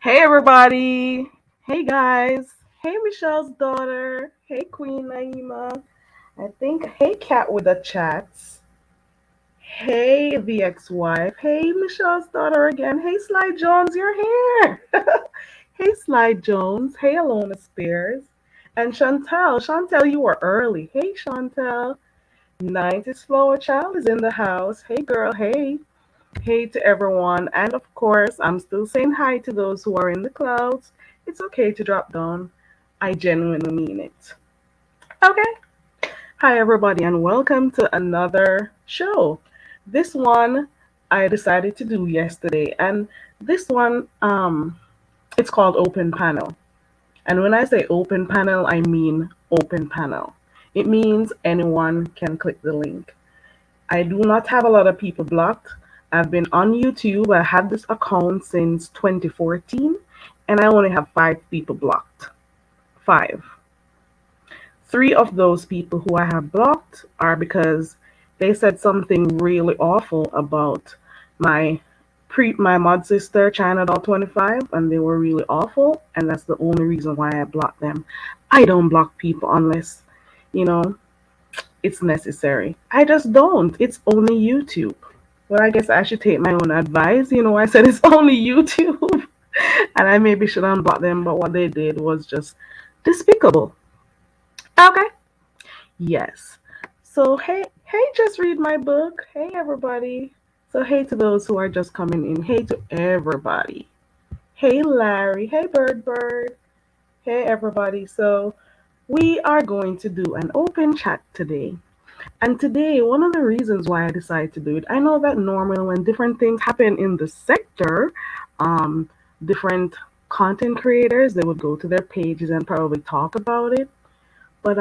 Hey everybody! Hey guys! Hey Michelle's daughter! Hey Queen Naima! I think hey Cat with the chats! Hey the ex-wife! Hey Michelle's daughter again! Hey Sly Jones, you're here! Hey Sly Jones! Hey Alona Spears! And Chantel, you were early. Hey Chantel! 90s Flower Child is in the house. Hey girl, hey! Hey to everyone, and of course, I'm still saying hi to those who are in the clouds. It's okay to drop down. I genuinely mean it. Okay. Hi, everybody, and welcome to another show. This one I decided to do yesterday, and this one, it's called Open Panel. And when I say open panel, I mean open panel. It means anyone can click the link. I do not have a lot of people blocked. I've been on YouTube. I had this account since 2014, and I only have 5 people blocked. Five. Three of those people who I have blocked are because they said something really awful about my my mod sister China.25, and they were really awful, and that's the only reason why I blocked them. I don't block people unless, you know, it's necessary. I just don't. It's only YouTube. Well, I guess I should take my own advice. I said it's only YouTube. And I maybe should unblock them, but what they did was just despicable. Okay. Yes. So, hey, just read my book. Hey, everybody. So, hey to those who are just coming in. Hey to everybody. Hey, Larry. Hey, Bird. Hey, everybody. So, we are going to do an open chat today. And today, one of the reasons why I decided to do it, I know that normally when different things happen in the sector, um, different content creators, they would go to their pages and probably talk about it. But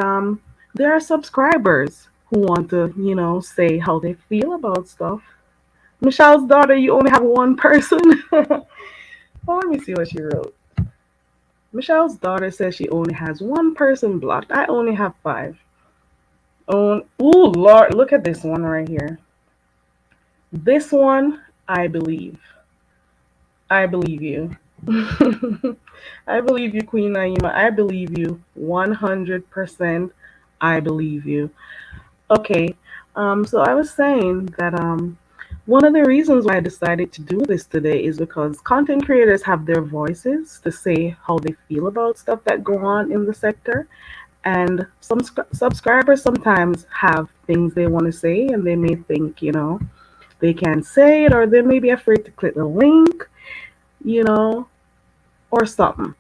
there are subscribers who want to, say how they feel about stuff. Michelle's daughter, you only have one person. Oh, let me see what she wrote. Michelle's daughter says she only has one person blocked. I only have 5. Oh, ooh, Lord, look at this one right here. This one, I believe. I believe you. I believe you, Queen Naima. I believe you 100%. I believe you. Okay. So I was saying that one of the reasons why I decided to do this today is because content creators have their voices to say how they feel about stuff that go on in the sector. And some subscribers sometimes have things they want to say, and they may think, they can't say it, or they may be afraid to click the link, you know, or something.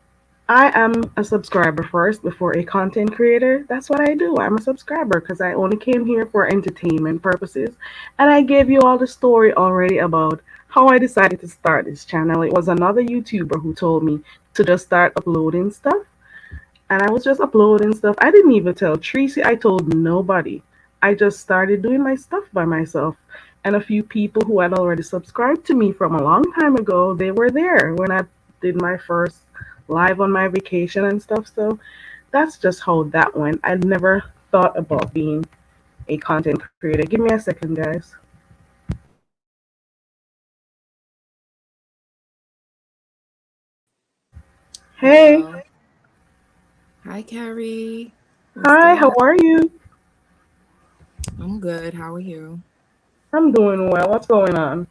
I am a subscriber first before a content creator. That's what I do. I'm a subscriber because I only came here for entertainment purposes. And I gave you all the story already about how I decided to start this channel. It was another YouTuber who told me to just start uploading stuff. And I was just uploading stuff. I didn't even tell Tracy. I told nobody. I just started doing my stuff by myself. And a few people who had already subscribed to me from a long time ago, they were there when I did my first live on my vacation and stuff. So that's just how that went. I never thought about being a content creator. Give me a second, guys. Hey, Hello. Hi, Carrie. What's hi, how good? are you? I'm good. How are you? I'm doing well. What's going on?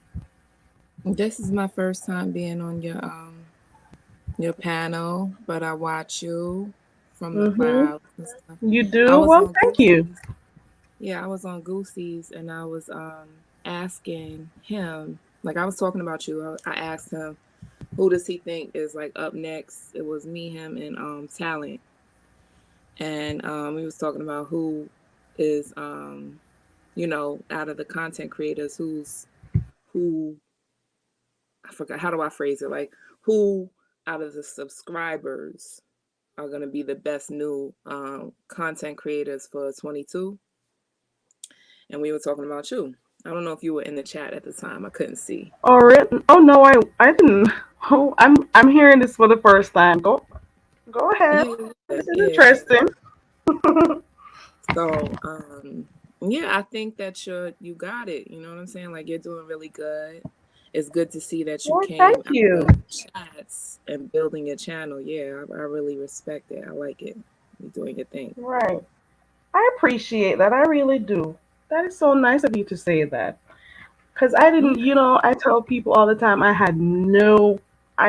This is my first time being on your panel, but I watch you from the Mm-hmm. clouds and stuff. You I do? was Well, on thank you. Goosey's. Yeah, I was on Goosey's and I was asking him, like I was talking about you. I asked him who does he think is like up next. It was me, him, and talent. And we was talking about who is out of the content creators who I forgot, how do I phrase it, like who out of the subscribers are going to be the best new content creators for 22. And we were talking about you. I don't know if you were in the chat at the time. I couldn't see. Oh no, I didn't. Oh, I'm hearing this for the first time. Go ahead. Yeah, yeah, This is yeah. interesting. So yeah, I think that you got it. You know what I'm saying? Like you're doing really good. it's good to see that you Well, thank came out you. of chats and building a channel. Yeah, I really respect it. I like it. You're doing your thing. Right. I appreciate that. I really do. That is so nice of you to say that. Because I Yeah. didn't, I tell people all the time I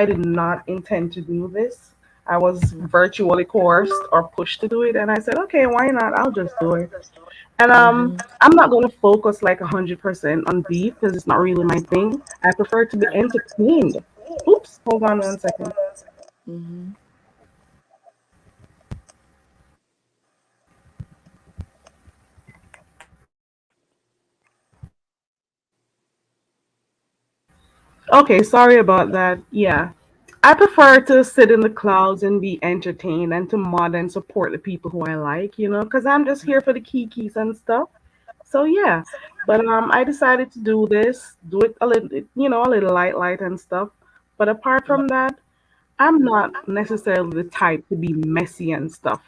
did not intend to do this. I was virtually coerced or pushed to do it. And I said, okay, why not? I'll just do it. And Mm-hmm. I'm not going to focus like 100% on beef because it's not really my thing. I prefer to be Right. entertained. Oops, hold on 1 second. Mm-hmm. Okay, sorry about that. Yeah. I prefer to sit in the clouds and be entertained and to mod and support the people who I like, because I'm just here for the kikis and stuff. So yeah. But I decided to do it a little, a little light and stuff. But apart from that, I'm not necessarily the type to be messy and stuff.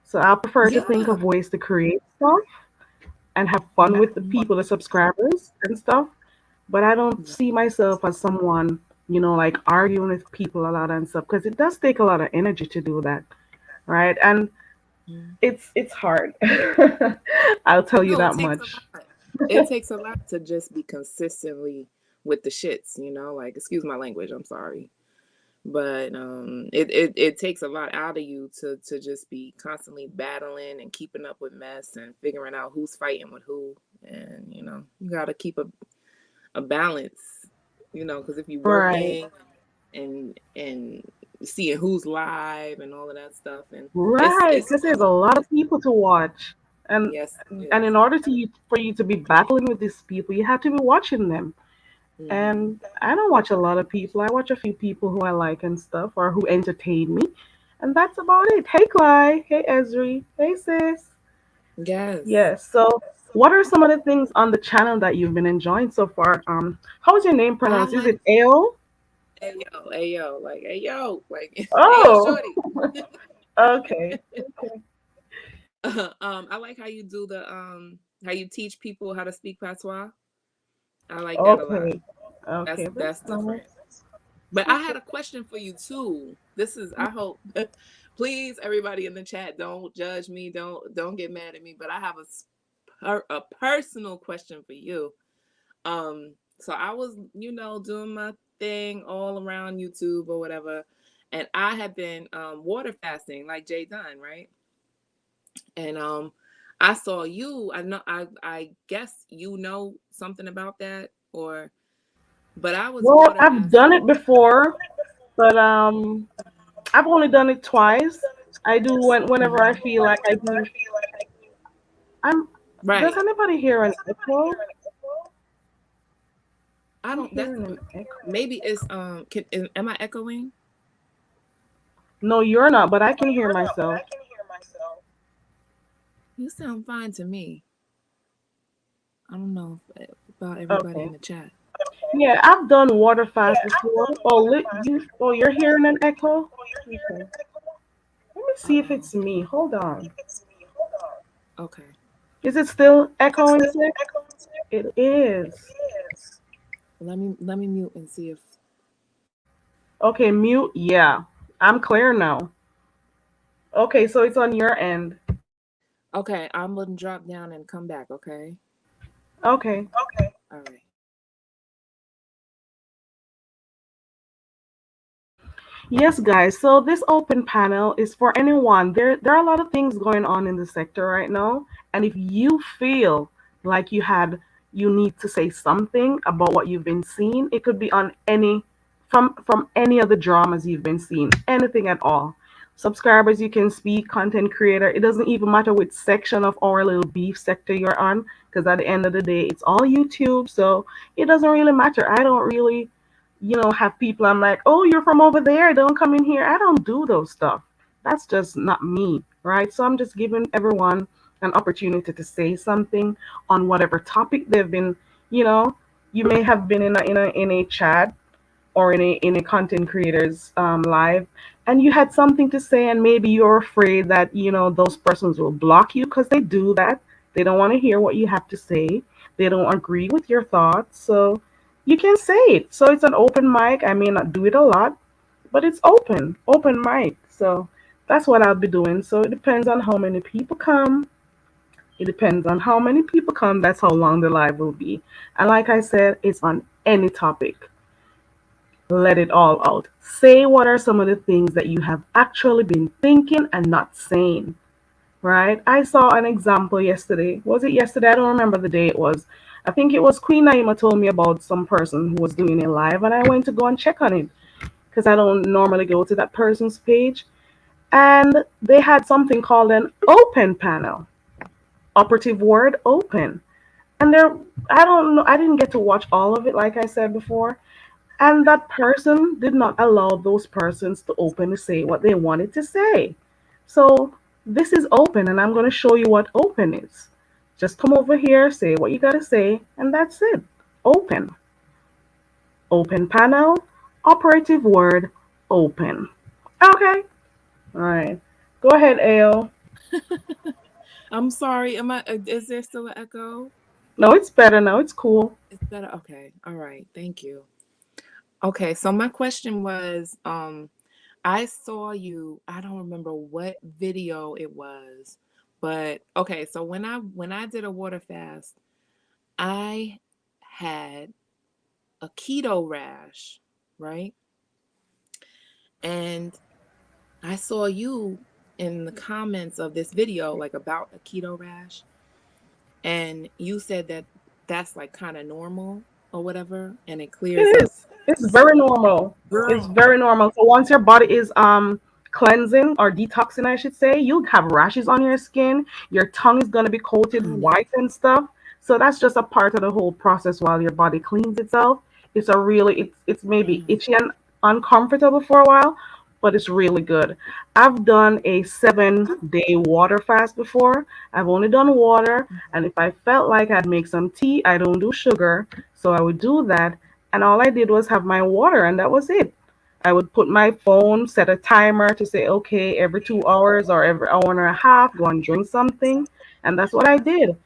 So I prefer to think Yeah. of ways to create stuff and have fun with the people, the subscribers and stuff. But I don't see myself as someone, like arguing with people a lot and stuff because it does take a lot of energy to do that, right? And Mhm. it's hard. I'll tell you No, it that takes a much. lot. It takes a lot to just be consistently with the shits, like excuse my language, I'm sorry. But it takes a lot out of you to just be constantly battling and keeping up with mess and figuring out who's fighting with who. And you got to keep a balance, because if you're Right. working and seeing who's live and all of that stuff, and Right, it's because there's a lot of people to watch. And yes it and is. in order for you to be battling with these people, you have to be watching them. Hmm. And I don't watch a lot of people. I watch a few people who I like and stuff or who entertain me. And that's about it. Hey Clyde. Hey Esri. Hey sis. Yes. Yes. So what are some of the things on the channel that you've been enjoying so far? How is your name I pronounced? Is like it Ale? ayo, like ayo, like ayo, Oh, shorty. okay. Okay. I like how you do the how you teach people how to speak patois. I like that a lot. Okay. Okay. That's That's nice. different. But I Okay. had a question for you too. This is I hope please everybody in the chat don't judge me, don't get mad at me, but I have a personal question for you. So I was, doing my thing all around YouTube or whatever, and I had been water fasting like Jay Dunn, right? And I saw you. I guess you know something about that, or but I was Well, water I've done fasting. it before, but I've only done it twice. I do whenever I Mhm. feel like I do. I'm. Does Right. anybody hear an echo? I I'm don't. That's hearing an echo. maybe it's am I echoing? No, you're not, but I can hear myself. You sound fine to me. I don't know about everybody Okay. in the chat. Yeah, I've done water fast before. You're hearing an echo? Okay. Let me Uh see if oh. it's me. Hold on. Okay. Is it still echoing sick? It is. Let me mute and see if. Okay, mute. Yeah. I'm clear now. Okay, so it's on your end. Okay, I'm gonna drop down and come back. Okay. Okay. All right. Yes, guys. So this open panel is for anyone. There are a lot of things going on in the sector right now, and if you feel like you need to say something about what you've been seeing, it could be on from any of the dramas you've been seeing, anything at all. Subscribers, you can speak, content creator. It doesn't even matter which section of our little beef sector you're on, because at the end of the day, it's all YouTube. So it doesn't really matter. I don't really have people I'm like, oh, you're from over there, don't come in here. I don't do those stuff. That's just not me, right? So I'm just giving everyone an opportunity to say something on whatever topic they've been, you know, you may have been in a chat or in a content creators live and you had something to say and maybe you're afraid that those persons will block you because they do that. They don't want to hear what you have to say. They don't agree with your thoughts. So you can say it. So it's an open mic. I may not do it a lot, but it's open mic. So that's what I'll be doing. So it depends on how many people come. It depends on how many people come. That's how long the live will be. And like I said, it's on any topic. Let it all out. Say what are some of the things that you have actually been thinking and not saying. Right? I saw an example yesterday. Was it yesterday? I don't remember the day it was. I think it was Queen Naima told me about some person who was doing it live, and I went to go and check on it because I don't normally go to that person's page. And they had something called an open panel. Operative word open. And there, I don't know, I didn't get to watch all of it, like I said before. And that person did not allow those persons to openly say what they wanted to say. So this is open, and I'm going to show you what open is. Just come over here, say what you got to say, and that's it. Open. Open panel, operative word, open. Okay. All right. Go ahead, AO. I'm sorry. Am I? Is there still an echo? No, it's better now. It's cool. It's better. Okay. All right. Thank you. Okay. So my question was, I saw you. I don't remember what video it was, but okay. So when I did a water fast, I had a keto rash, right? And I saw you in the comments of this video, like about a keto rash, and you said that that's like kind of normal or whatever, and it It clears up. is. It's very normal. It's Girl, very normal. So once your body is cleansing or detoxing, I should say, you'll have rashes on your skin. Your tongue is gonna be coated honey. white and stuff. So that's just a part of the whole process while your body cleans itself. It's a really it's maybe Mm, itchy and uncomfortable for a while, but it's really good. I've done a 7 day water fast before. I've only done water, and if I felt like I'd make some tea, I don't do sugar. So I would do that, and all I did was have my water, and that was it. I would put my phone, set a timer to say, okay, every 2 hours or every hour and a half, go and drink something. And that's what I did.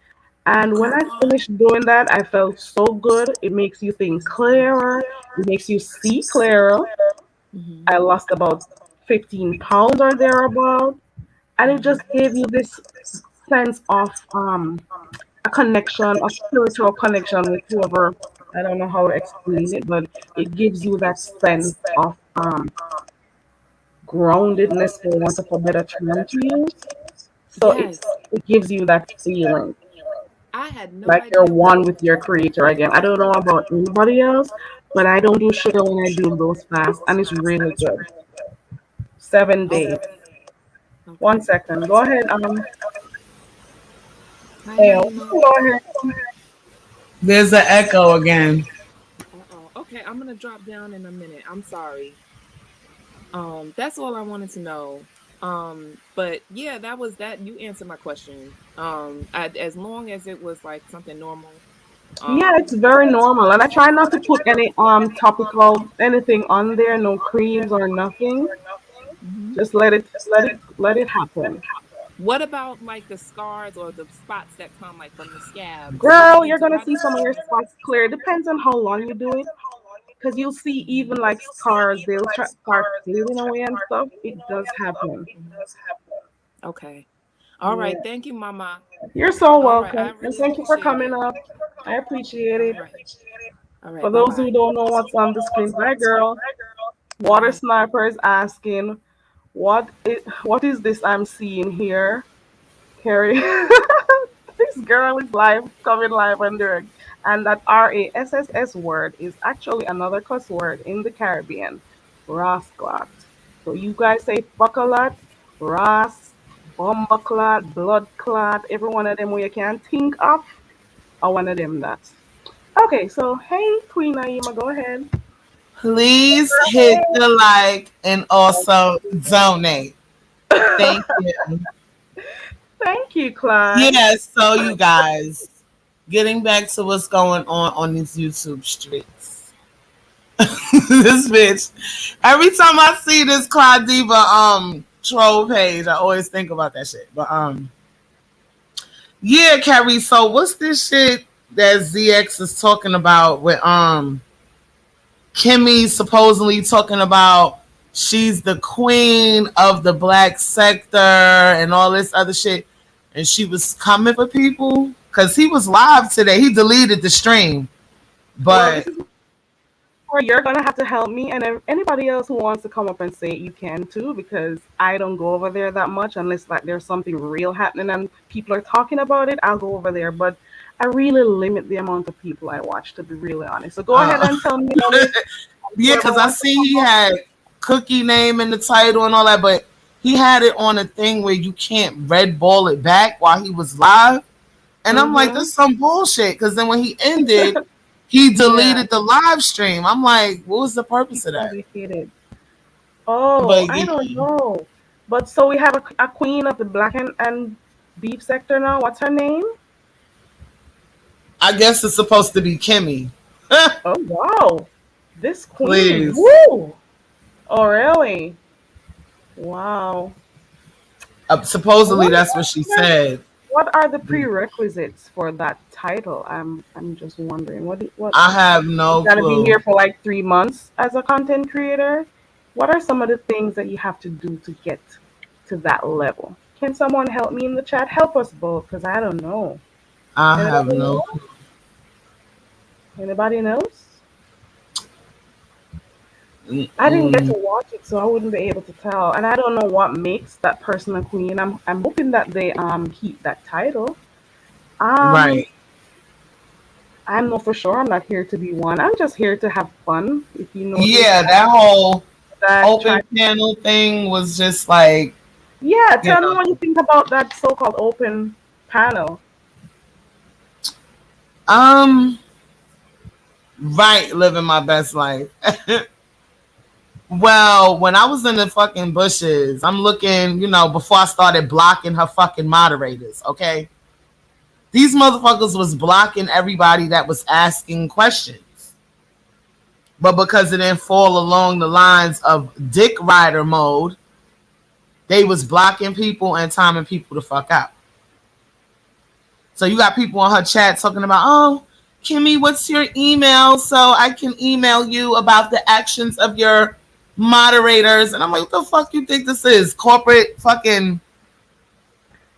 And when I girl. finished doing that, I felt so good. It makes you think clearer, it makes you see clearer. Hmm. I lost about 15 pounds or thereabout. And it just Hmm. gave you this sense of a connection, a spiritual connection with whoever. I don't know how to explain it, but it gives you that sense of groundedness, for want of a better term to use. So Yes, it gives you that feeling I had no like you're idea what one it with your creator again. I don't know about anybody else, but I don't do sugar when I do those fasts, and it's really good. 7 days. Okay. 1 second. Go ahead. Hi, Hey, you Naima. can go ahead. There's an echo again. Uh-oh. Okay, I'm gonna drop down in a minute. I'm sorry. That's all I wanted to know. But yeah, that was that. You answered my question. As long as it was like something normal. Yeah, it's Um, very normal, and I try not to put any topical anything on there, no creams or nothing. mhm. Just let it happen. What about like the scars or the spots that come like from the scabs? What do Girl, you you're do? gonna How do see you some of your cleanse? spots clear. It depends on how long you do it, because you'll see even Mhm. like scars, they'll start fading away and stuff. It does happen. Mhm. Okay. All right. Yeah. Thank you, Mama. You're so All right. I welcome, and really thank you for appreciate coming it. up. I appreciate All it. right. All For right. Bye those who bye. don't know what's on the screen, hi girl. Water Hi. Sniper is asking, what is this I'm seeing here? Carrie, this girl is live, coming live on direct. And that RASSS word is actually another cuss word in the Caribbean, rascalot. So you guys say fuck a lot, ras, bomba clot, blood clot, every one of them where you can think of, are one of them that. Okay, so hey, Queen Naima, go ahead. Please hit the like and also donate. Thank you. Thank you, Clyde. Yes, so you guys, getting back to what's going on these YouTube streets. This bitch. Every time I see this Clyde Diva troll page, I always think about that shit. But yeah, Carrie. So what's this shit that ZX is talking about with Kimmy supposedly talking about she's the queen of the black sector and all this other shit. And she was coming for people because he was live today. He deleted the stream. Well, this But is where you're gonna have to help me, and anybody else who wants to come up and say it, you can too, because I don't go over there that much unless like there's something real happening and people are talking about it. I'll go over there, but I really limit the amount of people I watch, to be really honest. So go ahead uh, and tell me about it. yeah, Whoever because I wants to see come he up. had cookie name in the title and all that, but he had it on a thing where you can't red ball it back while he was live. And I'm like, Mm-hmm. that's some bullshit. Because then when he ended, he Yeah, deleted the live stream. I'm like, what was the he purpose of that? probably hated. Oh, But I yeah, don't know. But so we have a queen of the black and beef sector now. What's her name? I guess it's supposed to be Kimmy. Oh wow, this queen. Please. Woo! Oh really? Wow. Supposedly What that's what she are said. what are the prerequisites for that title? I'm just wondering. What I have you no gotta be clue. here for like 3 months as a content creator? What are some of the things that you have to do to get to that level? Can someone help me in the chat? Help us both, because I don't know. I have Anybody no know? clue. Anybody knows? I didn't get to Mm-mm. watch it, so I wouldn't be able to tell. And I don't know what makes that person a queen. I'm hoping that they keep that title. Um, Right. I'm not for sure. I'm not here to be one. I'm just here to have fun. If you notice Yeah, that whole that try. open panel thing was just like, Yeah, you tell me what know, you think about that so-called open panel. um, right, living my best life. Well, when I was in the fucking bushes, I'm looking, before I started blocking her fucking moderators, okay? These motherfuckers was blocking everybody that was asking questions. But because it didn't fall along the lines of dick rider mode, they was blocking people and timing people to fuck out. So you got people on her chat talking about, oh, Kimmy, what's your email so I can email you about the actions of your moderators? And I'm like, what the fuck you think this is? Corporate fucking,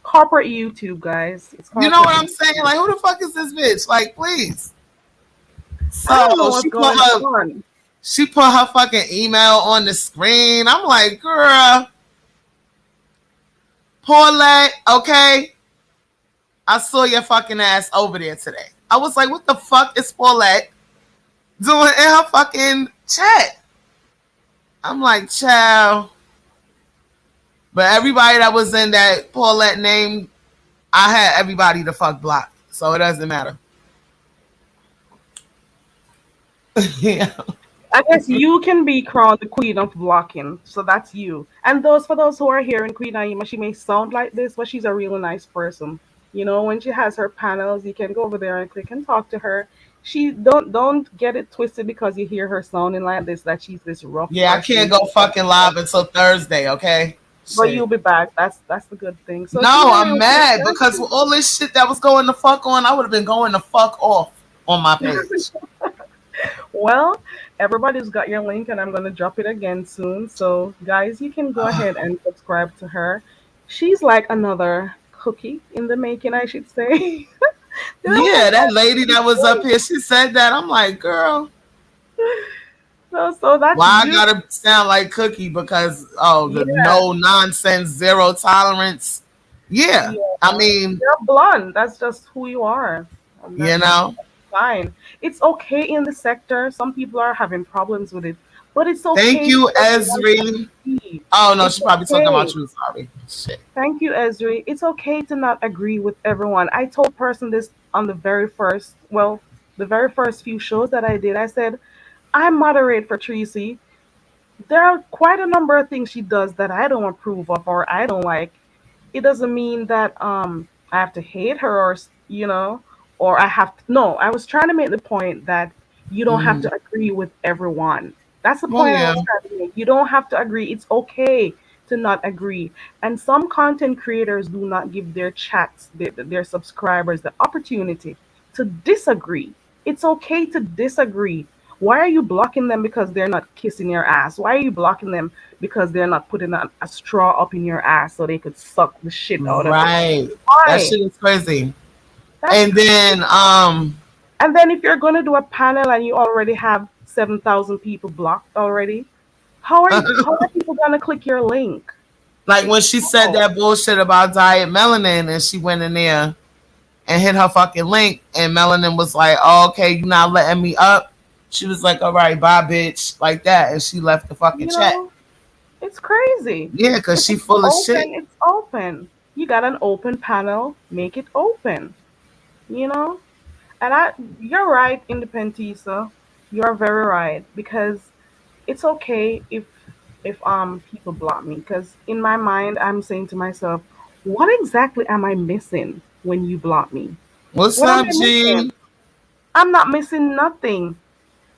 Corporate YouTube, guys. It's you know corporate what I'm saying? YouTube. Like, who the fuck is this bitch? Like, please. I So don't know what's she put going her on. she put her fucking email on the screen. I'm like, girl, Paulette, okay? I saw your fucking ass over there today. I was like, what the fuck is Paulette doing in her fucking chat? I'm like, child. But everybody that was in that Paulette name, I had everybody to fuck blocked. So it doesn't matter. Yeah. I guess you can be crowned the queen of blocking, so that's you. And for those who are hearing Queen Naima, she may sound like this, but she's a really nice person. You know, when she has her panels, you can go over there and click and talk to her. She don't get it twisted because you hear her sounding like this that she's this rough Yeah, I can't person. go fucking live until Thursday, okay? But you'll Shit. be back. That's the good thing. So keep No, it I'm real, mad because sister. with all this shit that was going the fuck on, I would have been going the fuck off on my page. Well, everybody's got your link, and I'm going to drop it again soon. So, guys, you can go ahead and subscribe to her. She's like another cookie in the making, I should say. Did I Yeah, say that lady that? that was up here, she said that. I'm like, girl, So that's why I you. gotta sound like Cookie? Because the Yeah, no nonsense, zero tolerance. Yeah, yeah. I mean, You're blonde. That's just who you are. And you that's know. fine. It's okay in the sector. Some people are having problems with it, but it's Thank okay to you, just want to Esri. agree. Oh no, It's she probably talking okay. about you. Sorry, shit. Thank you, Esri. It's okay to not agree with everyone. I told person this on the very first few shows that I did. I said, I moderate for Tracy. There are quite a number of things she does that I don't approve of or I don't like. It doesn't mean that I have to hate her or I have to, no, I was trying to make the point that you don't have Mm-hmm. to agree with everyone. That's the Well, point I yeah. was trying to make. You don't have to agree. It's okay to not agree. And some content creators do not give their chats, their subscribers, the opportunity to disagree. It's okay to disagree. Why are you blocking them because they're not kissing your ass? Why are you blocking them because they're not putting a straw up in your ass so they could suck the shit out of it? Right. That Why? shit is crazy. That's And then And then if you're going to do a panel and you already have 7,000 people blocked already, how are people going to click your link? like It's when she said how. that bullshit about diet melanin and she went in there and hit her fucking link and melanin was like, oh, okay, you not letting me up. She was like, all right, bye, bitch, like that, and she left the fucking You chat. know, it's crazy. Yeah, because If she it's full of shit. open, it's open. You got an open panel, make it open. You know? And you're right, Independentisa. You're very right because it's okay if people block me because in my mind I'm saying to myself, what exactly am I missing when you block me? What's What am up, I missing? G? I'm not missing nothing.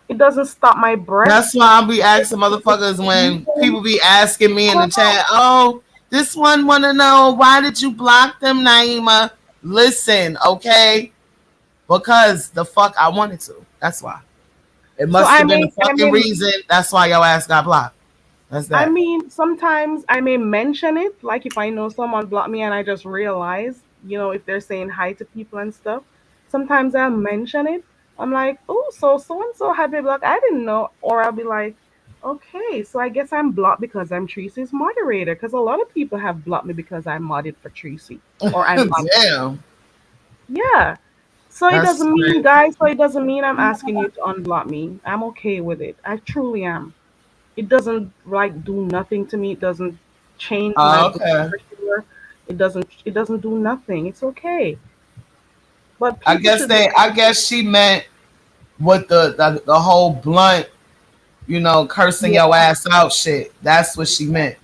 It doesn't stop my breath. That's why I'll be It asking doesn't make motherfuckers me when sneeze. people be asking me I in the don't know. chat, oh, this one want to know why did you block them, Naima? Listen, okay? Because the fuck I wanted to. That's why. It So must I have been a may I fucking may reason. That's why your ass got blocked. That's I that. mean, sometimes I may mention it, like if I know someone blocked me and I just realize, if they're saying hi to people and stuff, sometimes I'll mention it. I'm like, oh, so and so had me blocked. I didn't know. Or I'll be like, okay, so I guess I'm blocked because I'm Tracy's moderator. Because a lot of people have blocked me because I modded for Tracy or I'm on. Damn. Yeah. So it That's doesn't mean, crazy. guys, so it doesn't mean I'm asking you to unblock me. I'm okay with it. I truly am. It doesn't like do nothing to me. It doesn't change my Oh, blood okay. pressure. It doesn't do nothing. It's okay. But I people guess should they I guess she meant with the whole blunt, cursing yeah, your ass out shit. That's what she meant,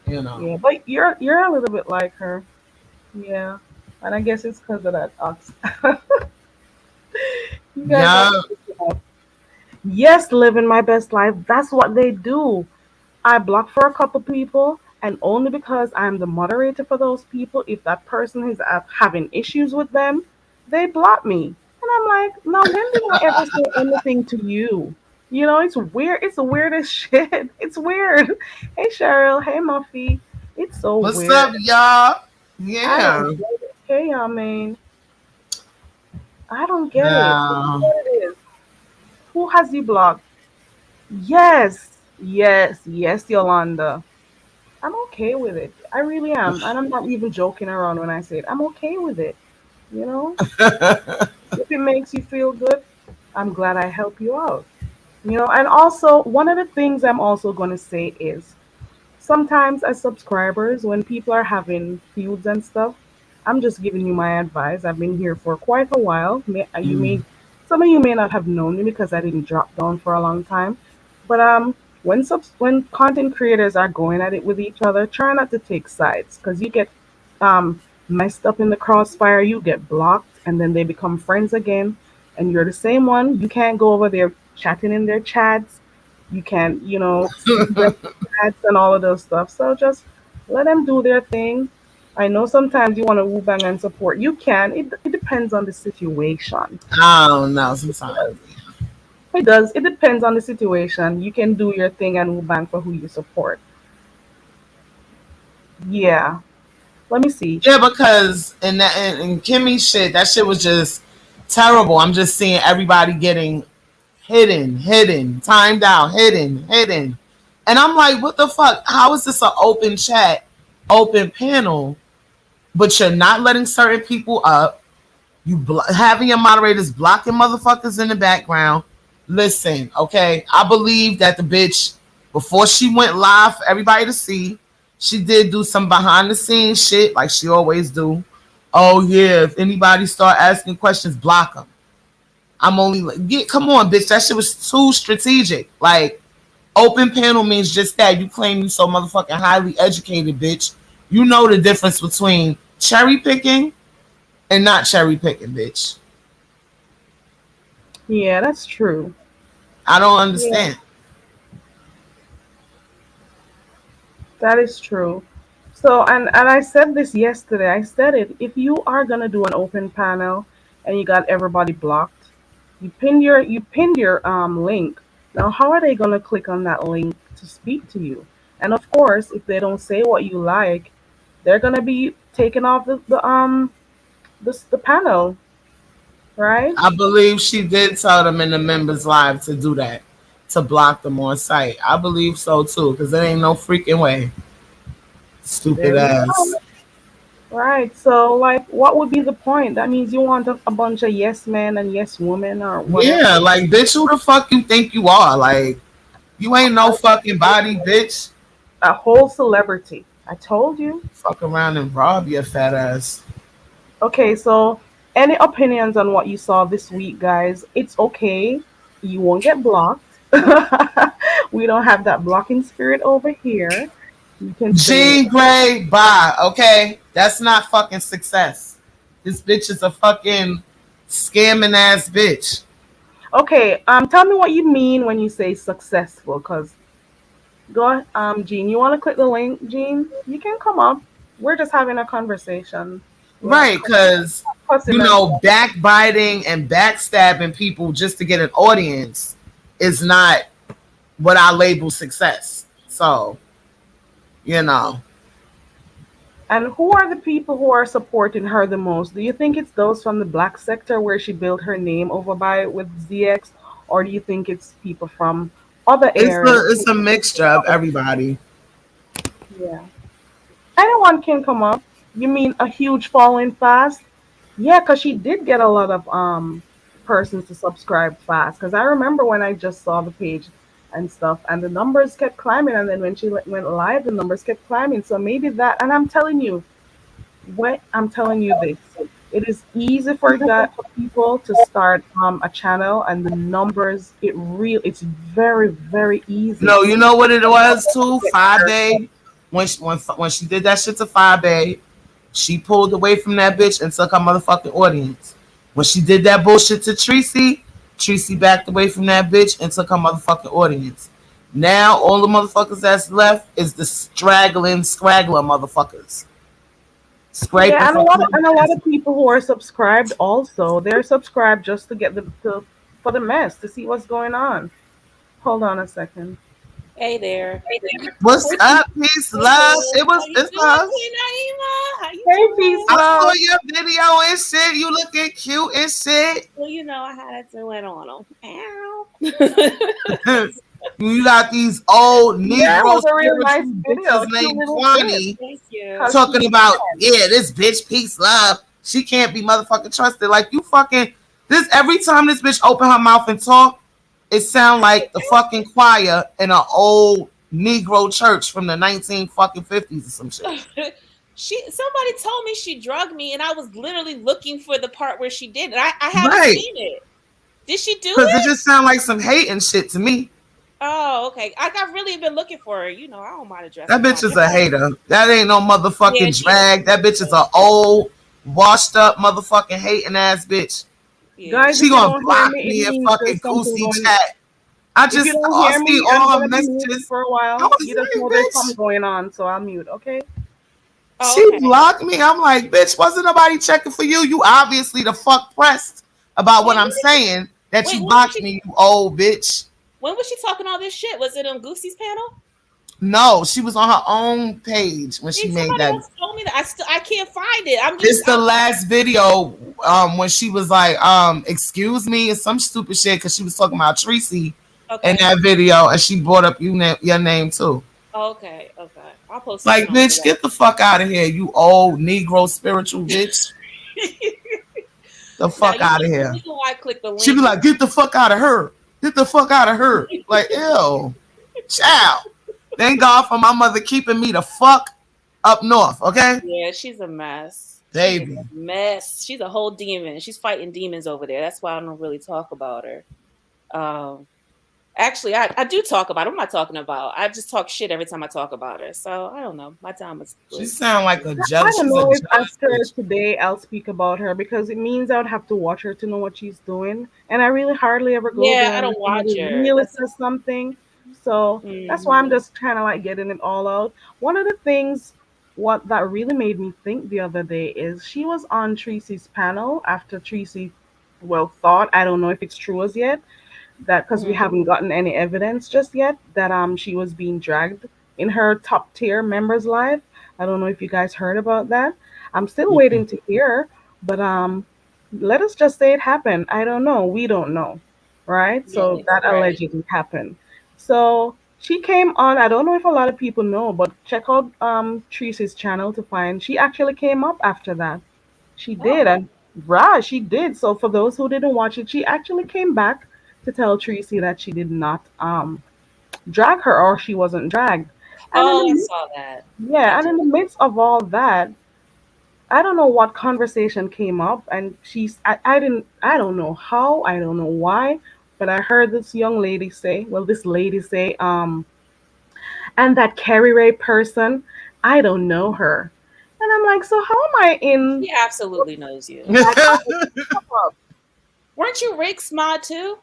you know. yeah. But you're a little bit like her. Yeah. And I guess it's because of that ox. You guys are Yeah. yes, living my best life. That's what they do. I block for a couple people, and only because I'm the moderator for those people, if that person is having issues with them, they block me. And I'm like, now when did I ever say anything to you? It's weird. It's the weirdest shit. It's weird. Hey Cheryl. Hey Muffy. It's so What's weird. up, y'all? I don't Yeah. get it. Hey y'all, man. I don't get it. This is No. what it is. Who has you blocked? Yes. Yes. Yes, Yolanda. I'm okay with it. I really am. And I'm not even joking around when I say it. I'm okay with it. You know, if it makes you feel good, I'm glad I help you out. And also, one of the things I'm also going to say is sometimes as subscribers, when people are having feuds and stuff, I'm just giving you my advice. I've been here for quite a while. Mm. Some of you may not have known me because I didn't drop down for a long time. But when content creators are going at it with each other, try not to take sides because you get messed up in the crossfire. You get blocked, and then they become friends again, and you're the same one. You can't go over there chatting in their chats. You can't, see them chats and all of those stuff. So just let them do their thing. I know sometimes you want to woo bang and support. You can. It depends on the situation. I don't know. Sometimes. It does. It depends on the situation. You can do your thing and woo bang for who you support. Yeah. Let me see. Yeah, because in Kimmy shit, that shit was just terrible. I'm just seeing everybody getting hidden, timed out, hidden. And I'm like, what the fuck? How is this an open chat, open panel, but you're not letting certain people up? Having your moderators blocking motherfuckers in the background. Listen, okay, I believe that the bitch, before she went live for everybody to see, she did do some behind the scenes shit like she always do. Oh yeah, if anybody start asking questions, block them. I'm only like, get come on, bitch. That shit was too strategic. Like, open panel means just that. You claim you so motherfucking highly educated, bitch. You know the difference between cherry picking and not cherry picking, bitch. Yeah, that's true. I don't Yeah, understand. that is true. So, and I said this yesterday. I said it. If you are gonna do an open panel and you got everybody blocked, You pinned your link. Now, how are they gonna click on that link to speak to you? And of course, if they don't say what you like, they're gonna be taken off the panel, right? I believe she did tell them in the members live to do that, to block them on site. I believe so too, because there ain't no freaking way. Stupid There you ass. go. Right. So, like, what would be the point? That means you want a bunch of yes men and yes women or whatever. Yeah, like bitch, who the fuck you think you are? Like, you ain't no fucking body, bitch. A whole celebrity. I told you. Fuck around and rob your fat ass. Okay, so any opinions on what you saw this week, guys? It's okay. You won't get blocked. We don't have that blocking spirit over here. You can say, Jean Grey, bye. Okay, that's not fucking success. This bitch is a fucking scamming ass bitch. okay, tell me what you mean when you say successful. Cause go, Jean, you want to click the link, Jean? You can come up. We're just having a conversation. We're not Right, because cussing you and know, stuff. backbiting and backstabbing people just to get an audience is not what I label success. So, you know. And who are the people who are supporting her the most? Do you think it's those from the black sector where she built her name over by with ZX, or do you think it's people from other areas? It's a mixture of everybody. Yeah, anyone can come up. You mean a huge following fast? Yeah, cause she did get a lot of persons to subscribe fast. Cause I remember when I just saw the page and stuff, and the numbers kept climbing, and then when she went live, the numbers kept climbing. So maybe that. And I'm telling you this. It is easy for people to start a channel and the numbers it's very easy. No, you know what it was too? Five Bay. When she did that shit to Five Bay, she pulled away from that bitch and took her motherfucking audience. When she did that bullshit to Tracy, Tracy backed away from that bitch and took her motherfucking audience. Now all the motherfuckers that's left is the straggling, scraggler motherfuckers. Scraping Yeah, and a for lot of and a lot comments. of people who are subscribed also, they're subscribed just to get for the mess to see what's going on. Hold on a second. Hey there. What's up, peace, Hey love? boo. How you It's doing, us. Queen Naima? How you Hey, peace, I doing? saw love. your video and shit. You looking cute and shit. Well, I had to went on them. Ow. You got these old Yeah, it Negro was a real nice spiritual video, bitches cute named little clip. Kwani Thank you. Cause she talking about, yeah, this bitch peace love. She can't be motherfucking trusted. Like you fucking this every time this bitch open her mouth and talk, it sound like the fucking choir in an old Negro church from the 19 fucking 50s or some shit. Somebody told me she drugged me, and I was literally looking for the part where she did it. I haven't Right. seen it. Did she do Cause it it? just sound like some hating shit to me. Oh, okay. I got really been looking for her. I don't mind That addressing bitch Kwani. is a hater. That ain't no Yeah, motherfucking she is. drag. That bitch is a old, washed up motherfucking hating ass bitch. Yeah, guys, She if you gonna don't hear block me, it me in means fucking there's something Goosey going. chat. I If you just don't I hear see me, I'm all her gonna be muted messages. for a I while. was You just like, know there's something bitch. going on, so I'll mute. Okay. Oh, She okay. blocked me. I'm like, bitch, wasn't nobody checking for you? You obviously the fuck pressed about what Wait, I'm saying that you when was blocked she? me, you old bitch. When was she talking all this shit? Was it on Goosey's panel? No, she was on her own page when she See, made somebody that. else told me that. I can't find it. This the last video when she was like, excuse me, or some stupid shit because she was talking about Tracy in Okay. that video and she brought up your name too. Okay. Okay. I'll post Like, something on bitch, get the fuck out of here, you old Negro spiritual bitch. that. The Now fuck out of the here. reason why I clicked the She link be is like, get the fuck out of her. Get the fuck out of her. Like, ew. Child. Thank God for my mother keeping me the fuck up north, okay? yeah, she's a mess. She is Baby. a mess. She's a whole demon. She's fighting demons over there. That's why I don't really talk about her. Um, Actually, I do talk about her. What am I talking about? I just talk shit every time I talk about her. So I don't know. My time is She split. sound like a I judge. don't She's a know if jealous after bitch. today I'll speak about her because it means I would have to watch her to know what she's doing. And I really hardly ever go Yeah, there I unless don't watch somebody her. really That's says something. So that's why I'm hmm just kind of like getting it all out. One of the things what that really made me think the other day is she was on Tracy's panel after Tracy well, thought, I don't know if it's true as yet, that because we Mhm. haven't gotten any evidence just yet that she was being dragged in her top tier member's life. I don't know if you guys heard about that. I'm still waiting to hear, but let us just say it happened. I don't know. We don't know, right? So Yeah, that right. allegedly happened. So she came on. I don't know if a lot of people know, but check out Tracy's channel to find. She actually came up after that. She did, Oh, and right, she did. So for those who didn't watch it, she actually came back to tell Tracy that she did not drag her or she wasn't dragged. And in the oh, I midst, saw that. I yeah, and did. in the midst of all that, I don't know what conversation came up, and I don't know how, I don't know why, but I heard this young lady say, well, this lady say, and that Carrie Ray person, I don't know her. And I'm like, so how am I in, He absolutely knows you. like, how did this come up? Weren't you Rick's mod too?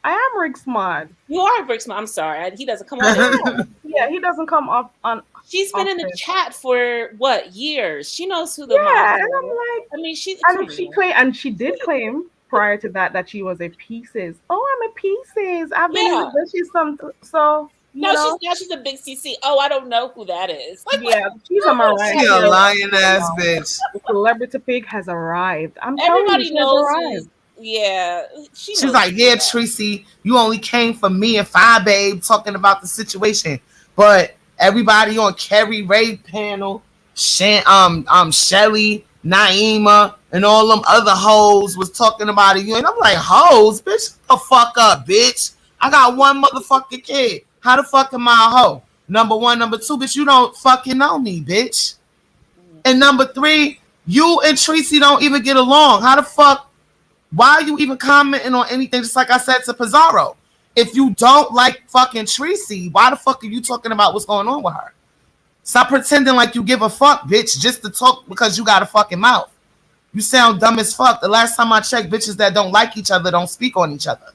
I am Rick's mod. You are Rick's mod. I'm sorry. He doesn't come on here. Yeah, he doesn't come up on She's been in the often. chat for what, years? She knows who the mods Yeah, and I'm are. like, I mean, she come and she on. claimed, and she did claim prior to that that she was a Pieces. Oh, I'm a Pieces. I've been in the Yeah. bushes some, so No, she's a big CC. Oh, I don't know who that is. Like what? yeah, she's a Who is Mariah She that a Carey girl? lying right ass now. bitch. The celebrity pig has arrived. I'm telling you, Everybody she has knows who's. arrived. Yeah, she She's knows like, who yeah, you are. Tracy, you only came for me and Fire Babe talking about the situation. But everybody on Kerry Ray panel, Shelly, Naima, and all them other hoes was talking about it. And I'm like, hoes, bitch, shut the fuck up, bitch. I got one motherfucking kid. How the fuck am I a hoe? Number one, number two, bitch, you don't fucking know me, bitch. Mhm. And number three, you and Tracy don't even get along. How the fuck why are you even commenting on anything? Just like I said to Pizarro. If you don't like fucking Tracy, why the fuck are you talking about what's going on with her? Stop pretending like you give a fuck, bitch, just to talk because you got a fucking mouth. You sound dumb as fuck. The last time I checked, bitches that don't like each other don't speak on each other.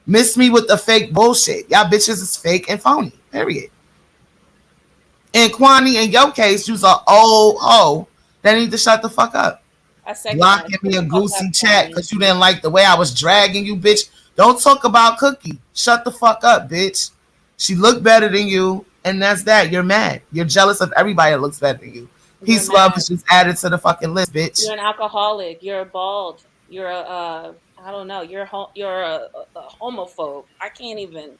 Miss me with the fake bullshit. Y'all bitches is fake and phony. Period. And Kwani, in your case, you's a old hoe that need to shut the fuck up. I second that. Blocking Shut me a the fuck up, goosey chat Kwani. because you didn't like the way I was dragging you, bitch. Don't talk about Cookie. Shut the fuck up, bitch. She looked better than you, and that's that. You're mad. You're jealous of everybody that looks better than you. You're Peace, love mad. is just added to the fucking list, You're bitch. an alcoholic. You're a bald. You're a I don't know. You're a homophobe. I can't even.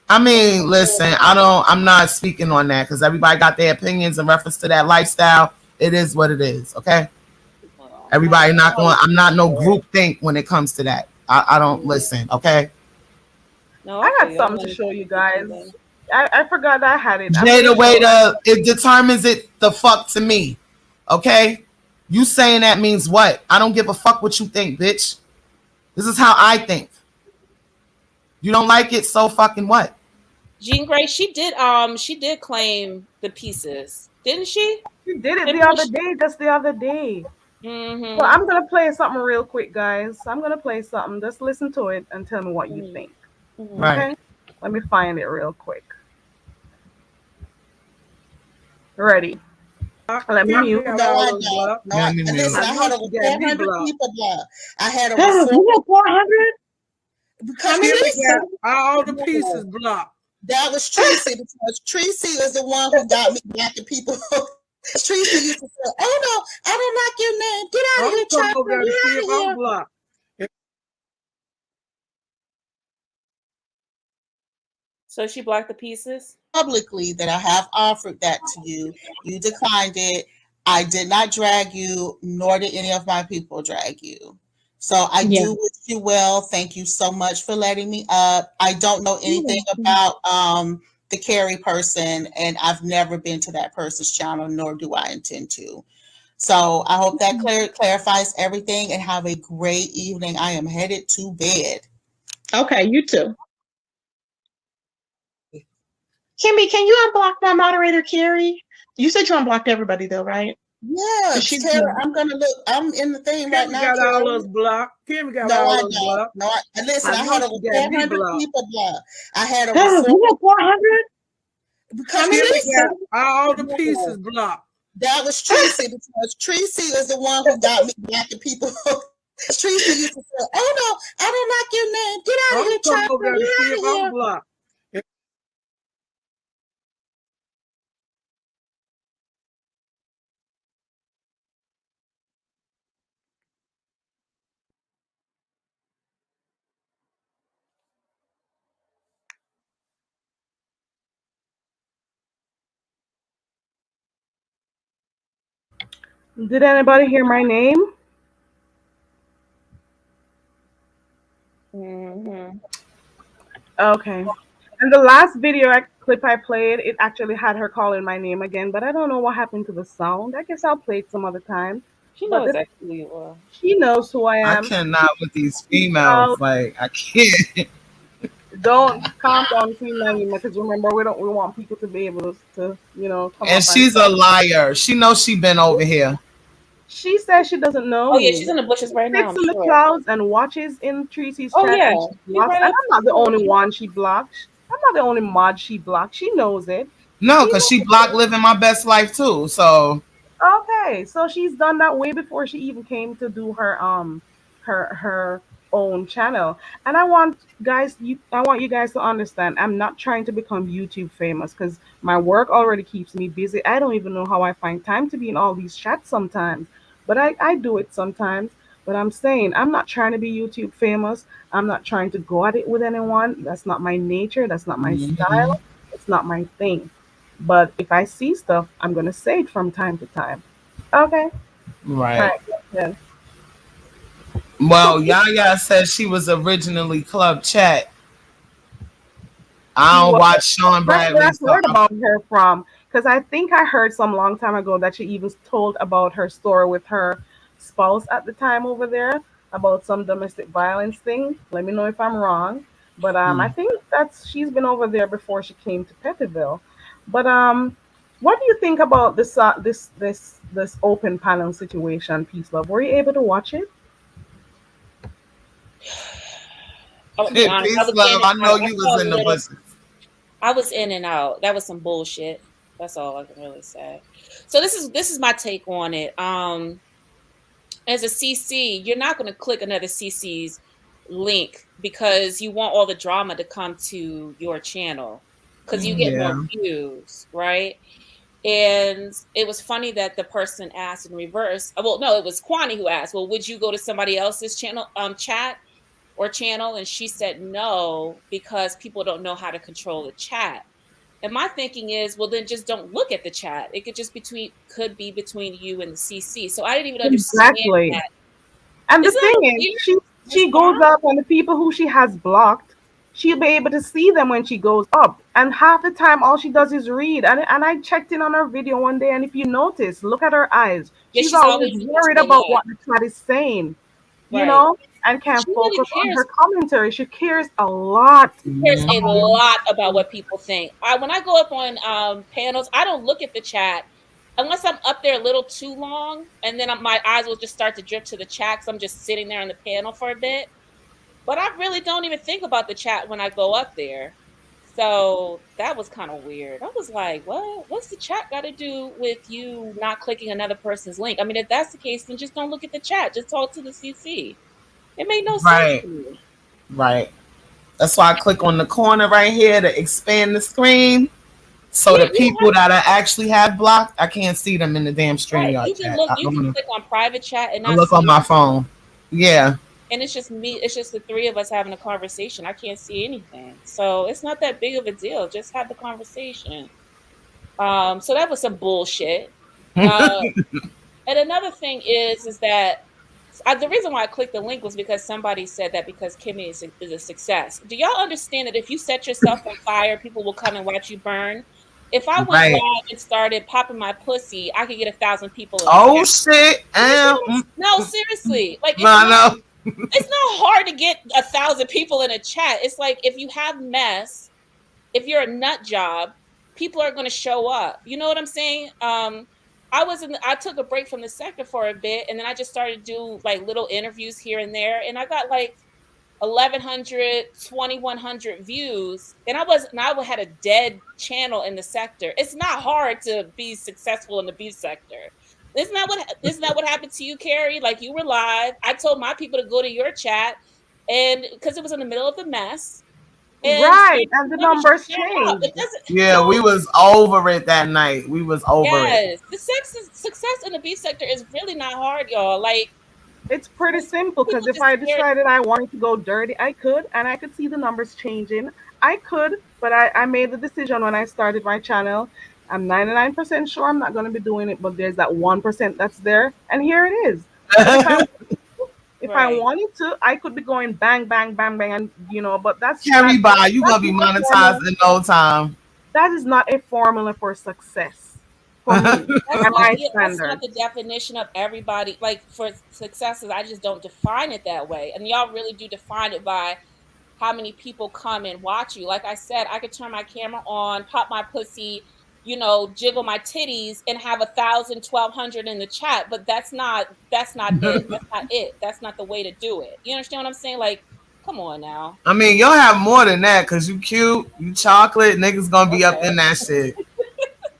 I mean, listen, I'm not speaking on that because everybody got their opinions in reference to that lifestyle. It is what it is, okay? Well, Everybody not I going, was I'm not no for it. group think when it comes to that. I don't Mhm. listen, okay? No, I I feel got you. I'm something to gonna show you keep it guys. together. I forgot I had it. I'm Jada gonna show. Waiter, it determines it the fuck to me. Okay? You saying that means what? I don't give a fuck what you think, bitch. This is how I think. You don't like it, so fucking what? Jean Grey, she did claim the pieces, didn't she? She did it the Didn't other she? day, just the other day. So Mm-hmm. I'm gonna play something real quick, guys. I'm gonna play something. Just listen to it and tell me what you think. Mm-hmm. Right. Okay? Let me find it real quick. Ready? Let me Kim mute. got No, all I those don't. blocked. No, Let me mute. listen, I I know had over she got me 400 blocked. people blocked. I had over You 400 got 400? because Kimmy got Tracy, all the pieces no, blocked. that was Tracy because Tracy is the one who got me blocking people. Tracy used to say, "Oh no, I don't like your name. Get out of I'm here, gonna come over Chocolate. there to see Get if out of I'm here." blocked. So she blocked the pieces. Publicly, that I have offered that to you. You declined it. I did not drag you, nor did any of my people drag you. So I Yeah. do wish you well. Thank you so much for letting me up. I don't know anything Mhm. about the Carrie person, and I've never been to that person's channel, nor do I intend to. So I hope that clarifies everything, and have a great evening. I am headed to bed. Okay, you too. Kimmy, can you unblock my moderator, Carrie? You said you unblocked everybody though, right? Yeah, Because she's Tara, I'm gonna look. I'm in the thing right Kimmy now, got all Carrie. us blocked. Kimmy got No, all I us don't. blocked. No, listen, I I know had over she got me 400 blocked. people blocked. I had over You got 400? because how many? Kimmy got Tracy, all the pieces no, blocked. that was Tracy because Tracy is the one who got me blocking people. Teresa used to say, "Oh no, I don't like your name. Get out I'm of gonna here, come over Chopper. there to Get see out if of I'm here." blocked. Did anybody hear my name? Hmm. Okay. And the last clip I played, it actually had her calling my name again, but I don't know what happened to the sound. I guess I'll play it some other time. She But knows exactly who you are. she knows who I I am. cannot with these So females. Like I can't. don't calm down, Queen Naima, because remember we want people to be able to come And up and she's a talk. liar. She knows she been over here. She says she doesn't know Oh yeah, she's me. in the bushes She right now, sits I'm in the sure. clouds and watches in Tracy's Oh chat yeah, and she she's blocks. right And up. I'm not the only one she blocks. I'm not the only mod she blocks. She knows it. No, She because she knows blocked it. living my best life too. So Okay, so she's done that way before she even came to do her own channel. And I want you guys to understand I'm not trying to become YouTube famous cuz my work already keeps me busy. I don't even know how I find time to be in all these chats sometimes. But I do it sometimes. But I'm saying I'm not trying to be YouTube famous. I'm not trying to go at it with anyone. That's not my nature, that's not my mhm. style. It's not my thing. But if I see stuff, I'm gonna say it from time to time. Okay. All Right. right. Good. So Well, Yaya said she was originally Club Chat. I she don't was. watch Sean That's where Bradley, I so heard about her from. Because I think I heard some long time ago that she even told about her story with her spouse at the time over there about some domestic violence thing. Let me know if I'm wrong. But I mm, think that's she's been over there before she came to Pettiville. But what do you think about this open panel situation, Peace Love? Were you able to watch it? I'm gonna be honest. I peace, was love. in and I out. know I you was saw a in the little. bushes. I was in and out. That was some bullshit. That's all I can really say. So this is my take on it. As a CC, you're not going to click another CC's link because you want all the drama to come to your channel because you get more Yeah. views, right? And it was funny that the person asked in reverse. Well, no, it was Kwani who asked, "Well, would you go to somebody else's channel, chat or channel?" And she said no because people don't know how to control the chat. And my thinking is, well, then just don't look at the chat. It could be between you and the CC. So I didn't even understand Exactly. that. And the Isn't that thing a is, weird she goes response? up and the people who she has blocked, she'll be able to see them when she goes up. And half the time, all she does is read. And I checked in on her video one day, and if you notice, look at her eyes. Yeah, She's she's always always looking to worried the about left, what the chat is saying, you right? know, and can't She really focus on her cares. commentary. She cares a lot. She cares a Um, lot about what people think. When I go up on panels, I don't look at the chat unless I'm up there a little too long, and then my eyes will just start to drift to the chat because I'm just sitting there on the panel for a bit. But I really don't even think about the chat when I go up there. So that was kind of weird. I was like, what? What's the chat got to do with you not clicking another person's link? I mean, if that's the case, then just don't look at the chat. Just talk to the CC. It made no sense Right. to me. Right. That's why I click on the corner right here to expand the screen. So Yeah, the you don't people that I actually have blocked, I can't see them in the damn right. StreamYard You can chat. look. You can click on private chat and I not look see on my it. phone. Yeah. And it's just me. It's just the three of us having a conversation. I can't see anything, so it's not that big of a deal. Just have the conversation. So that was some bullshit. Uh, and another thing is that the reason why I clicked the link was because somebody said that because Kimmy is a success. Do y'all understand that if you set yourself on fire, people will come and watch you burn? If I went Right. live and started popping my pussy, I could get 1,000 people in a Oh chat. shit. You understand what No, seriously. Like I know. it's not hard to get 1,000 people in a chat. It's like if you have mess, if you're a nut job, people are going to show up. You know what I'm saying? I took a break from the sector for a bit, and then I just started to do like little interviews here and there, and I got like 1,100, 2,100 views, and I had a dead channel in the sector. It's not hard to be successful in the B sector. Isn't that what happened to you, Carrie? Like you were live. I told my people to go to your chat, and because it was in the middle of the mess, and Right, some and the numbers just numbers ran up. It changed. doesn't. Yeah, we Yo, was over it that night. We was over it. yes, success in the B sector is really not hard, y'all. Like It's pretty simple people because if just I scared. decided I wanted to go dirty, I could, and I could see the numbers changing. I could, but I made the decision when I started my channel. I'm 99% sure I'm not going to be doing it, but there's that 1% that's there, and here it is. So if I Right. wanted to, I could be going bang, bang, bang, bang, and but Carry by, you that's gonna be not a formula. monetized in no time. That is not a formula for success for me That's and not my yeah, that's not the standards. definition of everybody. Like for successes, I just don't define it that way. And y'all really do define it by how many people come and watch you. Like I said, I could turn my camera on, pop my pussy, jiggle my titties, and have 1,000, 1,200 in the chat. But that's not it. That's not it. That's not the way to do it. You understand what I'm saying? Like, come on now. I mean, you'll have more than that because you cute, you chocolate, niggas gonna be up Okay. in that shit.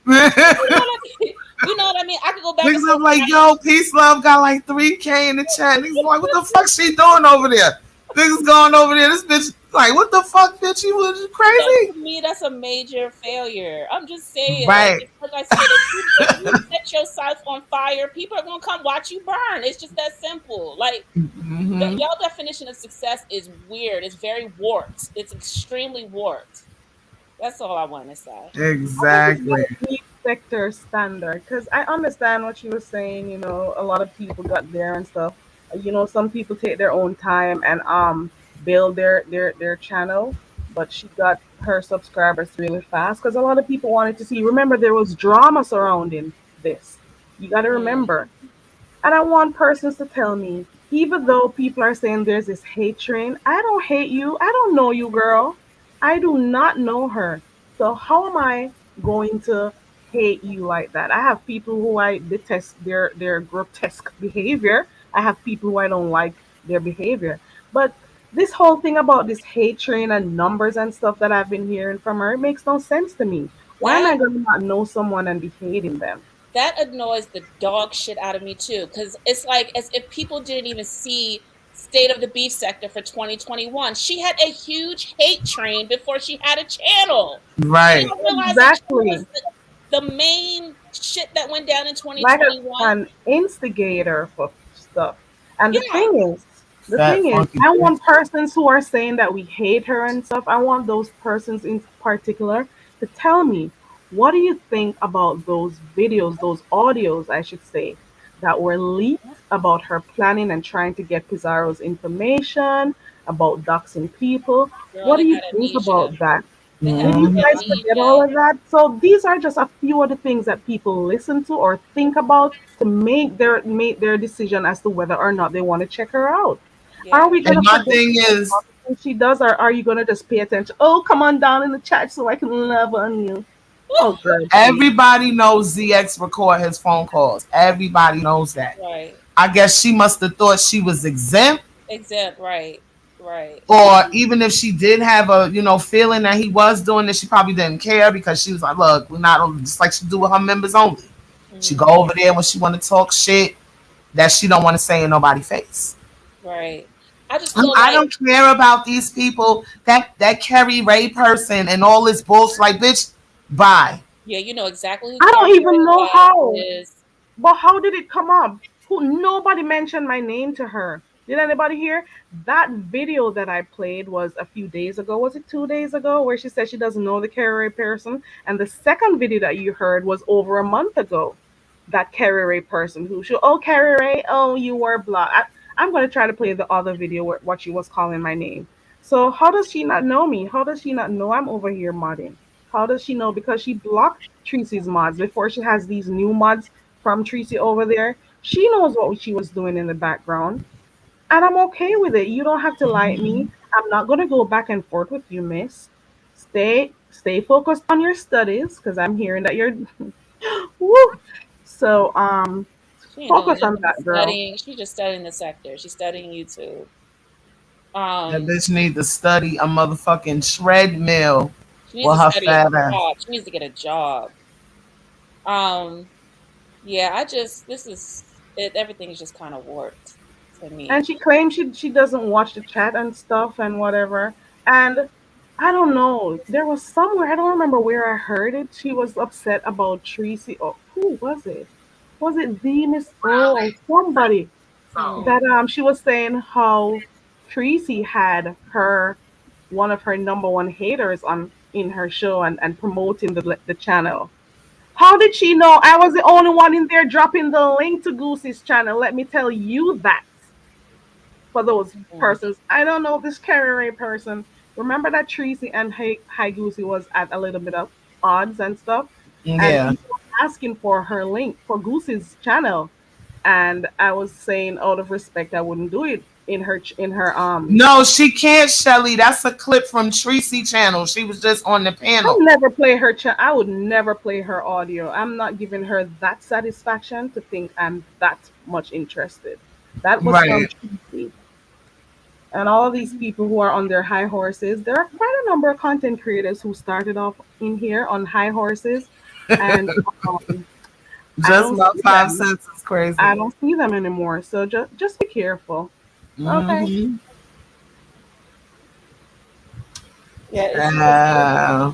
You know Niggas what I mean? You know what I mean? I could go back and I'm forth. like, yo, Peace Love got like 3K in the chat. Niggas like, what the fuck she doing over there? Niggas going over there. This bitch like, what the fuck, bitch? You To crazy? me, that's a major failure. I'm just saying, Right. like I said, if you set yourself on fire, people are gonna come watch you burn. It's just that simple. Like Hmm. y'all definition of success is weird. It's very warped. It's extremely warped. That's all I want to say. I think it's Exactly. very deep sector standard because I understand what you were saying. A lot of people got there and stuff. Some people take their own time and build their channel, but she got her subscribers really fast because a lot of people wanted to see. Remember, there was drama surrounding this. You got to Mm, remember. And I want persons to tell me, even though people are saying there's this hate train, I don't hate you. I don't know you, girl. I do not know her. So how am I going to hate you like that? I have people who I detest their grotesque behavior. I have people who I don't like their behavior. But this whole thing about this hate train and numbers and stuff that I've been hearing from her, it makes no sense to me. Why am that I going to not know someone and be hating them? that annoys the dog shit out of me too, because it's like as if people didn't even see State of the Beef Sector for 2021. She had a huge hate train before she had a channel. Do Right. y'all realize that she was Exactly. the main shit that went down in Like 2021? an instigator for stuff. And Yeah, the Fat thing is, funky I bitch. want persons who are saying that we hate her and stuff. I want those persons in particular to tell me, what do you think about those videos, those audios, I should say, that were leaked about her planning and trying to get Pizarro's information, about doxing people? girl, What do they you had think amnesia. about that? They had Did you Hmm. guys forget all amnesia. of that? So these are just a few of the things that people listen to or think about to make their decision as to whether or not they want to check her out. Are Yeah, we And gonna my forget thing about is, all the things she does, or are you gonna just pay attention? Oh, come on down in the chat so I can love on you. Oh, girl, please. everybody knows ZX record his phone calls. Everybody knows that. right. I guess she must have thought she was exempt, Exempt. Right. Right. or even if she did have a feeling that he was doing this, she probably didn't care because she was like, "Look, we're not just like she do with her members only. She go Hmm. over there when she want to talk shit that she don't want to say in nobody's face." Right. I just feel I like don't care about these people that Kerry Ray person and all this bullshit. Like, bitch, bye. yeah, you know exactly who I don't Carrie even Ray know how. is. But how did it come up? Who nobody mentioned my name to her. Did anybody hear? That video that I played was a few days ago. Was it 2 days ago? Where she said she doesn't know the Carrie Ray person. And the second video that you heard was over a month ago. That Carrie Ray person who she, oh, Carrie Ray, oh, you were blocked. I'm going to try to play the other video where what she was calling my name. So how does she not know me? How does she not know I'm over here modding? How does she know? Because she blocked Tracy's mods before she has these new mods from Tracy over there. She knows what she was doing in the background, and I'm okay with it. You don't have to like me. I'm not gonna go back and forth with you, miss. Stay focused on your studies, because I'm hearing that you're woo. So She ain't doing focus on nothing that, girl. studying. She's just studying the sector. She's studying YouTube. That Um, bitch need to study a motherfucking treadmill she needs with to her study a fat ass. job. She needs to get a job. Um, Yeah, this is it. Everything is just kind of warped to And me. she claims she doesn't watch the chat and stuff and whatever. And I don't know. There was somewhere, I don't remember where I heard it. She was upset about Tracy. Oh, who was it? Was it the Miss? Oh, somebody Hmm. that she was saying how Tracy had her one of her number one haters on in her show and promoting the channel. How did she know I was the only one in there dropping the link to Goosey's channel? Let me tell you that for those Hmm. persons. I don't know this Carrie Ray person. Remember that Tracy and Hi Goosey was at a little bit of odds and stuff, and Yeah. people were asking for her link for Goosey's channel, and I was saying out of respect I wouldn't do it in her No, she can't, Shelly. That's a clip from Tracy channel. She was just on the I'll panel. never play her I would never play her audio. I'm not giving her that satisfaction to think I'm that much interested. That was from Right. Tracy. And all of these people who are on their high horses, there are quite a number of content creators who started off in here on high horses, and um, I Just don't my see five them. cents is crazy. I don't see them anymore. So just be careful. Okay. Mm-hmm. Yeah, Uh,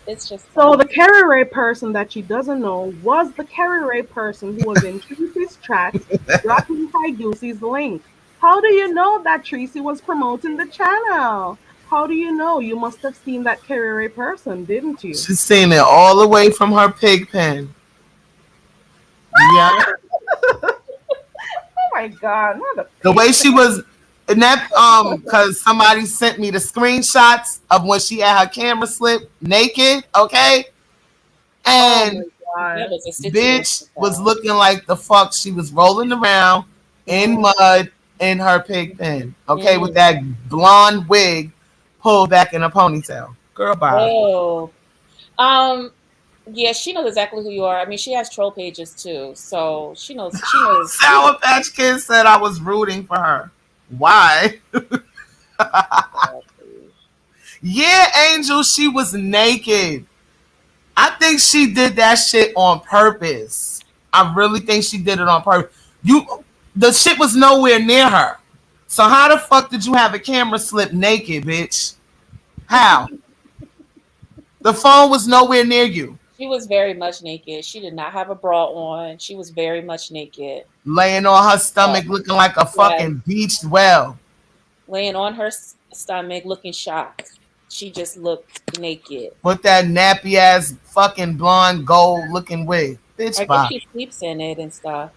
it's just So the Carrie Ray person that she doesn't know was the Carrie Ray person who was in Tracy's chat dropping Hi Goosey's link. How do you know that Tracy was promoting the channel? How do you know? You must have seen that Carrie Ray person, didn't you? she's seen it all the way from her pig pen. Yeah. Oh my God, not a The pig. way she was and that cause somebody sent me the screenshots of when she had her camera slip naked, okay? Oh And my that God. was a situation, bitch was though. looking like the fuck she was rolling around in Mm. mud in her pig pen, okay, with Mm. that blonde wig pulled back in a ponytail. Girl, bye. Oh, um, yeah, she knows exactly who you are. I mean, she has troll pages too, so she knows. She knows. Sour Patch Kid said I was rooting for her. Why? Exactly. Yeah, Angel, she was naked. I think she did that shit on purpose. I really think she did it on purpose. The shit was nowhere near her. So how the fuck did you have a camera slip naked, bitch? How? The phone was nowhere near you. She was very much naked. She did not have a bra on. She was very much naked. Laying on her Yeah, stomach looking like a yeah. fucking beached well. Laying on her stomach, looking shocked. She just looked naked. With that nappy ass fucking blonde gold looking wig. I Bitch, guess bye. she sleeps in it and stuff.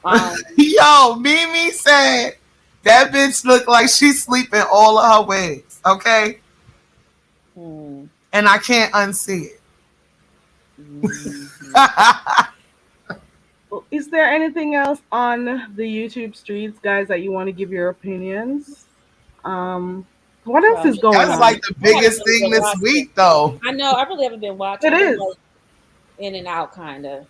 Um, Yo, Mimi said that bitch looked like she's sleeping all of her wigs, okay? hmm, And I can't unsee it. mhm. Is there anything else on the YouTube streets, guys, that you want to give your opinions? Um, what else is going That's on? like the I haven't biggest really thing been this watching. week, though. I know. I really haven't been watching. It I've been is. like in and out, kind of.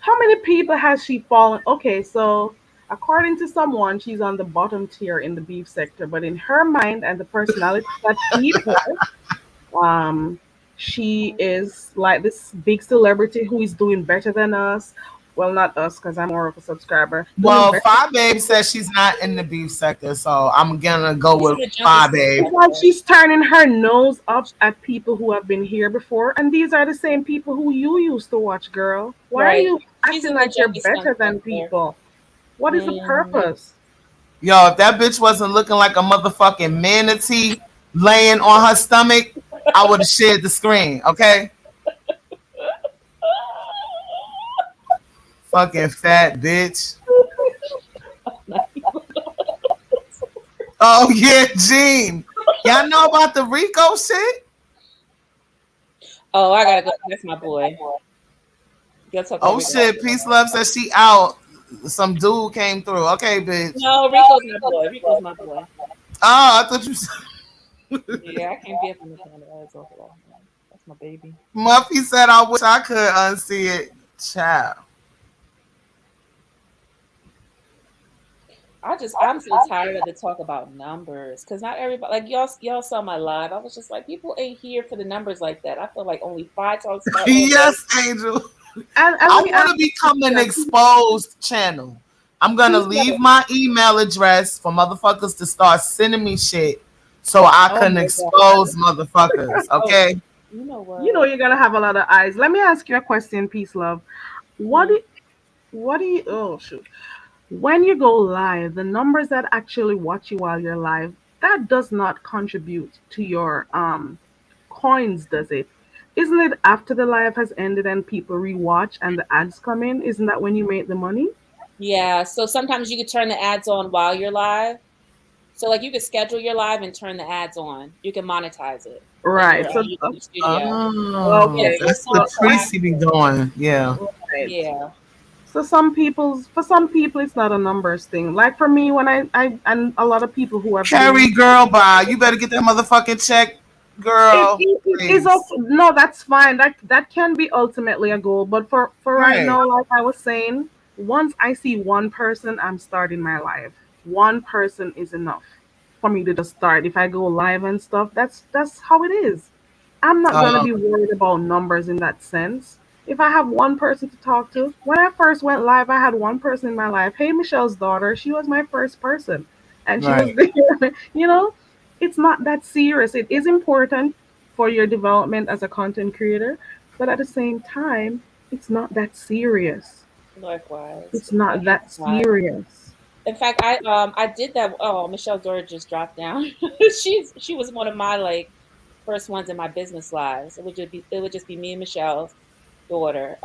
How many people has she fallen? Okay, so according to someone, she's on the bottom tier in the beef sector, but in her mind and the personality that feed her, um, she is like this big celebrity who is doing better than us. Well, not us, because I'm more of a subscriber. Doing Well, better. Five Babe says she's not in the beef sector, so I'm gonna go She's in with the junkie Five food Babe. It's like sector. she's turning her nose up at people who have been here before, and these are the same people who you used to watch, girl. Why are Right. you She's acting in the like you're junkie skunk better than sector. people? What is the Hmm. purpose? Yo, if that bitch wasn't looking like a motherfucking manatee laying on her stomach, I would have shared the screen, okay? Fucking fat bitch. Oh yeah, Gene. Y'all know about the Rico shit? Oh, I gotta go. That's my boy. You gotta talk about Oh Rico. shit, Peace Love says she out. Some dude came through. Okay, bitch. No, Rico's my boy. Rico's my boy. Oh, I thought you said Yeah, I can't be up in the kind of talk about him. That's my baby. Muffy said I wish I could unsee it. Child. I'm so tired of the talk about numbers because not everybody, like y'all saw my live. I was just like, people ain't here for the numbers like that. I feel like only five talks about, oh, Yes, Angel. And I let me want ask to become an you, exposed channel. I'm gonna please, leave my email address for motherfuckers to start sending me shit so I oh can my God. expose motherfuckers. Oh, Okay. you know You know what? you're gonna have a lot of eyes. Let me ask you a question, peace love. What Hmm. do what do you oh shoot. When you go live, the numbers that actually watch you while you're live, that does not contribute to your coins, does it? Isn't it after the live has ended and people rewatch and the ads come in? Isn't that when you make the money? Yeah. So sometimes you could turn the ads on while you're live. So like you could schedule your live and turn the ads on. You can monetize it in your Right. So YouTube studio. Oh, Yeah. okay. So that's it's the not till Tracy be after. doing. Yeah. Right. Yeah. So for some people it's not a numbers thing. Like for me, when I and a lot of people who have been Carrie girl, bye. You better get that motherfucking check, it, girl. it is of Please. no, that's fine. That can be ultimately a goal. But for right Right. now, like I was saying, once I see one person, I'm starting my live. One person is enough for me to just start. If I go live and stuff, that's how it is. I'm not gonna Oh, be worried about numbers in that sense. If I have one person to talk to, when I first went live, I had one person in my life. Hey, Michelle's daughter, she was my first person, and she was right. there. you know, it's not that serious. It is important for your development as a content creator, but at the same time, it's not that serious. Likewise. It's not It's that not. serious. In fact, I did that. Oh, Michelle Dora just dropped down. She was one of my like first ones in my business lives. It would just be me and Michelle's daughter.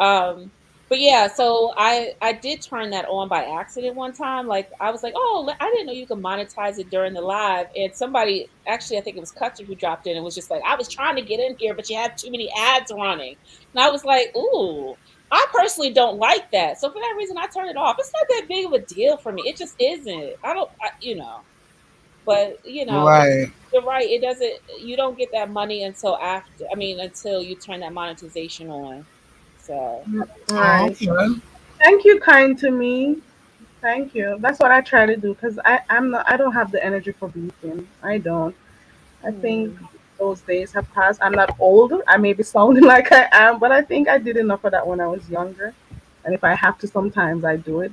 But yeah, so I did turn that on by accident one time. Like I was like, oh, I didn't know you could monetize it during the live. And somebody actually, I think it was Cutter who dropped in and was just like, I was trying to get in here, but you have too many ads running. And I was like, ooh. I personally don't like that. So for that reason, I turned it off. It's not that big of a deal for me. It just isn't. I don't, but Right. you're right. It doesn't, you don't get that money until after, I mean, until you turn that monetization on. So, Oh, Right. okay. Thank you, kind to me. Thank you. That's what I try to do because I'm not. I don't have the energy for beefing. I don't. I think hmm, those days have passed. I'm not old. I may be sounding like I am, but I think I did enough of that when I was younger. And if I have to, sometimes I do it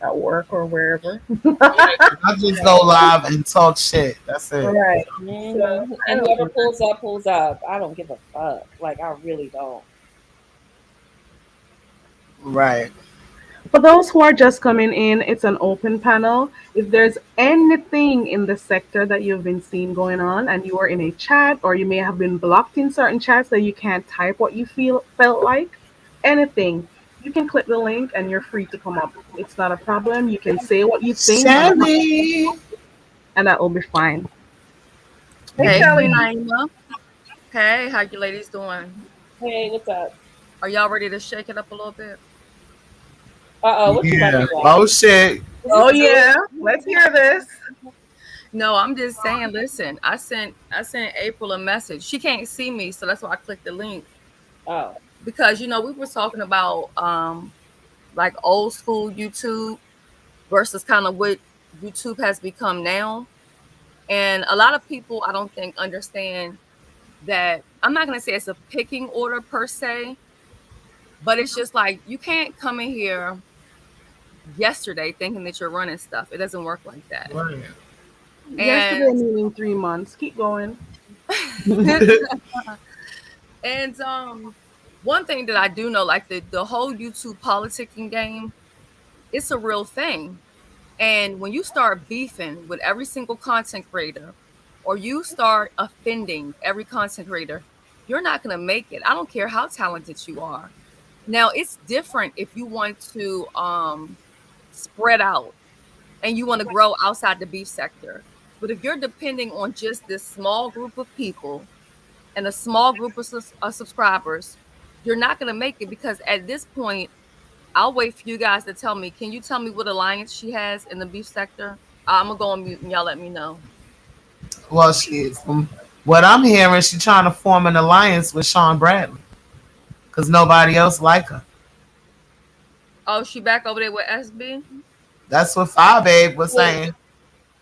at work or wherever. I just go live and talk shit. That's it. Right. So I and don't whoever do that. pulls up, pulls up. I don't give a fuck. Like, I really don't. Right. For those who are just coming in, it's an open panel. If there's anything in the sector that you've been seeing going on and you are in a chat or you may have been blocked in certain chats that you can't type what you felt like, anything, you can click the link and you're free to come up. It's not a problem. You can say what you think Shelly. and that will be fine. Hey Hey, Shelly. Queen Naima. Hey, how you ladies doing? Hey, what's up? Are y'all ready to shake it up a little bit? Uh-oh, what you about to Yeah. drop? Oh shit. Is Oh this tea? yeah. Let's hear this. No, I'm just saying, listen, I sent April a message. She can't see me, so that's why I clicked the link. Oh, Because we were talking about like old school YouTube versus kind of what YouTube has become now. And a lot of people I don't think understand that I'm not gonna say it's a picking order per se, but it's just like you can't come in here yesterday thinking that you're running stuff. It doesn't work like that. Right. And Yesterday meaning 3 months. Keep going. and one thing that I do know, like the whole YouTube politicking game, it's a real thing. And when you start beefing with every single content creator, or you start offending every content creator, you're not gonna make it. I don't care how talented you are. Now it's different if you want to spread out and you want to grow outside the beef sector. But if you're depending on just this small group of people and a small group of subscribers, you're not going to make it because at this point, I'll wait for you guys to tell me. Can you tell me what alliance she has in the beef sector? I'm going to go on mute and y'all let me know. Well, she from what I'm hearing, she's trying to form an alliance with Sean Bradley because nobody else like her. Oh, she back over there with SB? That's what Fire Babe was wait. saying.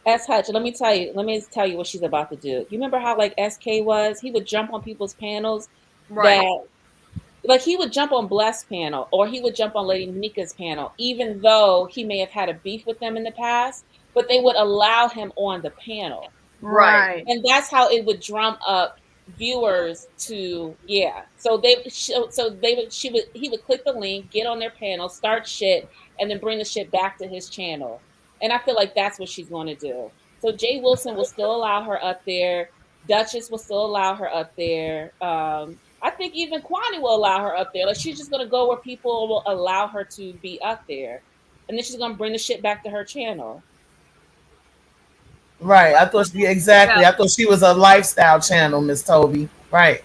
S Hutch, let me tell you what she's about to do. You remember how like SK was? He would jump on people's panels Right. that like he would jump on Bless panel or he would jump on Lady Nika's panel, even though he may have had a beef with them in the past, but they would allow him on the panel. Right. Right. And that's how it would drum up viewers to, yeah. So they would she would he would click the link, get on their panel, start shit, and then bring the shit back to his channel. And I feel like that's what she's going to do. So Jay Wilson will still allow her up there. Duchess will still allow her up there. I think even Kwani will allow her up there. Like she's just gonna go where people will allow her to be up there, and then she's gonna bring the shit back to her channel. Right. I thought she Yeah. exactly. I thought she was a lifestyle channel, Miss Toby. Right.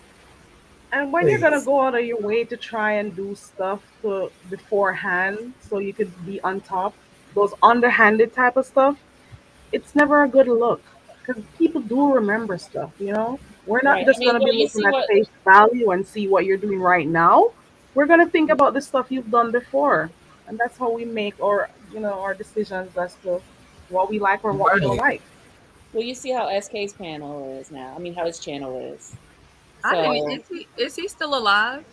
And when you're gonna Please. go out of your way to try and do stuff to beforehand so you could be on top, those underhanded type of stuff, it's never a good look because people do remember stuff. We're not Right. I just mean, gonna well, be you looking see at what face value and see what you're doing right now. We're gonna think about the stuff you've done before, and that's how we make our decisions as to what we like or what we don't Right. like. you see how SK's panel is now. I mean, how his channel is. I didn't. So Is he still alive?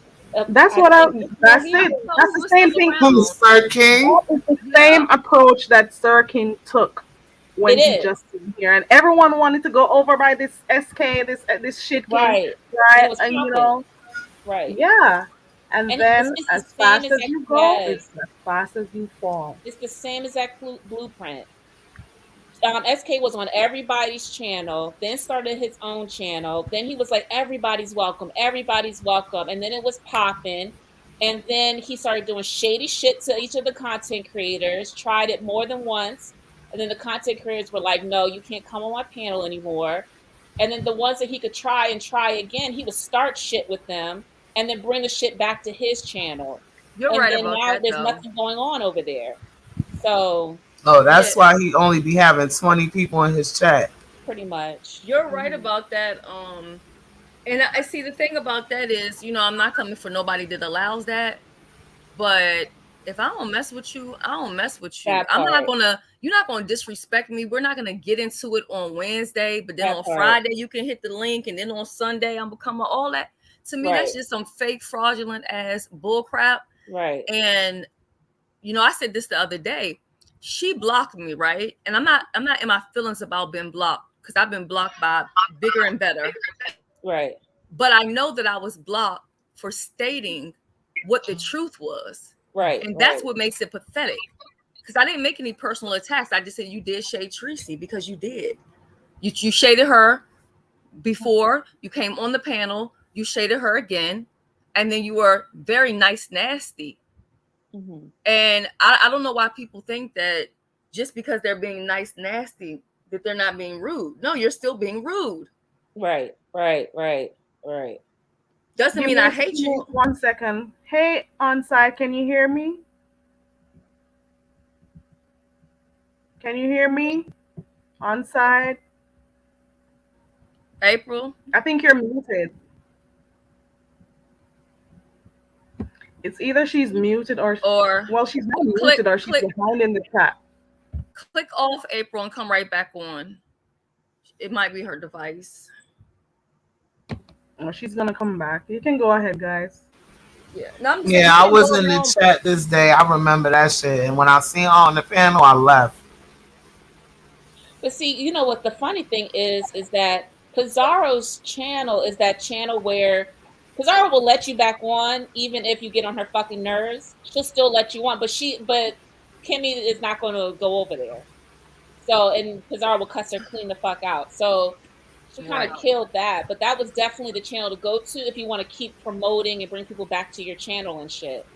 That's I what I. think Yeah, That's he. I it. didn't know That's he the was same still thing. Who's around. Sir King? That is the Yeah. same approach that Sir King took it when he is just came here, and everyone wanted to go over by this SK, this shit king, right, and it right? was And pumping right, yeah. And and then it's the as same fast as exact you go, it's yes, as fast as you fall. it's the same exact blueprint. SK was on everybody's channel, then started his own channel. Then he was like, everybody's welcome. And then it was popping. And then he started doing shady shit to each of the content creators, tried it more than once. And then the content creators were like, no, you can't come on my panel anymore. And then the ones that he could try and try again, he would start shit with them and then bring the shit back to his channel. You're And right then about now that, there's though. nothing going on over there. So Oh, Yeah, that's why he only be having 20 people in his chat. pretty much. you're right Mhm. about that. And I see the thing about that is, I'm not coming for nobody that allows that. But if I don't mess with you, I don't mess with you. That part. You're not gonna disrespect me. We're not gonna get into it on Wednesday, but then That on part. Friday you can hit the link, and then on Sunday I'm becoming all that. To me, that's Right. just some fake fraudulent ass bull crap. Right. And I said this the other day. She blocked me, right? And I'm not in my feelings about being blocked because I've been blocked by bigger and better. Right. But I know that I was blocked for stating what the truth was. Right. And Right. that's what makes it pathetic. Because I didn't make any personal attacks. I just said you did shade Tracy because you did. You shaded her before you came on the panel. You shaded her again. And then you were very nice, nasty. Mm-hmm. And I don't know why people think that just because they're being nice, nasty, that they're not being rude. No, you're still being rude. Right. Right. Right. Right. Doesn't mean I hate Give me you. 1 second. Hey, on site, can you hear me? Can you hear me? On site? April. I think you're muted. It's either she's muted or Or well, she's not click muted or she's click behind in the chat. click off April and come right back on. It might be her device. Well, she's gonna come back. You can go ahead, guys. Yeah. No, I'm saying Yeah, you I can't was go in the around. chat this day. I remember that shit. And when I seen her on the panel, I left. But see, you know what the funny thing is that Pizarro's channel is that channel where Pizarro will let you back on even if you get on her fucking nerves. She'll still let you on, but Kimmy is not going to go over there. So and Pizarro will cuss her clean the fuck out. So she kind Right. of killed that, but that was definitely the channel to go to if you want to keep promoting and bring people back to your channel and shit.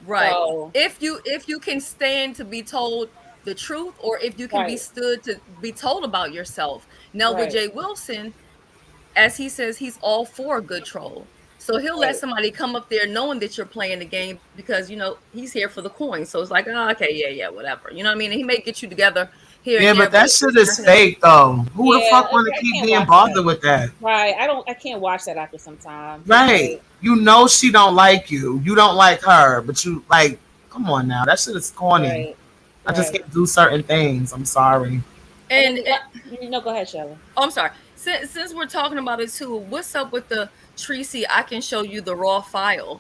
Right. So If you can stand to be told the truth, or if you can be right, stood to be told about yourself. Now with right, Jay Wilson, as he says, he's all for a good troll. So he'll let right, somebody come up there knowing that you're playing the game because he's here for the coin. So it's like, oh, okay, yeah, whatever. You know what I mean? And he may get you together here Yeah, and there, but but that shit is fake though. Who the yeah. fuck want to I keep can't being watch that. bothered with that? Right, I can't watch that after some time. Right. Like, You know she don't like you. You don't like her, but you like come on now. That shit is corny. right, I just right. can't do certain things. I'm sorry. And and, then and go ahead, Shelley. oh, I'm sorry. Since we're talking about it too, what's up with the Tracy? I can show you the raw file.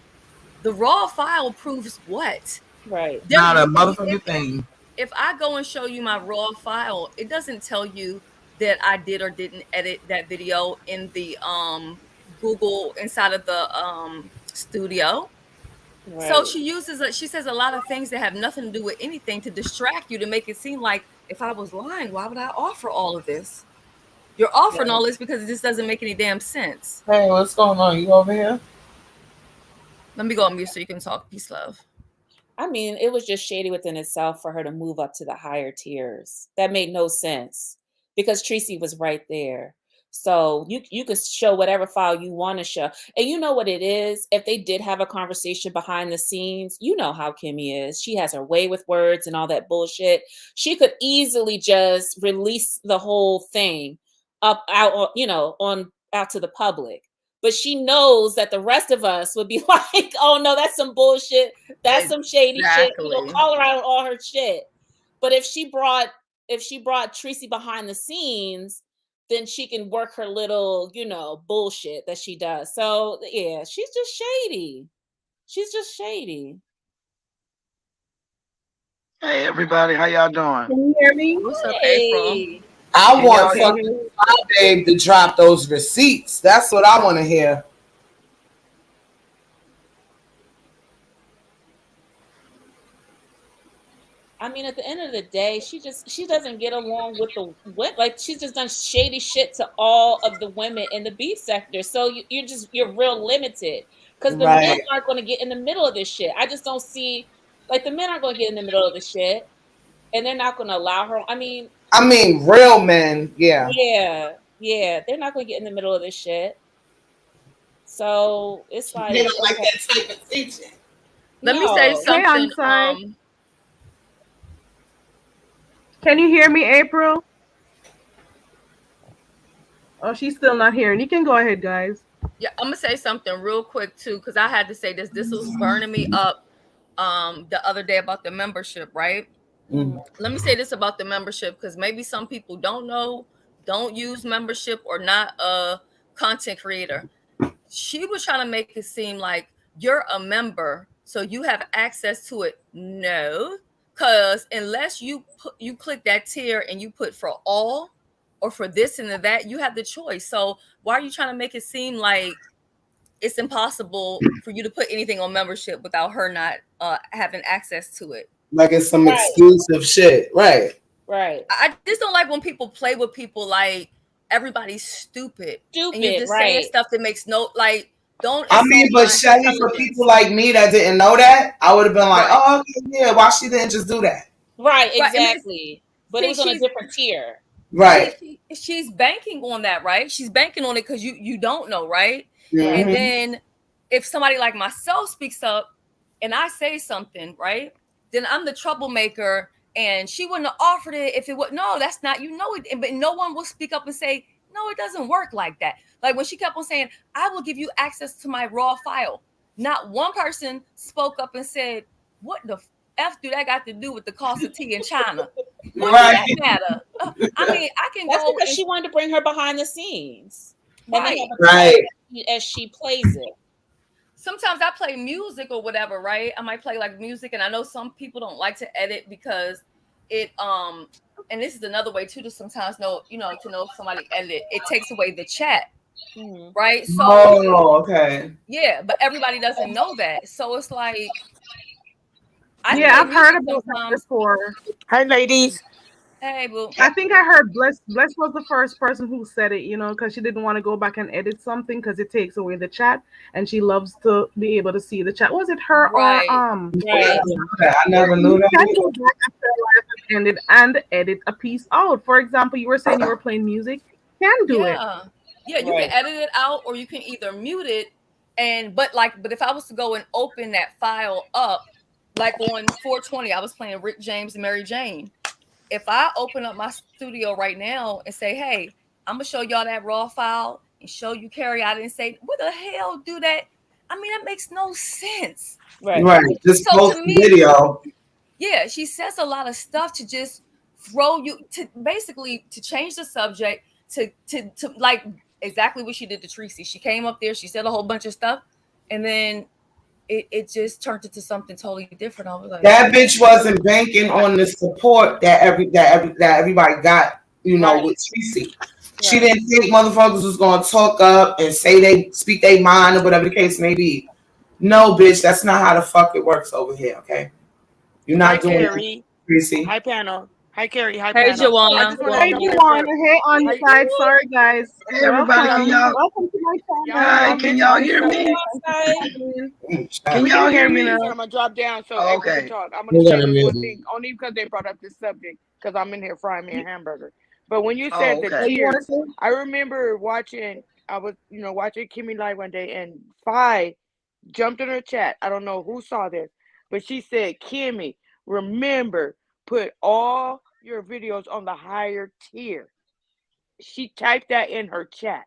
The raw file proves what? Right. Not a motherfucking thing. If I go and show you my raw file, it doesn't tell you that I did or didn't edit that video in the Google inside of the studio. So Right. she says a lot of things that have nothing to do with anything to distract you, to make it seem like if I was lying, why would I offer all of this? You're offering all this because it just doesn't make any damn sense. Hey, what's going on? You over here? Let me go on mute so you can talk. Peace, love. I mean, it was just shady within itself for her to move up to the higher tiers. That made no sense because Tracy was right there. So you could show whatever file you want to show. And you know what it is? If they did have a conversation behind the scenes, you know how Kimmy is. She has her way with words and all that bullshit. She could easily just release the whole thing up out, you know, on out to the public. But she knows that the rest of us would be like, oh no, that's some bullshit. That's some shady shit. You know, call her out on all her shit. But if she brought Tracy behind the scenes, then she can work her little, you know, bullshit that she does. So yeah, she's just shady. She's just shady. Hey everybody, how y'all doing? Can you hear me? What's up, April? I want fucking my babe to drop those receipts. That's what I want to hear. I mean, at the end of the day, she doesn't get along with like she's just done shady shit to all of the women in the beef sector. So you're real limited because the men aren't going to get in the middle of this shit. I just don't see like the men aren't going to get in the middle of the shit, and they're not going to allow her. I mean, real men, yeah, they're not going to get in the middle of this shit. So it's like, they don't like that type of teaching. Let me say something. Hey, can you hear me, April? Oh, she's still not hearing. You can go ahead, guys. Yeah, I'm gonna say something real quick too, because I had to say this. This was burning me up the other day about the membership, right? Let me say this about the membership, because maybe some people don't know, don't use membership, or not a content creator. She was trying to make it seem like you're a member, so you have access to it. No, because unless you click that tier and you put for all or for this and that, you have the choice. So why are you trying to make it seem like it's impossible for you to put anything on membership without her not having access to it? Like it's some exclusive shit, right? Right. I just don't like when people play with people like everybody's stupid and you're just saying stuff that makes no like. Don't. I mean, but Shelly, for people like me that didn't know that, I would have been like, oh, okay, yeah, why she didn't just do that? Right, exactly. But it was on a different tier. Right. She's banking on that, right? She's banking on it because you don't know, right? Mm-hmm. And then if somebody like myself speaks up and I say something, right, then I'm the troublemaker, and she wouldn't have offered it if it would. No, that's not, you know it. But no one will speak up and say, no, it doesn't work like that. Like when she kept on saying, I will give you access to my raw file. Not one person spoke up and said, what the F do that got to do with the cost of tea in China? What does that matter? I mean, I can That's go. because she wanted to bring her behind the scenes. Right. As she plays it. Sometimes I play music or whatever, right? I might play like music, and I know some people don't like to edit because it and this is another way too to sometimes know, you know, to know if somebody edited, it takes away the chat. Right? So okay. Yeah, but everybody doesn't know that. So it's like I've heard about that before. Hi, ladies. Hey, boo. I think I heard Bless was the first person who said it, you know, because she didn't want to go back and edit something because it takes away the chat, and she loves to be able to see the chat. Was it her or Right. I never knew that. You can go back after life has ended and edit a piece out. For example, you were saying you were playing music. You can do it. Yeah, you can edit it out, or you can either mute it but if I was to go and open that file up, like on 420, I was playing Rick James and Mary Jane. If I open up my studio right now and say, hey, I'm gonna show y'all that raw file and show you Carrie, I didn't say, what the hell do that? I mean, that makes no sense. Right. Just So post to the me, video. Yeah, she says a lot of stuff to just throw you to basically to change the subject to like exactly what she did to Tracy. She came up there, she said a whole bunch of stuff, and then it just turned into something totally different. I was like, that bitch wasn't banking on the support that everybody got, with Tracy. She didn't think motherfuckers was gonna talk up and say they speak their mind or whatever the case may be. No, bitch, that's not how the fuck it works over here, okay? You're not doing Carrie. that, Tracy. Hi, panel. Hi, Carrie. Hi, Hey, panel. I Joanna. just want to Hey, jump in Juana. for. Hey, on Hi, side. Sorry, guys. Hey, everybody, can y'all? Welcome to my Hi, channel. can y'all hear me? Can y'all hear me now? I'm gonna drop down so April can talk. I'm gonna say this one thing, only because they brought up this subject, because I'm in here frying me a hamburger. But when you said the tears, I remember watching. I was, watching Kimmy live one day, and Fi jumped in her chat. I don't know who saw this, but she said, "Kimmy, remember, put all your videos on the higher tier." She typed that in her chat.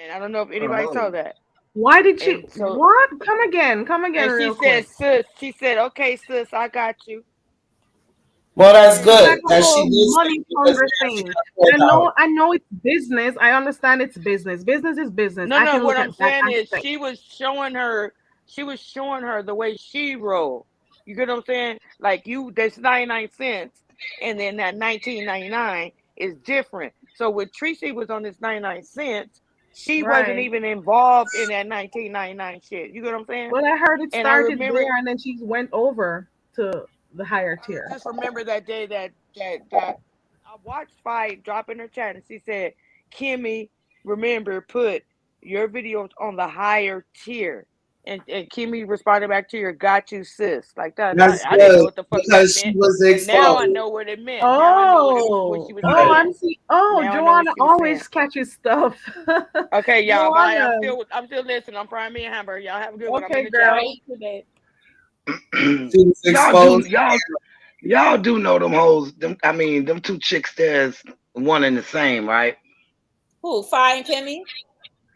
And I don't know if anybody saw that. Why did she? What? Come again. And real said, quick. "Sis," she said, "Okay, sis, I got you." Well, that's good. Like the whole money hunger thing. I know it's business. I understand it's business. Business is business. No. What I'm saying is, she was showing her the way she rolled. You get what I'm saying? Like there's 99 cents, and then that 19.99 is different. So when Tracy was on this 99 cents, she wasn't even involved in that 19.99 shit. You get what I'm saying? Well, I heard it And I started remember, there, and then she went over to the higher tier. I just remember that day that I watched Fi drop in her chat, and she said, "Kimmy, remember, put your videos on the higher tier." And Kimmy responded back to her, "Got you, sis." Like that. That's I didn't know good what the fuck because that she meant, was but now I exposed. know what it meant. Now I know what she was saying. I'm see. Oh, Now I know what Joanna she was always saying. catches stuff. Okay, y'all. Bye. Joanna. I'm still listening. I'm frying me a hamburger. Y'all have a good one. I'm Okay, in the girl. chat. Y'all do know them hoes. Them two chicks there's one and the same, right? Who? Fi and Kimmy?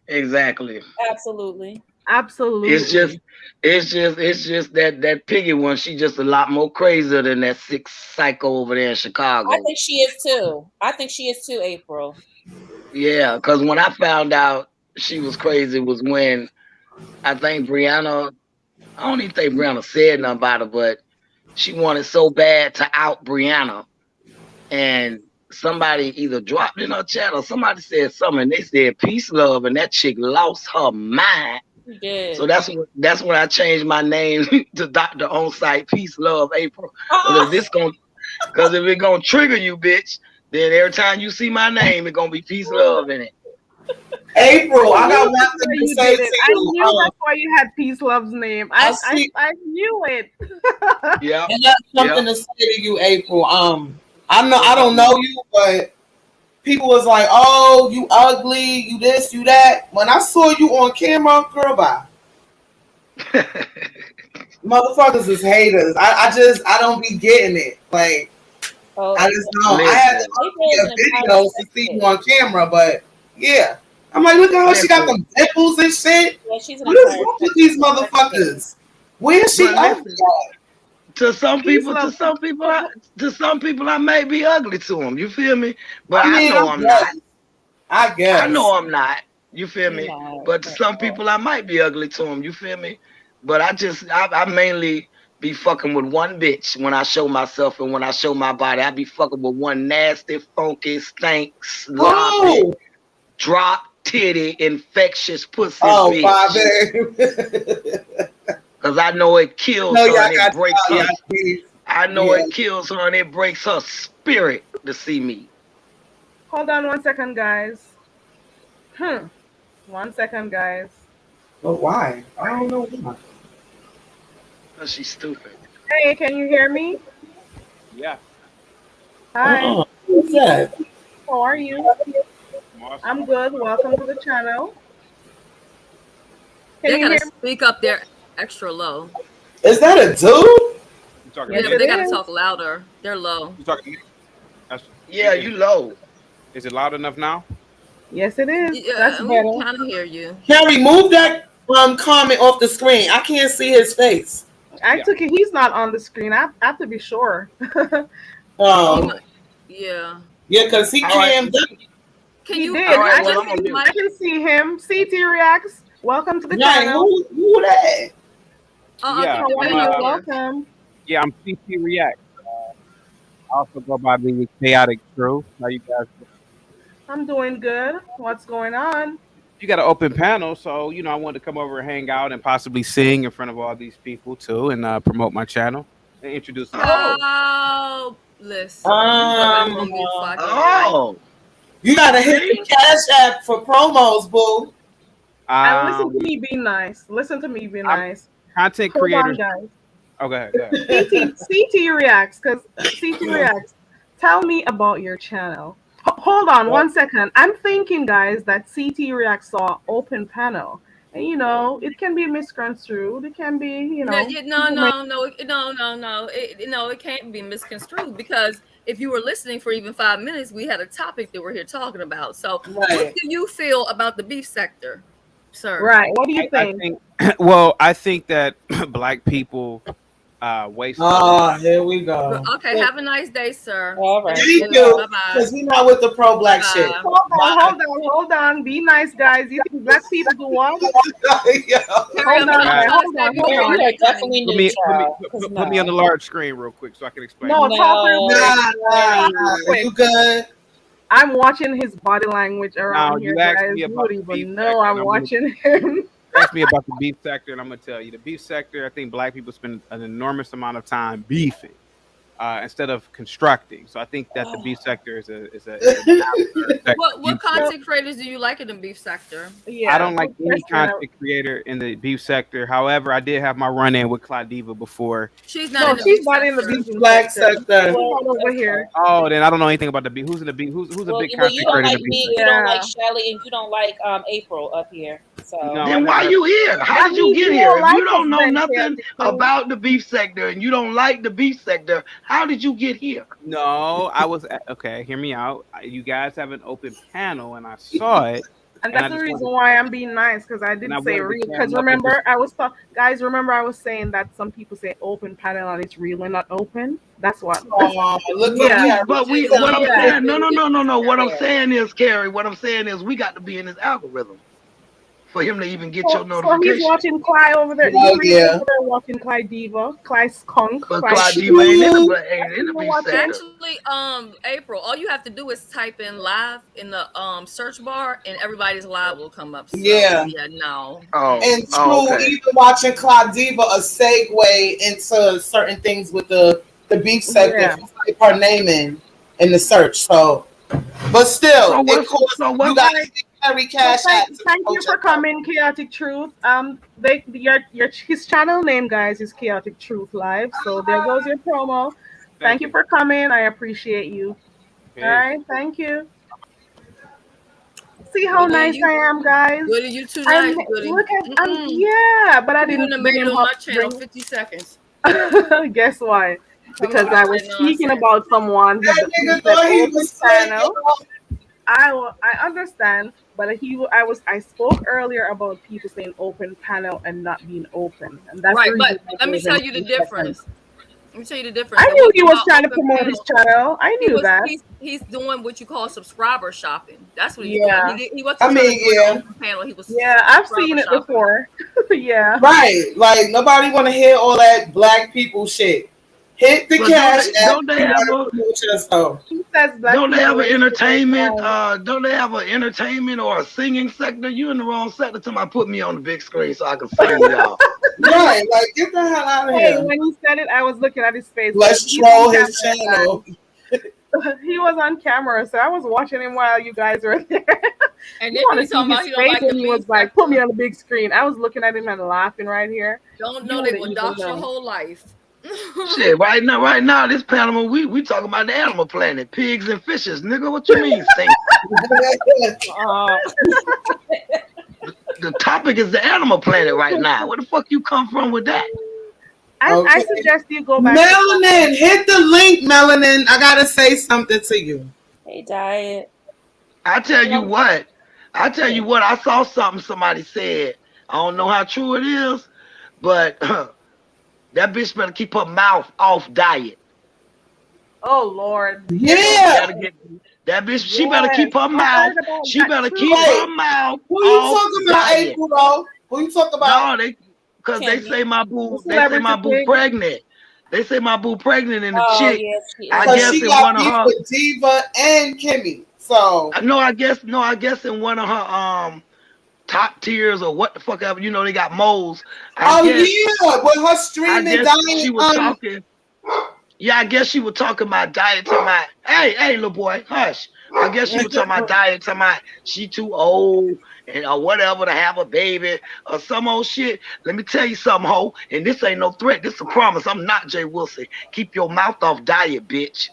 Exactly. Absolutely. It's just that piggy one. She just a lot more crazier than that sick psycho over there in Chicago. I think she is too, April. Yeah, because when I found out she was crazy was when I think Brianna. I don't even think Brianna said nothing about it, but she wanted so bad to out Brianna, and somebody either dropped in her chat or somebody said something. And they said peace, love, and that chick lost her mind. So that's when I changed my name to Dr. On-Site Peace, Love, April. Because if it's gonna trigger you, bitch, then every time you see my name, it's gonna be peace, love in it. April, I got one thing to say to you. I knew that's why you had Peace Love's name. I knew it. Yeah. And that's something to say to you, April. I don't know you, but people was like, "Oh, you ugly, you this, you that." When I saw you on camera, girl, bye. Motherfuckers is haters. I don't be getting it. Like, I just don't. I had to see a video to see you on camera, but yeah. I'm like, look at how she got them dimples and shit. Yeah, she's what is wrong with these motherfuckers? Where is she ugly at? To some people, I may be ugly to them. You feel me? But I know I'm not. I guess. I know I'm not. You feel me? But to some people, I might be ugly to them. You feel me? But I mainly be fucking with one bitch when I show myself and when I show my body. I be fucking with one nasty, funky, stank, sloppy, drop titty, infectious pussy bitch. Because I know it kills her and it breaks her. I know it kills her and it breaks her spirit to see me. Hold on 1 second, guys. 1 second, guys. But why? I don't know why. Because she's stupid. Hey, can you hear me? Yeah. Hi. What's that? How are you? I'm good. Welcome to the channel. They gotta speak up there extra low. Is that a dude? Yeah, but they gotta talk louder. They're low. You talking? Yeah, you low. Is it loud enough now? Yes, it is. Yeah, that's we better. kind of hear you. Carrie, move that comment off the screen. I can't see his face. I took it. He's not on the screen. I have to be sure. Oh. Yeah. Yeah, because he cammed up. Can He you? did. All right, I well, can I'm on see. mute. I can see him. CT reacts. Welcome to the Right, channel. who that? Yeah, Keep How your are I'm fan up you? there. Welcome. yeah, I'm CT React. I also go by the Chaotic Truth. How you guys doing? I'm doing good. What's going on? You got an open panel, so I wanted to come over and hang out and possibly sing in front of all these people too, and promote my channel and introduce myself. Oh, Oh, listen, you already on mute before I get ready. oh, You gotta hit the see? Cash App for promos, boo. And listen to Um, me be nice. Listen to me be I'm nice. content Hold on, creators. guys. Oh, go ahead, go ahead. CT reacts because CT reacts. Tell me about your channel. Hold on Well, 1 second. I'm thinking, guys, that CT reacts saw open panel, and it can be misconstrued. It can be, No, people may. it can't be misconstrued because if you were listening for even 5 minutes, we had a topic that we're here talking about. So, what right. do you feel about the beef sector, sir? Right. What do you I think? think, well, I think that black people waste a lot. Oh, here we go. Okay, have a nice day, sir. All right. Thank Thank you. you, Bye bye. because we not with the pro black shit. Bye. Hold on, Bye. hold on. Be nice, guys. You think black people do what? Yo. Carrie, Hold I'm on, trying guys. to Hold save on, you hold from Gary, on. you are heartache, honey. definitely Put me, neutral. 'Cause put me on the no. large screen real quick so I can explain. No, talk real quick. Nah, Talk real quick. you good? I'm watching his body language Now around here, you asked guys. me You about would the beef even know sector, I'm and I'm gonna watching him. ask me about the beef sector, and I'm gonna tell you the beef sector. I think black people spend an enormous amount of time beefing instead of constructing. So I think that the beef sector is a downer sector What viewpoint. content creators do you like in the beef sector? I Yeah, don't like good any question. content creator in the beef sector. However, I did have my run in with Claudiva before. She's not No, in the she's beef not in the sector. beefing Black sector. sector. She's Well, not over here. Oh, then I don't know anything about the beef. Who's in the beef? Who's a big you content don't creator in like the beef me, sector? you don't like Yeah. Shelly, and you don't like April up here. So No, I Then never why heard. you here? How That did you means get you here? don't If you like us don't know then, nothing chaotic crew. about the beef sector and you don't like the beef sector, how did you get here? No, I was okay. Hear me out. You guys have an open panel, and I saw it, And and I that's the just reason wanted why I'm being nice because I and did I say wanted to real. Because clam up and remember, guys. Remember, I was saying that some people say open panel and it's really not open. That's what. Oh, look But at Yeah, we, Carrie. but we, She's what I'm yeah. saying, no. What I'm saying is, Carrie, what I'm saying is we got to be in his algorithm for him to even get your So he's notification. watching Cly over there. He's Well, really yeah. over there watching Cly Diva, Cly Skunk, But Cly Claude Shit. Diva Ooh. ain't in the You're beef watching. sector. Actually, April, all you have to do is type in live in the search bar and everybody's live will come up. So Yeah. yeah, no. Oh, And oh, true, okay. even watching Claudiva a segue into certain things with the beef sector Yeah. if you type her name in the search. So, but So still, it what's costs so you what's got to carry So cash out to thank you approach for your phone. coming, Chaotic Truth. His channel name, guys, is Chaotic Truth Live. So there goes your promo. thank Thank you you. for coming. I appreciate you. All Peace. right, thank you. See how Goody, nice you I am, guys. goody, you too I'm nice, Goody. look at yeah, but I You didn't wouldn't have bring made it him on up. my channel 50 seconds. Guess why? Coming Because with I all was that speaking nonsense. about someone That who nigga said thought he open was slick, panel. y'all. I understand, but I spoke earlier about people saying open panel and not being open, and that's the Right, reason but I let me gave him tell you the 2 seconds. difference. Let me tell you the difference. I It knew he wasn't was about trying to open promote his panel. channel. I knew that. He's doing what you call subscriber shopping. That's what he's doing. Yeah, He wasn't I trying to mean, join the yeah, open panel. He was yeah, I've subscriber seen it shopping. before. Yeah. right. Like nobody want to hear all that black people shit. Hit the but don't cash they app don't if they you have want a to promote yourself. He says black don't they have people an ain't shit right entertainment now. don't they have an entertainment or a singing sector? You in the wrong sector till I put me on the big screen so I can sing to y'all. Right. Like get the hell out of Hey, here. when he said it, I was looking at his face because Let's he's on troll his camera, channel. guys. He was on camera, so I was watching him while you guys were there. And You then want to he's see talking about his he don't face like the when he beef was like, "Put me sector. on the big screen." I was looking at him and laughing right here. Don't You know they wouldn't will even dox your know. whole life. Shit, right now, this panel we talking about the animal planet, pigs and fishes, nigga. What you mean sing? Uh, The topic is the animal planet right now. Where the fuck you come from with that? I Okay. suggest you go back to Melanin, hit the link, Melanin. I gotta say something to you. hey, Diet. I tell you Well, what. I tell yeah. you what. I saw something somebody said. I don't know how true it is, but that bitch better keep her mouth off diet. Oh Lord. Here goes Yeah. That'll get That bitch, she better keep her mouth. She better keep her mouth. Who you talking about, April? Though? Who you talking about? No, because they say my boo. They say Celebrity my boo pig. pregnant. They say my boo pregnant, and the Oh, chick. yes, she I Because guess she in got one of beef her. with Diva and Kimmy. So No, I guess in one of her top tiers or what the fuck ever. You know they got moles. yeah, with her streaming I guess dying. she was talking. Yeah, I guess she was talking about diet to my hey little boy, hush. I guess she was talking about diet to my she too old and or whatever to have a baby or some old shit. Let me tell you something, ho. And this ain't no threat. This a promise. I'm not Jay Wilson. Keep your mouth off diet, bitch.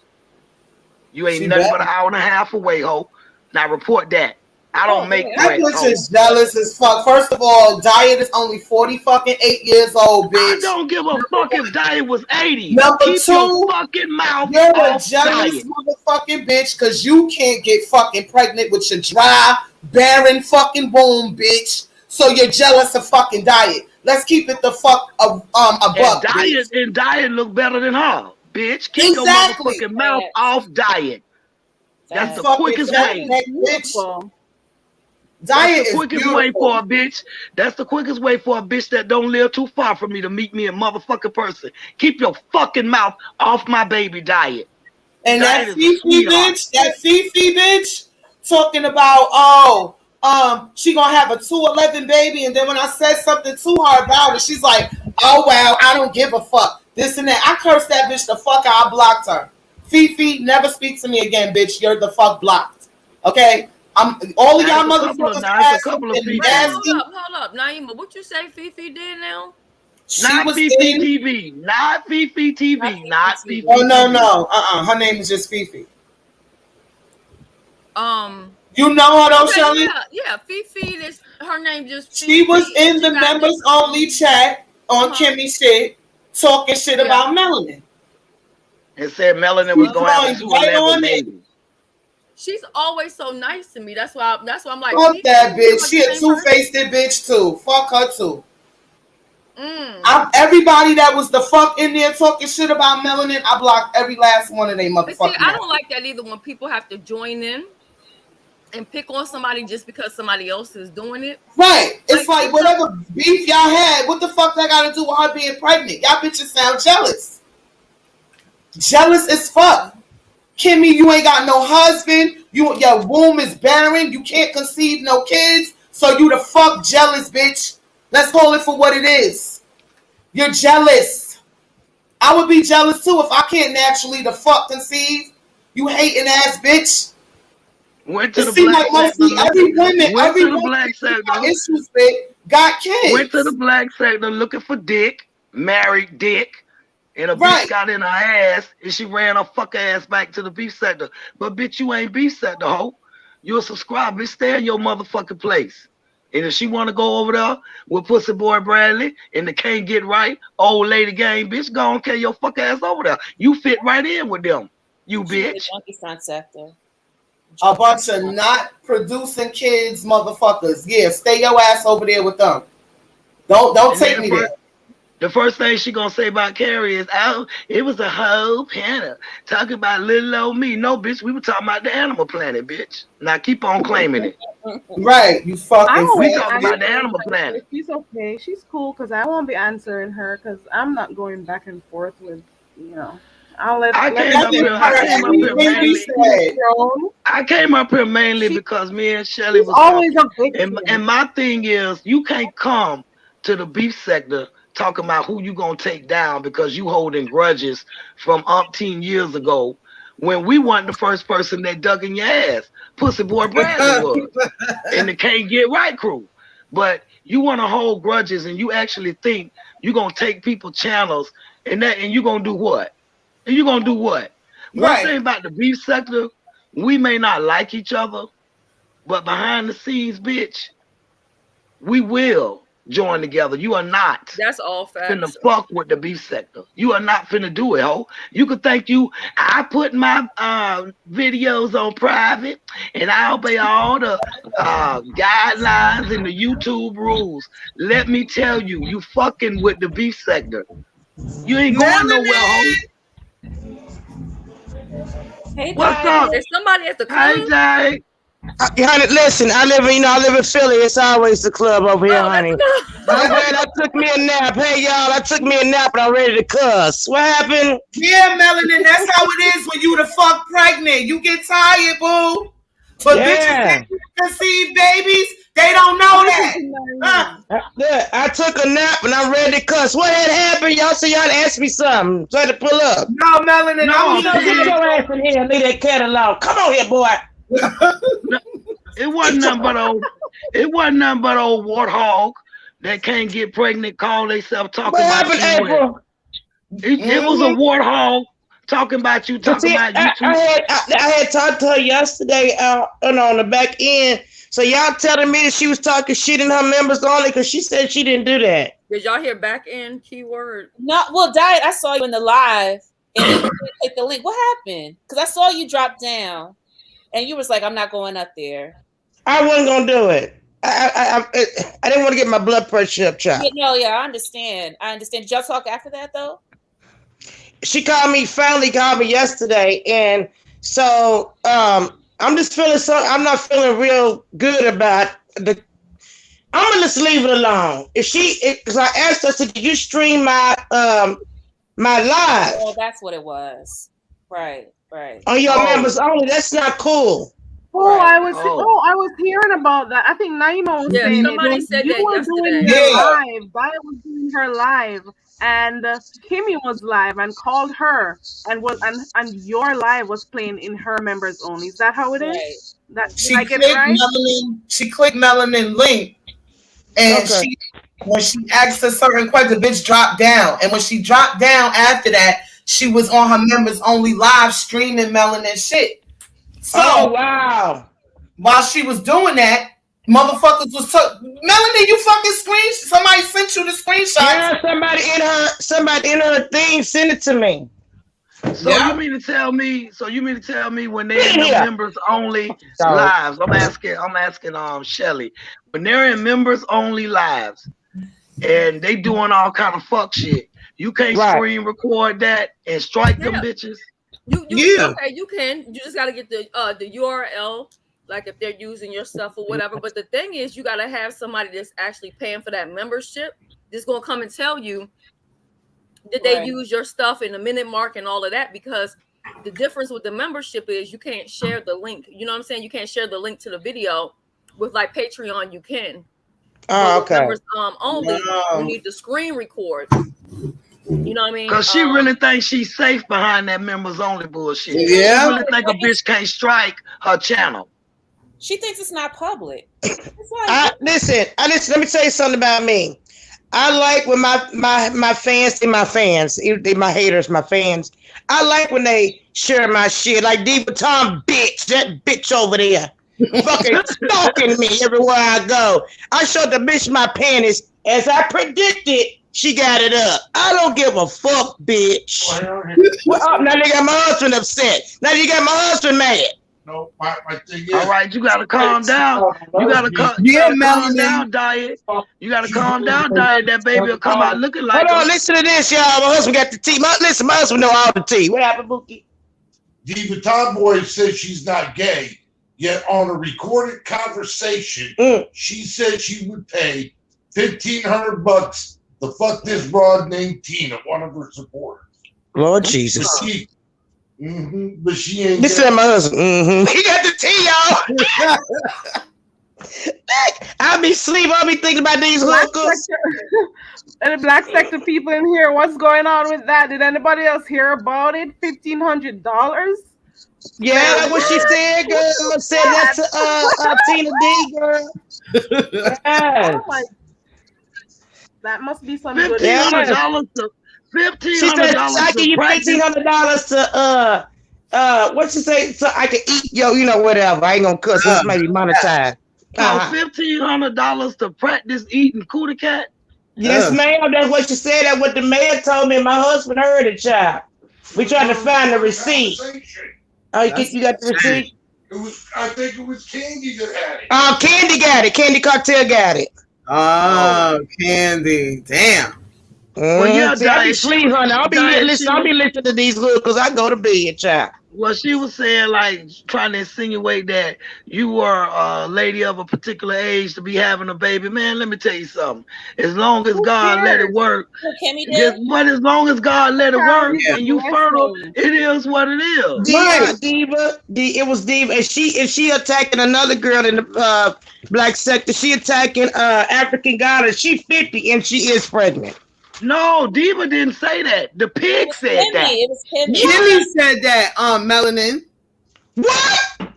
You ain't nothing but an hour and a half away, ho. Now report that. I don't make that threats, bitch is jealous as fuck. First of all, Diet is only 48 years old, bitch. I don't give a fuck if Diet was 80. Number Keep two, your fucking mouth you're a off jealous Diet. motherfucking bitch because you can't get fucking pregnant with your dry, barren fucking womb, bitch. So you're jealous of fucking Diet. Let's keep it the fuck a buck, bitch. And Diet look better than her, bitch. Keep your motherfucking mouth off Diet. That's the quickest way. Beautiful. Diet That's the quickest way for a bitch. That's the quickest way for a bitch that don't live too far from me to meet me a motherfucking person. Keep your fucking mouth off my baby Diet. And Diet that Fifi bitch, talking about she gonna have a 2'11" baby, and then when I said something to her about it, she's like, oh well, I don't give a fuck. This and that. I cursed that bitch the fuck out. I blocked her. Fifi, never speak to me again, bitch. You're the fuck blocked. Okay? All of y'all motherfuckers Hold up, Naima. What you say Fifi did now? Not Fifi TV. Not Fifi TV. Not Fifi. Oh no. Her name is just Fifi. You know her though, Shelly? Yeah. Fifi is her name. Just Fifi. She was in the members only chat on Kimmy shit, talking shit about Melanin. And said Melanin was going to have a 2'11" baby. She's always so nice to me. That's why I'm like, fuck that bitch. She a two-faced bitch too. Fuck her too. Everybody that was the fuck in there talking shit about Melanin, I blocked every last one of them motherfuckers. I don't like that either when people have to join in and pick on somebody just because somebody else is doing it. Right. It's like whatever beef y'all had, what the fuck that got to do with her being pregnant? Y'all bitches sound jealous. Jealous as fuck. Kimmy, you ain't got no husband. Your womb is barren. You can't conceive no kids. So you the fuck jealous, bitch. Let's call it for what it is. You're jealous. I would be jealous too if I can't naturally the fuck conceive. You hating ass bitch. Went to the black sector. Every woman issues with got kids. Went to the black sector looking for dick, married dick. And a bitch got in her ass and she ran her fuck ass back to the beef sector. But bitch, you ain't beef sector, ho. You a subscriber. Bitch, stay in your motherfucking place. And if she want to go over there with Pussy Boy Bradley and the can't get right, old lady gang, bitch, go and carry your fuck ass over there. You fit right in with them, you bitch. A bunch of not producing kids, motherfuckers. Yeah, stay your ass over there with them. Don't take me there. The first thing she gonna say about Carrie is, oh, it was a whole panel talking about little old me. No, bitch, we were talking about the Animal Planet, bitch. Now keep on claiming it. Right, you fucking. We talking about the Animal Planet. She's okay. She's cool because I won't be answering her because I'm not going back and forth with, I'll let. I came up here mainly because me and Shelly was always a victim. And my thing is, you can't come to the beef sector talking about who you gonna take down because you holding grudges from umpteen years ago when we weren't the first person that dug in your ass. Pussy Boy Bradley was. And the Can't Get Right crew. But you want to hold grudges and you actually think you're gonna take people channels and you're gonna do what? And you're gonna do what? One thing about the beef sector, we may not like each other, but behind the scenes, bitch, we will join together. You are not. That's all facts. Finna fuck with the beef sector. You are not finna do it, ho. You could think I put my videos on private and I obey all the guidelines and the YouTube rules. Let me tell you, you fucking with the beef sector. You ain't going nowhere, ho. Hey, What's guys. up? Is somebody at the Hey, club? Jay. Honey, listen, I live in Philly. It's always the club over here, Oh, that's honey. enough. I'm glad I took me a nap. Hey, y'all, I took me a nap and I'm ready to cuss. What happened? Yeah, Melanin, that's how it is when you the fuck pregnant. You get tired, boo. But bitches Yeah. that conceive babies, they don't know that. I took a nap and I'm ready to cuss. What had happened? Y'all say y'all asked me something. Try to pull up. No, Melanin, No, Get your ass in here and leave that catalog. Come on here, boy. It wasn't nothing but old warthog that can't get pregnant, call themselves talking What about happened, you. April? It was a warthog talking about you, talking about you too. I had talked to her yesterday on the back end. So y'all telling me that she was talking shit in her members only because she said she didn't do that. Did y'all hear back end keyword? No, well, Diet, I saw you in the live and you didn't click the link. What happened? Because I saw you drop down and you was like, I'm not going up there. I wasn't gonna do it. I didn't want to get my blood pressure up, child. Yeah, I understand. Did y'all talk after that though? She finally called me yesterday, and so I'm just feeling I'm not feeling real good about the. I'm gonna just leave it alone. Because I asked her, I said, did you stream my live? Oh, that's what it was. Right. On your members only. That's not cool. I was hearing about that. I think Naima was saying somebody said you that were yesterday. doing your live. Diet was doing her live, and Kimmy was live and called her, and your live was playing in her members only. Is that how it is? She clicked Melanin link, and when she asked a certain question, the bitch dropped down, and when she dropped down after that, she was on her members only live streaming Melanin shit. So wow! While she was doing that, motherfuckers was Melanie, you fucking somebody sent you the screenshot. Yeah, somebody in her thing sent it to me. So you mean to tell me when they're in the members only lives? I'm asking Shelly. When they're in members only lives and they doing all kind of fuck shit, you can't screen record that and strike them bitches. Okay, you can. You just gotta get the URL, like if they're using your stuff or whatever. But the thing is, you gotta have somebody that's actually paying for that membership. That's gonna come and tell you that they use your stuff in the minute mark and all of that. Because the difference with the membership is you can't share the link. You know what I'm saying? You can't share the link to the video. With like Patreon, you can. Oh, okay. Members only, you need to screen record. You know what I mean? Because she really thinks she's safe behind that members only bullshit. Yeah. She really think a bitch can't strike her channel. She thinks it's not public. Listen, let me tell you something about me. I like when my fans, they my haters, my fans. I like when they share my shit. Like Diva Tom, that bitch over there, fucking stalking me everywhere I go. I showed the bitch my panties as I predicted. She got it up. I don't give a fuck, bitch. Well, now they got my husband upset. Now you got my husband mad. No, my thing is. All right, you gotta calm down. You gotta calm down, Diet. You gotta calm down, Diet. That baby will come out looking like. Hold on, listen to this, y'all. My husband got the tea. My husband know all the tea. What happened, Bookie? Diva Tomboy says she's not gay, yet on a recorded conversation, she said she would pay $1,500 to fuck this broad named Tina, one of her supporters. Lord Jesus. But she ain't. Listen to my husband. He got the tea, y'all. I'll be asleep. I'll be thinking about these hookers. And the black sector people in here, what's going on with that? Did anybody else hear about it? $1,500? Yeah, that's what she said, girl. Said that to Tina D, girl. Oh my, that must be some good. $1,500 to $1,500. She said I give you $1,500 to what you say? So I can eat whatever. I ain't gonna cuss. This may be monetized. $1,500 to practice eating cootie cat. Yes, ma'am. That's what she said. That's what the mayor told me. My husband heard it, child. We trying to find the receipt. Oh, you got the receipt? I think it was Candy that had it. Candy got it. Candy Cartel got it. Oh, Candy. Damn. Well, yeah, I be sleep, honey. I'll be listening to these little because I go to bed, child. Well, she was saying like trying to insinuate that you were a lady of a particular age to be having a baby. Man, let me tell you something. As long as Who God let it cares? work, What Kimmy did? but as long as God let it Child, work he's a and you fertile, blessing. it is what it is. Right. Diva. It was Diva, and she attacking another girl in the black sector. She attacking African goddess. She 50 and she is pregnant. No, Diva didn't say that. The pig said that. It was Kimmy. Kimmy said that. Melanin. What?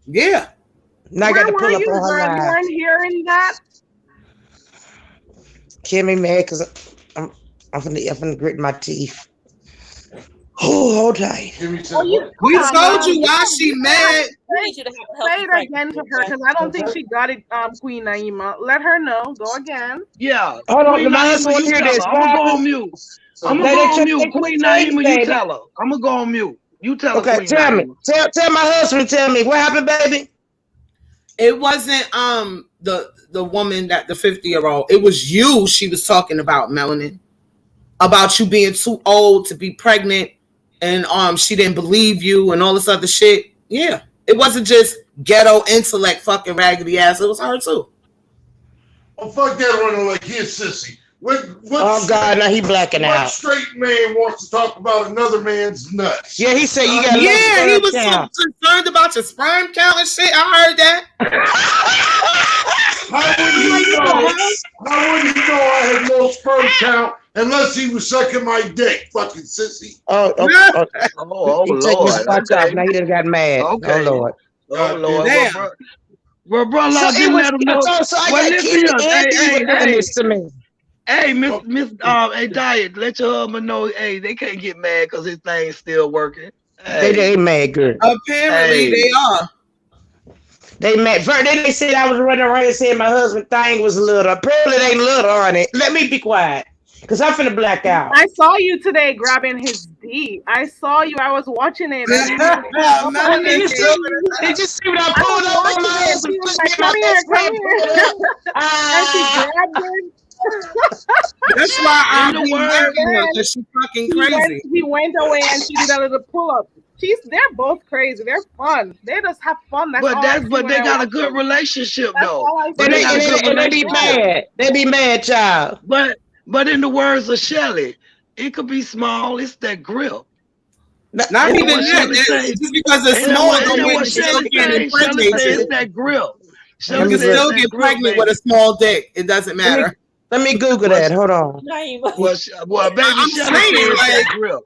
Yeah. Now I got Where to were pull up you, on her girl? You live. weren't hearing that? Kimmy mad because I'm finna grit my teeth. Oh, hold tight. Well, you, We come on told now. you why You she mad. I need you to have a say healthy it pregnancy. again to her because I don't think she got it, Queen Naima. Let her know. Go again. Yeah. Hold on, Queen my Naima, husband want you to hear tell her. this. I'm What gonna go happened? on mute. I'm gonna They, go they, on they, mute. they Queen tell you, Naima, you baby. tell her. I'm gonna go on mute. You tell her, Okay, Queen tell me. Naima. Tell my husband. Tell me what happened, baby. It wasn't the woman that the 50-year-old. It was you she was talking about, Melanin. About you being too old to be pregnant and she didn't believe you and all this other shit. Yeah. It wasn't just ghetto intellect fucking raggedy ass. It was her too. Oh, fuck that running like he a sissy. Oh God, now he blacking What out. straight man wants to talk about another man's nuts? Yeah, he said you got low Yeah, he sperm was so count. concerned about your sperm count and shit. I heard that. How would he know I had low sperm count unless he was sucking my dick, fucking sissy? Oh, Oh, he taking his Lord. watch off. Okay. Now he done got mad. Okay. Oh Lord. Oh, Lord. Damn. Well, bro, So just it was. let him know. So I Well, got listen Kimmy here. and Diva doing this to me. Hey, hey, Diet, let your husband know, hey, they can't get mad because his thing's still working. Hey. They mad good. Apparently they are. They mad. Then they said I was running around and saying my husband thing was little. Apparently they little on it. Let me be quiet. Because I'm finna black out. I saw you today grabbing his D. I saw you. I was watching it. And Did you see what I pulled up on my husband? She was like, come here, come here. And she grabbed him. That's why I'm In the word, because she's fucking crazy. He went away and she did a little pull up. They're both crazy. They're fun. They just have fun. That's all I see but when they I got a watch good them. relationship That's though. all I But see. They be mad. They be mad, child. But in the words of Shelley, it could be small. It's that grip. Not even that. Just because it's small don't mean you still can't impregnate you. It's that grip. You can still get pregnant with a small dick. It doesn't matter. Let me Google that. Hold on. Well, baby, I'm saying, like, grip.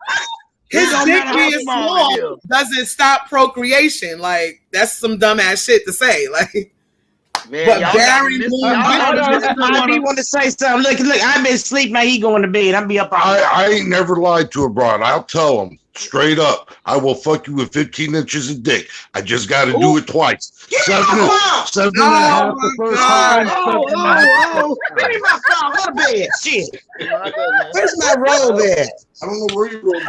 His don't dick matter how being small small it is. doesn't stop procreation. Like, that's some dumbass shit to say. Like, man, but y'all Barry I be want to say something. Look, I've been asleep. Now he going to bed. I'm be up. I ain't never lied to a broad. I'll tell him straight up. I will fuck you with 15 inches of dick. I just got to do it twice. Seven and a half the first time. Give me my phone. Go to bed. Shit. Where's my robe at? I don't know where you rolled.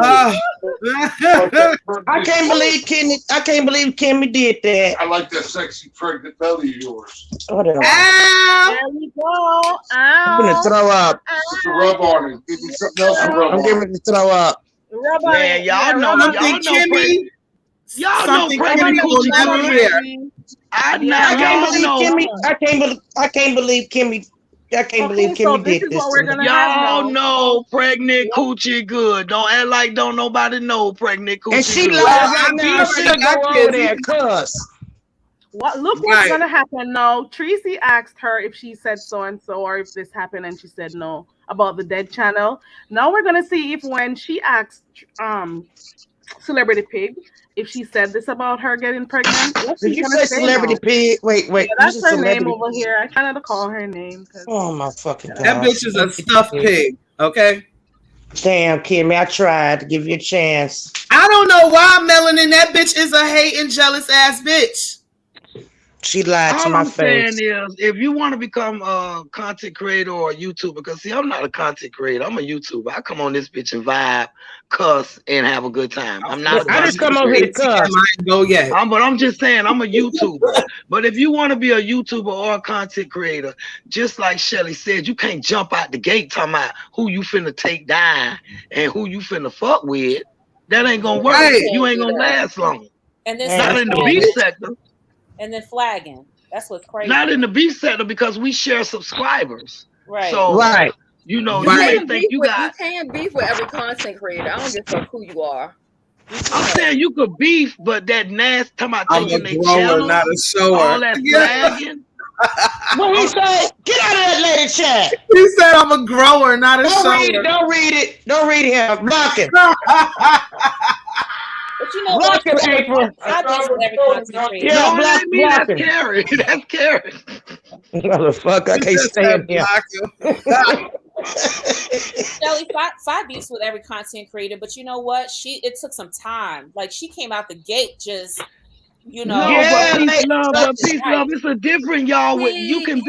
I can't believe Kimmy did that. I like that sexy pregnant belly of yours. Whatever. There we go. I'm gonna throw up. Just a rub on it. Give me something else to rub I'm on. getting ready to throw up. Rub on Man, it. y'all know, something Kimmy. Y'all know Something pregnant Kimmy will coochie never good. hear. I can't believe Kimmy. I can't believe Kimmy did this to me. Y'all know pregnant coochie good. Don't act like don't nobody know pregnant coochie And she good. lied right now. She go over there, cuz. Look what's gonna happen now. Tracy asked her if she said so and so, or if this happened, and she said no about the dead channel. Now we're gonna see if when she asked Celebrity Pig if she said this about her getting pregnant. Did you say Celebrity Pig? Wait. Yeah, that's her name over here. I tried not to call her name. Oh my fucking god. That bitch is a stuffed pig. Okay. Damn, Kimmy, I tried to give you a chance. I don't know why, Melanin. That bitch is a hating, jealous ass bitch. She lied to All my I'm face. saying is, if you want to become a content creator or a YouTuber, because see, I'm not a content creator, I'm a YouTuber. I come on this bitch and vibe, cuss, and have a good time. I'm not. I just come over here to cuss. Go yet. But I'm just saying, I'm a YouTuber. But if you want to be a YouTuber or a content creator, just like Shelly said, you can't jump out the gate talking about who you finna take down and who you finna fuck with. That ain't gonna work. Right. You ain't gonna last long. And then not in the beef sector. And then flagging. That's what's crazy. Not in the beef sector because we share subscribers. Right. So you know, you may think you got. You can't beef with every content creator. I don't give a fuck who you are. I'm saying you could beef, but that nasty talking about I'm taking a their grower, channel, not a shower. all that flagging. What he said? Get out of that lady chat. He said I'm a grower, not a shower. Don't read it. Don't read him. Block him. But you know block what? him, April. Yeah, block him. That's Carrie. That's Carrie. Motherfucker, I can't stand him. Shelly, Fi beats with every content creator, but you know what? It took some time. Like she came out the gate just, you know. No, but peace love. It's a different y'all. With you can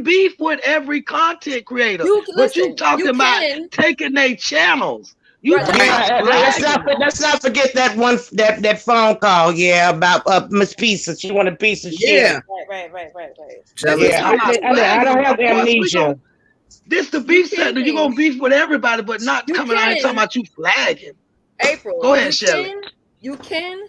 beef with every content creator, but you talking about taking their channels. You let's not forget that one that phone call, about Miss Pizza. She wanted piece of shit. Right. Yeah, I don't have amnesia. This the beef sector. You're gonna beef with everybody, but not coming out and talking about you flagging. April, go ahead, Shelly. You can,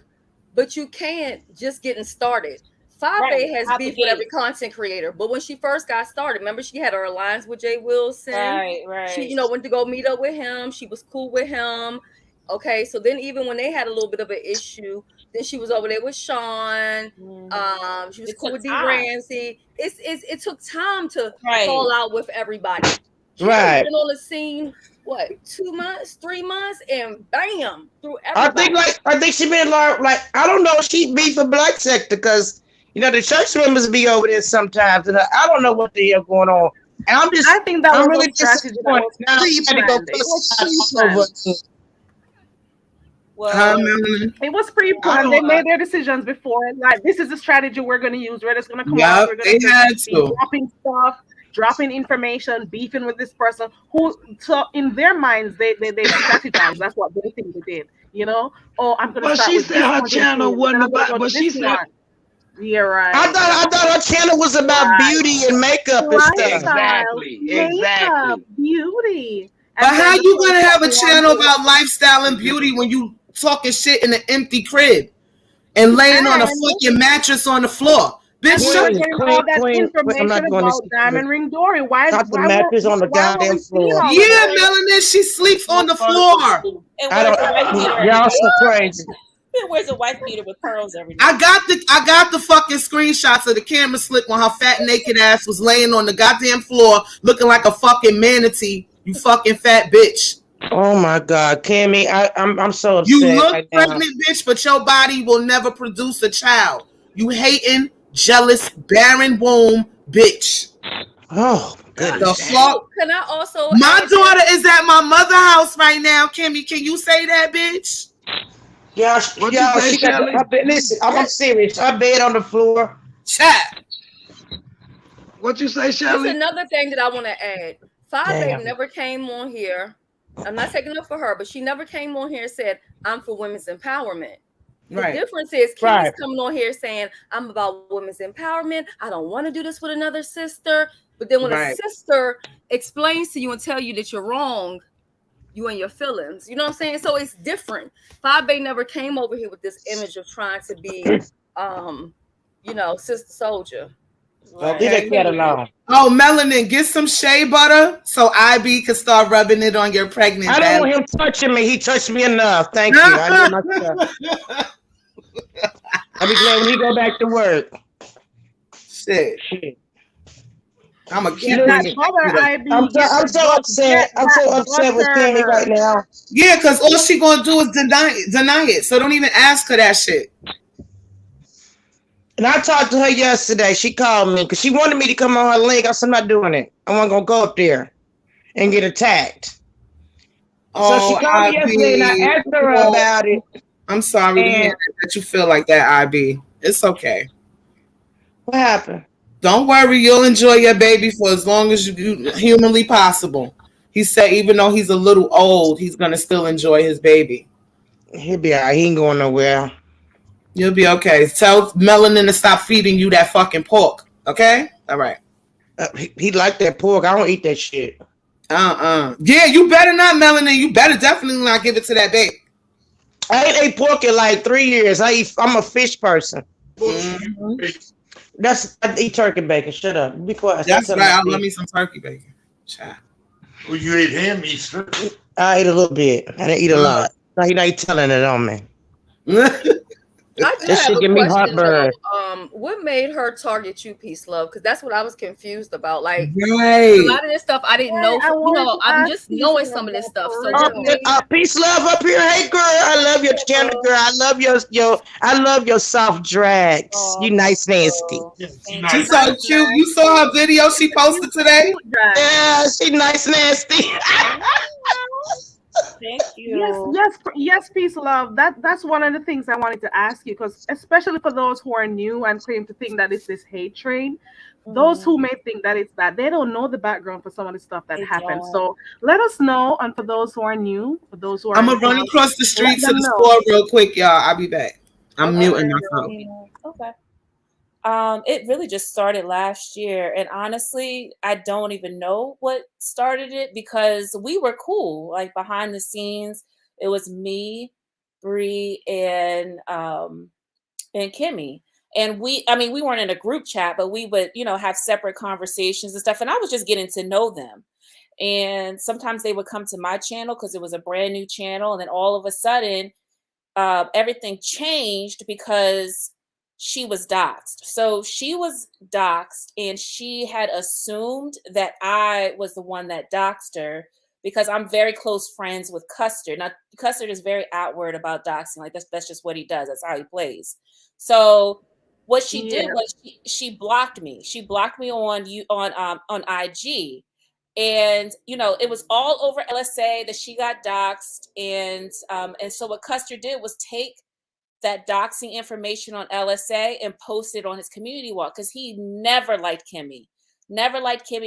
but you can't just getting started. Fabe has beef with every content creator, but when she first got started, remember she had her alliance with Jay Wilson. Right. She, went to go meet up with him. She was cool with him. Okay, so then even when they had a little bit of an issue, then she was over there with Sean. She was cool with D. Ramsey. It took time to fall out with everybody. She has been on the scene. What, 2 months, 3 months, and bam, through everybody. I think she been like I don't know. She beef for black sector because the church members be over there sometimes, and I don't know what the hell going on. And I think that was really a strategy that was pre-planned. It was pre-planned. They made their decisions before. Like, this is the strategy we're going to use. We're just going to come out. We're going to dropping stuff, dropping information, beefing with this person. So in their minds, they strategize. That's what they think they did. Oh, I'm going to start with this. But she said her channel wasn't about. But she said. Yeah, right. I thought her channel was about beauty and makeup and stuff. Exactly. Beauty. But how you gonna have a channel about lifestyle and beauty when you talking shit in an empty crib and laying on a fucking mattress on the floor? Bitch, shut all that information about Diamond Ring Dory. Why the mattress on the goddamn floor? Yeah, Melanin, she sleeps on the floor. Y'all so crazy. Where's a wife beater with pearls every day? I got the fucking screenshots of the camera slip when her fat naked ass was laying on the goddamn floor looking like a fucking manatee. You fucking fat bitch. Oh my God, Cammy, I'm so upset. You look pregnant, bitch, but your body will never produce a child. You hating, jealous, barren womb, bitch. Oh, goodness. The fuck? Can I also? My daughter is at my mother's house right now, Kimmy. Can you say that, bitch? Listen, I'm serious. I bed on the floor. Chat. What you say, Shelly? There's another thing that I want to add. Fabe never came on here. I'm not taking up for her, but she never came on here and said, I'm for women's empowerment. The difference is Kim is coming on here saying, I'm about women's empowerment. I don't want to do this with another sister. But then when a sister explains to you and tell you that you're wrong, you and your feelings. You know what I'm saying? So it's different. Fabe never came over here with this image of trying to be, Sister Soldier. Leave that alone. Oh, Melanin, get some shea butter so IB can start rubbing it on your pregnant I don't want him touching me. He touched me enough. Thank you. I need myself. I'll be glad when he go back to work. Shit. I'm a kid. I'm so upset. I'm so upset with Tammy right now. Yeah, because all she gonna do is deny it. So don't even ask her that shit. And I talked to her yesterday. She called me because she wanted me to come on her link. I said, I'm not doing it. I wasn't gonna go up there and get attacked. So she called me yesterday and I asked her about it. I'm sorry to hear that you feel like that, IB. It's okay. What happened? Don't worry, you'll enjoy your baby for as long as humanly possible. He said even though he's a little old, he's going to still enjoy his baby. He'll be all right. He ain't going nowhere. You'll be okay. Tell Melanin to stop feeding you that fucking pork, okay? All right. He like that pork. I don't eat that shit. Yeah, you better not, Melanin. You better definitely not give it to that baby. I ain't ate pork in like 3 years. I'm a fish person. I eat turkey bacon. Shut up. Be quiet. That's right. I love me some turkey bacon. Chat. Well, you ate ham, Easter. I ate a little bit. I didn't eat a lot. Now you telling it on me. I do This have shit a give me question heartburn. though. What made her target you, Peace Love? Because that's what I was confused about. Like right. a lot of this stuff I didn't know. I'm just knowing some of this stuff. So Peace Love up here. Hey girl, I love your Canada girl. I love your soft drags. You nice nasty. She's so cute. You saw her video she posted today? Yeah, she nice nasty. Thank you. Yes, Peace Love. That's one of the things I wanted to ask you, because especially for those who are new and claim to think that it's this hate train, those who may think that it's that, they don't know the background for some of the stuff that happened. So let us know, and for those who are new, for those who are I'm gonna run across the street to the store real quick, y'all. I'll be back. I'm muting myself. Okay. It really just started last year, and honestly, I don't even know what started it, because we were cool. Like behind the scenes, it was me, Bree, and Kimmy. And we weren't in a group chat, but we would, have separate conversations and stuff. And I was just getting to know them. And sometimes they would come to my channel because it was a brand new channel. And then all of a sudden, everything changed because she was doxxed. So she was doxxed, and she had assumed that I was the one that doxed her, because I'm very close friends with Custard. Now, Custard is very outward about doxing. Like that's just what he does. That's how he plays. So what she did was she blocked me. She blocked me on IG. And it was all over LSA that she got doxxed, and so what Custer did was take that doxing information on LSA and post it on his community wall, because he never liked Kimmy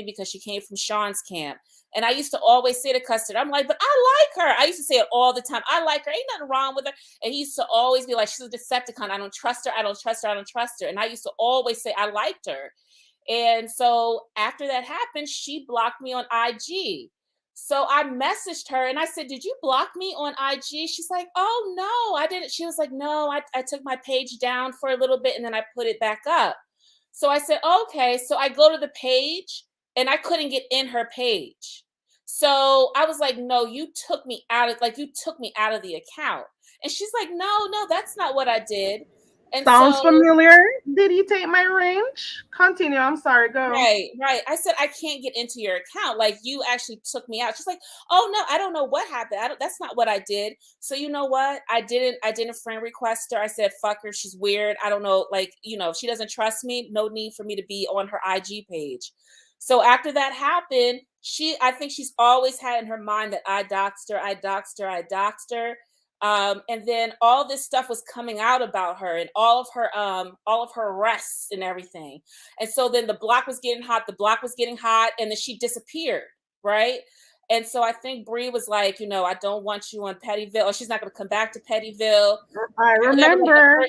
because she came from Sean's camp. And I used to always say to Custard, I'm like, but I like her. I used to say it all the time. I like her. Ain't nothing wrong with her. And he used to always be like, she's a Decepticon. I don't trust her. I don't trust her. I don't trust her. And I used to always say I liked her. And so after that happened, she blocked me on IG. So I messaged her and I said, did you block me on IG? She's like, oh, no, I didn't. She was like, no, I took my page down for a little bit and then I put it back up. So I said, okay. So I go to the page and I couldn't get in her page. So I was like, no, you took me out of the account. And she's like, no, that's not what I did. And sounds familiar. Did he take my range? Continue. I'm sorry. Go. Right. I said, I can't get into your account. Like, you actually took me out. She's like, oh no, I don't know what happened. That's not what I did. So you know what? I didn't friend request her. I said, fuck her. She's weird. I don't know. Like, if she doesn't trust me, no need for me to be on her IG page. So after that happened, I think she's always had in her mind that I doxed her. And then all this stuff was coming out about her and all of her arrests and everything. And so then the block was getting hot, and then she disappeared, right? And so I think Bree was like, I don't want you on Pettyville, or she's not going to come back to Pettyville. I remember.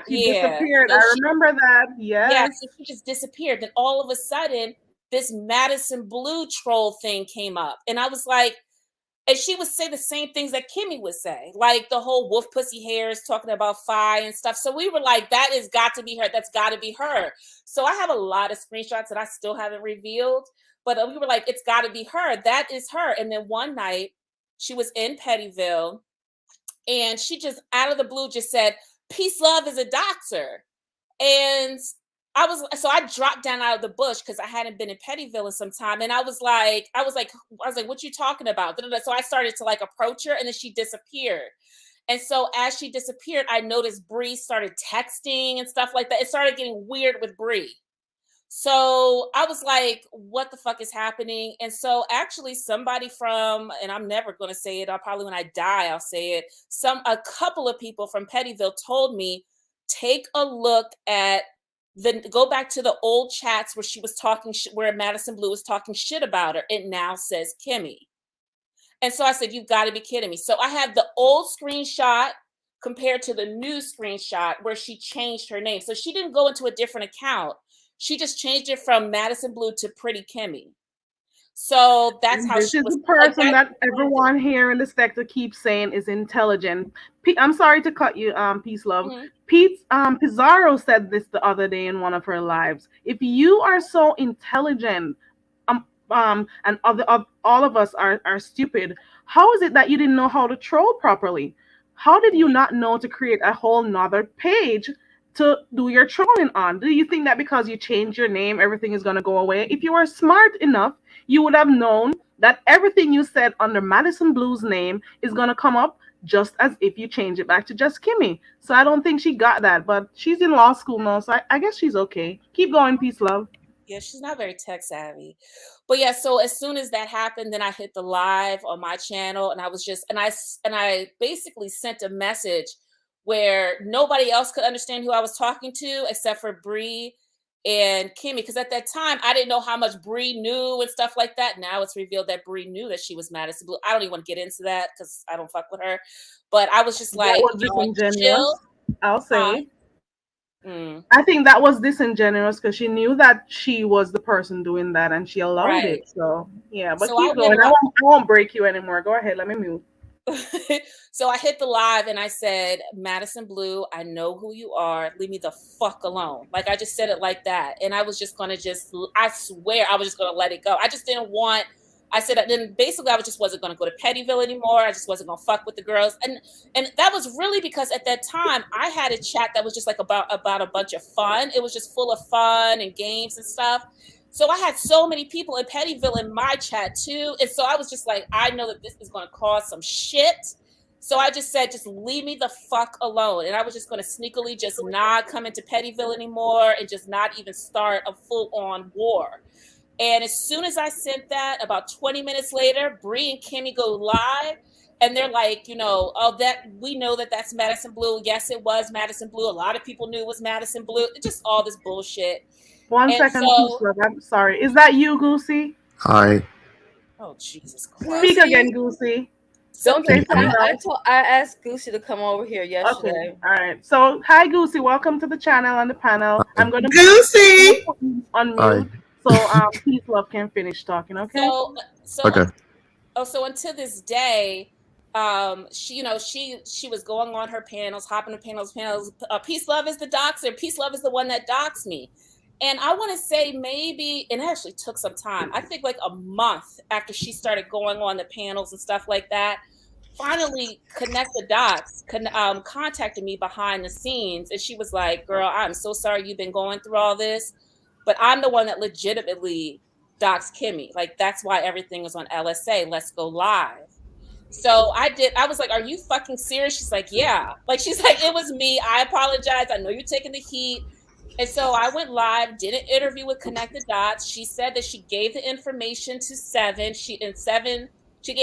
She disappeared. I remember that. Yes. Yeah, so she just disappeared. Then all of a sudden, this Madison Blue troll thing came up. And I was like, and she would say the same things that Kimmy would say, like the whole wolf pussy hairs, talking about Phi and stuff. So we were like, that has got to be her. That's got to be her. So I have a lot of screenshots that I still haven't revealed, but we were like, it's got to be her. That is her. And then one night she was in Pettyville and she just out of the blue just said, Peace Love is a doctor. And I dropped down out of the bush because I hadn't been in Pettyville in some time. And I was like, what you talking about? So I started to like approach her and then she disappeared. And so as she disappeared, I noticed Bree started texting and stuff like that. It started getting weird with Bree. So I was like, what the fuck is happening? And so actually somebody and I'm never going to say it. Probably when I die, I'll say it. A couple of people from Pettyville told me, take a look at go back to the old chats where she was talking, where Madison Blue was talking shit about her. It now says Kimmy. And so I said, you've got to be kidding me. So I have the old screenshot compared to the new screenshot where she changed her name. So she didn't go into a different account. She just changed it from Madison Blue to Pretty Kimmy. So that's And how this she is was the like person that. that everyone here in the sector keeps saying is intelligent. I'm sorry to cut you, Peace Love. Mhm. Pizarro said this the other day in one of her lives. If you are so intelligent, and all of us are stupid, how is it that you didn't know how to troll properly? How did you not know to create a whole nother page to do your trolling on? Do you think that because you change your name, everything is going to go away? If you were smart enough, you would have known that everything you said under Madison Blue's name is going to come up just as if you change it back to just Kimmy. So I don't think she got that, but she's in law school now, so I guess she's okay. Keep going, Peace Love. Yeah, she's not very tech savvy. But yeah, so as soon as that happened, then I hit the live on my channel, and I was just and I basically sent a message where nobody else could understand who I was talking to except for Bree and Kimmy, because at that time I didn't know how much Bree knew and stuff like that. Now it's revealed that Bree knew that she was Madison Blue. I don't even want to get into that because I don't fuck with her. But I was just That like, was y'all disingenuous, chill. I'll Huh? say. I think that was disingenuous because she knew that she was the person doing that and she allowed Right. it. So yeah, but So I keep went going. I won't break you anymore. Go ahead. Let me move. So I hit the live and I said, Madison Blue, I know who you are. Leave me the fuck alone. Like I just said it like that. And I was just going to I swear I was just going to let it go. I just didn't want, I said, then basically I just wasn't going to go to Pettyville anymore. I just wasn't going to fuck with the girls. And that was really because at that time I had a chat that was just like about a bunch of fun. It was just full of fun and games and stuff. So I had so many people in Pettyville in my chat too. And so I was just like, I know that this is going to cause some shit. So I just said, just leave me the fuck alone. And I was just going to sneakily just not come into Pettyville anymore and just not even start a full on war. And as soon as I sent that, about 20 minutes later, Bree and Kimmy go live. And they're like, oh, that we know that that's Madison Blue. Yes, it was Madison Blue. A lot of people knew it was Madison Blue. Just all this bullshit. One And second, Peace so, Love. I'm sorry. Is that you, Goosey? Hi. oh Jesus Speak Christ! again, Goosey. So Don't say something else. I asked Goosey to come over here Okay. yesterday. All right. So hi, Goosey. Welcome to the channel and the panel. I'm gonna Goosey. on Hi. mute so Peace Love can finish talking. Okay. Okay. So until this day, she was going on her panels, hopping to panels. Peace Love is the doxer. Peace Love is the one that doxed me. And I want to say maybe, and it actually took some time. I think like a month after she started going on the panels and stuff like that. Finally, Connect the Dots contacted me behind the scenes, and she was like, "Girl, I'm so sorry you've been going through all this, but I'm the one that legitimately doxed Kimmy. Like that's why everything is on LSA. Let's go live." So I was like, "Are you fucking serious?" She's like, "Yeah." Like she's like, "It was me. I apologize. I know you're taking the heat." And so I went live, did an interview with Connect the Dots. She said that she gave the information to Seven. She gave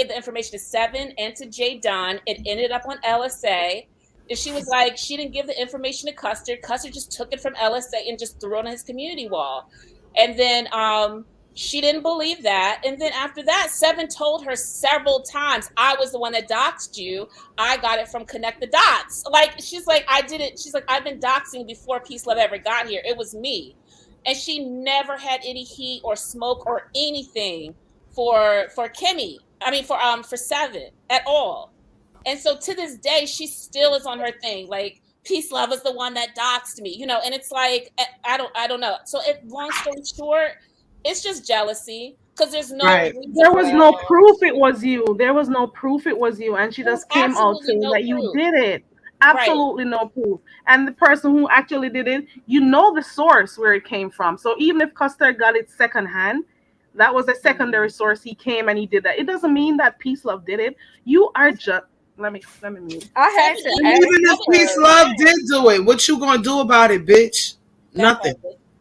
the information to Seven and to Jay Dunn. It ended up on LSA. And she was like, she didn't give the information to Custer. Custer just took it from LSA and just threw it on his community wall. And then she didn't believe that. And then after that, Seven told her several times, I was the one that doxed you. I got it from Connect the Dots. Like, she's like, I did it. She's like, I've been doxing before Peace Love ever got here. It was me. And she never had any heat or smoke or anything for Kimmy. I mean, for Seven at all. And so to this day, she still is on her thing. Like, Peace Love is the one that doxed me, and it's like, I don't know. So long story short, it's just jealousy because there's no Right. reason There for was her. no proof it was you. There was no proof it was you. And she just came out Absolutely saying no that you proof. did it. Right. Absolutely no proof. And the person who actually did it, you know the source where it came from. So even if Custer got it secondhand, that was a secondary source. He came and he did that. It doesn't mean that Peace Love did it. You are just let me mute. I had to And even if Peace Love did do it, what you gonna do about it, bitch? Nothing.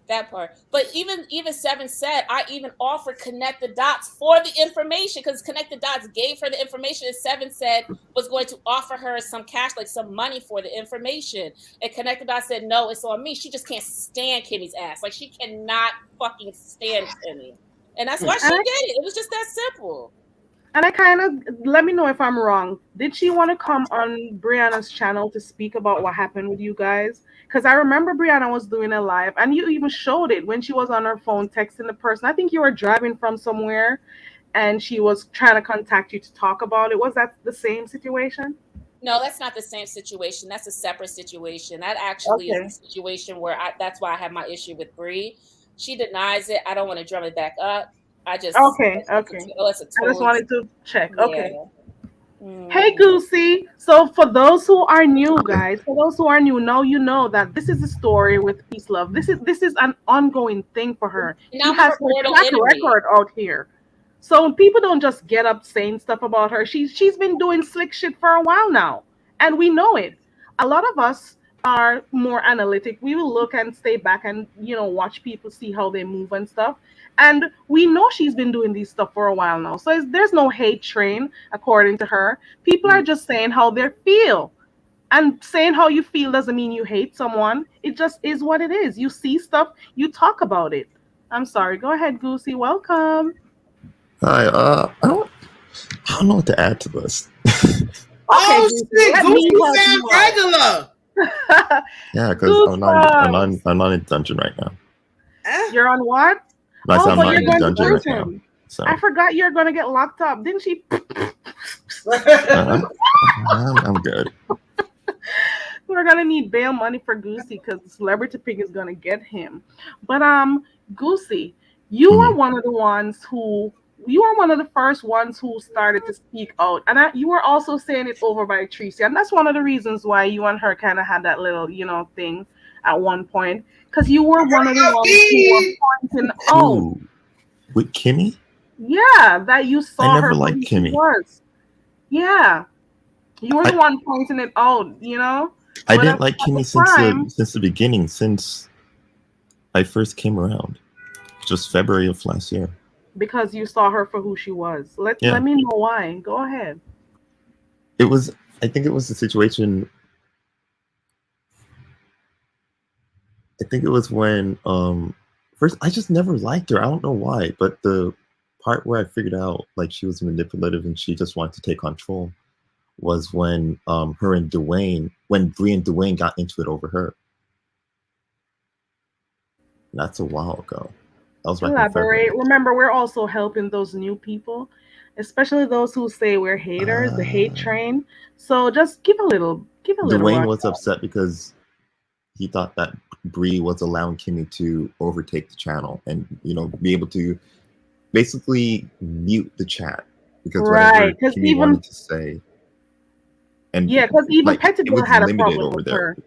That part. But even Seven said, I even offered Connect the Dots for the information because Connect the Dots gave her the information, and Seven said was going to offer her some cash, like some money for the information. And Connect the Dots said, no, it's on me. She just can't stand Kimmy's ass. Like she cannot fucking stand Kimmy. And that's why she did it. It was just that simple. And I kind of, let me know if I'm wrong. Did she want to come on Brianna's channel to speak about what happened with you guys? Because I remember Brianna was doing a live, and you even showed it when she was on her phone texting the person. I think you were driving from somewhere, and she was trying to contact you to talk about it. Was that the same situation? No, that's not the same situation. That's a separate situation. That actually is Okay. a situation where that's why I have my issue with Bree. She denies it. I don't want to drum it back up. I just Okay. Okay. it's a I just totally wanted to check. yeah. Okay. Hey, Mm. Goosey. So, for those who are new, guys, for those who are new, now you know that this is a story with Peace Love. This is an ongoing thing for her. And She I'm has her her mortal track enemy. record out here. So people don't just get up saying stuff about her. She's been doing slick shit for a while now, and we know it. A lot of us are more analytic. We will look and stay back and watch people see how they move and stuff. And we know she's been doing these stuff for a while now. So there's no hate train, according to her. People are just saying how they feel. And saying how you feel doesn't mean you hate someone. It just is what it is. You see stuff, you talk about it. I'm sorry. Go ahead, Goosey. Welcome. Hi, I don't know what to add to this. Okay, Oh Goosey, shit, let me Goofy help sound you out. regular. Yeah, because Goosebumps. I'm not in detention right now. You're on what? I said Oh, I'm but not you're in going to detention right now. prison. So I forgot you're going to get locked up. Didn't she? I'm good. We're going to need bail money for Goosey because the celebrity pig is going to get him. But Goosey, Mhm. you are one of the first ones who started to speak out, and you were also saying it over by Tracy, and that's one of the reasons why you and her kind of had that little thing at one point, because you were one of the ones who were pointing out, Who? With Kimmy? yeah, that you I saw never her for liked who she Kimmy. was. Yeah, you were the I one pointing it out, I but didn't at like the Kimmy time, since the beginning, since I first came around, just February of last year. because you saw her for who she was. Let Yeah, me know why. Go ahead. it was. I think it was the situation. I think it was when first I just never liked her. I don't know why, but the part where I figured out like she was manipulative and she just wanted to take control was when her and Dwayne, when Bree and Dwayne got into it over her. That's a while ago. That was back in Elaborate. February. Remember, we're also helping those new people, especially those who say we're haters, the hate Uh, train. So just give a little Dwayne rush. was upset because he thought that Bree was allowing Kimmy to overtake the channel and be able to basically mute the chat because Right. whatever Because Kimmy even wanted to say and yeah, because even like Petty it Bill was had a limited problem over with there, her.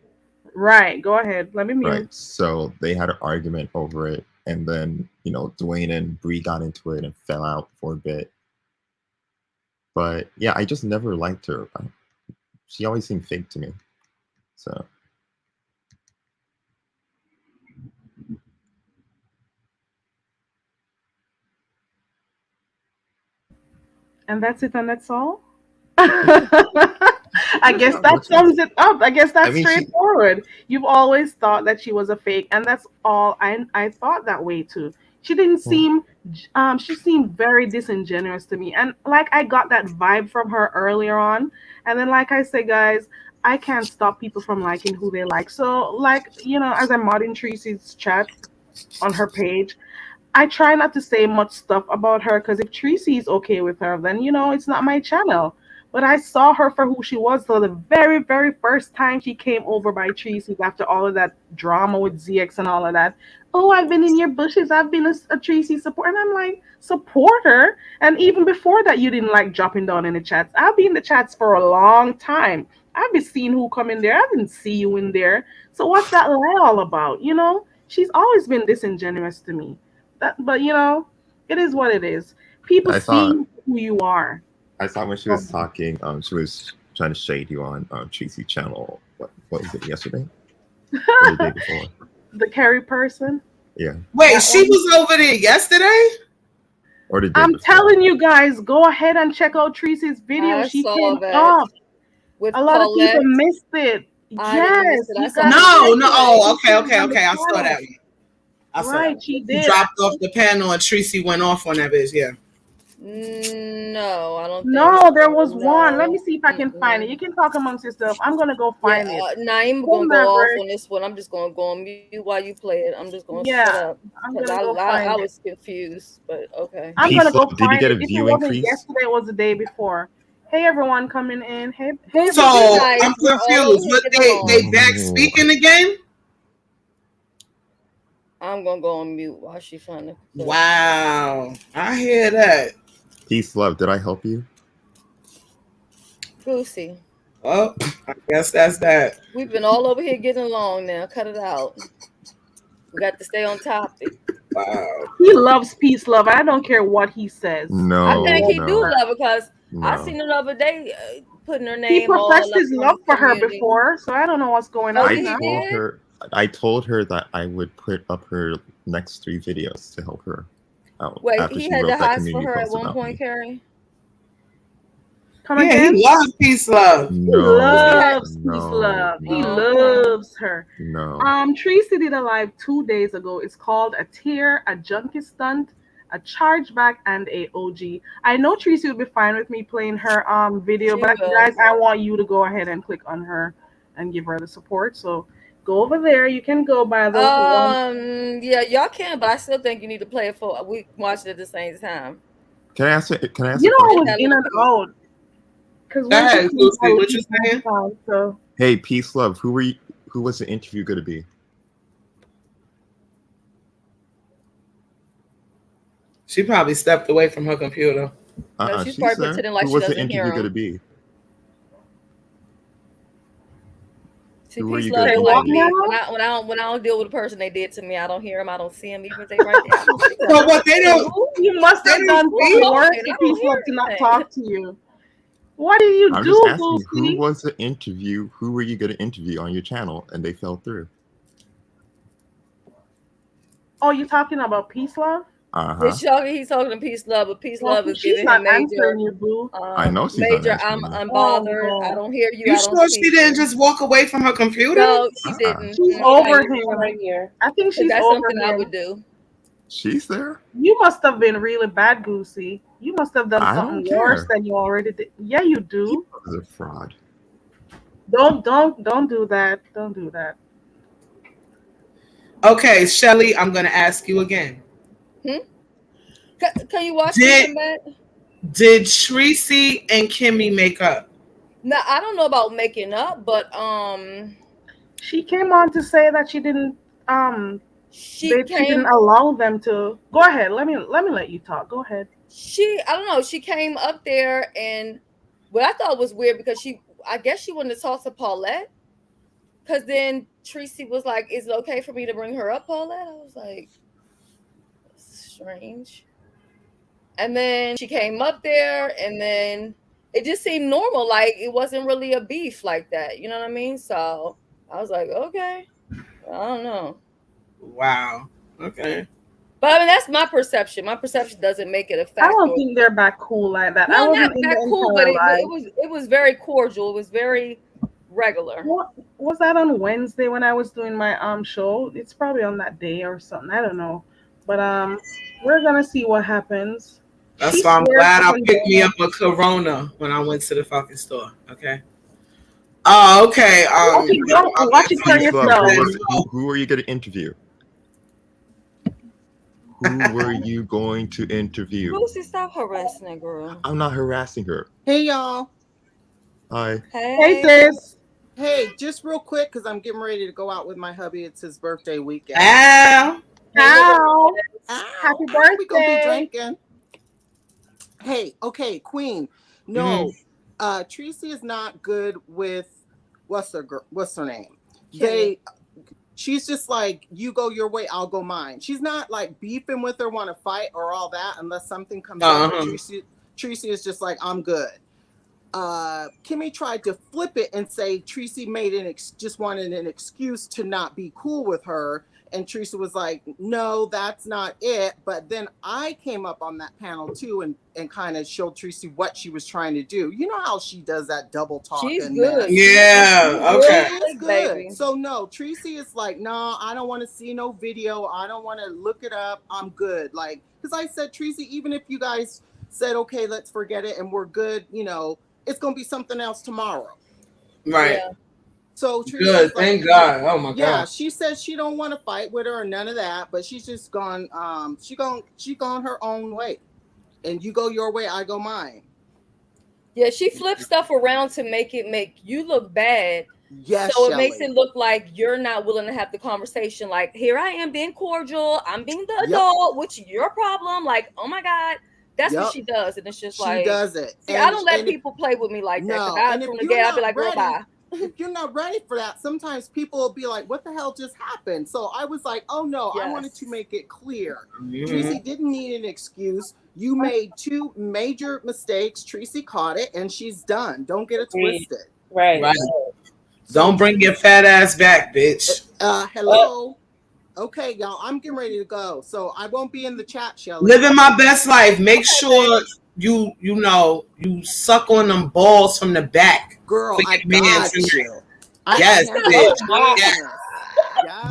Right. Go ahead. Let me right? mute. So they had an argument over it, and then Dwayne and Bree got into it and fell out for a bit. But yeah, I just never liked her. She always seemed fake to me. So And that's it, and that's all. yeah, I that's guess not that much else. sums it up. I guess I that's mean, she. straightforward. You've always thought that she was a fake, and that's all. I thought that way too. She didn't Well, seem she seemed very disingenuous to me, and like I got that vibe from her earlier on. And then, like I say, guys, I can't stop people from liking who they like. So, like as I'm modding Tracy's chat on her page, I try not to say much stuff about her because if Tracy is okay with her, then it's not my channel. But I saw her for who she was. So the very, very first time she came over by Tracy's after all of that drama with ZX and all of that. Oh, I've been in your bushes. I've been a Tracy support. And I'm like, support her. And even before that, you didn't like dropping down in the chats. I'll be in the chats for a long time. I've been seeing who come in there. I didn't see you in there. So what's that lie all about? She's always been disingenuous to me. But it is what it is. People I thought see who you are. when she was talking, she was trying to shade you on Tracy channel. What was it yesterday or the day before? The Carrie person. Yeah, Wait, That she one. was over there yesterday? or the day I'm before. telling you guys, go ahead and check out Tracy's video. I She saw came that up. with A lot of people Paulette. missed it. I didn't miss Yes, it. I you saw gotta No, check no. it. replay. Oh, She okay, came okay, on the okay. I saw that channel. one. I saw that Right, one. she She did. dropped off the panel and Tracy went off on that bitch. Yeah. No, I don't think No, so. there was one. Let No. me see if I can find it. You can talk amongst yourself. I'm gonna go Yeah, find it. Naeem Hey, gonna go off Maverick. on this one. I'm just gonna go on mute while you play it. I'm just gonna shut Yeah, up I'm because gonna go I find it. was confused, but okay. I'm Peace gonna go Love, did you find get it. a If it view wasn't increase? yesterday, it was the day before. Hey everyone coming in. Hey So everybody. Nice. I'm We're all over confused. here What getting they along. back Oh, speaking again? I'm gonna go on mute while she finds the clip. Wow, I hear that. Peace Love, did I help you? Goosey, Well, I guess that's that. we've been all over here getting along now. Cut it out. We got to stay on topic. Wow. He loves peace, love. I don't care what he says. I No, think he do no, love her because I no. seen her the other day putting her He name professed all up his in love the for her community. before, so I don't know what's going Oh, on he now. did? I told her that I would put up her next 3 videos to help her out Wait, after he she had the wrote that hots for community her at post one about point, me. Carrie. Come Yeah, again? he loves peace love. He No, loves peace, no, love. He no, Okay. loves her. no. Tracy did a live 2 days ago. It's called a tear, a junkie stunt, a chargeback, and a OG. I know Tracy would be fine with me playing her video, She but will. guys, I want you to go ahead and click on her and give her the support. So go over there. You can go by the one. Yeah, y'all can, but I still think you need to play it for we can watch it at the same time. Can I ask a You know, I question? was That in little and piece. out because Go when she ahead, came, I Lucy. What you leave my saying? phone. So Hey, Peace Love, who was the interview gonna be? She probably stepped away from her computer. No, she's She's probably there. pretending like Who she was the doesn't hear interview gonna him. be? See, Who were peace you love gonna say ain't like what interview? me. now? When I don't deal with a person they did to me, I don't hear them, I don't see them, even if they right there. I don't see them. So what they Hey, don't who? You must they have don't done Who's see? some work talking? for I don't peace hear love to not anything. talk to you. What did you I'm do, just asking, who Boosie? was the interview? Who were you gonna interview on your channel, and they fell through? Oh, you talking about peace love? He's talking to peace love, but peace Well, love is she's giving not him answering you, boo. I know she's not major I'm answering me. Oh unbothered. I no, don't hear you. You I don't sure see she didn't you. just walk away from her computer? No, she Uh-uh. didn't. she's Like, over I'm right him. here. I think 'cause she's that's over something I would him. do. She's there. You must have been really bad, Goosey. You must have done I don't something worse care. than you already did. Yeah, you He do. was a fraud. Don't do that. Don't do that. Okay, Shelly, I'm gonna ask you again. Hmm? Can you watch me Did come back? did Tracy and Kimmy make up? No, I don't know about making up, but She came on to say that she didn't she she didn't came. allow them to. Go ahead. Let me let you talk. Go ahead. I don't know. She came up there, and what I thought was weird because I guess she wanted to talk to Paulette. Because then Tracy was like, "Is it okay for me to bring her up, Paulette?" I was like, "That's strange." And then she came up there, and then it just seemed normal. Like it wasn't really a beef like that. You know what I mean? So I was like, okay, I don't know. Wow. Okay. But I mean, that's my perception. My perception doesn't make it a I fact. don't think they're back cool like that. I No, not wasn't in that the cool, but entire live. it was very cordial. It was very regular. What was that on Wednesday when I was doing my show? It's probably on that day or something. I don't know. But we're gonna see what happens. That's She why I'm swears glad up I and picked me down. up a Corona when I went to the fucking store. Okay. Oh, okay. Watch it for Peace Love, yourself. who were you gonna interview? Who were you going to interview? Lucy, stop harassing that girl. I'm not harassing her. Hey y'all. Hi. Hey, Hey. sis. Hey, just real quick because I'm getting ready to go out with my hubby. It's his birthday weekend. Ow. How? Ow, Happy we gonna be birthday. drinking. Hey, okay, Queen. No, Tracy is not good with what's her name? She's just like, you go your way, I'll go mine. She's not like beefing with her, want to fight or all that unless something comes up. But Tracy is just like, I'm good. Kimmy tried to flip it and say Tracy made just wanted an excuse to not be cool with her, and Tracy was like, no, that's not it. But then I came up on that panel too and kind of showed Tracy what she was trying to do. You know how she does that double talk. She's and good. Yeah. Okay. She's good. Baby. So no, Tracy is like, no, I don't want to see no video. I don't want to look it up. I'm good. Like, because I said, Tracy, even if you guys said, okay, let's forget it and we're good. You know, it's going to be something else tomorrow. Right. Yeah. So Teresa's Good. Thank God. Oh my yeah, God. she says she don't want to fight with her or none of that, but she's just gone. She gone her own way, and you go your way, I go mine. Yeah, she flips stuff around to make you look bad. Yes, so it Shelley. makes it look like you're not willing to have the conversation. Like, here I am being cordial. I'm being the adult. What's your problem? Like, oh my God. That's what she does. And it's just she like, does it. See, I don't let people play with me like that. No, Because and if from the you're gate, I'll be not like, girl, ready, bye. if you're not ready for that, sometimes people will be like, what the hell just happened? So I was like, oh no, I wanted to make it clear. Tracy didn't need an excuse. You made 2 major mistakes. Tracy caught it and she's done. Don't get it twisted. Right. Don't bring your fat ass back, bitch. Hello. Okay, y'all, I'm getting ready to go. So I won't be in the chat, Shelley. Living my best life. Make sure you know you suck on them balls from the back. Girl, I man got tonight. you. Yes, bitch.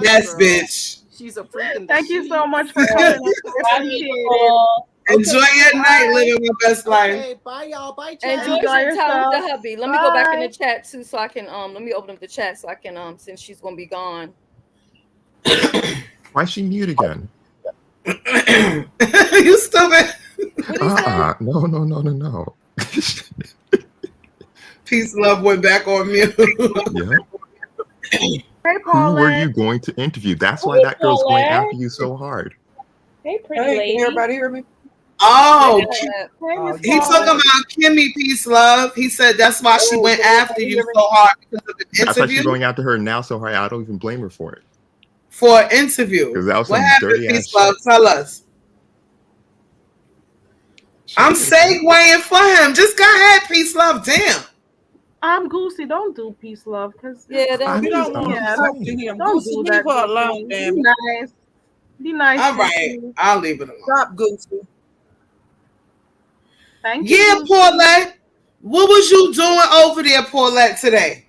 Yes, girl. bitch. She's a freaking. Thank you so much for coming. I appreciate it. Enjoy your night, living my best life. Okay, bye y'all. Bye, chat. Enjoy your time with the hubby. Let me go back in the chat too, so I can let me open up the chat so I can since she's gonna be gone. Why is she mute again? You stupid. No. Peace, love went back on mute. Yeah. Hey, Who were you going to interview? That's why that girl's going after you so hard. Hey, pretty lady. Can everybody hear me? Oh, he talking about Kimmy, peace, love. He said that's why she went after you so hard because of the That's why interview. she's going after her now so hard. I don't even blame her for it. For an interview. Because that was What some happened, dirty peace, ass love? shit. Tell us. I'm segueing for him. Just go ahead, peace, love. Damn. I'm Goosey. Don't do peace, love, because you don't want to talk to him. Don't Goosey, do leave that. her alone, damn Be it. nice. Be nice. All right, I'll leave it alone. Stop, Goosey. Thank you. Yeah, Paulette. What was you doing over there, Paulette, today?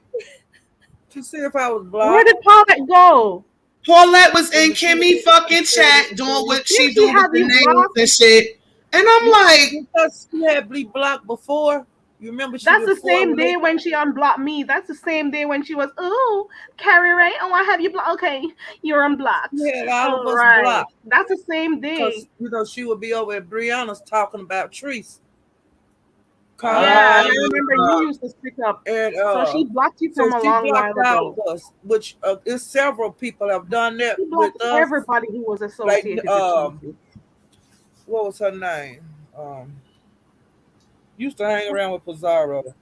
To see if I was blocked. Where did Paulette go? Paulette was in Kimmy fucking chat doing what she do with the names and shit. And I'm like, because she had me blocked before. You remember? That's the same day when she unblocked me. That's the same day when she was, ooh, Carrie Ray. Oh, I have you blocked. Okay, you're unblocked. Yeah, all of us blocked. That's the same day. Because she would be over at Brianna's talking about Treese. Yeah, I remember you used to speak up. And, so she blocked you from a long while ago. Us, which is several people have done that she blocked with us. Everybody who was associated with what was her name? Used to hang around with Pizarro.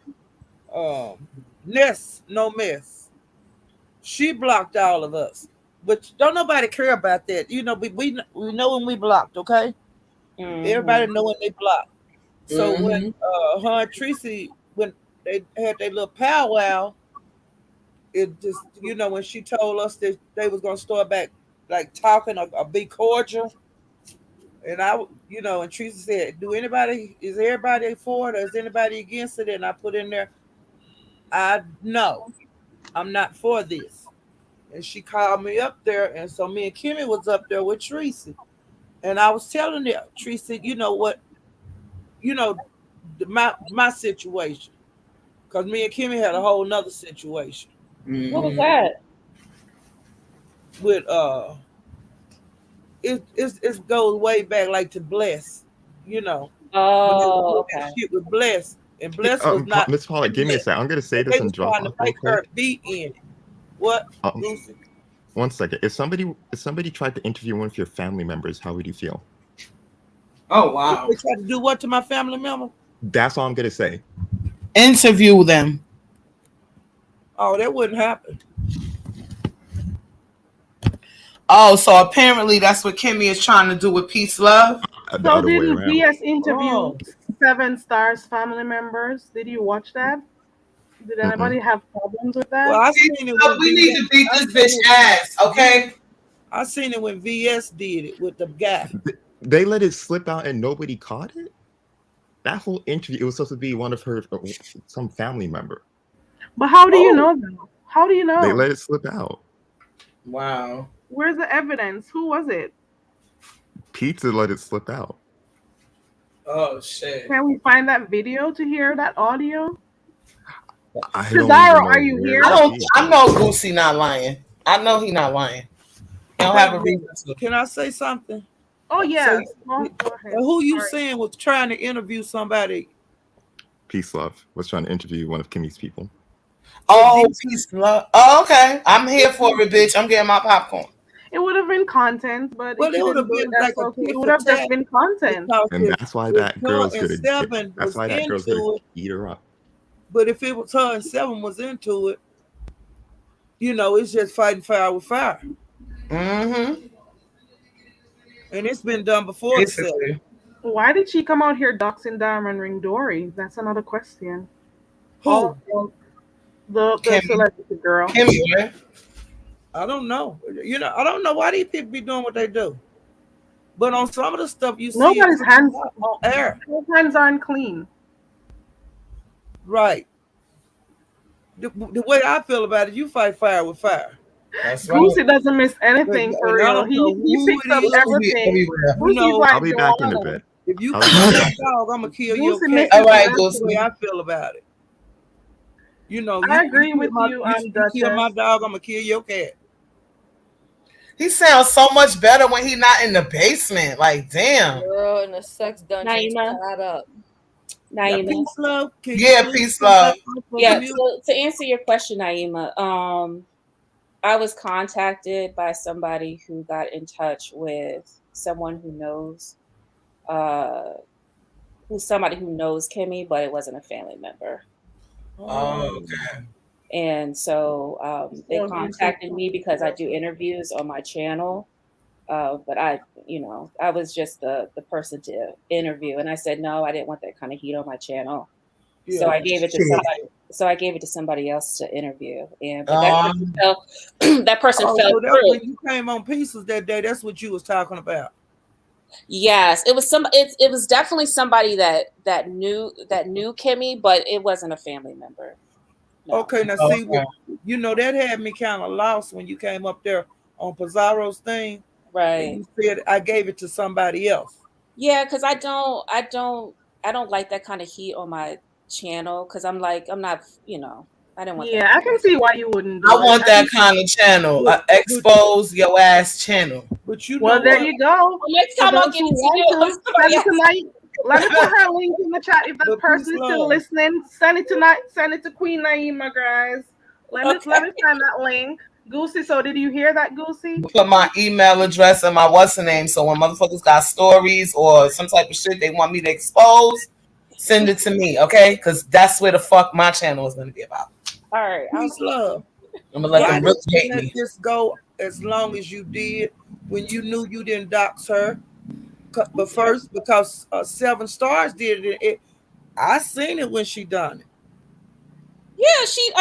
Ness, no mess. She blocked all of us, but don't nobody care about that. You know, we know when we blocked. Okay, everybody know when they blocked. So when her and Tracy, when they had their little powwow, it just, you know, when she told us that they was gonna start back like talking or be cordial. And I, you know, and Tracy said, is everybody for it or is anybody against it? And I put in there, no, I'm not for this. And she called me up there. And so me and Kimmy was up there with Tracy. And I was telling her, Tracy, you know what, you know, my situation. Because me and Kimmy had a whole nother situation. What was that? With, it goes way back, like to Bless, you know. Oh, okay. Shit with Bless, and Bless was not. Miss Paula, give me a second. I'm going to say this and drop off real quick. Her beat in it. What? Lucy? 1 second. If somebody tried to interview one of your family members, how would you feel? Oh wow! They tried to do what to my family member? That's all I'm going to say. Interview them. Oh, that wouldn't happen. Oh, so apparently that's what Kimmy is trying to do with Peace Love. So did BS interview 7 Stars family members? Did you watch that? Did anybody have problems with that? Well, I seen it. We need to beat this bitch ass, okay? I seen it when VS did it with the guy. They let it slip out and nobody caught it? That whole interview, it was supposed to be one of her, some family member. But how do you know that? How do you know? They let it slip out. Wow. Where's the evidence? Who was it? Pizza let it slip out. Oh shit. Can we find that video to hear that audio? I don't Cesaro, even know are you where here? to see. I know Goosey not lying. I know he not lying. He don't Wait have a a reason minute. to. Can I say something? Oh So, yeah. Go ahead. who you Sorry. saying was trying to interview somebody? Peace Love was trying to interview one of Kimmy's people. Oh, peace, love. Oh, okay. I'm here for it, bitch. I'm getting my popcorn. It would have been content, but Well, if it you would didn't have do it, been like that's a okay. It tit would for have just tat been content. because And that's why if that her girl's and gonna Seven that's was why that girl's gonna into it, eat her up. but if it was her and Seven was into it, it's just fighting fire with fire. Mm-hmm. And it's been done before the Seven. Basically. Why did she come out here doxing Diamond Ring Dory? That's another question. Who? The celebrity girl. Kimmy, right? I don't know. I don't know why these people be doing what they do. But on some of the stuff you see, Nobody's hands on air. Her hands aren't clean. Right. The way I feel about it, you fight fire with fire. That's right. Goosey doesn't miss anything And for I real. don't know He who picks it up is. everything. Goosey's I'll like be back in a bit. If you I'll kill be my back. dog, I'm gonna kill your Goosey cat. misses All right, That's the way Goosey. I feel about it. I agree with you kill my Duchess. dog, I'm gonna kill your cat. He sounds so much better when he not in the basement. Like, damn. Girl in a sex dungeon Naima. tied up. Now, Naima. peace, love. Can Yeah, you peace, come love. back on from Yeah, mute? so to answer your question, Naima, I was contacted by somebody who got in touch with someone who knows, somebody who knows Kimmy, but it wasn't a family member. Oh, okay. And so they contacted me because I do interviews on my channel. But I was just the person to interview, and I said no, I didn't want that kind of heat on my channel. So I gave it to somebody. So I gave it to somebody else to interview, and but that person fell. That person fell So that's through. when you came on Pieces that day. That's what you was talking about. Yes, it was It was definitely somebody that knew Kimmy, but it wasn't a family member. No. Okay, now see, that had me kind of lost when you came up there on Pizarro's thing. Right. And you said I gave it to somebody else. Yeah, because I don't like that kind of heat on my channel because I'm not, I didn't want that. Yeah, I can see why you wouldn't do I it. want that kind of channel. Expose your ass channel. But you Well, there you go. Next time I'll give it to you. Send it tonight. Let me put her link in the chat. If that person is still listening, send it tonight. Send it to Queen Naima, guys. Let me find that link. Goosey, so did you hear that, Goosey? Put my email address and my what's the name. So when motherfuckers got stories or some type of shit they want me to expose, send it to me, okay? Because that's where the fuck my channel is going to be about. All right. Peace, love. I'm going to let them really hate let me. this go as long as you did when you knew you didn't dox her? But first, because 7 Stars did it, I seen it when she done it. Yeah, she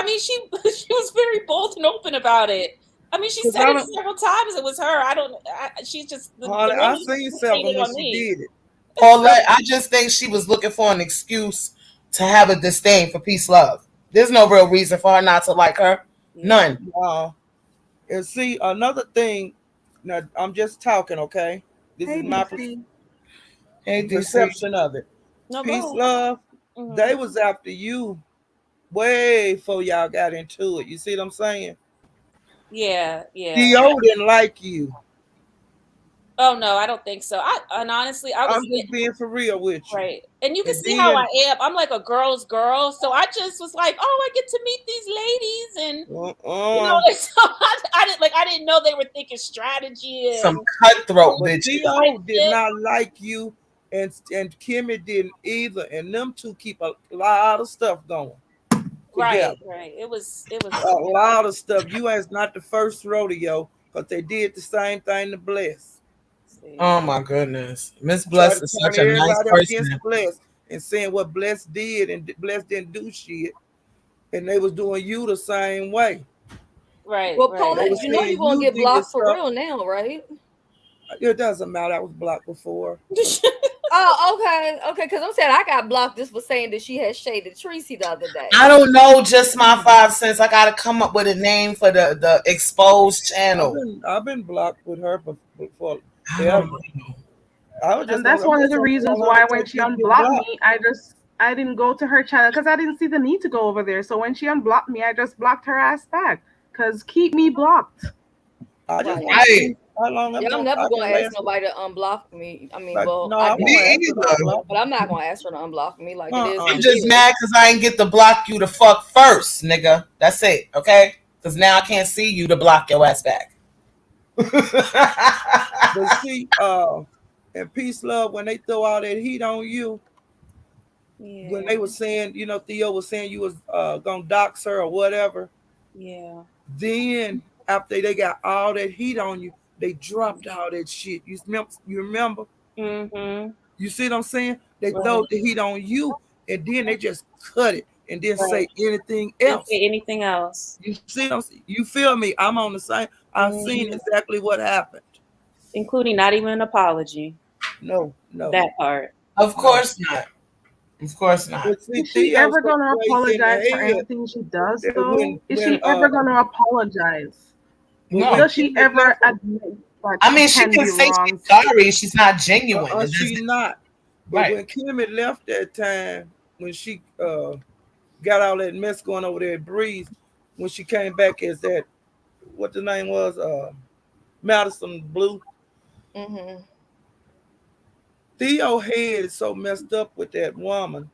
was very bold and open about it. I mean, she said it several times. It was her. She's just. I seen 7 when she did it. Paulette, I just think she was looking for an excuse to have a disdain for peace, love. There's no real reason for her not to like her. None. And see, another thing. Now, I'm just talking, okay? This is my perception of it. No, peace, love. Mm-hmm. They was after you way before y'all got into it. You see what I'm saying? Yeah, yeah. D.O. didn't like you. Oh no, I don't think so. And honestly, I'm just being for real with you. Right. And you can see how I am. I'm like a girl's girl. So I just was like, oh, I get to meet these ladies. And so I didn't know they were thinking strategy and some cutthroat bitch. D.O. did not like you and Kimmy didn't either. And them two keep a lot of stuff going. Right, right. It was a lot of stuff. You ain't not the first rodeo, because they did the same thing to Bless. Oh my goodness, Miss Bless is such a nice person. Bless and saying what Bless did, and Bless didn't do shit, and they was doing you the same way. Right. Well, Paulette, you know you're gonna get blocked for real now, right? It doesn't matter. I was blocked before. Oh, okay, because I'm saying I got blocked just for saying that she had shaded Tracy the other day. I don't know, just my 5 cents. I gotta come up with a name for the exposed channel. I've been blocked with her before. And that's one of the reasons why when she unblocked me, I didn't go to her channel because I didn't see the need to go over there. So when she unblocked me, I just blocked her ass back. Cause keep me blocked. I just want to see how long Yeah, I'm never gonna ask nobody to unblock me. I mean, well, no, I I won't ask her to did, unblock. but I'm not gonna ask her to unblock me. Like it is. I'm just mad because I ain't get to block you to fuck first, nigga. That's it, okay? Because now I can't see you to block your ass back. But see, and peace, love, when they throw all that heat on you, when they were saying, you know, Theo was saying you was gonna dox her or whatever. Yeah. Then after they got all that heat on you, they dropped all that shit. You remember? Mm-hmm. You see what I'm saying? They throw the heat on you, and then they just cut it and then say anything else. Didn't say anything else. You see, you feel me? I'm on the same. I've seen exactly what happened, including not even an apology. No. That part. Of course not. Of course not. Is she ever gonna apologize for anything she does, though? Is she ever gonna apologize? No. Does she ever admit that I mean, she can can be say wrong? she's sorry. She's not genuine. She's not. But Right. when Kimmy left that time, when she got all that mess going over there at Breeze, when she came back as that, what the name was, Madison Blue. Mm-hmm. Theo head is so messed up with that woman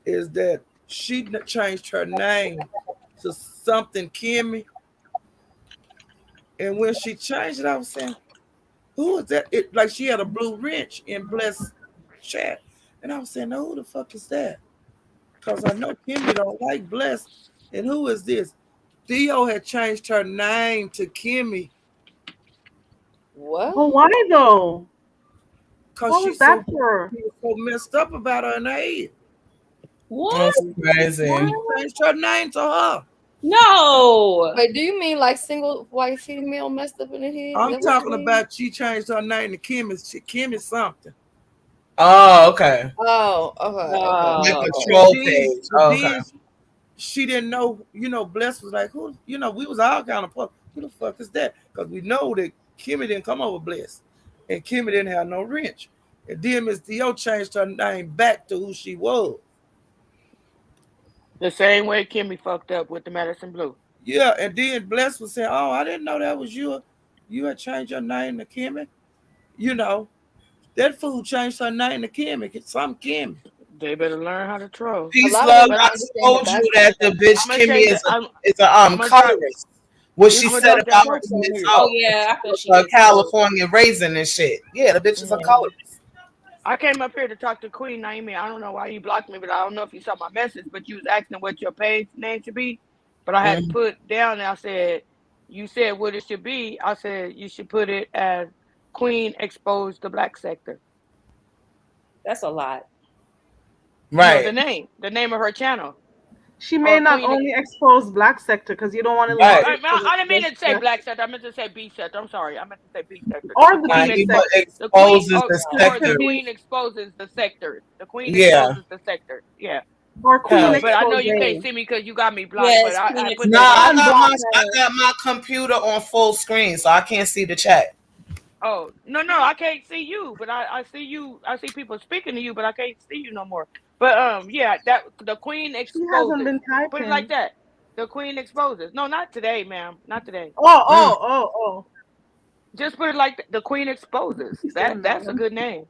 is that she changed her name to something Kimmy. And when she changed it, I was saying, who is that? It like she had a blue wrench in Bless chat. And I was saying, no, who the fuck is that? Because I know Kimmy don't like Bless. And who is this? Theo had changed her name to Kimmy. What? But why though? Because What was that for? She was so messed up about her name. What? That's crazy. She changed her name to her. No. Wait, do you mean like single white female messed up in the head? I'm talking about she changed her name to Kimmy. Kimmy something. Oh, okay. Oh, okay. Like a troll page. Oh, okay. Then she didn't know, Bless was like, who, we was all kind of fuck. Who the fuck is that? Because we know that Kimmy didn't come over Bless. And Kimmy didn't have no wrench. And then Miss Theo changed her name back to who she was. The same way Kimmy fucked up with the Madison Blue. Yeah, and then Bless was saying, oh, I didn't know that was you. You had changed your name to Kimmy. That fool changed her name to Kimmy. Some Kimmy. They better learn how to troll. Peace, love. I told you that the bitch Kimmy is a colorist. What she said about Miss Oh yeah, I feel she a California raisin and shit. Yeah, the bitch is a colorist. I came up here to talk to Queen Naomi. I don't know why you blocked me, but I don't know if you saw my message. But you was asking what your page name should be. But I had put down and I said, you said what it should be. I said you should put it as Queen Exposed the Black Sector. That's a lot. Right. No, the name of her channel. She may not only expose black sector because you don't want to. Right. I didn't mean to say black sector. I meant to say B sector. I'm sorry. I meant to say B sector. Or the Queen exposes the sector. The Queen exposes the sector. The Queen exposes the sector. Yeah. Or Queen But I know you can't see me because you got me blocked. Yes, but I put I got my computer on full screen, so I can't see the chat. Oh no, I can't see you, but I see you. I see people speaking to you, but I can't see you no more. But yeah, that the Queen exposes. She hasn't been typing. Put it like that. The Queen exposes. No, not today, ma'am. Not today. Oh. Just put it like the Queen exposes. That's a good name.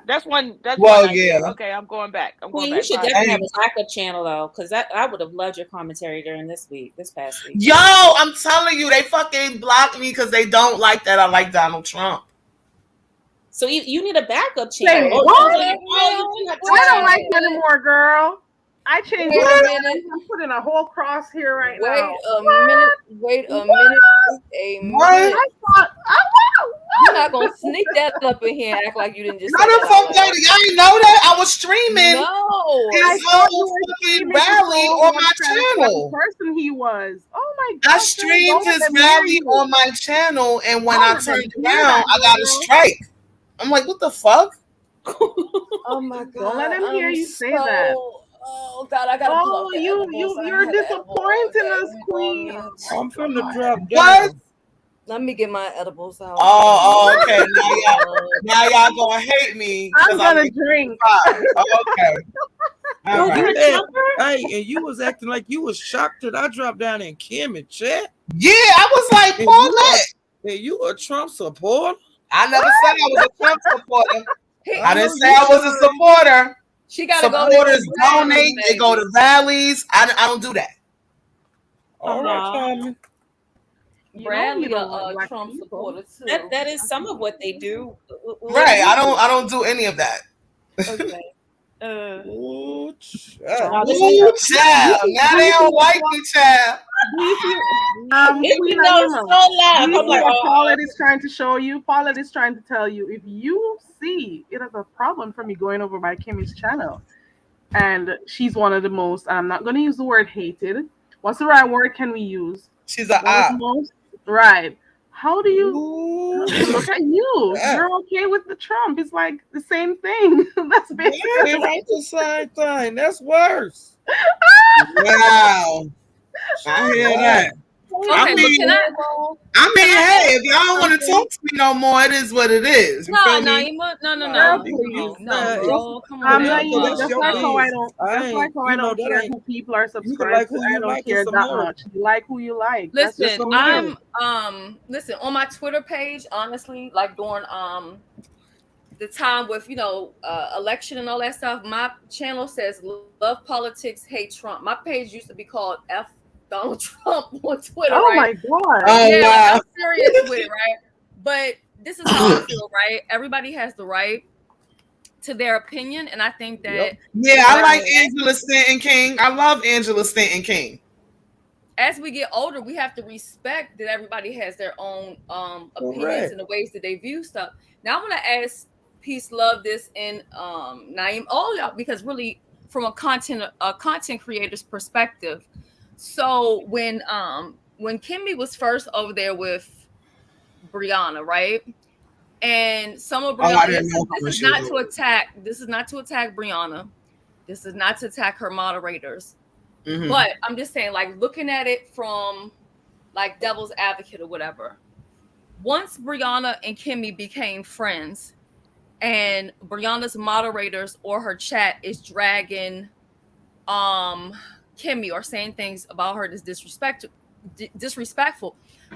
That's one. That's well, one yeah. Okay, I'm going back. You should definitely have a backup channel though, because I would have loved your commentary during this past week. Yo, I'm telling you, they fucking blocked me because they don't like that I like Donald Trump. So you need a backup channel. Say what? I don't like you anymore, girl. I changed it. I'm putting a whole cross here right now. Wait a minute. What? You're not gonna sneak that up in here and act like you didn't just. Y'all didn't know that I was streaming. No, his whole fucking rally on my channel. Person he was. Oh my god! I streamed his rally on my channel, and when I turned around, I got a strike. I'm like, what the fuck? Oh my god! Don't let him hear you say that. Oh God, I gotta. Oh, you're disappointing us, Queen. I'm finna drop down. What? Let me get my edibles out. Oh, okay. Now y'all gonna hate me. I'm gonna drink. Okay. All right. Hey, and you was acting like you was shocked that I dropped down in Kim and chat. Yeah, I was like, Paulette. And you a Trump supporter? I never said I was a Trump supporter. I didn't say you I was a supporter. She gotta Supporters go donate. They go to rallies. I don't do that. All right, Carmen. Bradley, don't a want black Trump people. supporter too. That is some of what they do. Right. I don't do any of that. Okay. Ooh, child. No, this is Ooh, child. Now they don't like me, child. Queen know, Naima, so laugh. do you I'm see like, what Paulette is trying to show you? Paulette is trying to tell you, if you see it as a problem for me going over by Kimmy's channel, and she's one of the most, I'm not going to use the word hated. What's the right word can we use? She's an One of the op. most, right. How do you look at you? You're okay with the Trump. It's like the same thing. That's basically It ain't the same thing. That's worse. Wow. I hear that. Okay, but can I? Hey, if y'all don't want to talk to me no more, it is what it is. You feel me? No, Girl, come on. Just like how I don't care who people are subscribed to. I don't care that much. You like who you like. Listen, listen, on my Twitter page, honestly, like during the time with election and all that stuff, my channel says love politics, hate Trump. My page used to be called F Donald Trump on Twitter. Oh right? my God. Yeah, wow. I'm serious with it, right? But this is how I feel, right? Everybody has the right to their opinion, and I think that I like Angela Stanton King. I love Angela Stanton King. As we get older, we have to respect that everybody has their own opinions and the ways that they view stuff. Now I'm gonna ask Peace, Love, this, and Naeem, all y'all, because really from a content creator's perspective. So when Kimmy was first over there with Brianna, right? And some of Brianna, this is not to attack Brianna. This is not to attack her moderators. Mm-hmm. But I'm just saying, like, looking at it from like devil's advocate or whatever. Once Brianna and Kimmy became friends, and Brianna's moderators or her chat is dragging Kimmy or saying things about her that's disrespectful,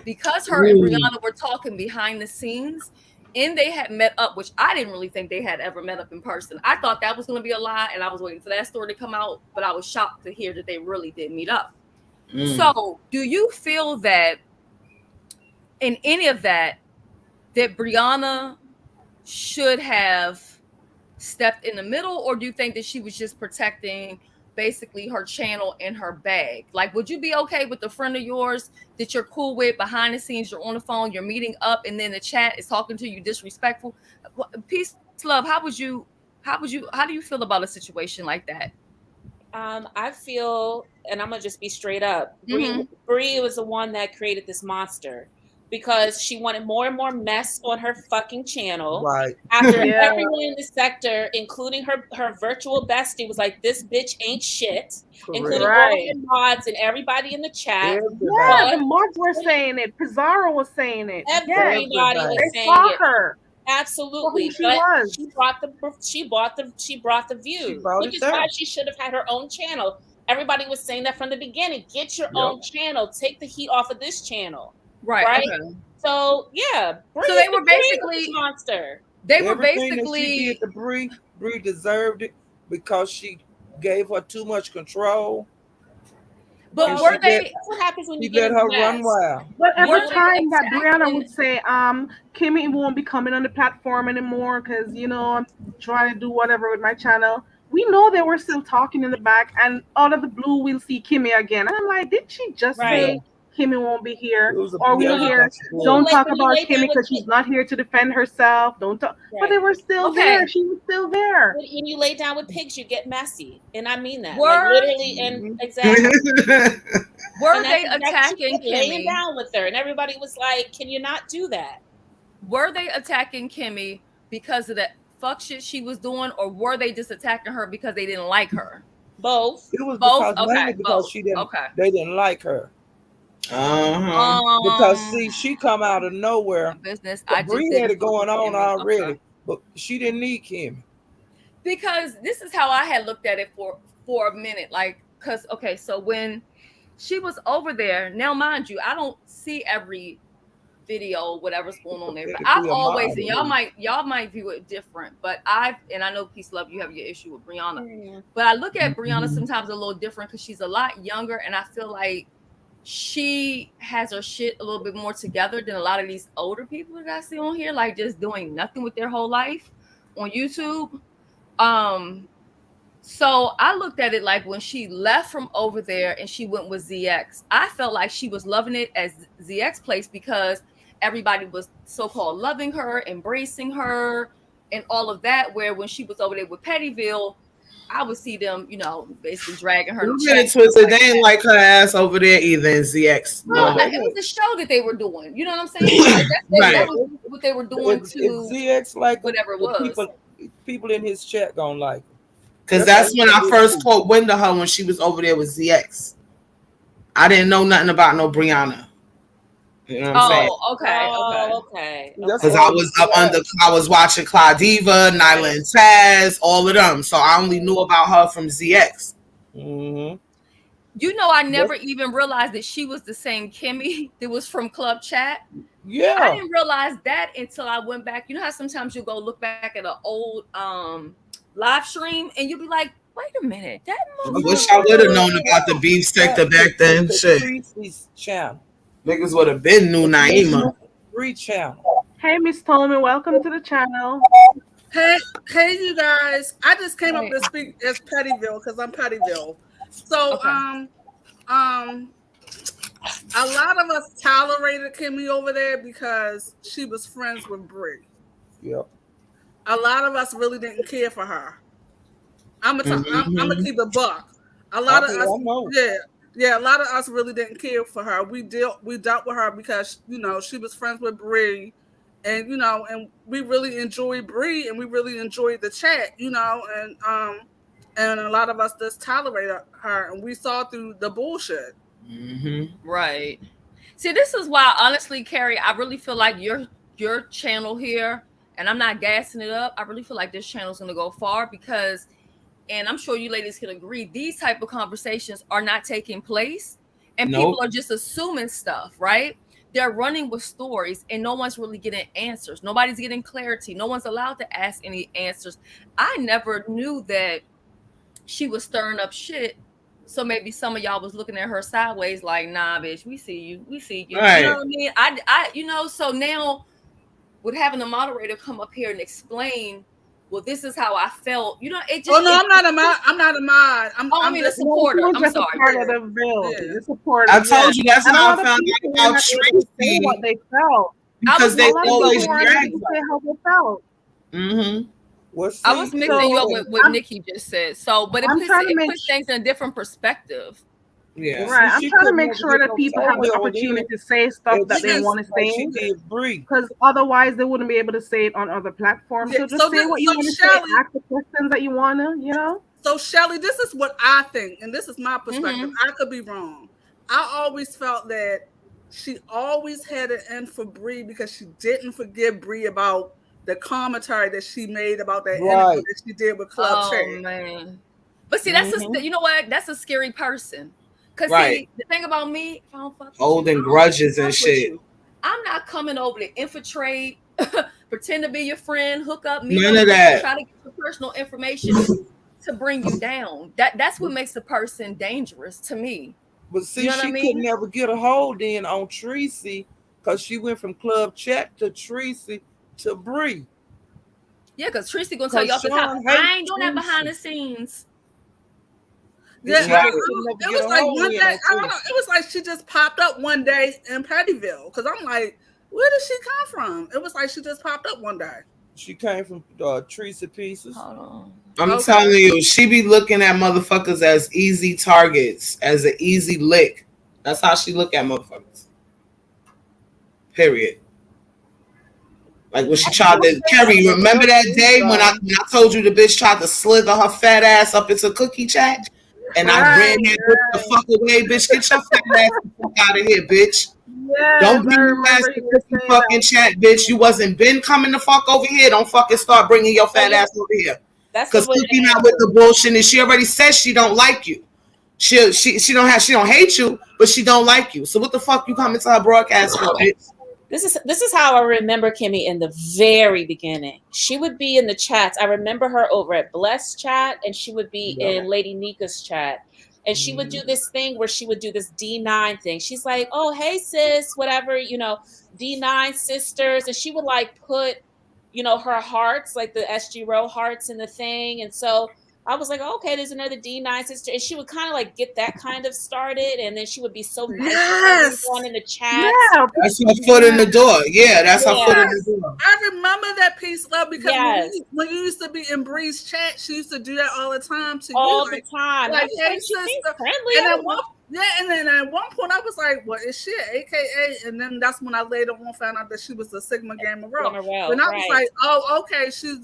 because her and Brianna were talking behind the scenes, and they had met up, which I didn't really think they had ever met up in person. I thought that was going to be a lie, and I was waiting for that story to come out, but I was shocked to hear that they really did meet up. So do you feel that in any of that Brianna should have stepped in the middle, or do you think that she was just protecting basically her channel and her bag? Like, would you be okay with a friend of yours that you're cool with behind the scenes, you're on the phone, you're meeting up, and then the chat is talking to you disrespectful? Peace, love, how do you feel about a situation like that? I feel, and I'm gonna just be straight up, Bree was the one that created this monster, because she wanted more and more mess on her fucking channel. Right. After everyone in the sector, including her virtual bestie, was like, "This bitch ain't shit," including all the mods and everybody in the chat. Yeah, the mods were saying it. Pizarro was saying it. Everybody was saying it. Her. Absolutely. She was. She brought the views, which is why she should have had her own channel. Everybody was saying that from the beginning. Get your own channel. Take the heat off of this channel. Right. Okay. So yeah. So they were basically monster. They were Everything basically that she did to Bree deserved it because she gave her too much control. But were they? That's what happens when you let her run wild. But every time that Brianna would say, Kimmy won't be coming on the platform anymore because, I'm trying to do whatever with my channel. We know they were still talking in the back, and out of the blue, we'll see Kimmy again. And I'm like, did she just say Kimmy won't be here? Or we'll hear, don't talk about Kimmy because she's not here to defend herself. Don't talk. But they were still there. She was still there. When you lay down with pigs, you get messy. And I mean that. Like, literally and exactly. Were they attacking Kimmy? Laying down with her, and everybody was like, can you not do that? Were they attacking Kimmy because of the fuck shit she was doing, or were they just attacking her because they didn't like her? Both. It was both. Because they didn't like her. Because see, she come out of nowhere. Business. I just Bree had it going on already, but she didn't need Kimmy. Because this is how I had looked at it for a minute. Like, because okay, so when she was over there, now mind you, I don't see every video, whatever's going on there, but I've always, and y'all might view it different, but I know Peace Love, you have your issue with Brianna, but I look at Brianna sometimes a little different because she's a lot younger, and I feel like she has her shit a little bit more together than a lot of these older people that I see on here, like just doing nothing with their whole life on YouTube. So I looked at it like when she left from over there and she went with ZX, I felt like she was loving it as ZX place because everybody was so-called loving her, embracing her, and all of that. Where when she was over there with Pettyville, I would see them, basically dragging her. Don't get it twisted. They ain't like her ass over there either in ZX. Well, it was a show that they were doing. You know what I'm saying? Like that was what they were doing to ZX, like whatever it was. People in his chat gonna like her. Because that's when I first caught wind of her when she was over there with ZX. I didn't know nothing about no Brianna. You know what I'm saying? Okay. Because I was watching Claudiva, Nyla and Taz, all of them. So I only knew about her from ZX. Mm-hmm. I never even realized that she was the same Kimmy that was from Club Chat. Yeah. I didn't realize that until I went back. You know how sometimes you go look back at an old live stream and you'll be like, wait a minute, that I wish I would have known about the beef sector back then. Shit. Channel. Niggas would have been new Naima. Free channel. Hey, Miss Tolman, welcome to the channel. Hey, you guys! I just came up to speak as Pettyville because I'm Pettyville. So, a lot of us tolerated Kimmy over there because she was friends with Brie. Yep. A lot of us really didn't care for her. I'm gonna keep a buck. A lot of us, a lot of us really didn't care for her. We dealt with her because she was friends with Brie, and and we really enjoyed Brie, and we really enjoyed the chat, and a lot of us just tolerated her, and we saw through the bullshit. Mm-hmm. Right. See, this is why, honestly, Carrie, I really feel like your channel here, and I'm not gassing it up, I really feel like this channel is going to go far because, and I'm sure you ladies can agree, these type of conversations are not taking place, and people are just assuming stuff, right? They're running with stories, and no one's really getting answers. Nobody's getting clarity. No one's allowed to ask any answers. I never knew that she was stirring up shit. So maybe some of y'all was looking at her sideways like, nah, bitch, we see you. Right. You know what I mean? So now with having the moderator come up here and explain, well, this is how I felt. It just. Oh no, I'm not a mod. I'm a supporter. I'm sorry. Part of the bill. Yeah. Supporter. I told you that's how I found out about Tracy. What they felt because they always say how they felt. Mm-hmm. I was mixing you up with what Nikki just said. So, but it puts things in a different perspective. Yeah, right. I'm trying to make sure that people have the opportunity to say stuff that they want to say, because otherwise they wouldn't be able to say it on other platforms. So just say what you want to say, ask the questions that you want to, So Shelly, this is what I think, and this is my perspective. I could be wrong. I always felt that she always had an end for Brie because she didn't forgive Brie about the commentary that she made about that interview that she did with Club Chat. Oh man! But see, that's you know what? That's a scary person. Cause see, the thing about me, if I don't fuck holding grudges and shit. I'm not coming over to infiltrate, pretend to be your friend, hook up me, none of that. Try to get your personal information to bring you down. That's what makes a person dangerous to me. But see, she could never get a hold in on Tracy because she went from Club Chat to Tracy to Brie. Yeah, because Tracy gonna tell you off the top. I ain't doing that behind the scenes. Yeah, it was like one day. I don't know. It was like she just popped up one day in Pettyville. Because I'm like, where did she come from? It was like she just popped up one day. She came from Teresa Pieces. Hold on. I'm telling you, she be looking at motherfuckers as easy targets, as an easy lick. That's how she look at motherfuckers. Period. Like when she tried to Carrie, remember that day when I told you the bitch tried to slither her fat ass up into Cookie Chat? and I ran that bitch the fuck away, bitch. Get your fat ass the fuck out of here, bitch. Yes, Don't bring your ass to cookie fucking chat, bitch. You wasn't been coming the fuck over here. Don't fucking start bringing your fat ass over here. That's Because Cookie not with the bullshit, and she already says she don't like you. She don't hate you, but she don't like you. So what the fuck you coming to her broadcast for, bitch? This is how I remember Kimmy in the very beginning. She would be in the chats. I remember her over at Bless chat, and she would be in Lady Nika's chat. And she would do this thing where she would do this D9 thing. She's like, oh, hey, sis, whatever, D9 sisters. And she would like put, her hearts, like the SG Row hearts in the thing. And so I was like, okay, there's another D9 sister. And she would kind of like get that kind of started. And then she would be so nice to everyone in the chat. Yeah. That's her foot in the door. Yeah, that's her foot in the door. I remember that piece, love, because when you used to be in Bree's chat, she used to do that all the time to all you. The time. Like, hey, sister. Friendly. And then at one point I was like, "What is she, AKA?" And then that's when I later on found out that she was a Sigma Gamma Rho. And I was like, "Oh, okay, she."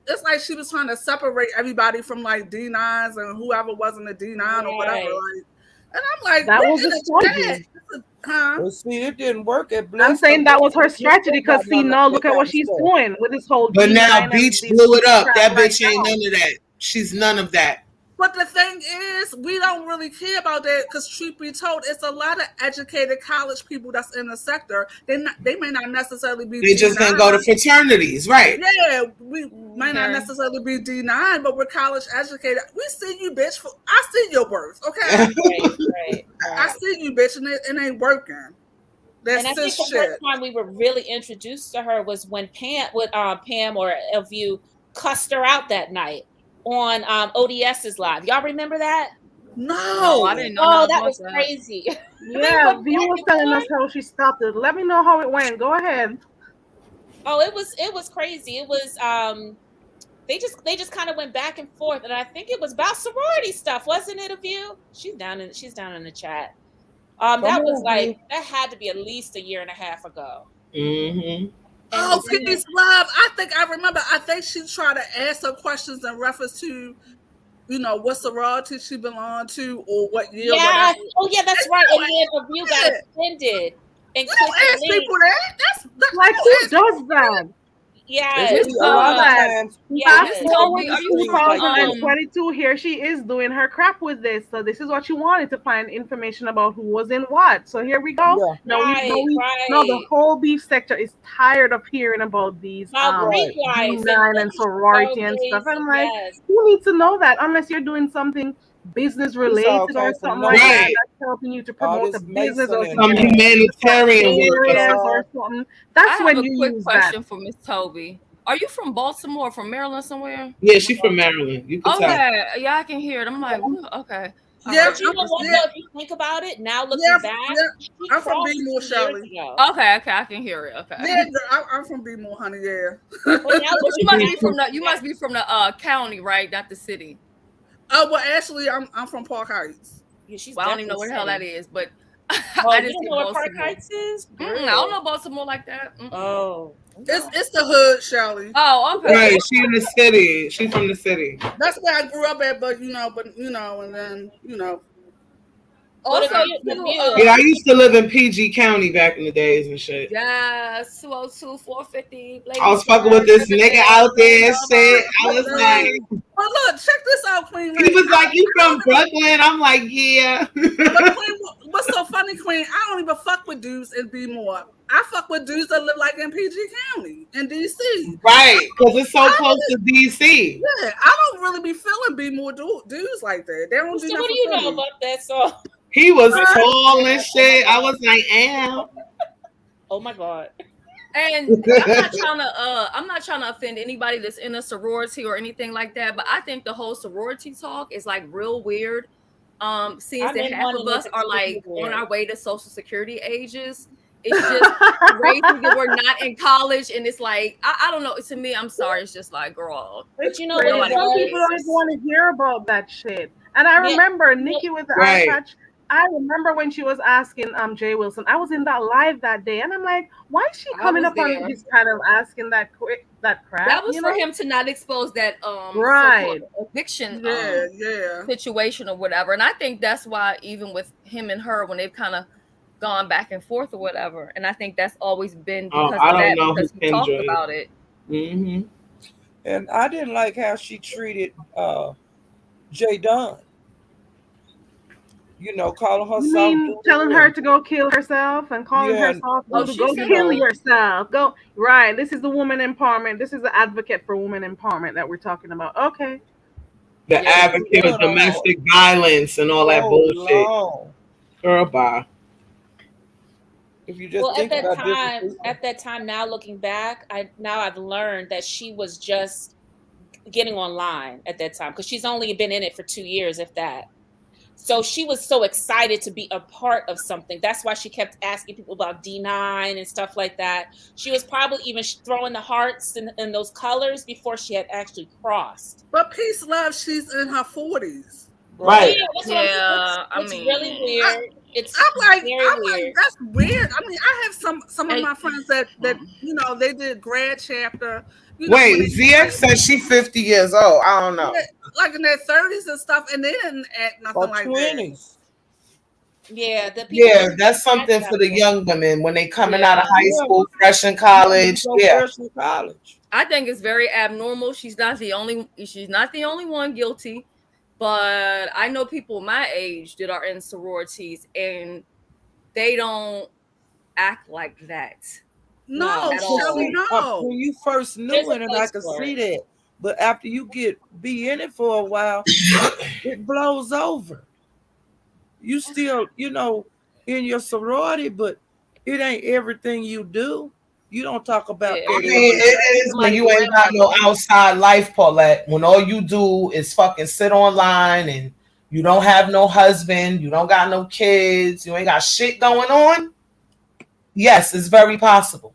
It's like she was trying to separate everybody from like D9s and whoever wasn't a D9 or whatever. Like, and I'm like, that was a strategy. Well, see, it didn't work at Bless. I'm saying that was her strategy because see, now look at what she's doing with this whole. But now Beach blew it up. That bitch ain't none of that. She's none of that. But the thing is, we don't really care about that because, truth be told, it's a lot of educated college people that's in the sector. They may not necessarily be. They just gonna go to fraternities, right? Yeah, we might not necessarily be D9, but we're college educated. We see you, bitch. I see your worth, okay? Right. I see you, bitch, and it ain't working. That's and I think the first time we were really introduced to her was when Pam or LVU cussed her out that night on ODS's live. Y'all remember that? No, I didn't know. Oh, that was crazy. Yeah, View was telling us how she stopped it. Let me know how it went. Go ahead. Oh, it was crazy. It was they just kind of went back and forth, and I think it was about sorority stuff, wasn't it? A View? She's down in the chat. That had to be at least a year and a half ago. Mm-hmm. Oh, Peace Love. I think I remember. I think she tried to ask her questions in reference to, what sorority she belonged to or what year. Yeah. Whatever. Oh, yeah, that's right. And then the view got extended. And you don't ask people that. That's like who does that? Yeah, That's 2022. Here she is doing her crap with this. So this is what you wanted to find information about who was in what. So here we go. Yeah. No, the whole beef sector is tired of hearing about these D9 and sorority and stuff. And I'm like, you need to know that unless you're doing something business related or something like that that's helping you to promote the business or some humanitarian or something. That's when you quick use question that. for Miss Toby. Are you from Baltimore or from Maryland somewhere? Yeah, she's from Maryland. You can tell. Yeah, I can hear it. I'm like, okay. Yeah, but you know what? Though, if you think about it, now looking back, I'm from B-More, Shelly. Okay, I can hear it. Okay. Yeah, I'm from B-More, honey. Yeah. Well, you must be from the county, right? Not the city. Oh well, actually, I'm from Park Heights. Yeah, she's I don't even know where the hell that is, but I just know what Park Heights is. I don't know Baltimore like that. Oh, it's the hood, Shelly. Oh, okay. Right, she in the city. She's from the city. That's where I grew up at, but and then Also, yeah, I used to live in PG County back in the days and shit. Yes, 202, 450. I was fucking with this nigga out there and shit. I was like, "Oh look, check this out, Queen." He was like, "You from Brooklyn?" I'm like, "Yeah." But Queen, what's so funny, Queen? I don't even fuck with dudes in B-More. I fuck with dudes that live like in PG County in DC. Right, because it's so close to DC. Yeah, I don't really be feeling B-More dudes like that. They don't do nothing. What do you know about that song? He was tall and shit. I was like, "Am." Oh my god. And I'm not trying to offend anybody that's in a sorority or anything like that, but I think the whole sorority talk is like real weird. Seeing that half of us are like on our way to social security ages. It's just crazy that we're not in college, and it's like I don't know. To me, I'm sorry, it's just like, girl. But you know what? Some people don't even want to hear about that shit. And I remember Nikki with the eye patch. I remember when she was asking Jay Wilson. I was in that live that day, and I'm like, why is she I coming was up on there. his panel asking that crap? That was for him to not expose that so-called Right. eviction Yeah. situation or whatever. And I think that's why even with him and her, when they've kind of gone back and forth or whatever, and I think that's always been because I of don't that, know who because he talked Kendra is. about it. Mm-hmm. And I didn't like how she treated Jay Dunn. You know, calling her You soft mean telling doodle her and to go kill herself and calling her soft Oh, to she go said kill that. yourself? Go right. This is the woman empowerment. This is the advocate for woman empowerment that we're talking about. Okay. The Yeah, advocate of domestic violence and all that so bullshit. long. Girl, bye. If you just Well, think about at that time, now looking back, I've learned that she was just getting online at that time because she's only been in it for 2 years, if that. So she was so excited to be a part of something. That's why she kept asking people about D9 and stuff like that. She was probably even throwing the hearts and those colors before she had actually crossed. But peace, love, she's in her 40s. Right. Yeah, that's what I'm saying. It's really weird. I'm like, very weird. that's weird. I mean, I have some of my friends that they did grad chapter. Wait, when ZX says she 50 years old. I don't know. like in their 30s and stuff, and they didn't act nothing like 20s. Yeah, Yeah, that's something for the young women when they coming out of high school, fresh in college. Yeah. Fresh in college. I think it's very abnormal. She's not the only one guilty, but I know people my age that are in sororities and they don't act like that. No, at all. no. When you first knew There's a it, and I place could for see it. that. But after you be in it for a while, it blows over. You still, in your sorority, but it ain't everything you do. You don't talk about I mean, it is when you ain't got no outside life, Paulette. When all you do is fucking sit online and you don't have no husband, you don't got no kids, you ain't got shit going on. Yes, it's very possible.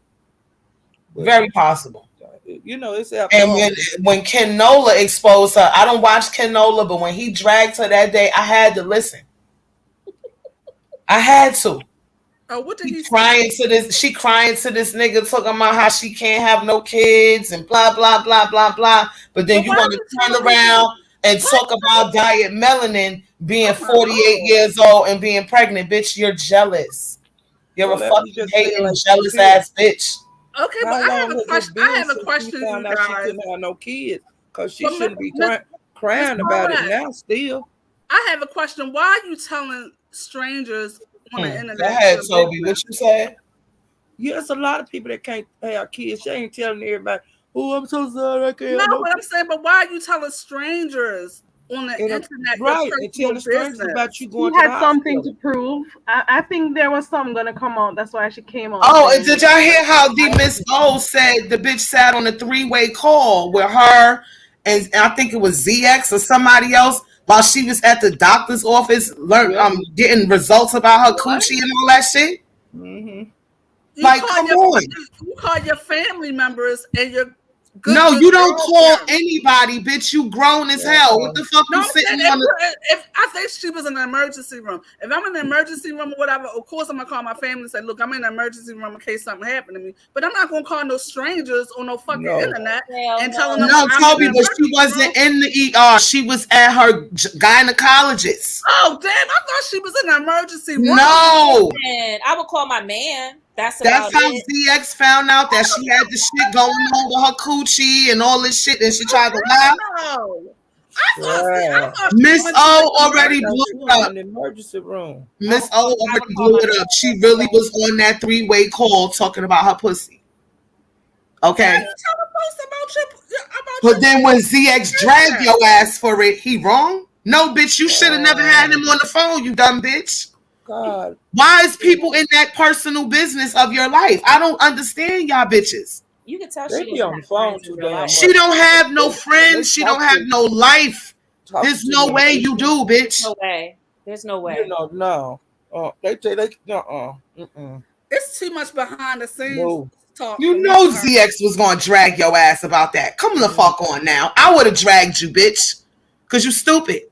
Very possible. It's and abnormal. when Ken Nola exposed her, I don't watch Ken Nola, but when he dragged her that day, I had to listen. I had to. Oh, what did he crying to this? She crying to this nigga talking about how she can't have no kids and blah blah blah blah blah. But then you want to turn around and talk about diet melanin being 48 years old and being pregnant, bitch. You're jealous. You're a fucking hating, jealous ass bitch. Okay, but I have a question. I have a question, Found you out she guys. couldn't have no kids because she But shouldn't be Miss- crying about it Paulette, now. Still, I have a question. Why are you telling strangers on the internet? Go ahead, your Toby. business? What you said? Yeah, there's a lot of people that can't have kids. She ain't telling everybody, "Oh, I'm so sorry, I can't." No, have no but I'm saying, but why are you telling strangers on the internet right, your and telling personal strangers business? about you She going to the had something hospital. to prove. I think there was something gonna come out. That's why she came out. Oh, and did y'all hear how the Miss O said the bitch sat on a 3-way call with her and I think it was ZX or somebody else while she was at the doctor's office getting results about her coochie and all that shit? Mm-hmm. Like, come on. You call your family members and your No, you don't call girlfriends. anybody, bitch. You grown as hell. What the fuck No, you I'm sitting saying on the... if I think she was in an emergency room. If I'm in an emergency room or whatever, of course I'm gonna call my family and say, "Look, I'm in an emergency room in case something happened to me." But I'm not gonna call no strangers on no fucking internet and telling them No, I'm Toby, in an but she wasn't in the ER. She was at her gynecologist. Oh damn! I thought she was in an emergency room. No. And I would call my man. That's That's about how it. ZX found out that she had the shit going on with her coochie and all this shit, and she tried to laugh. No. I thought Miss O already blew She it was up. in the emergency room. Miss O already blew it up. She really was on that 3-way call talking about her pussy. Okay. But then when ZX dragged your ass for it, he wrong? No, bitch, you should have never had him on the phone, you dumb bitch. God. Why is people in that personal business of your life? I don't understand y'all bitches. You can tell They she be on the phone too damn much. She don't have no friends. She don't have no life. talk There's to no them. way you do, bitch. No way. There's no way. You know, no. They say they It's too much behind the scenes No. talk. You know ZX was gonna drag your ass about that. Come the fuck on now. I would have dragged you, bitch. Cause you stupid.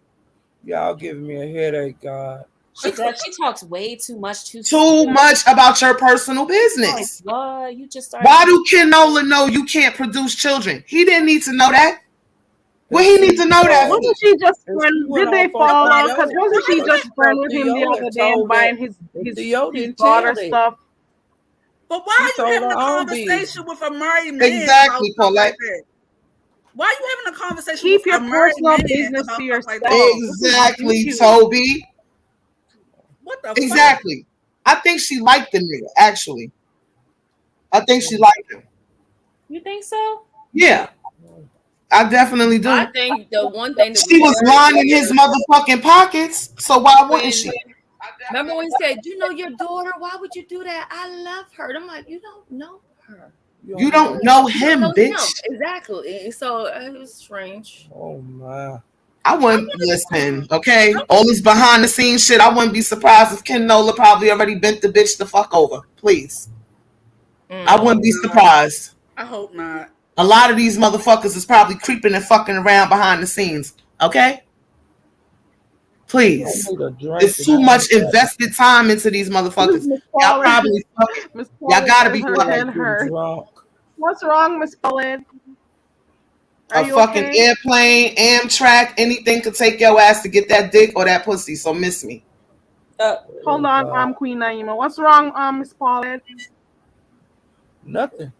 Y'all giving me a headache, God. She does. She talks way too much. Too much about your personal business. Like, what? You just started. Why do Ken Nolan know you can't produce children? He didn't need to know that. Well, he needs to know that. Wasn't she just friend? Did they fall out? Because wasn't she just friend with him the other day and buying his daughter stuff? But why are you having a conversation with a married man? Exactly, Paulette. Like that? Why are you having a conversation Keep with your a married personal man business about to stuff yourself. like that? Exactly, Toby. What the Exactly. I think she liked the nigga, actually. I think she liked him. You think so? Yeah. I definitely do. I think the one thing that she was lining his motherfucking pockets, so why wouldn't she? Remember when he said, "You know your daughter? Why would you do that? I love her." And I'm like, you don't know her. You don't know him, bitch. Exactly. And so it was strange. Oh my. I wouldn't listen, okay? All this behind the scenes shit, I wouldn't be surprised if Ken Nola probably already bent the bitch the fuck over. Please. I wouldn't be surprised. I hope not. A lot of these motherfuckers is probably creeping and fucking around behind the scenes. Okay? Please. There's too much invested time into these motherfuckers. Y'all probably fucking. Y'all gotta be What's wrong, Miss Paulette? A fucking airplane, Amtrak, anything could take your ass to get that dick or that pussy. So miss me. Hold on, Queen Naima. What's wrong, Miss Paulette? Nothing.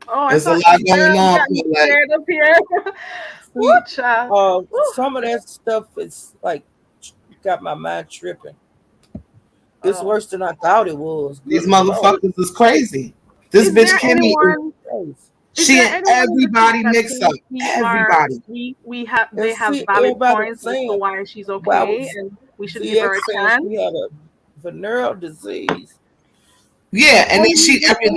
Oh, there's a lot going on. Scared up here. Some of that stuff is like got my mind tripping. It's worse than I thought it was. These motherfuckers is crazy. This bitch Kimmy, she and everybody mix up. Everybody. They have valid points as to why she's okay, and we should give her a chance. We had a venereal disease. Yeah, and then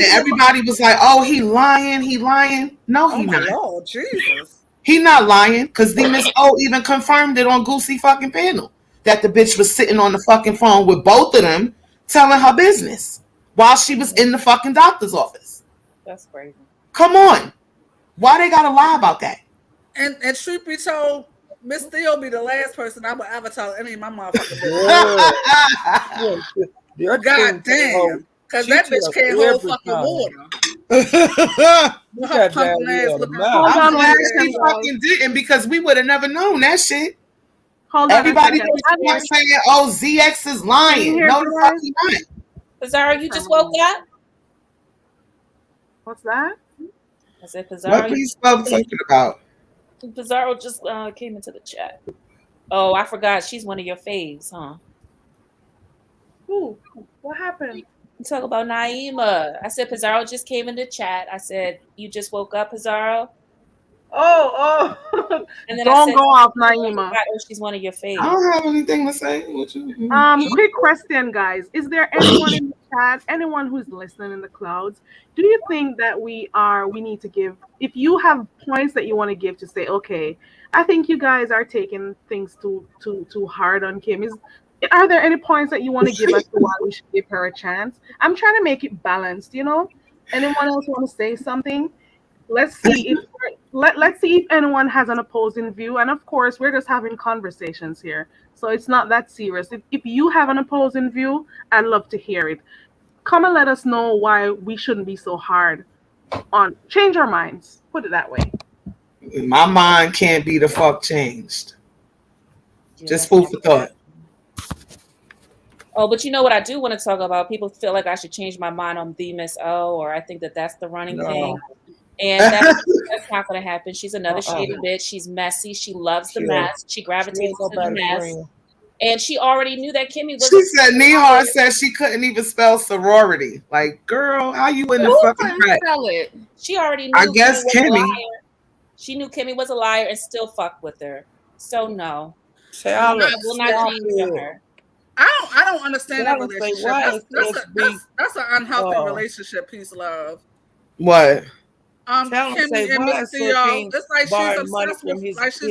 everybody was like, "Oh, he lying. No, he not. Oh, Jesus. He not lying because the Miss O even confirmed it on Goosey fucking panel that the bitch was sitting on the fucking phone with both of them telling her business while she was in the fucking doctor's office. That's crazy. Come on, why they gotta lie about that? And truth be told, Miss Theo be the last person I would ever tell any of my motherfucking business. God damn. Because that bitch can't hold fucking water. I'm glad she fucking didn't because we would have never known that shit. Everybody was saying, "Oh, ZX is lying." No, the fuck he not. Pizarro, you just woke up? What's that? I said Pizarro. What are you talking about? Pizarro just came into the chat. Oh, I forgot. She's one of your faves, huh? Who? What happened? You talk about Naima. I said Pizarro just came in the chat. I said, you just woke up, Pizarro? Oh. And then don't go off, Naima. She's one of your faves. I don't have anything to say. Quick question, guys. Is there anyone in the chat, anyone who's listening in the clouds, do you think that we need to give, if you have points that you want to give to say, okay, I think you guys are taking things too hard on Kim. Are there any points that you want to give us to why we should give her a chance? I'm trying to make it balanced, Anyone else want to say something? Let's see if anyone has an opposing view. And of course, we're just having conversations here, so it's not that serious. If you have an opposing view, I'd love to hear it. Come and let us know why we shouldn't be so hard on. Change our minds. Put it that way. My mind can't be the fuck changed. Just food for thought. Oh, but you know what I do want to talk about? People feel like I should change my mind on the Miss O, or I think that's the running thing. And that's not going to happen. She's another shady bitch. She's messy. She loves the mess. She gravitates to the mess. And she already knew that Kimmy was. She said Nihar said she couldn't even spell sorority. Like, girl, how you in the fucking crack? She already knew. I guess Kimmy. She knew Kimmy was a liar and still fucked with her. So no, will not change her. I don't understand that relationship. That's an unhealthy relationship piece, love. What? Kimmy and Miss Theo. It's like she's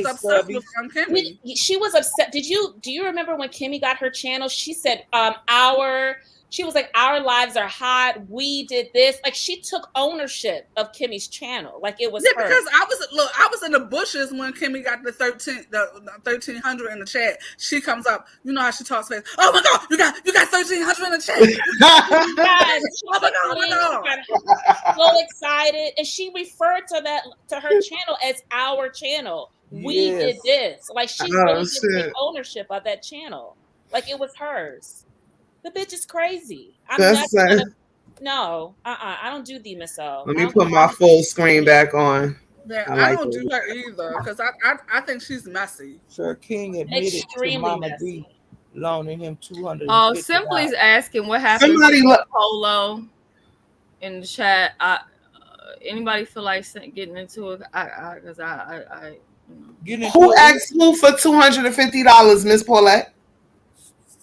obsessed with Kimmy. She was upset. Do you remember when Kimmy got her channel? She said, our She was like, our lives are hot. We did this. Like, she took ownership of Kimmy's channel. Like, it was her. Because I was in the bushes when Kimmy got the 1300 in the chat. She comes up, you know how she talks fast. Oh my god, you got 1300 in the chat. Oh my god. So excited. And she referred to her channel as our channel. We did this. Like, she really did take ownership of that channel. Like, it was hers. The bitch is crazy. I'm never gonna. No, I don't do the missile. Let me put my full screen back on. Yeah, I don't do her either because I think she's messy. Sir King admitted to Mama D loaning him $250. Oh, Simply's asking what happened to Polo in the chat. Anybody feel like getting into it? Because I who asked who for $250, Miss Paulette?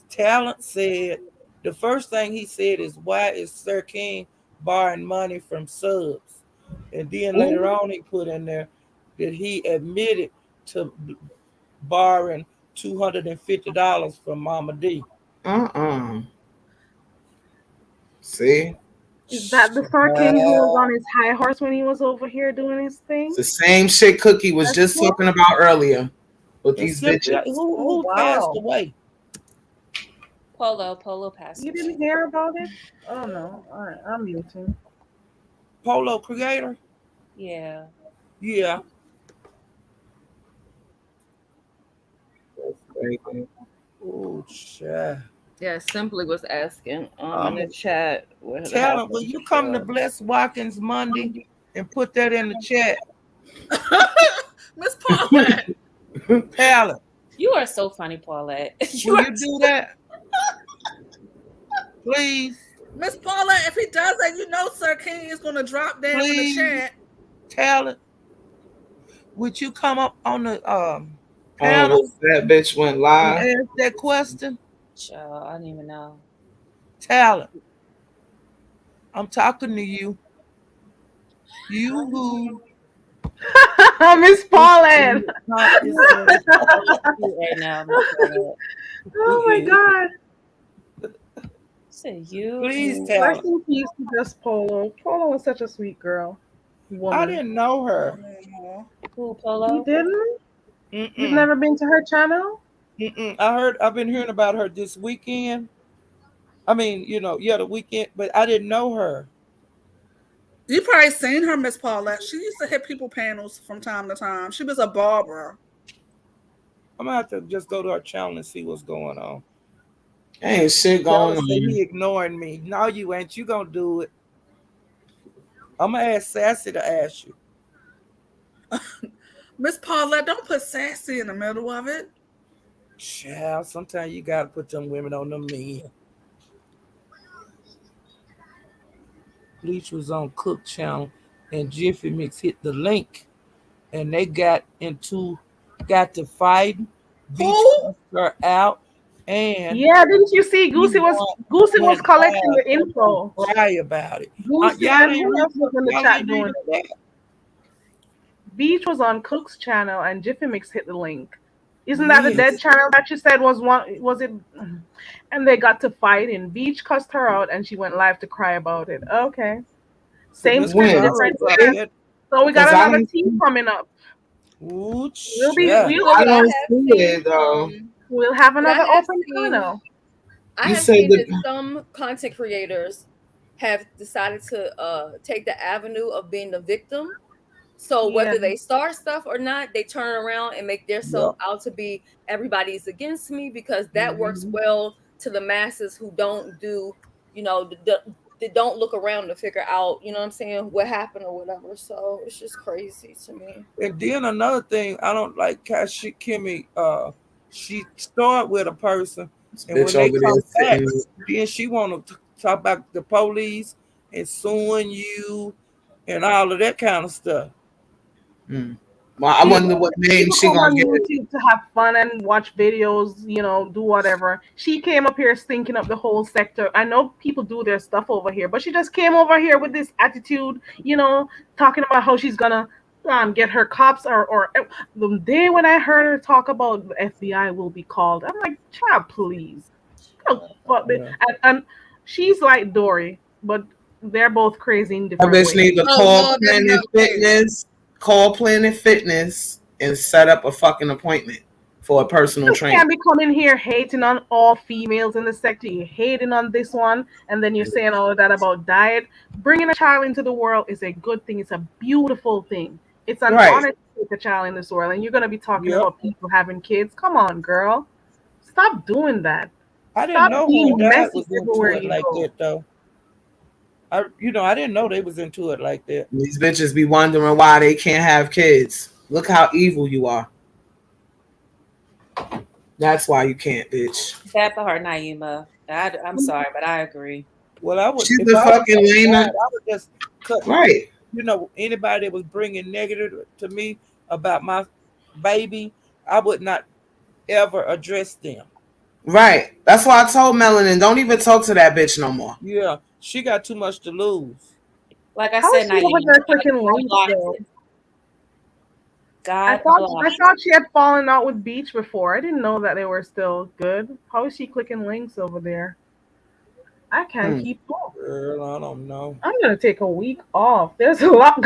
Talent said the first thing he said is, why is Sir King borrowing money from subs? And then later on he put in there that he admitted to borrowing $250 from Mama D. See? Is that the Sir King who was on his high horse when he was over here doing his thing? It's the same shit Cookie was just talking about earlier with these bitches. Who passed away? Polo passed. You didn't hear about it? Oh no. All right, I'm muting. Polo creator? Yeah. Yeah. Oh, shit. Yeah, Simply was asking in the chat. Talent, will you come to Bless Watkins Monday and put that in the chat? Miss Paulette. Talent. You are so funny, Paulette. Will you do that? Please. Miss Paulette, if he does that, you know Sir King is going to drop down in the chat. Talent. Would you come up on the panel? That bitch went live. And ask that question? Child, I don't even know. Talent. I'm talking to you. You who? Miss Paulette. Right now, oh my god. Say you. Please tell. Rest in peace to just Polo. Polo was such a sweet girl. Woman. I didn't know her. Who, Polo? You didn't? You've never been to her channel? I've been hearing about her this weekend. I mean, the weekend, but I didn't know her. You probably seen her, Miss Paulette. She used to hit people panels from time to time. She was a barber. I'm gonna have to just go to her channel and see what's going on. Ain't shit going on. He ignoring me. No, you ain't. You gonna do it. I'm gonna ask Sassy to ask you. Miss Paulette, don't put Sassy in the middle of it. Child, sometimes you gotta put them women on them men. Bleach was on Cook channel and Jiffy Mix hit the link and they got to fight. Beach her out. And yeah, didn't you see Goosey was collecting the info. Cry about it. Goosey and who else was in the chat doing it? Beach was on Cook's channel and Jiffy Mix hit the link. Isn't that the dead channel that you said was it? And they got to fight and Beach cussed her out and she went live to cry about it. Okay. Same script, different script. So we got another team coming up. We'll have another open channel. I have seen that some content creators have decided to take the avenue of being the victim. So whether they start stuff or not, they turn around and make themselves out to be everybody's against me because that works well to the masses who don't do, they don't look around to figure out, what I'm saying, what happened or whatever. So it's just crazy to me. And then another thing, I don't like how Kimmy, she start with a person and when they come back, then she want to talk about the police and suing you and all of that kind of stuff. Well, I wonder what name she gonna get. YouTube to have fun and watch videos, do whatever. She came up here stinking up the whole sector. I know people do their stuff over here, but she just came over here with this attitude, talking about how she's gonna get her cops or the day when I heard her talk about the FBI will be called, I'm like, child, please. And She's like Dory, but they're both crazy in I different bitch ways. need to Oh call Lord, that's Planet not fair. Fitness, call Planet Fitness, and set up a fucking appointment for a personal You trainer. can't be coming here hating on all females in the sector. You're hating on this one, and then you're saying all of that about diet. Bringing a child into the world is a good thing. It's a beautiful thing. It's an Right. honor to take a child in this world, and you're gonna be talking Yep. about people having kids. Come on, girl, stop doing that. I didn't Stop know Home being Dad messy was into everywhere it you like go. that though. I didn't know they was into it like that. These bitches be wondering why they can't have kids. Look how evil you are. That's why you can't, bitch. Bad for her, Naima. I'm sorry, but I agree. Well, I would She's if a I was fucking Home Dad, lame. I would just cut. Right. Anybody that was bringing negative to me about my baby, I would not ever address them. Right. That's why I told Melanin, don't even talk to that bitch no more. Yeah, she got too much to lose. Like I How is said, she over Naima, there God clicking links blocked though? it. I God thought I blocked it. thought she had fallen out with Beach before. I didn't know that they were still good. How is she clicking links over there? I can't keep up. Girl, I don't know. I'm gonna take a week off. There's a lot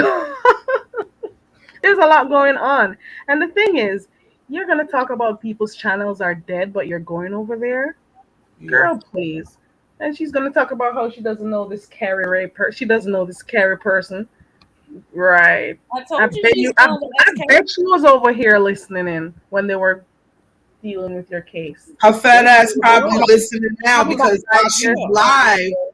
there's a lot going on. And the thing is, you're gonna talk about people's channels are dead, but you're going over there? Yeah. Girl, please. And she's gonna talk about how she doesn't know this Carrie Ray she doesn't know this Carrie person. Right. I told you she's I on the next case. bet she was over here listening in when they were dealing with your case. Her fat ass probably Yeah. listening now Probably about because 5 years ago.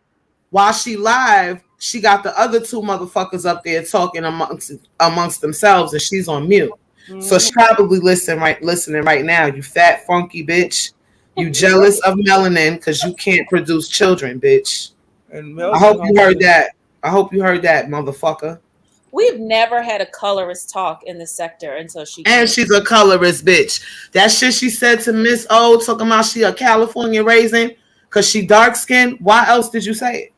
while she live, she got the other two motherfuckers up there talking amongst themselves, and she's on mute. So she probably listening right now. You fat funky bitch. You jealous of Melanin because you can't produce children, bitch. And I hope you heard that. I hope you heard that, motherfucker. We've never had a colorist talk in the sector until she came. And she's a colorist bitch. That shit she said to Miss O, talking about she a California raisin because she dark skinned. Why else did you say it?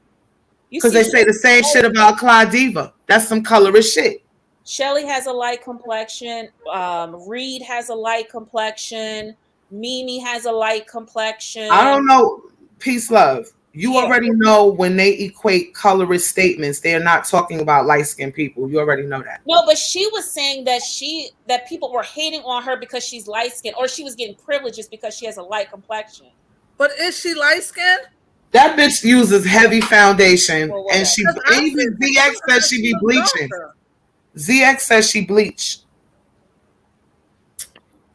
Because they say the same shit about Clyde Diva. That's some colorist shit. Shelly has a light complexion. Reed has a light complexion. Mimi has a light complexion. I don't know. Peace, love. You already know when they equate colorist statements, they're not talking about light skinned people. You already know that. No, but she was saying that people were hating on her because she's light skinned, or she was getting privileges because she has a light complexion. But is she light skinned? That bitch uses heavy foundation, and she even ZX says she be bleaching. ZX says she bleached.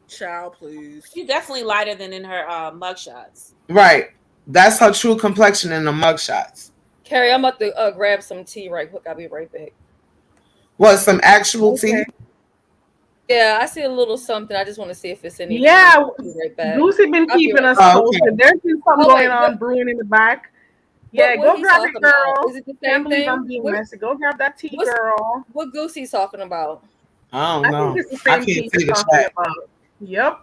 Child, please. She's definitely lighter than in her mugshots. Right. That's her true complexion in the mugshots. Carrie, I'm about to grab some tea right quick. I'll be right back. What, some actual tea? Yeah, I see a little something. I just want to see if it's any. Yeah, right back. Lucy been keeping us posted. There's been something going on brewing in the back. Yeah, what go grab it, girl. About? Is it the same Can't believe thing? I'm being messy. Go grab that tea, girl. What Goosey's talking about? I don't know. I think it's the same tea you're talking about. Yep.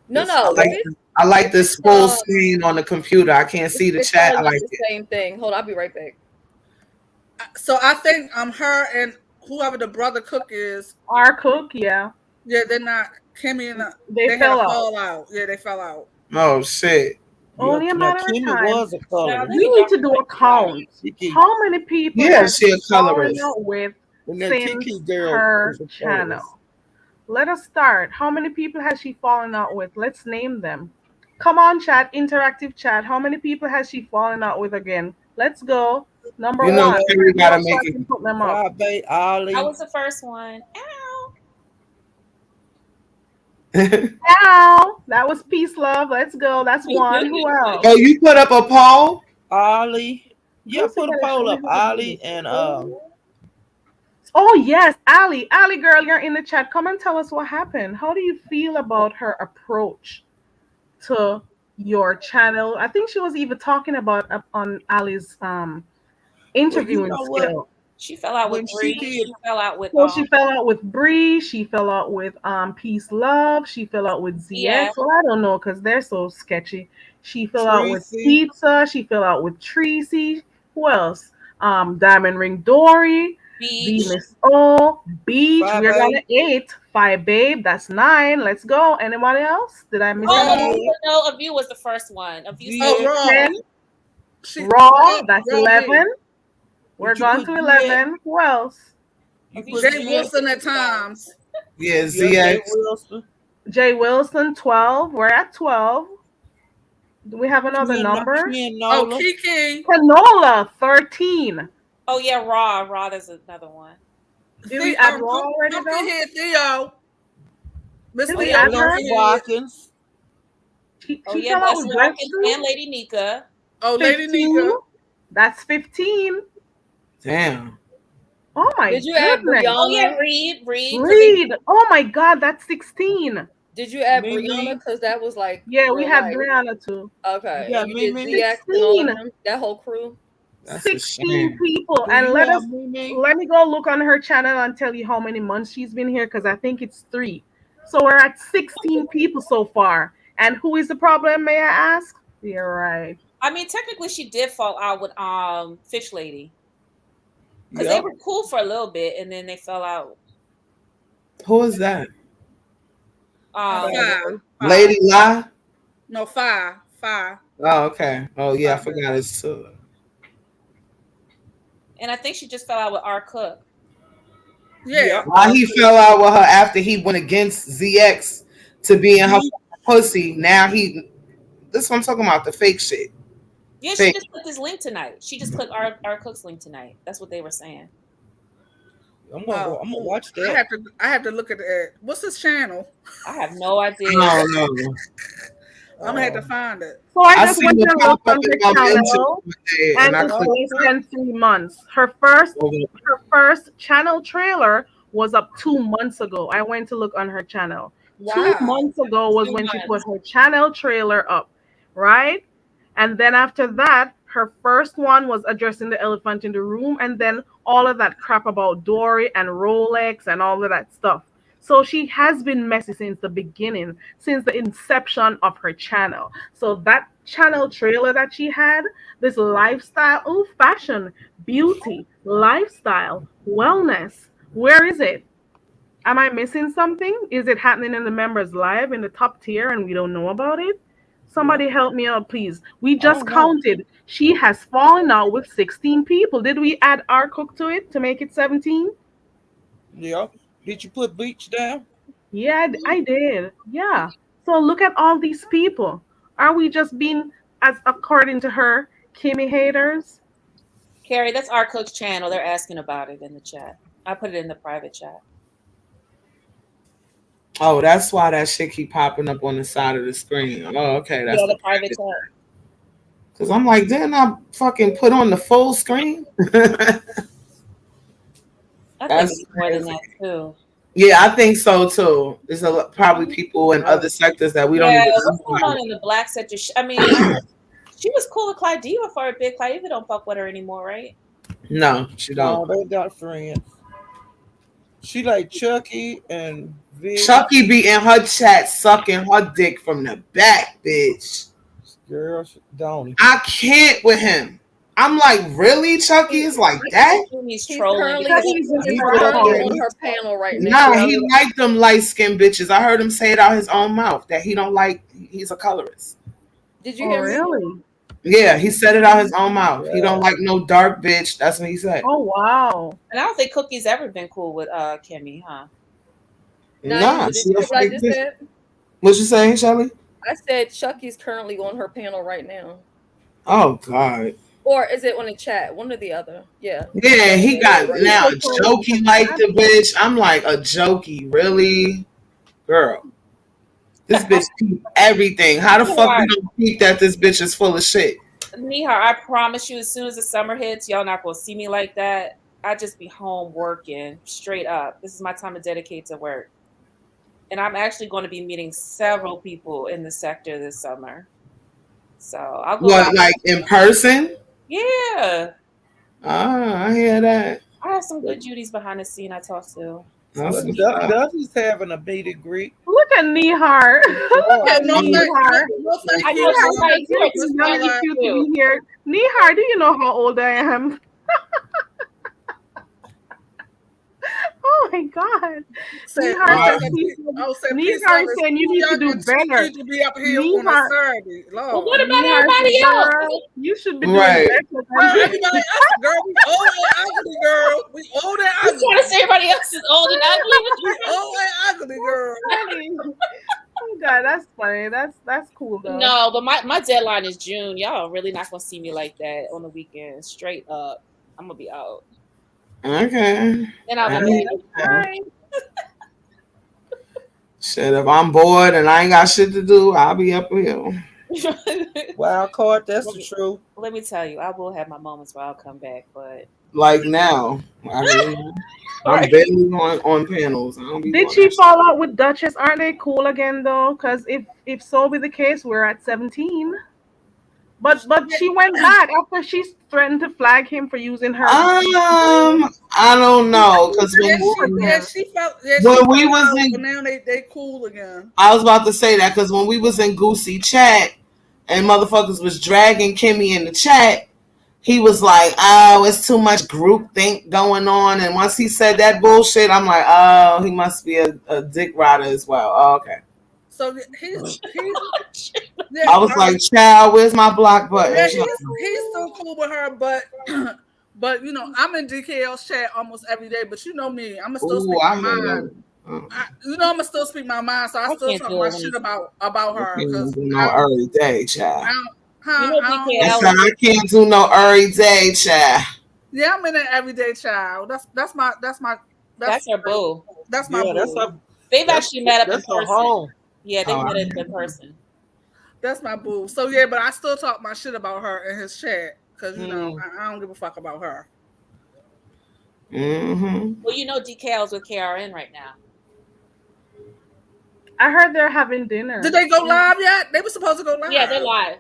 No. I like this full screen on the computer. I can't see the chat. I like the it. Same thing. Hold on, I'll be right back. So I think her and whoever the brother cook is. Our cook, yeah. Yeah, they're not. Kimmy and they had fell a out. fallout. Yeah, they fell out. Oh shit. Only a matter of Kimmy time. was a colorist. We need to do a count. How many people has she a fallen colorist. out with And that since Kiki girl her was a channel? colorist. Let us start. How many people has she fallen out with? Let's name them. Come on, chat, interactive chat. How many people has she fallen out with again? Let's go. Number one. We gotta make it. Put them up. Ollie. I was the first one. Ow! That was peace, love. Let's go. That's one. Who else? Oh, you put up a poll? Ollie. Yeah, put a poll up. Ollie and Oh yes, Ali. Ali girl, you're in the chat. Come and tell us what happened. How do you feel about her approach to your channel? I think she was even talking about on Ali's interviewing skill. She fell out with Bree. She fell out with she fell out with Bree. She fell out with Peace Love. She fell out with ZX. Yeah. Well, I don't know because they're so sketchy. She fell out with Pizza. She fell out with Tracy. Who else? Diamond Ring Dory. Venus O. Beach. We're gonna 8. 5 Babe. That's 9. Let's go. Anyone else? Did I miss anyone? No, A View was the first one. A View. 10. Raw, that's Raw 11. We're Did you going put to ZX? 11. Who else? You If you put Jay see ZX? Wilson at times. Yeah, Yeah, Jay ZX. Wilson. Jay Wilson, 12. We're at 12. Do we have another number? Oh, Nola. Kiki. Canola, 13. Oh yeah, Raw. Raw, there's another one. Did we add Raw already Pumpkin though? Head Theo. Miss Did we Theo add her? Pumpkin Head. Watkins. Oh She yeah, fell out Bessie with Watkins breastfeed? and Lady Nika. Oh, Lady 15. Nika. That's 15. Damn. Oh my Did you add goodness. Oh yeah, Brianna? Reed. Reed. Oh my God, that's 16. Did you add Brianna? Mimi. Because that was like Yeah, we real had life. Brianna too. Okay, You and got you did Mimi. ZX and all of 16. them, that whole crew. That's a 16 shame. people. Do And you let have Mimi? me go look on her channel and tell you how many months she's been here because I think it's 3. So we're at 16 people so far. And who is the problem, may I ask? You're right. I mean, technically, she did fall out with Fish Lady because they Yep. were cool for a little bit, and then they fell out. Who is that? Five. Lady La? No, five. Oh, okay. Oh, yeah, I forgot it's two. And I think she just fell out with R. Cook. Yeah. Why he fell out with her after he went against ZX to be in her pussy. Now this is what I'm talking about, the fake shit. Yeah, Fake. she just clicked his link tonight. She just clicked R. Cook's link tonight. That's what they were saying. I'm gonna watch I that. have to look at that. What's his channel? I have no idea. No, no. I'm gonna have to find it. So I I just seen went it and pop looked up on in her my channel, mentions and I it's clicked less than 3 months. Her first channel trailer was up 2 months ago. I went to look on her channel. Wow. 2 months ago was 2 when she put months. her channel trailer up, right? And then after that, her first one was addressing the elephant in the room, and then all of that crap about Dory and Rolex and all of that stuff. So she has been messy since the beginning, since the inception of her channel. So that channel trailer that she had, this lifestyle, fashion, beauty, lifestyle, wellness, where is it? Am I missing something? Is it happening in the members live in the top tier and we don't know about it? Somebody help me out, please. We just counted. She has fallen out with 16 people. Did we add our cook to it to make it 17? Yeah. Did you put Bleach down? Yeah, I did. Yeah. So look at all these people. Are we just being, as according to her, Kimmy haters? Carrie, that's R. Cook's channel. They're asking about it in the chat. I put it in the private chat. Oh, that's why that shit keep popping up on the side of the screen. Oh, okay. That's the private chat. Because I'm like, didn't I fucking put on the full screen? I think it's more than that too. Yeah, I think so too. There's probably people in other sectors that we don't even What's know. going on in the black sector? I mean, she was cool with Clyde Diva for a bit. Clyde Diva don't fuck with her anymore, right? No, she don't. No, they're not friends. She like Chucky and Vic. Chucky be in her chat sucking her dick from the back, bitch. Girl, don't. I can't with him. I'm like, really? Chucky is like that? He's currently He's on her panel right now. Nah, he like them light-skinned bitches. I heard him say it out his own mouth that he don't like. He's a colorist. Did you hear me? Really? Yeah, he said it out his own mouth. He don't like no dark bitch. That's what he said. Oh wow! And I don't think Cookie's ever been cool with Kimmy, huh? Nah, did she you a hear what I fake just bitch. said? What you saying, Shelly? I said Chucky's currently on her panel right now. Oh God. Or is it on the chat? One or the other. Yeah. Yeah, he got now jokey like the bitch. I'm like a jokey, really, girl. This bitch peep everything. How the fuck we don't peep that this bitch is full of shit? Nihar, I promise you, as soon as the summer hits, y'all not gonna see me like that. I just be home working straight up. This is my time to dedicate to work, and I'm actually going to be meeting several people in the sector this summer. So I'll go. What, like in person? Yeah. Ah, I hear that. I have some good Judies behind the scene I talk to. Dusty's having a meet and greet. Look at Nihar. Look at Nihar. I know somebody here It's young and cute to be here. Nihar, do you know how old I am? Oh Oh my God. Say, Neha P7. saying you need to do better. Need to be up here on a Saturday. Lord. Well, what about everybody else? Girl, you should be doing Right. better. Well, everybody else, girl, we old and ugly, girl. We old and ugly. You trying to say everybody else is old and ugly? We old and ugly, girl. Oh God, that's funny. That's cool though. No, but my deadline is June. Y'all are really not gonna see me like that on the weekend. Straight up, I'm gonna be out. Okay. Then I'll be back. Shit, if I'm bored and I ain't got shit to do, I'll be up here. Wild card, that's the truth. Let me tell you, I will have my moments where I'll come back, but Like now, I'm barely on panels. I don't be Did she fall out with Duchess? Aren't they cool again though? Because if so be the case, we're at 17. But she went back after she threatened to flag him for using her. I don't know because when we was in, now they cool again. I was about to say that because when we was in Goosey chat and motherfuckers was dragging Kimmy in the chat, he was like, "Oh, it's too much group think going on." And once he said that bullshit, I'm like, "Oh, he must be a dick rider as well." Oh, okay. So he's I was like, "Child, where's my block button?" Yeah, he's still cool with her, but you know, I'm in DKL's chat almost every day. But you know me, I'm gonna still speak my mind. I'm gonna still speak my mind, so I still talk my shit about her. No every day, child. I can't do no every day, child. Yeah, I'm in an everyday child. That's my her boo. That's my boo. They've actually met up in That's her person. home. Yeah, they met up in person. That's my boo. So yeah, but I still talk my shit about her in his chat because you know I don't give a fuck about her. Well, you know, DKL's with KRN right now. I heard they're having dinner. Did they go live yet? They were supposed to go live. Yeah, they're live.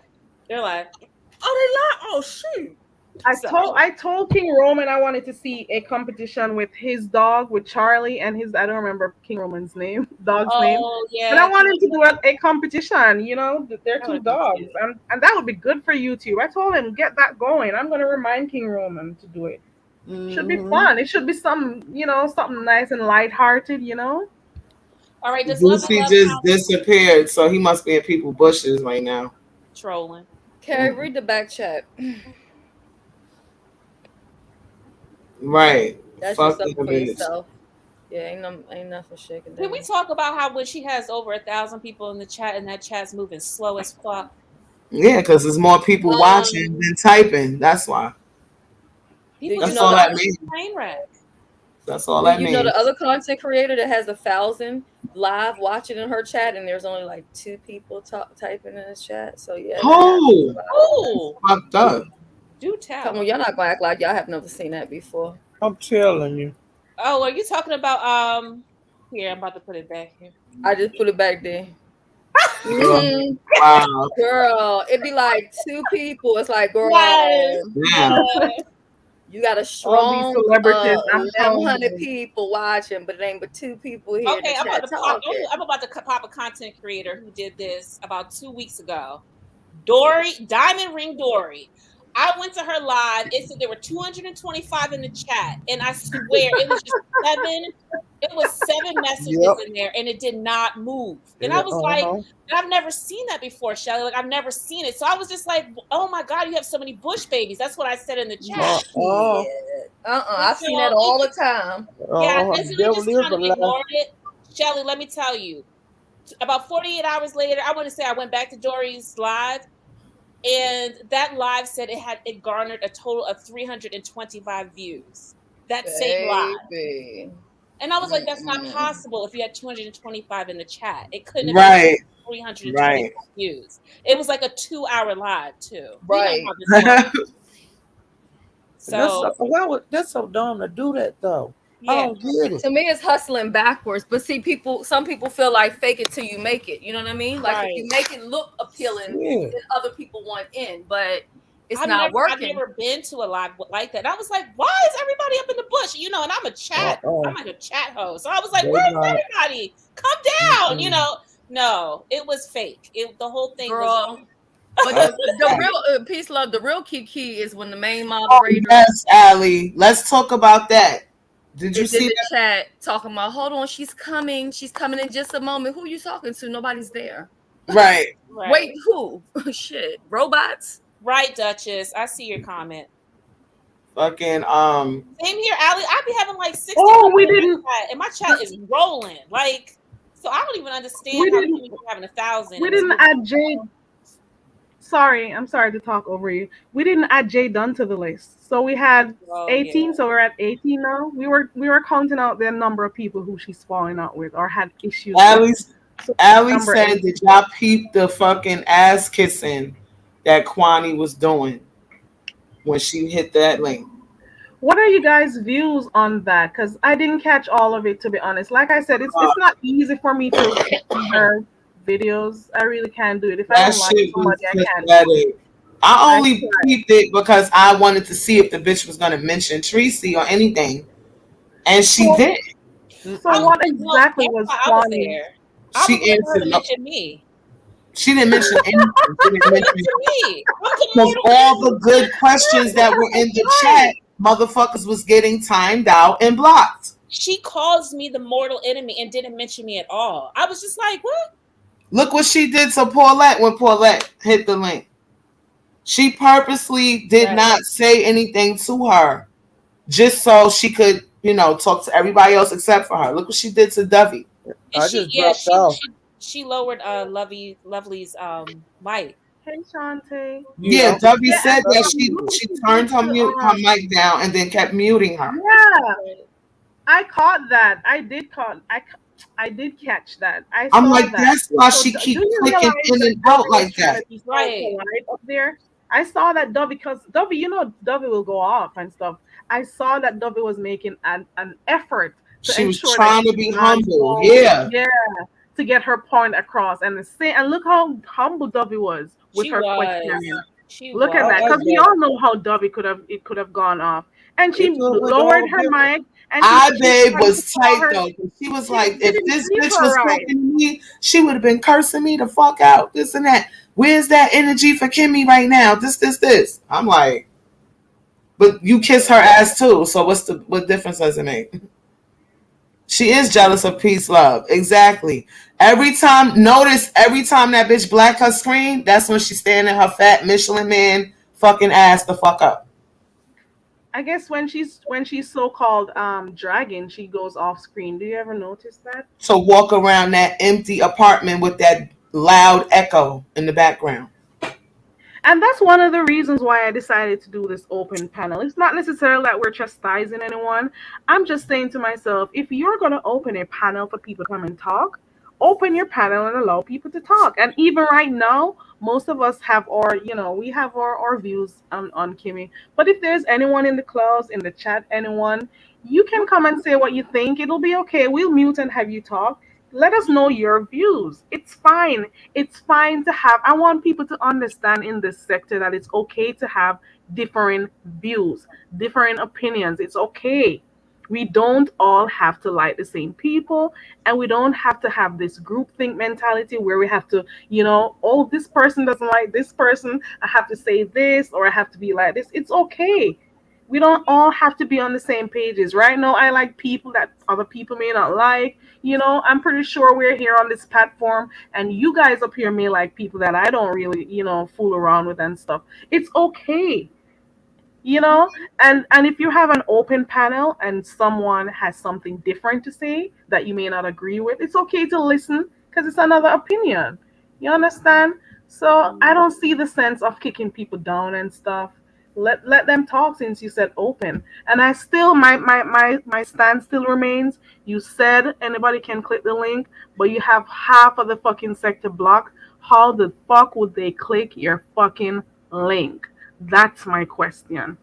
They're live. Oh, they live. Oh shoot. I told King Roman I wanted to see a competition with his dog, with Charlie and his, I don't remember King Roman's name, dog's name. Yeah. But I wanted to do a competition, you know, they're two dogs. And that would be good for YouTube. I told him, get that going. I'm going to remind King Roman to do it. Should be fun. It should be something nice and lighthearted, you know. All right, Lucy just disappeared, so he must be in people's bushes right now. Trolling. Carrie, read the back chat. Right. That's just up for yourself. Yeah, ain't nothing shaking. Can we talk about how when she has over 1,000 people in the chat and that chat's moving slow as fuck? Yeah, because there's more people watching than typing. That's why. That's all that means. That's all that means. You know the other content creator that has 1,000 live watching in her chat, and there's only like 2 people typing in his chat. So yeah. Oh, fucked up. Do tell. Come on, y'all not gonna act like y'all have never seen that before. I'm telling you. Oh, are you talking about here, I'm about to put it back here. I just put it back there. Wow. Girl, it'd be like 2 people. It's like, girl, you got a strong 1,100 people watching, but it ain't but 2 people here. Okay, I'm about to pop a content creator who did this about 2 weeks ago. Diamond Ring Dory. I went to her live. It said there were 225 in the chat, and I swear it was just 7. It was 7 messages in there, and it did not move. And I was like, I've never seen that before, Shelly. Like, I've never seen it. So I was just like, oh my God, you have so many bush babies. That's what I said in the chat. I've seen that all the time. Yeah, I just kind of ignored it. Shelly, let me tell you, about 48 hours later, I want to say I went back to Dory's live. And that live said it garnered a total of 325 views. That same live. And I was like, that's not possible if you had 225 in the chat. It couldn't have been 325 views. It was like a 2-hour live too. Right. So that's so dumb to do that though. Yeah. I don't get it. To me, it's hustling backwards. But see, some people feel like fake it till you make it. You know what I mean? Like if you make it look appealing, then other people want in. But it's not working. I've never been to a live like that. And I was like, why is everybody up in the bush? You know, and I'm a chat. I'm like a chat host. So I was like, where's everybody? Come down. You know, no, it was fake. The whole thing was. But the real peace, love. The real key is when the main moderator. Yes, Allie. Let's talk about that. Did you It's in see the that? chat talking about, hold on, she's coming in just a moment. Who you talking to? Nobody's there. Right. Wait, who? Shit, robots? Right, Duchess. I see your comment. Fucking Same here, Allie. I be having like 60 Oh, we comments in didn't. my chat, and my chat is rolling. Like, so I don't even understand We how didn't. people be having 1,000 We and it's didn't add Jay. Sorry, I'm sorry to talk over you. We didn't add Jay Dunn to the list, so we had Oh, 18. yeah. So we're at 18 now. We were counting out the number of people who she's falling out with or had issues with. So Allie number said, 18. did y'all peep the fucking ass kissing that Kwani was doing when she hit that link? What are you guys' views on that? Because I didn't catch all of it, to be honest. Like I said, it's not easy for me to see her videos. I really can't do it. If I That don't like shit was somebody, I can't. pathetic. I I only tried. peeped it because I wanted to see if the bitch was gonna mention Tracy or anything, and she So, did. so what Well, exactly that's was why I was Kwani? there. I was She looking for her answered to no. mention me. She didn't mention anything. She didn't mention Mention me. How can because mortal all enemy the good questions that were in the chat, right? motherfuckers was getting timed out and blocked. She calls me the mortal enemy and didn't mention me at all. I was just like, what? Look what she did to Paulette when Paulette hit the link. She purposely did not say anything to her just so she could, talk to everybody else except for her. Look what she did to Dovey. And she lowered Lovely's mic. Hey, Shantae. Yeah, Dovey Yeah, said that and she Lucy turned did her to, her mic down and then kept muting her. yeah, I caught that. I did catch that. I I'm saw like, that. that's why So she do keep you clicking realize in that and out Dovey was like trying that. to be so polite up there? I saw that Dovey, because Dovey, Dovey will go off and stuff. I saw that Dovey was making an effort to She was ensure that trying to she be did not humble. go, Yeah. yeah, to get her point across. And look how humble Dovey was with She her was. questioning. She Look at was. that, because we all know how Dovey could have gone off, and she It could have went lowered all her different. mic, and I she babe tried to was call tight her. though. She was She like, if didn't this treat bitch her was right. talking to me, she would have been cursing me the fuck out. This and that. Where's that energy for Kimmy right now? This. I'm like, but you kiss her ass too. So what difference does it make? She is jealous of peace, love. Exactly. Every time that bitch black her screen, that's when she's standing her fat Michelin man fucking ass the fuck up. I guess when she's so called dragging, she goes off screen. Do you ever notice that? To walk around that empty apartment with that loud echo in the background. And that's one of the reasons why I decided to do this open panel. It's not necessarily that we're chastising anyone. I'm just saying to myself, if you're going to open a panel for people to come and talk, open your panel and allow people to talk. And even right now, most of us have we have our views on Kimmy. But if there's anyone in the class, in the chat, anyone, you can come and say what you think. It'll be okay. We'll mute and have you talk. Let us know your views. It's fine. It's fine to have, I want people to understand in this sector that it's okay to have different views, different opinions. It's okay. We don't all have to like the same people, and we don't have to have this groupthink mentality where we have to, oh, this person doesn't like this person. I have to say this, or I have to be like this. It's okay. We don't all have to be on the same pages. Right now, I like people that other people may not like. I'm pretty sure we're here on this platform, and you guys up here may like people that I don't really, fool around with and stuff. It's okay. And if you have an open panel and someone has something different to say that you may not agree with, it's okay to listen because it's another opinion. You understand? So I don't see the sense of kicking people down and stuff. Let them talk, since you said open. And I still, my stand still remains. You said anybody can click the link, but you have half of the fucking sector blocked. How the fuck would they click your fucking link? That's my question.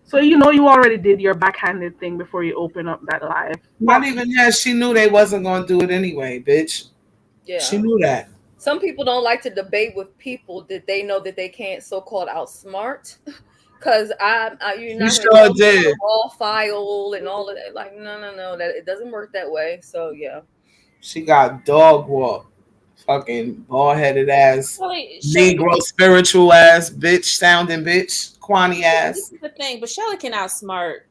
So you already did your backhanded thing before you open up that live. Not even that. She knew they wasn't going to do it anyway, bitch. Yeah. She knew that. Some people don't like to debate with people that they know that they can't so-called outsmart. Because you're not sure did. A raw file and all of that. Like, no, that it doesn't work that way. So yeah. She got dog walk. Fucking bald-headed ass, Negro spiritual ass, bitch sounding bitch, Kwani ass. This is the thing, but Shelly can outsmart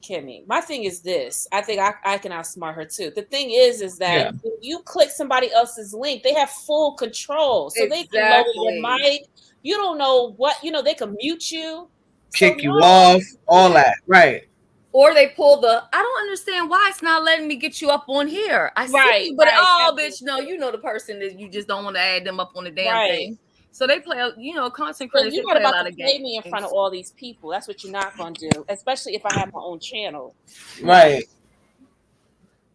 Kimmy. My thing is this. I think I can outsmart her too. The thing is that Yeah. if you click somebody else's link, they have full control. So they can lower your Exactly. mic. You don't know what, they can mute you. So Kick you no, off, all that. Right. Or they pull the, I don't understand why it's not letting me get you up on here. I see right, you, but right, bitch, no, you know the person that you just don't want to add them up on the damn right. thing. So they play, content So creators, you're they not play a about lot to of play me in front games. of all these people. That's what you're not going to do, especially if I have my own channel. No. Right.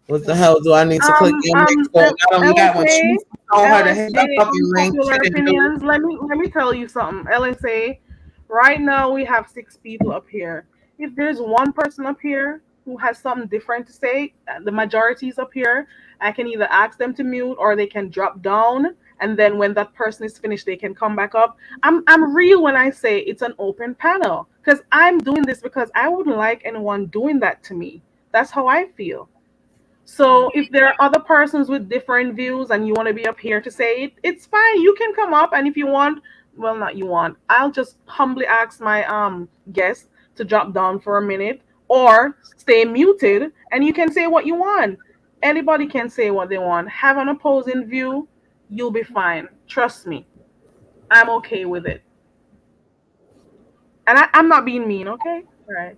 What the hell do I need to click your link for? Not only that, when LSA, she told her to hit that fucking link, she unpopular didn't do opinions. Let me tell you something. LSA, right now we have 6 people up here. If there's one person up here who has something different to say, the majority is up here. I can either ask them to mute or they can drop down, and then when that person is finished, they can come back up. I'm real when I say it's an open panel because I'm doing this because I wouldn't like anyone doing that to me. That's how I feel. So if there are other persons with different views and you want to be up here to say it, it's fine. You can come up, and if you want, well, not you want. I'll just humbly ask my guest to drop down for a minute or stay muted, and you can say what you want. Anybody can say what they want. Have an opposing view, you'll be fine. Trust me, I'm okay with it, and I'm not being mean. Okay, all right.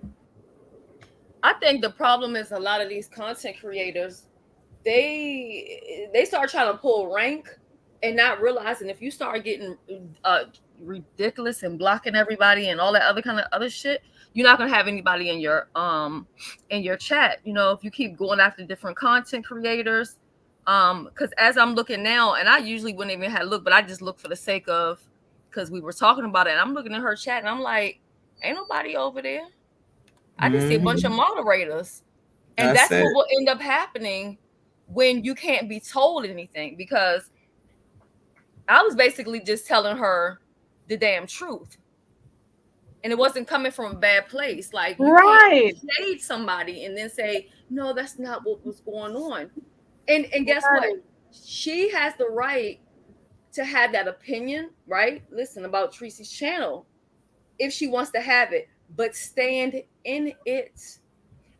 I think the problem is a lot of these content creators, they start trying to pull rank and not realizing if you start getting ridiculous and blocking everybody and all that other kind of other shit, you're not gonna have anybody in your chat. If you keep going after different content creators, because as I'm looking now, and I usually wouldn't even have looked, but I just look for the sake of, because we were talking about it, and I'm looking at her chat and I'm like, ain't nobody over there. I just see a bunch of moderators. And that's what will end up happening when you can't be told anything, because I was basically just telling her the damn truth. And it wasn't coming from a bad place. Like, you can't Right. shade somebody and then say, no, that's not what was going on. And guess what? Right. She has the right to have that opinion, right? Listen, about Tracy's channel, if she wants to have it, but stand in it.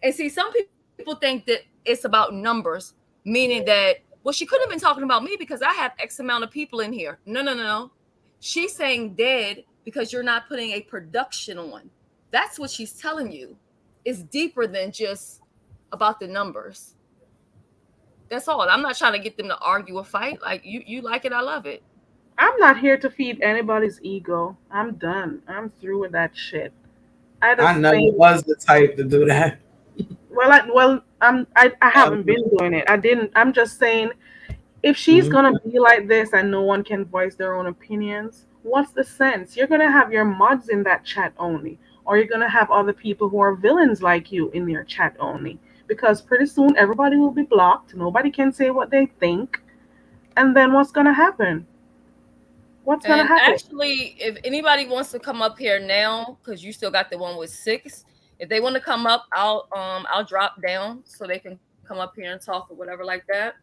And see, some people think that it's about numbers, meaning that, well, she could have been talking about me because I have X amount of people in here. No, no, no, no. She's saying dead because you're not putting a production on. That's what she's telling you. It's deeper than just about the numbers. That's all. I'm not trying to get them to argue or fight. Like, you like it, I love it. I'm not here to feed anybody's ego. I'm done. I'm through with that shit. I I just never think, was the type to do that. I haven't been doing it. I didn't. I'm just saying, if she's gonna be like this and no one can voice their own opinions, what's the sense? You're gonna have your mods in that chat only, or you're gonna have other people who are villains like you in their chat only. Because pretty soon everybody will be blocked. Nobody can say what they think, and then what's gonna happen? What's gonna And happen? actually, if anybody wants to come up here now, because you still got the one with 6, if they want to come up, I'll drop down so they can come up here and talk or whatever like that.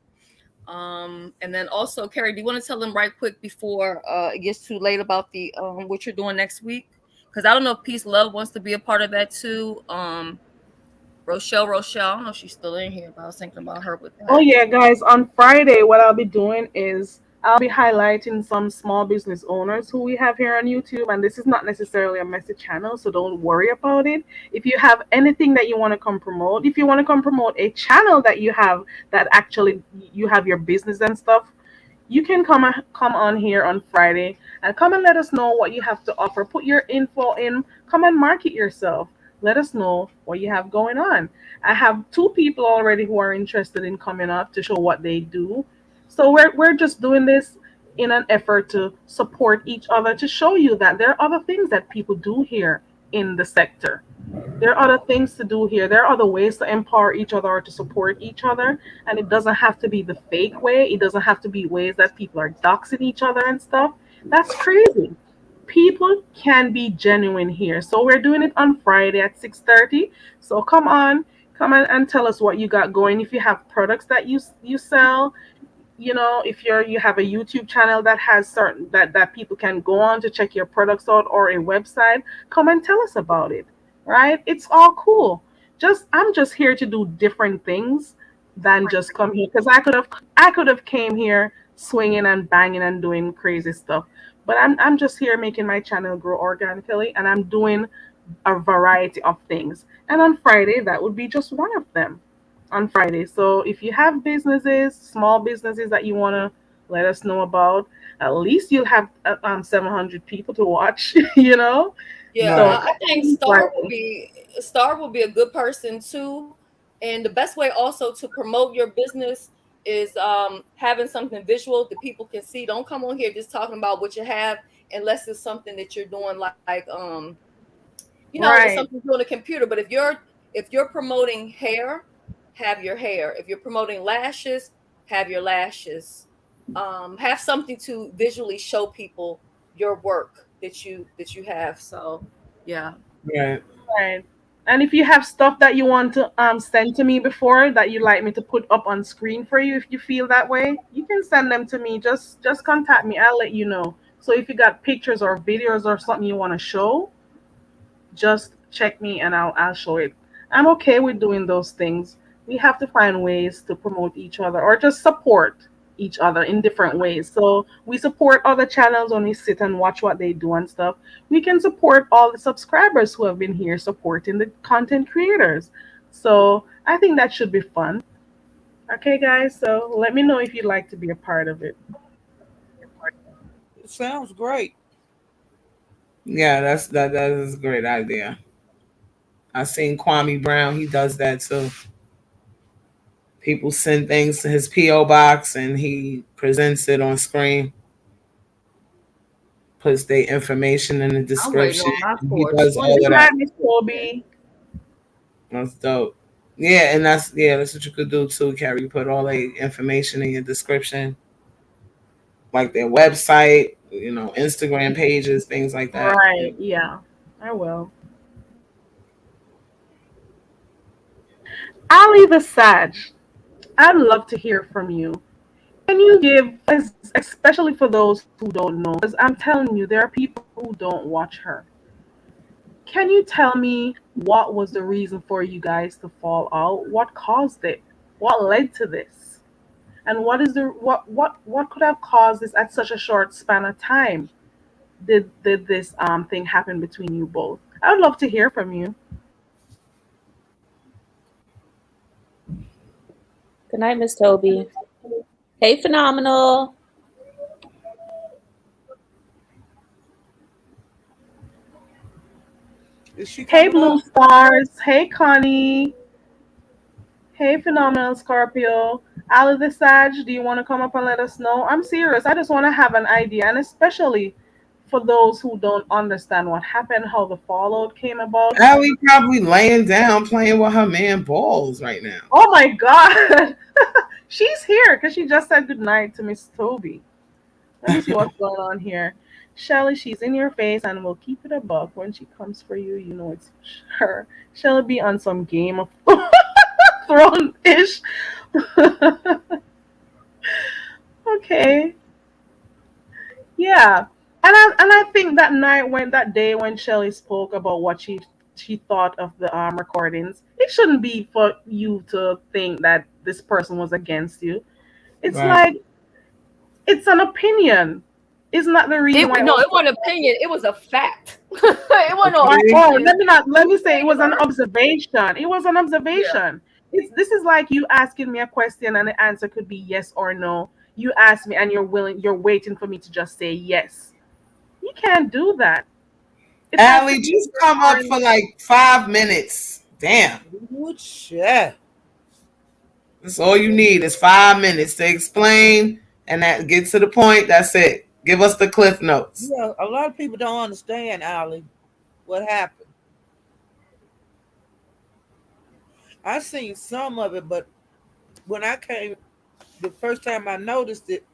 And then also, Carrie, do you want to tell them right quick before it gets too late about the what you're doing next week? Because I don't know if Peace Love wants to be a part of that too. Rochelle, I don't know if she's still in here, but I was thinking about her with Oh that. yeah, guys, on Friday what I'll be doing is I'll be highlighting some small business owners who we have here on YouTube, and this is not necessarily a message channel, so don't worry about it. If you have anything that you want to come promote, if you want to come promote a channel that you have that actually you have your business and stuff, you can come on here on Friday and come and let us know what you have to offer. Put your info in. Come and market yourself. Let us know what you have going on. I have 2 people already who are interested in coming up to show what they do. So we're just doing this in an effort to support each other, to show you that there are other things that people do here in the sector. There are other things to do here. There are other ways to empower each other or to support each other. And it doesn't have to be the fake way. It doesn't have to be ways that people are doxing each other and stuff. That's crazy. People can be genuine here. So we're doing it on Friday at 6:30. So come on and tell us what you got going. If you have products that you sell, if you have a YouTube channel that has certain that people can go on to check your products out, or a website, come and tell us about it. Right? It's all cool. I'm just here to do different things than just come here, because I could have came here swinging and banging and doing crazy stuff. But I'm just here making my channel grow organically, and I'm doing a variety of things. And on Friday, that would be just one of them. On Friday. So if you have businesses, small businesses that you want to let us know about, at least you'll have 700 people to watch, you know? Yeah, So I think Star will be a good person too. And the best way also to promote your business is having something visual that people can see. Don't come on here just talking about what you have unless it's something that you're doing it's right. something you do on a computer. But if you're promoting hair, have your hair. If you're promoting lashes, have your lashes. Have something to visually show people your work that you have. So yeah. Right. Right. And if you have stuff that you want to send to me before that you like me to put up on screen for you, if you feel that way, you can send them to me. Just contact me. I'll let you know. So if you got pictures or videos or something you want to show, just check me and I'll show it. I'm okay with doing those things. We have to find ways to promote each other or just support each other in different ways. So we support other channels when we sit and watch what they do and stuff. We can support all the subscribers who have been here supporting the content creators. So I think that should be fun. Okay, guys. So let me know if you'd like to be a part of it. It sounds great. Yeah, that is a great idea. I seen Kwame Brown. He does that too. People send things to his PO box, and he presents it on screen. Puts their information in the I'm waiting description. on my And he course. does Well, all good of night, that. Miss Kobe. That's dope. Yeah, and that's what you could do too, Carrie. You put all the information in your description, like their website, Instagram pages, things like that. Right. Yeah, I will. Ali the Sage, I'd love to hear from you. Can you give, especially for those who don't know, because I'm telling you, there are people who don't watch her. Can you tell me what was the reason for you guys to fall out? What caused it? What led to this? And what could have caused this at such a short span of time? Did this thing happen between you both? I would love to hear from you. Good night, Miss Toby. Hey, Phenomenal. Is she Hey, coming Blue up? Stars. Hey, Connie. Hey, Phenomenal Scorpio. Ali the Sage, do you want to come up and let us know? I'm serious. I just want to have an idea, and especially for those who don't understand what happened, how the fallout came about. Allie probably laying down playing with her man balls right now. Oh my God. She's here because she just said goodnight to Miss Toby. Let me see what's going on here. Shelly, she's in your face and we'll keep it a buck. When she comes for you, you know it's her. Shelly be on some Game of Thrones ish. Okay. Yeah. And I think that day when Shelly spoke about what she thought of the recordings, it shouldn't be for you to think that this person was against you. It's Right. like it's an opinion. It's not the reason why it No, was. it wasn't an opinion. It was a fact. It wasn't no Okay. Oh, opinion. let me say it was an observation. It was an Yeah. observation. This is like you asking me a question and the answer could be yes or no. You ask me and you're waiting for me to just say yes. You can't do that. It has to Allie, be just come up for like 5 minutes. Damn. Ooh, shit. That's all you need is 5 minutes to explain and that get to the point. That's it. Give us the cliff notes. Yeah, a lot of people don't understand, Allie, what happened. I seen some of it, but when I came, the first time I noticed it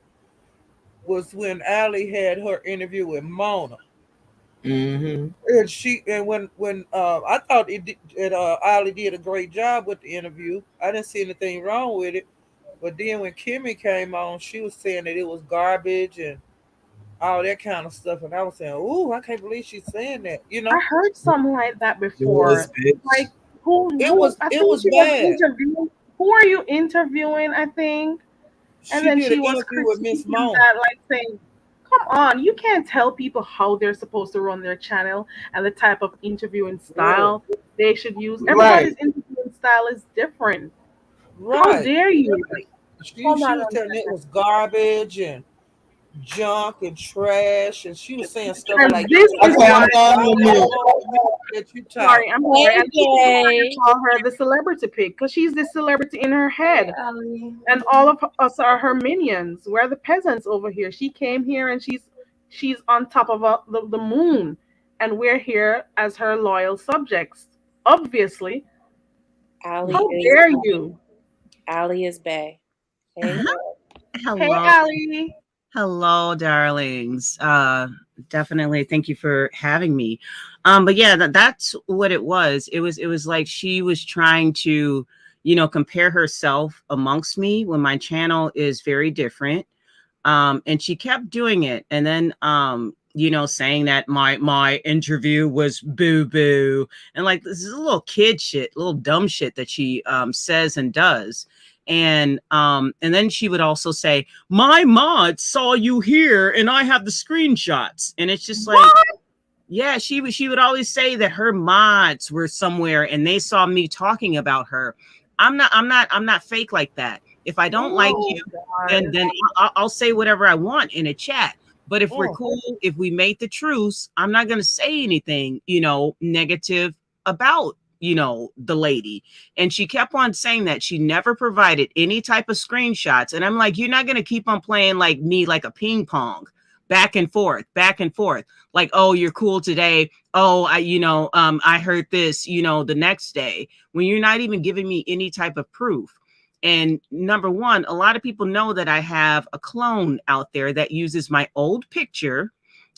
was when Allie had her interview with Mona. Mm-hmm. And when I thought Ali did a great job with the interview. I didn't see anything wrong with it. But then when Kimmy came on, she was saying that it was garbage and all that kind of stuff. And I was saying, "Ooh, I can't believe she's saying that." I heard something like that Yours, before. Like bitch. I it think was she was bad. interviewing. Who are you interviewing? I think, and She then did she an was interview with Miss critiquing Mo. that, like saying, "Come on, you can't tell people how they're supposed to run their channel and the type of interviewing Yeah. style they should use. Right. Everybody's interviewing style is different. How Right. dare you? She Hold she on was one telling it second. was garbage and junk and trash, and she was saying stuff And like, this is Okay, I'm why going on mute. that you sorry, talk. I'm sorry. Hey, And this is why I Jay. call her the celebrity pig, because she's the celebrity in her head. Ali. And all of us are her minions. We're the peasants over here. She came here and she's on top of the moon, and we're here as her loyal subjects. Obviously, Ali how is dare you? Ali is bae. Hey, Hey, Hello. Allie. Hello, darlings. Definitely thank you for having me. But yeah, that's what it was. It was like she was trying to, compare herself amongst me when my channel is very different. And she kept doing it. And then saying that my interview was boo boo. And like this is a little kid shit, little dumb shit that she says and does. And then she would also say, my mod saw you here and I have the screenshots. And it's just like, yeah, she would always say that her mods were somewhere and they saw me talking about her. I'm not fake like that. If I don't like Oh, you, then God. then I'll say whatever I want in a chat. But if we're Mm. cool, if we made the truce, I'm not gonna say anything, negative about the lady. And she kept on saying that she never provided any type of screenshots. And I'm like, you're not gonna keep on playing like me like a ping pong, back and forth, back and forth. Like, oh, you're cool today. Oh, I heard this, the next day, when you're not even giving me any type of proof. And number one, a lot of people know that I have a clone out there that uses my old picture.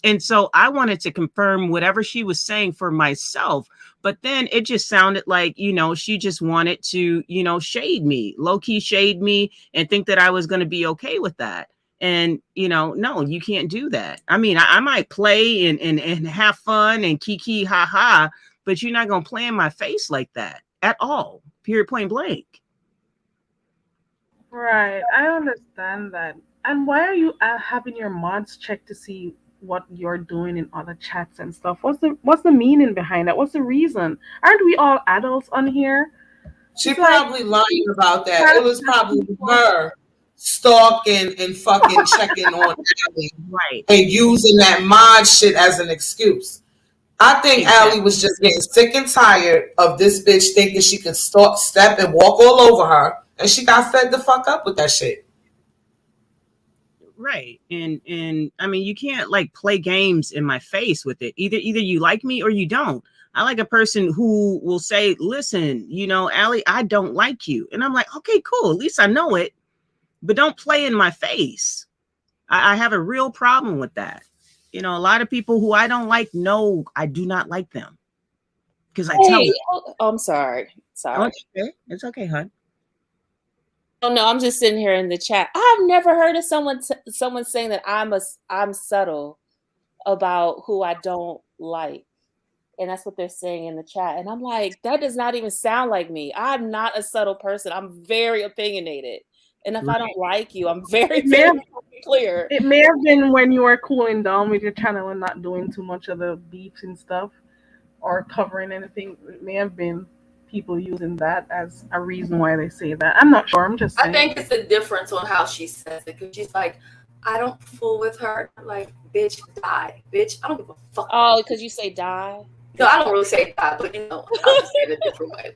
And so I wanted to confirm whatever she was saying for myself. But then it just sounded like, she just wanted to, shade me, low key shade me, and think that I was going to be okay with that. And, no, you can't do that. I mean, I might play and have fun and kiki ha ha, but you're not going to play in my face like that at all. Period, point blank. Right, I understand that. And why are you having your mods check to see what you're doing in other chats and stuff? What's the meaning behind that? What's the reason? Aren't we all adults on here? She It's like probably lying about that. trying It to was tell probably people. her stalking and fucking checking on Allie Right. and using that mod shit as an excuse. I think Allie was just getting sick and tired of this bitch thinking she could step and walk all over her, and she got fed the fuck up with that shit. Right. And I mean, you can't like play games in my face with it. Either you like me or you don't. I like a person who will say, listen, Allie, I don't like you. And I'm like, okay, cool. At least I know it. But don't play in my face. I have a real problem with that. A lot of people who I don't like know I do not like them. Because I tell Hey, them. I'm sorry. Sorry. Okay. It's okay, hon. Oh no, I'm just sitting here in the chat. I've never heard of someone saying that I'm subtle about who I don't like. And that's what they're saying in the chat. And I'm like, that does not even sound like me. I'm not a subtle person. I'm very opinionated. And if I don't like you, I'm very, It may have, very clear. it may have been when you were cooling down with your channel and not doing too much of the beeps and stuff or covering anything. It may have been people using that as a reason why they say that. I'm not sure. I'm just I saying. think it's the difference on how she says it, because she's like, I don't fool with her. Like, bitch, die. Bitch, I don't give a fuck. Oh, because you say die? No, I don't really say die, but I'll just say it a different way.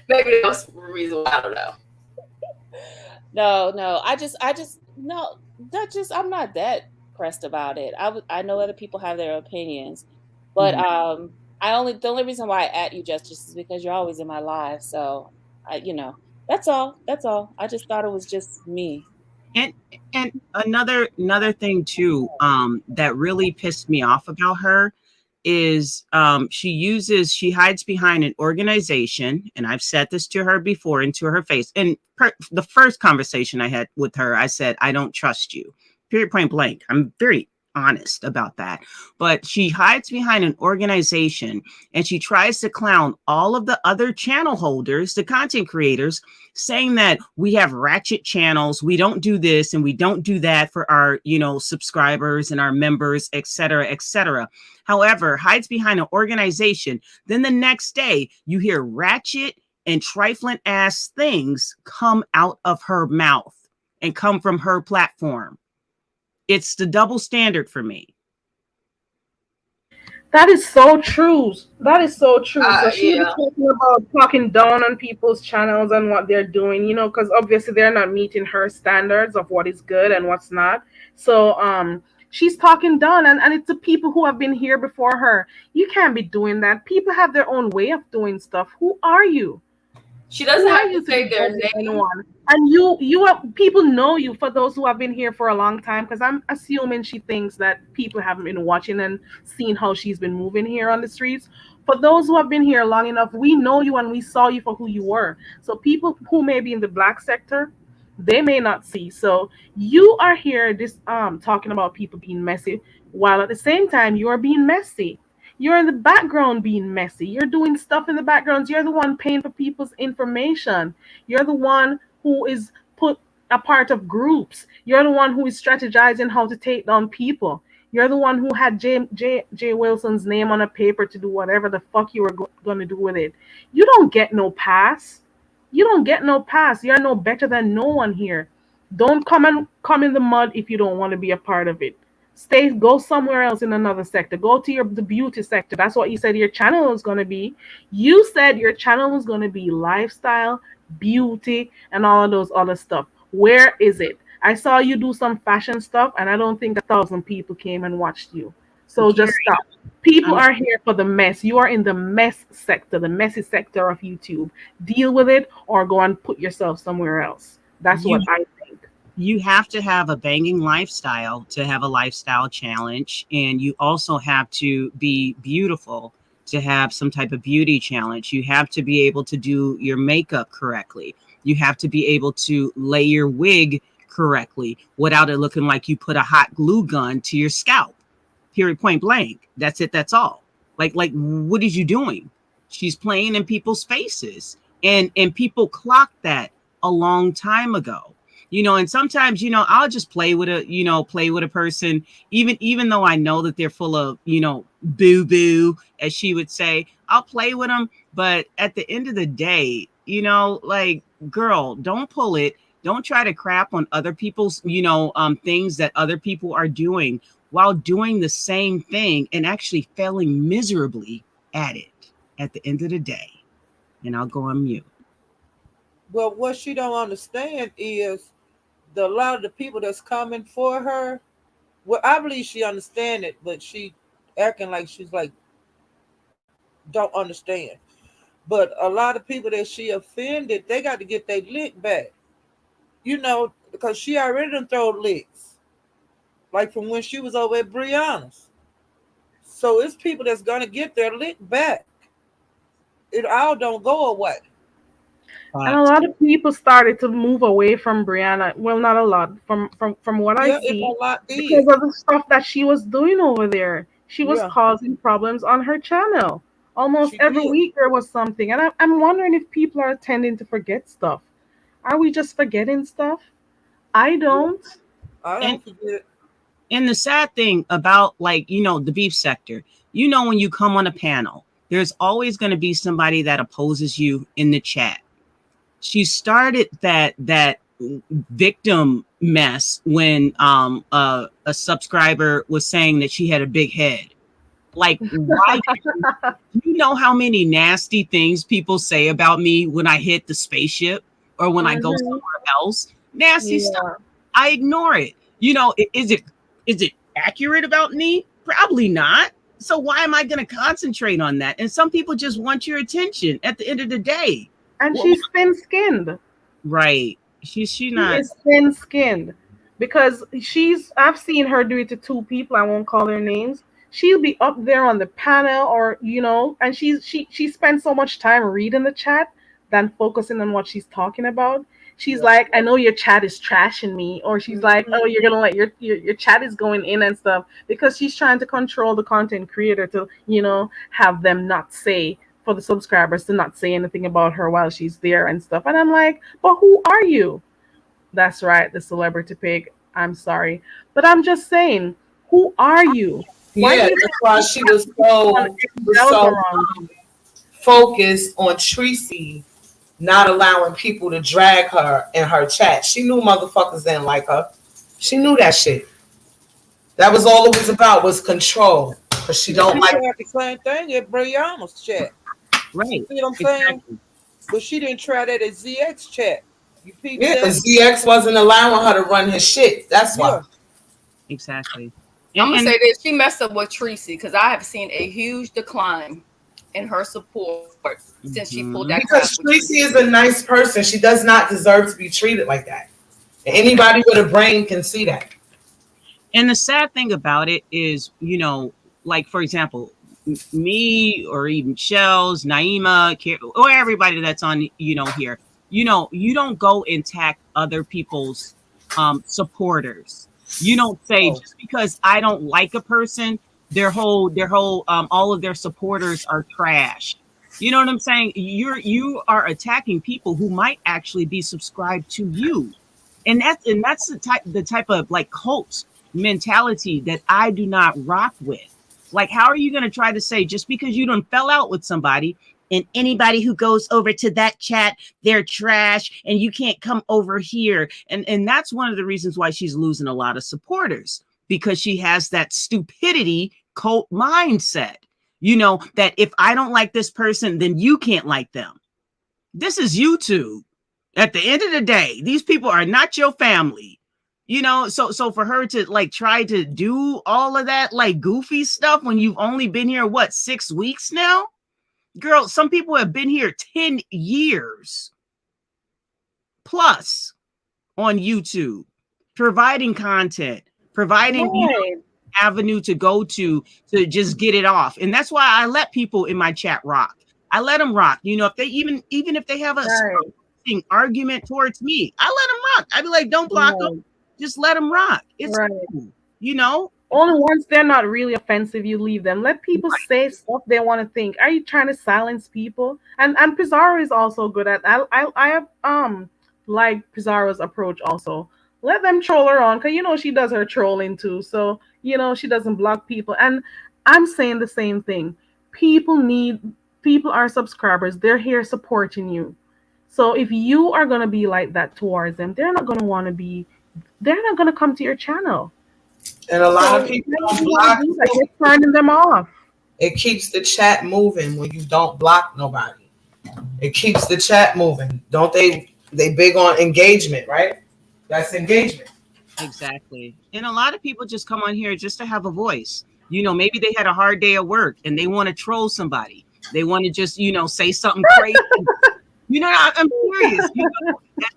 Maybe that's the reason why, I don't know. No, I'm not that pressed about it. I know other people have their opinions, but the only reason why I at you just is because you're always in my life. So that's all. That's all. I just thought it was just me. And another thing too, that really pissed me off about her is she hides behind an organization, and I've said this to her before and to her face. And the first conversation I had with her, I said, I don't trust you. Period, point blank. I'm very honest about that. But she hides behind an organization and she tries to clown all of the other channel holders, the content creators, saying that we have ratchet channels, we don't do this and we don't do that for our, subscribers and our members, etc., etc. However, hides behind an organization. Then the next day, you hear ratchet and trifling ass things come out of her mouth and come from her platform. It's the double standard for me. That is so true. That is so true. So she was Yeah. talking about talking down on people's channels and what they're doing, because obviously they're not meeting her standards of what is good and what's not. So she's talking down, and it's the people who have been here before her. You can't be doing that. People have their own way of doing stuff. Who are you? She doesn't Who are have you to to say be their judging name. anyone? And you have, people know you, for those who have been here for a long time, because I'm assuming she thinks that people haven't been watching and seen how she's been moving here on the streets. For those who have been here long enough, we know you and we saw you for who you were. So people who may be in the black sector, they may not see. So you are here this talking about people being messy, while at the same time you are being messy. You're in the background being messy. You're doing stuff in the backgrounds. You're the one paying for people's information. You're the one who is put a part of groups. You're the one who is strategizing how to take down people. You're the one who had J. Wilson's name on a paper to do whatever the fuck you were going to do with it. You don't get no pass. You don't get no pass. You're no better than no one here. Don't come in the mud if you don't want to be a part of it. Go somewhere else in another sector. Go to the beauty sector. That's what you said your channel is going to be. You said your channel was going to be lifestyle, beauty, and all of those other stuff. Where is it? I saw you do some fashion stuff, and I don't think 1,000 people came and watched you. So Carrie, just stop. People are here for the mess. You are in the mess sector, the messy sector of YouTube. Deal with it or go and put yourself somewhere else. That's what I think. You have to have a banging lifestyle to have a lifestyle challenge. And you also have to be beautiful to have some type of beauty challenge. You have to be able to do your makeup correctly. You have to be able to lay your wig correctly without it looking like you put a hot glue gun to your scalp. Period, point blank. That's it. That's all. Like what is you doing? She's playing in people's faces, and people clocked that a long time ago. And sometimes, I'll just play with a person, even though I know that they're full of, boo boo, as she would say. I'll play with them, but at the end of the day, like, girl, don't pull it. Don't try to crap on other people's, things that other people are doing while doing the same thing and actually failing miserably at it at the end of the day. And I'll go on mute. But what she don't understand is a lot of the people that's coming for her. Well, I believe she understand it, but she acting like she's like don't understand. But a lot of people that she offended, they got to get their lick back. Because she already done throw licks. Like from when she was over at Brianna's. So it's people that's gonna get their lick back. It all don't go away. And a lot of people started to move away from Brianna. Well, not a lot, from what I see, because of the stuff that she was doing over there. She was causing problems on her channel. Almost every week there was something, and I'm wondering if people are tending to forget stuff. Are we just forgetting stuff? I don't. I don't forget. And the sad thing about, like, the beef sector, when you come on a panel, there's always going to be somebody that opposes you in the chat. She started that victim mess when a subscriber was saying that she had a big head. Like, why? You know how many nasty things people say about me when I hit the spaceship or when I go somewhere else? Nasty stuff. I ignore it. Is it accurate about me? Probably not. So why am I going to concentrate on that? And some people just want your attention at the end of the day. And she's thin-skinned. Right. She not. She is thin-skinned because I've seen her do it to two people. I won't call their names. She'll be up there on the panel, or and she spends so much time reading the chat than focusing on what she's talking about. she's like, I know your chat is trashing me, or she's like, oh, you're gonna let your chat is going in and stuff, because she's trying to control the content creator to, have them not say, for the subscribers to not say anything about her while she's there and stuff. And I'm like, but who are you? That's right, the celebrity pig. I'm sorry, but I'm just saying, who are you? Why Yeah, do you that's why she was so focused on Tracy not allowing people to drag her in her chat. She knew motherfuckers didn't like her. She knew that shit. That was all it was about, was control. But she don't like the same thing at Brianna's chat. Right. You see what I'm saying? But she didn't try that at ZX chat. You Yeah, because ZX wasn't allowing her to run his shit. That's why. Exactly. I'm gonna say this: she messed up with Tracy, because I have seen a huge decline in her support since she pulled that. Because Tracy is a nice person. She does not deserve to be treated like that. Anybody with a brain can see that. And the sad thing about it is, like, for example, me or even Shells, Naima, or everybody that's on, here, you don't go and attack other people's supporters. You don't say, just because I don't like a person, their whole all of their supporters are trash. You know what I'm saying? You are attacking people who might actually be subscribed to you. And that's the type of like cult mentality that I do not rock with. Like, how are you going to try to say, just because you don't fell out with somebody, and anybody who goes over to that chat, they're trash, and you can't come over here? And that's one of the reasons why she's losing a lot of supporters, because she has that stupidity cult mindset, that if I don't like this person, then you can't like them. This is YouTube. At the end of the day, these people are not your family. So for her to like try to do all of that like goofy stuff when you've only been here 6 weeks now, girl, some people have been here 10 years plus on YouTube, providing content, providing avenue to go to just get it off. And that's why I let people in my chat rock. I let them rock. If they even if they have a argument towards me, I let them rock. I'd be like, don't block them. Just let them rock. It's cool, Only once they're not really offensive, you leave them. Let people say stuff they want to think. Are you trying to silence people? And Pizarro is also good at. I have like Pizarro's approach also. Let them troll her on, because she does her trolling too. So she doesn't block people. And I'm saying the same thing. People are subscribers. They're here supporting you. So if you are gonna be like that towards them, they're not gonna want to be. They're not going to come to your channel. And a lot of people don't block. You're turning them off. It keeps the chat moving when you don't block nobody. It keeps the chat moving. Don't they big on engagement, right? That's engagement. Exactly. And a lot of people just come on here just to have a voice. Maybe they had a hard day at work and they want to troll somebody. They want to just, say something crazy. I'm serious.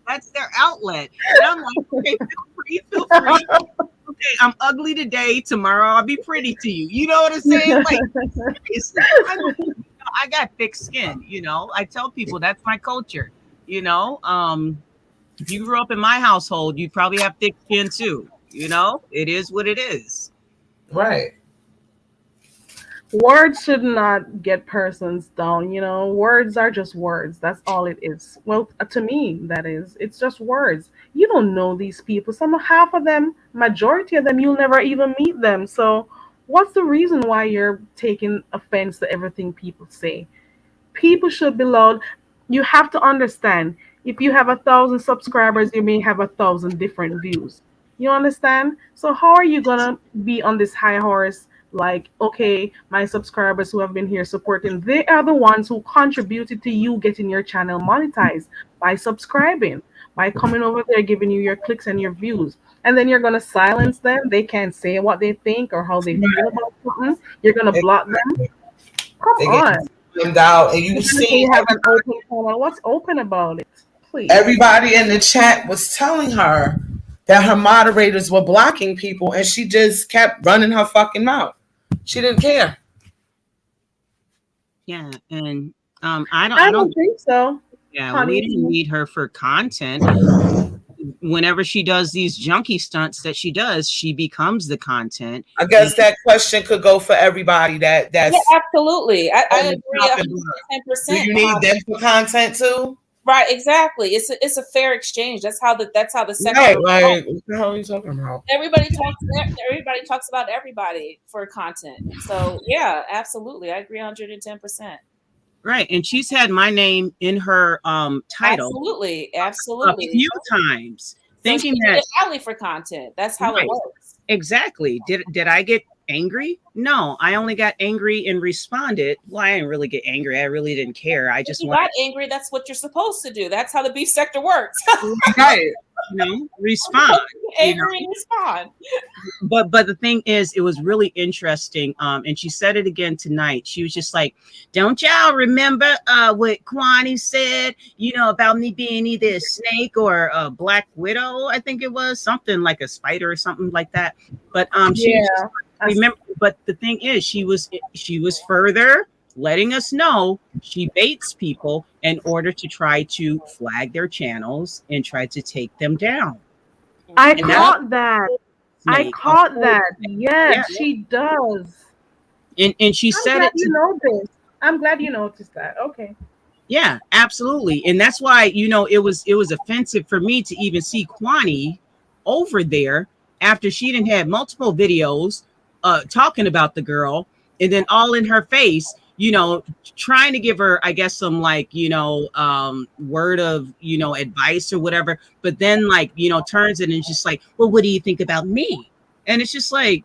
That's their outlet. And I'm like, okay, feel free. Okay, I'm ugly today. Tomorrow I'll be pretty to you. You know what I'm saying? Like, I got thick skin. I tell people that's my culture. If you grew up in my household, you probably have thick skin too. It is what it is. Right. Words should not get persons down. Words are just words. That's all it is. Well, to me, that is. It's just words. You don't know these people. Half of them, majority of them, you'll never even meet them. So what's the reason why you're taking offense to everything people say? People should be loud. You have to understand, if you have 1,000 subscribers, you may have 1,000 different views. You understand? So how are you going to be on this high horse? Like, okay, my subscribers who have been here supporting, they are the ones who contributed to you getting your channel monetized by subscribing, by coming over there, giving you your clicks and your views. And then you're going to silence them. They can't say what they think or how they feel about something. You're going to block them. Come on. Out, and you see, have an open channel. What's open about it? Please. Everybody in the chat was telling her that her moderators were blocking people, and she just kept running her fucking mouth. She didn't care. Yeah, and I don't think so. Yeah, we Honey. didn't need her for content. Whenever she does these junkie stunts that she does, she becomes the content. I guess that question could go for everybody. That's yeah, absolutely. I agree Do 110%. you need them for content too? Right, exactly. It's a fair exchange. That's how the sector. Right, like what the hell are you talking about? Everybody talks about everybody for content. So yeah, absolutely. I agree 110%. Right. And she's had my name in her title Absolutely. a Absolutely. few times, thinking so that alley for content. That's how it works. Exactly. Did I get angry? No, I only got angry and responded. Well, I didn't really get angry. I really didn't care. I just got angry. That's what you're supposed to do. That's how the beef sector works. Right. Respond. Angry and respond. But the thing is, it was really interesting. And she said it again tonight. She was just like, "Don't y'all remember what Kwani said? About me being either a snake or a black widow? I think it was something like a spider or something like that." But she was just like, remember. But the thing is, she was further letting us know she baits people in order to try to flag their channels and try to take them down. I caught that. I caught that. Yes, she does. And she said it. You know this. I'm glad you noticed that. Okay. Yeah, absolutely. And that's why, it was offensive for me to even see Kwani over there after she didn't have multiple videos talking about the girl, and then all in her face, trying to give her, I guess, some word of, advice or whatever, but then turns it and just like, well, what do you think about me? And it's just like,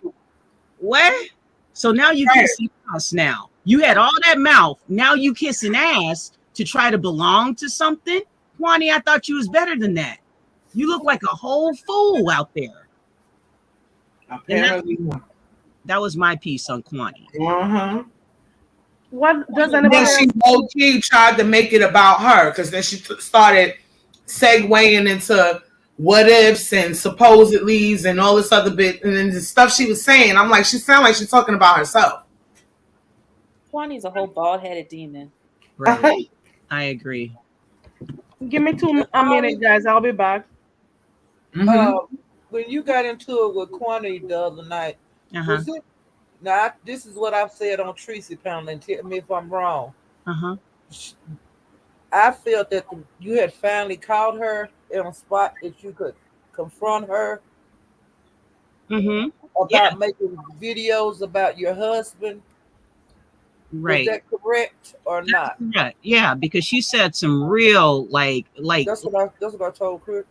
what? So now you kissing ass now. You had all that mouth. Now you kissing ass to try to belong to something. Kwani, I thought you was better than that. You look like a whole fool out there. Apparently. That was my piece on Kwani. Uh-huh. What does Then anybody she low-key tried to make it about her, because then she started segueing into what ifs and supposedlys and all this other bit, and then the stuff she was saying, I'm like, she sounds like she's talking about herself. Kwani's a whole bald-headed demon. Right. I agree. Give me a minute, guys. I'll be back. When you got into it with Kwani the other night, was it? Now, this is what I've said on Tracy panel, and tell me if I'm wrong. I felt that you had finally caught her in a spot that you could confront her about making videos about your husband. Right. Is that correct or not? Yeah, because she said some real like. That's what I told Chris.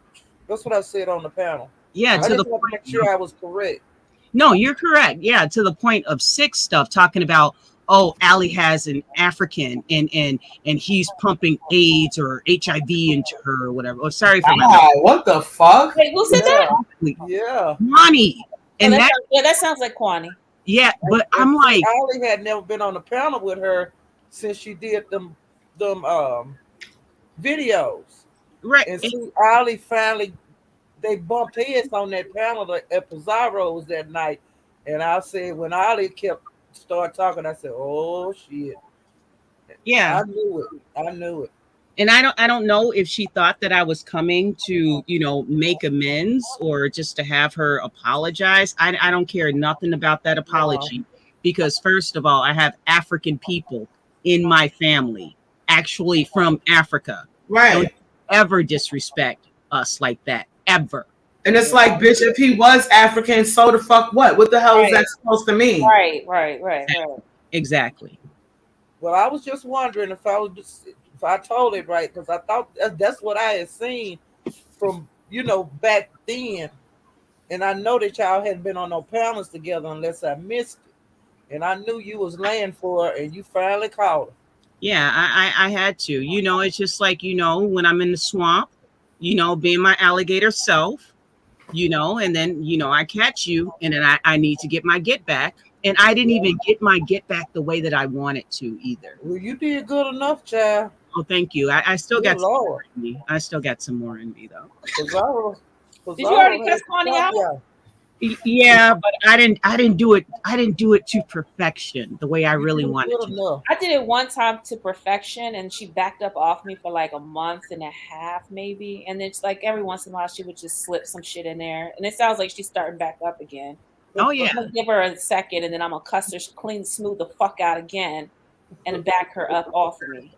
That's what I said on the panel. Yeah, I just want to make sure I was correct. No, you're correct. Yeah, to the point of sick stuff, talking about, oh, Ali has an African and he's pumping AIDS or HIV into her or whatever. Oh, sorry for my. What the fuck? Wait, who said that? Yeah, Kwani. And that sounds like Kwani. Yeah, but I'm like, Ali had never been on the panel with her since she did them videos. Right. And see, Ali finally, they bumped heads on that panel at Pizarro's that night. And I said, when Ali started talking, I said, oh shit. Yeah. I knew it. And I don't know if she thought that I was coming to, make amends or just to have her apologize. I don't care nothing about that apology, because first of all, I have African people in my family, actually from Africa. Right. Don't ever disrespect us like that, ever. And it's like, bitch, if he was African, so the fuck what? What the hell is that supposed to mean? Right. Exactly. Well, I was just wondering if I told it right, because I thought that's what I had seen from, back then. And I know that y'all hadn't been on no panels together unless I missed it. And I knew you was laying for her, and you finally caught her. Yeah, I had to. It's just like, when I'm in the swamp, being my alligator self, and then, I catch you, and then I need to get my get back. And I didn't even get my get back the way that I wanted to either. Well, you did good enough, child. Oh, thank you. I still got some more in me. I still got some more in me, though. Did you already catch Kwani out? Yeah, but I didn't do it. I didn't do it to perfection the way I really wanted to. I did it one time to perfection, and she backed up off me for like a month and a half, maybe. And it's like every once in a while, she would just slip some shit in there, and it sounds like she's starting back up again. Oh yeah. I'm gonna give her a second, and then I'm gonna cuss her clean, smooth the fuck out again, and back her up off of me.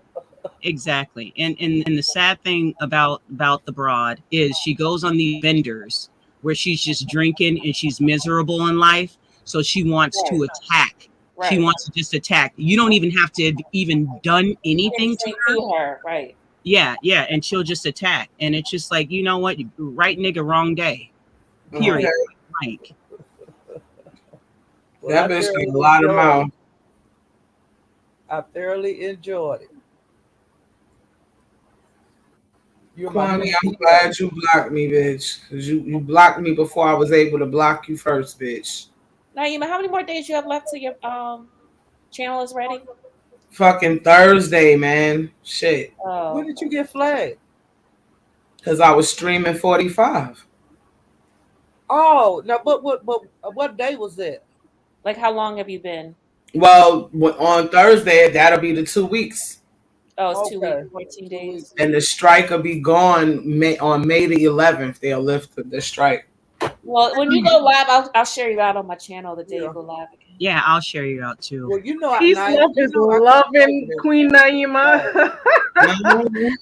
Exactly. And the sad thing about the broad is she goes on these vendors where she's just drinking and she's miserable in life. So she wants to attack. Right. She wants to just attack. You don't even have to have even done anything to her. Right. Yeah, yeah. And she'll just attack. And it's just like, you know what? Right nigga, wrong day. Period. Mike. That bitch got a lot of mouth. I thoroughly enjoyed it. Kwame, I'm glad you blocked me, bitch. Because you blocked me before I was able to block you first, bitch. Naima, how many more days you have left till your channel is ready? Fucking Thursday, man. Shit. Oh. When did you get flagged? Because I was streaming 45. Oh, no, but what day was that? Like, how long have you been? Well, on Thursday, that'll be the 2 weeks. Oh, it's 2 weeks, 14 days. And the strike will be gone on May the 11th. They'll lift the strike. Well, when you go live, I'll share you out on my channel the day you go live again. Yeah, I'll share you out too. Well, you know, Peace Love is loving Queen Naima. I do.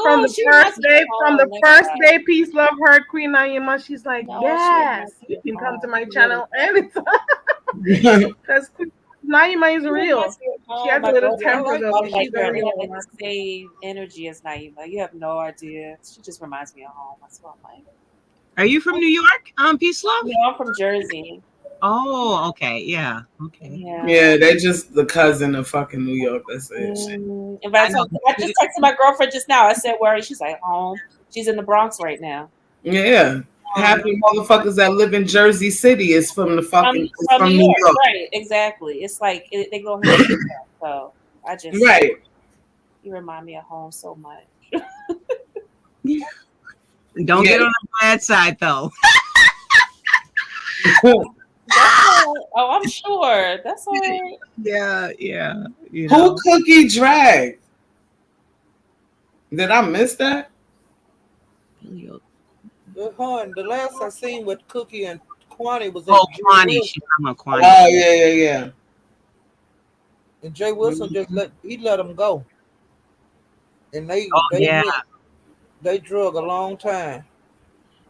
From the She first day, from the first day, Peace Love heard Queen Naima. She's like, No, yes, she you can come to my channel anytime. Because Naima is real. She has a little temper though. She's a real like one. the same energy as Naima. You have no idea. She just reminds me of home. That's what I'm like. Are you from New York? Peace Love? No, I'm from Jersey. Oh, okay. Yeah. Okay. Yeah, they just the cousin of fucking New York. That's it. If I just texted my girlfriend just now. I said, "Where is she?" She's like, "Home." She's in the Bronx right now. Yeah. Half the motherfuckers that live in Jersey City is from the fucking from New York. Right, exactly. It's like they go here. So I just right. You remind me of home so much. Don't get on the bad side though. I'm sure. That's all right. Yeah, yeah. You know. Who Cookie drag? Did I miss that? The last I seen with Cookie and Kwani was Kwani. She's talking about Kwani. Oh yeah. And Jay Wilson just let him go. And they drug a long time.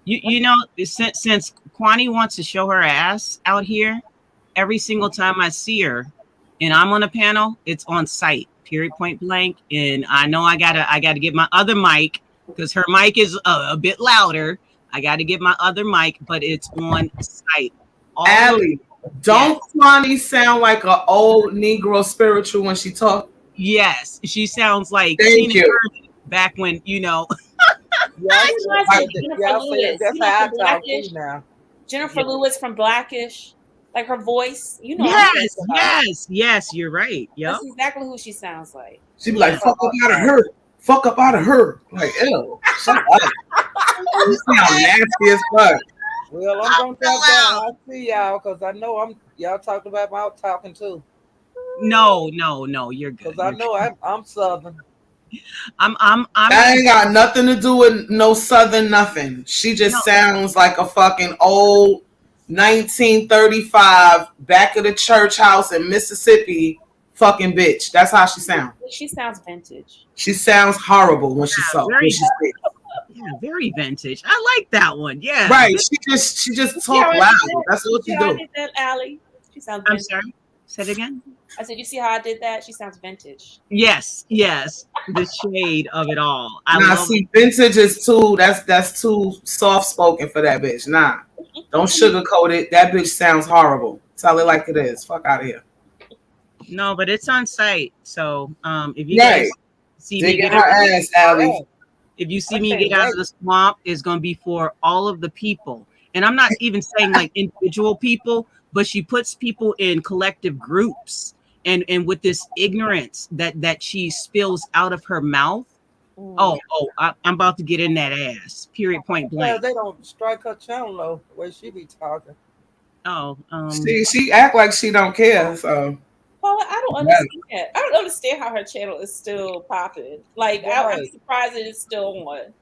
You know, since Kwani wants to show her ass out here, every single time I see her and I'm on a panel, it's on site, period, point blank. And I know I gotta get my other mic because her mic is a bit louder. I gotta get my other mic, but it's on site. Allie, don't Kwani sound like an old Negro spiritual when she talks? Yes, she sounds like Thank you. Back when, you know. Jennifer Lewis from Blackish, like her voice, you know. Yes, you're right. Yep. That's exactly who she sounds like. She be like, fuck up out of her. Fuck up out of her. Like, ew. Shut up. You sound nasty as fuck. Well, I'm gonna drop down. I see y'all because I know y'all talking about my talking too. No, you're good. Because I know I'm Southern. That ain't got nothing to do with no Southern nothing. She just sounds like a fucking old 1935 back of the church house in Mississippi fucking bitch. That's how she sounds. She sounds vintage. She sounds horrible when she talks. Yeah, very vintage. I like that one. Yeah. Right. She just talk loud. That's what she do. Allie. She sounds I'm vintage. sorry. Say it again. I said, you see how I did that? She sounds vintage. Yes. The shade of it all. Vintage is too. That's too soft spoken for that bitch. Nah, don't sugarcoat it. That bitch sounds horrible. Tell it like it is. Fuck out of here. No, but it's on site. So if you guys see me get her ass, Allie. If you see me get out of the swamp, it's gonna be for all of the people. And I'm not even saying like individual people, but she puts people in collective groups. And with this ignorance that she spills out of her mouth, I'm about to get in that ass. Period. Point blank. They don't strike her channel though, the way she be talking. She act like she don't care. So Paula, I don't understand. I don't understand how her channel is still popping. Like I'm surprised it is still on.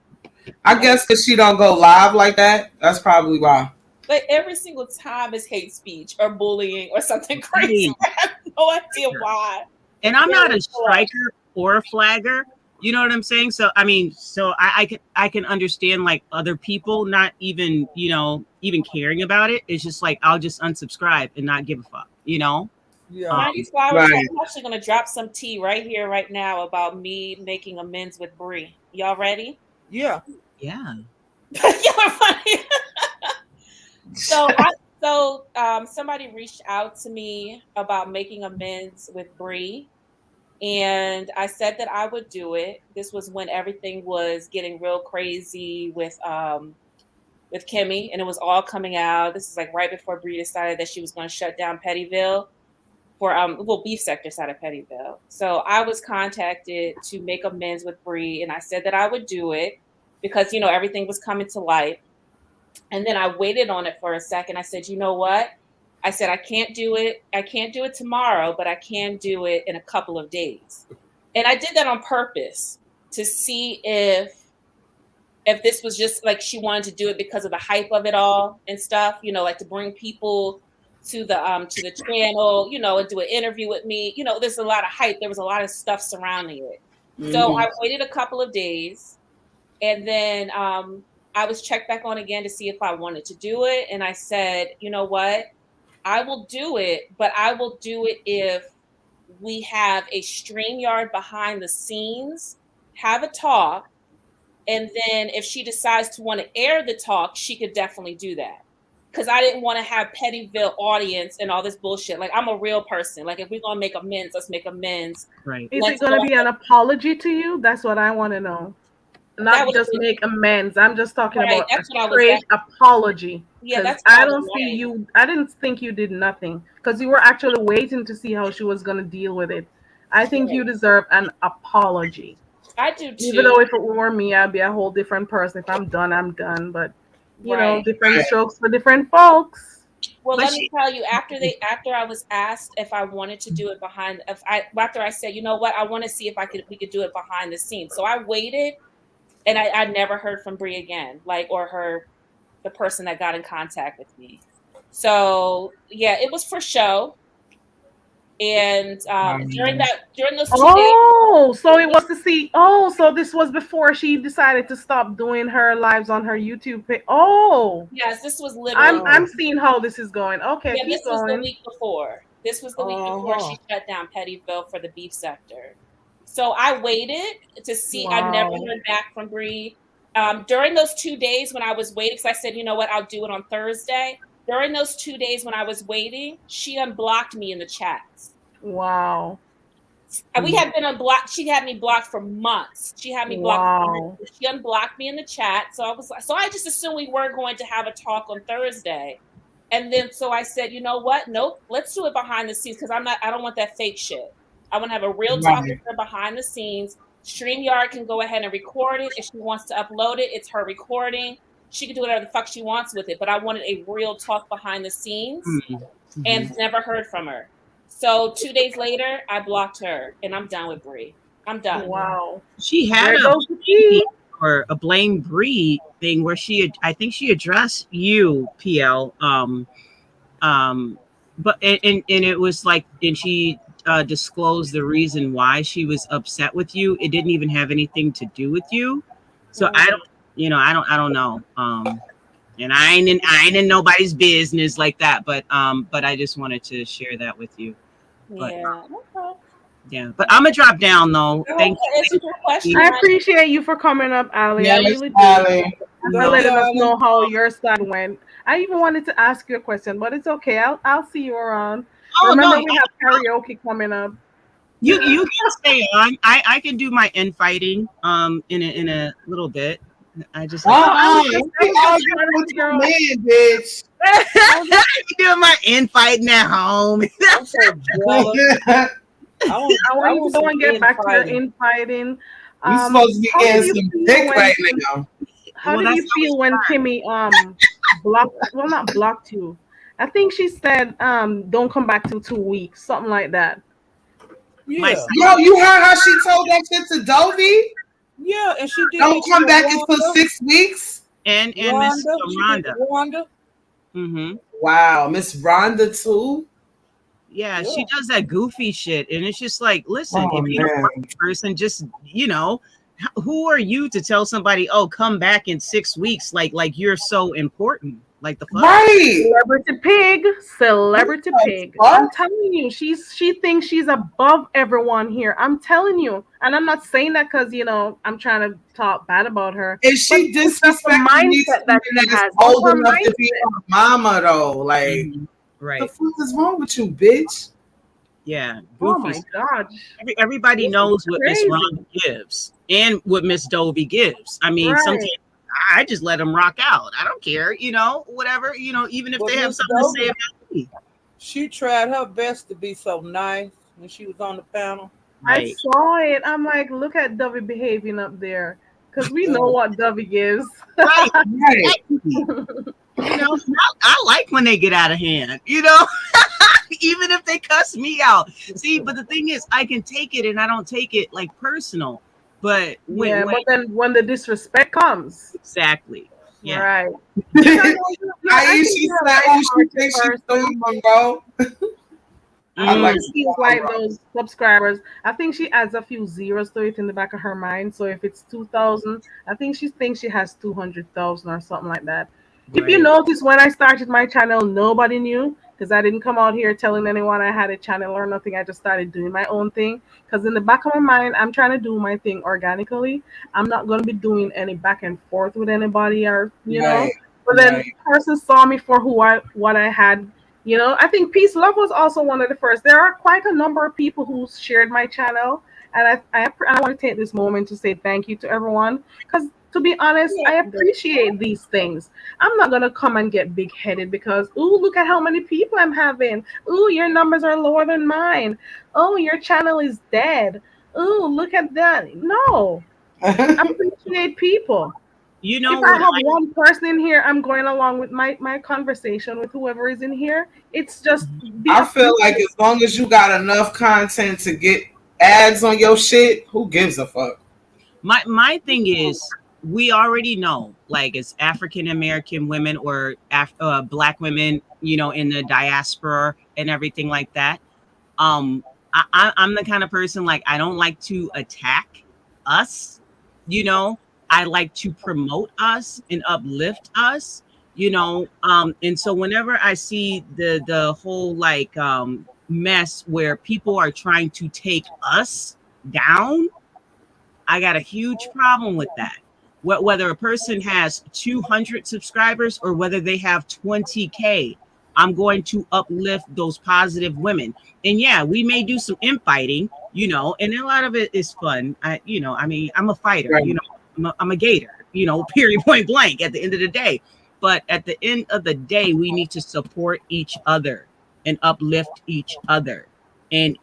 I guess because she don't go live like that. That's probably why. Like every single time is hate speech or bullying or something crazy. I have no idea why. And I'm not a striker or a flagger. You know what I'm saying? So I mean, I can understand like other people not even even caring about it. It's just like I'll just unsubscribe and not give a fuck. Yeah. Flowers, I'm actually gonna drop some tea right here, right now about me making amends with Bree. Y'all ready? Yeah. Yeah. Y'all are funny. So somebody reached out to me about making amends with Bree, and I said that I would do it. This was when everything was getting real crazy with Kimmy, and it was all coming out. This is like right before Bree decided that she was going to shut down Pettyville for beef sector side of Pettyville. So I was contacted to make amends with Bree, and I said that I would do it because everything was coming to light. And then I waited on it for a second. I said, you know what? I said, I can't do it. I can't do it tomorrow, but I can do it in a couple of days. And I did that on purpose to see if this was just like she wanted to do it because of the hype of it all and stuff, like to bring people to the channel, and do an interview with me. There's a lot of hype. There was a lot of stuff surrounding it. Mm-hmm. So I waited a couple of days, and then I was checked back on again to see if I wanted to do it. And I said, you know what? I will do it, but I will do it if we have a StreamYard behind the scenes, have a talk, and then if she decides to want to air the talk, she could definitely do that. Because I didn't want to have Pettyville audience and all this bullshit. Like, I'm a real person. Like, if we're going to make amends, let's make amends. Right. Is it going to be an apology to you? That's what I want to know. Not just make amends. I'm just talking about a straight apology. Yeah, I don't see you. I didn't think you did nothing because you were actually waiting to see how she was going to deal with it. I think you deserve an apology. I do too. Even though if it were me, I'd be a whole different person. If I'm done, I'm done. But different strokes for different folks. Well, let me tell you, after I was asked if I wanted to do it after I said, you know what, I want to see if we could do it behind the scenes. So I waited. And I never heard from Bree again, or the person that got in contact with me. So yeah, it was for show. And during those 2 days. So it was to see. So this was before she decided to stop doing her lives on her YouTube page. Yes, this was literally. I'm seeing how this is going. Okay, yeah, this was the week before. This was the week before she shut down Pettyville for the beef sector. So I waited to see. Wow. I never heard back from Bree. During those 2 days when I was waiting, because I said, you know what, I'll do it on Thursday. During those 2 days when I was waiting, she unblocked me in the chats. Wow. We had been unblocked. She had me blocked for months. She had me blocked. Wow. She unblocked me in the chat. So I just assumed we were going to have a talk on Thursday. And then so I said, you know what? Nope, let's do it behind the scenes because I don't want that fake shit. I want to have a real talk with her behind the scenes. StreamYard can go ahead and record it. If she wants to upload it, it's her recording. She can do whatever the fuck she wants with it. But I wanted a real talk behind the scenes and never heard from her. So 2 days later, I blocked her and I'm done with Bree. I'm done. Wow. She had a blame Bree thing where I think she addressed you, PL. But it was like, and she disclosed the reason why she was upset with you. It didn't even have anything to do with you. So I don't know. And I ain't in nobody's business like that. But I just wanted to share that with you. But, yeah. But I'm gonna drop down though. Thank you. I appreciate you for coming up, Ali. Yeah, I really do. For letting us know how your side went. I even wanted to ask you a question, but it's okay. I'll see you around. Remember, we have karaoke coming up. You can stay on. I can do my infighting in a little bit. I just bitch. I doing my infighting at home. I'm so jealous. I want you to go and get back to your infighting. We supposed to be How did getting you some feel dick when right now. how Well, did that's you feel when Kimmy blocked, well, not blocked you. I think she said don't come back till 2 weeks, something like that. my Yeah. Yo, you heard how she told that shit to Dovey? Yeah, and she did Don't that come shit back with until Wanda. 6 weeks. and Miss Wanda. She did Rhonda. with Wanda. Mm-hmm. Wow, Miss Rhonda too. Yeah, Yeah. she does that goofy shit, and it's just like, listen, Oh if you don't man. like the person, just who are you to tell somebody, oh, come back in 6 weeks, like you're so important, like the fuck? Right. Celebrity pig, celebrity What the pig. fuck? I'm telling you, she thinks she's above everyone here. I'm telling you, and I'm not saying that because I'm trying to talk bad about her. And But she it's just the disrespecting me mindset that she that's has. That's old her enough to be mindset. her mama though. Like, Mhm. the Right. fuck is wrong with you, bitch? Yeah, Oh goofy my stuff. God, Everybody this is knows what Miss crazy. Rhonda gives and what Miss Dovey gives. I mean, sometimes Right. I just let them rock out. I don't care, whatever, even if But they have Miss something to say Dovey, about me. she tried her best to be so nice when she was on the panel. I Right. saw it. I'm like, look at Dovey behaving up there, because we know Yeah. what Dovey gives. Right. Right. Exactly. I like when they get out of hand, even if they cuss me out. See, but the thing is, I can take it and I don't take it like personal. But Yeah, when but then when the disrespect comes, exactly. Yeah. right? Because I know I think Aisha you're a said, "Oh, she light-hearted thinks she's person. doing bro." I I like think it feels like those subscribers. I think she adds a few zeros to it in the back of her mind. So if it's 2,000, I think she thinks she has 200,000 or something like that. If you Right. notice, when I started my channel, nobody knew because I didn't come out here telling anyone I had a channel or nothing. I just started doing my own thing because in the back of my mind, I'm trying to do my thing organically. I'm not going to be doing any back and forth with anybody or. Right. But then person saw me for what I had. I think Peace Love was also one of the first. There are quite a number of people who shared my channel, and I want to take this moment to say thank you to everyone. Because to be honest, I appreciate these things. I'm not gonna come and get big headed because look at how many people I'm having. Your numbers are lower than mine. Your channel is dead. Look at that. No, appreciate people. You If know I what have one person in here, I'm going along with my conversation with whoever is in here. It's just be I feel like appreciative. as long as you got enough content to get ads on your shit, who gives a fuck? My thing is, we already know, like, as African American women or Black women, in the diaspora and everything like that. I'm the kind of person, like, I don't like to attack us. I like to promote us and uplift us. And so whenever I see the whole like mess where people are trying to take us down, I got a huge problem with that. Whether a person has 200 subscribers or whether they have 20K, I'm going to uplift those positive women. And yeah, we may do some infighting, and a lot of it is fun. I'm a fighter, Right. I'm a gator, period, point blank at the end of the day. But at the end of the day, we need to support each other and uplift each other. And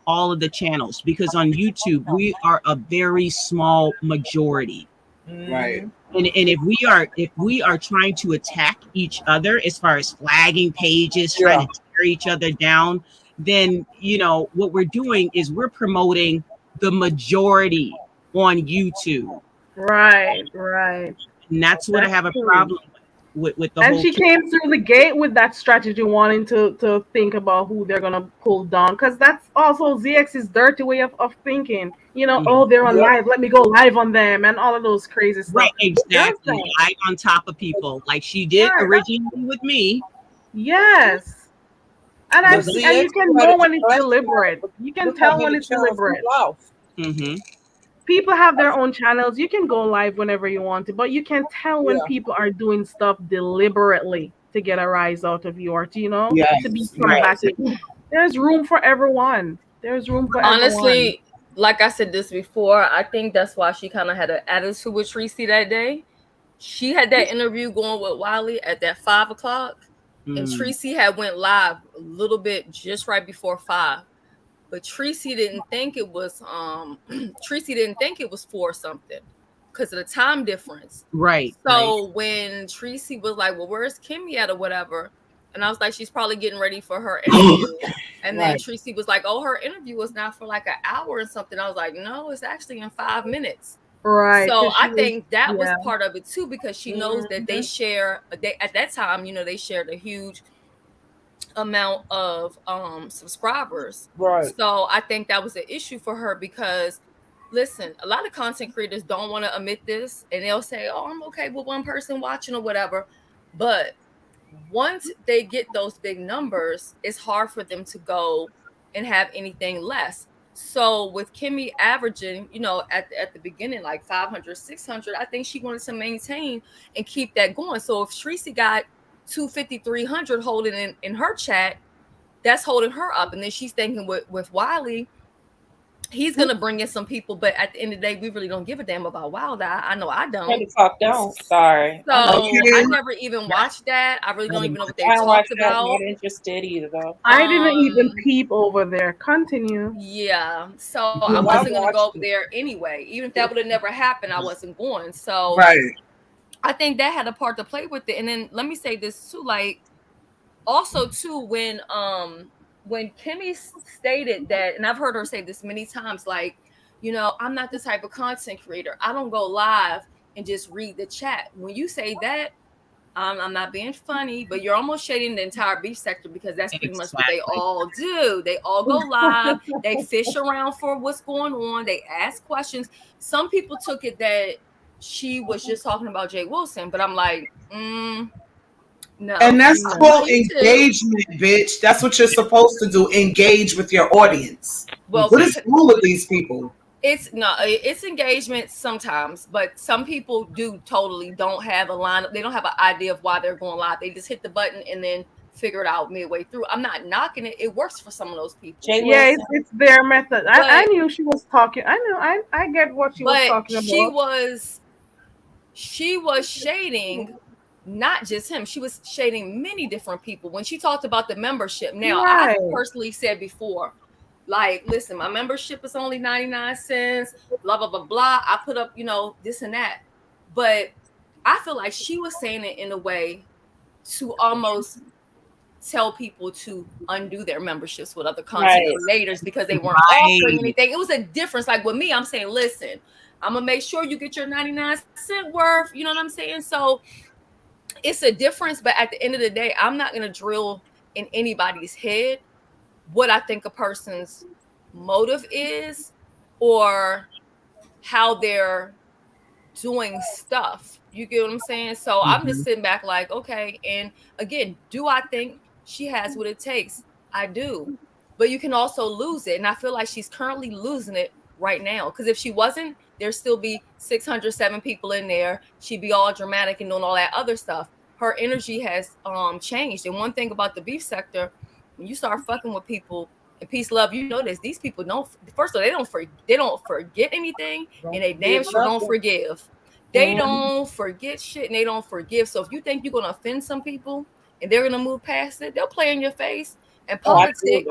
all of the channels, because on YouTube we are a very small majority. Right. And if we are trying to attack each other as far as flagging pages, trying to tear each other down, then what we're doing is we're promoting the majority on YouTube. Right, right. And that's what I That's have a true. problem with the And whole she came through the gate with that strategy, wanting to think about who they're gonna pull down, because that's also ZX's dirty way of thinking. They're on Yep. live, let me go live on them, and all of those crazy right, stuff. Who does exactly, that? right on top of people, like she did Right. originally with me. Yes. And But and ZX you can tried know to when it's clash deliberate. but You can look how tell when many it's channels he deliberate. lost. People have their own channels. You can go live whenever you want to, but you can tell when Yeah. people are doing stuff deliberately to get a rise out of you, or to be Yes. Right. combative. There's room for everyone. There's room for everyone. Honestly, like I said this before, I think that's why she kind of had an attitude with Tracy that day. She had that interview going with Wiley at that 5 o'clock, and Tracy had went live a little bit just right before 5. but Tracy didn't think it was Tracy didn't think it was for something because of the time difference. Right. So when Tracy was like, well, where's Kimmy at or whatever? And I was like, she's probably getting ready for her interview. And then Tracy was like, oh, her interview was not for like an hour and something. I was like, no, it's actually in 5 minutes. Right. So I 'cause think that was yeah. part of it too, because she knows that they share, at that time, you know, they shared a huge amount of subscribers. Right. So I think that was an issue for her because listen, a lot of content creators don't want to admit this and they'll say, oh, I'm okay with one person watching or whatever. But once they get those big numbers, it's hard for them to go and have anything less. So with Kimmy averaging, you know, at the beginning, like 500, 600, I think she wanted to maintain and keep that going. So if Tracy got 250, 300 holding in her chat, that's holding her up. And then she's thinking with Wiley, he's gonna bring in some people, but at the end of the day, we really don't give a damn about Wilder. I know I don't. The fuck don't. Sorry. So I never even watched that. I really don't even know what they talked about. Not interested either, though. I didn't even peep over there. Continue. Yeah. So I wasn't gonna go over there anyway. Even if that would have never happened, I wasn't going. So I think that had a part to play with it. And then let me say this too, like also too, when Kimmy stated that, and I've heard her say this many times, like, you know, I'm not the type of content creator. I don't go live and just read the chat. When you say that, I'm not being funny, but you're almost shading the entire beef sector because that's pretty much what they all do. They all go live. They fish around for what's going on. They ask questions. Some people took it that she was just talking about Jay Wilson, but I'm like, no. And that's called engagement, bitch. That's what you're supposed to do. Engage with your audience. Well, what is wrong with these people? It's engagement sometimes, but some people do totally don't have a line. They don't have an idea of why they're going live. They just hit the button and then figure it out midway through. I'm not knocking it. It works for some of those people. Yeah, it's their method. I knew she was talking. I knew. I get what she was talking about. She was shading not just him. She was shading many different people when she talked about the membership. Now, I personally said before, like, listen, my membership is only 99 cents, blah, blah, blah, blah. I put up, you know, this and that. But I feel like she was saying it in a way to almost tell people to undo their memberships with other content creators because they weren't offering anything. It was a difference. Like with me, I'm saying, listen, I'm going to make sure you get your 99-cent worth. You know what I'm saying? So it's a difference. But at the end of the day, I'm not going to drill in anybody's head what I think a person's motive is or how they're doing stuff. You get what I'm saying? So I'm just sitting back like, okay. And again, do I think she has what it takes? I do. But you can also lose it. And I feel like she's currently losing it right now. Because if she wasn't, there'd still be 607 people in there. She'd be all dramatic and doing all that other stuff. Her energy has changed. And one thing about the beef sector, when you start fucking with people and peace, love, you know this. These people don't. First of all, they don't forget anything, and they damn sure don't forgive. They don't forget shit, and they don't forgive. So if you think you're gonna offend some people and they're gonna move past it, they'll play in your face and politics.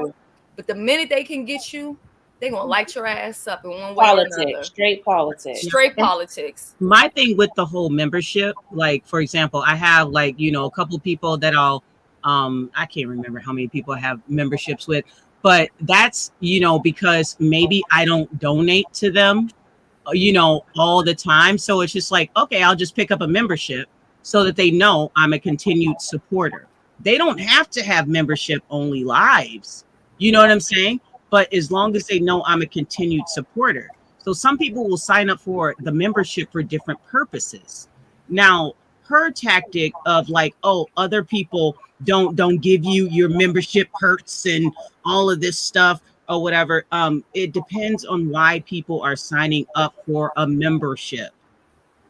But the minute they can get you, they're gonna light your ass up in one way or another. Straight politics. Straight politics. My thing with the whole membership, like for example, I have like, you know, a couple of people that I'll I can't remember how many people I have memberships with, but that's, you know, because maybe I don't donate to them, you know, all the time. So it's just like, okay, I'll just pick up a membership so that they know I'm a continued supporter. They don't have to have membership only lives. You know what I'm saying? But as long as they know I'm a continued supporter. So some people will sign up for the membership for different purposes. Now, her tactic of like, oh, other people don't give you your membership perks and all of this stuff or whatever. It depends on why people are signing up for a membership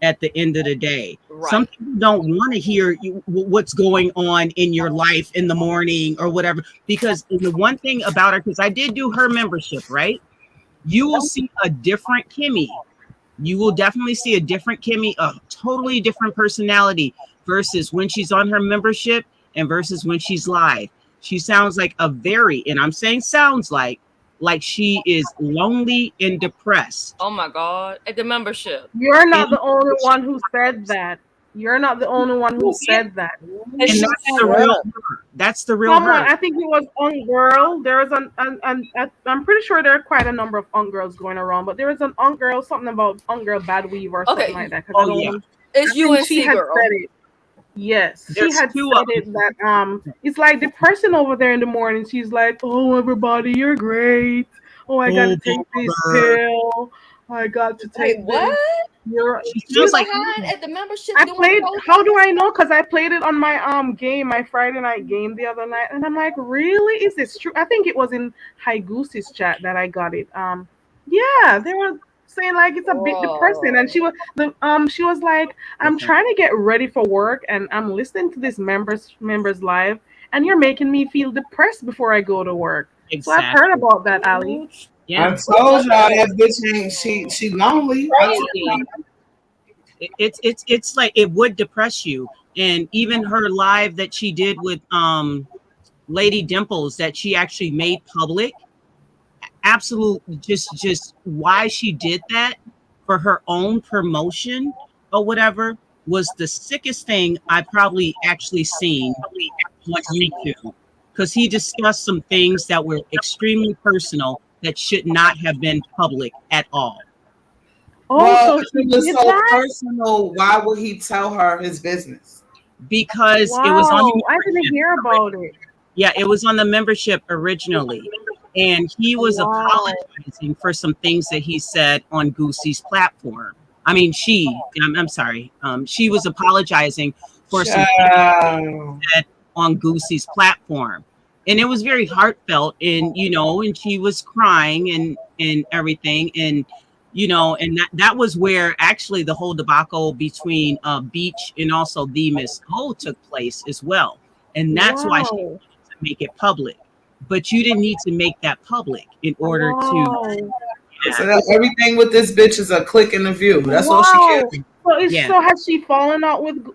at the end of the day. Right. Some people don't want to hear what's going on in your life in the morning or whatever, because the one thing about her, because I did do her membership, right? You will see a different Kimmy. You will definitely see a different Kimmy, a totally different personality versus when she's on her membership and versus when she's live. She sounds like a very, and I'm saying sounds like, like she is lonely and depressed. Oh my God. At the membership. You're not the only one who said that. You're not the only one who said that. And that's the real her. That's the real Someone, her. I think it was Girl. There was I'm pretty sure there are quite a number of girls going around, but there was an Girl, something about Girl Bad Weave or something like that. Oh, yeah. It's UNC she had girl. said it. Yes, There's she had two said of it that it's like the person over there in the morning. She's like, "Oh, everybody, you're great. Oh, I got to take this pill. I got to take what? this." She She's like at the membership. I doing played. shows? How do I know? Because I played it on my game, my Friday night game the other night, and I'm like, really? Is this true? I think it was in High Goose's chat that I got it. Yeah, they were saying like it's a bit depressing, and she was like, I'm trying to get ready for work, and I'm listening to this members live, and you're making me feel depressed before I go to work. So I've heard about that, Ali. I told y'all that bitch ain't she lonely. It's like it would depress you. And even her live that she did with Lady Dimples that she actually made public, absolutely just why she did that for her own promotion or whatever was the sickest thing I probably actually seen on YouTube, because he discussed some things that were extremely personal that should not have been public at all. Well, if it was so personal, why would he tell her his business? Because it was on the I didn't hear about it. Yeah, it was on the membership originally. And he was apologizing for some things that he said on Goosey's platform. I mean, I'm sorry. She was apologizing for some things he said on Goosey's platform. And it was very heartfelt, and and she was crying and everything. And and that was where actually the whole debacle between Beach and also the Miss O took place as well. And that's why she wanted to make it public. But you didn't need to make that public in order to. Yeah. So that everything with this bitch is a click in the view. That's all she cares. So has she fallen out with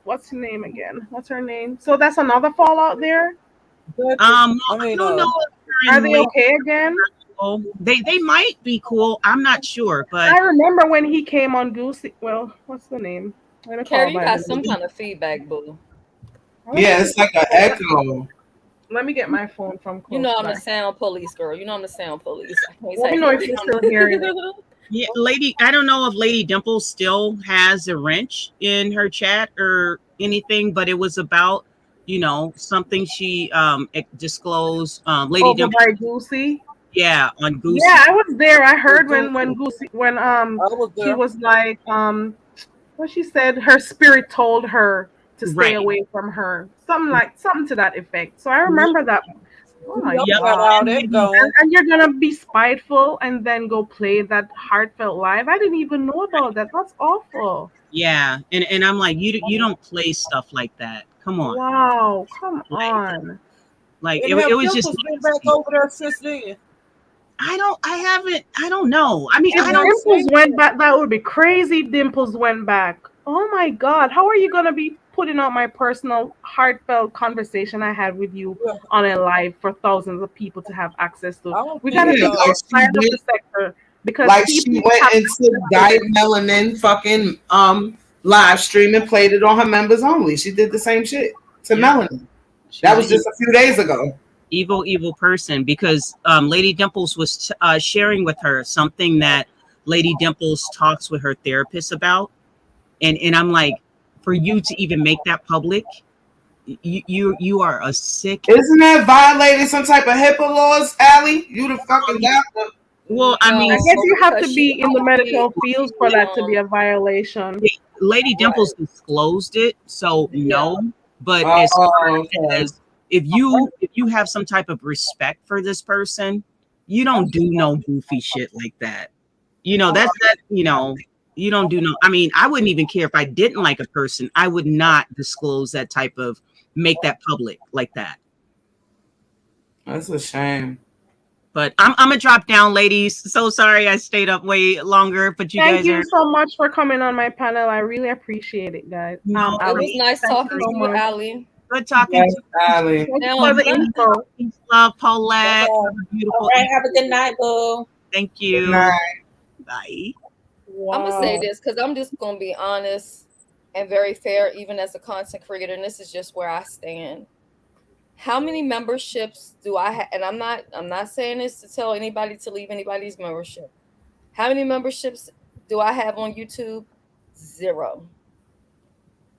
what's her name again? What's her name? So that's another fallout there. I don't know. Are they okay again? They might be cool. I'm not sure, but I remember when he came on Goosey. Well, what's the name? Carrie, you got some kind of feedback, boo. Yeah, it's like an echo. Let me get my phone from close. You know I'm the sound police, girl. You know I'm the sound police. Let me know if you're still hearing it. Yeah, I don't know if Lady Dimple still has a wrench in her chat or anything, but it was about, something she disclosed. Lady Dimple by Goosey. Yeah, on Goosey. Yeah, I was there. I heard when Goosey she was like what she said, her spirit told her to stay away from her. Something to that effect. So I remember that. Oh my God. And you're gonna be spiteful and then go play that heartfelt live. I didn't even know about that. That's awful. Yeah, and I'm like, you don't play stuff like that. Come on. Wow, come on. Like it was just been back over there since then. I don't know. I mean, if Dimples went back, that would be crazy. Dimples went back. Oh my God. How are you gonna be putting out my personal heartfelt conversation I had with you on a live for thousands of people to have access to? We gotta be outside of the sector because she went into Diet Melanin fucking live stream and played it on her members only. She did the same shit to Melanin. That was just a few days ago. Evil person, because Lady Dimples was sharing with her something that Lady Dimples talks with her therapist about, and I'm like, for you to even make that public, you are a sick. Isn't that violating some type of HIPAA laws, Allie? You the fucking doctor. Well, I mean, I guess you have to be in the medical field for that to be a violation. Lady Dimples disclosed it, so no. But as far as if you have some type of respect for this person, you don't do no goofy shit like that. You don't do no. I mean, I wouldn't even care if I didn't like a person. I would not disclose that type of make that public like that. That's a shame. But I'm gonna drop down, ladies. So sorry I stayed up way longer, but Thank you so much for coming on my panel. I really appreciate it, guys. It was nice talking to you, Allie. Good talking to you. darling. Now, For the info. Peace, love, Paulette. Okay. Have a beautiful All right, evening. have a good night, boo. Thank Good you. night. Bye. I'm gonna say Wow. this because I'm just gonna be honest and very fair, even as a content creator, and this is just where I stand. How many memberships do I have? And I'm not saying this to tell anybody to leave anybody's membership. How many memberships do I have on YouTube? 0.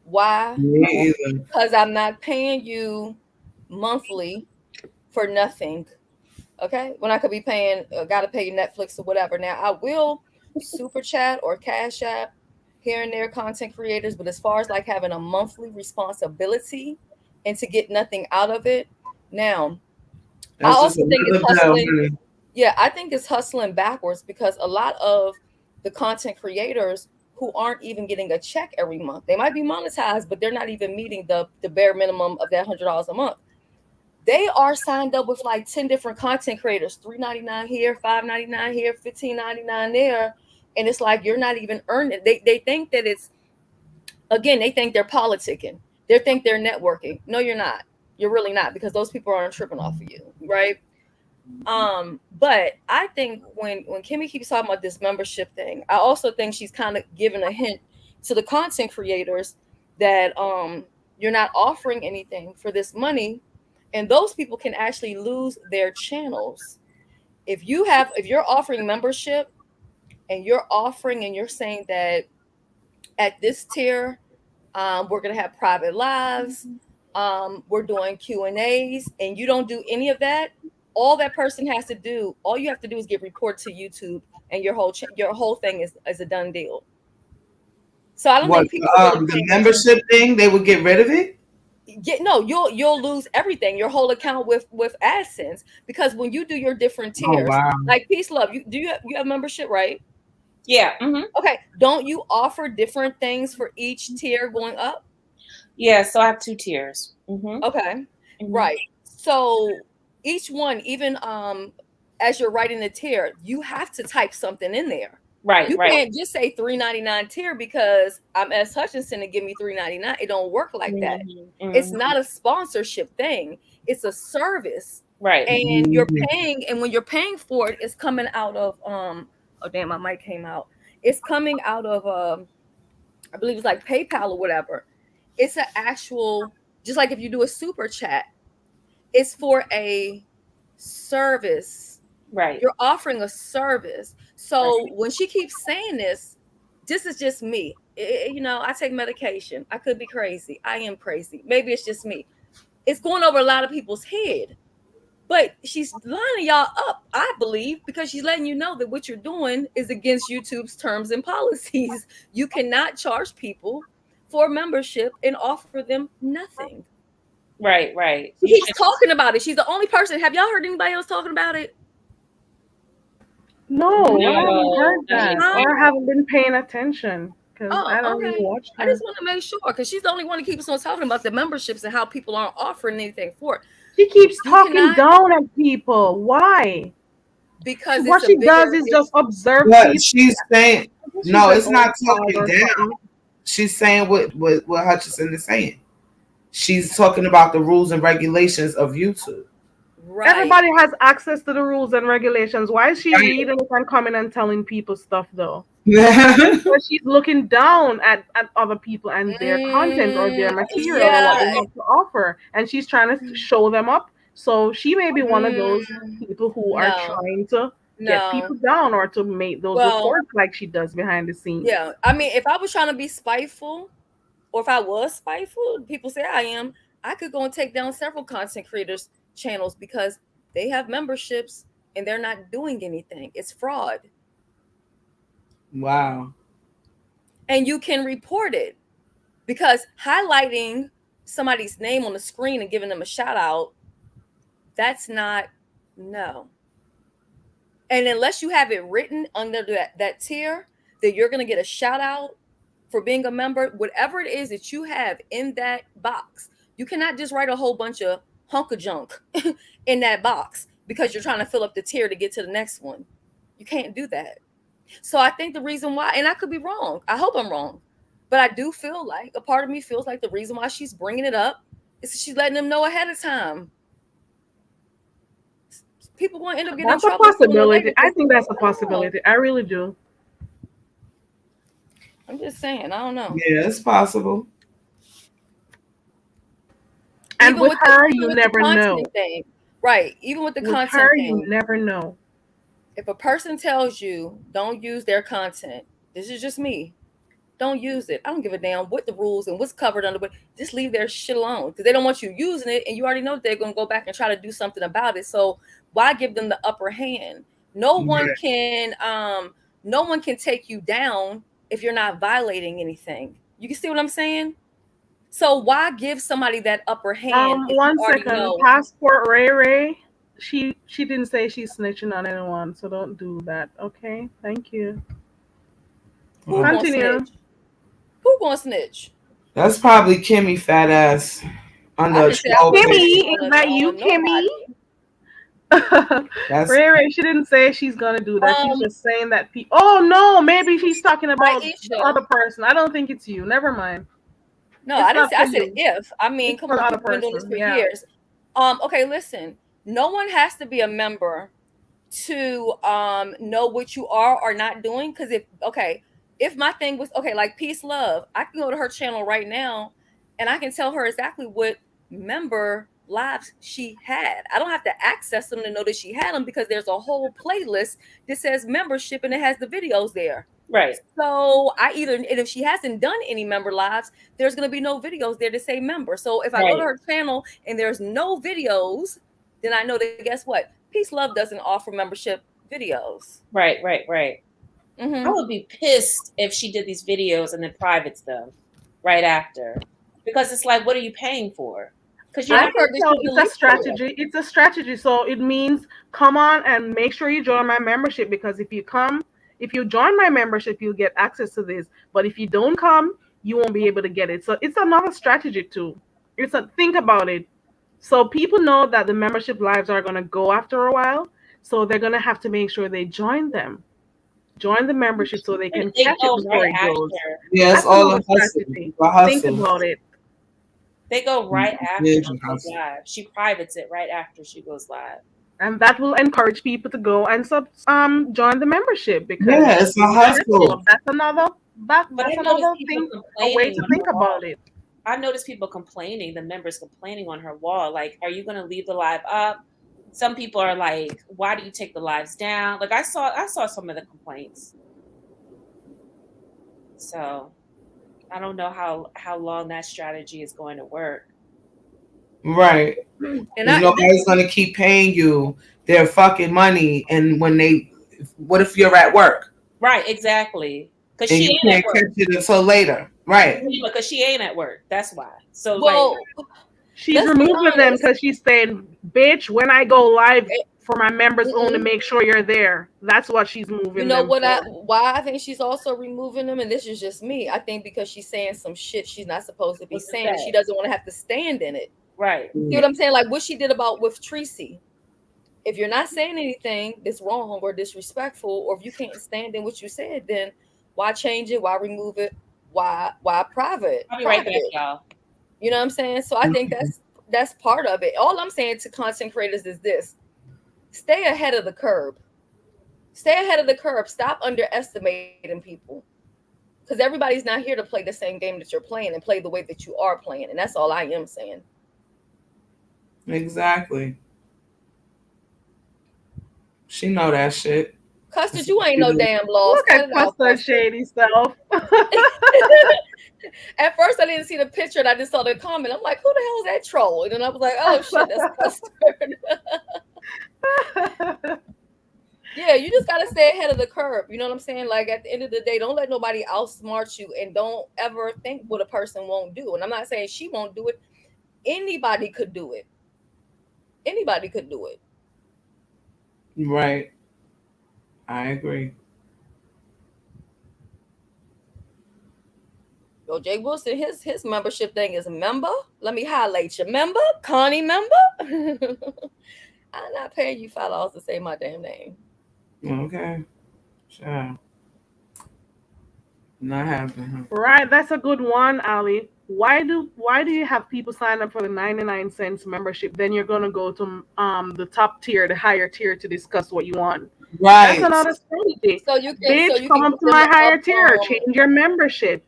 Why? Me either. Because I'm not paying you monthly for nothing. Okay, when I could be paying, gotta pay Netflix or whatever. Now I will super chat or cash app here and there content creators, but as far as like having a monthly responsibility and to get nothing out of it, now I That's just also think it's another bill, hustling. honey. Yeah, I think it's hustling backwards because a lot of the content creators who aren't even getting a check every month, they might be monetized, but they're not even meeting the bare minimum of that $100 a month. They are signed up with like 10 different content creators, $3.99 here, $5.99 here, $15.99 there. And it's like you're not even earning it. They think that it's, again, they think they're politicking. They think they're networking. No, you're not. You're really not, because those people aren't tripping off of you, right? But I think when Kimmy keeps talking about this membership thing, I also think she's kind of giving a hint to the content creators that you're not offering anything for this money, and those people can actually lose their channels. If you're offering membership and you're saying that at this tier, we're gonna have private lives, we're doing Q&As, and you don't do any of that, all that person has to do, all you have to do is get reported to YouTube, and your whole thing is a done deal. So I don't What think people are really the paying membership thing? They would get rid of it. no, you'll lose everything, your whole account with AdSense, because when you do your different Oh tiers, wow. like Peace Love, you have membership, right? Yeah. Mm-hmm. Okay, don't you offer different things for each tier going up? Yeah, so I have 2 tiers. Mm-hmm. Okay. Mm-hmm. Right. So each one, even as you're writing the tier, you have to type something in there. Right, You right. can't just say $3.99 tier because I'm S. Hutchinson and give me $3.99. It don't work like that. Mm-hmm. It's not a sponsorship thing. It's a service. Right. And you're paying, and when you're paying for it, it's coming out of oh damn, my mic came out. It's coming out of I believe it's like PayPal or whatever. It's an actual, just like if you do a super chat, it's for a service. Right. You're offering a service. So when she keeps saying this is just me. I take medication. I could be crazy. I am crazy. Maybe it's just me. It's going over a lot of people's head. But she's lining y'all up, I believe, because she's letting you know that what you're doing is against YouTube's terms and policies. You cannot charge people for membership and offer them nothing. Right, right. She keeps talking about it. She's the only person. Have y'all heard anybody else talking about it? No, I haven't heard No. that, or I haven't been paying attention because Oh, I don't okay. really watch I her. just want to make sure, because she's the only one that keeps on talking about the memberships and how people aren't offering anything for it. She keeps talking down at people. Why? Because what she does is just observe What people. she's saying? She's No, an it's not old fog talking or down. something. She's saying what Hutchinson is saying. She's talking about the rules and regulations of YouTube. Right. Everybody has access to the rules and regulations. Why is she reading it and coming and telling people stuff though? Because she's looking down at other people and their content or their material or what they have to offer, and she's trying to show them up. So she may be one of those people who are trying to get people down or to make those reports like she does behind the scenes. Yeah, I mean, if I was trying to be spiteful, or if I was spiteful, people say I am, I could go and take down several content creators' channels because they have memberships and they're not doing anything. It's fraud. Wow. And you can report it, because highlighting somebody's name on the screen and giving them a shout out, that's not, no. And unless you have it written under that tier that you're going to get a shout out for being a member, whatever it is that you have in that box, you cannot just write a whole bunch of hunk of junk in that box because you're trying to fill up the tier to get to the next one. You can't do that. So I think the reason why, and I could be wrong, I hope I'm wrong, but I do feel like a part of me feels like the reason why she's bringing it up She's letting them know ahead of time. People going to end up getting in That's a trouble sooner or later. possibility. I think that's a possibility. I really do. I'm just saying. I don't know. Yeah, it's possible. And Even with her, you the never know. content thing, right? Even with the With content her, thing, you never know. if a person tells you don't use their content, this is just me. Don't use it. I don't give a damn what the rules and what's covered under. Just leave their shit alone because they don't want you using it, and you already know they're going to go back and try to do something about it. So why give them the upper hand? No one can take you down if you're not violating anything. You can see what I'm saying? So why give somebody that upper hand if you 1 second. know? Passport Ray Ray. She didn't say she's snitching on anyone, so don't do that. Okay, thank you. Who gonna snitch? Who gonna snitch? That's probably Kimmy fat ass on the show. Kimmy, is that you, Kimmy? Ray Ray, she didn't say she's gonna do that. She's just saying that people. Oh no, maybe she's talking about the other person. I don't think it's you. Never mind. No, It's I didn't say. I said you. if. I mean, come on, people been doing this for years. Okay, listen. No one has to be a member to know what you are or not doing. Because if my thing was like Peace Love, I can go to her channel right now, and I can tell her exactly what member lives she had. I don't have to access them to know that she had them because there's a whole playlist that says membership and it has the videos there. Right. So and if she hasn't done any member lives, there's going to be no videos there to say member. So if I go to her channel and there's no videos, then I know that guess what? Peace Love doesn't offer membership videos. Right. Mm-hmm. I would be pissed if she did these videos and then privates them right after. Because it's like, what are you paying for? Because it's a strategy. It's a strategy. So it means come on and make sure you join my membership because if you join my membership, you'll get access to this. But if you don't come, you won't be able to get it. So it's another strategy too. Think about it. So people know that the membership lives are gonna go after a while. So they're gonna have to make sure they join them. Join the membership so they can catch it before it goes. Yeah, it's all a hustle. Think about it. They go right after she goes live. She privates it right after she goes live. And that will encourage people to go and join the membership because it's a hustle. That's another thing, a way to think about it. I noticed people complaining, the members complaining on her wall, like, are you gonna leave the live up? Some people are like, why do you take the lives down? Like I saw some of the complaints. So I don't know how long that strategy is going to work. Right. And nobody's gonna keep paying you their fucking money, and what if you're at work? Right, exactly. Because she ain't can't at work. catch it until later. Right. Because she ain't at work. That's why. So she's removing them because she's saying, "Bitch, when I go live for my members only, make sure you're there." That's what she's moving. You know why I think she's also removing them, and this is just me. I think because she's saying some shit she's not supposed to be saying, and she doesn't want to have to stand in it. Right. See what I'm saying? Like what she did with Tracy. If you're not saying anything that's wrong or disrespectful, or if you can't stand in what you said, then why change it? Why remove it? Why private? I'll be right back, y'all. You know what I'm saying? So I think that's part of it. All I'm saying to content creators is this: stay ahead of the curve. Stay ahead of the curve. Stop underestimating people. Because everybody's not here to play the same game that you're playing and play the way that you are playing. And that's all I am saying. Exactly. She know that shit. Custard, you ain't no damn lost. Look at Custard shady self. At first, I didn't see the picture, and I just saw the comment. I'm like, "Who the hell is that troll?" And then I was like, "Oh shit, that's Custard." Yeah, you just gotta stay ahead of the curve. You know what I'm saying? Like at the end of the day, don't let nobody outsmart you, and don't ever think what a person won't do. And I'm not saying she won't do it. Anybody could do it. Anybody could do it. Right. I agree. Yo, Jay Wilson, his membership thing is member. Let me highlight your member, Connie member. I'm not paying you $5 to say my damn name. Okay. Sure. Not happening. Right, that's a good one, Ali. why do you have people sign up for the 99 cents membership? Then you're gonna go to the top tier, the higher tier to discuss what you want. That's Right. another strategy. So you Bitch, can come up get to them my to higher tier, change your membership.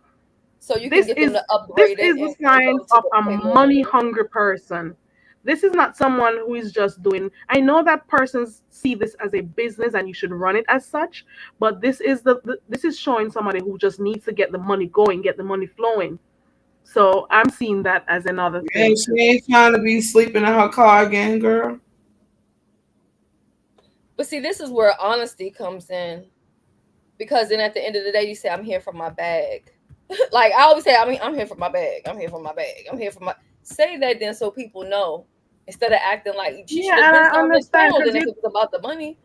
so you can This get them is to this upgrade it is a and sign go to of the a pay more money money. hungry person. This is not someone who is just doing. I know that persons see this as a business and you should run it as such, but this is showing somebody who just needs to get the money going, get the money flowing. So I'm seeing that as another And thing she too. ain't trying to be sleeping in her car again, girl. But see, this is where honesty comes in, because then at the end of the day, you say, "I'm here for my bag." Like I always say, I'm here for my bag. I'm here for my bag. I'm here for my. Say that then, so people know, instead of acting like she Yeah, should have and been I on the understand channel. because Then if it was about the money,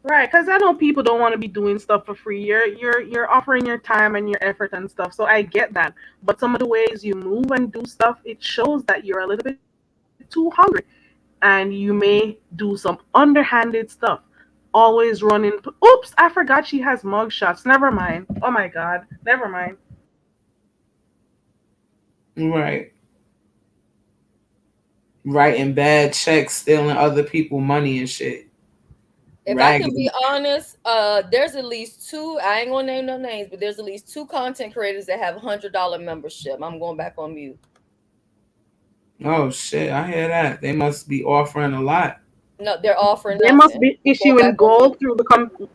right, because I know people don't want to be doing stuff for free. You're offering your time and your effort and stuff. So I get that. But some of the ways you move and do stuff, it shows that you're a little bit too hungry. And you may do some underhanded stuff. Always running. Oops, I forgot she has mug shots. Never mind. Oh my God. Never mind. Right. Writing bad checks, stealing other people money and shit. if I can be Raggedy. honest, there's at least two. I ain't gonna name no names, but there's at least two content creators that have $100 membership. I'm going back on mute. Oh shit, I hear that. They must be offering a lot. No, they're offering They must nothing. be I'm going issuing back on gold mute. through the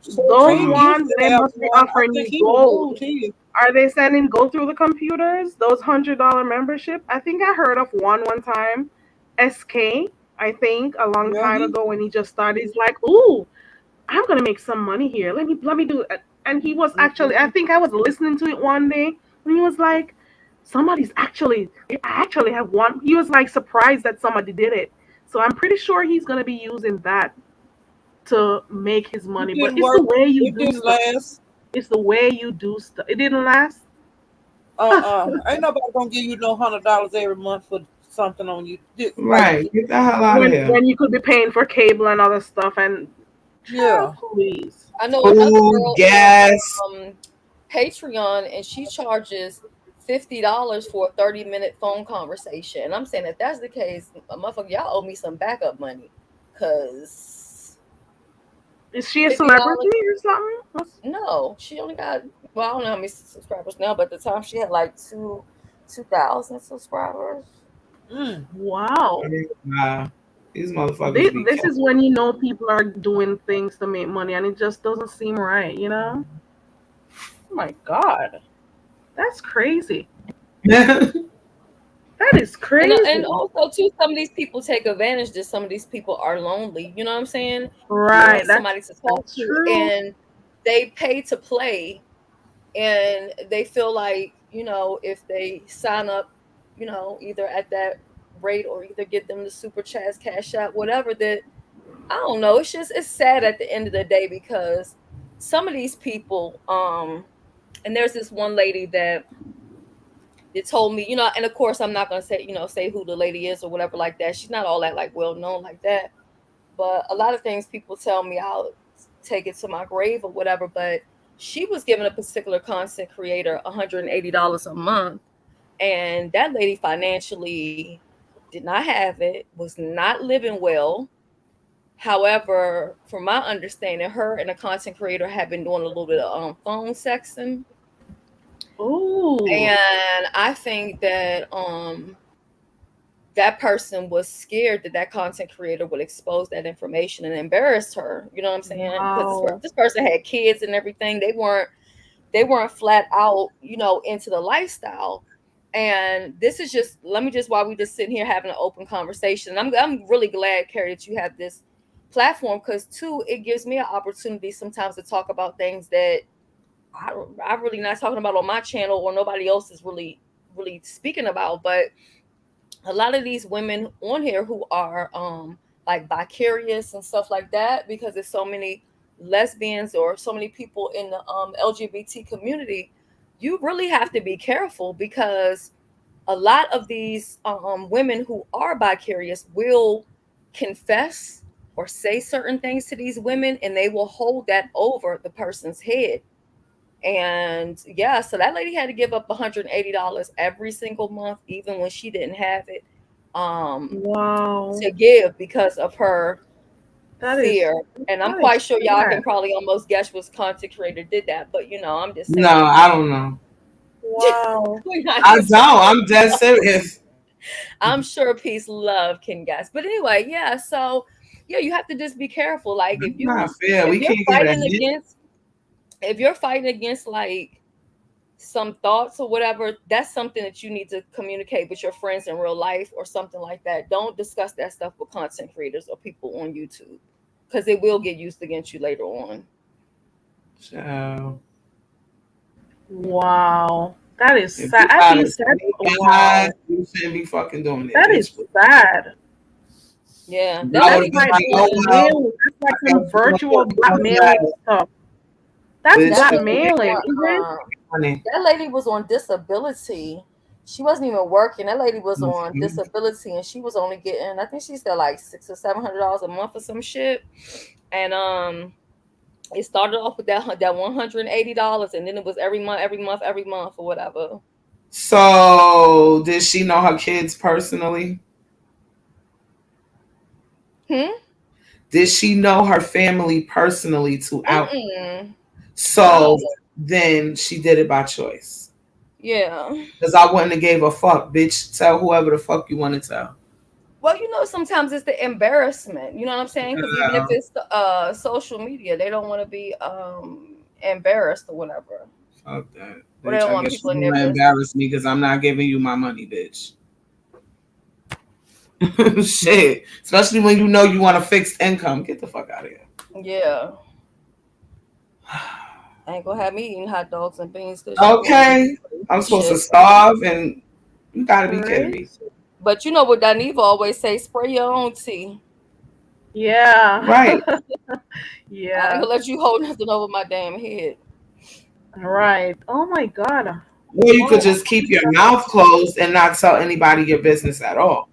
So those King used ones. to They have must be one. I offering think you he gold. removed his. Are they sending gold through the computers? Those $100 membership? I think I heard of one time. SK, I think a long Yeah, time he. ago when he just started. He's like, "Ooh, I'm gonna make some money here. Let me do it." And he was actually. I think I was listening to it one day, and he was like, "Somebody's actually. I actually have one." He was like surprised that somebody did it. So I'm pretty sure he's gonna be using that to make his It money. But didn't it's the work. way you It do didn't stuff. last. It's the way you do stuff. It didn't last. Ain't nobody gonna give you no $100 every month for something on you. Like, Right. Get the hell out of when here. when you could be paying for cable and other stuff and child, yeah. please. I know another Food, girl gas. on Patreon, and she charges $50 for a 30-minute phone conversation. And I'm saying, if that's the case, motherfucker, y'all owe me some backup money, cause Is she a $50. celebrity or something? No, she only got, well, I don't know how many subscribers now, but at the time she had like 2,000 subscribers. Wow. Nah. These motherfuckers be This killing. is when you know people are doing things to make money and it just doesn't seem right. Oh my God. That's crazy. That is And crazy. also too, some of these people take advantage that some of these people are lonely. You know what I'm saying? They Right. want somebody to talk That's to, true. and they pay to play, and they feel like, if they sign up, either at that rate or either get them the super chats, cash out, whatever, that I don't know. It's sad at the end of the day, because some of these people, and there's this one lady that they told me, and of course I'm not gonna say who the lady is or whatever like that. She's not all that like well known like that. But a lot of things people tell me, I'll take it to my grave or whatever. But she was giving a particular content creator $180 a month, and that lady financially did not have it, was not living well. However, from my understanding, her and a content creator have been doing a little bit of phone sexing. Ooh. And I think that that person was scared that that content creator would expose that information and embarrass her. You know what I'm saying? Because Wow. this person had kids and everything. They weren't flat out, into the lifestyle. And this is just, let me just, while we just sitting here having an open conversation. And I'm really glad, Carrie, that you have this platform, because too, it gives me an opportunity sometimes to talk about things that I'm really not talking about on my channel, or nobody else is really, really speaking about. But a lot of these women on here who are like vicarious and stuff like that, because there's so many lesbians or so many people in the LGBT community, you really have to be careful, because a lot of these women who are vicarious will confess or say certain things to these women, and they will hold that over the person's head. And yeah, so that lady had to give up $180 every single month, even when she didn't have it, Wow. to give because of her That is fear. And I'm that is quite sure y'all can sad. probably almost guess which content creator did that. But I'm just No, saying. I don't know. Wow. I don't. I'm dead serious. I'm sure Peace Love can guess. But anyway, yeah, so yeah, you have to just be careful. Like That's not fair. if We you're can't get a fighting hit. against if you're fighting against like some thoughts or whatever, that's something that you need to communicate with your friends in real life or something like that. Don't discuss that stuff with content creators or people on YouTube because it will get used against you later on. Ciao. Wow. That is If sad. you I got a think that's snake behind, wow. you shouldn't be fucking doing it, That is bitch. sad. Yeah, If I would That's have like been like, oh well, blackmail. That's like I some can't do virtual blackmailing it. stuff. That's Bitch, That if lady you was blackmailing, isn't it? on money. that lady was on disability. She wasn't even working. That lady was on disability and she was only getting, I think she said like $600 or $700 a month or some shit. And it started off with that $180 and then it was every month, every month, every month or whatever. So, did she know her kids personally? Did she know her family personally to out? Mm-mm. So No. then she did it by choice. Yeah. Because I wouldn't have gave a fuck, bitch. Tell whoever the fuck you want to tell. Well, sometimes it's the embarrassment. You know what I'm saying? Because even if it's social media, they don't want to be embarrassed or whatever. Fuck that. Or they Bitch, don't I want guess people you in want their to business. embarrass me because I'm not giving you my money, bitch. Shit. Especially when you know you want a fixed income. Get the fuck out of here. Yeah. I ain't gonna have me eating hot dogs and beans. Okay. I'm supposed to Shit. starve and you gotta be kidding Right? me. But you know what Daniva always say, spray your own tea. Yeah. Right. I ain't Yeah. gonna let you hold nothing over my damn head. Right. Oh my God. Or you could Oh, just keep your mouth closed and not tell anybody your business at all.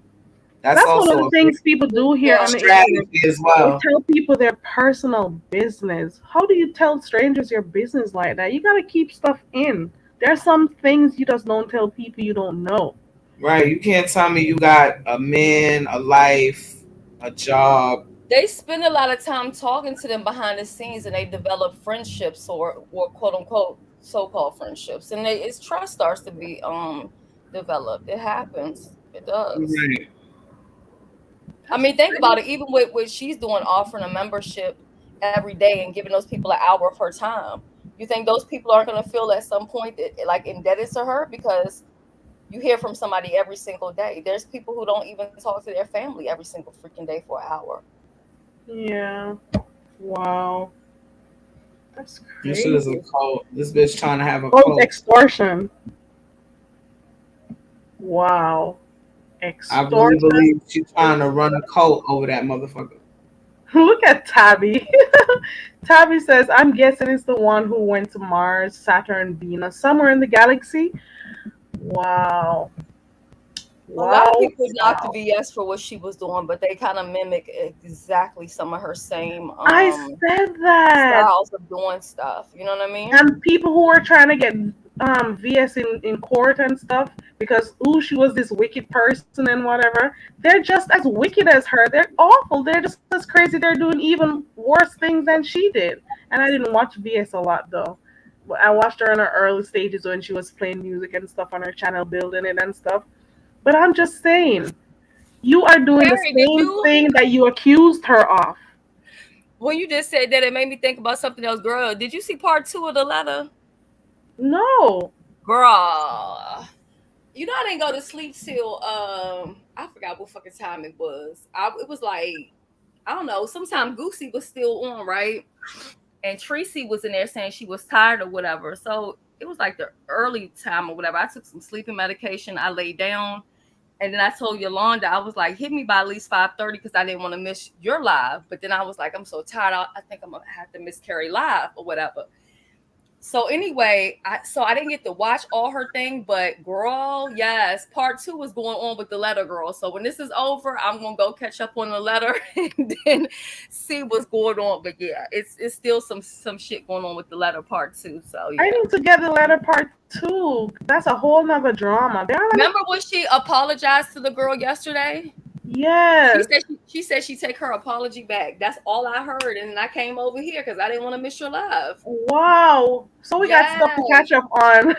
That's that's one of also the a things people do here Yeah. on the internet. strategy as They well. tell people their personal business. How do you tell strangers your business like that? You gotta keep stuff in. There's some things you just don't tell people you don't know. Right. You can't tell me you got a man, a life, a job. They spend a lot of time talking to them behind the scenes and they develop friendships or quote unquote so-called friendships. And it's trust starts to be developed. It happens. It does. Right. I mean, think about it. Even with what she's doing, offering a membership every day and giving those people an hour of her time. You think those people aren't going to feel at some point that, like, indebted to her because you hear from somebody every single day. There's people who don't even talk to their family every single freaking day for an hour. Yeah. Wow. That's This shit is a crazy. cult. This bitch trying to have a Cult cult. extortion. Wow. I really Extortion. believe she's trying to run a cult over that motherfucker. Look at Tabby. Tabby says, I'm guessing it's the one who went to Mars, Saturn, Venus, somewhere in the galaxy. Wow. A lot of Wow. people knocked the Wow. BS for what she was doing, but they kind of mimic exactly some of her same I said that. styles of doing stuff. You know what I mean? And people who were trying to get VS in court and stuff because ooh she was this wicked person and whatever. They're just as wicked as her. They're awful. They're just as crazy. They're doing even worse things than she did. And I didn't watch VS a lot though. But I watched her in her early stages when she was playing music and stuff on her channel, building it and stuff. But I'm just saying, you are doing the Carrie, did same you? thing that you accused her of. When you just said that, it made me think about something else. Girl, did you see part 2 of the letter? No. Girl. I didn't go to sleep till I forgot what fucking time it was. It was like, I don't know, sometime Goosey was still on, right? And Tracy was in there saying she was tired or whatever. So it was like the early time or whatever. I took some sleeping medication. I laid down. And then I told Yolanda, I was like, hit me by at least 5:30 because I didn't want to miss your live. But then I was like, I'm so tired. I think I'm going to have to miss Carrie live or whatever. So anyway, I didn't get to watch all her thing, but girl, yes, part 2 was going on with the letter girl. So when this is over, I'm gonna go catch up on the letter and then see what's going on. But yeah, it's still some shit going on with the letter part 2. So I yeah. need to get the letter part 2. That's a whole nother drama. There are Remember when she apologized to the girl yesterday? Yes. She said she take her apology back. That's all I heard, and I came over here because I didn't want to miss your love. Wow. So we got Yes. stuff to catch up on.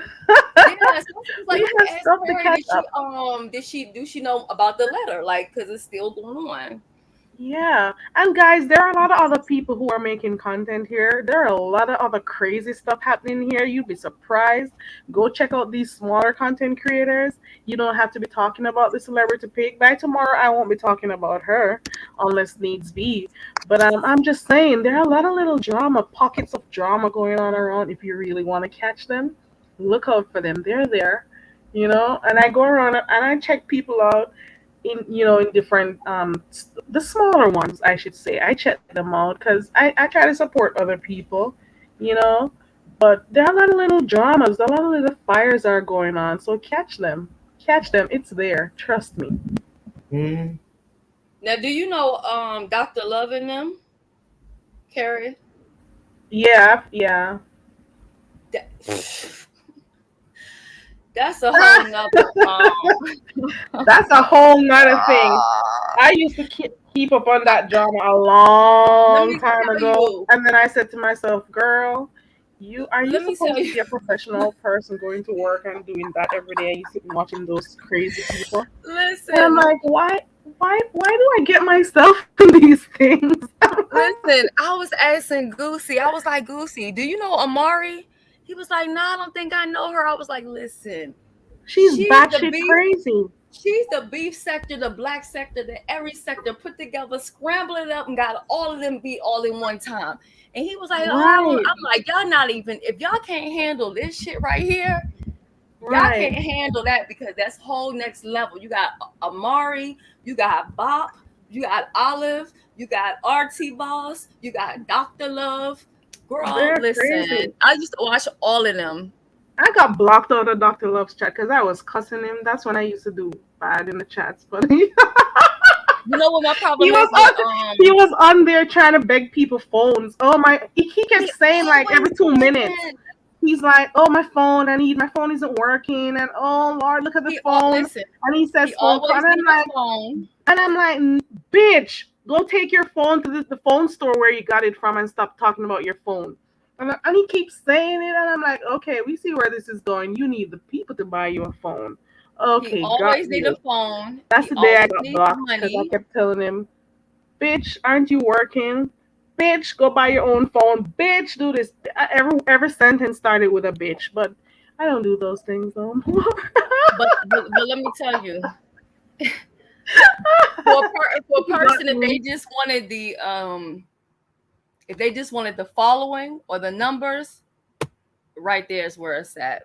Yeah, so I was like, We let me have ask stuff to Mary, catch up. do she know about the letter? Like, because it's still going on. Yeah. And guys, there are a lot of other people who are making content here. There are a lot of other crazy stuff happening here. You'd be surprised. Go check out these smaller content creators. You don't have to be talking about the celebrity pick. By tomorrow, I won't be talking about her unless needs be. But I'm just saying, there are a lot of little drama, pockets of drama going on around. If you really want to catch them, look out for them. They're there, And I go around and I check people out in different the smaller ones, I should say. I check them out because I try to support other people you know but there are a lot of little dramas, a lot of little fires are going on, so catch them, it's there, trust me. Mm. Now, do you know Dr. Love and them, Carrie? Yeah. That, that's a whole nother That's a whole nother thing. I used to keep up on that drama a let long me time tell ago, you. and then I said to myself, girl, you Let me tell supposed to you. be a professional person going to work and doing that every day, and you sitting watching those crazy people. And I'm Listen, like, why do I get myself in these things? listen. I was asking Goosey. I was like, Goosey, do you know Amari? He was like, nah, I don't think I know her. I was like, listen, She's she's the batshit beef. crazy. She's the beef sector, the black sector, the every sector put together, scramble it up, and got all of them beat all in one time. And he was like, "Oh, I don't." Right, I'm like, "Y'all not even. If y'all can't handle this shit right here, y'all right. can't handle that because that's whole next level. You got Amari, you got Bop, you got Olive, you got RT Boss, you got Dr. Love. Girl, They're listen, crazy. I used to watch all of them. I got blocked out of Dr. Love's chat because I was cussing him. That's when I used to do bad in the chats. But You know what my he problem was is with he was on there trying to beg people phones. Oh my! He kept he saying like always every 2 minutes. said He's like, "Oh, my phone! My phone isn't working." And oh Lord, look at the he phone. listen. And he He says phone call. always need a phone. And I'm like, bitch, go take your phone to the phone store where you got it from and stop talking about your phone. And he keeps saying it, and I'm like, okay, we see where this is going. You need the people to buy you a phone. He Okay, got always need a you. phone. That's He the day I always got need blocked because I money. kept telling him, bitch, aren't you working? Bitch, go buy your own phone. Bitch, do this. Every sentence started with a bitch, but I don't do those things though. But let me tell you, for a Got person, me. if they just wanted the following or the numbers, right there is where it's at.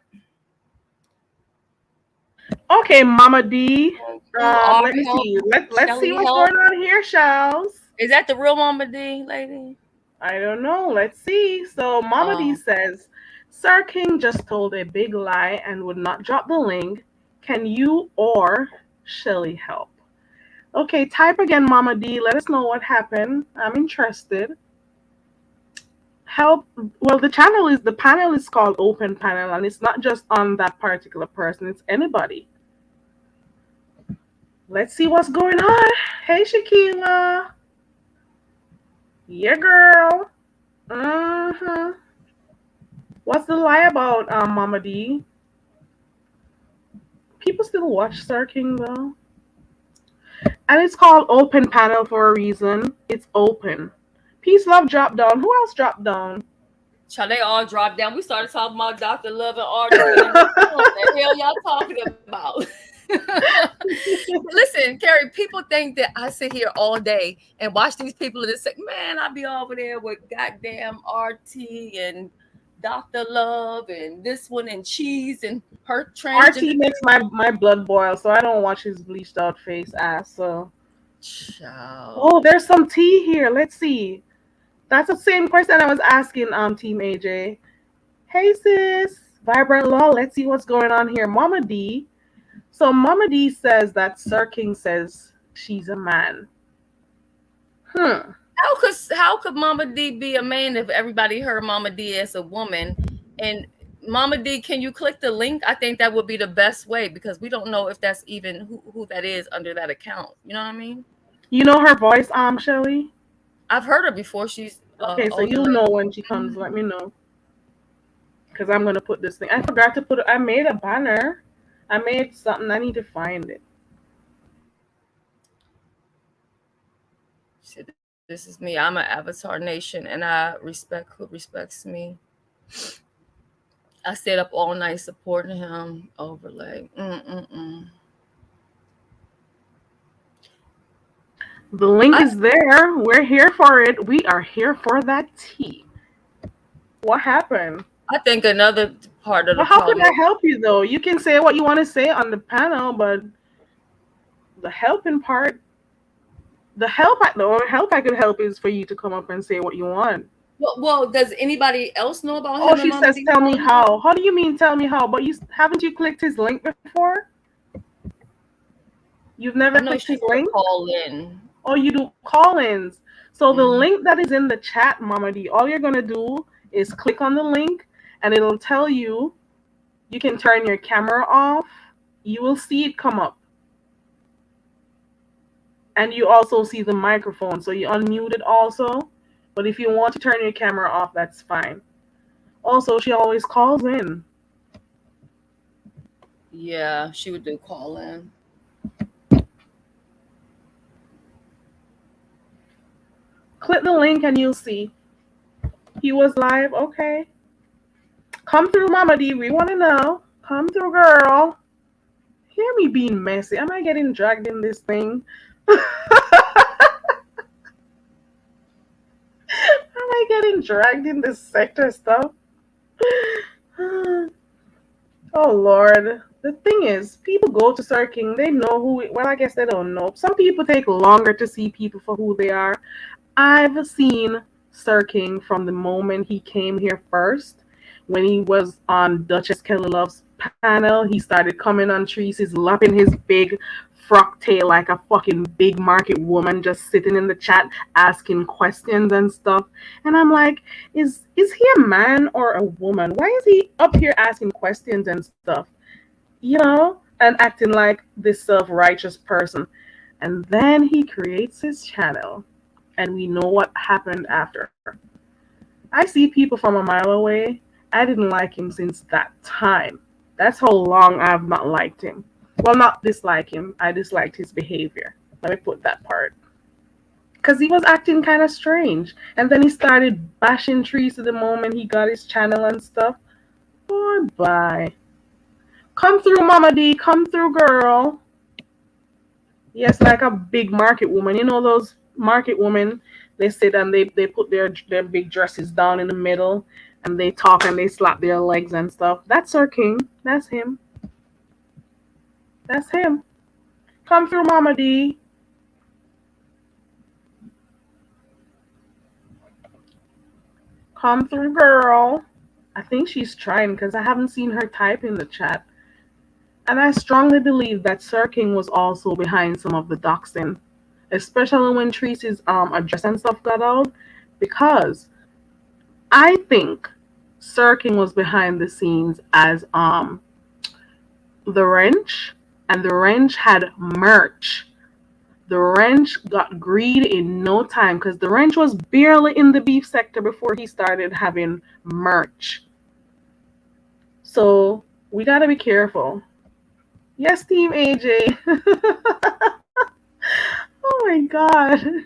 Okay, Mama D. You are Let me help, see. Let's see Shelly what's help. going on here, Shells. Is that the real Mama D, lady? I don't know. Let's see. So Mama D Um, says, Sir King just told a big lie and would not drop the link. Can you or Shelly help? Okay, type again, Mama D. Let us know what happened. I'm interested. Help. Well, the panel is called Open Panel, and it's not just on that particular person. It's anybody. Let's see what's going on. Hey, Shakila. Yeah, girl. Mm-hmm. What's the lie about, Mama D? People still watch Star King though, and it's called Open Panel for a reason. It's open. Peace, love, drop down. Who else dropped down? Child, they all dropped down. We started talking about Dr. Love and RT, and what the hell y'all talking about? Listen, Carrie, people think that I sit here all day and watch these people and say, man, I be over there with goddamn RT and Dr. Love and this one and Cheese and her transgender. RT makes my blood boil, so I don't watch his bleached out face ass. So, Child. oh, there's some tea here. Let's see. That's the same question I was asking Team AJ. Hey sis, Vibrant Law. Let's see what's going on here. Mama D. So Mama D says that Sir King says she's a man. How could Mama D be a man if everybody heard Mama D as a woman? And Mama D, can you click the link? I think that would be the best way because we don't know if that's even who that is under that account. You know what I mean? You know her voice, Shelly? I've heard her before. She's Okay, so older you'll lady. know when she comes. Let me know. Because I'm going to put this thing. I forgot to put it. I made a banner. I made something. I need to find it. This is me. I'm an Avatar Nation, and I respect who respects me. I stayed up all night supporting him. Overlay. The link is there. We're here for it. We are here for that tea. What happened? I think another part of the Well, how problem. can I help you though? You can say what you want to say on the panel, but the helping part, the only help I could help is for you to come up and say what you want. Well, does anybody else know about him? Oh, and she Mama says, D "Tell me falling out? how." How do you mean, tell me how? But haven't you clicked his link before? You've never I know clicked she his said link? call in. Oh, you do call-ins. So the link that is in the chat, Mama D, all you're gonna do is click on the link, and it'll tell you. You can turn your camera off. You will see it come up. And you also see the microphone. So you unmute it also. But if you want to turn your camera off, that's fine. Also, she always calls in. Yeah, she would do call in. Click the link and you'll see. He was live. Okay. Come through, Mama D. We want to know. Come through, girl. Hear me being messy. Am I getting dragged in this thing? Am I getting dragged in this sector stuff? Oh Lord. The thing is, people go to Sir King, they know well, I guess they don't know. Some people take longer to see people for who they are. I've seen Sir King from the moment he came here first. When he was on Duchess Kelly Love's panel, he started coming on Treacy's, lapping his big frock tail like a fucking big market woman, just sitting in the chat asking questions and stuff. And I'm like, is he a man or a woman? Why is he up here asking questions and stuff? And acting like this self-righteous person. And then he creates his channel, and we know what happened after. I see people from a mile away. I didn't like him since that time. That's how long I've not liked him. Well, not dislike him. I disliked his behavior. Let me put that part. Because he was acting kind of strange. And then he started bashing trees the moment he got his channel and stuff. Boy, bye. Come through, Mama D. Come through, girl. Yes, like a big market woman. You know those market women, they sit and they put their big dresses down in the middle and they talk and they slap their legs and stuff. That's Sir King. That's him. That's him. Come through, Mama D. Come through, girl. I think she's trying because I haven't seen her type in the chat. And I strongly believe that Sir King was also behind some of the doxing, especially when Tracy's address and stuff got out, because I think Sir King was behind the scenes as the wrench, and the wrench had merch. The wrench got greed in no time because the wrench was barely in the beef sector before he started having merch. So we gotta be careful. Yes, Team AJ. Oh my god.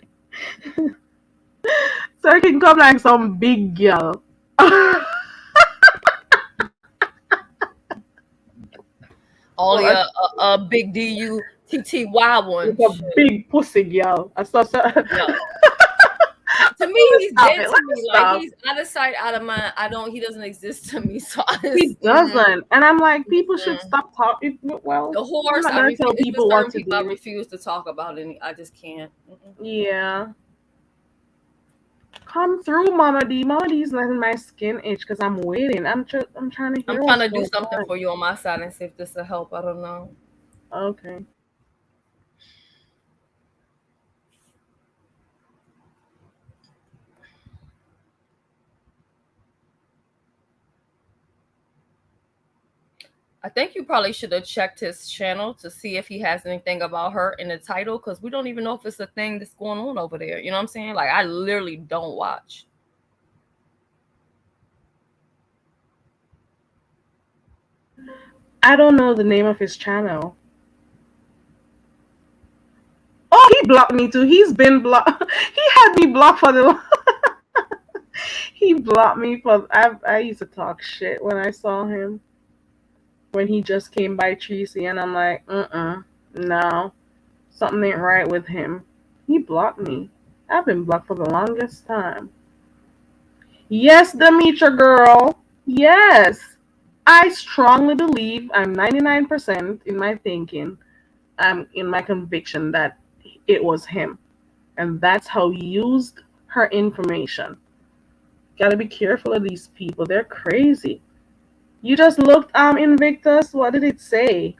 Sir King come like some big girl. Only a big DUTTY one. With a big pussy girl. I saw No. To me, he's Stop dead it. to Let me. me Like stop. he's out of sight, out of mind. He doesn't exist to me. So He doesn't. And I'm like, people should stop talking. Well, the horse. I'm not I gonna refuse. tell people what to People I do. refuse to talk about, and I just can't. Yeah. Come through, Mama D. Mama D's letting my skin itch because I'm waiting. I'm trying to hear I'm trying what's to do going something on. for you on my side and see if this will help. I don't know. Okay. I think you probably should have checked his channel to see if he has anything about her in the title, because we don't even know if it's a thing that's going on over there. You know what I'm saying? Like, I literally don't watch. I don't know the name of his channel. Oh, he blocked me too. He's been blocked. He had me blocked for the. He blocked me for. I used to talk shit when I saw him when he just came by Tracy, and I'm like, no, something ain't right with him. He blocked me. I've been blocked for the longest time. Yes, Demetra girl. Yes. I strongly believe I'm 99% in my thinking. I'm in my conviction that it was him. And that's how he used her information. Gotta be careful of these people. They're crazy. You just looked Invictus. What did it say?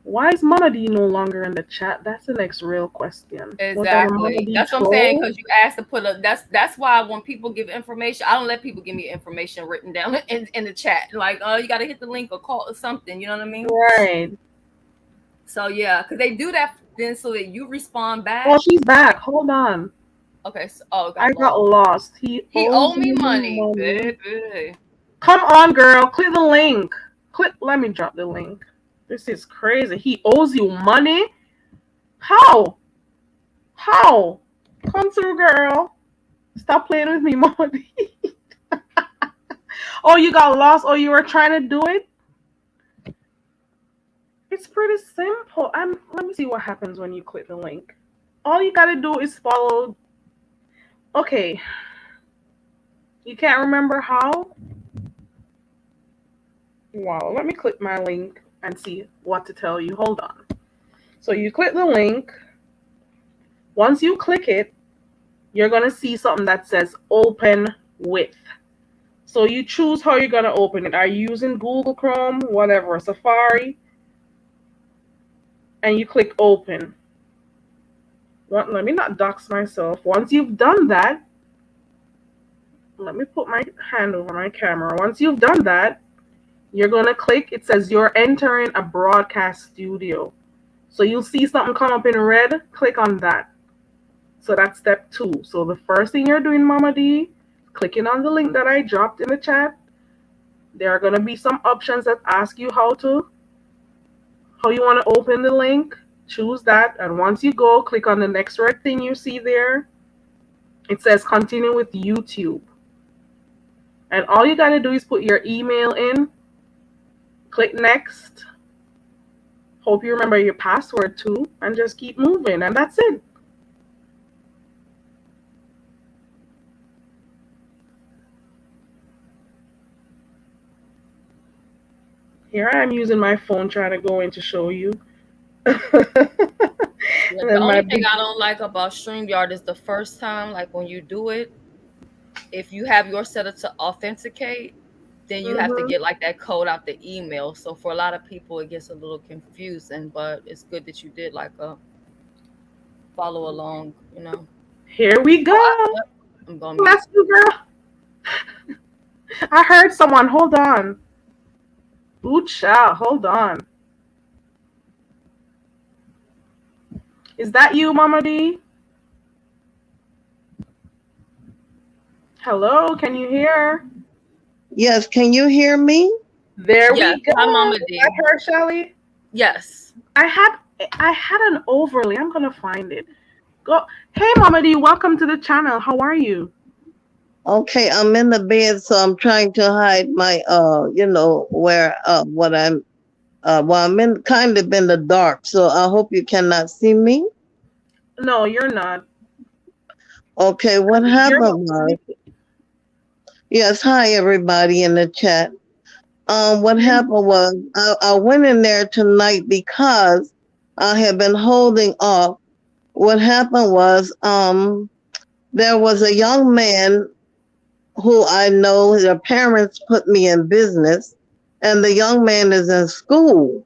Why is Mama D no longer in the chat? That's the next real question. Was that a Mama Exactly. D That's what I'm saying. troll? Because you asked to put a. That's why when people give information, I don't let people give me information written down in the chat. Like, oh, you got to hit the link or call or something. You know what I mean? Right. So yeah, because they do that then so that you respond back. Oh, she's back. Hold on. Okay. So, oh, I got lost. He owes owed me money, money. baby. Come on, girl. Click the link. Click. Let me drop the link. This is crazy. He owes you money? How? How? Come through, girl. Stop playing with me, Mama D. Oh, you got lost? Oh, you were trying to do it? It's pretty simple. Let me see what happens when you click the link. All you gotta do is follow. Okay. You can't remember how? Wow. Let me click my link and see what to tell you. Hold on. So you click the link. Once you click it, you're gonna see something that says open with. So you choose how you're gonna open it. Are you using Google Chrome, whatever, Safari? And you click open. Well, let me not dox myself. Once you've done that, let me put my hand over my camera. Once you've done that, you're gonna click, it says you're entering a broadcast studio. So you'll see something come up in red, click on that. So that's step 2. So the first thing you're doing, Mama D, clicking on the link that I dropped in the chat. There are gonna be some options that ask you how you want to open the link. Choose that, and once you go, click on the next red thing you see there. It says continue with YouTube. And all you got to do is put your email in, click next. Hope you remember your password too, and just keep moving, and that's it. Here I am using my phone trying to go in to show you. Yeah, the only thing I don't like about StreamYard is the first time, like when you do it, if you have your set up to authenticate, then you have to get like that code out the email. So for a lot of people, it gets a little confusing, but it's good that you did like a follow along, you know. Here we go. I'm going Bless you, girl. I heard someone. Hold on. Ooh, child. Hold on. Is that you, Mama D? Hello, can you hear? Yes, can you hear me? There we go. Hi, Mama D. Is that her, Shelly? Yes. I had an overlay. I'm gonna find it. Go. Hey, Mama D. Welcome to the channel. How are you? Okay, I'm in the bed, so I'm trying to hide my where what I'm well, I'm in kind of in the dark, so I hope you cannot see me. No, you're not. Okay, what happened was, yes, hi everybody in the chat. What happened was I went in there tonight because I had been holding off. What happened was there was a young man who I know, their parents put me in business, and the young man is in school.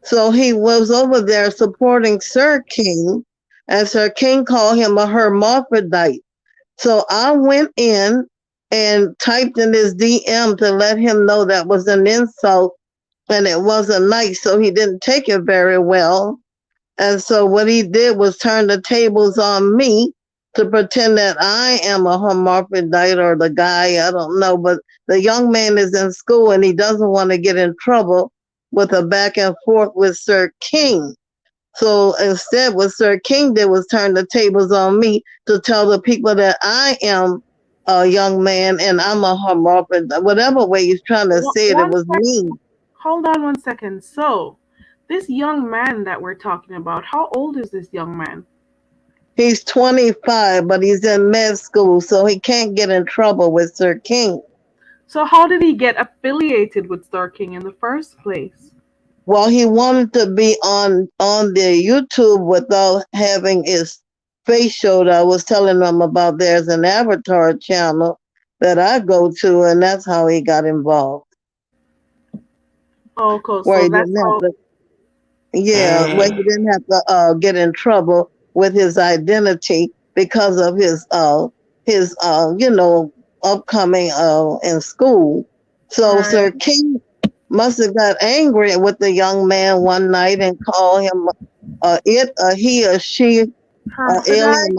So he was over there supporting Sir King, and Sir King called him a hermaphrodite. So I went in and typed in his DM to let him know that was an insult and it wasn't nice. So he didn't take it very well. And so what he did was turn the tables on me to pretend that I am a hermaphrodite or the guy, I don't know. But the young man is in school and he doesn't want to get in trouble with a back and forth with Sir King. So instead, what Sir King did was turn the tables on me to tell the people that I am a young man and I'm a hermaphrodite. Whatever way he's trying to say it, it was mean. Hold on 1 second. So, this young man that we're talking about, how old is this young man? He's 25, but he's in med school, so he can't get in trouble with Sir King. So, how did he get affiliated with Sir King in the first place? Well, he wanted to be on the YouTube without having his face showed. I was telling him about there's an Avatar channel that I go to, and that's how he got involved. Oh, cool. Where So he that's didn't how. have to, yeah, where he didn't have to get in trouble with his identity because of his upcoming in school. So Sir King must have got angry with the young man one night and called him a he, or she, alien.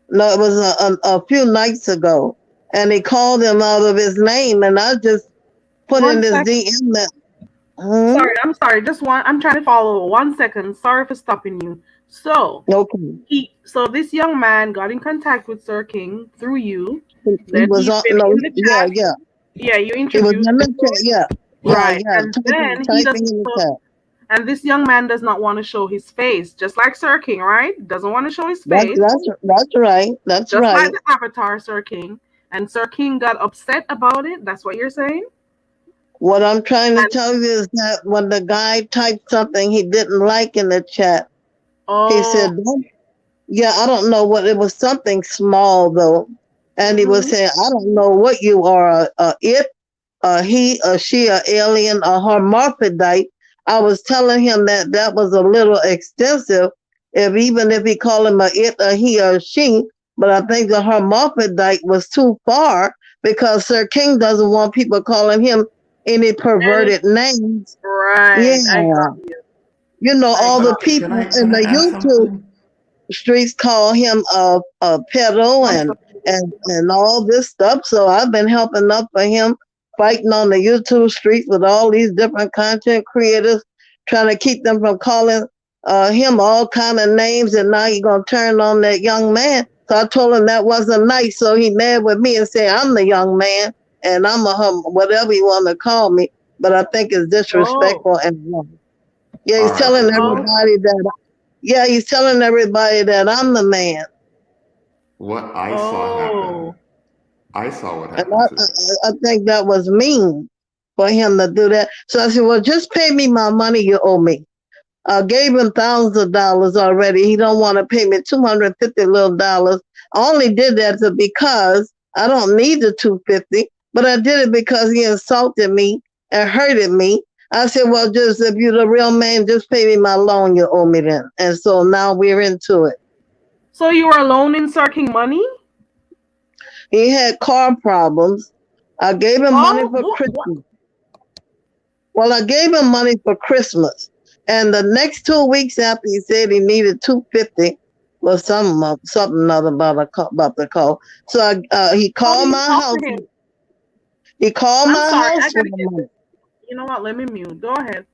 No, it was a few nights ago. And he called him out of his name, and I just put in this DM that. Sorry, I'm sorry. I'm trying to follow. 1 second. Sorry for stopping you. So, okay. So this young man got in contact with Sir King through you. He was on, no, yeah. Yeah, you He was introduced in the him. chat, yeah. Right. Yeah. And then he Typing doesn't. in the chat. And this young man does not want to show his face, just like Sir King, right? Doesn't want to show his face. That's right. That's just right. like the Avatar Sir King. And Sir King got upset about it. That's what you're saying? What I'm trying to tell you is that when the guy typed something he didn't like in the chat, he said, I don't know what it was, something small though. And he was saying, I don't know what you are, he, a she, a alien, a hermaphrodite. I was telling him that was a little extensive, even if he called him a it, a he, or a she. But I think the hermaphrodite was too far because Sir King doesn't want people calling him any perverted names. Right. Yeah. I got you. You know, all the people in the YouTube streets call him a pedo and all this stuff. So I've been helping up for him, fighting on the YouTube streets with all these different content creators, trying to keep them from calling him all kind of names. And now you're gonna turn on that young man. So I told him that wasn't nice. So he mad with me and said, I'm the young man and I'm whatever you want to call me. But I think it's disrespectful and wrong. Yeah, he's telling everybody that. Yeah, he's telling everybody that I'm the man. What I saw happen. I saw what happened. I think that was mean for him to do that. So I said, well, just pay me my money you owe me. I gave him thousands of dollars already. He don't want to pay me $250 little dollars. I only did that because I don't need the $250, but I did it because he insulted me and hurted me. I said, well, just if you're the real man, just pay me my loan you owe me then. And so now we're into it. So you were loaning Sir King money? He had car problems. I gave him money for Christmas. Well, I gave him money for Christmas. And the next 2 weeks after he said he needed $250 was something other about the call. So he called my house. He called my house for the money. You know what? Let me mute. Go ahead.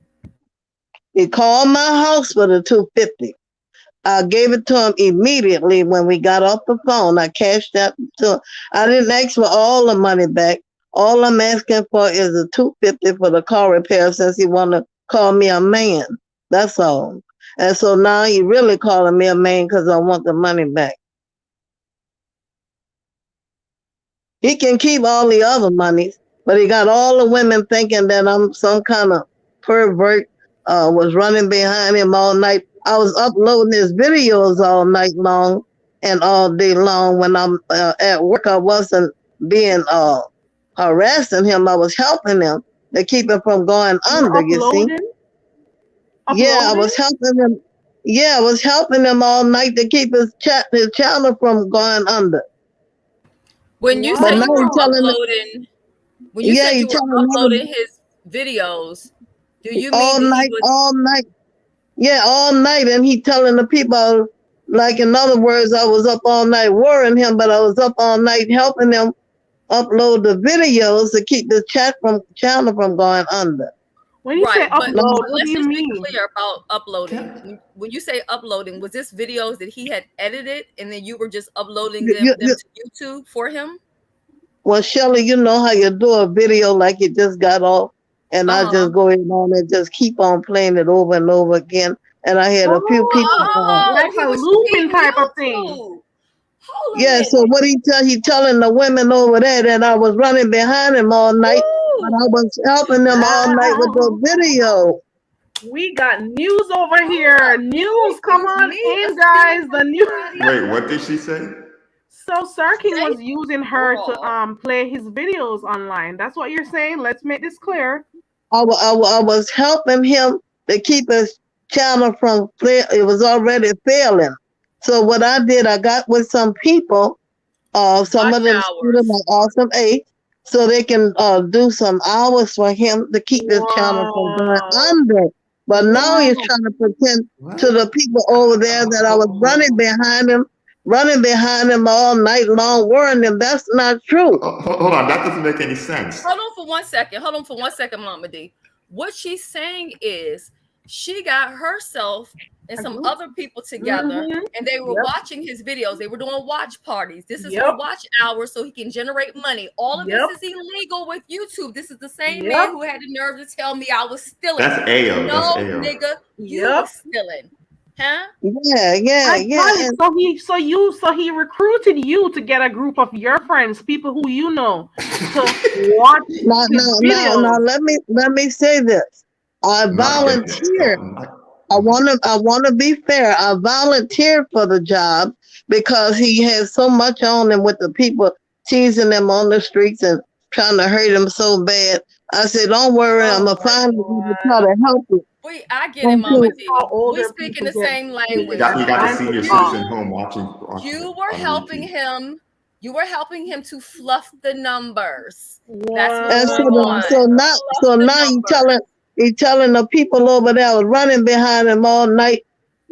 He called my house for the $250. I gave it to him immediately when we got off the phone. I cashed that to him. I didn't ask for all the money back. All I'm asking for is the $250 for the car repair since he want to call me a man. That's all. And so now he really calling me a man because I want the money back. He can keep all the other monies, but he got all the women thinking that I'm some kind of pervert, was running behind him all night. I was uploading his videos all night long, and all day long. When I'm at work, I wasn't being harassing him. I was helping him to keep him from going You're under. You see? Yeah, I was helping him. Yeah, I was helping him all night to keep his channel from going under. When you But say now you were he's telling me, uploading, when you yeah, said you he's were telling uploading me his videos, do you mean all that he night, was? all night. Yeah, all night, and he telling the people, like in other words, I was up all night worrying him, but I was up all night helping him upload the videos to keep the channel from going under. When you say upload, what do let's you just be mean? clear about uploading. When you say uploading, was this videos that he had edited and then you were just uploading them to YouTube for him? Well, Shelly, you know how you do a video like it just got off, and I just go in on and just keep on playing it over and over again. And I had a few people. Like a looping type of thing. Yeah, so what he telling the women over there that I was running behind him all night, but I was helping them all night with the video. We got news over here. News, come on in, guys. The news. Wait, what did she say? So Sir King was using her to play his videos online. That's what you're saying. Let's make this clear. I was helping him to keep his channel from it was already failing. So what I did, I got with some people, some of the students are awesome 8, so they can do some hours for him to keep his channel from going under. But now he's trying to pretend to the people over there that I was running behind him all night long, worrying them. That's not true. Hold on, that doesn't make any sense. Hold on for 1 second. Hold on for 1 second, Mama D. What she's saying is she got herself and some other people together, and they were watching his videos. They were doing watch parties. This is for watch hours so he can generate money. All of this is illegal with YouTube. This is the same man who had the nerve to tell me I was stealing. That's Ayo. No, That's Ayo. nigga, you was stealing. Huh? Yeah. So he recruited you to get a group of your friends, people who you know, to watch his videos. Now let me say this. I volunteered. I want to be fair. I volunteered for the job because he has so much on him with the people teasing them on the streets and trying to hurt him so bad. I said, "Don't worry, I'm gonna find people to try to help you." I get it, Mama D. We speaking the same language. You got the senior citizen home watching. You were helping him. You were helping him to fluff the numbers. That's what's going on. So now he telling the people over there I was running behind him all night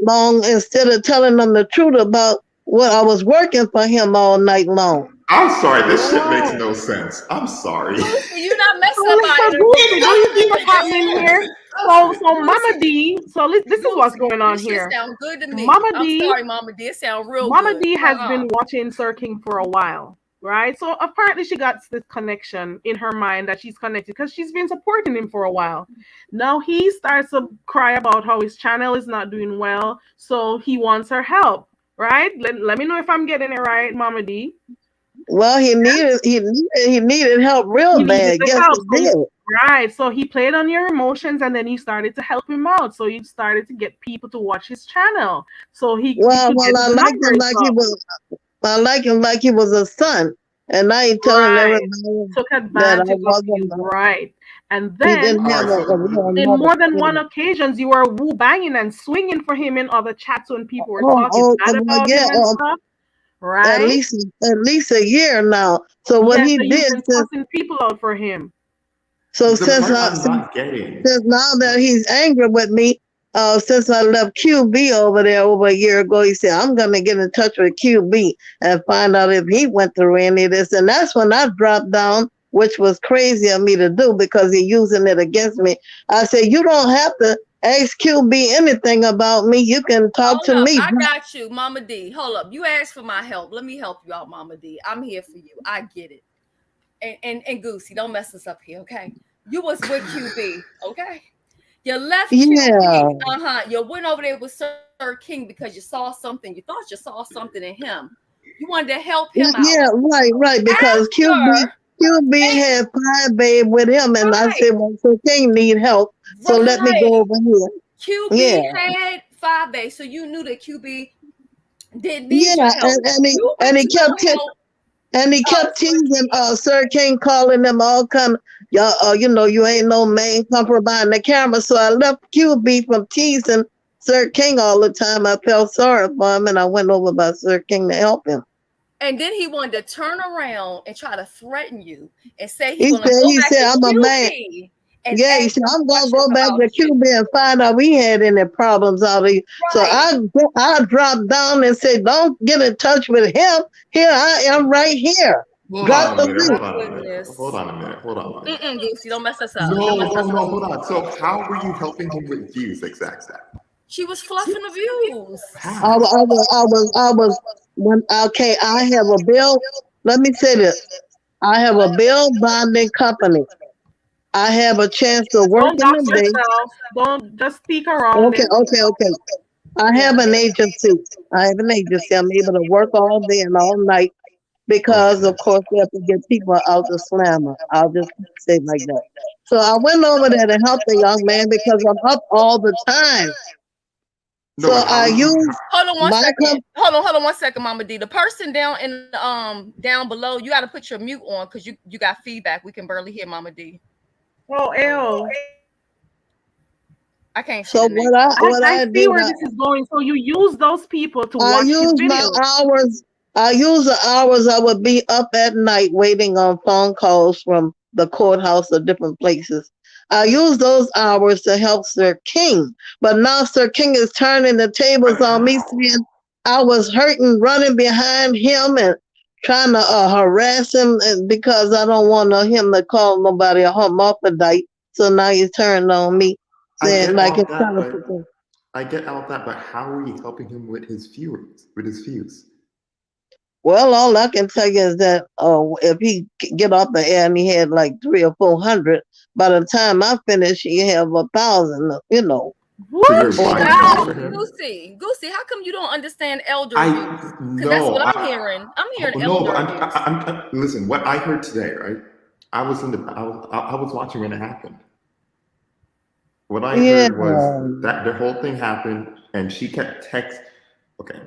long instead of telling them the truth about what I was working for him all night long. I'm sorry, this shit makes no sense. I'm sorry. You're not messing So about do you see what's happening here? So Mama D, this is what's going on here. Sound good to me. Mama D, I'm sorry, Mama D. It sound real Mama good. D has been watching Sir King for a while, right? So apparently she got this connection in her mind that she's connected because she's been supporting him for a while. Now he starts to cry about how his channel is not doing well, so he wants her help, right? Let me know if I'm getting it right, Mama D. Well, he needed help real bad. Yes, he did. Right. So he played on your emotions and then you started to help him out. So you started to get people to watch his channel. So I like him like he was a son. And I ain't telling everybody took advantage of you. Right. And then in more than one occasions you were woo banging and swinging for him in other chats when people were talking bad about him and stuff. Right. At least a year now. So what he did you've been cussing people out for him. So since now that he's angry with me, since I left QB over there over a year ago, he said, I'm gonna get in touch with QB and find out if he went through any of this. And that's when I dropped down, which was crazy of me to do because he's using it against me. I said, you don't have to ask QB anything about me. You can talk to me. I got you, Mama D. Hold up. You asked for my help. Let me help you out, Mama D. I'm here for you. I get it. And Goosey, don't mess us up here, okay? You was with QB, okay? You left QB. You went over there with Sir King because you saw something. You thought you saw something in him. You wanted to help him out. Yeah, right. Because QB had 5 babe with him, and I said, well, Sir King need help. So let me go over here. QB had 5 babe, so you knew that QB did need your help. And he kept teasing Sir King, calling them all kind of, y'all, you ain't no man, come from behind the camera. So I left QB from teasing Sir King all the time. I felt sorry for him, and I went over by Sir King to help him. And then he wanted to turn around and try to threaten you and say He said, I'm a man. Yeah, he said, I'm going to go back to Cuba and find out we had any problems out here. Right. So I dropped down and said, don't get in touch with him. Here I am right here. Hold on a minute. Hold on a minute. Goosey, don't mess us up. No, hold on. So how were you helping him with views exactly? She was fluffing the views. I was okay, I have a bill. Let me say this. I have a bill bonding company. I have a chance to work in the day. Don't just speak around. Okay. I have an agency. I'm able to work all day and all night because, of course, we have to get people out the slammer. I'll just say it like that. So I went over there to help the young man because I'm up all the time. No, so I use. Hold on 1 second. Hold on 1 second, Mama D. The person down below, you got to put your mute on because you got feedback. We can barely hear Mama D. Oh, L. I can't see. So I see where this is going. So you use those people to watch his videos. I use the hours I would be up at night waiting on phone calls from the courthouse or different places. I use those hours to help Sir King. But now Sir King is turning the tables on me, saying I was hurting, running behind him and trying to harass him because I don't want him to call nobody a hermaphrodite. So now he's turning on me, saying like it's kind of. I get all that, but how are you helping him with his views? Well, all I can tell you is that if he get off the air and he had like 300 or 400, by the time I finish, he have 1,000. What? Goosey, how come you don't understand elder abuse? Because that's what I'm hearing. I'm hearing elder abuse. Listen, what I heard today, right? I was watching when it happened. What I heard was that the whole thing happened, and she kept texting. Okay.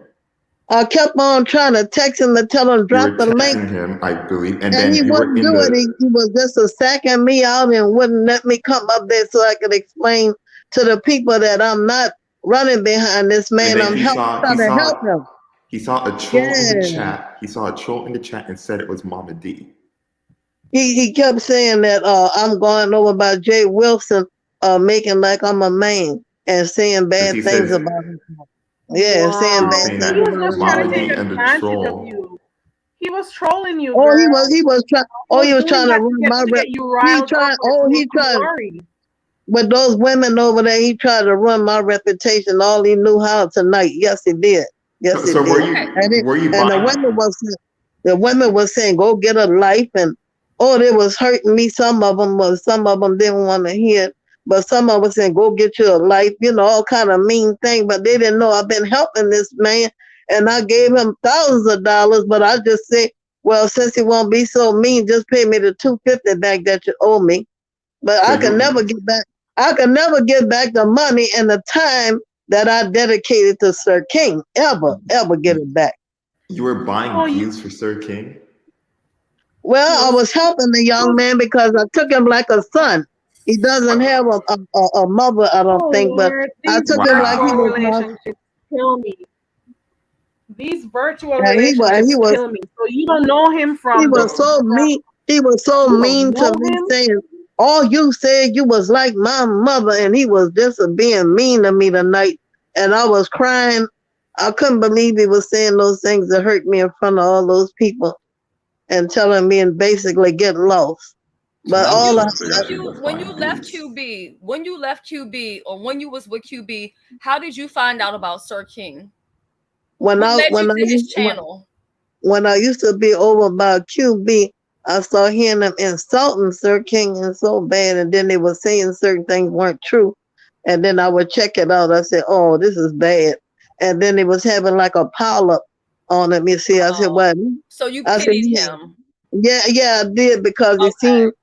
I kept on trying to text him to tell him drop the link. Him, I believe, and then he wouldn't do it. He was just sacking me out and wouldn't let me come up there so I could explain to the people that I'm not running behind this man. I'm trying to help him. He saw a troll in the chat. He saw a troll in the chat and said it was Momma D. He kept saying that I'm going over by Jay Wilson, making like I'm a man and saying bad things about him. Yeah, saying bad things. He was just trying to take advantage of you. He was trolling you. Oh, girl. He was trying. Oh, he was trying to ruin my reputation. He tried. With those women over there, he tried to ruin my reputation. All he knew how tonight. Yes, he did. Yes, he did. The women was saying, "Go get a life," and they was hurting me. Some of them didn't want to hear it. But some of us saying, go get you a life, all kind of mean thing. But they didn't know I've been helping this man. And I gave him thousands of dollars. But I just said, well, since he won't be so mean, just pay me the $250 back that you owe me. But I can never get back. I can never get back the money and the time that I dedicated to Sir King. Ever get it back. You were buying views for Sir King? Well, I was helping the young man because I took him like a son. He doesn't have a mother, I don't think, but I took him like he was. Relationships kill me. These virtual relationships kill me. So you don't know him from. He was so mean. He was so mean to me, saying, "All you said you was like my mother," and he was just being mean to me tonight. And I was crying. I couldn't believe he was saying those things that hurt me in front of all those people, and telling me and basically get lost. But when you left QB, or when you was with QB, how did you find out about Sir King? When I used to be over by QB, I started hearing them insulting Sir King and so bad, and then they were saying certain things weren't true, and then I would check it out. I said, "Oh, this is bad," and then it was having like a pile up on him. You see, I said, "What?" So you pitied him? Yeah, I did because it seemed.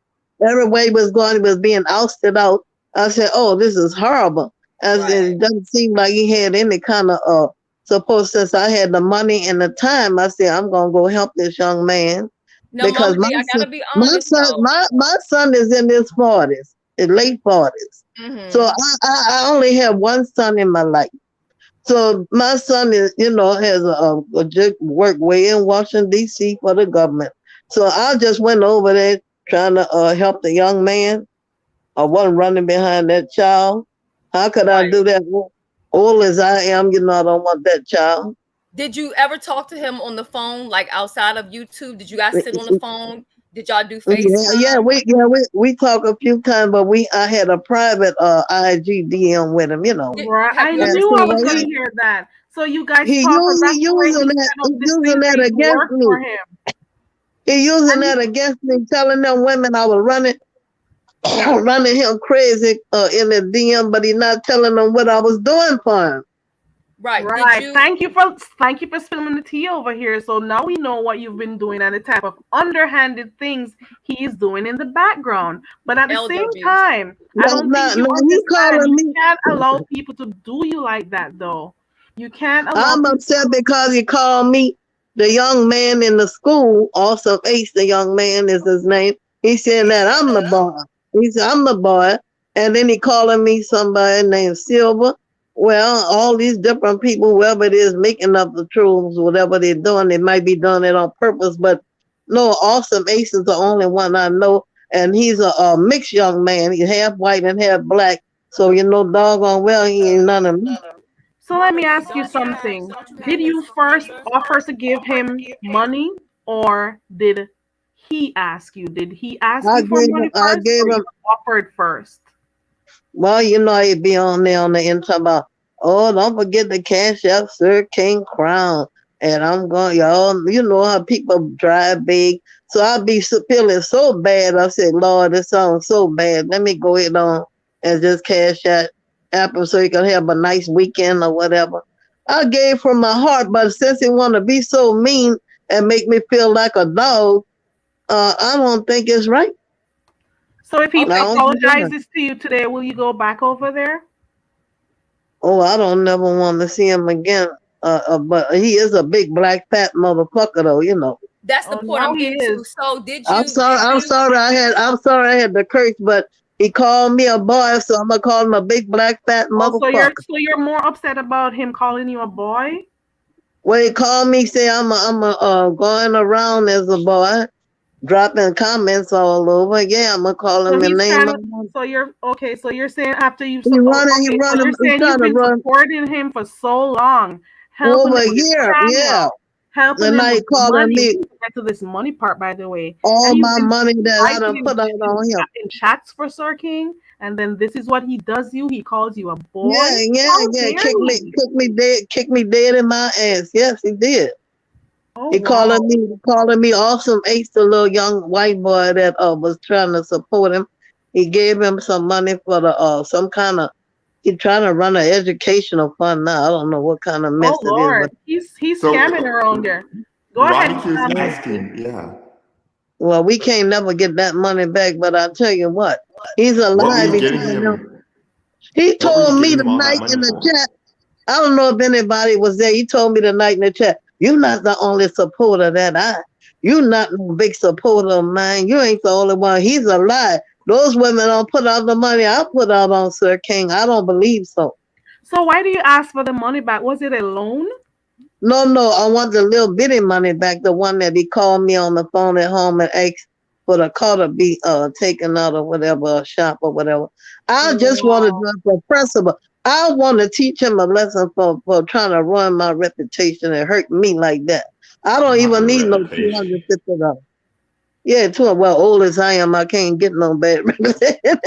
Every way he was going, he was being ousted out. I said, "Oh, this is horrible." It doesn't seem like he had any kind of since I had the money and the time, I said I'm gonna go help this young man No, because Mama D, I gotta be my honest son, though. my son is in his 40s, his late 40s. So I only have one son in my life. So my son is, has a good work way in Washington D.C. for the government. So I just went over there trying to help the young man. I wasn't running behind that child. How could I do that? Old as I am, I don't want that child. Did you ever talk to him on the phone, like outside of YouTube? Did you guys sit on the phone? Did y'all do FaceTime? We talk a few times, but I had a private IG DM with him, Right. I knew I was gonna hear that. So you guys He talk, and that's the way using he that, set up this thing using that that used to against work for me. him. He using that against me, telling them women I was running him crazy in the DM, but he not telling them what I was doing for him. Right. Right. Thank you for spilling the tea over here. So now we know what you've been doing and the type of underhanded things he is doing in the background. But at the Elder same abuse. time, I don't think you he understand. calling You me. can't allow people to do you like that, though. You can't allow. I'm upset because he called me the young man in the school, also Ace, the young man is his name. He said that I'm the boy. He said, I'm the boy. And then he calling me somebody named Silver. Well, all these different people, whoever it is making up the truths, whatever they're doing, they might be doing it on purpose. But no, Awesome Ace is the only one I know. And he's a mixed young man. He's half white and half black. So, doggone well, he ain't none of me. So let me ask you something. Did you first offer to give him money, or did he ask you? Did he ask I you for gave money him, I first, gave or you him, offered first? well, he'd be on there on the end talking about, oh, don't forget the Cash App, Sir King Crown. And I'm going, y'all, you know how people drive big. So I'd be feeling so bad. I said, Lord, this sounds so bad. Let me go ahead on and just cash out Apple so you can have a nice weekend or whatever. I gave from my heart, but since he want to be so mean and make me feel like a dog, I don't think it's right. So if he No. apologizes to you today, will you go back over there? Oh, I don't never want to see him again. But he is a big black fat motherfucker, though. That's the point I'm getting to. So did you? I'm sorry. I'm sorry I had the curse, but he called me a boy, so I'm gonna call him a big black fat Oh, motherfucker. so you're more upset about him calling you a boy? Well, he called me, say I'm going around as a boy, dropping comments all over. Yeah, I'm gonna call him the name. So you're okay. So you're saying after you've He running. so you're saying you've been supporting him for so long, helping over him a with his year. channel, Yeah. helping And him now he with calling money. me To get to this money part, by the way, all and you've my been money that I done writing put out on him. in chats for Sir King, and then this is what he does you. He calls you a boy. Yeah. Kick me dead in my ass. Yes, he did. Oh, he calling me Awesome Ace, the little young white boy that was trying to support him. He gave him some money for the some kind of. He's trying to run an educational fund now. I don't know what kind of mess Oh it is. Lord, he's scamming around there. Go ahead. Yeah. Well, we can't never get that money back, but I tell you what, he's What were alive. you getting him? He What were you told me giving him all that tonight money in the for? chat. I don't know if anybody was there. He told me tonight in the chat, you're not the only supporter you're not no big supporter of mine. You ain't the only one. He's a lie. Those women don't put out the money I put out on Sir King. I don't believe so. So why do you ask for the money back? Was it a loan? No, I want the little bitty money back, the one that he called me on the phone at home and asked for the car to be taken out or whatever, a shop or whatever. I just want to do it for principle. I want to teach him a lesson for trying to ruin my reputation and hurt me like that. I don't even need no $250. Yeah, old as I am, I can't get no bad reputation.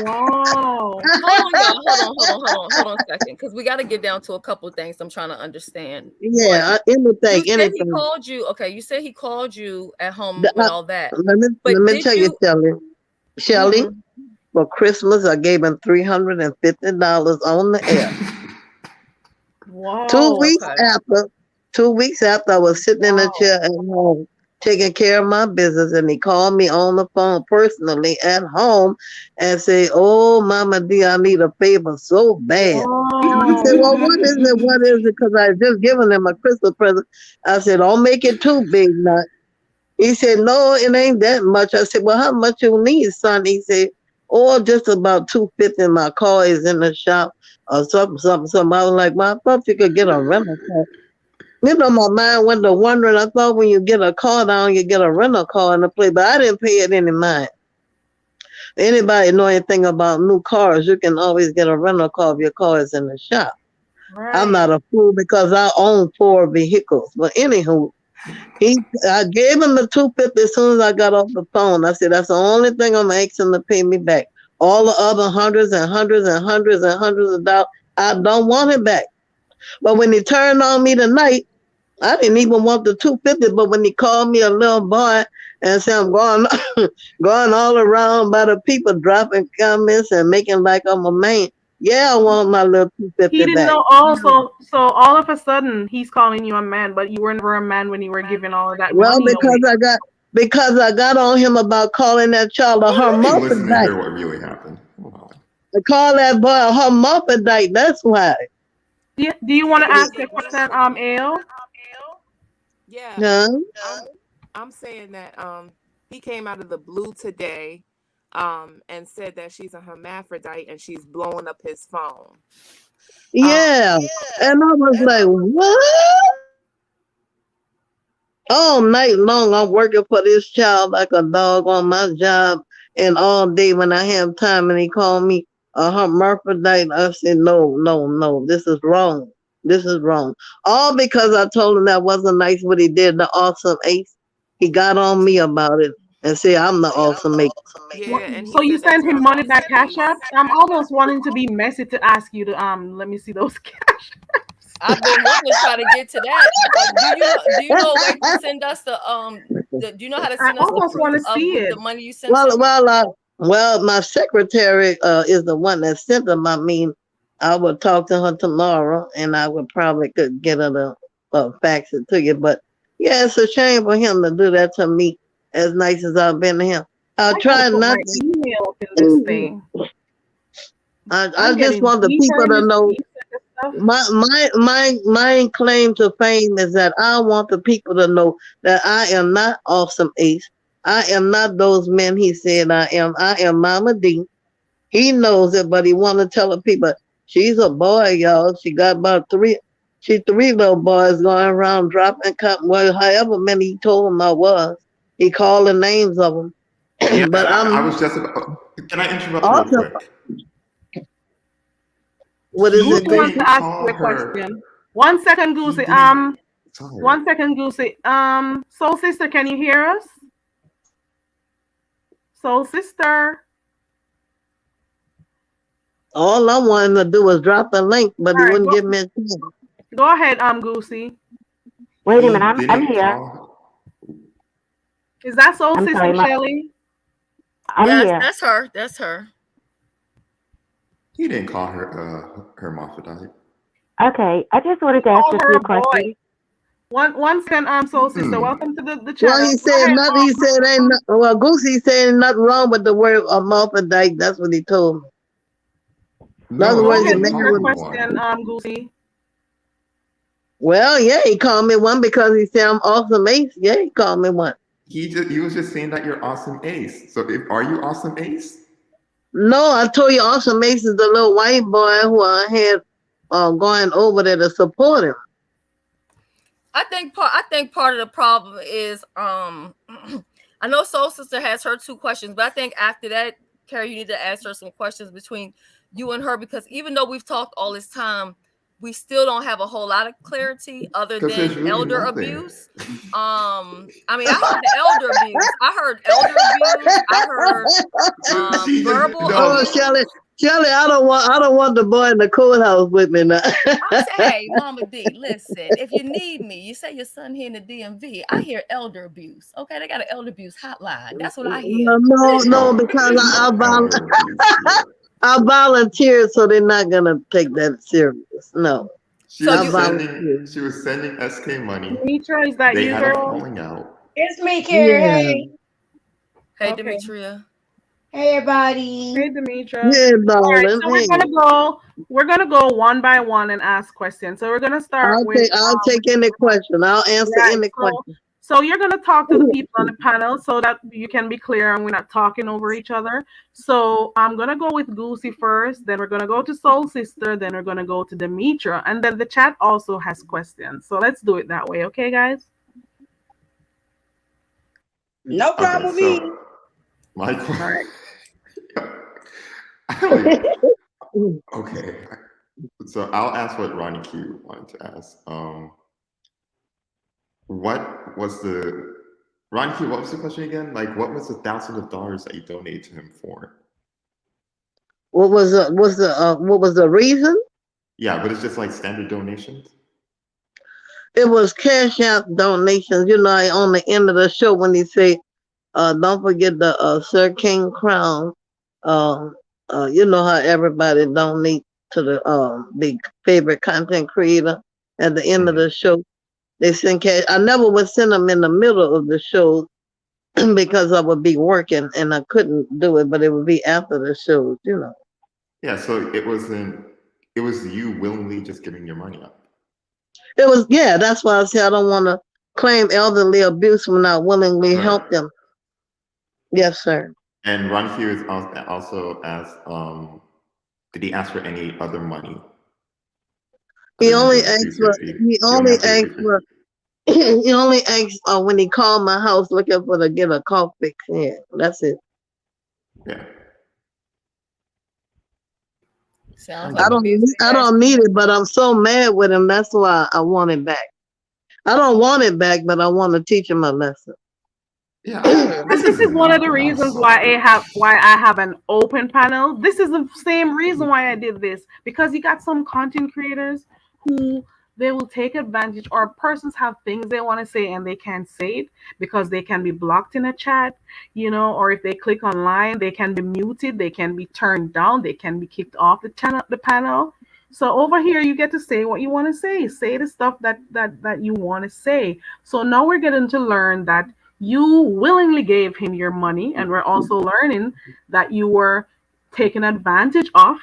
Wow. Hold on, y'all. Hold on a second, because we got to get down to a couple things I'm trying to understand. Yeah, anything. He called you. Okay, you said he called you at home with all that. Let me tell you, Shelly, for Christmas, I gave him $350 on the air. Wow. 2 weeks after, I was sitting in a chair at home. taking care of my business, and he called me on the phone personally at home and say, "Oh, Mama D, I need a favor so bad." I said, "Well, what is it? What is it?" Because I had just given him a Christmas present. I said, "Don't make it too big now." He said, "No, it ain't that much." I said, "Well, how much you need, son?" He said, "Oh, just about 250. My car is in the shop or something, something, something." I was like, "Well, I thought you could get a rental car." You know, my mind went to wondering. I thought when you get a car down, you get a rental car in the place, but I didn't pay it any mind. Anybody know anything about new cars? You can always get a rental car if your car is in the shop. Right. I'm not a fool because I own 4 vehicles. But anywho, I gave him the 250 as soon as I got off the phone. I said, "That's the only thing I'm asking to pay me back. All the other hundreds and hundreds and hundreds and hundreds of dollars, I don't want it back." But when he turned on me tonight, I didn't even want the 250, but when he called me a little boy and said, "I'm going going all around by the people dropping comments and making like I'm a man," yeah, I want my little He 250 didn't back. know also, so all of a sudden he's calling you a man, but you were never a man when you were giving all of that Well, money away. because I got on him about calling that child a Listen to hermaphrodite. hear what really happened. I call that boy a hermaphrodite. That's why. Do you want to ask a question, Ale? Yeah, Huh? I'm saying that he came out of the blue today and said that she's a hermaphrodite and she's blowing up his phone. Yeah. And I was like, "What?" All night long, I'm working for this child like a dog on my job. And all day when I have time and he called me a hermaphrodite, I said, "No, no, no, this is wrong. This is wrong." All because I told him that wasn't nice what he did, the awesome ace. He got on me about it and said, "I'm the awesome ace." Yeah, and he So you said that sent him you're money awesome back Cash App? ace. I'm almost wanting to be messy to ask you to let me see those cash. I've been wanting to try to get to that. Do you know a way to send us do you know how to I send us the almost proof want to of see the it. money you sent Well, him? well, my secretary is the one that sent them. I mean, I will talk to her tomorrow, and I would probably could get her to fax it to you. But yeah, it's a shame for him to do that to me. As nice as I've been to him, I I gotta try put not my to. email in this thing. I I'm just getting want the deeper people in to this know. research and stuff. My claim to fame is that I want the people to know that I am not awesome ace. I am not those men he said I am. I am Mama D. He knows it, but he want to tell the people she's a boy, y'all. She got about three little boys going around dropping cotton. Well, however many he told them I was, he called the names of them. Yeah, But I I'm was just about. Can I interrupt real awesome. quick? What is He it, Goosey wants Goofy? to didn't ask you call a her. question. 1 second, He Goosey. didn't. Sorry. 1 second, Goosey. Soul Sister, can you hear us? Soul Sister. All I wanted to do was drop the link, but All he right, wouldn't give me a chance. go ahead, Goosey. Wait a He minute, I'm didn't here. call. Is that Soul I'm Sister sorry, Shelly? I'm Yes, here. that's her. That's her. He didn't call her hermaphrodite. Okay, I just wanted to ask Call a her few a boy. questions. One second, Soul Sister. Hmm. Welcome to the Well, channel. he Go said ahead, nothing. He said ain't well, Goosey said nothing wrong with the word hermaphrodite. That's what he told me. In other No, Go he words, you ahead didn't with man call your her with. question, one. Goosey. Well, yeah, he called me one because he said I'm awesome ace. Yeah, he called me one. He was just saying that you're awesome ace. So are you awesome ace? No, I told you awesome ace is the little white boy who I had going over there to support him. I think part of the problem is I know Soul Sister has her 2 questions, but I think after that, Carrie, you need to ask her some questions between you and her, because even though we've talked all this time, we still don't have a whole lot of clarity other Because there's than really elder nothing. abuse. I mean, I heard the elder abuse. I heard elder abuse. I heard She just verbal Oh, abuse. Shelly, I don't want the boy in the courthouse with me now. I'm saying, hey, Mama D, listen, if you need me, you say your son here in the DMV. I hear elder abuse. Okay, they got an elder abuse hotline. That's what I hear. No, Oh, because there's no elder abuse here. I volunteered, so they're not gonna take that serious. No, She I was volunteered. sending SK money. Mitra, is that They you, had a girl? falling out. It's me, Carrie. Yeah. Hey. Hey, Okay. Demetria. Hey, everybody. Hey, Demetra. Yeah, All right, darling. so Hey. we're gonna go one by one and ask questions. So we're gonna start with I'll take any question. I'll answer right. any question. So you're gonna talk to the people on the panel so that you can be clear and we're not talking over each other. So I'm gonna go with Goosey first, then we're gonna go to Soul Sister, then we're gonna go to Demetra, and then the chat also has questions. So let's do it that way, okay, guys? No problem with me. My question. Okay. So I'll ask what Ronnie Q wanted to ask. What was the Ronnie Q? What was the question again? Like, what was the thousands of dollars that you donated to him for? What was the reason? Yeah, but it's just like standard donations. It was cash out donations. You know, on the end of the show when he say, "Don't forget the Sir King crown." You know how everybody donate to the big favorite content creator at the end of the show. They send cash. I never would send them in the middle of the show because I would be working and I couldn't do it, but it would be after the show, you know. Yeah, so it was you willingly just giving your money up. It was, yeah, that's why I said I don't want to claim elderly abuse when I willingly help them. Yes, sir. And Ron Q is also asked, did he ask for any other money? He only asked when he called my house looking for to get a car fix. Yeah, that's it. Yeah. Sounds like I don't need it, but I'm so mad with him. That's why I want it back. I don't want it back, but I want to teach him a lesson. Yeah, And this is one of the reasons why I have an open panel. This is the same reason why I did this, because you got some content creators who they will take advantage, or persons have things they want to say and they can't say it because they can be blocked in a chat, or if they click online, they can be muted, they can be turned down, they can be kicked off the panel. So over here, you get to say what you want to say the stuff that you want to say. So now we're getting to learn that you willingly gave him your money, and we're also learning that you were taken advantage of,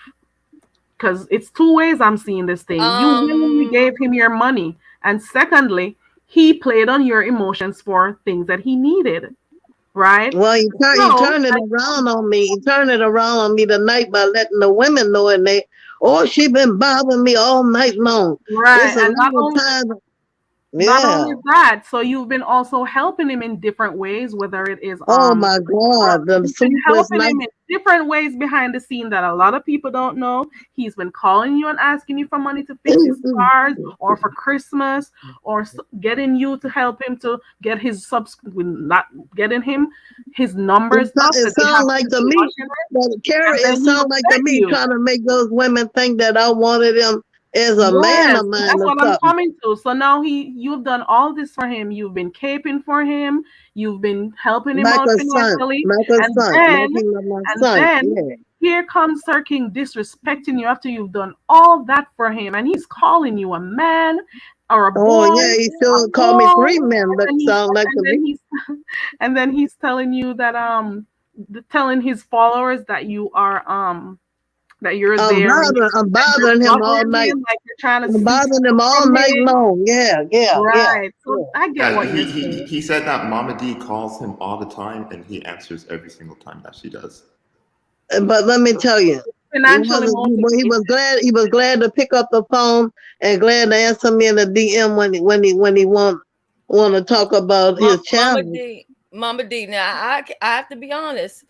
because it's two ways I'm seeing this thing. You willingly gave him your money, and secondly, he played on your emotions for things that he needed, right? Well, he turned it around on me. He turned it around on me tonight by letting the women know, and she been bothering me all night long. Right, and not Yeah. only that, so you've been also helping him in different ways, whether it is oh my God, the you've been sleepless helping night. him in different ways behind the scene that a lot of people don't know. He's been calling you and asking you for money to fix his cars, or for Christmas, or getting you to help him to get his not getting him his numbers up. It sounds like to me, Carrie, it sounds like to me trying to make those women think that I wanted him as a man of mine. That's what I'm coming to. So now you've done all this for him. You've been caping for him. You've been helping him out financially. And then here comes Sir King disrespecting you after you've done all that for him, and he's calling you a man or a boy. Oh yeah, he still called me 3 men, but sound like to me. And then he's telling you that telling his followers that you are that you're there. I'm bothering him all night. Like you're trying to I'm bothering him all night long. Yeah. Right. So I get what you're saying. He said that Mama D calls him all the time, and he answers every single time that she does. But let me tell you, he was glad. He was glad to pick up the phone and glad to answer me in the DM when he want to talk about his channel. Mama D. Now I have to be honest.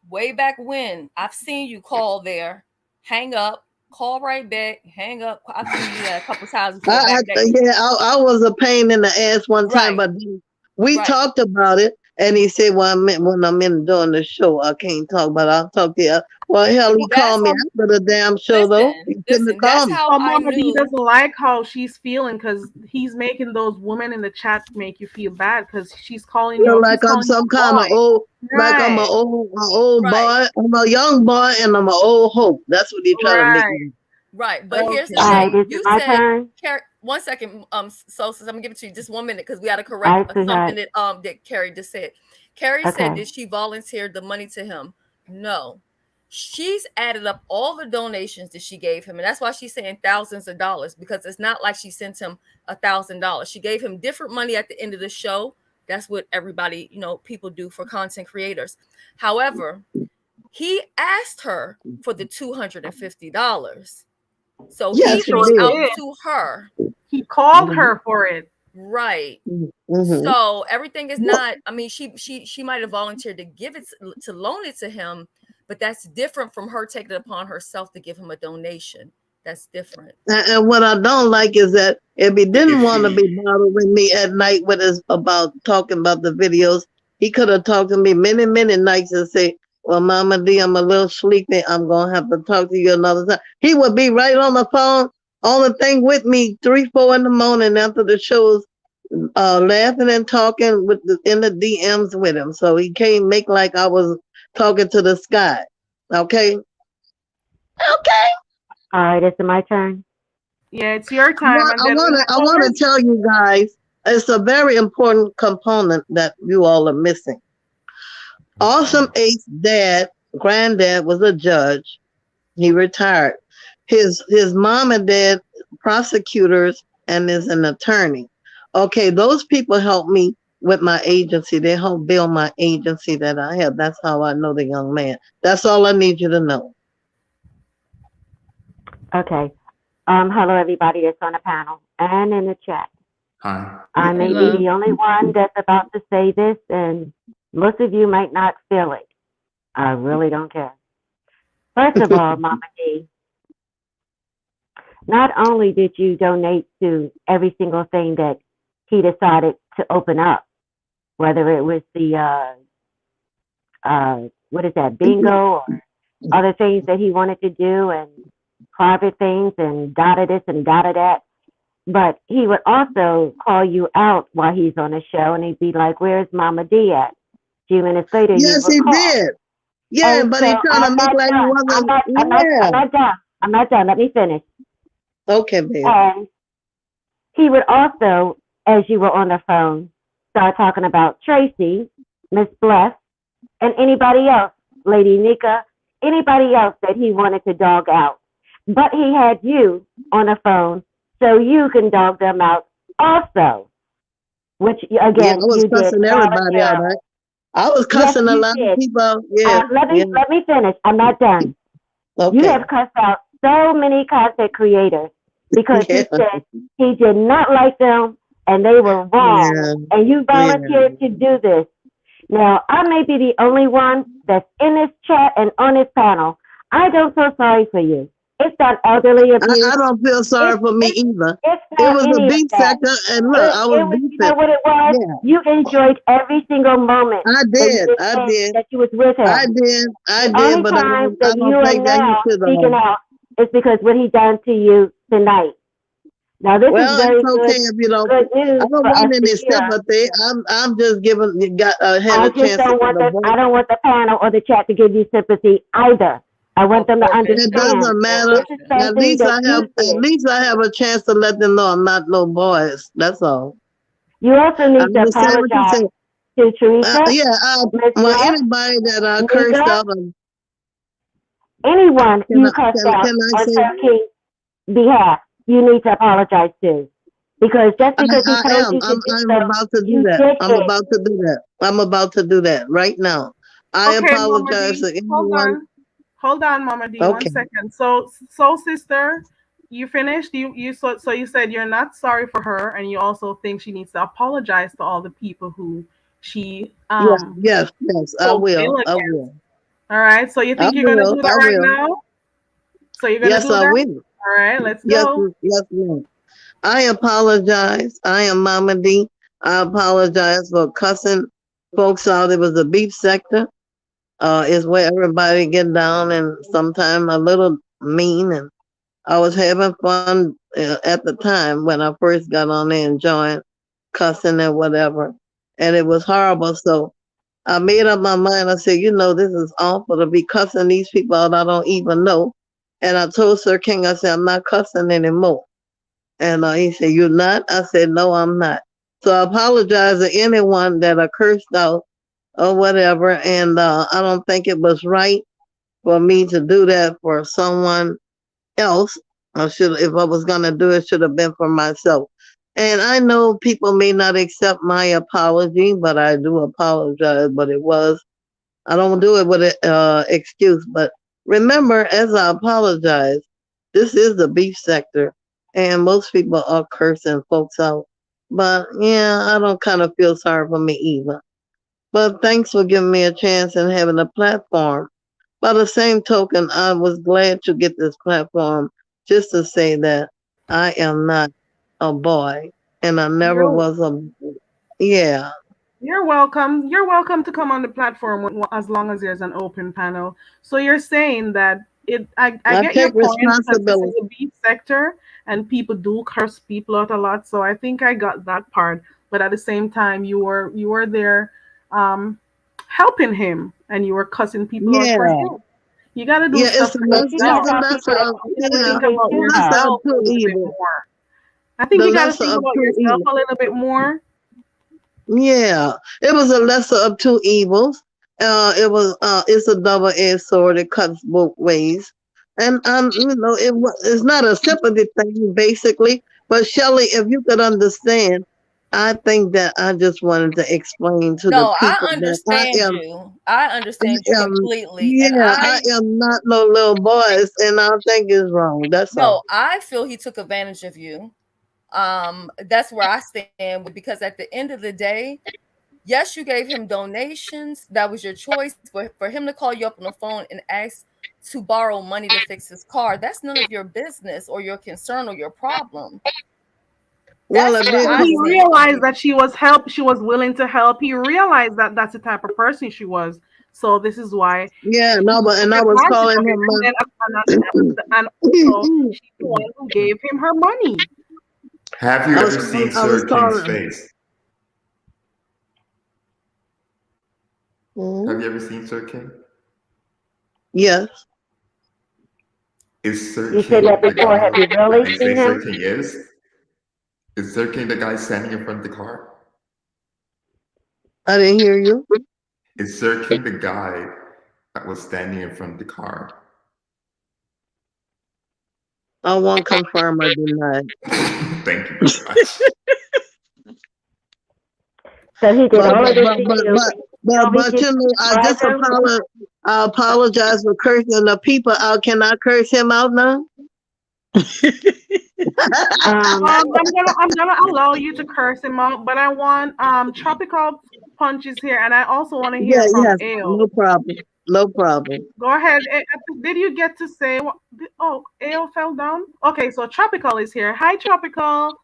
Way back when, I've seen you call there, hang up, call right back, hang up. I've seen you that a couple times before. I was a pain in the ass one time, but we talked about it, and he said, "Well, when I'm in doing the show, I can't talk, but I'll talk to you." Well, hell, he called me after the damn show, though. He couldn't call me. Mama D doesn't like how she's feeling because he's making those women in the chat make you feel bad because she's calling you like I'm some kind of old, like I'm an old boy. I'm a young boy, and I'm an old hope. That's what he's trying to make me. Right, but here's the thing. You said, 1 second, so since I'm gonna give it to you just 1 minute because we got to All correct right, sweetheart. something that Carrie just said. Carrie said Okay. that she volunteered the money to him. No, she's added up all the donations that she gave him, and that's why she's saying thousands of dollars, because it's not like she sent him $1,000. She gave him different money at the end of the show. That's what everybody, people do for content creators. However, he asked her for the $250. So Yes, he he reached out did. to her. He called her for it. Right. Mm-hmm. So everything is not, I mean, she might have volunteered to give it, to loan it to him, but that's different from her taking it upon herself to give him a donation. That's different. And what I don't like is that if he didn't want to be bothering me at night with us about talking about the videos, he could have talked to me many, many nights and say, well, Mama D, I'm a little sleepy. I'm going to have to talk to you another time. He would be right on the phone, on the thing with me 3, 4 in the morning after the shows, laughing and talking in the DMs with him. So he can't make like I was talking to the sky. Okay? Okay. All right, is it my turn? Yeah, it's your time. I want to tell you guys, it's a very important component that you all are missing. Awesome Ace dad, granddad was a judge. He retired. His mom and dad, prosecutors, and is an attorney. Okay, those people help me with my agency. They help build my agency that I have. That's how I know the young man. That's all I need you to know. Okay. Hello, everybody that's on the panel and in the chat. Hi. I may be the only one that's about to say this, and most of you might not feel it. I really don't care. First of all, Mama D, not only did you donate to every single thing that he decided to open up, whether it was the what is that, bingo, or other things that he wanted to do, and private things, and data this and data that. But he would also call you out while he's on the show, and he'd be like, "Where's Mama D at?" A few minutes later, yes, he he would call. did. Yeah, And but so he trying to make like he wasn't. I'm not done. I'm not done. Let me finish. Okay, babe. And he would also, as you were on the phone, start talking about Tracy, Miss Bless, and anybody else, Lady Nika, anybody else that he wanted to dog out. But he had you on the phone so you can dog them out also. Which, again, I was you did cussing everybody out. voluntarily. I was cussing a lot of people out. Yeah. Let me finish. I'm not done. Okay. You have cussed out so many content creators because he said he did not like them and they were wrong. And you volunteered to do this. Now, I may be the only one that's in this chat and on this panel. I don't feel sorry for you. It's not elderly abuse. I don't feel sorry for me either. It was a beef sector, and look, I was beefing. You know what it was? Yeah. You enjoyed every single moment. I did. That you was with him. I did. The only but time I that don't you are think that now you should speaking out is because what he done to you tonight. Now this is very it's okay good, if you don't. good news I don't for us want to any hear. sympathy. I'm just giving. Had I a just chance don't to want get a the. voice. I don't want the panel or the chat to give you sympathy either. I want them to understand. It doesn't matter. This is At something least that you did. At least I have a chance to let them know I'm not no boys. That's all. You also need to I'm saying what you apologize say. to Teresa. Anybody that I cursed out. Anyone you cussed out on Turkey's behalf, you need to apologize to. Because just because he told you to do I'm about to do that. I'm about to do that. I'm about to do that right now. I apologize to anyone. Hold on, Mama D. Okay. 1 second. So sister, you finished? So you said you're not sorry for her, and you also think she needs to apologize to all the people who she yes, I will. All right. So you think you're gonna do that right now? So you're gonna do that? I will. All right, let's go. Yes, ma'am. I apologize. I am Mama D. I apologize for cussing folks out. It was a beef sector. Is where everybody get down and sometimes a little mean. And I was having fun at the time when I first got on there and joined cussing and whatever. And it was horrible. So I made up my mind. I said, this is awful to be cussing these people out I don't even know. And I told Sir King, I said, I'm not cussing anymore. And he said, "You're not?" I said, "No, I'm not." So I apologize to anyone that I cursed out or whatever. And I don't think it was right for me to do that for someone else. I should, if I was gonna do it, should have been for myself. And I know people may not accept my apology, but I do apologize. But it was, I don't do it with an excuse. But remember, as I apologize, this is the beef sector, and most people are cursing folks out. But yeah, I don't kind of feel sorry for me either. But thanks for giving me a chance and having a platform. By the same token, I was glad to get this platform just to say that I am not a boy and I never You're was a, yeah. You're welcome. You're welcome to come on the platform as long as there's an open panel. So you're saying that I I get your take point because this is responsibility. a beef sector and people do curse people out a lot. So I think I got that part. But at the same time, you were there, um, helping him and you were cussing people out for Yeah. him. You got to do Yeah, stuff it's for a less, She got yourself. that's the how lesser people of, You got to yeah, think about too, lesser of yourself a two little bit evils. more. I think The you got to lesser think of about two yourself evils. a little bit more. Yeah, it was a lesser of two evils. It's a double-edged sword. It cuts both ways, and it's not a sympathy thing, basically. But Shelley, if you could understand, I think that I just wanted to explain to the No, I people that understand you. I understand you completely. And I am not no little boys, and I think it's wrong. That's no, all. I feel he took advantage of you. That's where I stand with, because at the end of the day, yes, you gave him donations. That was your choice. But for him to call you up on the phone and ask to borrow money to fix his car, that's none of your business or your concern or your problem. Well, That's it where did. I He stand. realized that she was willing to help. He realized that that's the type of person she was. So this is why Yeah, he no, but took and I was advantage calling of it. him And then and also she's the one who gave him her money. Have you ever seen I was Sir King's calling. face? Have you ever seen Sir King? Yes. Is Sir You said King that the before. guy Have you that really they say seen Sir him? King is? Is Sir King the guy standing in front of the car? I didn't hear you. Is Sir King the guy that was standing in front of the car? I won't confirm or deny. Thank you very much. So he did But all but of this but to but you, but and you but, told me but just you know, brother. I apologize for cursing the people out. Can I curse him out now? I'm gonna allow you to curse him out, but I want tropical punches here, and I also want to hear Yeah, from yes, Ale. no problem. No problem. Go ahead. Did you get to say what? Oh, Ale fell down. Okay, so tropical is here. Hi, tropical.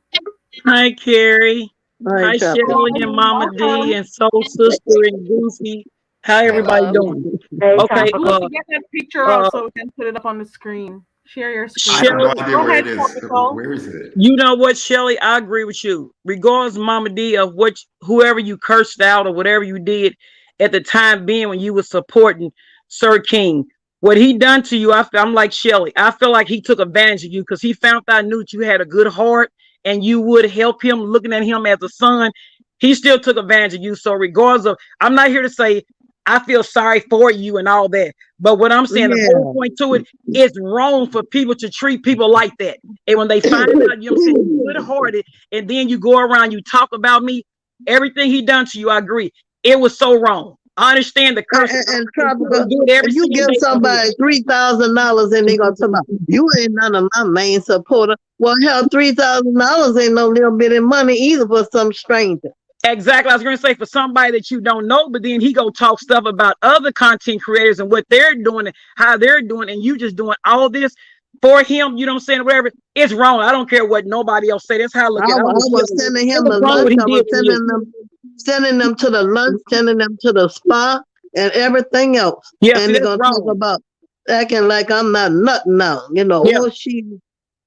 Hi, Carrie. All right, Hi, tropical. Shelly and Mama D Welcome. and Soul Sister and Goofy. How Hey, everybody love. doing? Very Okay, Goofy, get that picture out uh, so we can put it up on the screen. Share your I have screen. no Shelly, idea Go where ahead, it is. tropical. Where is it? you know what, Shelly? I agree with you. Regardless, Mama D, of whoever you cursed out or whatever you did at the time being when you were supporting Sir King, what he done to you, I'm like Shelly. I feel like he took advantage of you because he found out, knew that you had a good heart and you would help him, looking at him as a son. He still took advantage of you. So regardless of, I'm not here to say I feel sorry for you and all that. But what I'm saying, the whole Yeah. point to it, it's wrong for people to treat people like that. And when they find out, you know what I'm saying, good hearted, and then you go around, you talk about me, everything he done to you, I agree. It was so wrong. I understand the curse. And People tropical, do it every if you single give day on here. somebody $3,000 and they gonna talk about you ain't none of my main supporter. Well, hell, $3,000 ain't no little bit of money either for some stranger. Exactly. I was going to say for somebody that you don't know, but then he go talk stuff about other content creators and what they're doing and how they're doing, and you just doing all this for him. You know what I'm saying? Whatever. It's wrong. I don't care what nobody else say. That's how I look at it. I was sending him the What's wrong lunch. what he I was did for you? sending them to the lunch, sending them to the spa, and everything else. Yeah, And see, they're that's gonna talk wrong. about acting like I'm not nothing now. You know, Yeah. oh,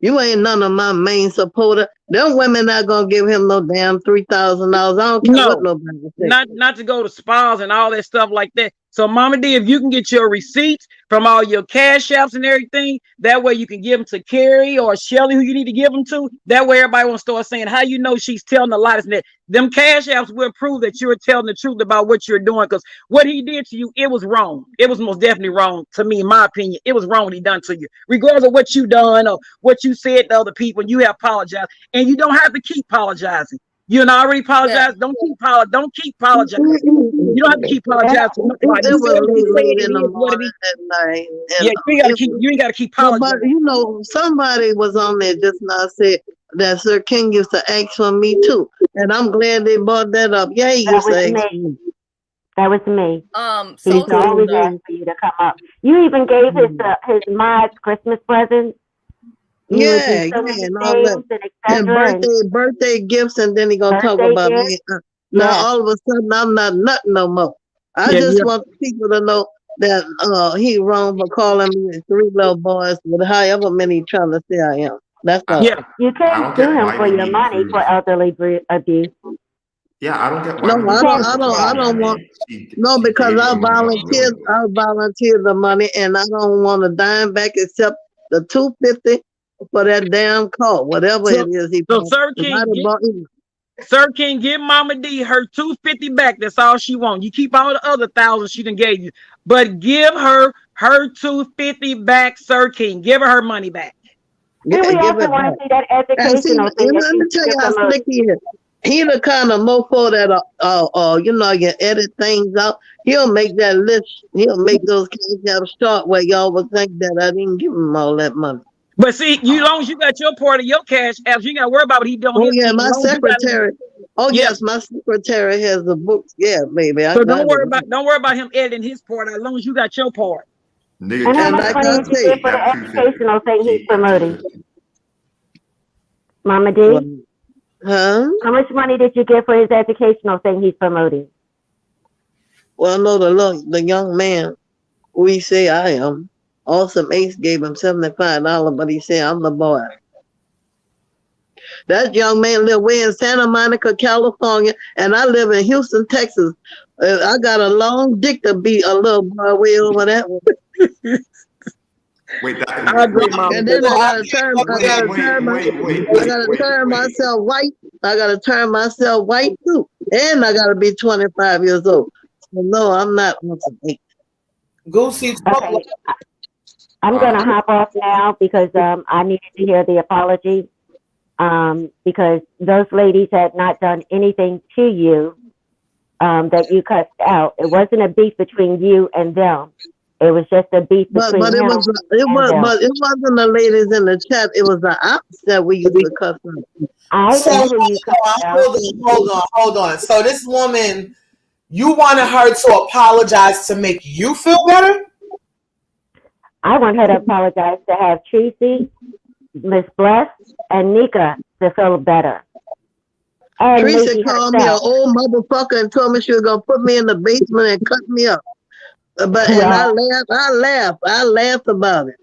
you ain't none of my main supporter. Them women not gonna give him no damn $3,000. I don't care what No, nobody say. not to go to spas and all that stuff like that. So, Mama D, if you can get your receipts from all your cash apps and everything, that way you can give them to Carrie or Shelly, who you need to give them to. That way, everybody will start saying how you know she's telling a lie. That them cash apps will prove that you're telling the truth about what you're doing. Because what he did to you, it was wrong. It was most definitely wrong to me, in my opinion. It was wrong what he done to you, regardless of what you done or what you said to other people. You have apologized, and you don't have to keep apologizing. You done already apologized. Yeah. Don't keep apologizing. You don't have to keep apologizing to nobody. It was late in the morning at night. Yeah, you ain't gotta keep apologizing. But you know, somebody was on there just now said that Sir King used to ask for me too. And I'm glad they brought that up. Yeah, he used to ask for me. That was me. So he always asked for you to come up. You even gave his mods Christmas presents. Yeah, and all that. And birthday gifts, and then he gonna talk about me. Now all of a sudden I'm not nothing no more. I just want people to know that he wrong for calling me 3 little boys with however many trying to say I am. That's all. Yeah, you can't sue him for your money for elderly abuse. Yeah, I don't get why. No, I don't want. No, because I volunteered the money, and I don't want a dime back except the $250 for that damn call, whatever it is. Sir King, give Mama D her $250 back. That's all she wants. You keep all the other $1,000 she done gave you, but give her her $250 back, Sir King. Give her money back. And we also want to see that educational thing. Let me tell you how slick he is. He the kind of mofo that you edit things out. He'll make that list. He'll make those cash apps start where y'all would think that I didn't give him all that money. But see, as long as you got your part of your cash apps, you ain't got to worry about what he doing. Oh yeah, my secretary. Yes, my secretary has the books. Yeah, baby. So don't worry about him editing his part. As long as you got your part. And how much money did you get for the educational thing he's promoting? Mama D? Huh? How much money did you get for his educational thing he's promoting? Well, no, the young man we say I am. Awesome Ace gave him $75, but he said I'm the boy. That young man live way in Santa Monica, California, and I live in Houston, Texas. I got a long dick to be a little boy way over that one. Wait, I agree, Mom. And then I gotta turn myself white. I gotta turn myself white too, and I gotta be 25 years old. So no, I'm not awesome Ace. Goosey. Okay. I'm gonna hop off now because I needed to hear the apology. Because those ladies had not done anything to you that you cussed out. It wasn't a beef between you and them. It was just a beef between but it wasn't the ladies in the chat. It was the opposite we used to cuss out. I know who you cussed out. Hold on. So this woman, you wanted her to apologize to make you feel better? I want her to apologize to have Tracy, Miss Bless, and Nika to feel better. And Tracy called me an old motherfucker and told me she was gonna put me in the basement and cut me up. But and I laughed about it.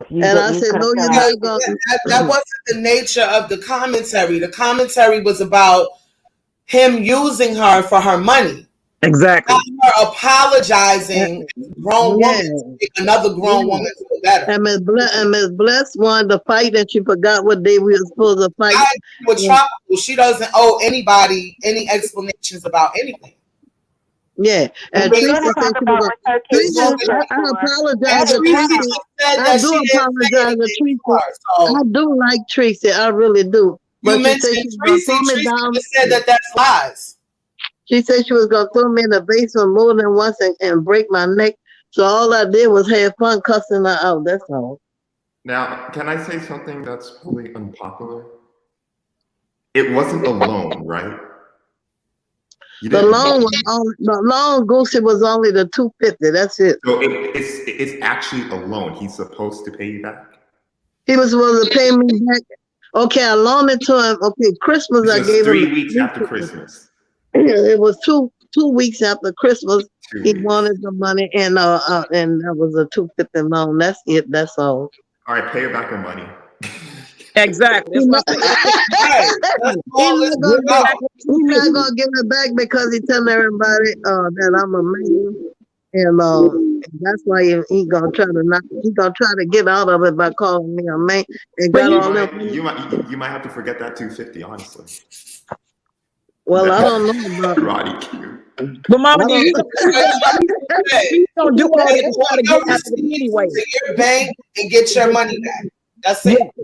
And I said, no, you're not going to. That wasn't the nature of the commentary. The commentary was about him using her for her money. Exactly. Not her apologizing, grown woman to make another grown woman feel better. And Miss Bless wanted to fight, and she forgot what day we were supposed to fight. With Tropical, she doesn't owe anybody any explanations about anything. Yeah, and Tracy said I apologize to Tracy. I do apologize to Tracy. I do like Tracy. I really do. But you mentioned Tracy. Tracy said that that's lies. She said she was going to throw me in the basement more than once and break my neck. So all I did was have fun cussing her out. That's all. Now, can I say something that's probably unpopular? It wasn't a loan, right? The loan Goosey was only the $250. That's it. So it's actually a loan. He's supposed to pay you back. He was supposed to pay me back. Okay, I loaned it to him. Okay, Christmas I gave him 3 weeks after Christmas. It was two weeks after Christmas. He wanted the money, and that was a $250 loan. That's it. That's all. All right, pay her back her money. Exactly. He's That's not, he's not gonna give it back because he telling everybody that I'm a man, and that's why he gonna try to get out of it by calling me a man and got all them. You might have to forget that 250, honestly. Well, I don't know about Roddy Q. But Mama, I do you don't do all that to try to get out of it anyway. To your bank and get your money back. That's it. Yeah.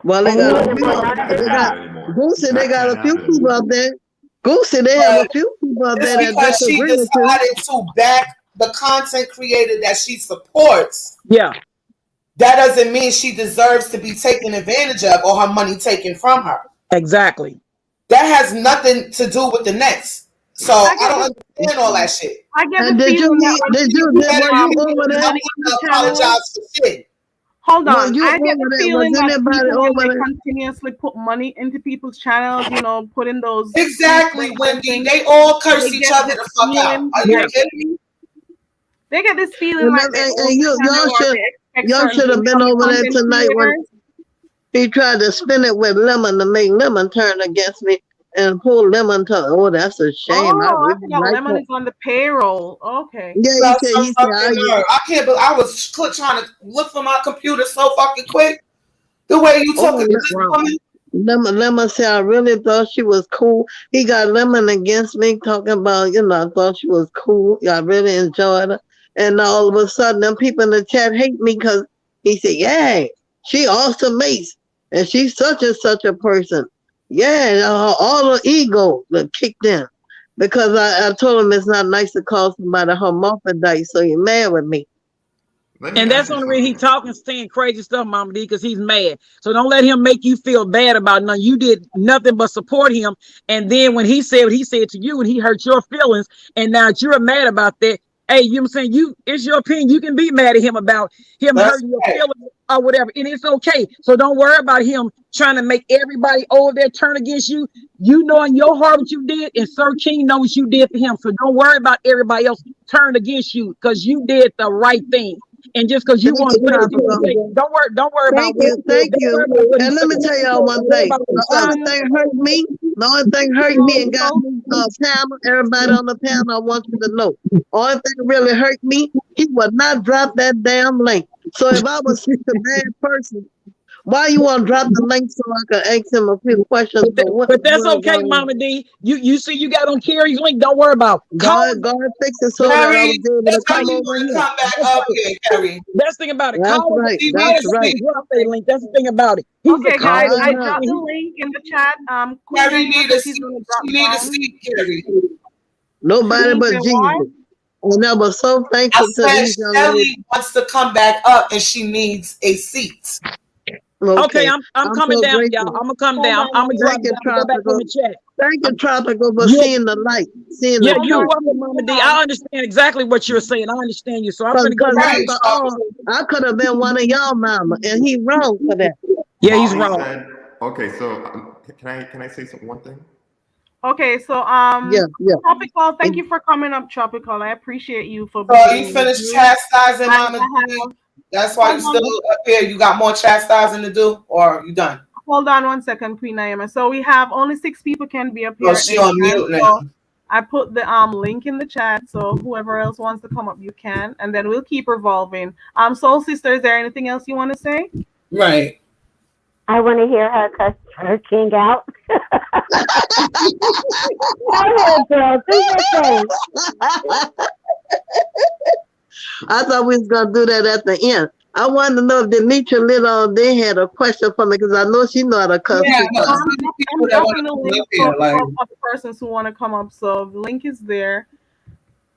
Well, they got a few. Goosey, they got a few people out there. Goosey, they have a few people out there that because she disagree with you. decided to back the content creator that she supports. Yeah. That doesn't mean she deserves to be taken advantage of or her money taken from her. Exactly. That has nothing to do with the next. So I don't understand all that shit. I get And the did you feeling meet? that Were you over there? Apologize for shit. Hold Was on. you I get over the there? feeling Was that anybody people, when over they there? continuously put money into people's channels, putting those Exactly, Wendy. They all curse each other the fuck out. Are you kidding me? They get this feeling And, like them- they and, own and the you, channel or they expect y'all certain should have things been from the over there content tonight when creators. he tried to spin it with Lemon to make Lemon turn against me and pull Lemon to. Oh, that's a shame. I Oh, I really forgot like Lemon that. is on the payroll. Okay. Yeah, That's he so said, fucking nerve. I can't believe I was trying to look for my computer so fucking quick. The way you took it, this woman. Lemon said, I really thought she was cool. He got Lemon against me, talking about, I thought she was cool. I really enjoyed her. And all of a sudden, them people in the chat hate me because he said, yeah, she awesome mace. And she's such and such a person. Yeah, all the ego that kicked in. Because I told him it's not nice to call somebody hermaphrodite, so he mad with me. And that's the only reason he talking, saying crazy stuff, Mama D, because he's mad. So don't let him make you feel bad about nothing. You did nothing but support him. And then when he said what he said to you and he hurt your feelings, and now you're mad about that, hey, you know what I'm saying? It's your opinion. You can be mad at him about him hurting your feelings or whatever. And it's okay. So don't worry about him trying to make everybody over there turn against you. You know in your heart what you did, and Sir King knows what you did for him. So don't worry about everybody else turn against you because you did the right thing. And just because you want to don't worry about Thank you. And let me tell y'all one thing. The only thing hurt me, and got me panel, everybody on the panel, I want you to know. Only thing really hurt me, he would not drop that damn link. So if I was such a bad person, why you want to drop the link so I can ask him a few questions? But that's okay, Mama D. You see, you got on Carrie's link. Don't worry about it. God fix it so that I was able to come over here. Come back up here, Carrie. That's the thing about it. That's right. That's right. Drop that link. That's the thing about it. Okay, guys, I dropped the link in the chat. Carrie need a seat. She need a seat, Carrie. Nobody but Jesus. And I was so thankful to these young ladies. Shelly wants to come back up and she needs a seat. Okay, I'm coming so down, grateful. y'all. I'm gonna come down. I'm gonna drop down. Go back in the chat. Thank you, Tropical, for seeing the light. Seeing yeah, the you're truth. welcome, Mama D. I understand exactly what you're saying. I understand you. So I'm gonna go Because back. I could have been one of y'all mama, and he wrong for that. Yeah, he's Molly wrong. Said, okay, so can I say one thing? Okay, so yeah. Tropical, thank you for coming up, Tropical. I appreciate you for So you finished chastising Mama D? That's why you still up here. You got more chastising to do, or you done? Hold on one second, Queen Naima. So we have only 6 people can be up here. Oh, she on mute now. So I put the link in the chat, so whoever else wants to come up, you can, and then we'll keep revolving. Soul Sister, is there anything else you want to say? Right. I want to hear her cuss her king out. Go ahead, girl. Do your thing. I thought we was gonna do that at the end. I wanted to know if Demetria lit on. They had a question for me because I know she know how to cuss. Yeah, people. I'm dropping the link for the persons who want to come up. So the link is there.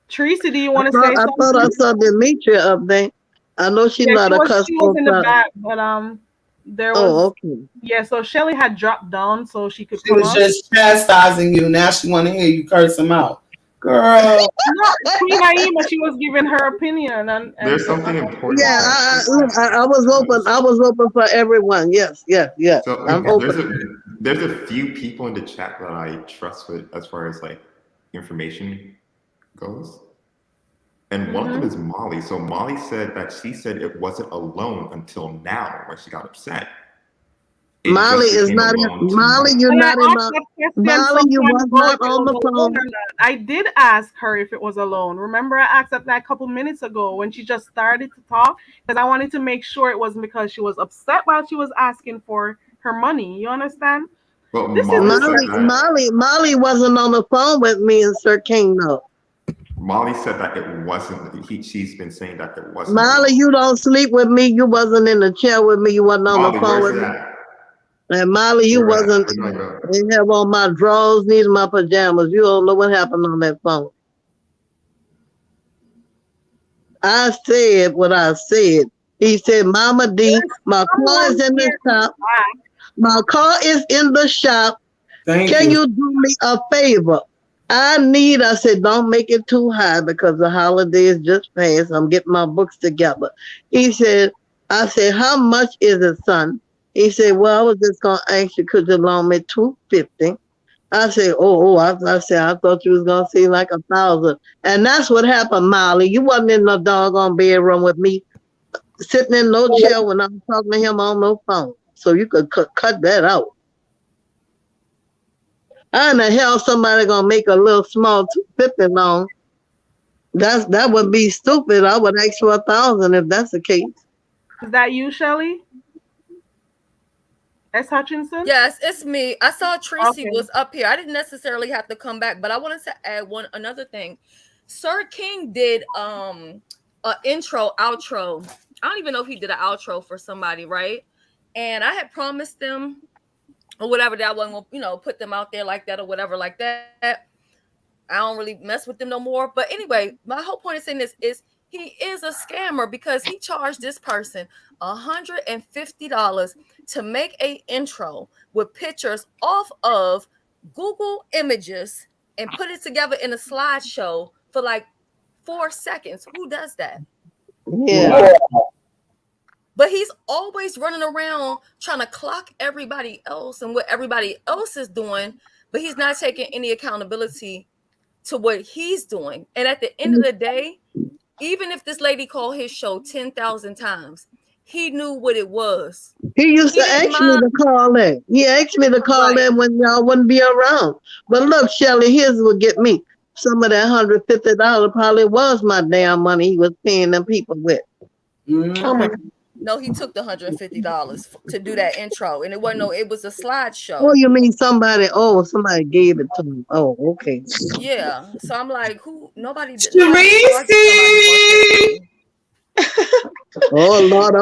Tracy, do you want to say something? I thought I saw Demetria up there. I know she know how to cuss. She was in the back, but there was. Oh, okay. Yeah, so Shelly had dropped down so she could. She was just chastising you. Now she want to hear you curse him out. Girl. Queen Naima, she was giving her opinion, and there's something important. Yeah, I was open. I was open for everyone. Yes. So I'm open. There's a few people in the chat that I trust with as far as like information goes, and one of them is Molly. So Molly said that she said it wasn't alone until now when she got upset. Molly is not in, Molly, you're And I not in asked my that question Molly, some you time was ago not if it on was the a loan phone. or not. I did ask her if it was a loan. Remember, I asked that a couple minutes ago when she just started to talk because I wanted to make sure it wasn't because she was upset while she was asking for her money. You understand? But This is Molly wasn't on the phone with me and Sir King though. Molly said that it wasn't. She's been saying that it wasn't. Molly, you don't sleep with me. You wasn't in the chair with me. You wasn't on Molly, the phone where's with it me. at? And Molly, you Where at? wasn't. Where do I go? You have on my drawers, neither my pajamas. You don't know what happened on that phone. I said what I said. He said, Mama D, my car is in the shop. My car is in the shop. Can you do me a favor? I said, don't make it too high because the holidays just passed. I'm getting my books together. He said, I said, how much is it, son? He said, well, I was just going to ask you, could you loan me $250? I said, I said, I thought you was going to say like 1,000. And that's what happened, Molly. You wasn't in no doggone bedroom with me, sitting in no chair when I was talking to him on no phone. So you could cut that out. How in the hell somebody gonna make a little small 250 loan? That would be stupid. I would ask for 1,000 if that's the case. Is that you, Shelly? S. Hutchinson? Yes, it's me. I saw Tracy Okay. was up here. I didn't necessarily have to come back, but I wanted to add another thing. Sir King did an intro, outro. I don't even know if he did an outro for somebody, right? And I had promised them or whatever that I wasn't gonna, put them out there like that or whatever like that. I don't really mess with them no more. But anyway, my whole point of saying this is he is a scammer because he charged this person $150 to make a intro with pictures off of Google Images and put it together in a slideshow for like 4 seconds. Who does that? Yeah. But he's always running around trying to clock everybody else and what everybody else is doing, but he's not taking any accountability to what he's doing. And at the end of the day, even if this lady called his show 10,000 times, he knew what it was. He used to ask me to call in. He asked me to call in when y'all wouldn't be around. But look, Shelly, here's what get me. Some of that $150 probably was my damn money he was paying them people with. No, he took the $150 to do that intro, and it was a slideshow. Oh, you mean somebody gave it to him. Oh, okay. Yeah. So I'm like, nobody did. Oh, Lord.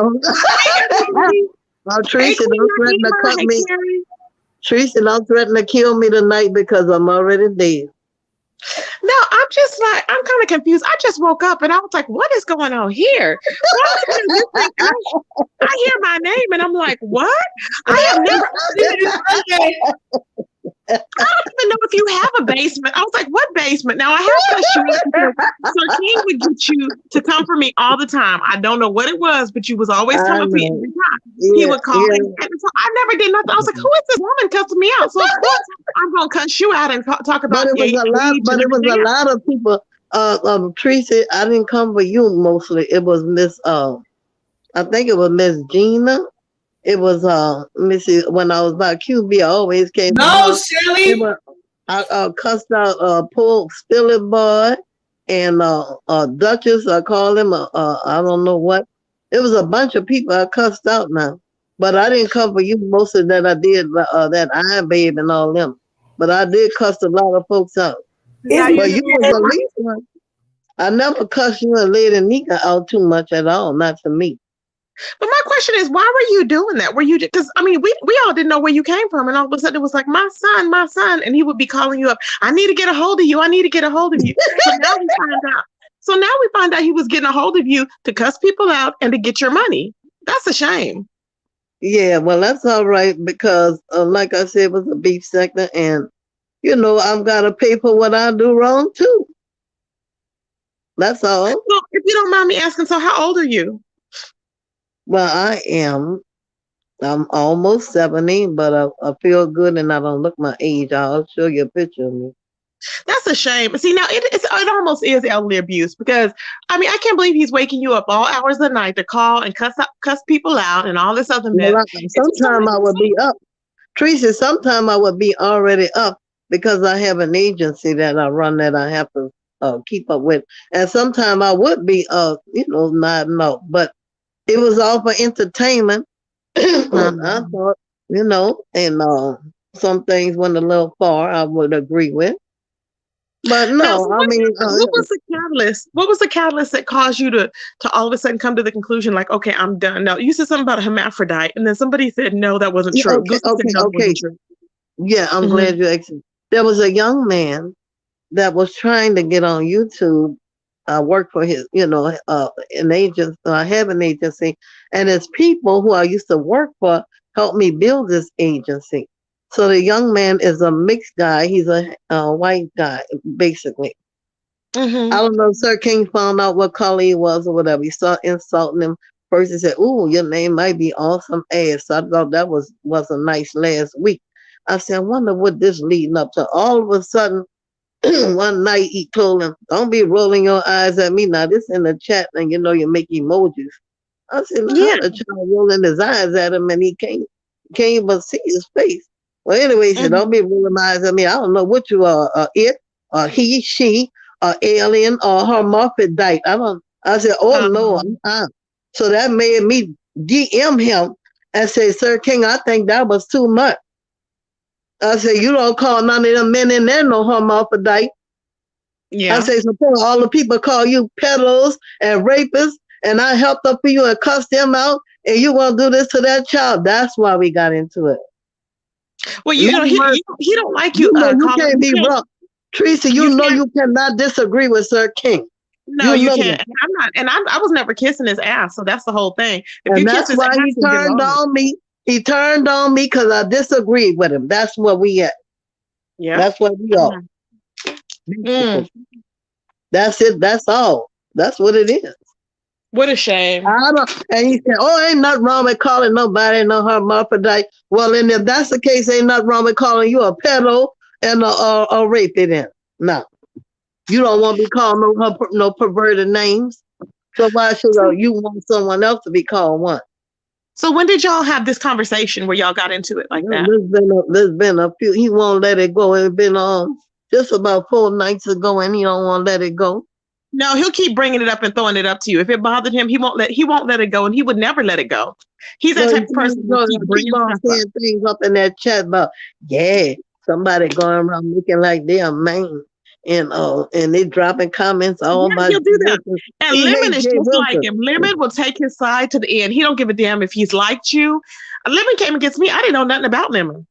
Tracy, don't threaten to cut me. Tracy, don't threaten to kill me tonight because I'm already dead. No, I'm just like, I'm kind of confused. I just woke up and I was like, what is going on here? I hear my name and I'm like, what? I have never. I don't even know if you have a basement. I was like, what basement? Now I have to show you. Sir King would get you to come for me all the time. I don't know what it was, but you was always coming for me every time. He would call me. And so I never did nothing. I was like, who is this woman cussing me out? So of course I'm gonna cuss you out and talk about it was a lot of people. Tracy, I didn't come for you mostly. It was Miss I think it was Miss Gina. It was let me see, when I was by QB, I always came. No, Shelly. I cussed out Paul Stilly Boy and Duchess, I call him I don't know what. It was a bunch of people I cussed out now. But I didn't come for you most of that. I did that Iron Babe and all them. But I did cuss a lot of folks out. But you was the least one. I never cussed you and Lady Nika out too much at all, not to me. But my question is, why were you doing that? Were you, because I mean, we all didn't know where you came from, and all of a sudden it was like, my son, and he would be calling you up. I need to get a hold of you. I need to get a hold of you. So now we find out he was getting a hold of you to cuss people out and to get your money. That's a shame. Yeah, well, that's all right because, like I said, it was a beef sector, and I've got to pay for what I do wrong too. That's all. So, if you don't mind me asking, so how old are you? Well, I'm almost 70, but I feel good and I don't look my age. I'll show you a picture of me. That's a shame. See, now it almost is elderly abuse because I mean I can't believe he's waking you up all hours of the night to call and cuss people out and all this other mess. Sometimes I would be up. Tracy, sometimes I would be already up because I have an agency that I run that I have to keep up with. And sometimes I would be nodding off. But it was all for entertainment. I thought, and some things went a little far, I would agree with. But no, now, so what was the catalyst? What was the catalyst that caused you to all of a sudden come to the conclusion, like, okay, I'm done? No, you said something about a hermaphrodite, and then somebody said no, that wasn't true. Okay. Yeah, I'm glad you asked. There was a young man that was trying to get on YouTube. I work for his, an agency. I have an agency, and his people who I used to work for helped me build this agency. So the young man is a mixed guy. He's a white guy, basically. I don't know if Sir King found out what color he was or whatever. He started insulting him. First he said, "Ooh, your name might be Awesome Ass." So I thought that was a nice last week. I said, I wonder what this leading up to. All of a sudden, one night he told him, "Don't be rolling your eyes at me." Now this in the chat, and you make emojis. I said, how the child rolling his eyes at him and he can't even see his face. Well, anyway, he said, "Don't be rolling my eyes at me. I don't know what you are, it, or he, she, or alien, or hermaphrodite." I said, "Oh no." So that made me DM him and say, "Sir King, I think that was too much." I said, "You don't call none of them men in there no hermaphrodite." Yeah. I say, "Suppose all the people call you peddlers and rapists, and I helped up for you and cussed them out, and you want to do this to that child." That's why we got into it. Well, he don't like you. You can't be wrong, Tracy. You cannot disagree with Sir King. No, you can't. And I'm not. And I was never kissing his ass, so that's the whole thing. If and that's why he turned on me. He turned on me because I disagreed with him. That's where we at. Yeah, that's where we are. That's it. That's all. That's what it is. What a shame. And he said, "Oh, ain't nothing wrong with calling nobody no hermaphrodite." Well, and if that's the case, ain't nothing wrong with calling you a pedo and a rapist then. No. You don't want to be called no perverted names. So why should you want someone else to be called one? So when did y'all have this conversation where y'all got into it like that? There's been a few. He won't let it go. It's been just about 4 nights ago, and he don't want to let it go. No, he'll keep bringing it up and throwing it up to you. If it bothered him, he won't let it go, and he would never let it go. He's that type of person who keep bringing stuff saying things up in that chat about somebody going around looking like they're man. And they dropping comments all about. He'll do that. And Lemon is just like him. Lemon will take his side to the end. He don't give a damn if he's liked you. Lemon came against me. I didn't know nothing about Lemon.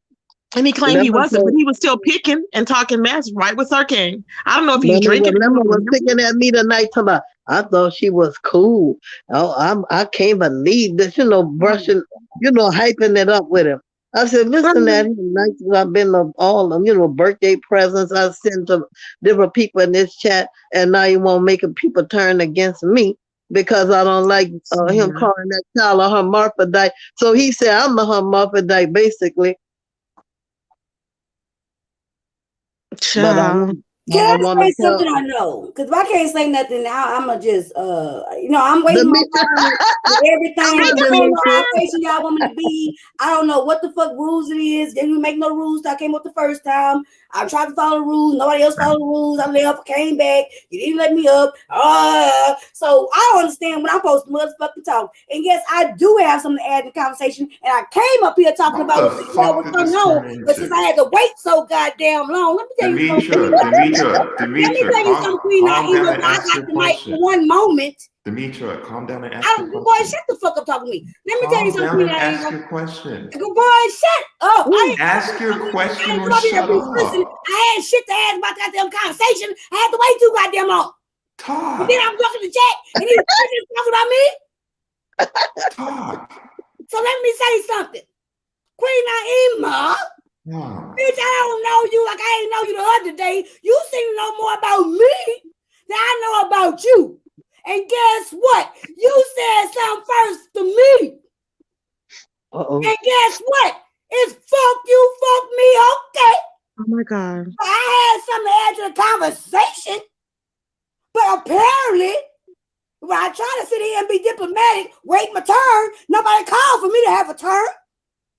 And he claimed he wasn't, but he was still picking and talking mess right with Sir King. I don't know if he's drinking. Lemon was picking at me tonight talking about, I thought she was cool. Oh, I can't believe this, brushing, hyping it up with him. I said, listen at him. Nights I've been to all them, birthday presents I sent to different people in this chat, and now you want making people turn against me because I don't like him calling that child a hermaphrodite. So he said, I'm a hermaphrodite, basically. Can I say something I know? Because if I can't say nothing now, I'm going to just, I'm waiting my turn with everything. I don't know how patient y'all want me to be. I don't know what the fuck rules it is. They didn't make no rules till I came up the first time. I tried to follow the rules. Nobody else followed the rules. I left, came back. You didn't let me up. So I don't understand when I'm supposed to motherfucking talk. And yes, I do have something to add in the conversation. And I came up here talking about what the hell was going on. But since I had to wait so goddamn long, let me tell you something. Let me tell you something, Queen. I got the mic for one moment. Demetra, calm down and ask your question. Boy, shut the fuck up talking to me. Let me tell you something. Ask your question. Boy, shut up. Ask your question or shut up. Listen, I had shit to ask about that damn conversation. I had to wait too goddamn long. Talk. And then I'm looking the chat and he's talking about me. Talk. So let me say something. Queen Naima. Bitch, I don't know you like I ain't know you the other day. You seem to know more about me than I know about you. And guess what? You said something first to me. And guess what? It's fuck you, fuck me, okay? Oh my God. I had had something to add to the conversation. But apparently, when I try to sit here and be diplomatic, wait my turn, nobody called for me to have a turn.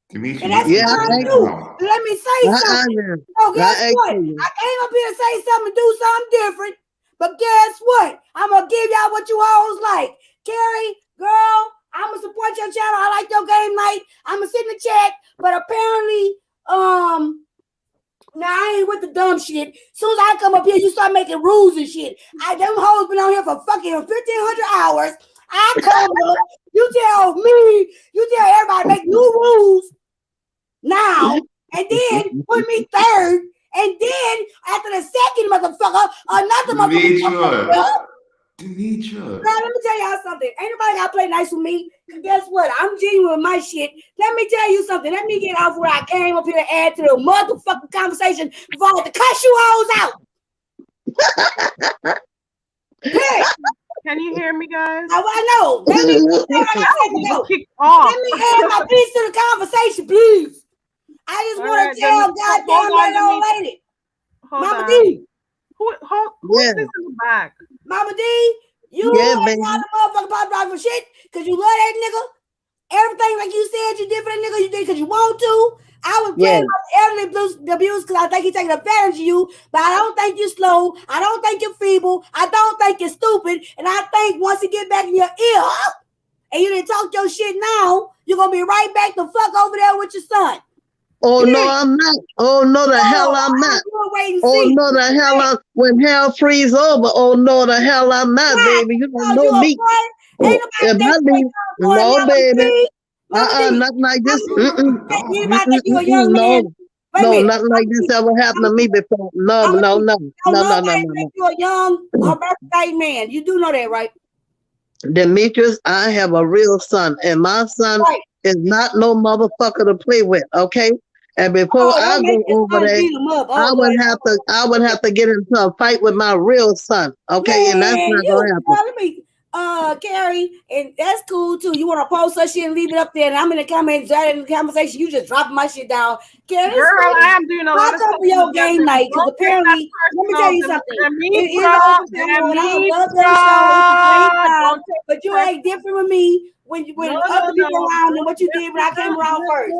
Demetri, And that's what I do. Let me say something. So guess what? I came up here to say something, do something different. But guess what? I'm going to give y'all what you always like. Carrie, girl, I'm going to support your channel. I like your game night. I'm going to sit in the chat. But apparently, now I ain't with the dumb shit. As soon as I come up here, you start making rules and shit. Them hoes been on here for fucking 1,500 hours. I come up, you tell everybody make new rules now, and then put me third, and then after the second motherfucker, another motherfucker. Demetri. Girl, let me tell y'all something. Ain't nobody gotta play nice with me. Guess what? I'm genuine with my shit. Let me tell you something. Let me get off where I came up here to add to the motherfucking conversation before I have to cuss you hoes out. Hey. Can you hear me, guys? I know. Let me add my piece to the conversation, please. I just want to tell goddamn that old lady. Mama D. Who's this in the back? Mama D, you ain't not a motherfucking pop rock for shit because you love that nigga. Everything like you said you did for that nigga, you did because you want to. I was playing about elderly abuse because I think he's taking advantage of you, but I don't think you're slow. I don't think you're feeble. I don't think you're stupid. And I think once he get back in your ear and you didn't talk your shit now, you're going to be right back the fuck over there with your son. Oh, no, I'm not. Oh, no, the hell I'm not. Oh, no, the hell I'm. When hell freeze over, oh, no, the hell I'm not, baby. You don't know me. If I leave, no, baby. Nothing like this. No, nothing like this ever happened to me before. No. You a young birthday man. You do know that, right? Demetrius, I have a real son, and my son is not no motherfucker to play with, okay? And before I go over there, I would have to get into a fight with my real son, okay? Man, and that's not gonna happen. Carrie, and that's cool too. You want to post that shit and leave it up there, and I'm in the comments, in the conversation. You just dropping my shit down, Carrie. Girl, I am doing a lot of stuff for your game night because apparently, let me tell you something. But you ain't different with me when other people around and what you did when I came around first.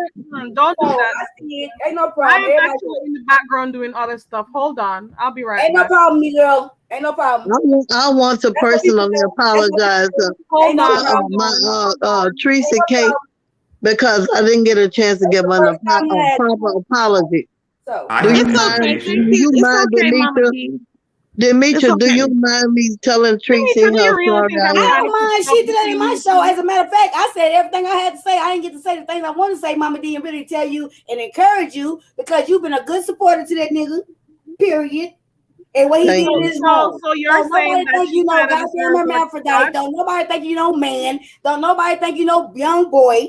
Don't do that. I see it. Ain't no problem. I'm actually in the background doing other stuff. Hold on, I'll be right back. Ain't no problem, me girl. Ain't no problem. I want to personally apologize to Tracy K because I didn't get a chance to give her a proper apology. Do you mind, Demetri, do you mind me telling Tracy how sorry I am? I don't mind. She did that in my show. As a matter of fact, I said everything I had to say. I didn't get to say the things I want to say, Mama D, and really tell you and encourage you because you've been a good supporter to that nigga, period. And what he did is wrong. So you're saying that you know goddamn hermaphrodite. Don't nobody think you know man. Don't nobody think you know young boy.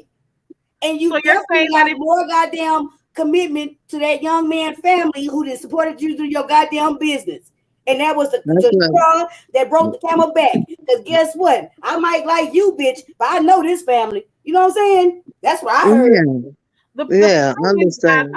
And you definitely got more goddamn commitment to that young man family who just supported you through your goddamn business. And that was the straw that broke the camel back. Because guess what? I might like you, bitch, but I know this family. You know what I'm saying? That's what I heard. I understand.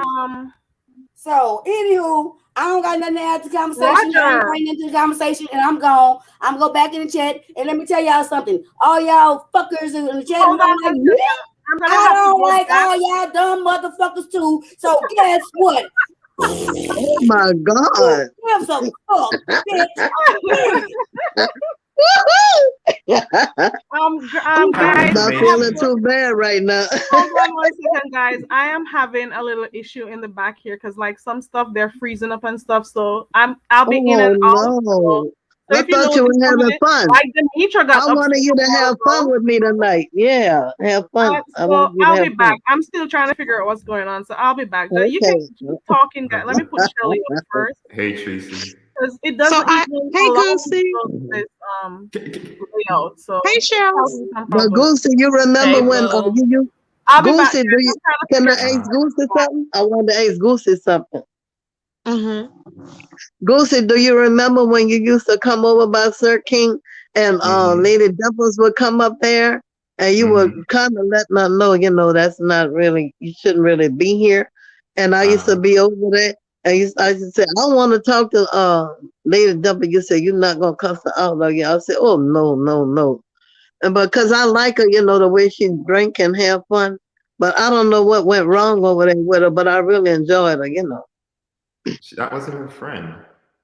So, anywho, I don't got nothing to add to the conversation. I'm right into the conversation, and I'm gone. I'm going to go back in the chat, and let me tell y'all something. All y'all fuckers in the chat, I don't like all y'all dumb motherfuckers too. So guess what? Oh my God! Give some fuck, bitch. Guys, not feeling too bad right now. Hold on 1 second, guys. I am having a little issue in the back here because, like, some stuff they're freezing up and stuff. So I'll be in and out. So I thought you were having fun. Like Demetri got I wanted you to have fun with me tonight. Yeah, have fun. I'll be back. I'm still trying to figure out what's going on, so I'll be back. Okay. You can keep talking, guys. Let me put Shelly up first. Hey, Tracy. Because it doesn't hey, Goosey. Layout. So hey, Shells. But Goosey, you remember when you Goosey, can I ask Goosey something? I want to ask Goosey something. Goosey, do you remember when you used to come over by Sir King and Lady Dimples would come up there and you would kind of let them know, that's not really, you shouldn't really be here. And I used to be over there And I said, I want to talk to Lady W. You said, you're not going to cuss her out again. I said, oh, no. And because I like her, the way she drink and have fun. But I don't know what went wrong over there with her, but I really enjoyed her. That wasn't her friend.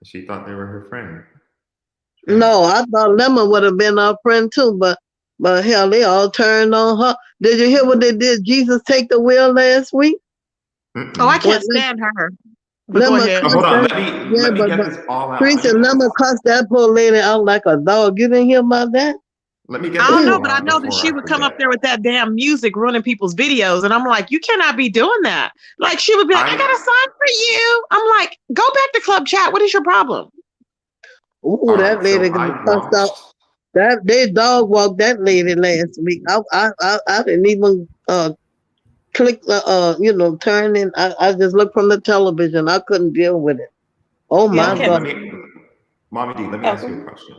She thought they were her friend. No, I thought Lemon would have been our friend too, but hell, they all turned on her. Did you hear what they did? Jesus take the wheel last week? Oh, I can't stand her. But go Lemon ahead. Hold on, let me get this all out. Teresa, Lemon cussed that poor lady out like a dog. You didn't hear about that? Let me get I don't know, but I know that she would come up there with that damn music running people's videos. And I'm like, you cannot be doing that. Like, she would be like, I got a song for you. I'm like, go back to club chat. What is your problem? Ooh, that lady got cussed out. They dog walked that lady last week. I didn't even click turn in. I just looked from the television. I couldn't deal with it. Oh my God. Mommy D, let me ask you a question.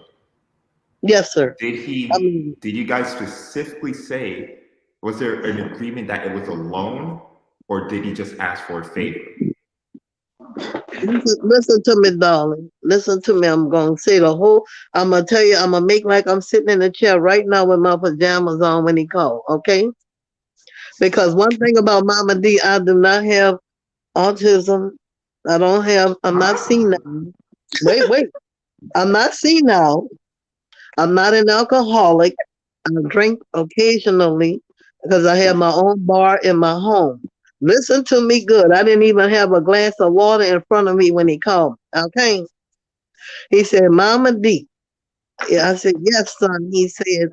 Yes, sir. Did you guys specifically say, was there an agreement that it was a loan, or did he just ask for a favor? Listen to me, darling. Listen to me. I'm going to say I'm going to tell you, I'm going to make like I'm sitting in the chair right now with my pajamas on when he called, okay? Because one thing about Mama D, I do not have autism. I'm not senile. Wait. I'm not senile. I'm not an alcoholic. I drink occasionally because I have my own bar in my home. Listen to me good. I didn't even have a glass of water in front of me when he called. Okay. He said, Mama D. I said, yes, son. He said,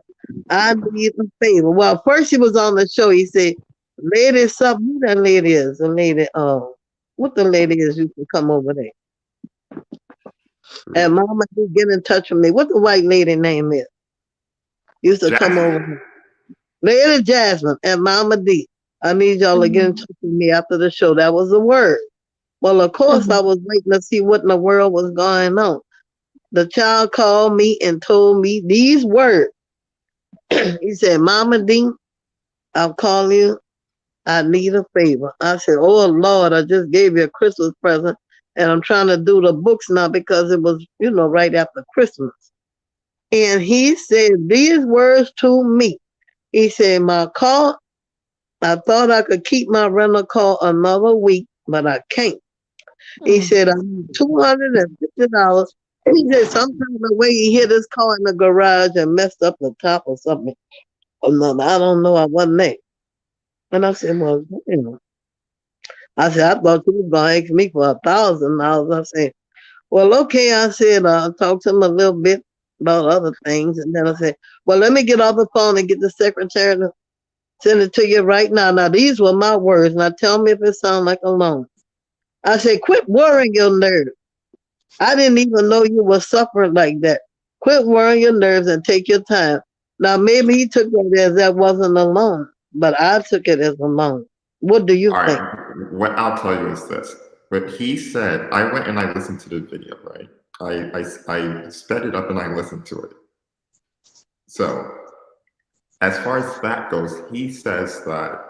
I need a favor. Well, first he was on the show. He said, lady, something. Who that lady is? The lady, what the lady is used to come over there. And Mama D get in touch with me. What the white lady name is? Used to come over here. Lady Jasmine and Mama D. I need y'all to get in touch with me after the show. That was the word. Well, of course, I was waiting to see what in the world was going on. The child called me and told me these words. He said, Mama D, I'll call you. I need a favor. I said, oh, Lord, I just gave you a Christmas present, and I'm trying to do the books now because it was, right after Christmas. And he said these words to me. He said, my car, I thought I could keep my rental car another week, but I can't. He said, I need $250. And he said, sometime the way he hit his car in the garage and messed up the top or something. Oh, no, I don't know. I wasn't there. And I said, well, I said, I thought you was going to ask me for $1,000. I said, well, okay. I said, I'll talk to him a little bit about other things. And then I said, well, let me get off the phone and get the secretary to send it to you right now. Now, these were my words. Now, tell me if it sounds like a loan. I said, quit worrying your nerves. I didn't even know you were suffering like that. Quit worrying your nerves and take your time. Now, maybe he took it as that wasn't a loan, but I took it as a loan. What do you think? Right. What I'll tell you is this. What he said, I went and I listened to the video, right? I sped it up and I listened to it. So, as far as that goes, he says that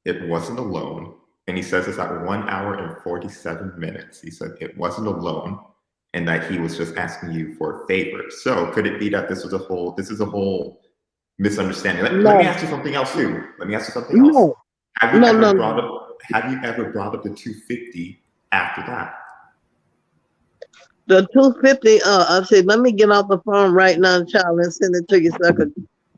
it wasn't a loan. And he says it's at 1 hour and 47 minutes. He said it wasn't a loan and that he was just asking you for a favor. So could it be that this is a whole misunderstanding? Let me ask you something else too. No. Have you ever brought up the 250 after that? The 250, I said, let me get off the phone right now, child, and send it to you so I could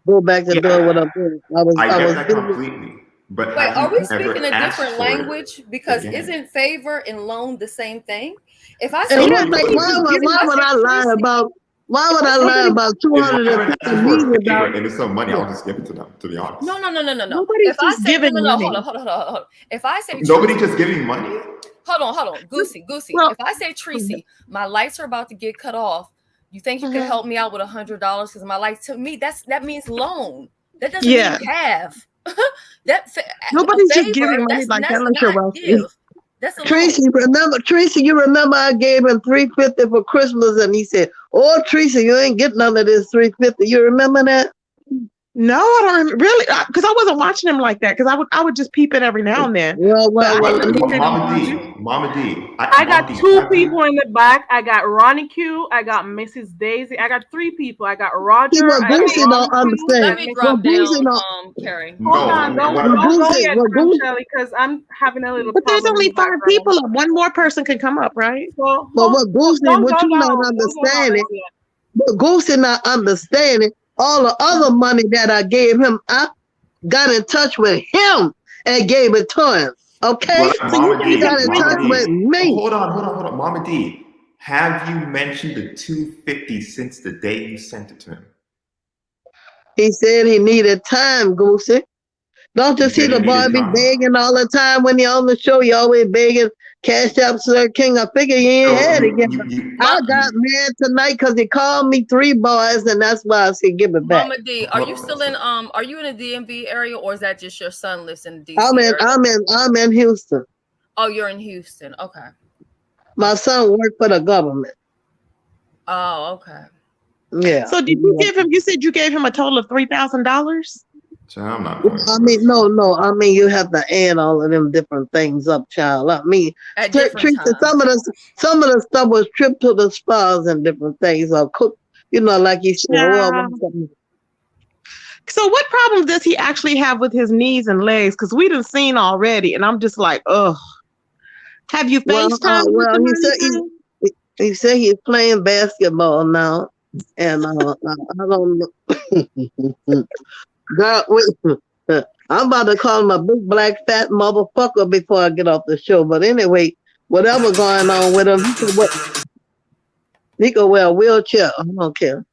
go back to doing what I'm doing. I get that completely. But wait, are we speaking a different language? Because isn't favor and loan the same thing? If I say, why would I lie about? Why would I lie about $250 million? And it's some money, I'll just give it to them. To be honest. No. Nobody's if I say giving money. Hold on. If I say nobody just giving money. Hold on, Goosey. Well, if I say Tracy, my lights are about to get cut off. You think you can help me out with $100 because my lights? To me, that means loan. That doesn't mean have. Nobody's just giving money like that unless you're wealthy. Tracy, you remember I gave him $350 for Christmas, and he said, "Oh, Tracy, you ain't getting none of this $350." You remember that? No, I don't really, because I wasn't watching him like that. Because I would just peep it every now and then. Mama D. I got two people in the back. I got Ronnie Q. I got Mrs. Daisy. I got three people. I got Roger. I got Goosey don't Ronnie Q, understand. Let me drop down, Carrie. Hold on, don't go yet, Shelly, because I'm having a little But there's problem. only 5 people up. One more person can come up, right? So, But what Goosey, what you not understanding, but Goosey not understanding, all the other money that I gave him, I got in touch with him and gave it to him. Okay? But Mama D, got in touch with me. Hold on. Mama D, have you mentioned the $250 since the day you sent it to him? He said he needed time, Goosey. Don't you see the boy be begging all the time when he on the show? He always begging, cash up, Sir King. I figure he ain't had it yet. I got mad tonight because he called me 3 boys, and that's why I said give it back. Mama D, are you still in are you in the DMV area, or is that just your son lives in DC? I'm in Houston. Oh, you're in Houston. Okay. My son worked for the government. Oh, okay. Yeah. So did you give him? You said you gave him a total of $3,000. I'm not. I mean, no. I mean, you have to add all of them different things up, child. I mean, some of the stuff was trip to the spas and different things, or cook. You know, like you said. So what problems does he actually have with his knees and legs? Because we done seen already, and I'm just like, ugh. Have you FaceTime with him? He said he's playing basketball now, and I don't know. God, wait. I'm about to call him a big black fat motherfucker before I get off the show. But anyway, whatever going on with him, he could wear a wheelchair. I don't care.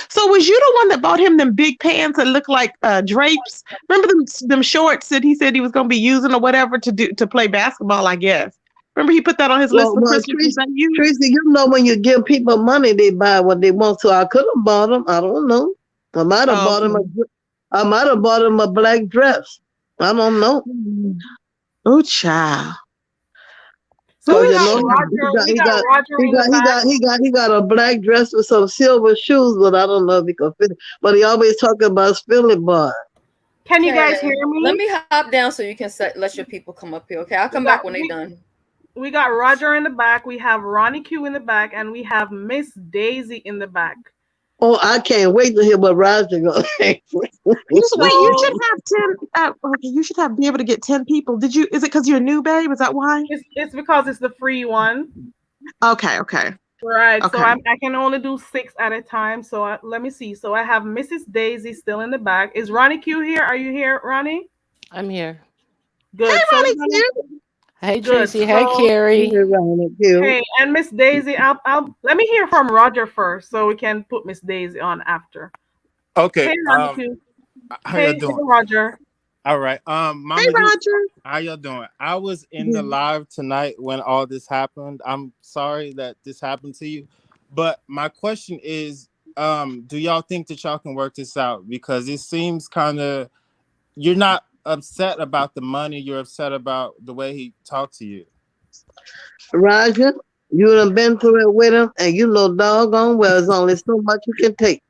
So was you the one that bought him them big pants that look like drapes? Remember them shorts that he said he was going to be using or whatever to play basketball? I guess. Remember he put that on his list for Christmas. Tracy, you know when you give people money, they buy what they want. So I could have bought them. I don't know. I might have bought him a black dress. I don't know. Oh, child. So he got a black dress with some silver shoes, but I don't know if he can fit it. But he always talking about Philly boy. Can you guys hear me? Let me hop down so you can let your people come up here. Okay, I'll come back when they're done. We got Roger in the back. We have Ronnie Q in the back, and we have Miss Daisy in the back. Oh, I can't wait to hear what Roger gonna say. You should have 10. Okay, you should be able to get 10 people. Is it because you're new, babe? Is that why? It's because it's the free one. Okay. Right. Okay. So I can only do 6 at a time. So let me see. So I have Mrs. Daisy still in the back. Is Ronnie Q here? Are you here, Ronnie? I'm here. Good. Hey, Ronnie Q. Hey, Tracy. Hey, Carrie. Hey, and Miss Daisy, I'll let me hear from Roger first, so we can put Miss Daisy on after. Okay. Hey, How hey, y'all doing? Hey, Roger. All right. Mama hey, Roger. How y'all doing? I was in the live tonight when all this happened. I'm sorry that this happened to you, but my question is, do y'all think that y'all can work this out? Because it seems kind of you're not upset about the money, you're upset about the way he talked to you. Roger, you done been through it with him, and you know doggone well there's only so much you can take.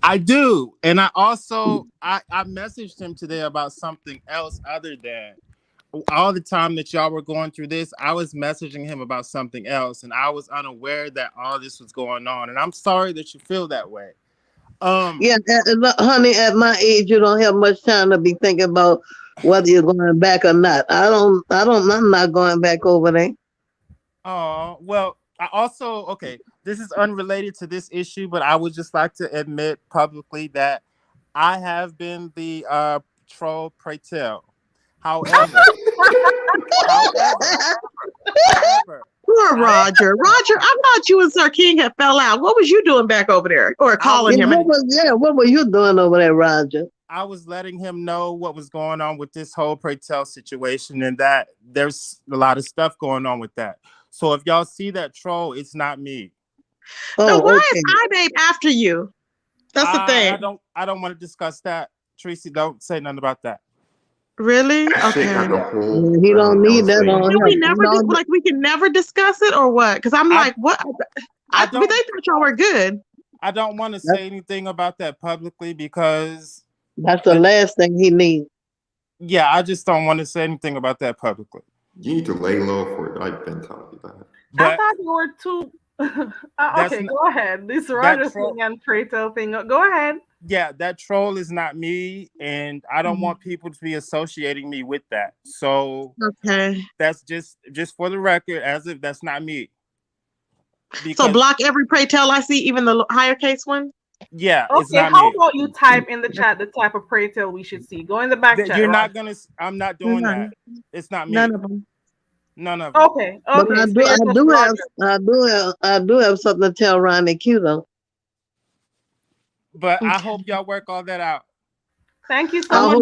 I do. And I also I messaged him today about something else other than all the time that y'all were going through this. I was messaging him about something else, and I was unaware that all this was going on. And I'm sorry that you feel that way. Yeah, honey, at my age, you don't have much time to be thinking about whether you're going back or not. I'm not going back over there. Oh, well, I also, okay, this is unrelated to this issue, but I would just like to admit publicly that I have been the troll, pray tell. However, poor Roger. Roger, I thought you and Sir King had fell out. What was you doing back over there, or calling him? What were you doing over there, Roger? I was letting him know what was going on with this whole pray tell situation, and that there's a lot of stuff going on with that. So if y'all see that troll, it's not me. So why is iBabe after you? That's the thing. I don't want to discuss that. Tracy, don't say nothing about that. Really? Okay. He don't need that on him. We never we can never discuss it, or what? Because I'm like, what? But they thought y'all were good. I don't want to say anything about that publicly because that's the last thing he needs. Yeah, I just don't want to say anything about that publicly. You need to lay low for it. I've been telling you that. I thought you were too. Okay, go ahead. This Roger thing and Prato thing. Go ahead. Yeah, that troll is not me, and I don't want people to be associating me with that. So okay, that's just for the record, as if that's not me. So block every pray tell I see, even the higher case one. Yeah, okay, it's not how me. about you type in the chat the type of pray tell we should see? Go in the back chat. You're not gonna. I'm not doing that. It's not me. None of them. None of them. Okay. But I do have something to tell Ronnie Q though. But I hope y'all work all that out. Thank you so I much.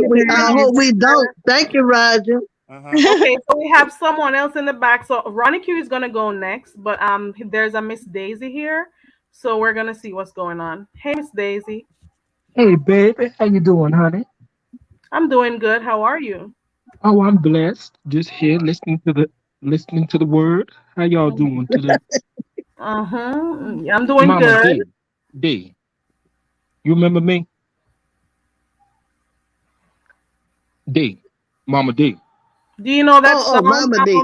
hope we don't. Thank you, Roger. Okay, so we have someone else in the back. So Ronnie Q is gonna go next, but there's a Miss Daisy here, so we're gonna see what's going on. Hey, Miss Daisy. Hey, baby, how you doing, honey? I'm doing good. How are you? Oh, I'm blessed. Just here listening to the word. How y'all doing today? I'm doing Mama good. D. You remember me? D. Mama D. Do you know that song? Mama D.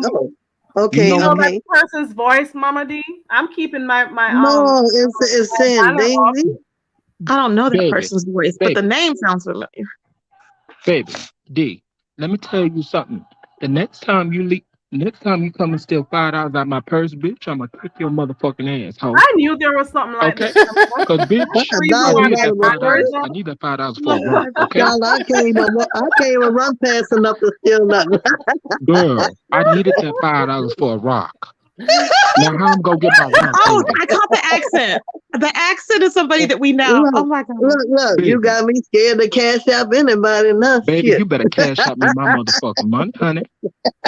Okay, you know okay. that person's voice, Mama D? I'm keeping my No, it's saying Daisy. I don't know that Baby, person's voice, but the name sounds familiar. Baby, D. Let me tell you something. The next time you come and steal $5 out of my purse, bitch, I'm gonna kick your motherfucking ass, hoe. I knew there was something like Okay? that. Because bitch, I need that $5 for a rock, okay? I can't even run fast enough to steal nothing. Girl, I needed that $5 for a rock. Now how I'm gonna get my rock? Oh, baby? I caught the accent. The accent is somebody that we know. Look, oh my god! Look, Baby. you got me scared to cash out anybody now. Baby, Shit. you better cash out me my motherfucking money, honey.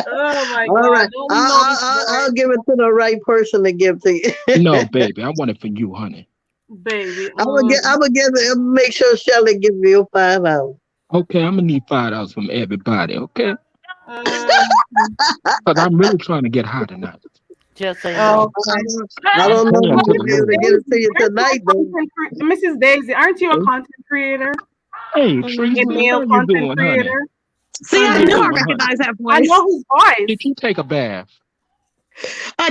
Oh my All God! right, I'll give it to the right person to give to you. No, baby, I want it for you, honey. Baby, I'm gonna give it. Make sure Shelly give you $5. Okay, I'm gonna need $5 from everybody, okay? But I'm really trying to get high tonight. Just say no. I don't know if I'm gonna be able to get it to you tonight, though. Mrs. Daisy, aren't you a content creator? Hey, Tracy, A male how you content doing, creator? honey? See, I knew I recognized that voice. I know his voice. Did you take a bath?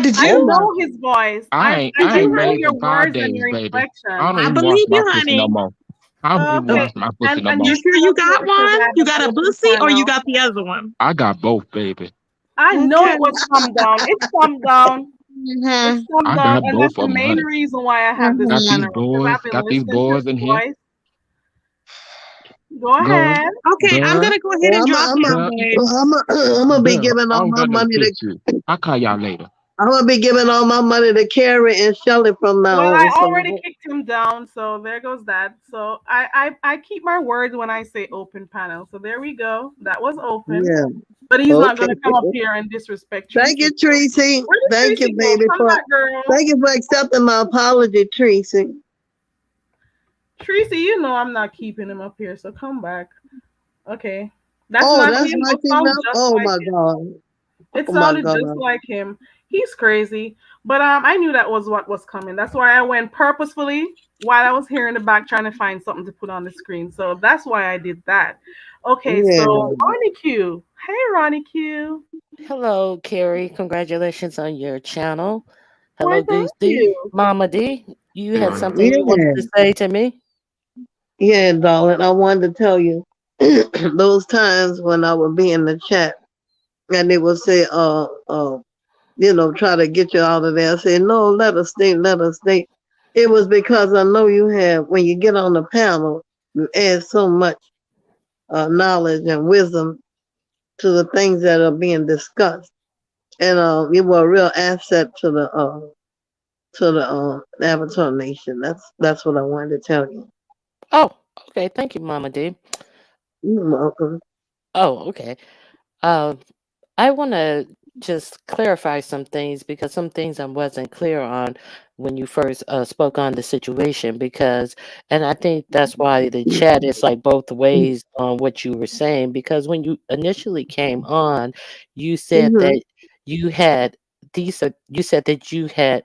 Did I you? know his voice. I ain't do know bathed your in 5 words and days, your baby. inflections. I don't I even wash believe my you, pussy honey. no more. I don't even wash my pussy no more. You sure you got one? You got a bussy or you got the other one? I got both, baby. I know it was come down. It's come down. Mm-hmm. It's come I down, got and both that's the of them, main honey. reason why I have this Got these channel. Because I've been got these listening to boys his in here. voice. Go ahead. Okay, I'm gonna go ahead and drop down, babe. I'm gonna be giving all I'm my gonna money kiss to. you. I'll call y'all later. I'm gonna be giving all my money to Carrie and Shelly from now Well, on. I already kicked him down, so there goes that. So I keep my words when I say open panel. So there we go. That was open. Yeah. But he's not gonna come up here and disrespect Tracy. Thank you, Tracy. Where did Thank Tracy you, go? baby. Come back, girl. Thank you for accepting my apology, Tracy. Tracy, you know I'm not keeping him up here, so come back. Okay. That's Oh, not that's him. not It you sounds now? just Oh like my him. God. It Oh my sounded God. just like him. He's crazy. But I knew that was what was coming. That's why I went purposefully while I was here in the back trying to find something to put on the screen. So that's why I did that. Okay, Yeah. so Ronnie Q. Hey Ronnie Q. Hello, Carrie. Congratulations on your channel. Why, Hello, thank Goosey. you. Mama D, you had something Yeah. you wanted to say to me? Yeah, darling. I wanted to tell you those times when I would be in the chat and they would say, try to get you out of there. I say, no, let us stay, let us stay. It was because I know you have, when you get on the panel, you add so much knowledge and wisdom to the things that are being discussed. And you were a real asset to the Avatar Nation. That's what I wanted to tell you. Oh, okay. Thank you, Mama D. You're welcome. Oh, okay. I want to just clarify some things because some things I wasn't clear on when you first spoke on the situation and I think that's why the chat is like both ways on what you were saying because when you initially came on, you said that you had you said that you had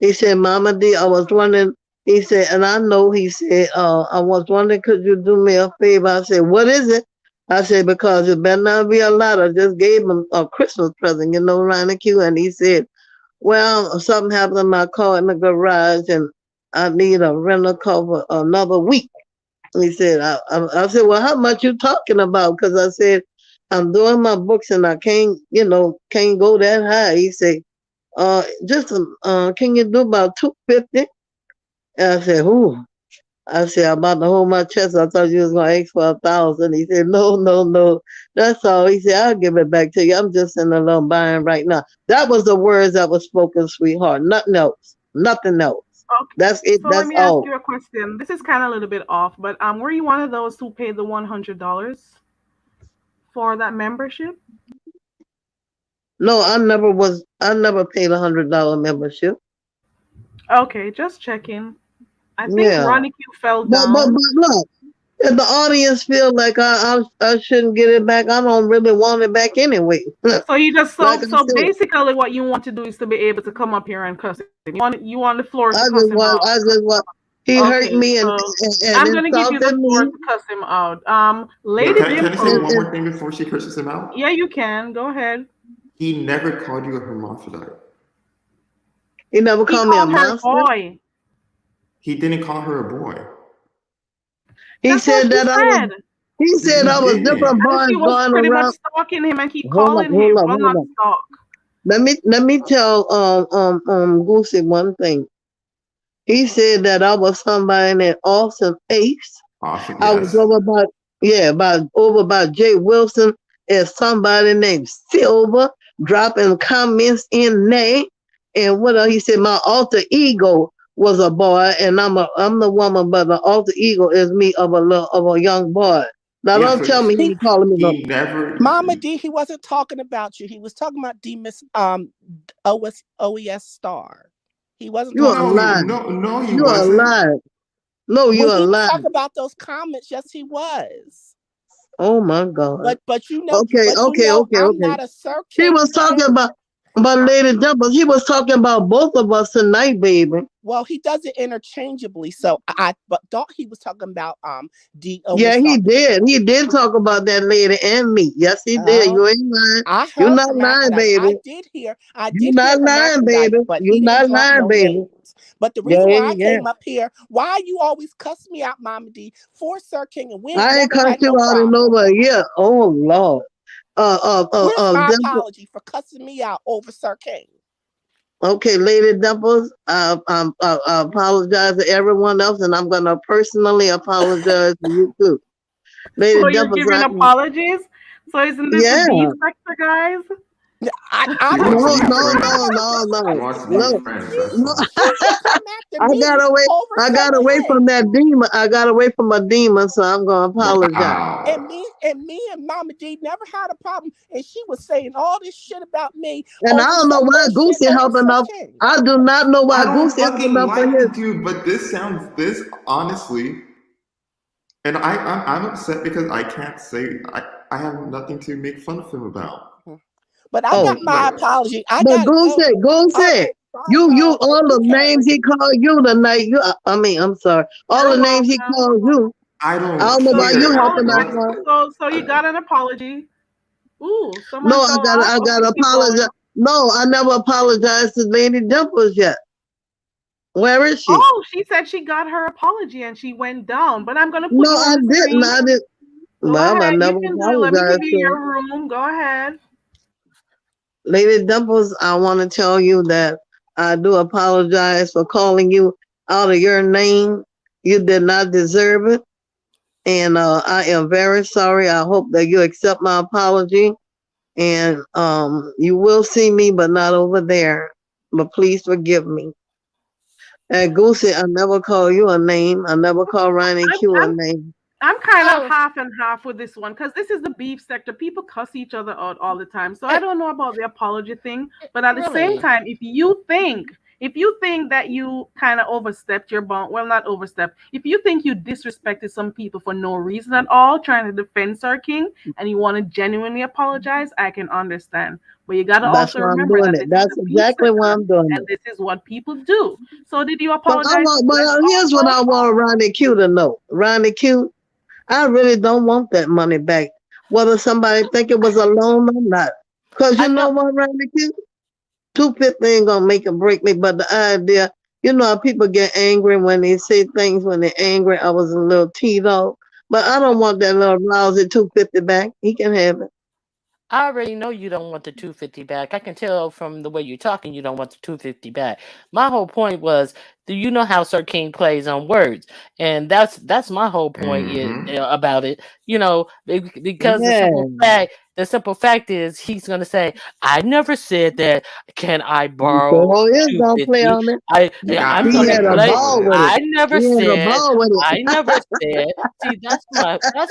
He said, Mama D, I was wondering, he said, and I know, he said, I was wondering, could you do me a favor? I said, what is it? I said, because it better not be a lot. I just gave him a Christmas present, Ryan Q. And he said, well, something happened to my car in the garage and I need a rental car for another week. He said, I said, well, how much you talking about? Because I said, I'm doing my books and I can't, can't go that high. He said, can you do about 250? And I said, ooh. I said, I'm about to hold my chest. I thought you was going to ask for 1,000. He said, no, no, no. That's all. He said, I'll give it back to you. I'm just in a little bind right now. That was the words that was spoken, sweetheart. Nothing else. Nothing else. Okay. That's it. So That's let me ask all. you a question. This is kind of a little bit off, but were you one of those who paid the $100 for that membership? No, I never paid $100 membership. Okay, just checking. I think Yeah. Ronnie Q fell But down. look, if the audience feel like I shouldn't get it back, I don't really want it back anyway. So you just Like I so said, basically what you want to do is to be able to come up here and cuss him. You want the floor to cuss him I out. just want, he hurt Okay, me and, so and I'm gonna give you the insulted floor me. to cuss him out. Wait, Lady can I say Dimple. one more thing before she curses him out? Yeah, you can. Go ahead. He never called you a hermaphrodite. He never He called me a called her monster. boy. He didn't call her a boy. He That's what said she that I was. said. He said He I was did. different And boys she was going pretty much around. stalking him and keep Hold up, calling him. hold up, Well, hold not up. stalk. Let me tell Goosey one thing. He said that I was somebody named Austin Ace. Awesome. I was Yes. over by Jay Wilson and somebody named Silver dropping comments in there. And what else? He said my alter ego was a boy and I'm the woman, but the alter ego is me of a young boy. Now Yeah. don't So tell me he calling me no. he never. Mama D, he wasn't talking about you. He was talking about D Miss OES Star. He wasn't You are talking about lying. you. No, he You are wasn't. lying. No, you When are he was lying. talking about those comments, yes, he was. Oh my God. But I'm Okay. not a Sir He King was talking fan. about Lady Dimples. He was talking about both of us tonight, baby. Well, he does it interchangeably. So I but thought he was talking about Yeah, DOS. he did. He did talk about that lady and me. Yes, he did. Oh, You ain't lying. I You're heard not lying, hermaphrodite. baby. I You're did hear not lying, baby. hermaphrodite, but You're he didn't not drop lying, no baby. names. But the Yeah, reason why I yeah. came up here, why you always cuss me out, Mama D, for Sir King, and we ain't I ain't never cussed had you no out in problem. over a year. Oh Lord. Where's my Dimple. apology for cussing me out over Sir King? Okay, Lady Dimples, I apologize to everyone else, and I'm going to personally apologize to you too. Lady So you're Dimples, giving apologies? So isn't this the yeah. beef sector, guys? I He don't wants to No, be care. no, friends. no, no, He no, wants to be no, friends. That's no. why. She should come after me over I Sir got away from King. that demon. I got away from a demon, so I'm going to apologize. Wow. And Mama D never had a problem, and she was saying all this shit about me And I over don't know some why bullshit Goosey over helping Sir up. King. I do not know why I don't Goosey helping fucking up for like the his. dude, but this honestly, and I'm upset because I can't say I have nothing to make fun of him about. But I Oh, got my apology. I but got all Goosey, right, fine. you all the You names he called you tonight. I'm sorry. All You're the names he welcome. called you. I I don't don't know So why you you care. helping apologize. us. So you got an apology. Ooh, No, someone fell I off. got Okay, to keep going. apologize. No, I never apologized to Lady Dimples yet. Where is she? Oh, she said she got her apology and she went down. But I'm gonna put No, you on I the didn't. screen. I didn't. Go Mom, I ahead. You never can do it. Let me give apologized you to her. your room. Go ahead. Lady Dimples, I want to tell you that I do apologize for calling you out of your name. You did not deserve it. And I am very sorry. I hope that you accept my apology. And you will see me, but not over there. But please forgive me. And Goosey, I never call you a name. I never call Ryan and I'm Q a I'm name. I'm kind of Oh, half and half with this one because this is the beef sector. People cuss each other out all the time. So I don't know about the apology thing, but at the same really? time, if you think If you think that you kind of overstepped your bound, well, not overstepped. If you think you disrespected some people for no reason at all, trying to defend Sir King, and you want to genuinely apologize, I can understand. But you got to That's also why I'm remember doing that it. this is That's a pizza exactly why I'm doing and it. this is what people do. So did you But I apologize want. to Bless But here's what also? I want Ronnie Q to know. Ronnie Q, I really don't want that money back, whether somebody think it was a loan or not. Cause I you know know. what, Ronnie Q, 250 ain't gonna make or break me. But the idea, you know, how people get angry when they say things when they're angry. I was a little teed off, but I don't want that little lousy 250 back. He can have it. I already know you don't want the 250 back. I can tell from the way you're talking you don't want the 250 back. My whole point was, do you know how Sir King plays on words? And that's my whole point about it. You know, because Yeah. the simple fact is he's gonna say, I never said that. Can I borrow So is gonna play 250? on it. You got I'm He gonna had played. a That's play. all ball it with it. is. I never He had a said. ball with I it. never said. See, that's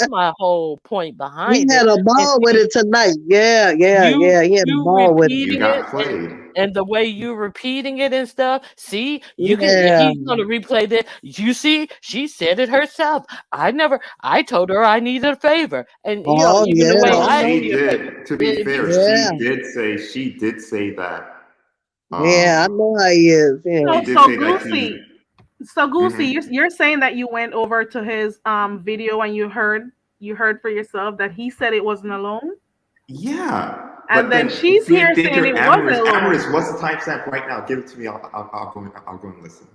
my whole point He behind it. had a And ball with see, it tonight. Yeah, yeah, you yeah. He had a you ball with it. You repeating it got played. and the way you repeating it and stuff. See, you can. Yeah. He's gonna replay that. You see, she said it herself. I told her I needed a favor, and Oh even the way yeah, Well, I I know. she see a favor. did. To be If you, fair, Yeah, she did say that. yeah. I Um, know how he is. Yeah. she So, did so say that he. Goosey, so Goosey, Mhm. you're saying that you went over to his video and you heard for yourself that he said it wasn't alone, Yeah, and but then then she's you here think saying you're it wasn't amorous. alone. Amorous, what's the timestamp right now? Give it to me. I'll go and listen.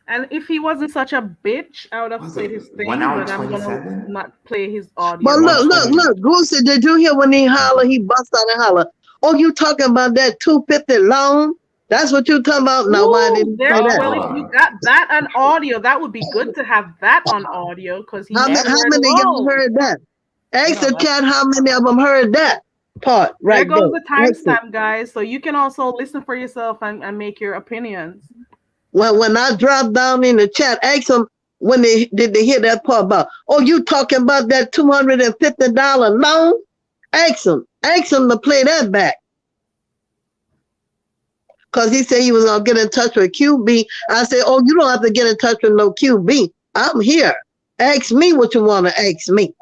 And if he wasn't such a bitch, I would have Was played his it one thing, hour but I'm gonna 27? not play his But audio. One look, look, twenty. look. Goosey, did you hear when he holler? He bust out and holler. Oh, you talking about that 250 loan? That's what you talking about? Now, why Ooh, didn't he say there. that? Well, Hold if you on. got that on audio, that would be good to have that on audio because he used the How word many of y'all loan. heard that? Ask no, the chat how many of them heard that part There right goes there. the Let's see. timestamp, guys. So you can also listen for yourself and make your opinions. When I drop down in the chat, ask them when they hear that part about, oh, you talking about that $250 loan? Ask them to play that back. Because he said he was going to get in touch with QB. I said, oh, you don't have to get in touch with no QB. I'm here. Ask me what you want to ask me.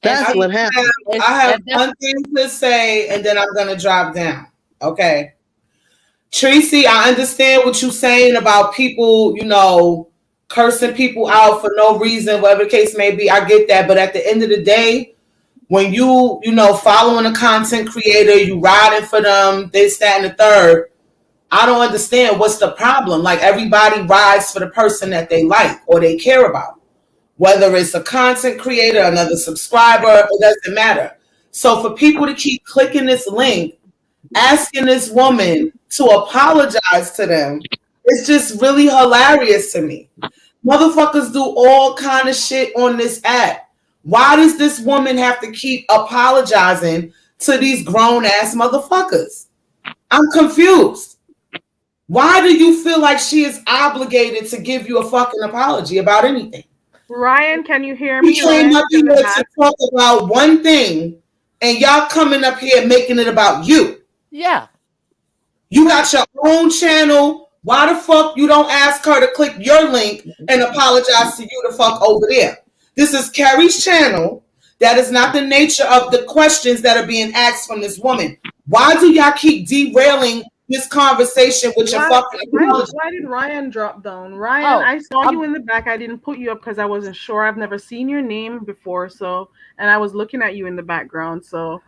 and That's see, what happened. I have and that's one thing to say, and then I'm gonna drop down. Okay, Tracy, I understand what you're saying about people, cursing people out for no reason, whatever the case may be. I get that, but at the end of the day, when following a content creator, you riding for them, this, that, and the third. I don't understand what's the problem. Like everybody rides for the person that they like or they care about. Whether it's a content creator, another subscriber, it doesn't matter. So for people to keep clicking this link, asking this woman to apologize to them, it's just really hilarious to me. Motherfuckers do all kind of shit on this app. Why does this woman have to keep apologizing to these grown ass motherfuckers? I'm confused. Why do you feel like she is obligated to give you a fucking apology about anything? Ryan, can you hear We me? came Ryan up is here in the to back. talk about one thing, and y'all coming up here making it about you. yeah. You got your own channel. Why the fuck you don't ask her to click your link and apologize to you the fuck over there? This is Carrie's channel. That is not the nature of the questions that are being asked from this woman. Why do y'all keep derailing this conversation with your Why, fucking apology? why did Ryan drop down? Ryan, Oh, I saw you I'm in the back. I didn't put you up because I wasn't sure. I've never seen your name before, so and I was looking at you in the background. So,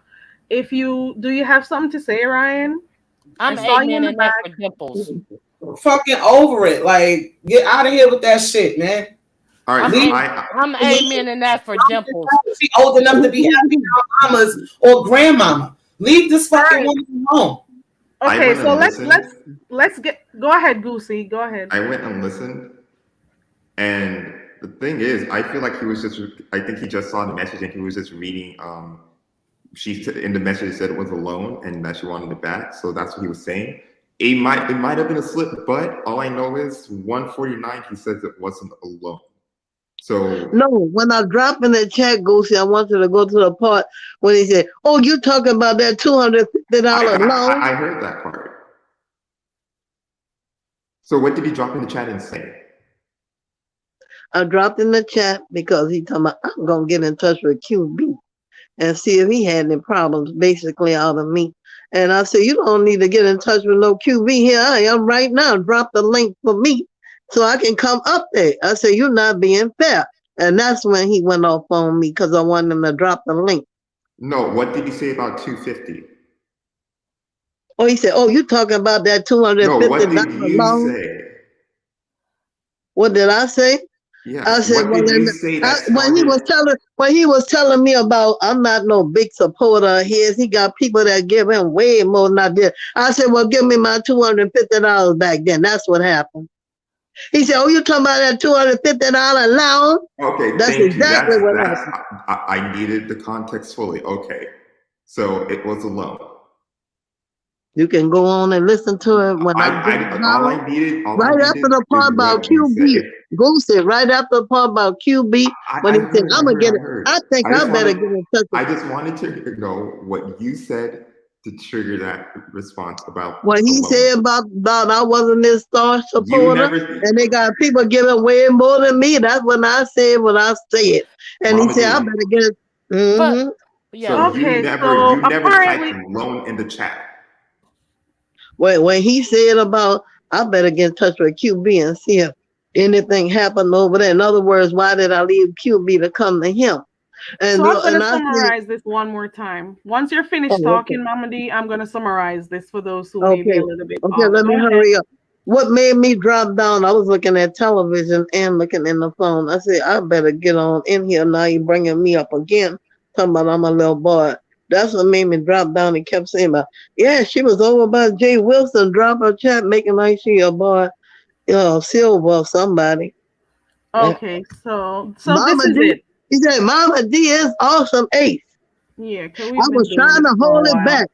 if you do, you have something to say, Ryan? I I'm saw you in amen the in that back. for dimples. Fucking over it. Like, get out of here with that shit, man. All right, I'm so a, I I'm amen in that for dimples. She old enough to be having our mamas or grandmama. Leave this All fucking right. woman alone. Okay, went so and let's get go ahead, Goosey. Go ahead. I went and listened, and the thing is, I feel like he was just. I think he just saw the message and he was just reading. In the message said it was a loan and that she wanted it back, so that's what he was saying. It might have been a slip, but all I know is 149. He says it wasn't a loan. So No, when I drop in the chat, Goosey, I want you to go to the part when he said, oh, you talking about that $250 loan? I heard that part. So what did he drop in the chat and say? I dropped in the chat because he told me I'm gonna get in touch with QB and see if he had any problems basically out of me. And I said, you don't need to get in touch with no QB. Here I am right now. Drop the link for me so I can come up there. I said, you're not being fair. And that's when he went off on me because I wanted him to drop the link. No, what did he say about 250? Oh, he said, oh, you talking about that $250 No, what did you loan? say? What did I say? Yes. I said, What well, did you say that when he was telling me about, I'm not no big supporter of his. He got people that give him way more than I did. I said, well, give me my $250 back then. That's what happened. He said, oh, you talking about that $250 loan? Okay, That's thank you. exactly what happened. I needed the context fully. Okay, so it was a loan. You can go on and listen to it when all I needed right after the part about QB. Goosey, right after the part about QB, when he said, I'm gonna get it. I think I better get in touch with I just wanted to know what you said to trigger that response about what he said about I wasn't this star supporter, and they got people giving way more than me. That's when I said what I said, and Mama he said, D. I better get it. Mm-hmm. So you never typed loan in the chat. When he said about I better get in touch with QB and see if anything happened over there. In other words, why did I leave QB to come to him? And so I'm going to I summarize this one more time. Once you're finished talking, Mama D, I'm going to summarize this for those who may be a little bit off. Let me hurry up. What made me drop down? I was looking at television and looking in the phone. I said, I better get on in here. Now you're bringing me up again, talking about I'm a little boy. That's what made me drop down and kept saying about, yeah, she was over by Jay Wilson, drop her chat, making like she a boy, Silver or somebody. Okay, so Mama this is D, it. He said, Mama D is awesome ace. Yeah, I was trying to hold it back.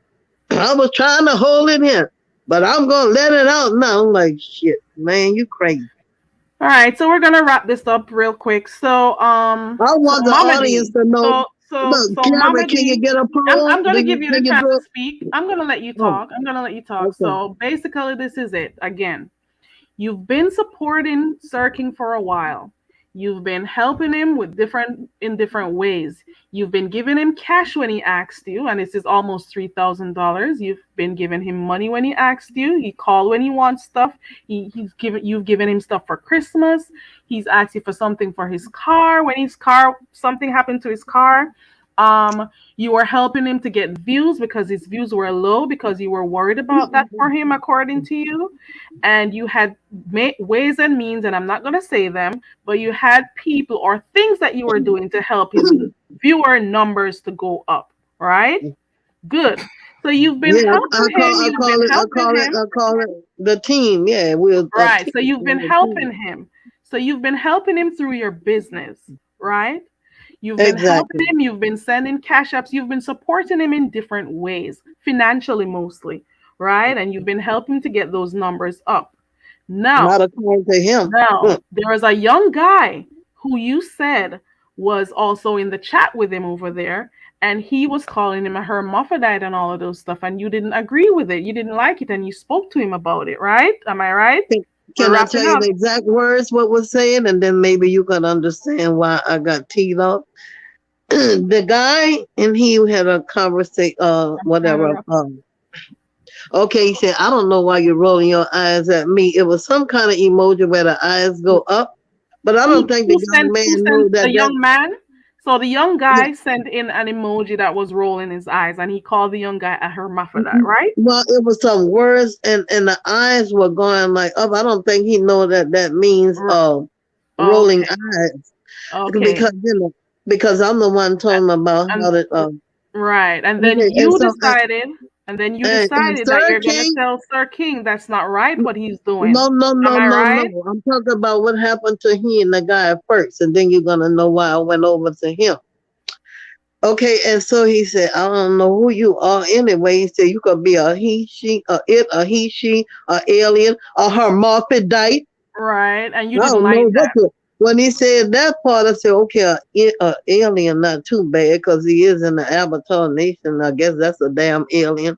I was trying to hold it in, but I'm gonna let it out now. I'm like, shit, man, you crazy. All right, so we're gonna wrap this up real quick. So, I want the audience to know. Look, Kiara, can you get a poll? I'm gonna give you the chance to speak. I'm gonna let you talk. Okay. So basically, this is it. Again, you've been supporting Sir King for a while. You've been helping him in different ways. You've been giving him cash when he asked you, and this is almost $3,000. You've been giving him money when he asked you. He called when he wants stuff. You've given him stuff for Christmas. He's asked you for something for his car. When something happened to his car, you were helping him to get views because his views were low because you were worried about that for him, according to you. And you had ways and means, and I'm not going to say them, but you had people or things that you were doing to help his viewer numbers to go up, right? Good. So you've been helping him. I call it the team. Yeah, right. So you've been helping him. So you've been helping him through your business, right? You've been helping him. You've been sending cash apps. You've been supporting him in different ways, financially mostly, right? And you've been helping to get those numbers up. Now, not according to him. Now, there was a young guy who you said was also in the chat with him over there, and he was calling him a hermaphrodite and all of those stuff, and you didn't agree with it. You didn't like it, and you spoke to him about it, right? Am I right? Can I tell you the exact words what was saying, and then maybe you can understand why I got teed up? The guy and he had a conversation, whatever. Okay, he said, I don't know why you're rolling your eyes at me. It was some kind of emoji where the eyes go up, but I don't think the young man knew that. The young man. So the young guy sent in an emoji that was rolling his eyes, and he called the young guy a hermaphrodite, right? Well, it was some words, and the eyes were going like up. I don't think he know that means rolling eyes. Okay. Because I'm the one told him about how to. Right, and then you decided that you're going to tell Sir King that's not right what he's doing. No. I'm talking about what happened to he and the guy first, and then you're going to know why I went over to him. Okay, and so he said, I don't know who you are anyway. He said, you could be a he, she, a it, a he, she, a alien, a hermaphrodite. Right, and you didn't like that. When he said that part, I said, okay, a alien, not too bad, because he is in the Avatar nation. I guess that's a damn alien.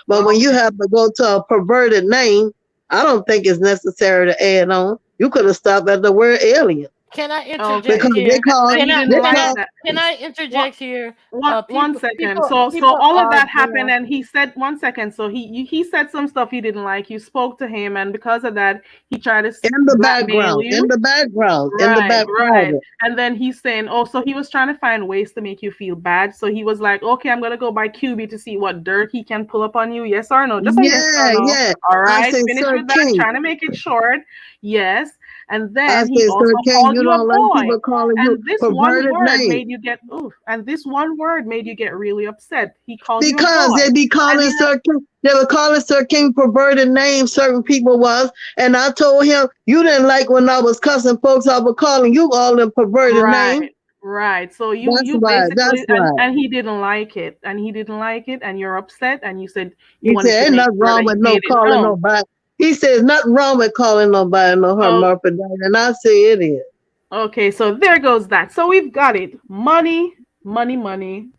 But when you have to go to a perverted name, I don't think it's necessary to add on. You could have stopped at the word alien. Can I interject Because Okay. they here? call And Can he I didn't can like I that. can I What? interject here? One second. So People all of are that happened, born. and he said 1 second. So he said some stuff he didn't like. You spoke to him, and because of that, he tried to in the blackmail background, in you. the background, in the Right, back right. private. And then he's saying, oh, so he was trying to find ways to make you feel bad. So he was like, okay, I'm gonna go by QB to see what dirt he can pull up on you. Yes or no? Just a yes or Yeah, no. yeah. All I right. say, Finish Sir with that. King. Trying to make it short. Yes. And I then he say, also Sir King, called you you a don't like boy. people calling you And this one perverted word names. made you get oof. And this one word made you get really upset. He called you a Because boy. they be And calling you Sir King, they were calling Sir King perverted names certain people was. And I told him, you didn't like when I was cussing folks, I was calling you all them perverted names. right, right. So you That's you why, that's basically why. and he didn't like it. And he didn't like it and you're upset and you said you He wanted said, to ain't make nothing sure that wrong he with no made it calling known. nobody. He says, nothing wrong with calling nobody no So hermaphrodite. And I say it is. okay, so there goes that. So we've got it. Money, money, money.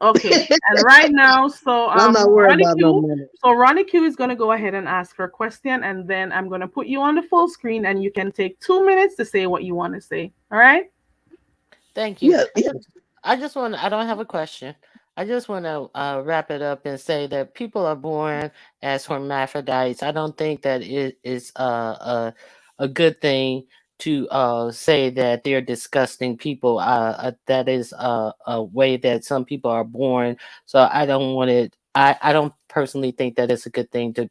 Okay. And right now, so I'm not worried Ronnie about no Q. money. So Ronnie Q is gonna go ahead and ask her question, and then I'm gonna put you on the full screen and you can take 2 minutes to say what you want to say. All right? Thank you. Yeah, yeah. I just want. I don't have a question. I just want to wrap it up and say that people are born as hermaphrodites. I don't think that it is a good thing to say that they're disgusting people. That is a way that some people are born. So I don't want it. I don't personally think that it's a good thing to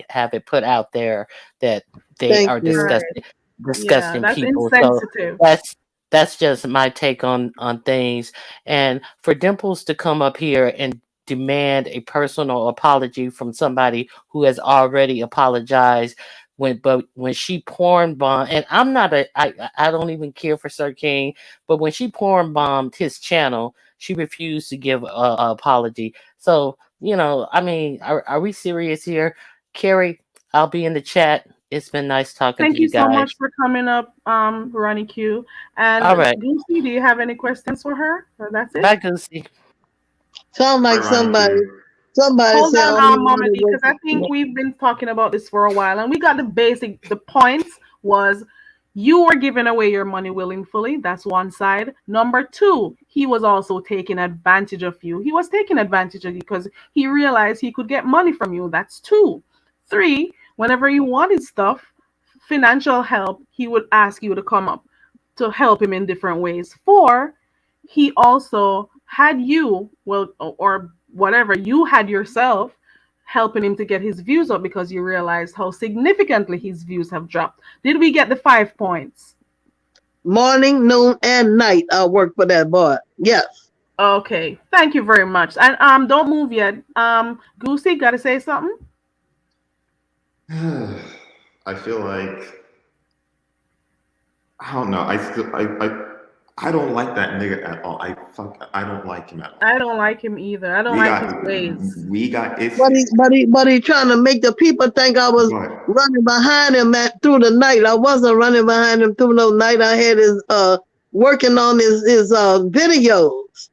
have it put out there that they Thank are you. Right. Yeah, disgusting that's people. So insensitive. that's that's just my take on things. And for Dimples to come up here and demand a personal apology from somebody who has already apologized when she porn bombed, and I'm not I don't even care for Sir King, but when she porn bombed his channel, she refused to give a apology. So I mean, are we serious here? Carrie, I'll be in the chat. It's been nice talking to Thank you you so guys. much for coming up, Ronnie Q. All And right. Goosey, do you have any questions for her? Or that's it? Bye, Goosey. Sound Hi, like Ronnie Q. somebody Hold said on, only Mama wanted D, because I was think we've been talking about this for a while, and we got the points was you were giving away your money willingly. That's one side. Number two, he was also taking advantage of you. He was taking advantage of you because he realized he could get money from you. That's two. Three, whenever you wanted stuff, financial help, he would ask you to come up to help him in different ways. Four, he also had you, well, or whatever, you had yourself helping him to get his views up because you realized how significantly his views have dropped. Did we get the 5 points? morning, noon, and night. I work for that boy. Yes. Okay, thank you very much. And don't move yet. Goosey, gotta say something? I feel like I don't know. I don't like that nigga at all. I don't like him at I all. don't like him either. I don't We like his got ways. we got But issues. he trying to make the people think I was But running behind him through the night. I wasn't running behind him through no night. I had his working on his videos.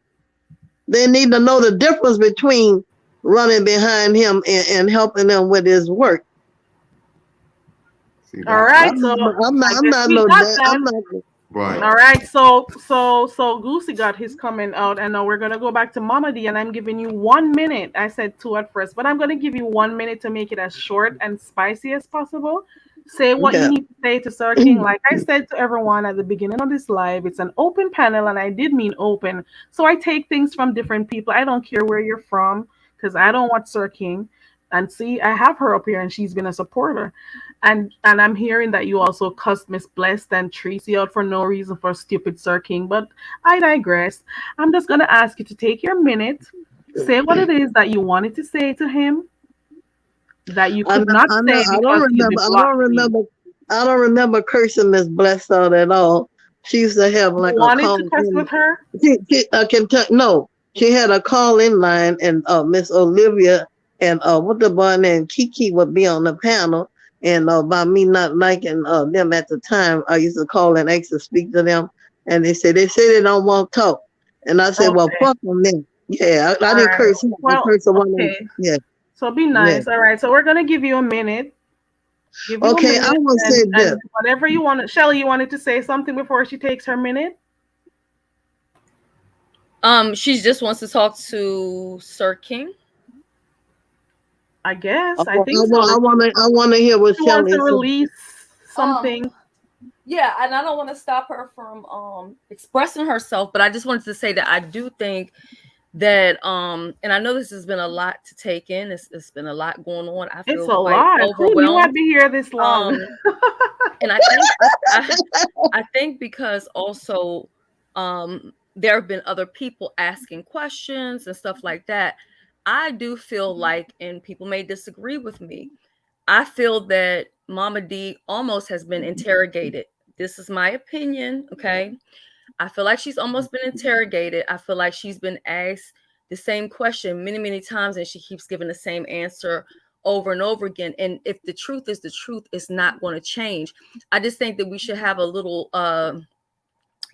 They need to know the difference between running behind him and helping him with his work. see All that right, that's so I I'm guess not we no got that. that. I'm not. All right. right, so Goosey got his comment out, and now we're gonna go back to Mama D, and I'm giving you 1 minute. I said two at first, but I'm gonna give you 1 minute to make it as short and spicy as possible. Say what you Yeah. need to say to Sir King. Like I said to everyone at the beginning of this live, it's an open panel, and I did mean open. So I take things from different people. I don't care where you're from, because I don't want Sir King. And see, I have her up here, and she's been a supporter. And I'm hearing that you also cussed Miss Blessed and Tracy out for no reason for stupid Sir King. But I digress. I'm just gonna ask you to take your minute, say what it is that you wanted to say to him that you could not say I don't because he remember. blocked you. I don't remember cursing Miss Blessed out at all. She used to have You like a wanted call to cuss in. with her? No, she had a call in line, and Miss Olivia and what the boy named Kiki would be on the panel. And by me not liking them at the time, I used to call and ask to speak to them, and they say they don't want to talk. And I said, well, Okay. fuck them then. Yeah, I All didn't right. curse him. I Well, cursed the one. okay. Yeah, So be yeah. nice. All right. So we're gonna give you a minute. Give you a Okay, I minute, will say this. and whatever you want. Shelly, you wanted to say something before she takes her minute? She just wants to talk to Sir King. I guess. I think so. I want to hear what She wants Shelly to said. release something. Yeah, and I don't want to stop her from expressing herself, but I just wanted to say that I do think that and I know this has been a lot to take in. It's been a lot going on. I It's feel a quite lot. Who knew I'd overwhelmed. be here this long? And I think because also there have been other people asking questions and stuff like that. I do feel like, and people may disagree with me, I feel that Mama D almost has been interrogated. This is my opinion, okay? I feel like she's almost been interrogated. I feel like she's been asked the same question many, many times, and she keeps giving the same answer over and over again. And if the truth is the truth, it's not going to change. I just think that we should have a little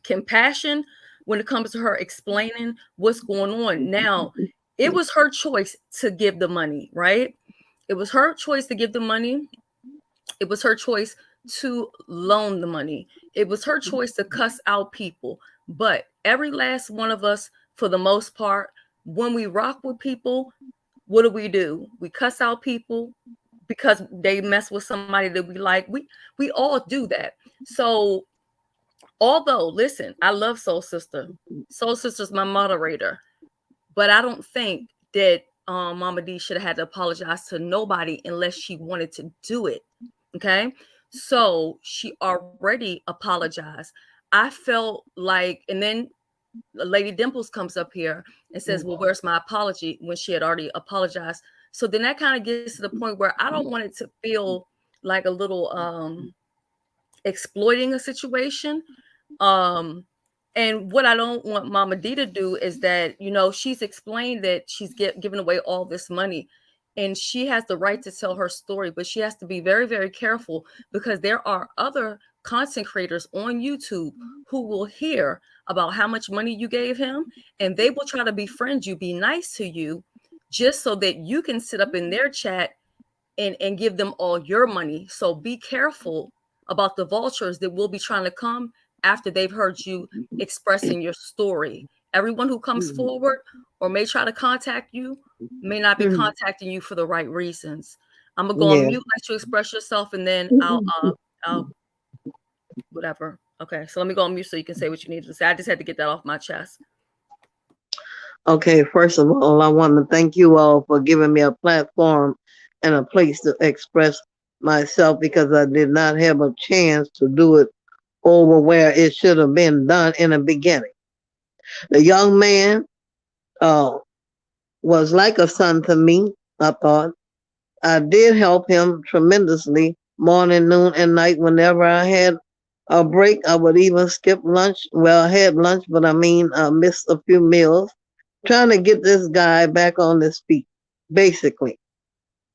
compassion when it comes to her explaining what's going on. Now, it was her choice to give the money, right? It was her choice to give the money. It was her choice to loan the money. It was her choice to cuss out people. But every last one of us, for the most part, when we rock with people, what do? We cuss out people because they mess with somebody that we like. We all do that. So although, listen, I love Soul Sister. Soul Sister's my moderator. But I don't think that Mama D should have had to apologize to nobody unless she wanted to do it. Okay. So she already apologized. I felt like, and then Lady Dimples comes up here and says, well, where's my apology, when she had already apologized. So then that kind of gets to the point where I don't want it to feel like a little exploiting a situation. And what I don't want Mama D to do is that, she's explained that she's giving away all this money, and she has the right to tell her story, but she has to be very, very careful, because there are other content creators on YouTube who will hear about how much money you gave him, and they will try to befriend you, be nice to you, just so that you can sit up in their chat and give them all your money. So be careful about the vultures that will be trying to come after they've heard you expressing your story. Everyone who comes forward or may try to contact you may not be contacting you for the right reasons. I'm gonna go on mute, let you express yourself, and then I'll whatever. Okay, so let me go on mute so you can say what you need to say. I just had to get that off my chest. Okay, first of all, I want to thank you all for giving me a platform and a place to express myself, because I did not have a chance to do it over where it should have been done in the beginning. The young man was like a son to me, I thought. I did help him tremendously, morning, noon, and night. Whenever I had a break, I would even skip lunch. Well, I had lunch, but I missed a few meals, trying to get this guy back on his feet, basically.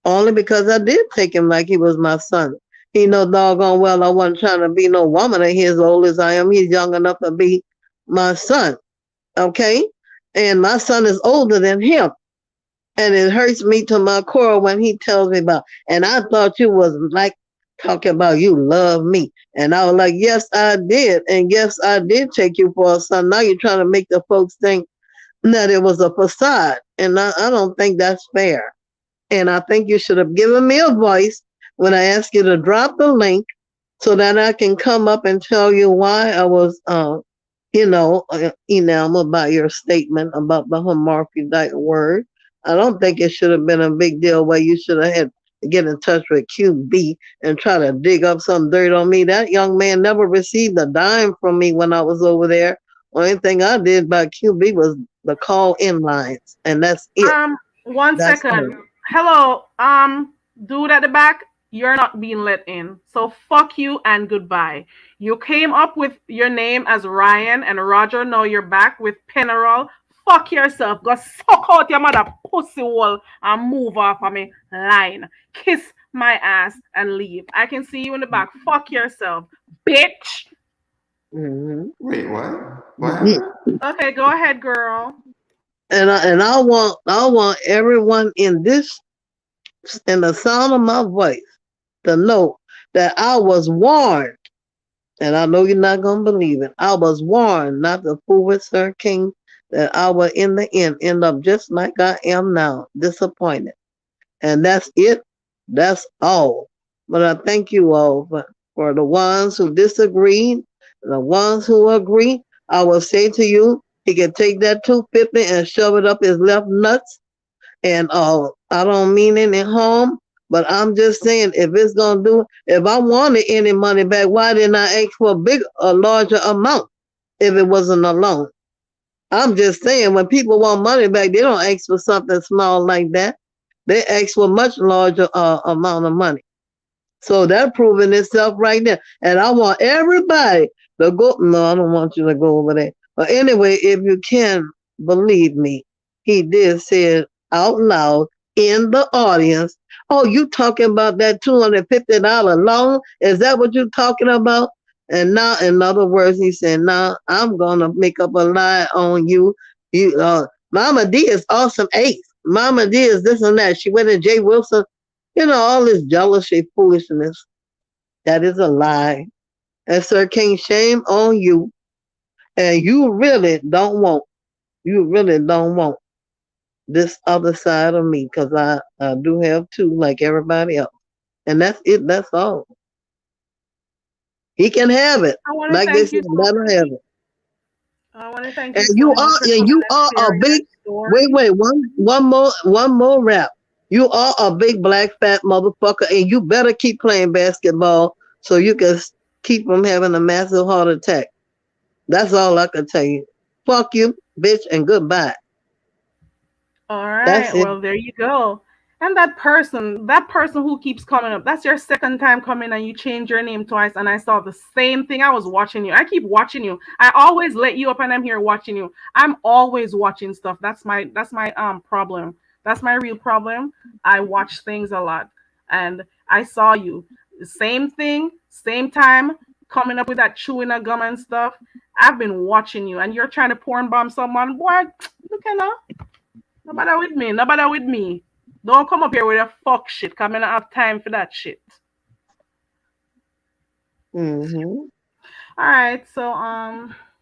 Only because I did take him like he was my son. He know doggone well I wasn't trying to be no woman of his, old as I am. He's young enough to be my son. Okay? And my son is older than him. And it hurts me to my core when he tells me about, and I thought you was like talking about you love me. And I was like, yes, I did. And yes, I did take you for a son. Now you're trying to make the folks think that it was a facade. And I don't think that's fair. And I think you should have given me a voice when I asked you to drop the link, so that I can come up and tell you why I was, enamored by your statement about the hermaphrodite word. I don't think it should have been a big deal where you should have had to get in touch with QB and try to dig up some dirt on me. That young man never received a dime from me when I was over there. Only thing I did by QB was the call in lines, and that's it. One That's second. it. Hello, dude at the back, you're not being let in. So fuck you and goodbye. You came up with your name as Ryan and Roger. Now you're back with Penarol. Fuck yourself. Go suck out your mother pussy hole and move off of me line. Kiss my ass and leave. I can see you in the back. Fuck yourself, bitch. Wait, what? What happened? Okay, go ahead, girl. And I want everyone in the sound of my voice to know that I was warned, and I know you're not gonna believe it. I was warned not to fool with Sir King, that I would in the end up just like I am now, disappointed. And that's it. That's all. But I thank you all for the ones who disagreed, the ones who agree. I will say to you, he can take that 250 and shove it up his left nuts. And I don't mean any harm, but I'm just saying if it's gonna do, if I wanted any money back, why didn't I ask for a larger amount if it wasn't a loan? I'm just saying when people want money back, they don't ask for something small like that. They ask for much larger amount of money. So that proving itself right there. And I want everybody to go. No, I don't want you to go over there. But anyway, if you can believe me, he did say it out loud in the audience. Oh, you talking about that $250 loan? Is that what you talking about? And now, in other words, he said, "Now I'm gonna make up a lie on you. You, Mama D is awesome ace. Mama D is this and that. She went to Jay Wilson. You know, all this jealousy, foolishness. That is a lie. And Sir King, shame on you. And you really don't want this other side of me because I do have two like everybody else. And that's it. That's all. He can have it. I want to Like they thank said, you so let her have much. it. I want to thank And you so much for coming you and are a sharing big that story. wait, one more rap. You are a big black fat motherfucker and you better keep playing basketball so you can keep from having a massive heart attack. That's all I can tell you. Fuck you, bitch, and goodbye. All That's right. it. Well, there you go. And that person who keeps coming up, that's your second time coming and you change your name twice. And I saw the same thing. I was watching you. I keep watching you. I always let you up and I'm here watching you. I'm always watching stuff. That's my problem. That's my real problem. I watch things a lot. And I saw you. Same thing, same time, coming up with that chewing a gum and stuff. I've been watching you and you're trying to porn bomb someone. Boy, look at that. No bother with me. No bother with me. Don't come up here with a fuck shit. Cause I don't have time for that shit. Mm-hmm. All right. So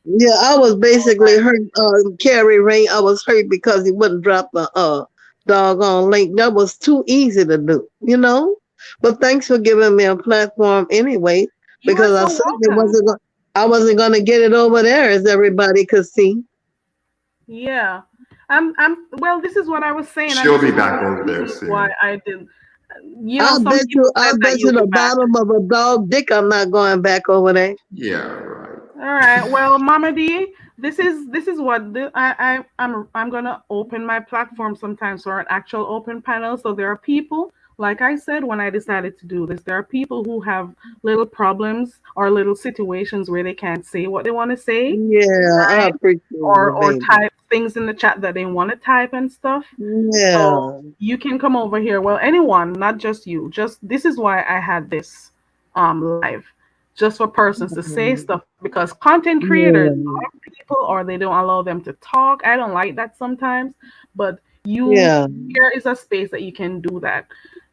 Yeah, I was basically hurt, Carrie Ray. I was hurt because he wouldn't drop the doggone link. That was too easy to do, you know. But thanks for giving me a platform anyway, you are because I so certainly welcome. I wasn't gonna get it over there as everybody could see. Yeah. Well, this is what I was saying, and She'll this be is one of back over the there reasons why soon. I did. You know, some people said I that bet you you'll be the back. bottom of a dog dick I'm not going back over there. Yeah, right. All right. Well, Mama D, this is what I'm gonna open my platform sometimes for an actual open panel. So there are people, like I said when I decided to do this, there are people who have little problems or little situations where they can't say what they want to say, Yeah, I right? appreciate Or it, or baby. type things in the chat that they want to type and stuff. So Yeah. you can come over here. Well, anyone, not just you. Just this is why I had this live, just for persons to say stuff because content creators, Yeah. a lot of people, or they don't allow them to talk. I don't like that sometimes, but you Yeah. here is a space that you can do that,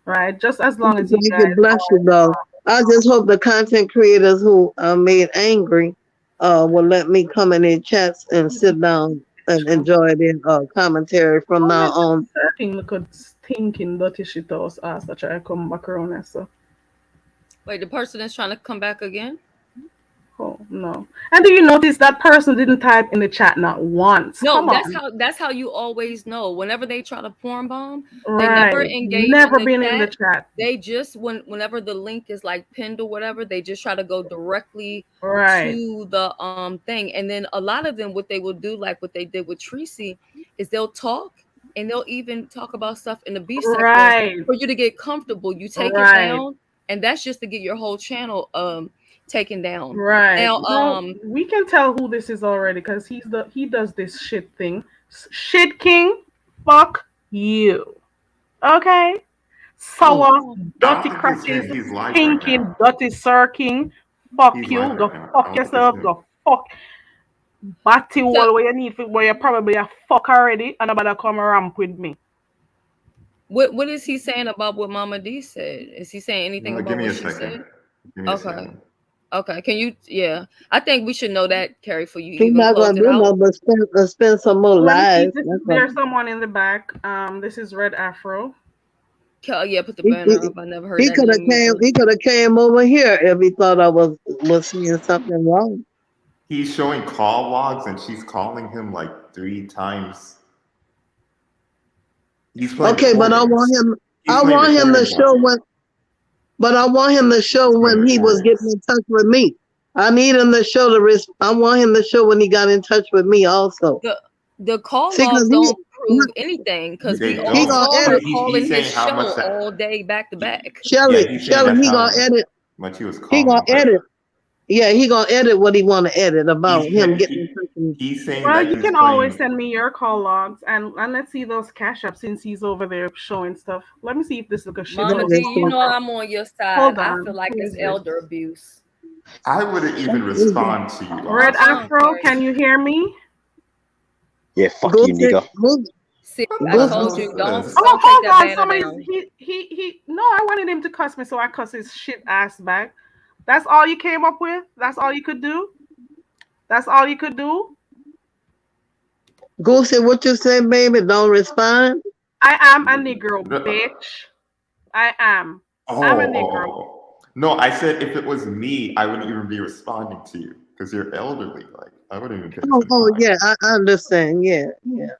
right? Just as long as you Thank you, guys bless you, though. I just hope the content creators who are made angry will let me come in their chats and sit down and enjoy their commentary from now on. certain look at stinking dirty shit house ass that I come back around and so. Wait, the person is trying to come back again? Oh no. And do you notice that person didn't type in the chat not once? No, Come that's on. how you always know. Whenever they try to porn bomb, they never Right. engage in Never the been in the chat. chat. They just whenever the link is like pinned or whatever, they just try to go directly Right. to the thing. And then a lot of them what they will do, like what they did with Tracy, is they'll talk and they'll even talk about stuff in the beef section Right. for you to get comfortable. You take it Right. down, and that's just to get your whole channel taken down. Right. Now No, we can tell who this is already because he does this shit thing. Shit king, fuck you. Okay? Sour, oh, I don't dirty think he's crashes, king. He's live right stinking, now. dirty sir king. Fuck He's you. live right Go now. I fuck don't think it's yourself. him. Go fuck batty so wall where you need for where you probably a fuck already and about to come ramp with me. What is he saying about what Mama D said? Is he saying anything No, about give me what a she second. said? Give me a Okay. second. Okay. Can you? Yeah. I think we should know that, Carrie, for you He's even not close gonna it do out. no but spend some more Let me see if lives. this is That's all. there's someone in the back. This is Red Afro. Yeah, put the He, banner he, up. I never heard he that could have name came. either. He could have came over here if he thought I was seeing something wrong. He's showing call logs, and she's calling him like 3 times. He's playing Okay, but I recordings. want him. He's I playing want him to recordings show on you. when. But I want him to show He's playing when he was getting recordings. in touch with me. I need him to show I want him to show when he got in touch with me also. The call See, logs cause don't prove anything because we They all he don't. gonna saw her But edit. calling he's his saying how show much that. all day back to back. Yeah, Shelly, he's saying Shelly, that's he how gonna edit. much he was He gonna calling. But edit. Yeah, he gonna edit what he want to edit he's about him getting in touch with me. he's saying Well, that you he's can always playing. send me your call logs and let's see those cash apps since he's over there showing stuff. Let me see if this is a shit Mama No, post. D, that's you not. know I'm on your side. Hold I feel on. like Who it's is this? elder abuse. I wouldn't even respond to you, Red honestly. Afro, can you hear me? Yeah, fuck Go you, to nigga. See, I go. What the told hell you is don't this? Oh, take hold that on. banner Somebody's down. he. No, I wanted him to cuss me, so I cuss his shit ass back. That's all you came up with? That's all you could do? That's all you could do? Go say what you say, baby. Don't respond. I am a Negro, bitch. I am. I'm a Negro. No, I said if it was me, I wouldn't even be responding to you because you're elderly. Like I wouldn't even pay this any Oh mind. yeah, I understand. Yeah, yeah.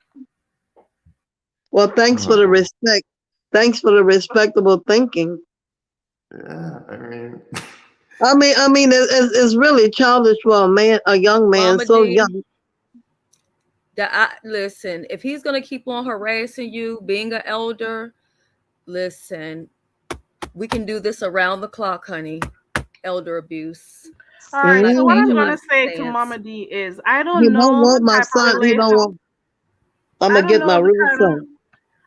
Well, thanks for the respect. Thanks for the respectable thinking. Yeah, I mean, It's really childish for a young man Mama so D, young. listen, if he's gonna keep on harassing you, being an elder, listen, we can do this around the clock, honey. Elder abuse. All right. Like So what I'm changing my gonna say to stance. Mama D is, He don't want my son. He don't want. I'm I gonna don't get my know the real kind of son.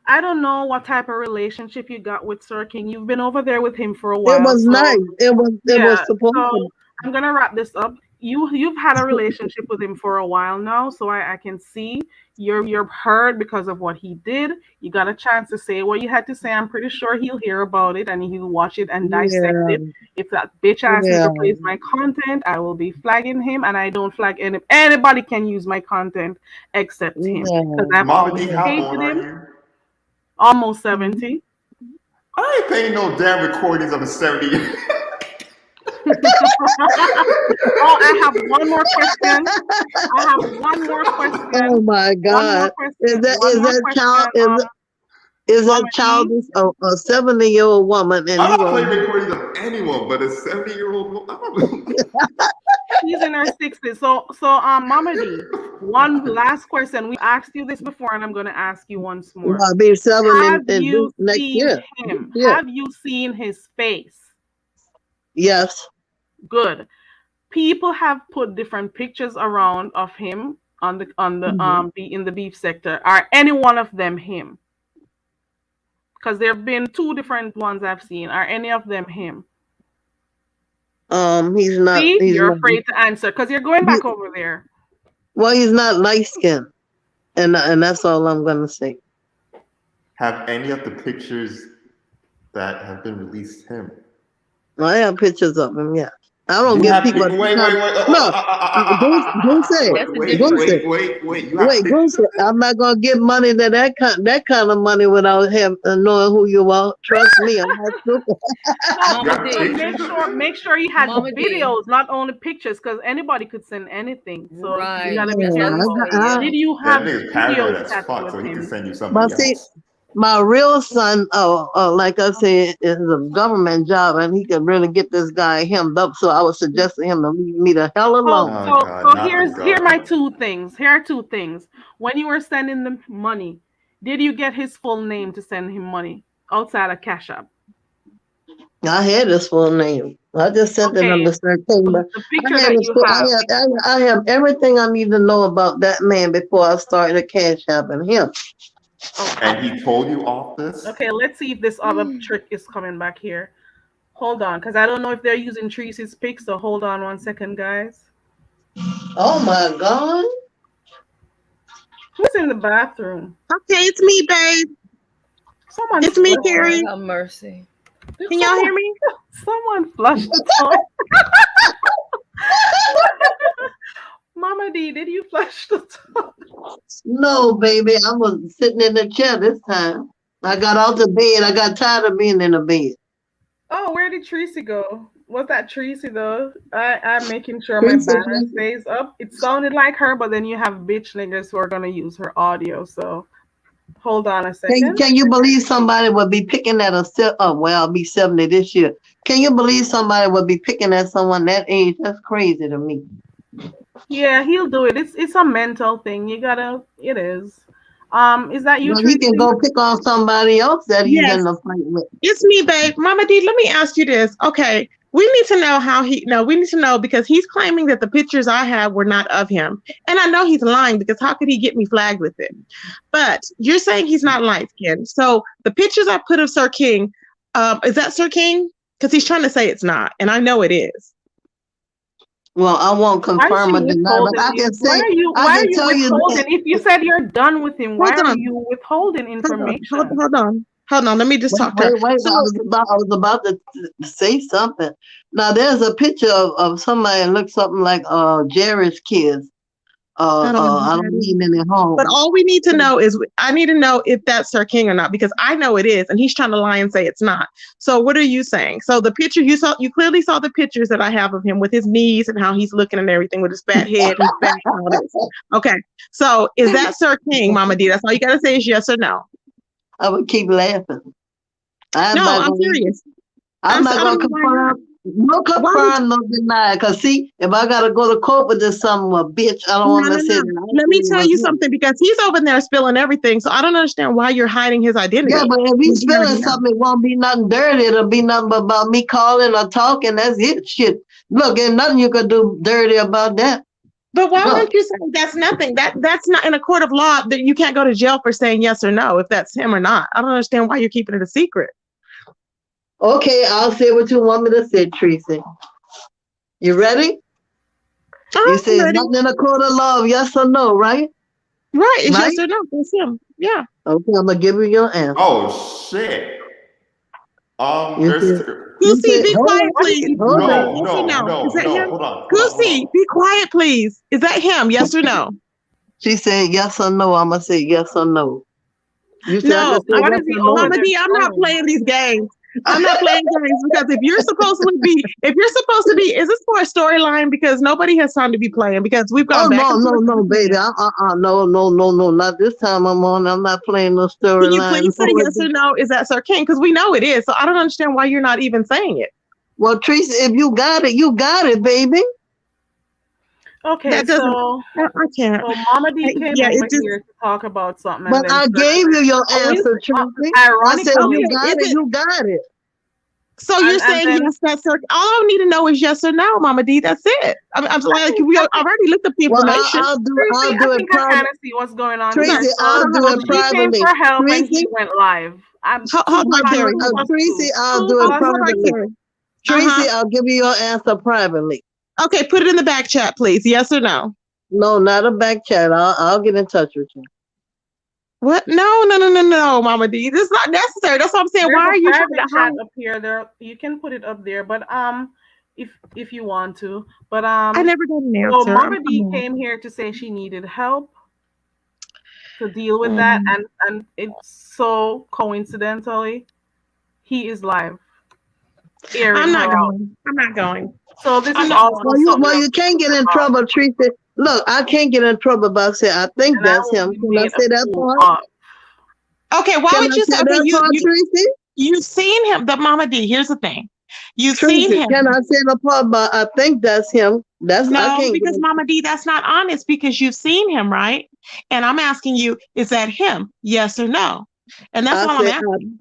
I don't know what type of relationship you got with Sir King. You've been over there with him for a It while, was so nice. It yeah. was supposed So to. I'm gonna wrap this up. You've had a relationship with him for a while now, so I can see you're hurt because of what he did. You got a chance to say what you had to say. I'm pretty sure he'll hear about it and he'll watch it and dissect Yeah, it. If that bitch ass yeah, nigga plays my content, I will be flagging him, and I don't flag anybody can use my content except him because yeah, I've Mama D, always how old hated are him. you? Almost 70. I ain't paying no damn recordings of a 70. Oh, I have one more question. I have one more Oh question. my One more God! Is question. that One more child? question. Is Mama that D, childish? A 70-year-old woman, and I you don't play gonna? recordings of anyone, but a 70-year-old. I don't know. she's in her 60s. So Mama D, one last question. We asked you this before, and I'm gonna ask you once more. I'll be 7 Have in you next seen year. This him? year. Have you seen his face? Yes. Good. People have put different pictures around of him Mhm. in the beef sector. Are any one of them him? Because there have been two different ones I've seen. Are any of them him? He's not. See, He's you're not. afraid to answer because you're going back over there. Well, he's not light skinned, and that's all I'm gonna say. Have any of the pictures that have been released him? I have pictures of him. Yeah, I don't You give have people. wait. No, don't say it. That's a Wait, Don't different. say. wait. You have Wait, don't say. I'm not gonna give money to that kind of money without him knowing who you are. Trust me, I'm not stupid. No, Mama got but D. pictures of him? make sure you had Mama D. videos, not only pictures, because anybody could send anything. So you Right. gotta be That's what I was careful. saying. Did you That have nigga's paranoid videos as tattooed fuck, with so he can him? send you But somebody see, else. my real son, like I said, is a government job, and he could really get this guy hemmed up. So I would suggest to him to leave me the hell So alone. Oh so God, so not the here are my government. two things. Here are two things. When you were sending the money, did you get his full name to send him money outside of Cash App? I had his full name. I just sent it Okay, under certain, but the I picture have that his you full, have. I have everything I need to know about that man before I started a cash app and him. Okay. And he told you all this? Okay, let's see if this other trick is coming back here. Hold on, because I don't know if they're using Tracy's pic, so hold on 1 second, guys. Oh my God. Who's in the bathroom? Okay, it's me, babe. Someone It's me, Lord Carrie. have mercy. Can y'all hear me? Someone flushed the toilet. Mama D, did you flush the toilet? No, baby, I was sitting in the chair this time. I got out the bed. I got tired of being in the bed. Oh, where did Tracy go? Was that Tracy though? I'm making sure my Tracy, banner stays up. It sounded like her, but then you have bitch niggas who are gonna use her audio. So hold on a second. can you believe somebody would be picking at well, I'll be 70 this year. Can you believe somebody would be picking at someone that age? That's crazy to me. Yeah, he'll do it. It's a mental thing. You gotta. It is. Is that you, Well, he can Tracy? go pick on somebody else that he's Yes, in the fight with. it's me, babe. Mama D, let me ask you this. Okay, we need to know how he. No, we need to know because he's claiming that the pictures I have were not of him, and I know he's lying because how could he get me flagged with it? But you're saying he's not light skinned. So the pictures I put of Sir King, is that Sir King? Because he's trying to say it's not, and I know it is. Well, I won't Why is confirm she or deny, but withholding I you? can Why say, are you? I Why are can you tell you withholding? that. If you said you're done with him, why Hold are on, you withholding hold on, information? hold on. Let me just Wait, talk to her. wait. So I was about to say something. Now, there's a picture of somebody that looks something like Jerry's kids. I don't know who I that don't is. mean any But harm. all we need to know is I need to know if that's Sir King or not because I know it is, and he's trying to lie and say it's not. So what are you saying? So the picture you clearly saw the pictures that I have of him with his knees and how he's looking and everything with his fat head and his back and all this. Okay. So is that Sir King, Mama D? That's all you gotta say is yes or no. I would keep laughing. I'm No, not I'm gonna. serious. I'm not I gonna don't know why you're. confirm. No Why would confirm, no deny. Cause see, if I gotta go to court with this some bitch, I don't no, want no, to say no. that I Let said me it tell was you him. something because he's over there spilling everything. So I don't understand why you're hiding his Yeah, identity. but if he's We already spilling know. something, it won't be nothing dirty. It'll be nothing but about me calling or talking. That's it. Shit. Look, ain't nothing you could do dirty about that. But why Huh. won't you say that's nothing? That's not in a court of law that you can't go to jail for saying yes or no if that's him or not. I don't understand why you're keeping it a secret. Okay, I'll say what you want me to say, Tracy. You ready? You I'm say it's ready. nothing in a court of law, yes or no, right? Right, it's Right? yes or no. That's him. Yeah. Okay, I'm gonna give you your answer. Oh shit. You There's said, you Goosey, said, be quiet, What please. is he hold doing? on. no, Yes or no, no? Is no, that no. him? Hold Goosey, on. be quiet, please. Is that him? Yes or no? She said yes or no. I'm gonna say yes or no. You said I No, could say What yes is he or over no. Mama there D, I'm not doing? playing these games. I'm not playing games because is this for a storyline? Because nobody has time to be playing because we've Oh gone back no, and no, forth with no, the baby. plan. No, no. Not this time I'm on. I'm not playing no Can you storyline. please say yes or no? Is that Sir King? Because we know it is. So I don't understand why you're not even saying it. Well, Teresa, if you got it, baby. Okay, That doesn't. so I can't. Mama D came Yeah, over it just. here to talk about something, and But then I gave you your answer, Tracy. I said you ironically, Okay, got is it. it? You got it. So you're and saying then yes, that's Sir. All I need to know is yes or no, Mama D. That's it. I'm like we I think already looked up the Well, information. Tracy, I'll I do it think I kind private. of see what's going on Hold on, here. Tracy, So I'll do hold it on. she came privately. for help, and Tracy, he went live. Hold Two on, plus Carrie. two plus two. Tracy, I'll Two do it plus Hold on, privately. two. Carrie. Tracy, I'll give you your answer privately. Okay, put it in the back chat, please. Yes or no? No, not a back chat. I'll get in touch with you. What? No, Mama D. This is not necessary. That's what I'm saying. Why There's are a you trying private to chat hide? up here. There, you can put it up there, but if you want to, but I never got an so answer. Mama D I'm came here to say she needed help to deal with that, Mhm. and it's so coincidentally he is live airing I'm her not out. going. I'm not going. So this I'm is not also going. something Well, else you to can't think get in about, trouble, Tracy. Look, I can't get in trouble about saying I think and I that's will him. be Can I made a say that fool part? of. Okay, why Can would I you say say okay, that part, Tracy? you've seen him, the Mama D, here's the thing. You've seen Tracy, him. can I say the part about I think that's him? I No, can't get because in. Mama D, that's not honest because you've seen him, right? And I'm asking you, is that him? Yes or no? And that's I all I'm say asking.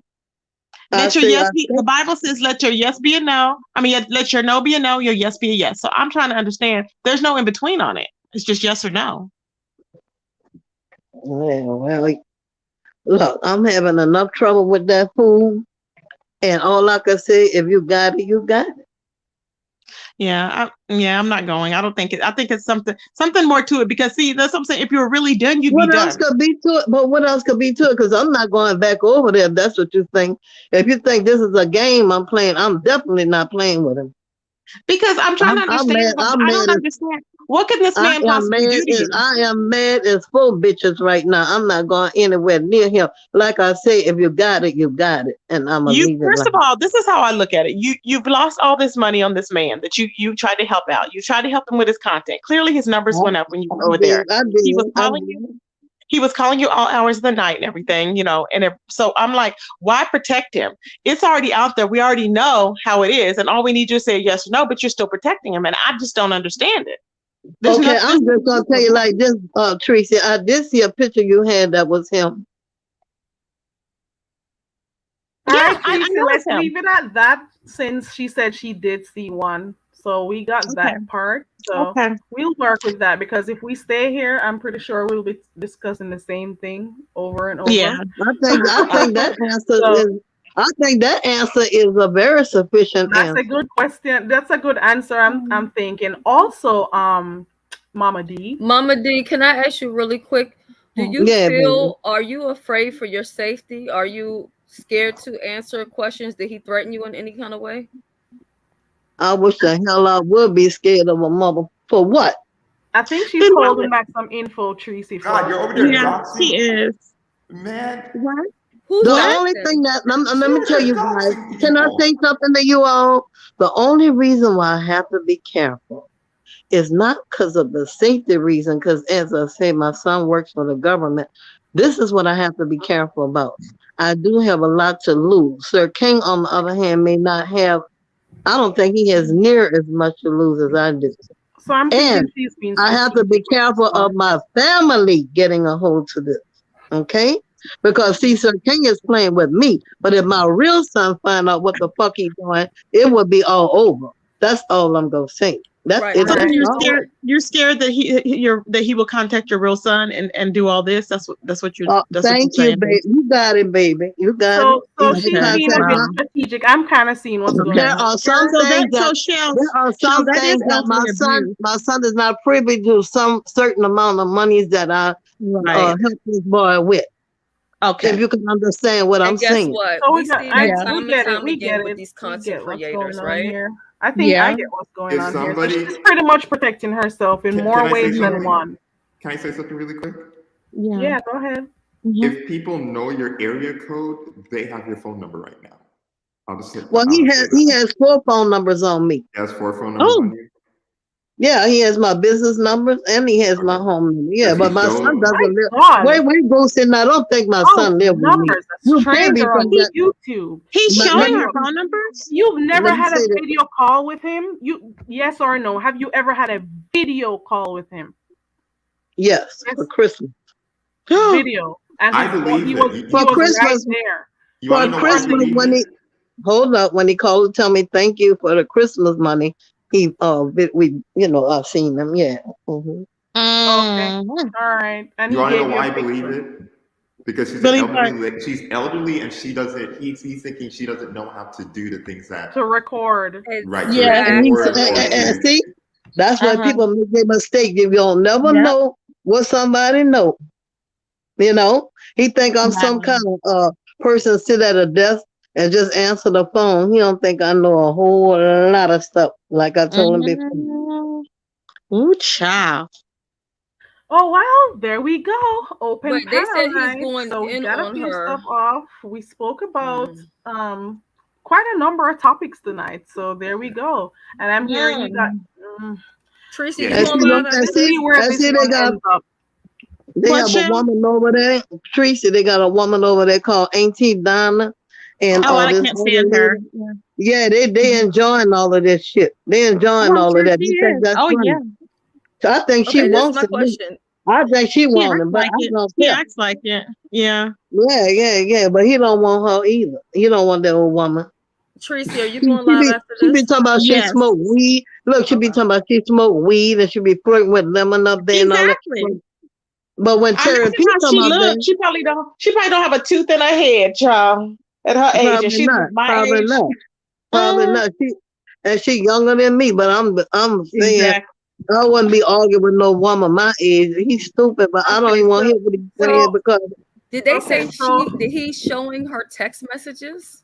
I Let your say I yes be, the think. Bible says, let your yes be a no. I mean, let your no be a no, your yes be a yes. So I'm trying to understand. There's no in between on it. It's just yes or no. Well, look, I'm having enough trouble with that fool. And all I can say, if you got it, you got it. I'm not going. I don't think it. I think it's something more to it because see, that's what I'm saying. If you were really done, you'd be What else done. could be to it? But what else could be to it? Because I'm not going back over there. If that's what you think. If you think this is a game I'm playing, I'm definitely not playing with him. Because I'm trying to understand. I don't understand. What can this man possibly do to you? I am mad as full bitches right now. I'm not going anywhere near him. Like I say, if you got it, you got it, and I'm gonna leave it. First of all, this is how I look at it. You've lost all this money on this man that you tried to help out. You tried to help him with his content. Clearly, his numbers went up when you were over there. He was calling you. He was calling you all hours of the night and everything, so I'm like, why protect him? It's already out there. We already know how it is. And all we need you to say yes or no, but you're still protecting him. And I just don't understand it. I'm just going to tell you like this, Tracy. I did see a picture you had that was him. All right, Tracy, let's leave it at that since she said she did see one. So we got that part. So we'll work with that because if we stay here, I'm pretty sure we'll be discussing the same thing over and over. Yeah, I think that answer is. I think that answer is a very sufficient answer. That's a good question. That's a good answer. I'm thinking. Also, Mama D. Mama D, can I ask you really quick? Do you feel? Are you afraid for your safety? Are you scared to answer questions? Did he threaten you in any kind of way? I wish the hell I would be scared of a mother. For what? I think she's holding back some info, Tracy. God, you're over there doxing. He is. Man. What? The only thing that, let me tell you guys, can I say something to you all? The only reason why I have to be careful is not because of the safety reason, because as I say, my son works for the government. This is what I have to be careful about. I do have a lot to lose. Sir King, on the other hand, may not have, I don't think he has near as much to lose as I do. So I'm thinking she's being I have to be careful of my family getting a hold to this. Okay? Because see, Sir King is playing with me. But if my real son find out what the fuck he's doing, it would be all over. That's all I'm gonna say. That's it. So you're scared that he will contact your real son and do all this. That's what you're. Thank you, baby. You got it, baby. You got it. So she's being a bit strategic. I'm kind of seeing what's going on. There are some things that my son is not privy to some certain amount of monies that I help this boy with. Okay, if you can understand what I'm saying. What? So we see that time and time again with these content creators, right? Here. I think I get what's going on here. So she's pretty much protecting herself in more ways than one. Can I say something really quick? Yeah, go ahead. If people know your area code, they have your phone number right now. He has 4 phone numbers on me. He has 4 phone numbers on you? Yeah, he has my business numbers and he has my home number. Yeah, but my son doesn't live. Wait, Boostin'. I don't think my son lives with me. You can't be from YouTube. He's showing her phone numbers. You've never had a video call with him? Yes or no? Have you ever had a video call with him? Yes, for Christmas. Video. And I believe he was for Christmas. Right there. For Christmas, when he called to tell me thank you for the Christmas money. I've seen them, yeah. Okay, all right. And you want to know why I believe it? Because she's elderly. She's elderly, and she doesn't. He's thinking she doesn't know how to do the things that to record. Right. Yeah, and see, that's why people make a mistake. You don't never know what somebody know. He think I'm some kind of person sit at a desk and just answer the phone. He don't think I know a whole lot of stuff, like I told him before. Ooh, child. Oh well, there we go. Open Wait, they said Paradise. he's going So we in got a on few her. stuff off. We spoke about quite a number of topics tonight. So there we go. And I'm hearing you got Tracy. They have a woman over there, Tracy. They got a woman over there called Auntie Donna. And I can't stand her. Yeah, they enjoying all of this shit. They enjoying all of that. That's funny. Yeah. So I think she wants it. I think she wants it, but I don't He acts like it. Yeah. Yeah. But he don't want her either. He don't want that old woman. Tracy, are you going live after this? She be talking about she smoke weed. Look, she be talking about she smoke weed and she be flirting with lemon up there and all that. But when Terry P come up there, she probably don't have a tooth in her head, child. At her age, and she's my age. Probably not. and she younger than me. But I'm saying Exactly. I wouldn't be arguing with no woman my age. He's stupid, but I don't even want to hear what he's saying because. Did they Okay, say did he showing her text messages?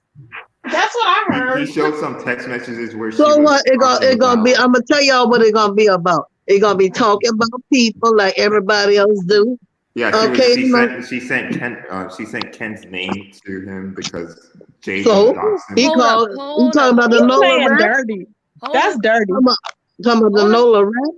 That's what I heard. He showed some text messages where she So was what? It talking gonna be. about. I'm gonna tell y'all what it's gonna be about. It's gonna be talking about people like everybody else do. Yeah, Okay, she you know. she sent Ken's name to him because Jade So doxed him. he called. He talking about the He's Nola playing rat. dirty. That's dirty. Talking about the Nola rat.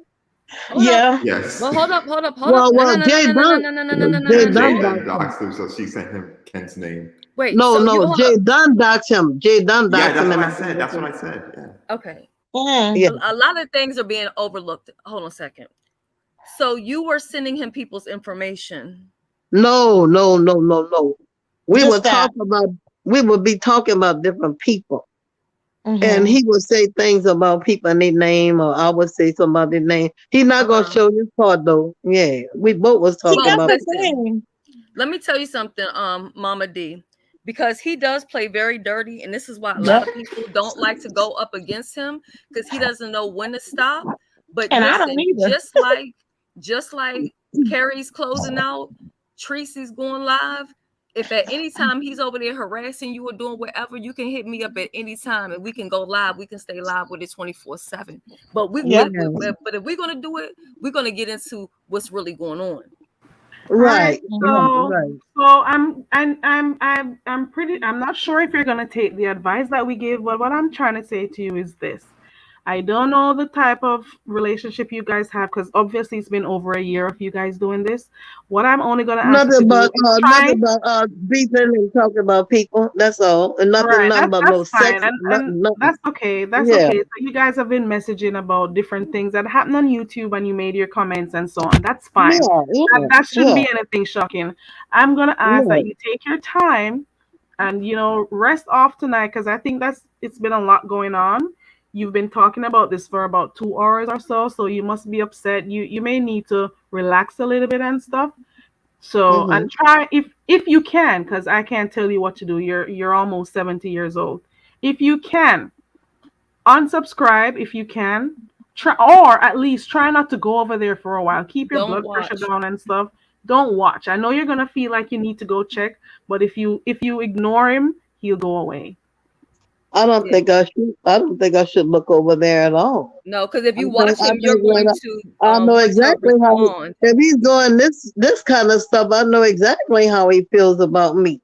Yeah. Yes. Well, hold up. Well, No, no, no, Jay no, no, no, Dunn. no, no, no, no, no, no, Jay no, Dunn Jade no. then doxed him. doxed him, so she sent him Ken's name. Wait, No, so you no, hold Jay up. Dunn doxed him. Jay Dunn Yeah, doxed that's him. what And I said. That's what I said. Yeah. Okay. Yeah. A lot of things are being overlooked. Hold on a second. So you were sending him people's information. No. We Just would that. talk about. We would be talking about different people. Mhm. And he would say things about people and their name, or I would say something about their name. He's not gonna show his part though. Yeah, we both was talking Well, about. listen, let me tell you something, Mama D, because he does play very dirty, and this is why a lot of people don't like to go up against him because he doesn't know when to stop. But And I don't listen, either. just like Carrie's closing out, Tracy's going live. If at any time he's over there harassing you or doing whatever, you can hit me up at any time and we can go live. We can stay live with it 24/7. But but if we're gonna do it, we're gonna get into what's really going on. Right. So, Right. so I'm pretty. I'm not sure if you're gonna take the advice that we gave, but what I'm trying to say to you is this: I don't know the type of relationship you guys have because obviously it's been over a year of you guys doing this. What I'm only gonna ask you to do is try. Nothing about beefing and talking about people. That's all, and nothing Right, about no that's fine, sex. and Nothing. that's okay. That's Yeah. okay. So you guys have been messaging about different things that happened on YouTube, and you made your comments and so on. That's fine. That shouldn't be anything shocking. I'm gonna ask that Right. you take your time and rest off tonight because I think it's been a lot going on. You've been talking about this for about 2 hours or so, so you must be upset. You may need to relax a little bit and stuff. So and try if you can, because I can't tell you what to do. You're almost 70 years old. If you can, unsubscribe if you can. Try or at least try not to go over there for a while. Keep your Don't blood pressure watch. down and stuff. Don't watch. I know you're gonna feel like you need to go check, but if you ignore him, he'll go away. I don't think I should. I don't think I should look over there at all. No, because if I you think, watch I him, you're think when going to I know want to exactly how. respond. If he's doing this kind of stuff, I know exactly how he feels about me.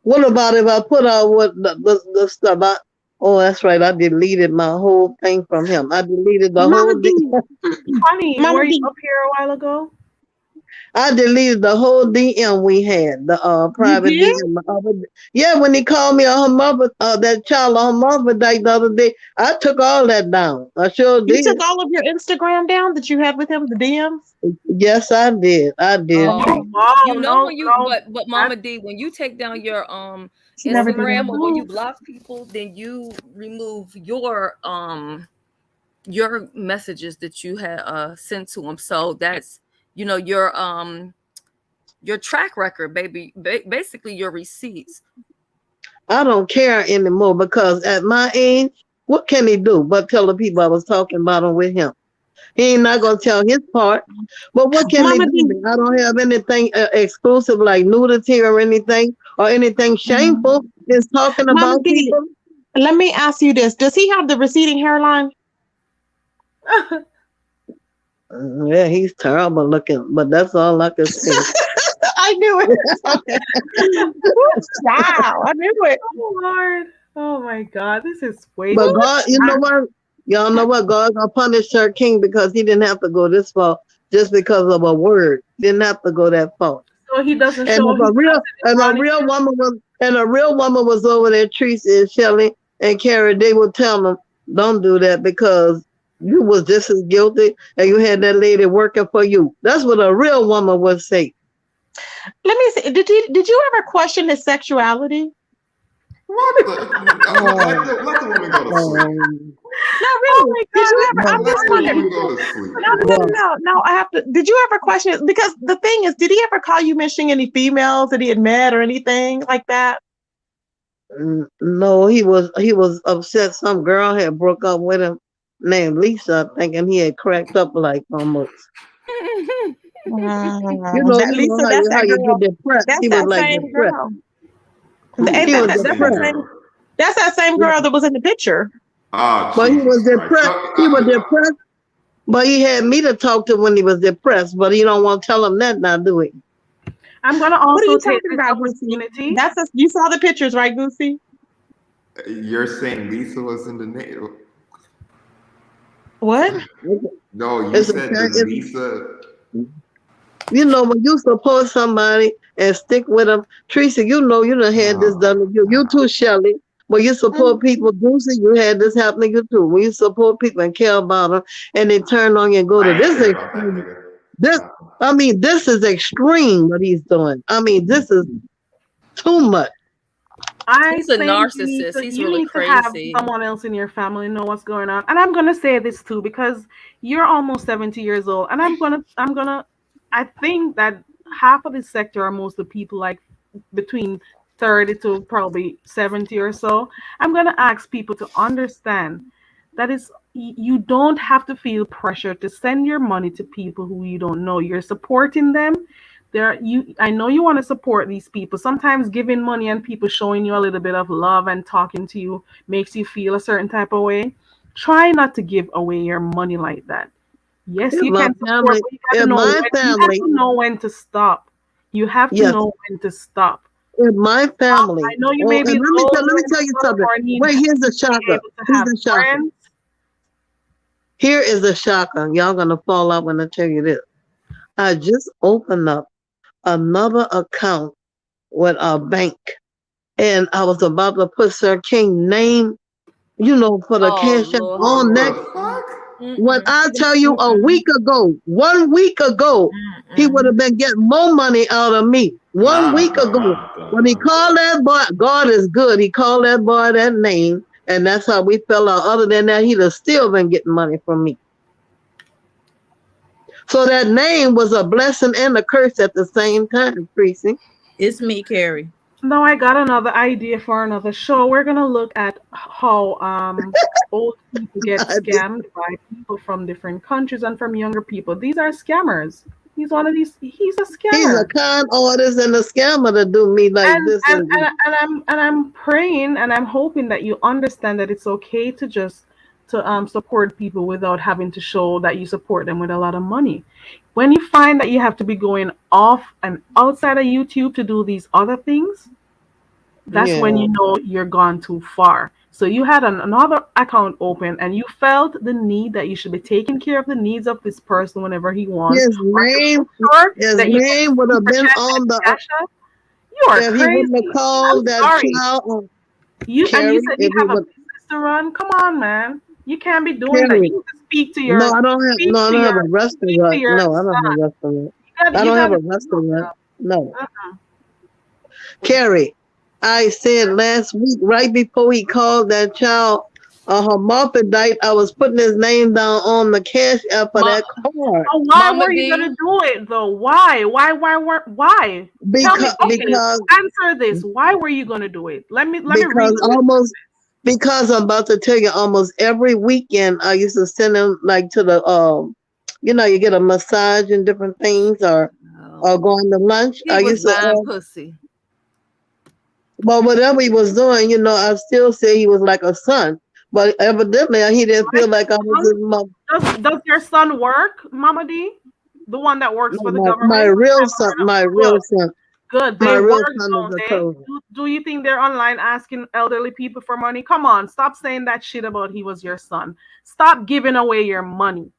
What about if I put out what the stuff? Oh, that's right. I deleted my whole thing from him. I deleted the Mama whole. D. Honey, Mama were you D. up here a while ago? I deleted the whole DM we had, the You private did? DM. Yeah, when he called me on her mother, that child on her mother day the other day, I took all that down. I sure You did. took all of your Instagram down that you had with him, the DMs? Yes, I did. I did. You Oh know no, when you no. but Mama D, when you take down your She never did Instagram or when you that. block people, then you remove your messages that you had sent to them. So that's your track record, baby. Basically your receipts. I don't care anymore because at my age, what can he do but tell the people I was talking about him with him? He ain't not gonna tell his part. But what can he Mama D. do? I don't have anything exclusive like nudity or anything shameful. Is talking Mama about D. people. Let me ask you this. Does he have the receding hairline? Yeah, he's terrible looking, but that's all I can say. I knew it. Wow, I knew it. Oh Lord. Oh my God. This is way But too God, you know what? Y'all know what? God's gonna punish Sir King because he didn't have to go this far just because of a word. Didn't have to go that far. so he doesn't And show if a real woman was over there, Tracy and Shelley and Carrie, they would tell them, don't do that because you was just as guilty and you had that lady working for you. That's what a real woman would say. Let me see. Did you ever question his sexuality? What let the woman go to sleep. No, really. Did you ever? I'm Let just the wondering. woman go to sleep. No. I have to. Did you ever question it? Because the thing is, did he ever call you mentioning any females that he had met or anything like that? No, he was upset. Some girl had broke up with him named Lisa, thinking he had cracked up like almost. That You know Lisa, that's how that you get girl. depressed. That's He was that like same depressed. girl. Who? He was What same depressed. girl? That's that same Yeah. girl that was in the picture. Oh, But he was Jesus Christ. depressed. So, He was depressed. But he had me to talk to when he was depressed. But he don't want to tell him that now, do he? I'm gonna What are also you take talking this about, Goosey? opportunity. You saw the pictures, right, Goosey? you're saying Lisa was in the name? What? No, you It's a, said the Lisa. you know, when you support somebody and stick with them, Teresa, you know you done had this done to you. You too, Shelley. When you support people, Goosey, you had this happen to you too. When you support people and care about them, and they turn on you and go to I this care about that extreme. nigga. This, I mean, this is extreme what he's doing. I mean, this is too much. I He's a think narcissist. He's you really need to have crazy. someone else in your family know what's going on. And I'm gonna say this too because you're almost 70 years old, and I think that half of this sector are mostly people like between 30 to probably 70 or so. I'm gonna ask people to understand that you don't have to feel pressure to send your money to people who you don't know. You're supporting them. I know you want to support these people. Sometimes giving money and people showing you a little bit of love and talking to you makes you feel a certain type of way. Try not to give away your money like that. Yes, If you my can support, family, but you got to if know my family, when to stop. You have to yes, know when to stop. if my family, I know you oh, may and be let me lonely tell you something. or need Wait, here's to the be shocker. able to Here's have the shocker. friends. Here is the shocker. Y'all gonna fall out when I tell you this. I just opened up another account with a bank, and I was about to put Sir King's name, for the Oh cash app Lord. on What that. the fuck? When I tell you a week ago, 1 week ago, he would have been getting more money out of me. 1 week ago, when he called that boy, God is good. He called that boy that name, and that's how we fell out. Other than that, he'd have still been getting money from me. So that name was a blessing and a curse at the same time, Tracy. It's me, Carrie. Now I got another idea for another show. We're gonna look at how old people get scammed by people from different countries and from younger people. These are scammers. He's one of these. He's a He's a scammer. con artist and a scammer to do me like and this. and, and I'm praying and I'm hoping that you understand that it's okay to just to support people without having to show that you support them with a lot of money. When you find that you have to be going off and outside of YouTube to do these other things, that's when Yeah. you know you're gone too far. So you had another account open and you felt the need that you should be taking care of the needs of this person whenever he wants, His or to name, make sure his that you get name would have super been chat on and the cash up. You are if he crazy. wouldn't have I'm called that sorry. child on You Carrie. said you If he have a would business to run. Come on, man. You can't be doing that. Carrie. You need to speak to No, your I don't have. No, I don't have a speak to restaurant. your No, I don't have son. a restaurant. I You don't got have to a do restaurant. stuff. No, Uh-uh. Carrie. I said last week, right before he called that child a hermaphrodite, I was putting his name down on the cash app for that card. So why were you gonna do it though? Why? Why? Tell me. Okay, Because answer this. Why were you gonna do it? Let me read because the list. because I'm about to tell you, almost every weekend I used to send him like to the you get a massage and different things, or going to lunch. He I was used to buying pussy. but whatever he was doing, I still say he was like a son. But evidently he didn't feel like I was his mother. Does your son work, Mama D? The one that works for the My government? real son, Good. my They real work, son is don't a they? total. Do you think they're online asking elderly people for money? Come on, stop saying that shit about he was your son. Stop giving away your money.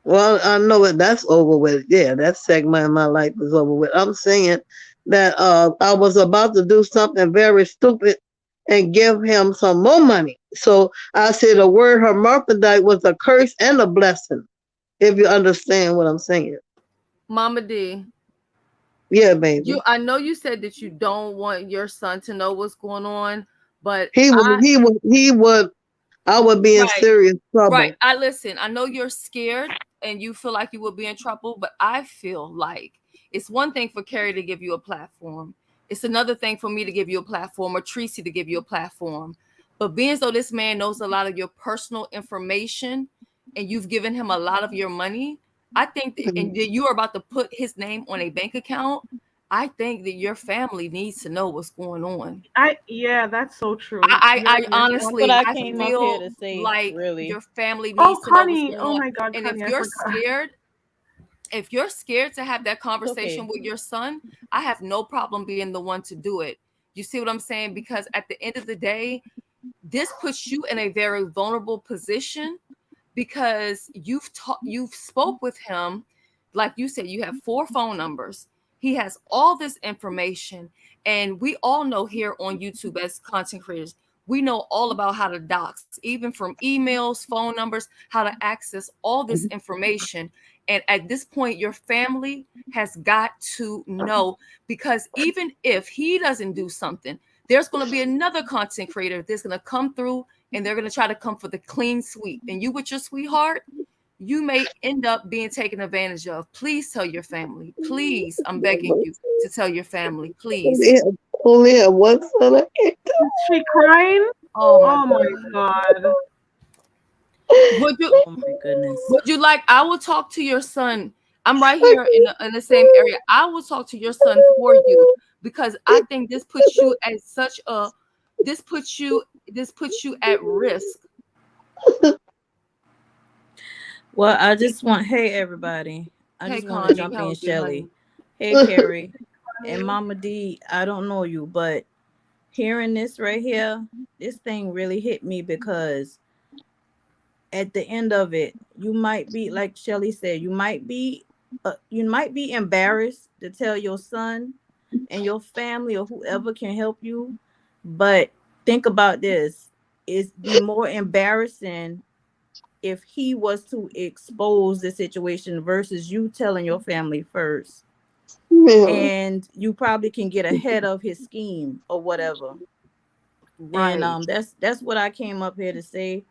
Well, I know that that's over with. Yeah, that segment of my life is over with. I'm saying that I was about to do something very stupid and give him some more money. So I said the word hermaphrodite was a curse and a blessing, if you understand what I'm saying. Mama D. Yeah, baby. I know you said that you don't want your son to know what's going on, but He would I would be in serious trouble. Right. I know you're scared and you feel like you will be in trouble, but I feel like it's one thing for Carrie to give you a platform. It's another thing for me to give you a platform or Tracy to give you a platform. But being as though this man knows a lot of your personal information and you've given him a lot of your money, I think that, and that you are about to put his name on a bank account, I think that your family needs to know what's going on. Yeah, that's so true. I That's what honestly, I I came up here feel to say, like really. your family Oh, needs to know what's Connie. going Oh on. my God, And Connie, I forgot. if you're scared to have that It's conversation okay. with your son, I have no problem being the one to do it. You see what I'm saying? Because at the end of the day, this puts you in a very vulnerable position because you've spoke with him. Like you said, you have 4 phone numbers. He has all this information, and we all know here on YouTube as content creators, we know all about how to dox, even from emails, phone numbers, how to access all this information. And at this point, your family has got to know, because even if he doesn't do something, there's going to be another content creator that's going to come through and they're going to try to come for the clean sweep. And you with your sweetheart, you may end up being taken advantage of. Please tell your family. Please, I'm begging you to tell your family. Please. Only have one son. I can't Is she crying? Oh my Oh my God. Would you Oh my goodness. I will talk to your son. I'm right here in the same area. I will talk to your son for you because I think this puts you at such a this puts you at risk. Well, I just want, hey everybody. I Hey just want to Connie, jump how in, are you, honey? Shelly. Hey Carrie and Mama D. I don't know you, but hearing this right here, this thing really hit me because at the end of it, you might be like Shelly said, you might be embarrassed to tell your son and your family or whoever can help you, but think about this: it's be more embarrassing if he was to expose the situation versus you telling your family first, Yeah. and you probably can get ahead of his scheme or whatever. And Right. that's what I came up here to say.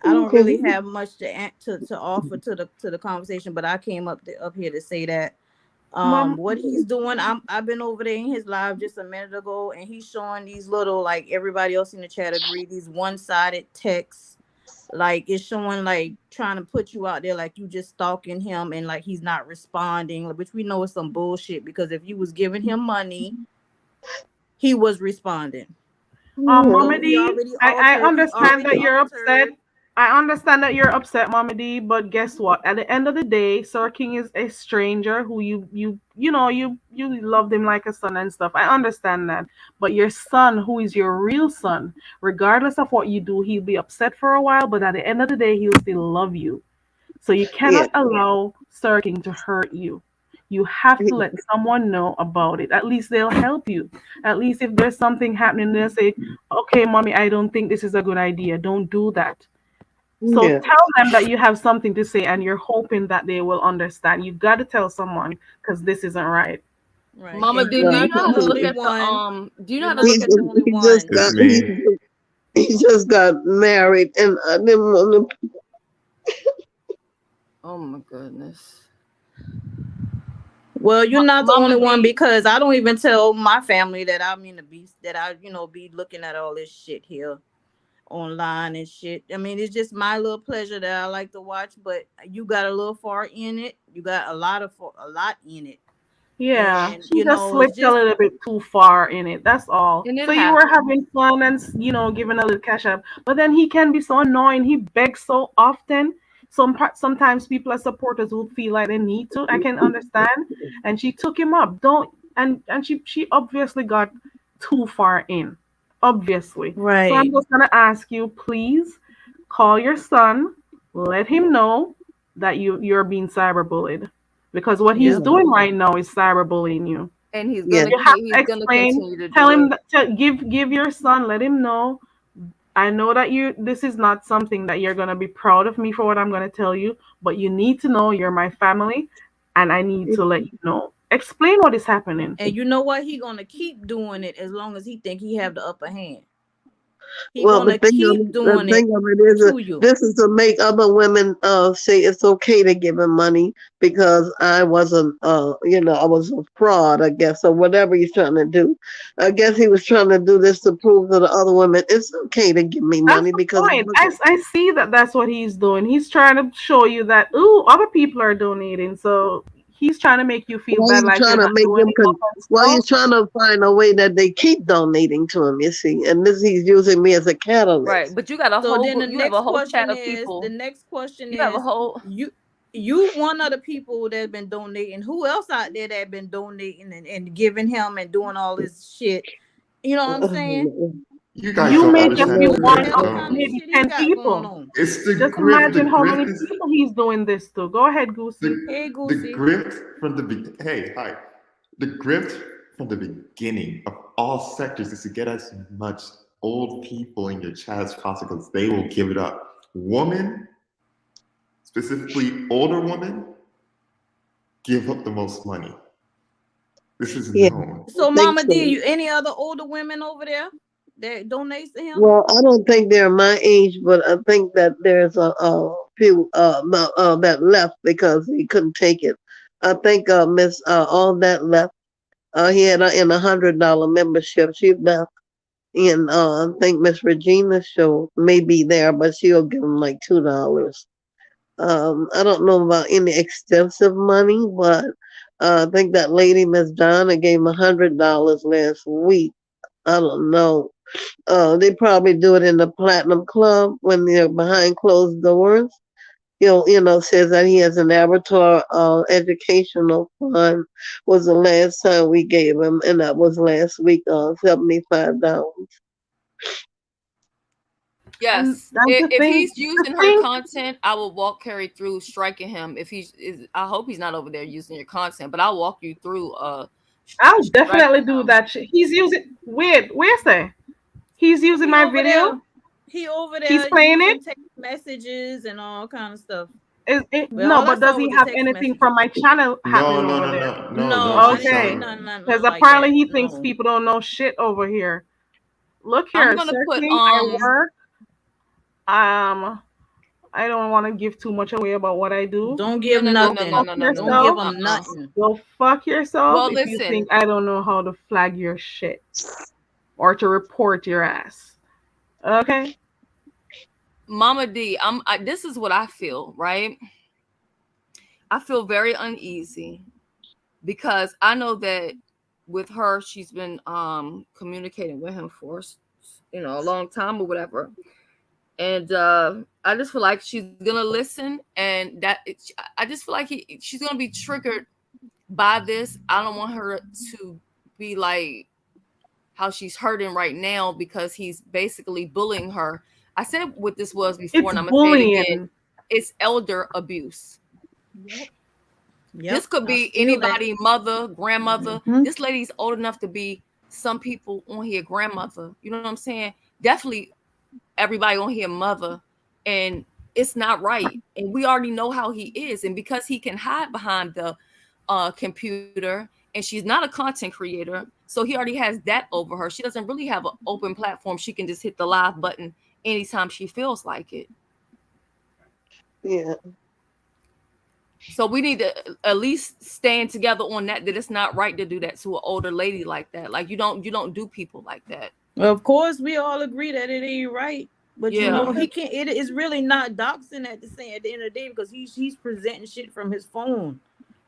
I don't Okay. really have much to offer to the conversation, but I came up here to say that Mom, what he's doing, I've been over there in his live just a minute ago, and he's showing these little, like everybody else in the chat agree, these one-sided texts, like it's showing like trying to put you out there like you just stalking him and like he's not responding, which we know is some bullshit, because if you was giving him money, he was responding. So Mama D, I he understand already that you're upset. altered. I understand that you're upset, Mama D, but guess what? At the end of the day, Sir King is a stranger who you loved him like a son and stuff. I understand that. But your son, who is your real son, regardless of what you do, he'll be upset for a while, but at the end of the day, he'll still love you. So you Yeah. cannot allow Sir King to hurt you. You have to let someone know about it. At least they'll help you. At least if there's something happening, they'll say, okay, mommy, I don't think this is a good idea. Don't do that. So Yeah. tell them that you have something to say and you're hoping that they will understand. You got to tell someone because this isn't right. Right. Mama And D, you're do you not know the how to look only at the one. do you know You're how to not look He at the the only he just one. It's got me. he just got married, and I didn't want to. Oh my goodness. Well, you're not the Mama only one, D, because I don't even tell my family that I mean to be that I, be looking at all this shit here online and shit. I mean, it's just my little pleasure that I like to watch, but you got a little far in it. You got a lot in it. Yeah, And she just it's slipped a just little bit too far in it. That's all. and it So you were happened. having fun and giving a little cash up, but then he can be so annoying. He begs so often. Sometimes people are supporters who feel like they need to. I can understand. And she took him up. Don't and she obviously got too far in. Obviously. So I'm right. just gonna ask you, please call your son. Let him know that you're being cyberbullied because what he's Yep. doing right now is cyberbullying you. And Yeah. You have to he's gonna explain, continue to tell do him it. that, give your son, let him know. I know that this is not something that you're gonna be proud of me for what I'm gonna tell you, but you need to know you're my family, and I need to let you know. Explain what is happening. And you know what? He gonna keep doing it as long as he think he have the upper hand. He Well, gonna keep the doing it thing of it is, to you. this is to make other women say it's okay to give him money because I wasn't, I was a fraud, I guess, or whatever he's trying to do. I guess he was trying to do this to prove to the other women it's okay to give me That's money the because point. I see that that's what he's doing. He's trying to show you that, ooh, other people are donating. So he's trying to make you feel why bad he's like you're trying to not make doing them enough and why stuff. he's trying to find a way that they keep donating to him, you see, and this he's using me as a Right, catalyst. but you got a So whole then group. the You have a next whole chat question of is people. You have a is whole. you one of the people that been donating. Who else out there that been donating and giving him and doing all this shit? You know what I'm saying? You guys You don't may just understand be the one grift, of What kind though. of maybe shit he 10 got going people. on? It's the Just grift. The imagine how grift many is people he's doing this to. Go ahead, Goosey. Hey, the Goosey. grift from the hey, hi. The grift from the beginning of all sectors is to get as much old people in your chat as possible because they will give it up. Women, specifically older women, give up the most money. This is Yeah, known. I So, think Mama D, so. you any other older women over there that donates to him? Well, I don't think they're my age, but I think that there's a few that left because he couldn't take it. I think Miss all that left. He had in $100 membership. She left, and I think Miss Regina's show may be there, but she'll give him like $2. I don't know about any extensive money, but I think that lady Miss Donna gave him $100 last week. I don't know. They probably do it in the Platinum Club when they're behind closed doors. Says that he has an avatar educational fund was the last time we gave him, and that was last week, $75. And Yes, that's the if thing. he's The using her thing, content, I will walk Carrie through striking him. If I hope he's not over there using your content, but I'll walk you through I'll definitely striking do him. that shit. He's using, weird, where's that? He's using He my over video. there. He over He's there playing it. using text messages and all kind of stuff. Well, No, all I but does saw he was the have text anything messages. from my channel No, happening no, over no, there? no, no, No, no. I She's didn't see Okay. telling. Because nothing like apparently that. he thinks No. people don't know shit over here. Look I'm here, gonna Sir put King, I work. I don't want to give too much away about what I do. Don't no give no no Go no no fuck nothing. no no no Don't no. give yourself. him nothing. Go fuck yourself Well, if you listen, think I don't know how to flag your shit or to report your ass. Okay? Mama D, this is what I feel, right? I feel very uneasy because I know that with her, she's been communicating with him for a long time or whatever. And I just feel like she's gonna listen, and I just feel like she's gonna be triggered by this. I don't want her to be like how she's hurting right now because he's basically bullying her. I said what this was before, It's and I'm gonna say it again. bullying. It's elder abuse. Yep. This Yep. could I be feel that. anybody, mother, grandmother. Hmm. This lady's old enough to be some people on here grandmother. You know what I'm saying? Definitely everybody on here mother, and it's not right. And we already know how he is, and because he can hide behind the computer, and she's not a content creator, so he already has that over her. She doesn't really have an open platform. She can just hit the live button anytime she feels like it. Yeah. So we need to at least stand together on that it's not right to do that to an older lady like that. Like you don't do people like that. Of course, we all agree that it ain't right. But Yeah. he can't. It is really not doxing at the end of the day because he's presenting shit from his phone.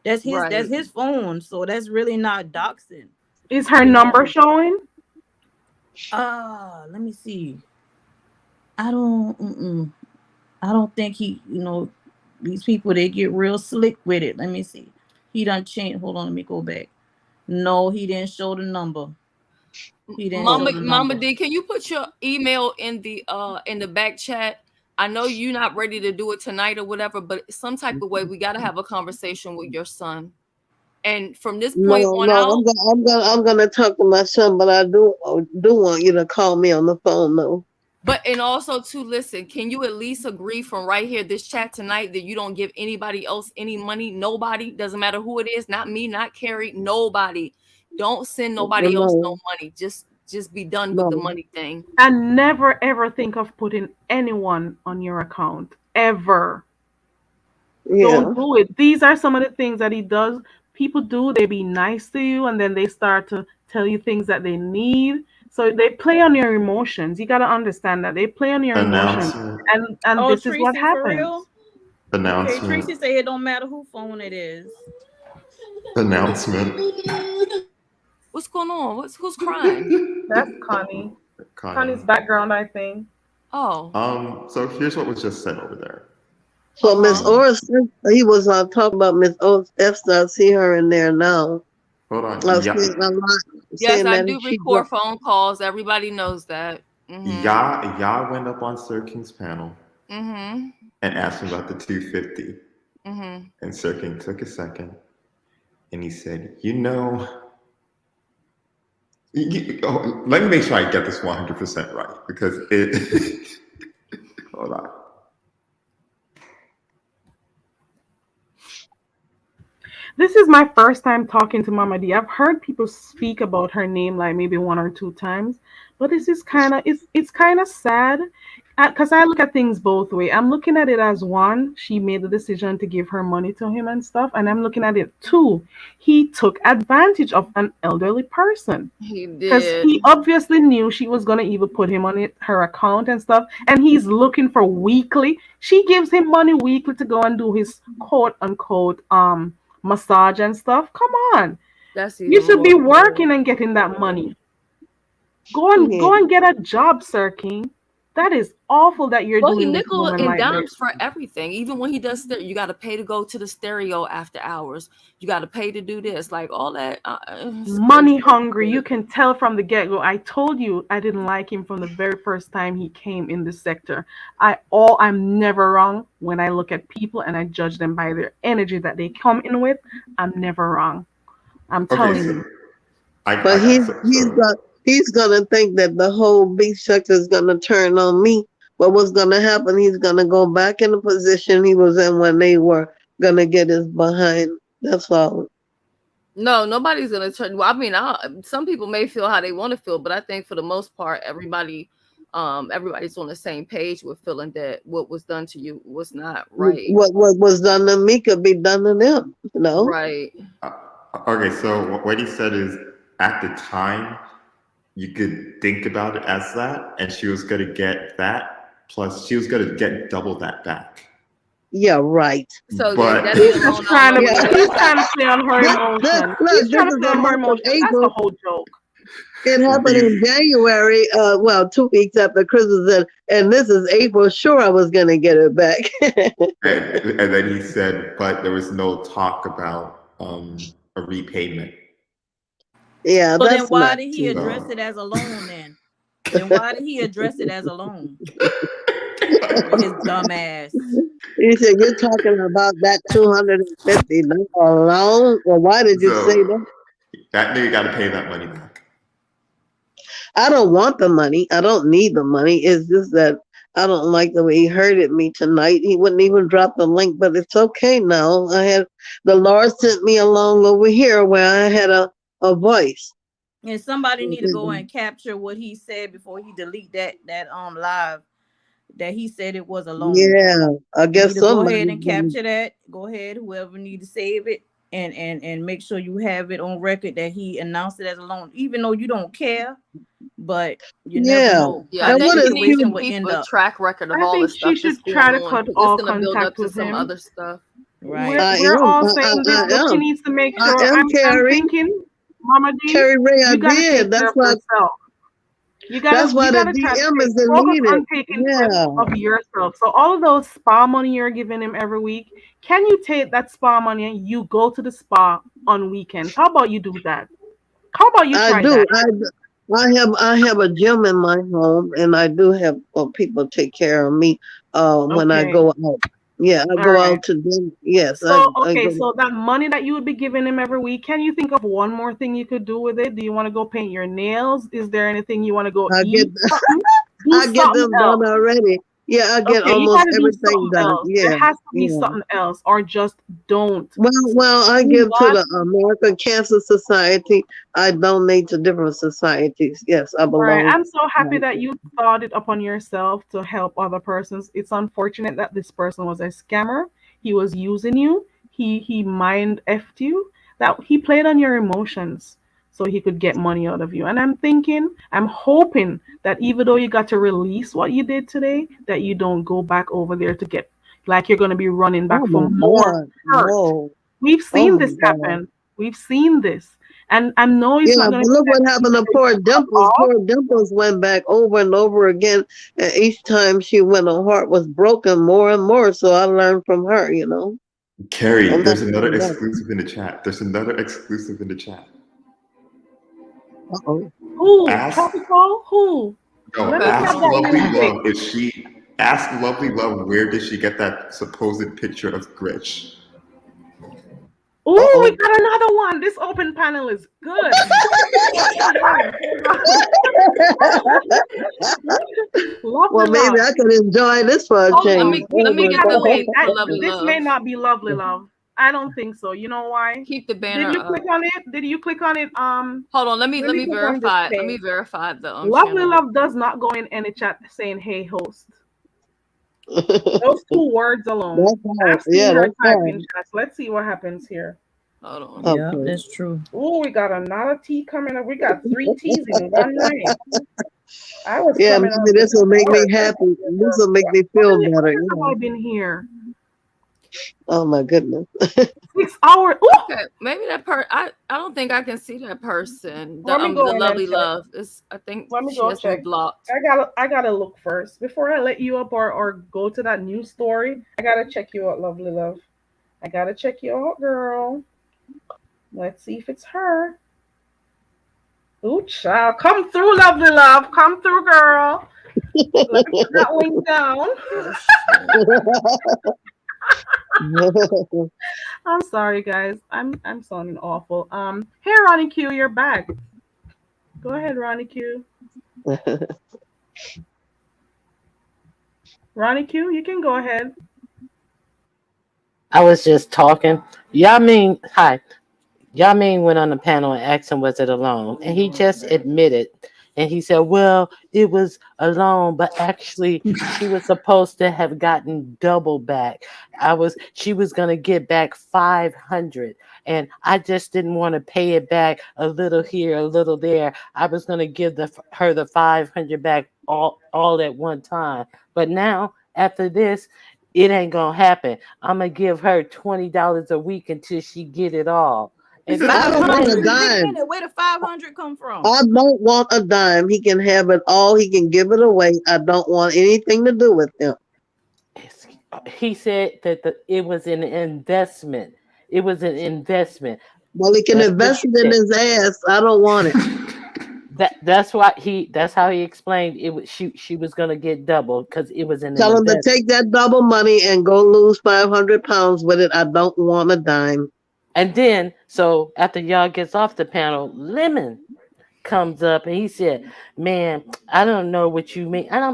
That's Right. his phone. So that's really not doxing. Is her You number know. showing? Let me see. I don't. I don't think he. These people they get real slick with it. Let me see. He done changed. Hold on. Let me go back. No, he didn't show the number. He didn't show the Mama number. D, can you put your email in the back chat? I know you're not ready to do it tonight or whatever, but some type of way we got to have a conversation with your son. And from this No, point on no, out, I'm gonna talk to my son, but I do want you to call me on the phone though. but and also to listen, can you at least agree from right here, this chat tonight, that you don't give anybody else any money? Nobody, doesn't matter who it is, not me, not Carrie, nobody. Don't send nobody else no No, money. Just just be done with the No. money thing. And never ever think of putting anyone on your account. Ever. Yeah. Don't do it. These are some of the things that he does. People do, they be nice to you and then they start to tell you things that they need. So they play on your emotions. You gotta understand that. They play on your emotions. Announcement. And Oh, this is what Tracy, for happens. real? Okay, Announcement. Tracy say it don't matter who phone it is. Announcement. What's going on? Who's crying? That's Connie. Connie. Connie's background, I think. Oh. So here's what was just said over there. So Miss Orson, he was talking about Miss Esther. I see her in there now. Hold I on. was Yeah. Yes, saying I that do she record phone calls. Everybody knows that. Y'all went up on Sir King's panel Mm-hmm. and asked him about the 250. Mm-hmm. And Sir King took a second and he said, you know, let me make sure I get this 100% right because it. Hold on. This is my first time talking to Mama D. I've heard people speak about her name like maybe one or two times, but this is kind of it's kind of sad because I look at things both way. I'm looking at it as one, she made the decision to give her money to him and stuff, and I'm looking at it two, he took advantage of an elderly person. He Because did. he obviously knew she was gonna either put him on her account and stuff, and he's looking for weekly. She gives him money weekly to go and do his quote unquote massage and stuff. Come on, That's you even should more be cruel. working and getting that money. Go and get a job, Sir King. That is awful that you're Well, he doing this nickel woman and like this. dimes for everything. Even when he does stereo, you got to pay to go to the stereo after hours. You got to pay to do this, like all that. It's Money crazy. hungry. You can tell from the get go. I told you I didn't like him from the very first time he came in this sector. I'm never wrong when I look at people and I judge them by their energy that they come in with. I'm never wrong. I'm Okay, telling so you. But he's gonna think that the whole beef sector is gonna turn on me. But what's gonna happen? He's gonna go back in the position he was in when they were gonna get his behind. That's all. No, nobody's gonna turn. Well, I mean, some people may feel how they want to feel, but I think for the most part, everybody's on the same page with feeling that what was done to you was not right. What was done to me could be done to them. You know. Right. Okay, so what he said is at the time you could think about it as that, and she was gonna get that, plus she was gonna get double that back. Yeah, right. So But He's just trying to he's trying to play on her emotions. He's trying to play on her emotions. That's the whole joke. It happened in January, 2 weeks after Christmas, and this is April. Sure, I was gonna get it back. and then he said, but there was no talk about a repayment. Yeah, So then that's why not did he true. address it as a loan then? Then why did he address it as a loan? With his dumb ass. He said, "You're talking about that 250 alone. Well, why did you say that?" That nigga got to pay that money back. I don't want the money. I don't need the money. It's just that I don't like the way he hurted me tonight. He wouldn't even drop the link, but it's okay now. The Lord sent me along over here where I had a voice. And somebody need to go and capture what he said before he delete that live. That he said it was a loan. Yeah, I guess go ahead and capture that. Go ahead, whoever need to save it, and make sure you have it on record that he announced it as a loan, even though you don't care. But you never know. Yeah, I think he needs to keep a track record of all the stuff that's going on. It's going to build up to some other stuff. Right. We're all saying this, but she needs to make sure. I'm thinking, Mama D, Carrie Ray, you gotta take care of yourself. That's why the try to DM is focus deleted. on taking care of yourself. So all of those spa money you're giving him every week, can you take that spa money and you go to the spa on weekends? How about you do that? How about you try that? I have a gym in my home, and I do have people take care of me when I go out. Yeah, I go out to dinner. Yes. So so that money that you would be giving him every week, can you think of one more thing you could do with it? Do you want to go paint your nails? Is there anything you want to go eat? I get them done already. Yeah, I get Okay, you almost gotta do everything something done. else. There Yeah, has to be yeah. something else, or just don't. Well, I You know give to what? the American Cancer Society. I donate to different societies. Yes, I Right. belong. I'm so happy that you thought it upon yourself to help other persons. It's unfortunate that this person was a scammer. He was using you. He mind effed you. That he played on your emotions so he could get money out of you. And I'm thinking, I'm hoping that even though you got to release what you did today, that you don't go back over there to get like you're gonna be running back Oh for my more God, hurt. no! We've Oh seen my this God! happen. We've seen this. And I know it's Yeah, not but gonna be look that what easy happened to for you poor to cut Dimples. off. Poor Dimples went back over and over again, and each time she went, her heart was broken more and more. So I learned from her. Carrie, I'm not there's another doing that. exclusive in the chat. There's another exclusive in the chat. Uh-oh. Who? Ask Tropical? Who? no, Let me Okay. grab ask that Lovely music. Love if she ask Lovely Love where did she get that supposed picture of Gritch? Ooh, we Uh-oh. got another one. This open panel is good. Hold on. Well, Lovely maybe love. I can enjoy this for a Hold Let change. me on. Oh let me We my get gotta the wait. link for Lovely This may Love. not be lovely love. I don't think so. You know why? Keep the Did banner you up. click on it? Did you click on it? Hold on. Let Let me me click on this verify. Let me thing. verify the Lovely channel. love does not go in any chat saying "Hey host." Those two words alone. That's hard. I've seen Yeah, her that's type in hard. chats. Let's see what happens here. Hold on. Yeah, Okay. that's true. Oh, we got another tea coming up. We got three teas in one night. I was Yeah, coming maybe out with this will make me hard. Let's happy. see This will make me how feel many better. hours have Yeah. I been here? Oh my goodness. 6 hours. Ooh! Okay, maybe that I don't think I can see that person. Let me The go in and Lovely check. Love is. I think Let me she go has me check. blocked. I gotta look first before I let you up or go to that news story. I gotta check you out, lovely love. I gotta check you out, girl. Let's see if it's her. Ooh, child, come through, lovely love. Come through, girl. Let me put that link down. Oh shit. I'm sorry, guys. I'm sounding awful. Hey, Ronnie Q, you're back. Go ahead, Ronnie Q. Ronnie Q, you can go ahead. I was just talking. Hi. Yamin went on the panel and asked him, was it a loan? And he just admitted. And he said, well, it was a loan, but actually she was supposed to have gotten double back. She was going to get back 500. And I just didn't want to pay it back a little here, a little there. I was going to give her the 500 back all at one time. But now, after this, it ain't going to happen. I'm going to give her $20 a week until she get it all. And this I is don't want a 500? crazy. Wait a dime. minute. Where did 500 come from? I don't want a dime. He can have it all. He can give it away. I don't want anything to do with him. He said that it was an investment. It was an investment. Well, he can That's what invest he it in said. his ass. I don't want it. That's how he explained it was she was gonna get double because it was an Tell him to investment. take that double money and go lose 500 pounds with it. I don't want a dime. And then so after y'all gets off the panel, Lemon comes up and he said, "Man, I don't know what you mean." And I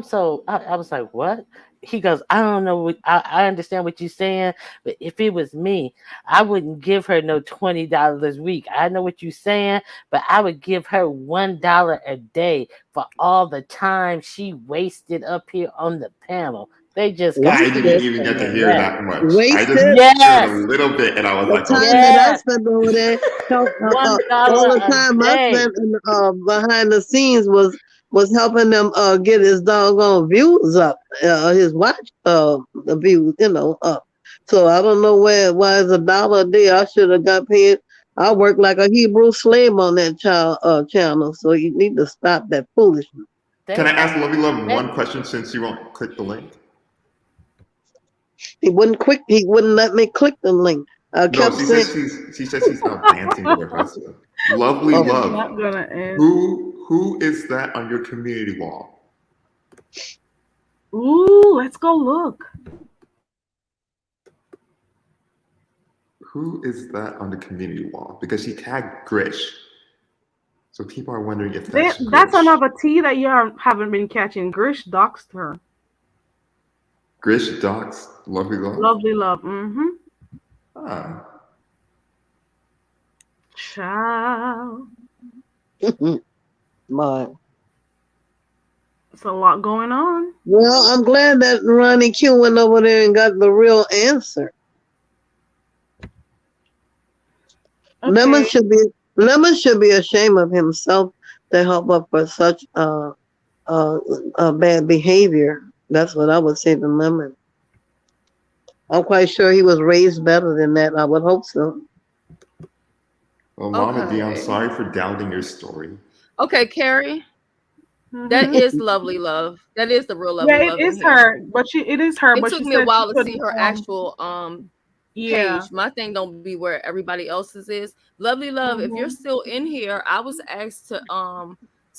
was like, "What?" He goes, "I don't know what I understand what you're saying, but if it was me, I wouldn't give her no $20 a week. I know what you're saying, but I would give her $1 a day for all the time she wasted up here on the panel." They just got I didn't Wasted. even finished get to saying hear that. that much. I just Wasted. heard a Yes, little bit and I was The like, time okay. that I yes, spent over there, $1 all the a time I day. spent behind the scenes was helping them get his doggone views up, his watch the views, up. So I don't know why it's $1 a day. I should have got paid. I worked like a Hebrew slave on that channel. So you need to stop that foolishness. Can They I ask Lovey Love they one question since you won't click the link? He wouldn't quick. He wouldn't let me click the link. I No, kept saying, she says she's out dancing with her husband. Lovely "Oh, It's Love. not gonna end. Who is that on your community wall? Ooh, let's go look. Who is that on the community wall? Because she tagged Grish. So people are wondering if that's That's Grish. another tea that you haven't been catching. Grish doxed her. Grish Docs, Lovely Love. Lovely Love. Mm-hmm. Ah. Child. My. It's a lot going on. Well, I'm glad that Ronnie Q went over there and got the real answer. Okay. Lemon should be ashamed of himself to help up for such bad behavior. That's what I would say to Lemon. I'm quite sure he was raised better than that. I would hope so. Well, Mama D, I'm Okay. sorry for doubting your story. Okay, Carrie. That is Lovely Love. That is the real Lovely Yeah, it Love in is here. her, but it is her. It But took she me a said she while to see couldn't. her actual Yeah. page. My thing don't be where everybody else's is. Lovely Love, if you're still in here, I was asked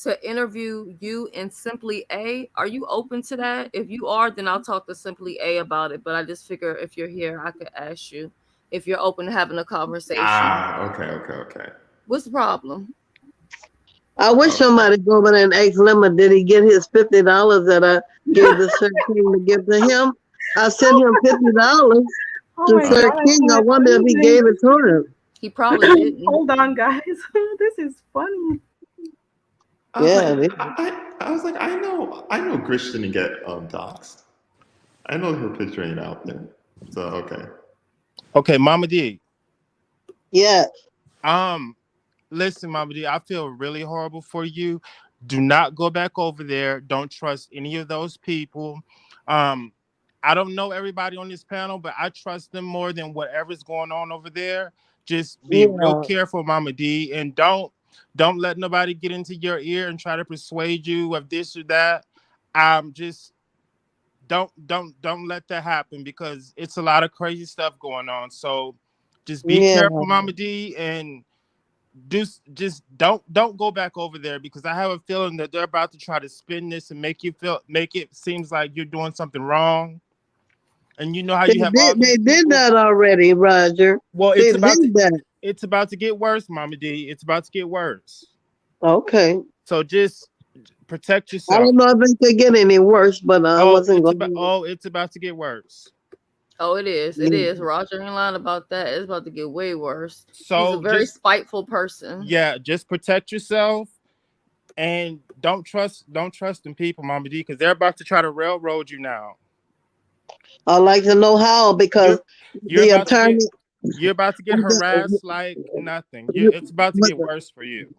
to interview you in Simply A. Are you open to that? If you are, then I'll talk to Simply A about it. But I just figure if you're here, I could ask you if you're open to having a conversation. Okay. What's the problem? I wish somebody go over there and ask Lemon, did he get his $50 that I gave the Sir King to give to him? I sent him $50 to Sir King. I wonder if he gave it to him. He probably didn't. Hold on, guys. This is funny. I was like, I know Grish didn't get doxxed. I know her picture ain't out there. So okay. Okay, Mama D. Yeah. Listen, Mama D, I feel really horrible for you. Do not go back over there. Don't trust any of those people. I don't know everybody on this panel, but I trust them more than whatever's going on over there. Just be real careful, Mama D, and don't let nobody get into your ear and try to persuade you of this or that. Just don't let that happen because it's a lot of crazy stuff going on. So just be careful, Mama D, and just don't go back over there because I have a feeling that they're about to try to spin this and make it seems like you're doing something wrong. And you know how you have they did that already, Roger. Well, it's about to get worse, Mama D. It's about to get worse. Okay. So just protect yourself. I don't know if it could get any worse, but I wasn't going to. It's about to get worse. Oh, it is. It is. Roger ain't lying about that. It's about to get way worse. So he's a very spiteful person. Yeah, just protect yourself and don't trust them people, Mama D, because they're about to try to railroad you now. I'd like to know how because the attorney. You're about to get harassed like nothing. It's about to get worse for you.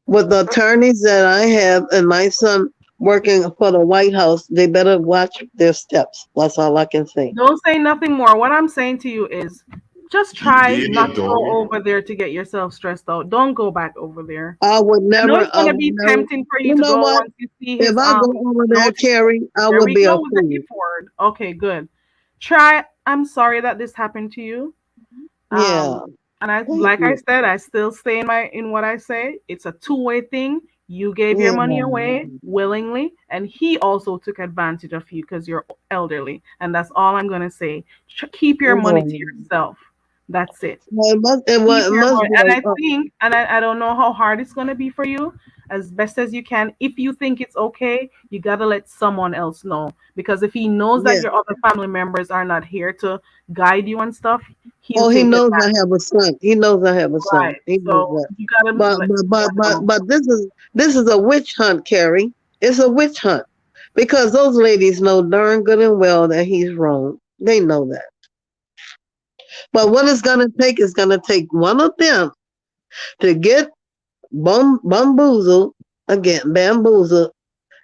With the attorneys that I have and my son working for the White House, they better watch their steps. That's all I can say. Don't say nothing more. What I'm saying to you is just try not to go over there to get yourself stressed out. Don't go back over there. I would never. I know it's going to be tempting for you to go once you see his. If I go over there, Carrie, I would be a fool. Okay, good. Try. I'm sorry that this happened to you. Yeah. And I said, I still stay in what I say. It's a two-way thing. You gave your money away willingly, and he also took advantage of you because you're elderly. And that's all I'm gonna say. Keep your money to yourself. That's it. And I think, and I don't know how hard it's gonna be for you. As best as you can. If you think it's okay, you gotta let someone else know. Because if he knows that your other family members are not here to guide you and stuff, he knows I have a son. He knows I have a son. Right. He knows that. You gotta but this is a witch hunt, Carrie. It's a witch hunt. Because those ladies know darn good and well that he's wrong. They know that. But what it's gonna take is gonna take one of them to get bamboozled,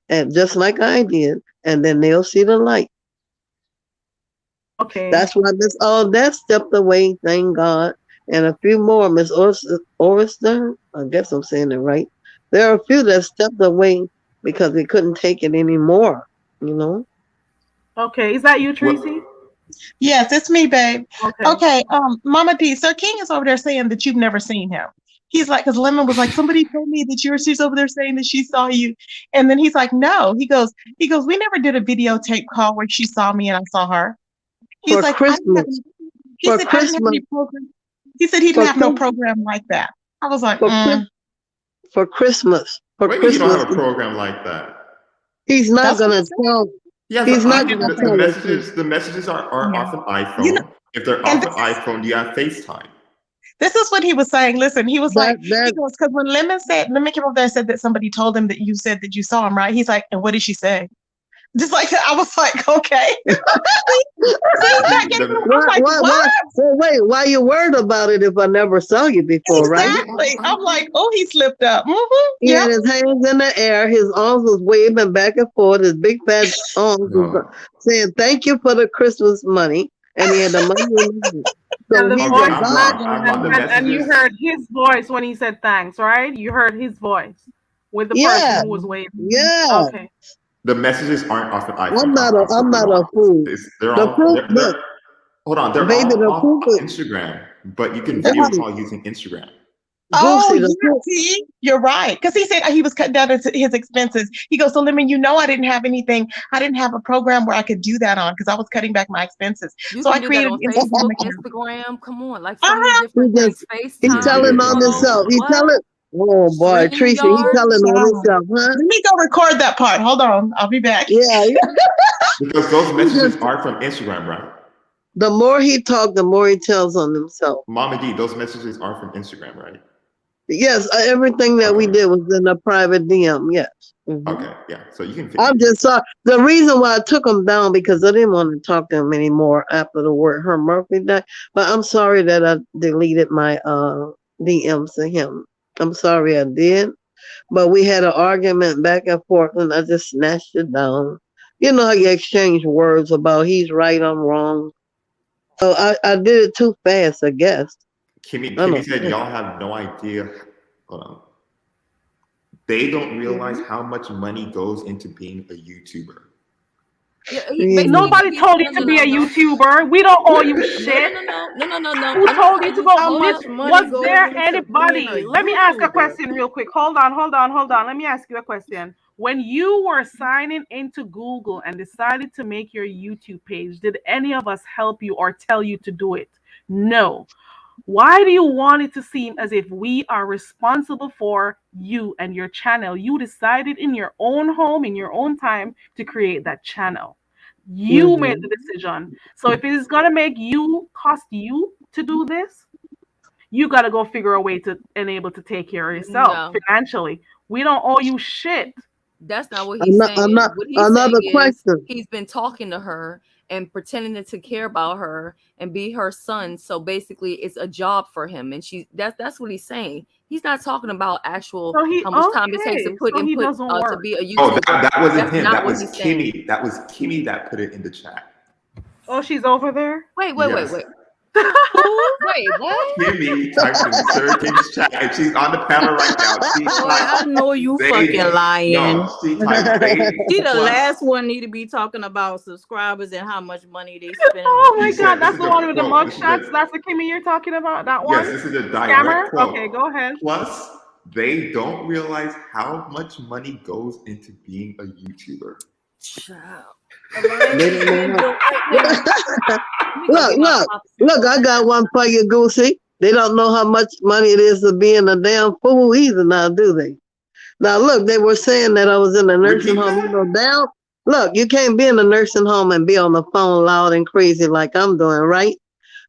and just like I did, and then they'll see the light. Okay. That's why that stepped away, thank God. And a few more, Miss Orster, I guess I'm saying it right. There are a few that stepped away because they couldn't take it anymore, you know? Okay, is that you, Tracy? Yes, it's me, babe. Okay, Mama D, Sir King is over there saying that you've never seen him. He's like, because Lemon was like, somebody told me that she's over there saying that she saw you. And then he's like, no. He goes, we never did a videotape call where she saw me and I saw her. He's like, Christmas. He said I didn't have any program. He said he didn't have no program like that. I was like, for Christmas. Wait, you don't have a program like that. He's not gonna tell. Yeah, He's not the, going to the tell us. messages are Yeah. off an iPhone. You know, If they're and off an iPhone, you have FaceTime. this is what he was saying. Listen, he was like, he That goes, because when Lemon came over there and said that somebody told him that you said that you saw him, right? He's like, and what did she say? Just like that. I was like, okay. See, that gave me, I was like, what? Well, wait, why you worried about it if I never saw you before, right? Exactly. I'm like, oh, he slipped up. He had his hands in the air, his arms was waving back and forth, his big fat arms was saying, thank you for the Christmas money. And he had the money in his hand. So And the he voice just matched, and you heard his voice when he said thanks, right? You heard his voice with the person who was waving. Yeah. Okay. The messages aren't off an iPhone. I'm not a fool. They're The all. proof, They're, hold on, they're baby, all the off proof is Instagram, but you can video call using Instagram. Oh, yeah, see, you're right. Because he said he was cutting down his expenses. He goes, so Lemon, I didn't have anything. I didn't have a program where I could do that on because I was cutting back my expenses. You So can I do that created on an Facebook, Instagram account. Instagram. Come on, like so many different He things. he's FaceTime. telling on himself. He's telling, oh boy, Teresa, he's telling on himself, huh? Let me go record that part. Hold on. I'll be back. Yeah. Because those messages are from Instagram, right? The more he talks, the more he tells on himself. Mama D, those messages are from Instagram, right? Yes, everything that we did was in a private DM. Yes. Okay, yeah. So you can. I'm just sorry. The reason why I took him down because I didn't want to talk to him anymore after the word her Murphy died. But I'm sorry that I deleted my DMs to him. I'm sorry I did. But we had an argument back and forth, and I just snatched it down. You know how you exchange words about he's right, I'm wrong. So I did it too fast, I guess. Kimmy said y'all have no idea. Hold on. They don't realize how much money goes into being a YouTuber. Nobody told you to be a YouTuber. We don't owe you shit. No. Who told you to go? How much money Was goes there into anybody? being a Let me ask a YouTuber? question real quick. Hold on. Let me ask you a question. When you were signing into Google and decided to make your YouTube page, did any of us help you or tell you to do it? No. Why do you want it to seem as if we are responsible for you and your channel? You decided in your own home, in your own time, to create that channel. You made the decision. So if it is going to make you cost you to do this, you got to go figure a way to enable to take care of yourself financially. We don't owe you shit. That's not what he's saying. What he's another saying question. is he's been talking to her and pretending to care about her and be her son. So basically, it's a job for him, and that's what he's saying. He's not talking about actual how much time it takes to put to be a YouTuber. Oh, that wasn't him. Not That what was he's saying. Kimmy. That was Kimmy that put it in the chat. Oh, she's over there? Wait. Yes. Wait, what? Kimmy typed in Sir King's chat, and she's on the panel right now. She Boy, I know you fucking lying. No, she typed She the last one need to be talking about subscribers and how much money they spend. Oh my God, that's the one with the mug shots. That's the Kimmy you're talking about. That one. Yes, this is a Scammer. direct quote. Okay, go ahead. Plus, they don't realize how much money goes into being a YouTuber. Look, I got one for you, Goosey. They don't know how much money it is to be in a damn fool either now, do they? Now, look, they were saying that I was in a nursing home. You know, down. Look, you can't be in a nursing home and be on the phone loud and crazy like I'm doing, right?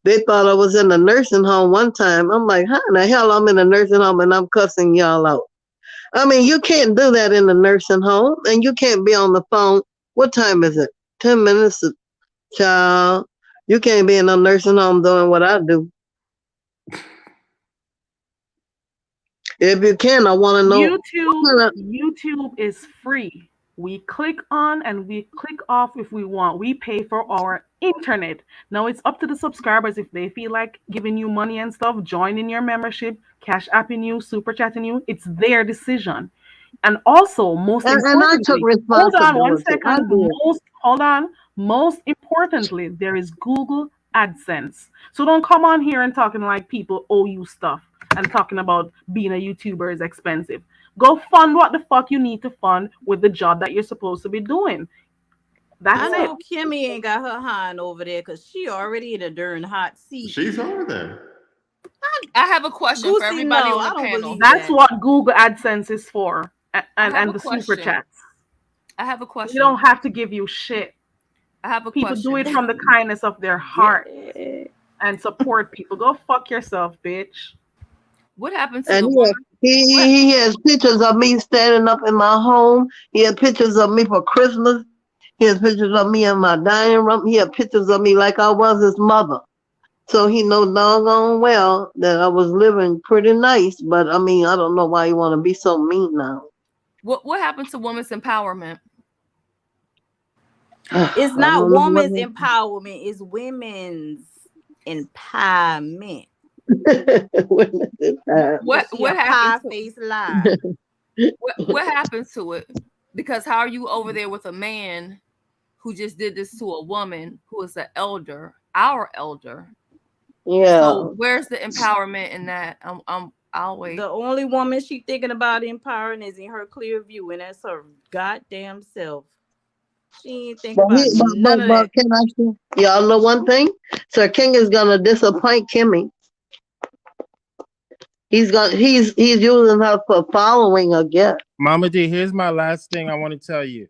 They thought I was in a nursing home one time. I'm like, how in the hell I'm in a nursing home and I'm cussing y'all out? I mean, you can't do that in a nursing home, and you can't be on the phone. What time is it? 10 minutes, child. You can't be in a nursing home doing what I do. If you can, I want to know. YouTube is free. We click on and we click off if we want. We pay for our internet. Now it's up to the subscribers if they feel like giving you money and stuff, joining your membership, cash apping you, super chatting you. It's their decision. And also, most importantly, I took responsibility. hold on 1 second. Most importantly, there is Google AdSense. So don't come on here and talking like people owe you stuff and talking about being a YouTuber is expensive. Go fund what the fuck you need to fund with the job that you're supposed to be doing. That's it. I know Kimmy ain't got her hand over there because she already in a darn hot seat. She's over there. I have a question for everybody on the panel. That's what Google AdSense is for, and the super chats. I have a We question. don't have to give you shit. I have a People do it question. from the kindness of their heart Yeah. and support people. Go fuck yourself, bitch. What happened to And the woman? What? he has pictures of me standing up in my home. He had pictures of me for Christmas. He has pictures of me in my dining room. He had pictures of me like I was his mother. So he know doggone well that I was living pretty nice. But I mean, I don't know why you want to be so mean now. What happened to women's empowerment? It's I not don't know what. woman's empowerment, it's women's empowerment. What Cause she a what happened pie to face lie. what happened to it? Because how are you over there with a man who just did this to a woman who is an elder, our elder? So Yeah. where's the empowerment in that? I'll wait. The only woman she thinking about empowering is in her clear view, and that's her goddamn self. She ain't think But about none of that. can I say, y'all know one thing? Sir King is gonna disappoint Kimmy. He's using her for following again. Mama D, here's my last thing I want to tell you.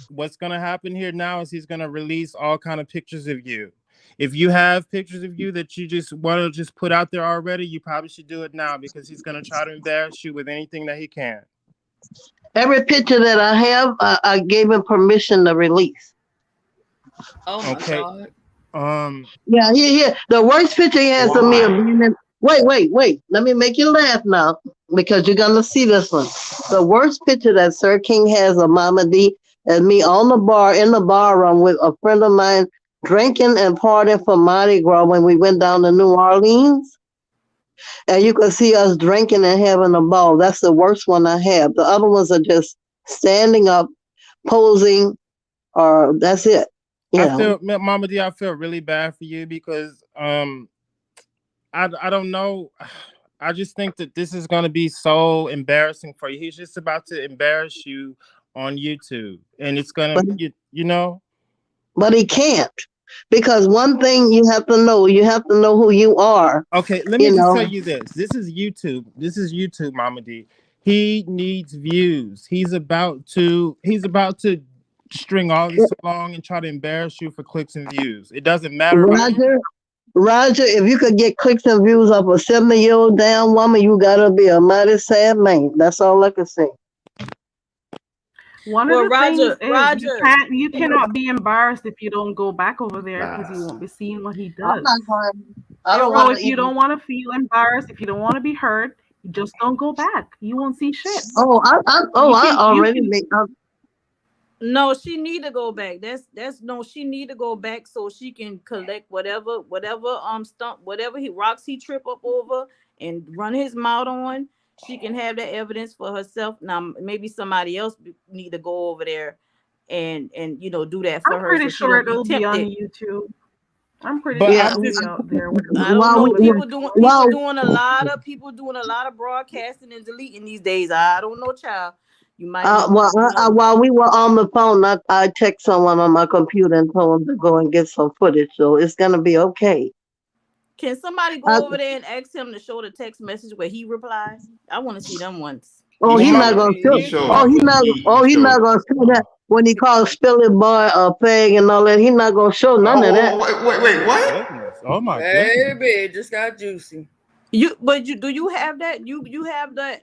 What's gonna happen here now is he's gonna release all kind of pictures of you. If you have pictures of you that you just want to just put out there already, you probably should do it now because he's gonna try to embarrass you with anything that he can. Every picture that I have, I gave him permission to release. Oh my Okay. God. Yeah, the worst picture he has of me of being in. Wait. Let me make you laugh now because you're gonna see this one. The worst picture that Sir King has of Mama D is me on the bar in the bar room with a friend of mine drinking and partying for Mardi Gras when we went down to New Orleans. And you can see us drinking and having a ball. That's the worst one I have. The other ones are just standing up, posing, or that's it. I Yeah. feel, Mama D, I feel really bad for you because I don't know. I just think that this is going to be so embarrassing for you. He's just about to embarrass you on YouTube, and it's gonna, you know. But he can't because one thing you have to know who you are. Okay, let me just tell you this. This is YouTube. Mama D. He needs views. He's about to string all this along and try to embarrass you for clicks and views. It doesn't matter about you. Roger, if you could get clicks and views off a 70-year-old damn woman, you gotta be a mighty sad man. That's all I can say. One of the things is you cannot be embarrassed if you don't go back over there because you won't be seeing what he I'm does. not going. I don't So want if to you even. don't want to feel embarrassed, if you don't want to be hurt, just don't go back. You won't see shit. I already made. No, she need to go back. That's no, she need to go back so she can collect whatever stump, whatever he trip up over and run his mouth on. She can have that evidence for herself. Now maybe somebody else need to go over there and do that for I'm her pretty so she sure don't be it'll be on tempted. YouTube. I'm pretty But sure I'm it'll just be out there. I don't know. People doing a lot of broadcasting and deleting these days. I don't know, child. You might While we were on the phone, I text someone on my computer and told them to go and get some footage, so it's gonna be okay. Can somebody go over there and ask him to show the text message where he replies? I want to see them once. Oh, he's not gonna show. He's not gonna show that when he calls Philly boy a peg and all that. He's not gonna show none of that. Wait, what? Oh my goodness. Baby, it just got juicy. Do you have that? You have that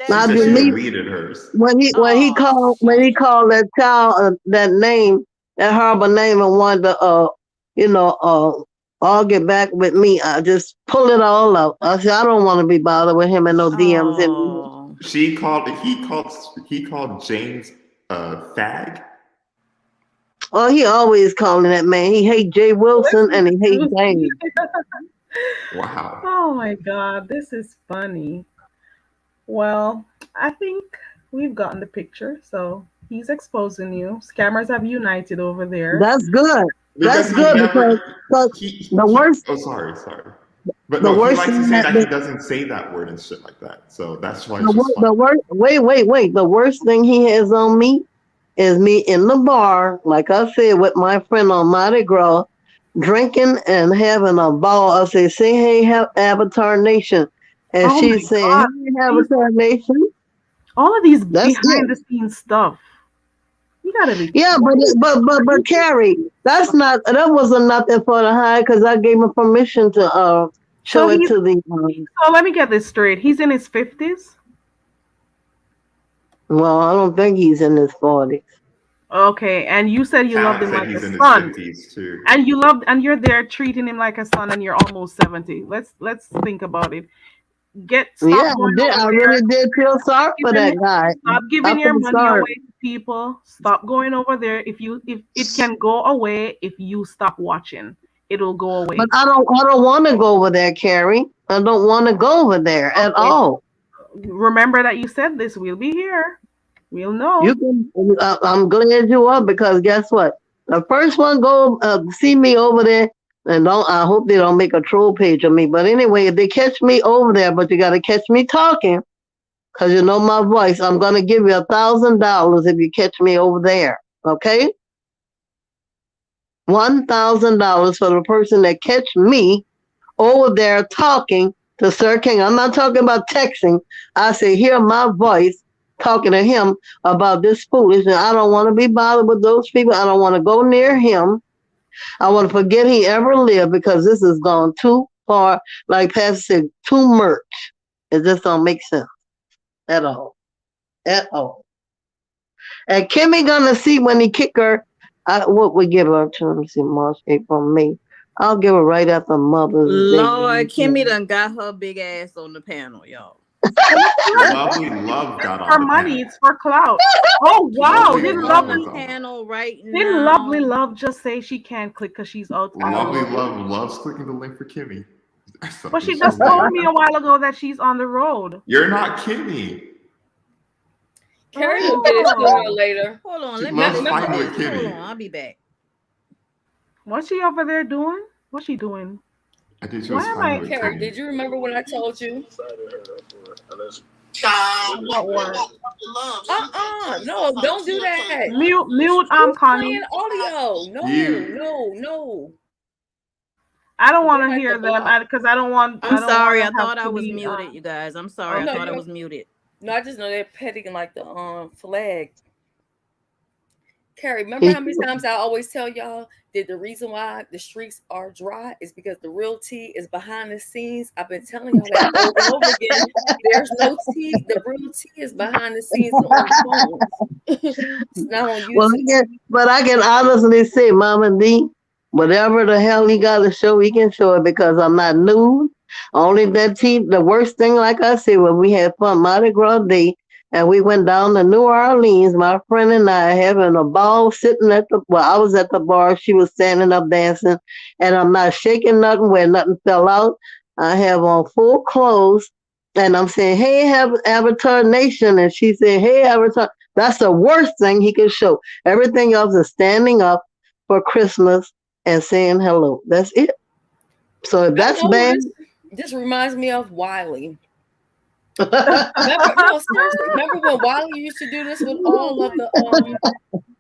I She believe deleted hers. when he called that child that name, that horrible name, and wanted to all get back with me. I just pull it all out. I said I don't want to be bothered with him and no DMs anymore. He called James fag. Oh, he always calling that man. He hates Jay Wilson and he hates James. Wow. Oh my God, this is funny. Well, I think we've gotten the picture. So he's exposing you. Scammers have united over there. That's good. Because That's good because the worst. Oh, sorry. But The no, he worst likes to thing say that that he doesn't say that word and shit like that. So that's why it's the, just wor- funny. the worst. Wait. The worst thing he has on me is me in the bar, like I said, with my friend on Mardi Gras, drinking and having a ball. I say, hey, Avatar Nation. And Oh she my saying, God. hey, Avatar Nation. All of these That's behind it. the scenes stuff. You gotta be. Yeah, but Carrie, that wasn't nothing for the high because I gave him permission to So show it he's. to the. So let me get this straight. He's in his 50s. Well, I don't think he's in his 40s. Okay, and you said you loved Cat him said like a he's in his son, 50s too. and you loved, and you're there treating him like a son, and you're almost 70. Let's think about it. Yeah, Stop going over I there. really did feel sorry for Giving, that guy. stop I giving your felt money sorry. away to people. Stop going over there. If it can go away if you stop watching, it'll go But away. I don't want to go over there, Carrie. I don't want to go over there at Okay. all. Remember that you said this. We'll be here. We'll You know. can. I'm glad you are because guess what? The first one go see me over there, and don't. I hope they don't make a troll page of me. But anyway, if they catch me over there, but you got to catch me talking, because you know my voice. I'm gonna give you $1,000 if you catch me over there. Okay, $1,000 for the person that catch me over there talking to Sir King. I'm not talking about texting. I say, hear my voice talking to him about this foolishness. I don't want to be bothered with those people. I don't want to go near him. I want to forget he ever lived because this has gone too far. Like Pastor said, too much. It just don't make sense at all. At all. And Kimmy gonna see when he kick her. What we give her to? Let me see, March, April, May. I'll give her right after Mother's Day. Lord, Kimmy done got her big ass on the panel, y'all. Lovely Love got For on the money, panel. it's for clout. Oh wow! Lovely Didn't Love lovely was The on the panel right didn't lovely now. love just say she can't click because she's out on the Lovely road? Love loves clicking the link for Kimmy. That's But something she so just told weird. me a while ago that she's on the road. You're not Kimmy. Carrie will get it sooner or Oh, later. Hold on, She let me loves listen to fighting with this. Hold on, Kimmy. I'll be back. what's she over there doing? What's she doing? I think she Why was am fighting I? with Carrie, Kimmy. did you remember what I told you? About what? No, don't do that. Mute, Who's Connie. playing audio? You. No. I don't They want to like the hear them block. because I don't want. I'm I don't want sorry, I to have thought I to was be. muted, you guys. I'm sorry, I No, Okay. thought I you're was muted. no. I just know they're petting like the flag. Carrie, remember how many times I always tell y'all that the reason why the streets are dry is because the real tea is behind the scenes? I've been telling y'all that over and over again. There's no tea. The real tea is behind the scenes and on the phone. It's not on Well, YouTube. but I can honestly say, Mama D, whatever the hell he got to show, he can show it because I'm not nude. Only that the worst thing, like I said, when we had fun Mardi Gras Day and we went down to New Orleans, my friend and I having a ball sitting I was at the bar, she was standing up dancing, and I'm not shaking nothing where nothing fell out. I have on full clothes, and I'm saying, hey, Avatar Nation, and she said, hey, Avatar. That's the worst thing he can show. Everything else is standing up for Christmas and saying hello. That's it. So if I that's bad, noticed. This reminds me of Wiley. No, seriously. Remember when Wiley used to do this with all of the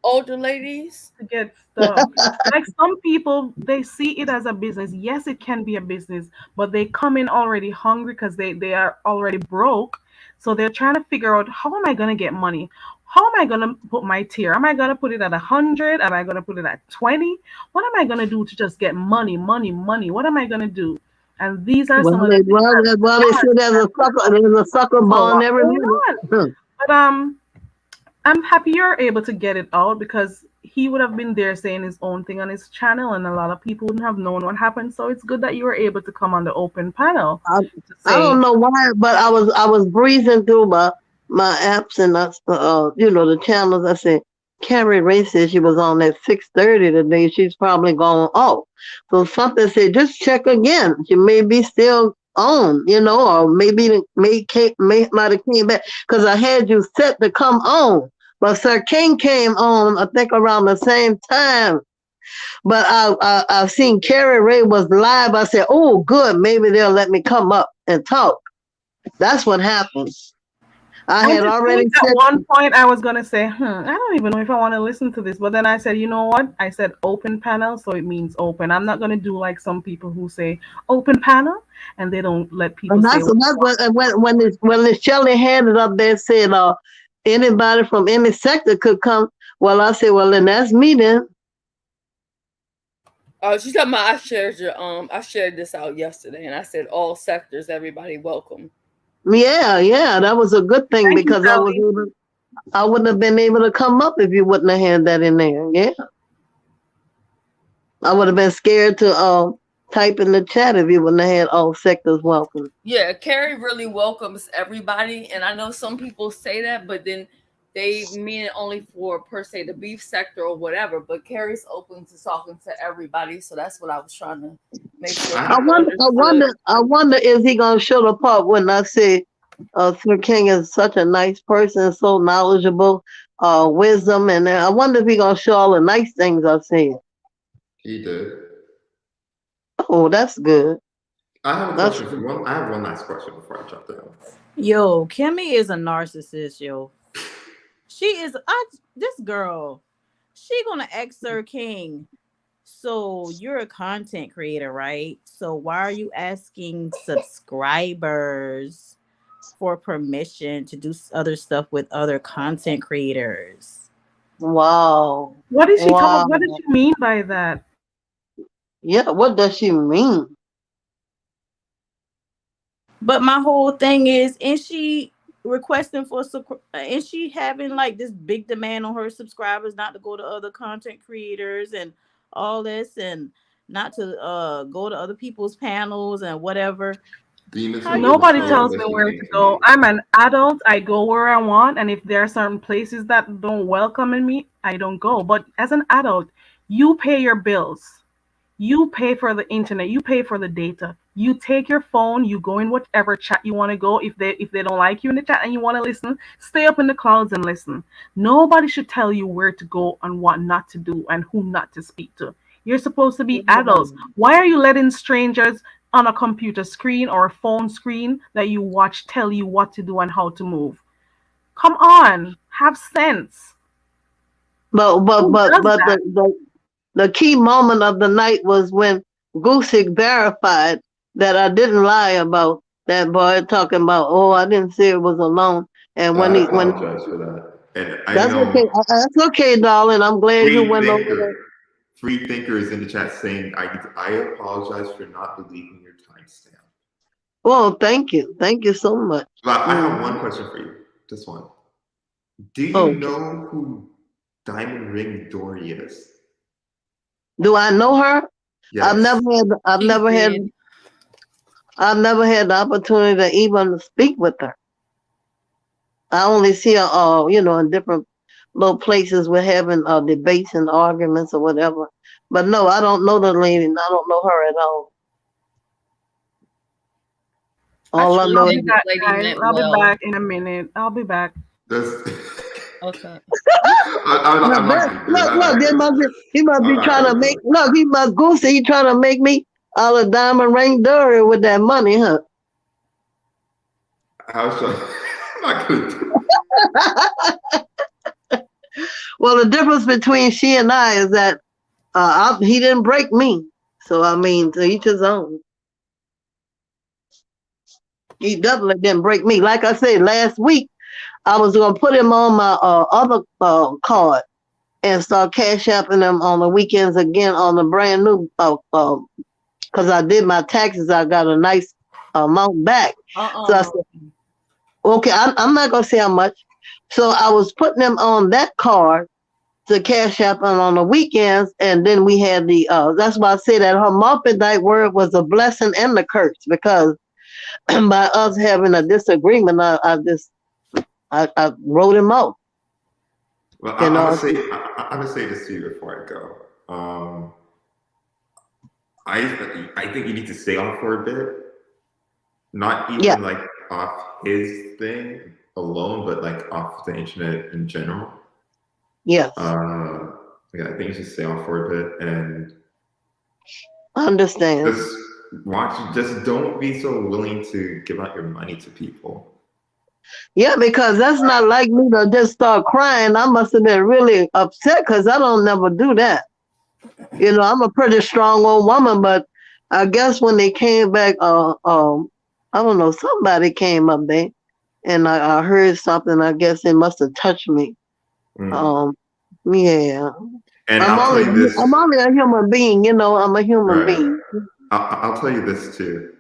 older ladies? To get stuff. Like some people, they see it as a business. Yes, it can be a business, but they come in already hungry because they are already broke. So they're trying to figure out how am I gonna get money? How am I gonna put my tier? Am I gonna put it at 100? Am I gonna put it at 20? What am I gonna do to just get money, money, money? What am I gonna do? And these are some of the things they say there's a sucker there's a ball in lot every going minute. on. But I'm happy you're able to get it out because he would have been there saying his own thing on his channel, and a lot of people wouldn't have known what happened. So it's good that you were able to come on the open panel to I say, don't know why, but I was breezing through my apps and the channels. I said, Carrie Ray said she was on at 6:30 today. She's probably going off. So something said, just check again. She may be still on, or maybe might have came back because I had you set to come on. But Sir King came on, I think around the same time. But I've seen Carrie Ray was live. I said, oh, good. Maybe they'll let me come up and talk. That's what happens. I had already At said, one point, I was gonna say, I don't even know if I want to listen to this. But then I said, you know what? I said open panel, so it means open. I'm not gonna do like some people who say open panel and they don't let people and say what that's when Shelley had it up there said, anybody from any sector could come. Well, I said, well, then that's me then. Oh, she's talking about I shared this out yesterday and I said all sectors, everybody welcome. Yeah, that was a good thing Thank you, because Sally. I wouldn't have been able to come up if you wouldn't have had that in there. Yeah, I would have been scared to type in the chat if you wouldn't have had all sectors welcome. Yeah, Carrie really welcomes everybody, and I know some people say that, but then they mean it only for per se the beef sector or whatever. But Carrie's open to talking to everybody, so that's what I was trying to make sure people understood. I wonder, is he gonna show the part when I say, Sir King is such a nice person, so knowledgeable, wisdom, and I wonder if he gonna show all the nice things I said. He did. Oh, that's good. I have a question for one. I have one last question before I jump down. Yo, Kimmy is a narcissist, yo. She is this girl. She gonna ask Sir King. So you're a content creator, right? So why are you asking subscribers for permission to do other stuff with other content creators? Wow. What is she talking? What does she mean by that? Yeah, what does she mean? But my whole thing is, and she requesting for and she having like this big demand on her subscribers not to go to other content creators and all this, and not to go to other people's panels and whatever. Nobody tells me where to go. I'm an adult. I go where I want, and if there are certain places that don't welcome me, I don't go. But as an adult, you pay your bills. You pay for the internet. You pay for the data. You take your phone. You go in whatever chat you want to go. If they don't like you in the chat and you want to listen, stay up in the clouds and listen. Nobody should tell you where to go and what not to do and who not to speak to. You're supposed to be adults. Why are you letting strangers on a computer screen or a phone screen that you watch tell you what to do and how to move? Come on, have sense. But the key moment of the night was when Gusick verified that I didn't lie about that boy talking about, oh, I didn't say it was alone. And I apologize for that. And I that's know okay. That's okay, darling. I'm glad you went over there. Free Thinker is in the chat saying, I apologize for not believing your timestamp. Well, thank you. Thank you so much. But I have one question for you. Just one. Do you know who Diamond Ring Dory is? Do I know her? Yes. I've never had the opportunity to even speak with her. I only see her, in different little places we're having debates and arguments or whatever. But no, I don't know the lady. And I don't know her at all. All I know is I'll be back in a minute. I'll be back. Okay. Look, he must be trying to make. Look, he must goosey. He trying to make me all a diamond ring Dory with that money, huh? How should I'm not gonna do it. Well, the difference between she and I is that he didn't break me. So I mean, to each his own. He definitely didn't break me. Like I said last week, I was gonna put him on my other card and start cash apping them on the weekends again on the brand new because I did my taxes. I got a nice amount back. So I said, okay, I'm not gonna say how much. So I was putting them on that card to cash app them on the weekends, and then we had the that's why I say that her hermaphrodite word was a blessing and a curse, because by us having a disagreement, I wrote him out. Well, I'm gonna say this to you before I go. I think you need to stay on for a bit. Not even like off his thing alone, but like off the internet in general. Yes. Yeah, I think you should stay on for a bit and understand. Just don't be so willing to give out your money to people. Yeah, because that's not like me to just start crying. I must have been really upset because I don't never do that. I'm a pretty strong old woman, but I guess when they came back, I don't know, somebody came up there, and I heard something. I guess it must have touched me. Yeah. And I'll tell you this. I'm only a human being, I'm a human Right. being. I'll tell you this too.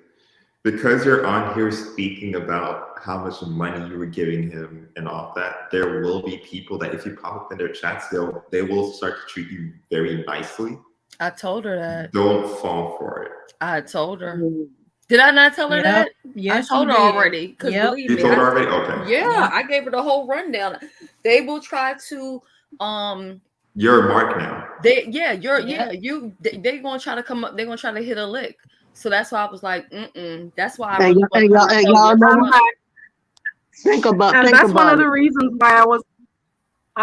Because you're on here speaking about how much money you were giving him and all that, there will be people that if you pop up in their chats, they will start to treat you very nicely. I told her that. Don't fall for it. I told her. Did I not tell her that? Yes, I told her you did. already. Because believe You me, told her already? Okay. Yeah, I gave her the whole rundown. They will try to You're a mark now. They gonna try to come up, they're gonna try to hit a lick. So that's why I was like, that's why I really want to y'all know think about one of the reasons why I was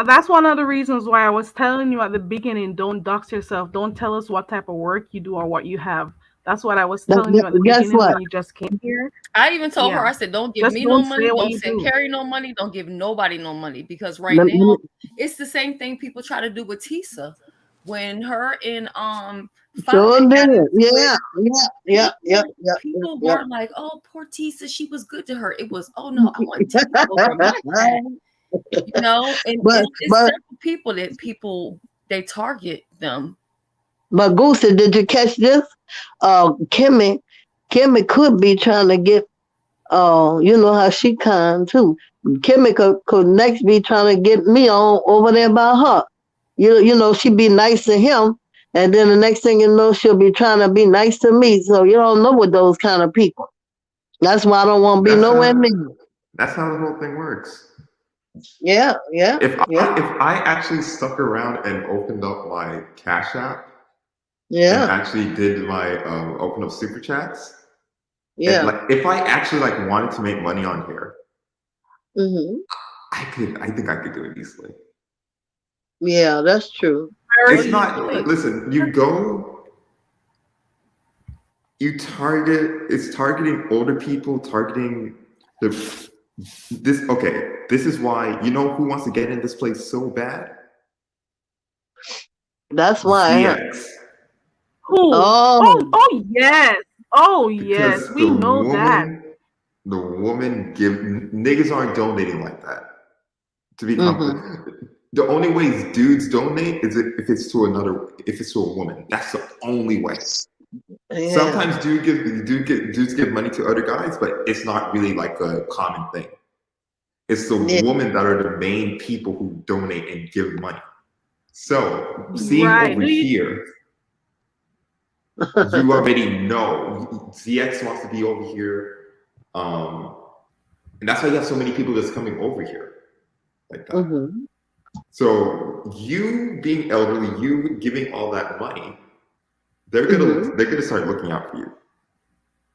that's one of the reasons why I was telling you at the beginning, don't dox yourself. Don't tell us what type of work you do or what you have. That's what I was telling you at the beginning when you just came here. I even told her, I said, don't give me no money, don't send Carrie no money, don't give nobody no money. Because right now, it's the same thing people try to do with Tisa. When her and sure did. People were like, oh, poor Tisa, she was good to her. It was, oh no, I want Tisa over my head. And it's several people that they target them. But Goosey, did you catch this? Kimmy could be trying to get you know how she kind too. Kimmy could next be trying to get me on over there by her. You know, she'd be nice to him, and then the next thing you know, she'll be trying to be nice to me. So you don't know with those kind of people. That's why I don't want to be nowhere near. That's how the whole thing works. Yeah. If I actually stuck around and opened up my Cash App, and actually did my open up super chats, if I actually wanted to make money on here, I think I could do it easily. Yeah, that's true. It's not. Listen, it's targeting older people, targeting this. Okay, this is why, who wants to get in this place so bad? That's why. ZX. Who? Oh yes. Oh yes. Because We know that. The woman niggas aren't donating like that. To be the only way dudes donate is if it's to a woman. That's the only way. Yeah. Sometimes dudes give money to other guys, but it's not really like a common thing. It's the women that are the main people who donate and give money. So seeing over here, you already know ZX wants to be over here, and that's why you have so many people that's coming over here like that. So you being elderly, you giving all that money, they're gonna start looking out for you.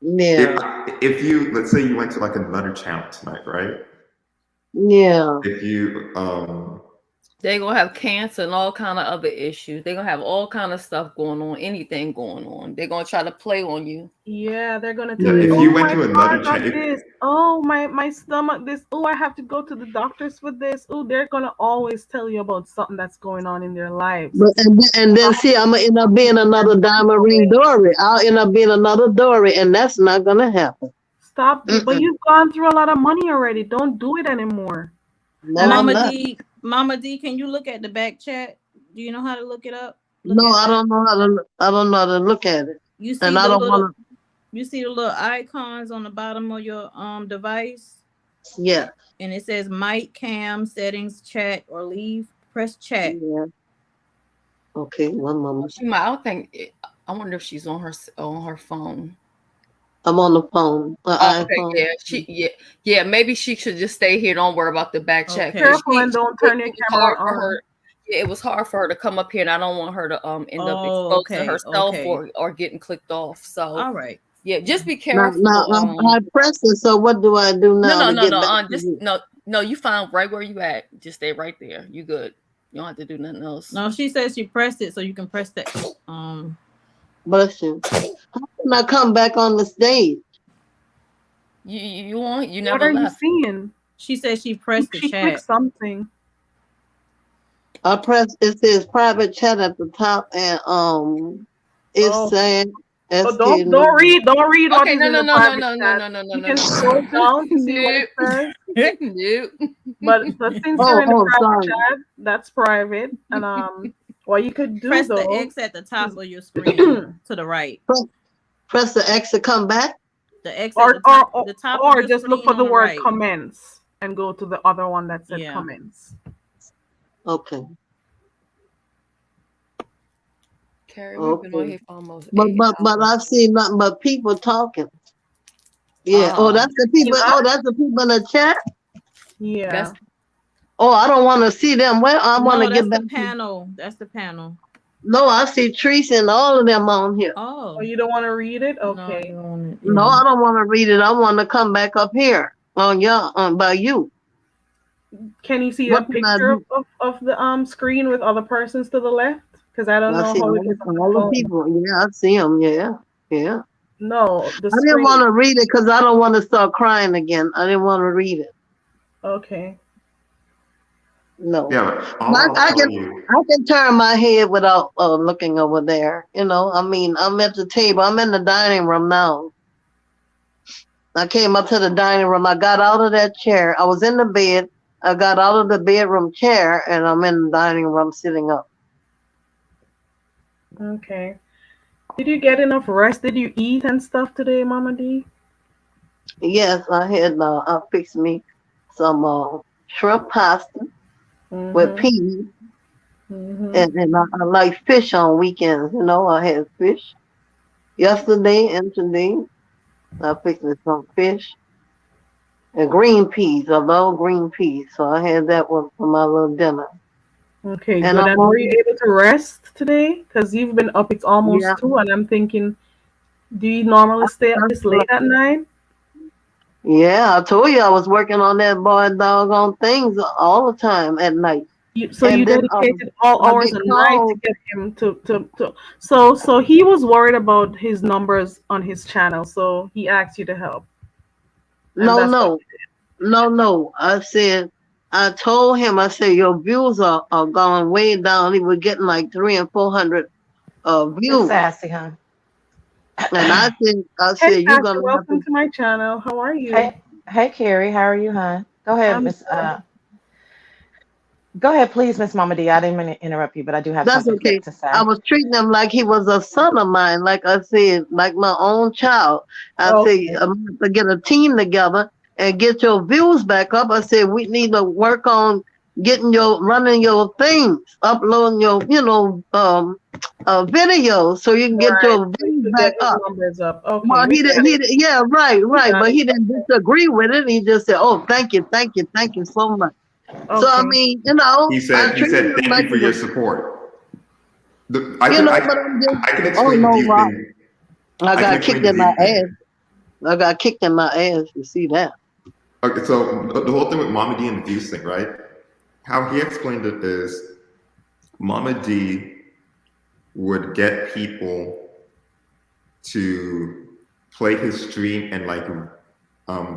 Yeah. If you, let's say you went to another channel tonight, right? Yeah. If you they're gonna have cancer and all kind of other issues. They're gonna have all kind of stuff going on, anything going on. They're gonna try to play on you. Yeah, they're gonna tell you. If you went to another channel, oh my stomach, this. Oh, I have to go to the doctors for this. Oh, they're gonna always tell you about something that's going on in their lives. But and then see, I'm gonna end up being another Diamond Ring Dory. I'll end up being another Dory, and that's not gonna happen. Stop. But you've gone through a lot of money already. Don't do it anymore. Mama D, can you look at the back chat? Do you know how to look it up? I don't know how to look at it. You see you see the little icons on the bottom of your device? Yeah. And it says mic, cam, settings, chat, or leave. Press chat. Yeah. Okay, one moment. I wonder if she's on her phone. I'm on the phone. Yeah. Maybe she should just stay here. Don't worry about the back check. Careful and don't turn your camera on. It was hard for her to come up here, and I don't want her to end up exposing herself or getting clicked off. So all right. Yeah, just be careful. Now I press it. So what do I do now? No. You found right where you at. Just stay right there. You good. You don't have to do nothing else. No, she says she pressed it, so you can press that. Bless you. How can I come back on the stage? You never What are left. you seeing? She said she pressed the She chat. clicked something. I press. It says private chat at the top, and it's saying Oh, SK. don't read what Okay, is no, in no, the no, no, private no, no, chat. no, no, no, You no, can no. scroll down to see what it says. Nope. But since you're in the private sorry. chat, that's private. And what you could do Press the though X at the top of your screen to the right. Press the X to come back. The X at the top of or your just look screen for the on the word right. comments and go to the other one that said comments. Okay. Carrie, we've been on here for almost 8 But hours. I see nothing but people talking. Yeah. Oh, that's the people. Oh, that's the people in the chat. Yeah. Oh, I don't want to see them. Well, I want to get back. The panel. That's the panel. No, I see Teresa and all of them on here. Oh, you don't want to read it? Okay. No, I don't want to read it. I want to come back up here on by you. Can you see What a can I picture do? of the screen with other persons to the left? Because I don't I know see how all it is on the all the phone. people. Yeah, I see them. Yeah, yeah. No, the I didn't screen. want to read it because I don't want to start crying again. I didn't want to read it. Okay. No. Yeah, I can turn my head without looking over there. You know, I mean, I'm at the table. I'm in the dining room now. I came up to the dining room. I got out of that chair. I was in the bed. I got out of the bedroom chair, and I'm in the dining room sitting up. Okay. Did you get enough rest? Did you eat and stuff today, Mama D? Yes, I had. I fixed me some shrimp pasta with peas, and I like fish on weekends. You know, I had fish yesterday and today. I fixed me some fish and green peas. I love green peas, so I had that one for my little dinner. Okay, And good. I'm And were you able to rest today? Because you've been up. It's almost 2, and I'm thinking, do you normally stay up this late at night? Yeah, I told you I was working on that boy doggone things all the time at night. So you dedicated all hours of night to get him to. So he was worried about his numbers on his channel, so he asked you to help. No. I told him, I said, your views are going way down. He was getting like 300 and 400 views. Sassy, huh? And I said, Hey, you're Pastor, gonna welcome to my channel. How are you? Hey, Carrie, how are you, hon? Go ahead, I'm Miss. Go ahead, please, Miss Mama D. I didn't mean to interrupt you, but I do have That's something okay. quick to say. I was treating him like he was a son of mine, like I said, like my own child. I said, I'm going to get a team together and get your views back up. I said, we need to work on running your things, uploading your, videos so you can get your views back up. Numbers up. Okay. Well, yeah, right. But he didn't disagree with it. He just said, "Oh, thank you so much." Okay. So I mean, he said, "Thank you for your support." I can explain the view thing. I got kicked in my ass. I got kicked in my ass. You see that? Okay, so the whole thing with Mama D and the views thing, right? How he explained it is, Mama D would get people to play his stream and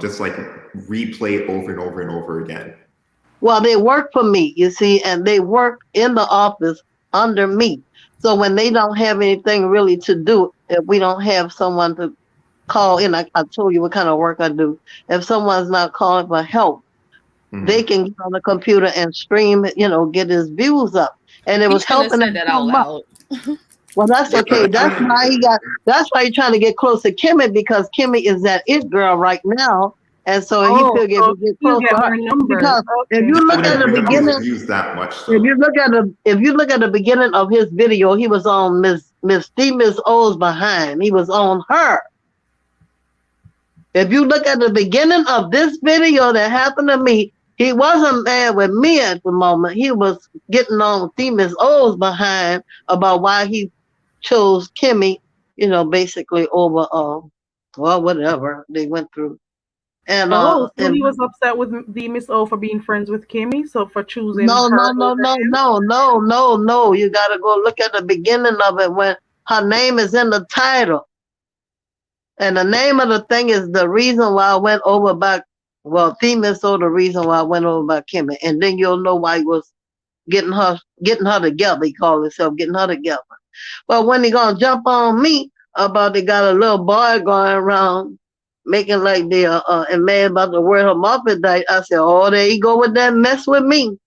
just replay it over and over and over again. Well, they work for me, you see, and they work in the office under me. So when they don't have anything really to do, if we don't have someone to call in, I told you what kind of work I do. If someone's not calling for help, they can get on the computer and stream, get his views up. And it was helping him so much. Well, that's okay. That's why he's trying to get close to Kimmy, because Kimmy is that it girl right now. And so he figured if he get close to her, because if you look at the beginning, if you look at the beginning of his video, he was on Miss O's behind. He was on her. If you look at the beginning of this video that happened to me, he wasn't mad with me at the moment. He was getting on Miss O's behind about why he chose Kimmy, basically over whatever they went through. And so he was upset with the Miss O for being friends with Kimmy, so for choosing her. No. You gotta go look at the beginning of it when her name is in the title. And the name of the thing is the reason why I went over back Well, female so the reason why I went over by Kimmy, and then you'll know why he was getting her together. He called himself getting her together. But when he gonna jump on me about they got a little boy going around making like they and mad about the word hermaphrodite, I said, oh, there you go with that mess with me.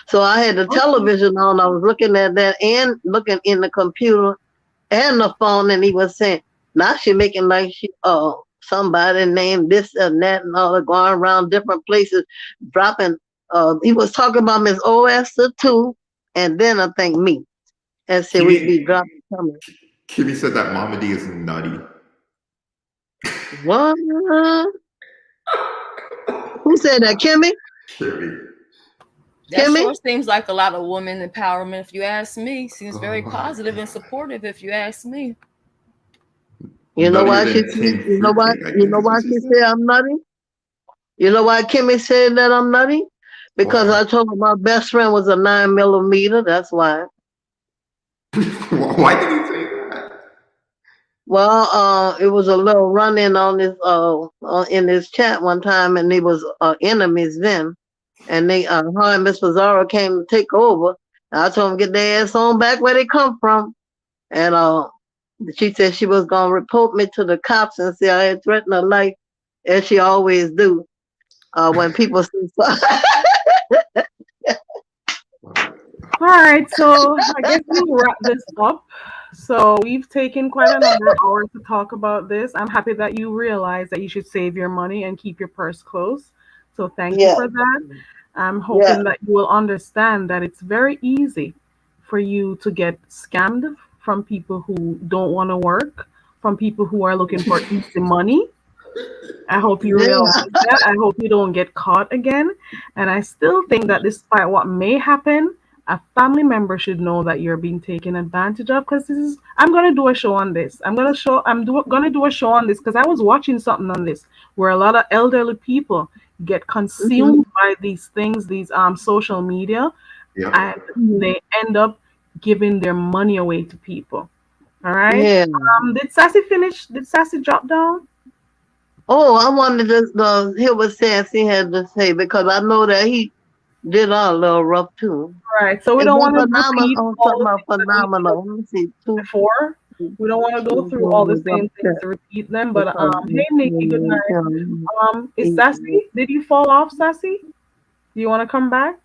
So I had the television on. I was looking at that and looking in the computer and the phone, and he was saying, now she making like she somebody named this and that and all, going around different places, dropping. He was talking about Miss OS too, and then I think me, and said we'd be dropping something. Kimmy said that Momma D is nutty. What? Who said that? Kimmy? Kimmy. That Kimmy? sure seems like a lot of woman empowerment, if you ask me. Seems very positive and supportive, if you ask me. You know why she? You know why? You know why she said I'm nutty? You know why Kimmy said that I'm nutty? Because I told her my best friend was a 9mm. That's why. Why did he say that? Well, it was a little run-in on this in this chat one time, and they was enemies then, and they her and Miss Pizarro came to take over. And I told them get their ass on back where they come from, and she said she was gonna report me to the cops and say I had threatened her life, as she always do. When people see. All right, so I guess we'll wrap this up. So we've taken quite a number of hours to talk about this. I'm happy that you realize that you should save your money and keep your purse close. So thank you for that. I'm hoping that you will understand that it's very easy for you to get scammed from people who don't want to work, from people who are looking for easy money. I hope you realize that. I hope you don't get caught again. And I still think that despite what may happen, a family member should know that you're being taken advantage of. Because this is, I'm gonna do a show on this. Gonna do a show on this because I was watching something on this where a lot of elderly people get consumed by these things, these social media, and they end up giving their money away to people. All right. Yeah. Did Sassy finish? Did Sassy drop down? Oh, I wanted to hear what Sassy had to say because I know that he did a little rough too. Right. So we don't want to repeat all phenomenal. Let me see. Before. We don't want to go through all the same things to repeat them. But hey Nikki, good night. Is Sassy? Did you fall off, Sassy? Do you want to come back?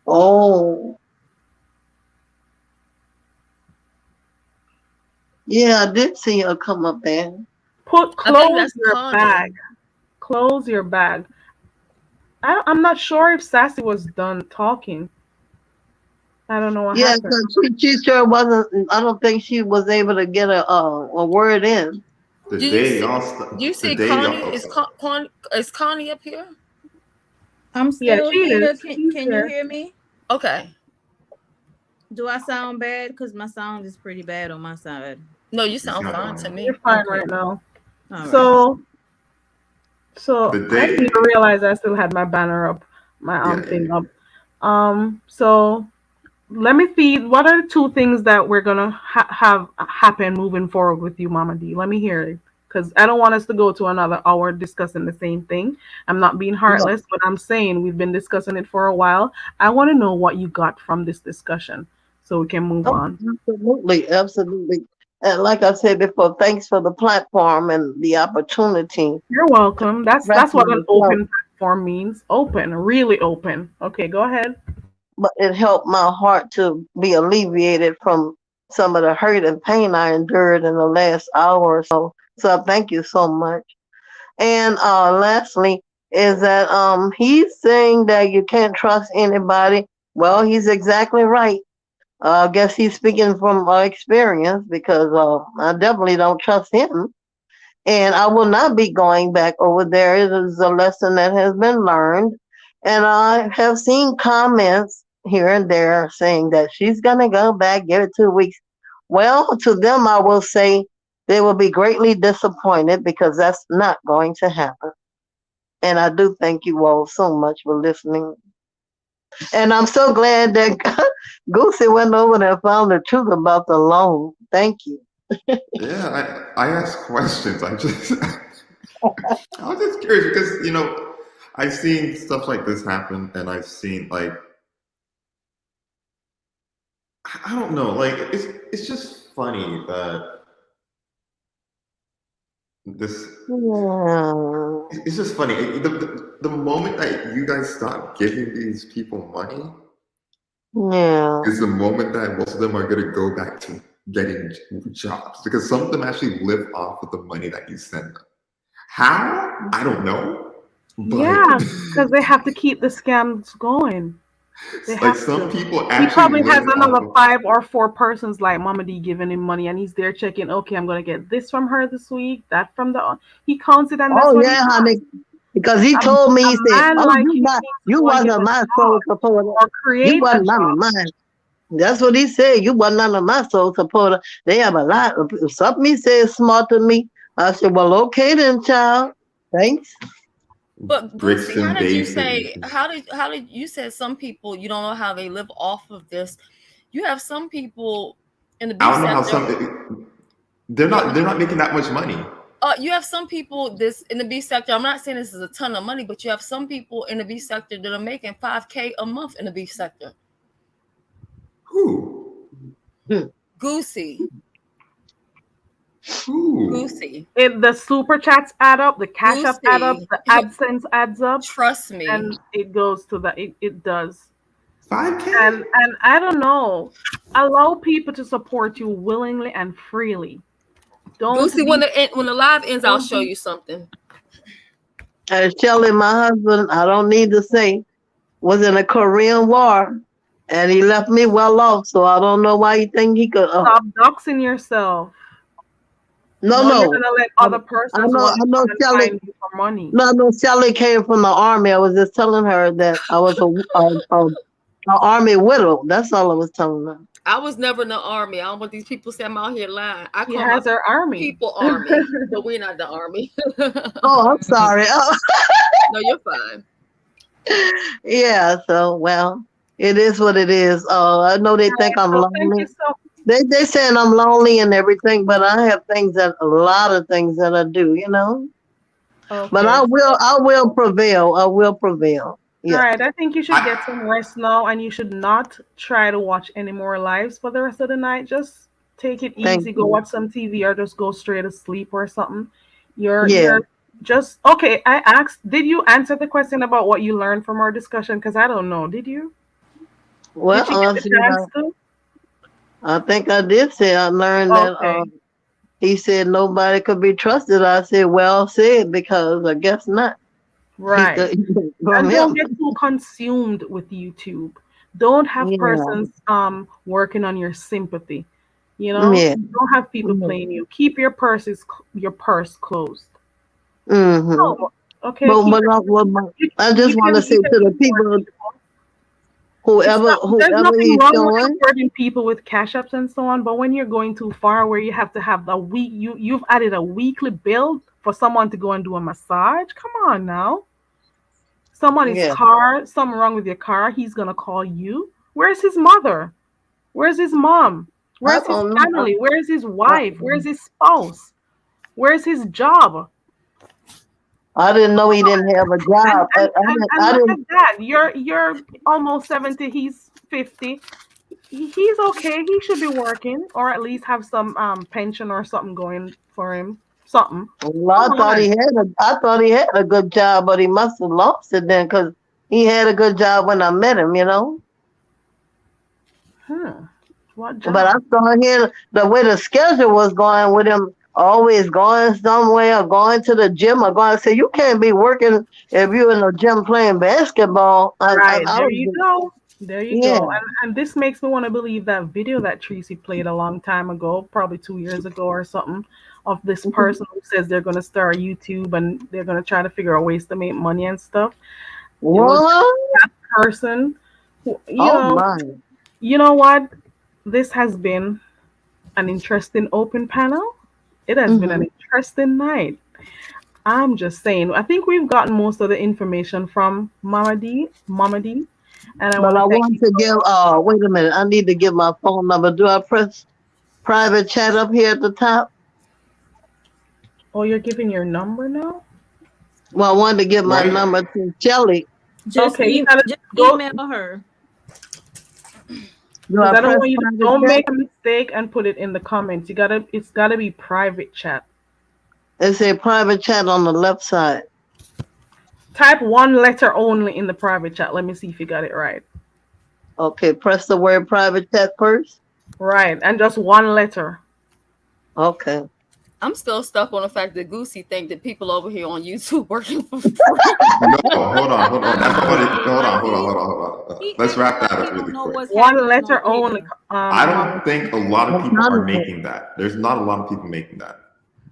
Oh. Yeah, I did see her come up there. Close your bag. Close your bag. I'm not sure if Sassy was done talking. I don't know what happened. Yeah, she sure wasn't. I don't think she was able to get a word in. Do you see Connie? Is Connie up here? I'm still here. Is. Can you hear me? Okay. Do I sound bad? Because my sound is pretty bad on my side. No, you sound fine to me. You're fine right now. So I didn't even realize I still had my banner up, my thing up. So let me feed. What are the two things that we're gonna have happen moving forward with you, Mama D? Let me hear it, because I don't want us to go to another hour discussing the same thing. I'm not being heartless, but I'm saying we've been discussing it for a while. I want to know what you got from this discussion, so we can move on. Absolutely. And like I said before, thanks for the platform and the opportunity. You're welcome. That's what an open platform means. Open, really open. Okay, go ahead. But it helped my heart to be alleviated from some of the hurt and pain I endured in the last hour or so. So thank you so much. And lastly, is that he's saying that you can't trust anybody. Well, he's exactly right. I guess he's speaking from experience because I definitely don't trust him. And I will not be going back over there. It is a lesson that has been learned. And I have seen comments here and there saying that she's going to go back, give it 2 weeks. Well, to them, I will say they will be greatly disappointed because that's not going to happen. And I do thank you all so much for listening. And I'm so glad that Goosey went over there and found the truth about the loan. Thank you. Yeah, I ask questions. I was just curious because I've seen stuff like this happen, and I've seen like I don't know, like it's just funny that this. It's just funny. The moment that you guys stop giving these people money is the moment that most of them are going to go back to getting jobs because some of them actually live off of the money that you send them. How? I don't know. But Yeah, because they have to keep the scams going. They like have some to. people He probably actually has live another off of. 5 or 4 persons like Mama D giving him money, and he's there checking. Okay, I'm gonna get this from her this week, that from the. He counts it, and that's Oh what he yeah, does. honey. Because he A told me, he said, man "Oh, like you needs to you go and get wasn't a my job soul supporter. or You create a wasn't none of job. mine." That's what he said. You wasn't none of my soul supporter. They have a lot of something he said smart to me. I said, "Well, okay then, child. Thanks." But Bricks Boosie, how and did you bacon. say? How did you said some people you don't know how they live off of this? You have some people in the I B don't know how sector. they're not making that much money. You have some people this in the B sector. I'm not saying this is a ton of money, but you have some people in the B sector that are making $5,000 a month in the B sector. Who? Goosey. Who? Goosey. If the super chats add up, the cash app add up, Goosey. the AdSense adds up, Trust me. and it goes to the. It does. 5K. And I don't know. Allow people to support you willingly and freely. Don't Goosey, be. when the live ends, I'll Don't show be. you something. Shelly, my husband, I don't need to say, was in a Korean war, and he left me well off. So I don't know why you think he could. Stop doxing yourself. No, No, you're no. gonna let I, other I persons know. want I to know come and Shelly. find you for money. No, no. Shelly came from the army. I was just telling her that I was a army widow. That's all I was telling her. I was never in the army. I don't want these people say I'm out here lying. I He call has my her army. people army, but we're not the army. Oh, I'm sorry. Oh. No, you're fine. Yeah. So well, it is what it is. I know they think I'm So thank lonely. you so. They saying I'm lonely and everything, but I have a lot of things that I do. But Okay. I will prevail. I will prevail. All Yeah. right, I think you should get some rest now, and you should not try to watch any more lives for the rest of the night. Just take it Thank easy. Go you. watch some TV, or just go straight to sleep or something. Yeah. You're just okay. I asked, did you answer the question about what you learned from our discussion? Because I don't know. Did you? Well, Did she get the chance to? I think I did say I learned that Okay. he said nobody could be trusted. I said, well said, because I guess not. Right. From And don't him. get too consumed with YouTube. Don't have Yeah. persons working on your sympathy. Yeah. Don't have people Yeah. playing you. Keep your purse closed. Mm-hmm. Oh, okay. I just want to say You to can the people, It's not. There's whoever nothing he's wrong with showing, supporting people with cash apps and so on. But when you're going too far, where you have to have you've added a weekly bill for someone to go and do a massage. Come on now. Somebody's yeah. car, something wrong with your car. He's gonna call you. Where's his mother? Where's his mom? I Where's his don't know. family? Where's his I, wife? Where's his spouse? Where's his job? I didn't know he didn't have a job. And I look at didn't. that. You're almost 70. He's 50. He's okay. He should be working, or at least have some pension or something going for him. Something. Well, Come on. I thought he had a good job, but he must have lost it then, because he had a good job when I met him. What But I job? saw here the way the schedule was going with him, always going somewhere, going to the gym, or going. Say you can't be working if you're in the gym playing basketball. Right. I There was, you go. There you yeah. go. And this makes me want to believe that video that Tracy played a long time ago, probably 2 years ago or something, of this person who says they're going to start YouTube and they're going to try to figure out ways to make money and stuff. It was that person who, you know what? This has been an interesting open panel. It has been an interesting night. I'm just saying, I think we've gotten most of the information from Mama D, and I But want to I thank want you to so give. much. Wait a minute. I need to give my phone number. Do I press private chat up here at the top? Oh, you're giving your number now? Well, I wanted to give my right? number to Shelly. Just, Okay, you gotta just go email her. Do because I I don't press want you to private don't chat? make a mistake and put it in the comments. It's gotta be private chat. It's a private chat on the left side. Type one letter only in the private chat. Let me see if you got it right. Okay, press the word private chat first. Right, and just one letter. Okay. I'm still stuck on the fact that Goosey think that people over here on YouTube working for free. No, hold on. That's not what it, Like hold on. he Let's acting wrap like that he up don't really know quick. what's One happening letter over only. here. I Mama. don't think a lot of I'm people are trying to, making that. There's not a lot of people making that.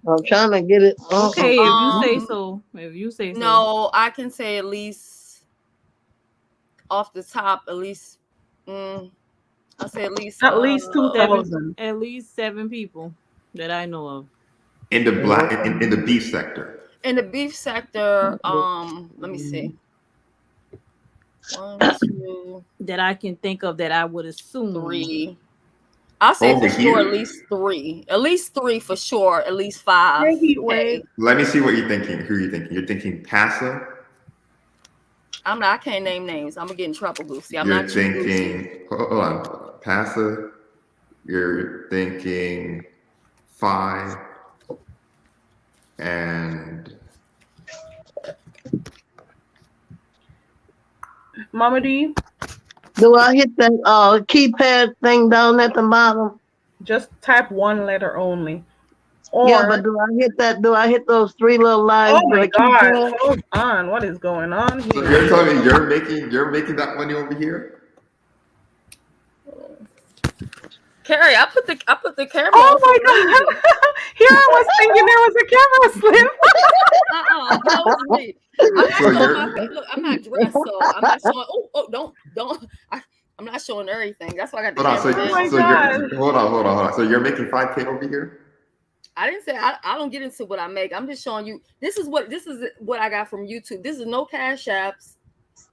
I'm trying to get it. Okay, if you say Um, so. If you say so. no, I can say at least off the top, at least. I'll say at least At least Seven, 2,000. at least 7 people that I know of. In the in the beef sector. in the beef sector. Let me see. 1, 2, That I can think of that I would assume. 3. I'll say for sure at least 3. At least 3 for sure. At least 5. Hey, heat wave. Let me see what you're thinking. Who are you thinking? You're thinking Pasa? I can't name names. I'm gonna get in trouble, Goosey. I'm You're not too Goosey. thinking, hold on. Pasa. You're thinking 5. And Mama D, Do I hit that keypad thing down at the bottom? just type one letter only. Yeah, Or but do I hit that? Do I hit those 3 little lines oh with my a God, keypad? hold on. What is going on so here? you're telling me you're making that money over here? Carrie, I put the camera Oh on for my a reason. God. Here I was thinking there was a camera slip. That was me. I'm not So showing you're my face. Look, I'm not dressed, so I'm not showing. Oh, don't. I'm not showing everything. That's why I got the hold on. camera Oh down. my So God. you're hold on. So you're making 5K over here? I didn't say I don't get into what I make. I'm just showing you. This is what I got from YouTube. This is no Cash Apps.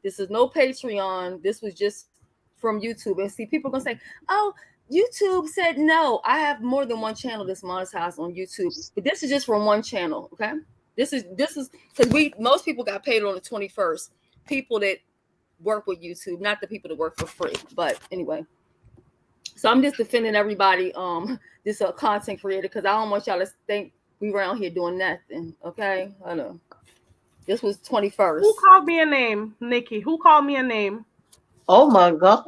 This is no Patreon. This was just from YouTube. And see, people gonna say, "Oh, YouTube said no." I have more than one channel that's monetized on YouTube, but this is just from one channel. Okay, this is because most people got paid on the 21st. People that work with YouTube, not the people that work for free. But anyway, so I'm just defending everybody. This a content creator because I don't want y'all to think we around here doing nothing. Okay, I know. This was 21st. Who called me a name, Nikki? Who called me a name? Oh my God.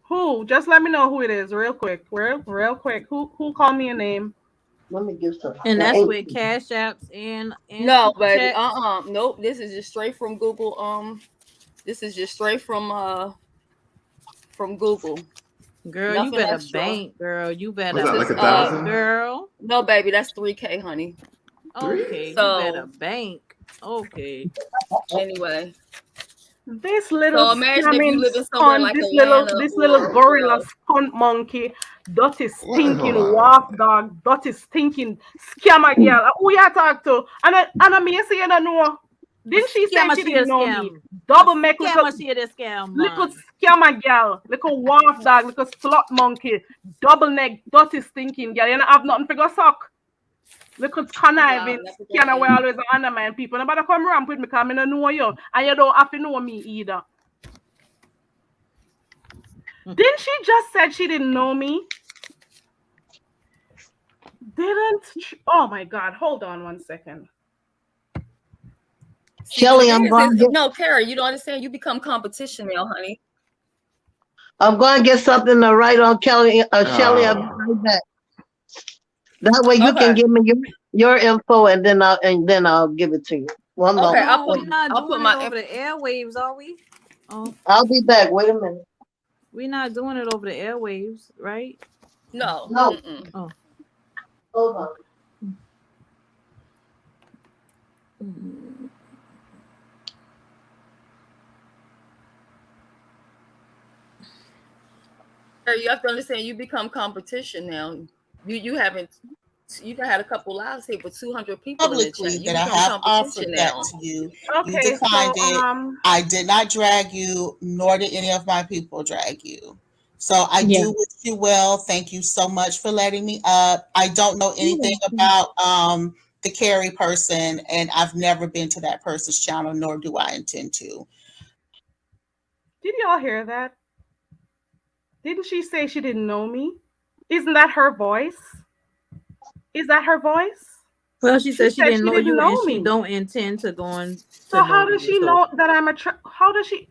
Who? Just let me know who it is, real quick. Real quick. Who called me a name? Let me get some. And that's with Cash Apps and No, Super baby. Chats. Nope. This is just straight from Google. This is just straight from Google. Girl, you Nothing better extra. bank, girl. You better What's that, like bank, 1,000? girl. No, baby, that's 3K, honey. Okay, you better bank. Okay. Anyway. This little So imagine if you scamming live in somewhere cunt, like Atlanta this little or gorilla cunt monkey, dirty stinking Hold on. waff dog, dirty stinking scammer girl. Who you talk to? And me say you don't know. Didn't she say Scammer, she she a didn't know me? scam. Double make little Scammer, she a scam, little man. scammer girl, little waff dog, little slut monkey, double neck, dirty stinking girl. You don't have nothing for go suck. Little conniving scammer where always undermine people. Nobody come ramp with me because I don't know you. And you don't have to know me either. Didn't she just said she didn't know me? Oh my God, hold on one second. Shelly, I'm going to no, Carrie, you don't understand. You become competition now, honey. I'm going to get something to write on Kelly. Shelly, I'll be right back. That way you can give me your info and then I'll give it to you. One moment. We're not doing it over the airwaves, are we? Oh. I'll be back. Wait a minute. We're not doing it over the airwaves, right? No. No. Oh. Hold on. You have to understand. You become competition now. You haven't. You had a couple lives here, but 200 people publicly in the chat. that I have offered that to you. You Okay, declined so, it. I did not drag you, nor did any of my people drag you. So I do wish you well. Thank you so much for letting me up. I don't know anything about the Carrie person, and I've never been to that person's channel, nor do I intend to. Did y'all hear that? Didn't she say she didn't know me? Isn't that her voice? Is that her voice? Well, she She said she said didn't she know didn't you and know she me. don't intend to So know how does you. she So know that I'm how does she?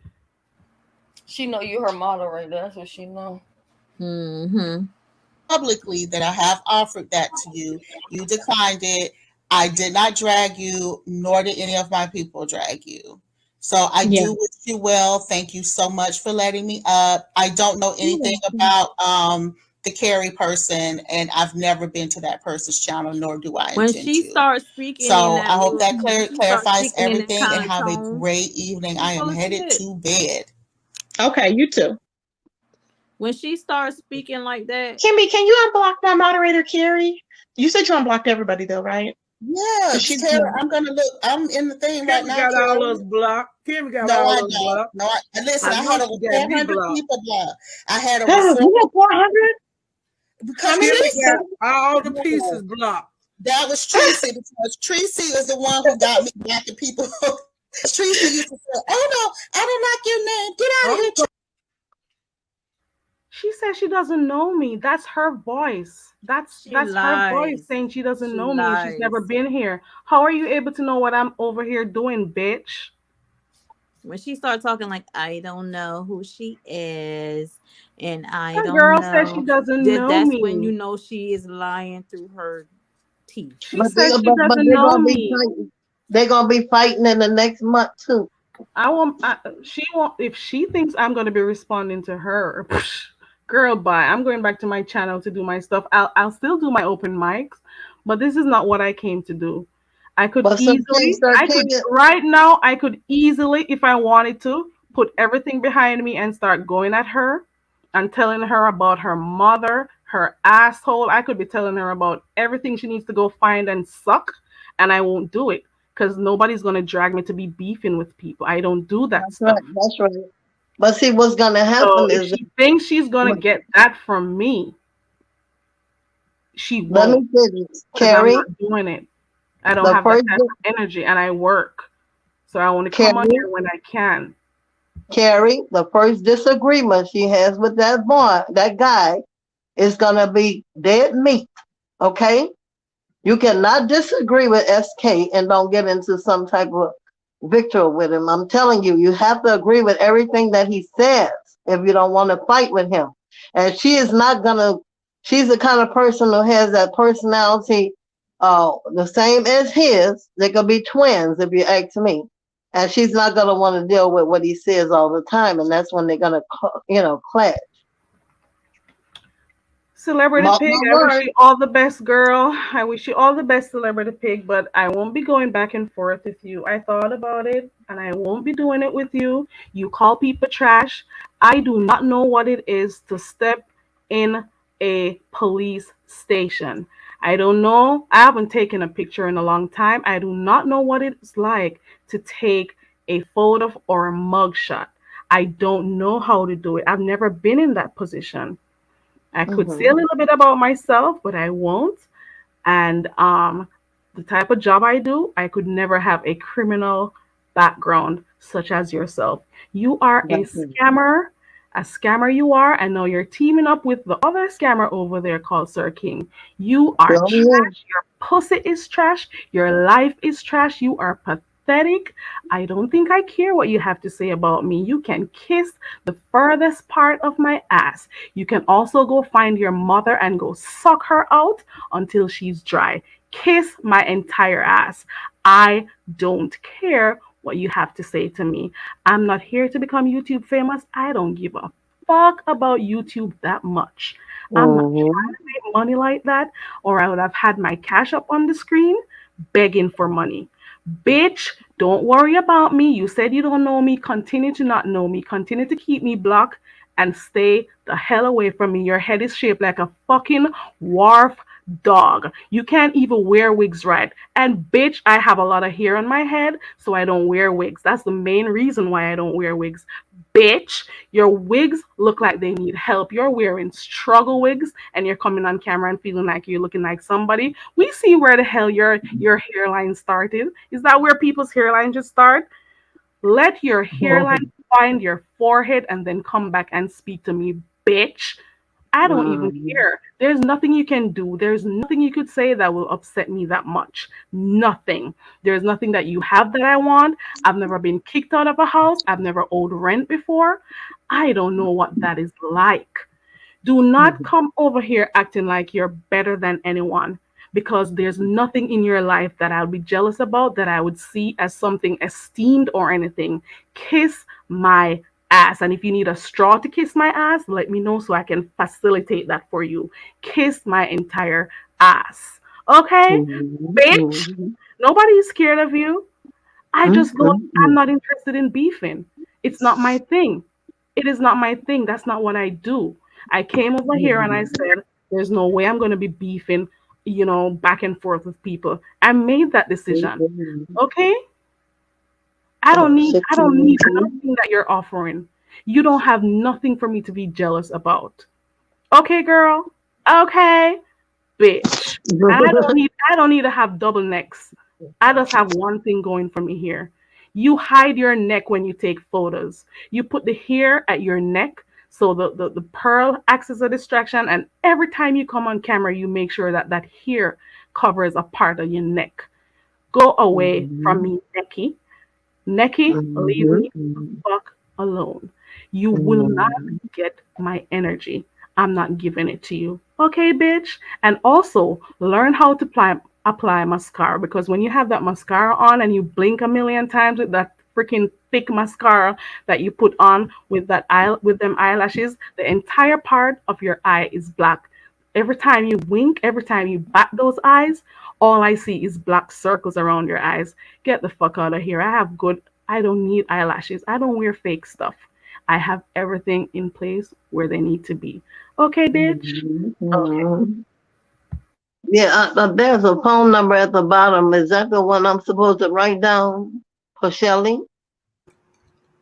She know you her moderator. That's what she know. Publicly that I have offered that to you. You declined it. I did not drag you, nor did any of my people drag you. So I do wish you well. Thank you so much for letting me up. I don't know anything about the Carrie person, and I've never been to that person's channel, nor do I when intend she to. starts speaking in So that I hope little, that when she starts clarifies speaking in that everything, and kind of have a tone, great evening. I am full of headed shit. to bed. Okay, you too. When she starts speaking like that, Kimmy, can you unblock my moderator, Carrie? You said you unblocked everybody though, right? Yes, Carrie, I'm gonna look. I'm in the thing right Kim now, got all Carrie. us blocked. Kim got No, all I us don't. blocked. No, listen. I I know had she over got me 400 blocked. people blocked. I had over Oh, 400 you got 400? because How many? Kimmy Tracy. got all the No, pieces blocked. that was Tracy because Tracy is the one who got me blocking people. Tracy used to say, "Oh no, I don't like your name. Get out of here." She says she doesn't know me. That's her voice. she That's her voice lies. saying she doesn't She know me and she's never lies. been here. How are you able to know what I'm over here doing, bitch? When she starts talking like, I don't know who she is, and I That don't girl says she know, doesn't know that's when you me. know she is lying through her teeth. She But they says she but doesn't they're know gonna be me. fighting. They're gonna be fighting in the next month too. I won't. She won't. If she thinks I'm going to be responding to her, girl, bye. I'm going back to my channel to do my stuff. I'll still do my open mics, but this is not what I came to do. But some things I could right now. I could easily, if I wanted to, put everything behind me and start going at her and telling her about her mother, her asshole. I could be telling her about everything she needs to go find and suck, and I won't do it because nobody's gonna drag me to be beefing with people. I don't do that That's right. stuff. That's right. But see, what's gonna So happen if is, she thinks she's gonna get that from me, she let won't me say this, because I'm Carrie. not doing it. I don't The have that first, type of energy, and I work, so I want to come on Carrie, here when I can. Carrie, the first disagreement she has with that boy, that guy, is gonna be dead meat. Okay, you cannot disagree with SK and don't get into some type of victory with him. I'm telling you, you have to agree with everything that he says if you don't want to fight with him. And she is not gonna. She's the kind of person who has that personality, the same as his. They could be twins, if you ask me. And she's not gonna want to deal with what he says all the time, and that's when they're gonna, clash. Celebrity Mark Pig, my I wish word. you all the best, girl. I wish you all the best, Celebrity Pig, but I won't be going back and forth with you. I thought about it, and I won't be doing it with you. You call people trash. I do not know what it is to step in a police station. I don't know. I haven't taken a picture in a long time. I do not know what it's like to take a photo or a mugshot. I don't know how to do it. I've never been in that position. I could say a Mhm. little bit about myself, but I won't. And the type of job I do, I could never have a criminal background such as yourself. You are a That's it. scammer you are, and now you're teaming up with the other scammer over there called Sir King. You are Oh yeah. trash. Your pussy is trash. Your life is trash. You are pathetic. I don't think I care what you have to say about me. You can kiss the furthest part of my ass. You can also go find your mother and go suck her out until she's dry. Kiss my entire ass. I don't care what you have to say to me. I'm not here to become YouTube famous. I don't give a fuck about YouTube that much. I'm not trying Mhm. to make money like that, or I would have had my cash up on the screen begging for money. Bitch, don't worry about me. You said you don't know me. Continue to not know me. Continue to keep me blocked and stay the hell away from me. Your head is shaped like a fucking wharf dog. You can't even wear wigs right. And bitch, I have a lot of hair on my head, so I don't wear wigs. That's the main reason why I don't wear wigs. bitch. Your wigs look like they need help. You're wearing struggle wigs and you're coming on camera and feeling like you're looking like somebody. We see where the hell your hairline started. Is that where people's hairline just start? Let your hairline find your forehead and then come back and speak to me, bitch. I don't even care. There's nothing you can do. There's nothing you could say that will upset me that much. Nothing. There's nothing that you have that I want. I've never been kicked out of a house. I've never owed rent before. I don't know what that is like. Do not come over here acting like you're better than anyone because there's nothing in your life that I'll be jealous about that I would see as something esteemed or anything. Kiss my ass. And if you need a straw to kiss my ass, let me know so I can facilitate that for you. Kiss my entire ass. Okay? Bitch, nobody is scared of you. I just don't, I'm not interested in beefing. It's not my thing. It is not my thing. That's not what I do. I came over here and I said, there's no way I'm going to be beefing, back and forth with people. I made that decision. Okay? I don't need nothing that you're offering. You don't have nothing for me to be jealous about. Okay, girl? Okay, bitch. I don't need to have double necks. I just have one thing going for me here. You hide your neck when you take photos. You put the hair at your neck so the pearl acts as a distraction, and every time you come on camera, you make sure that that hair covers a part of your neck. Go away from me, necky. Necky, leave me fuck alone. You will not get my energy. I'm not giving it to you. Okay, bitch? And also learn how to apply mascara because when you have that mascara on and you blink a million times with that freaking thick mascara that you put on with that eye with them eyelashes, the entire part of your eye is black. Every time you wink, every time you bat those eyes, all I see is black circles around your eyes. Get the fuck out of here. I don't need eyelashes. I don't wear fake stuff. I have everything in place where they need to be. Okay, bitch? Okay. Yeah, there's a phone number at the bottom. Is that the one I'm supposed to write down for Shelly?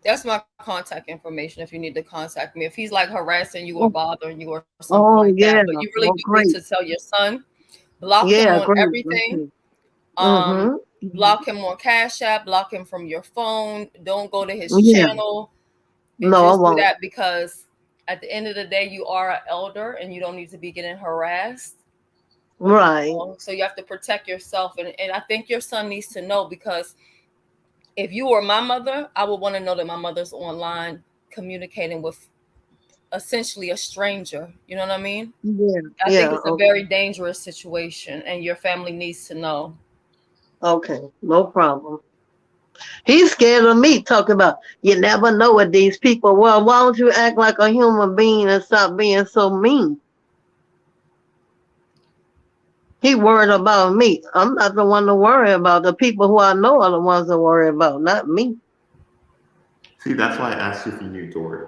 That's my contact information if you need to contact me. If he's like harassing you or bothering you or something Oh, like that, yeah. but you really Oh, do need great. to tell your son, block him Yeah, on great. everything. Mm-hmm. Block him on Cash App, block him from your phone. Don't go to his Yeah. channel and No, I just do won't. that because at the end of the day, you are an elder and you don't need to be getting harassed. Right. So you have to protect yourself. And I think your son needs to know because if you were my mother, I would want to know that my mother's online communicating with essentially a stranger. You know what I mean? Yeah. I think Yeah. it's a Okay. very dangerous situation and your family needs to know. Okay. No problem. He's scared of me talking about you never know what these people. Well, why don't you act like a human being and stop being so mean? He worried about me. I'm not the one to worry about. The people who I know are the ones to worry about, not me. See, that's why I asked you if you knew Dory.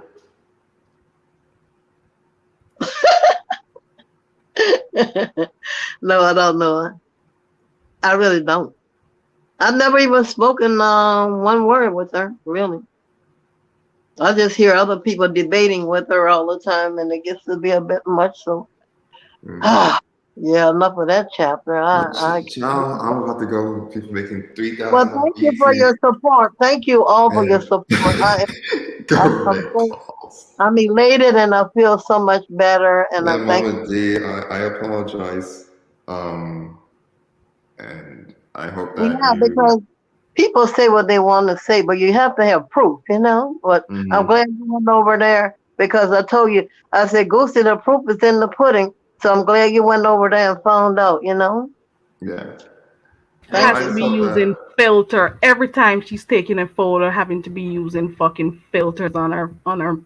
No, I don't know her. I really don't. I've never even spoken one word with her, really. I just hear other people debating with her all the time, and it gets to be a bit much. So, yeah, enough of that chapter. Ciao, I'm about to go. People making Well, 3,000 on thank you for YouTube. your support. Thank you all for your And support. I'm government so, calls. I'm elated, and I feel so much better. And I Yeah, thank. Mama D, I apologize. And I hope that Yeah, you. because people say what they want to say, but you have to have proof, you know. But I'm Mhm. glad you went over there because I told you, I said, Goosey, the proof is in the pudding. So I'm glad you went over there and found out, you know. Yeah. Well, Thank Has I to you just be so hope much. using that. filter every time she's taking a photo, having to be using fucking filters on her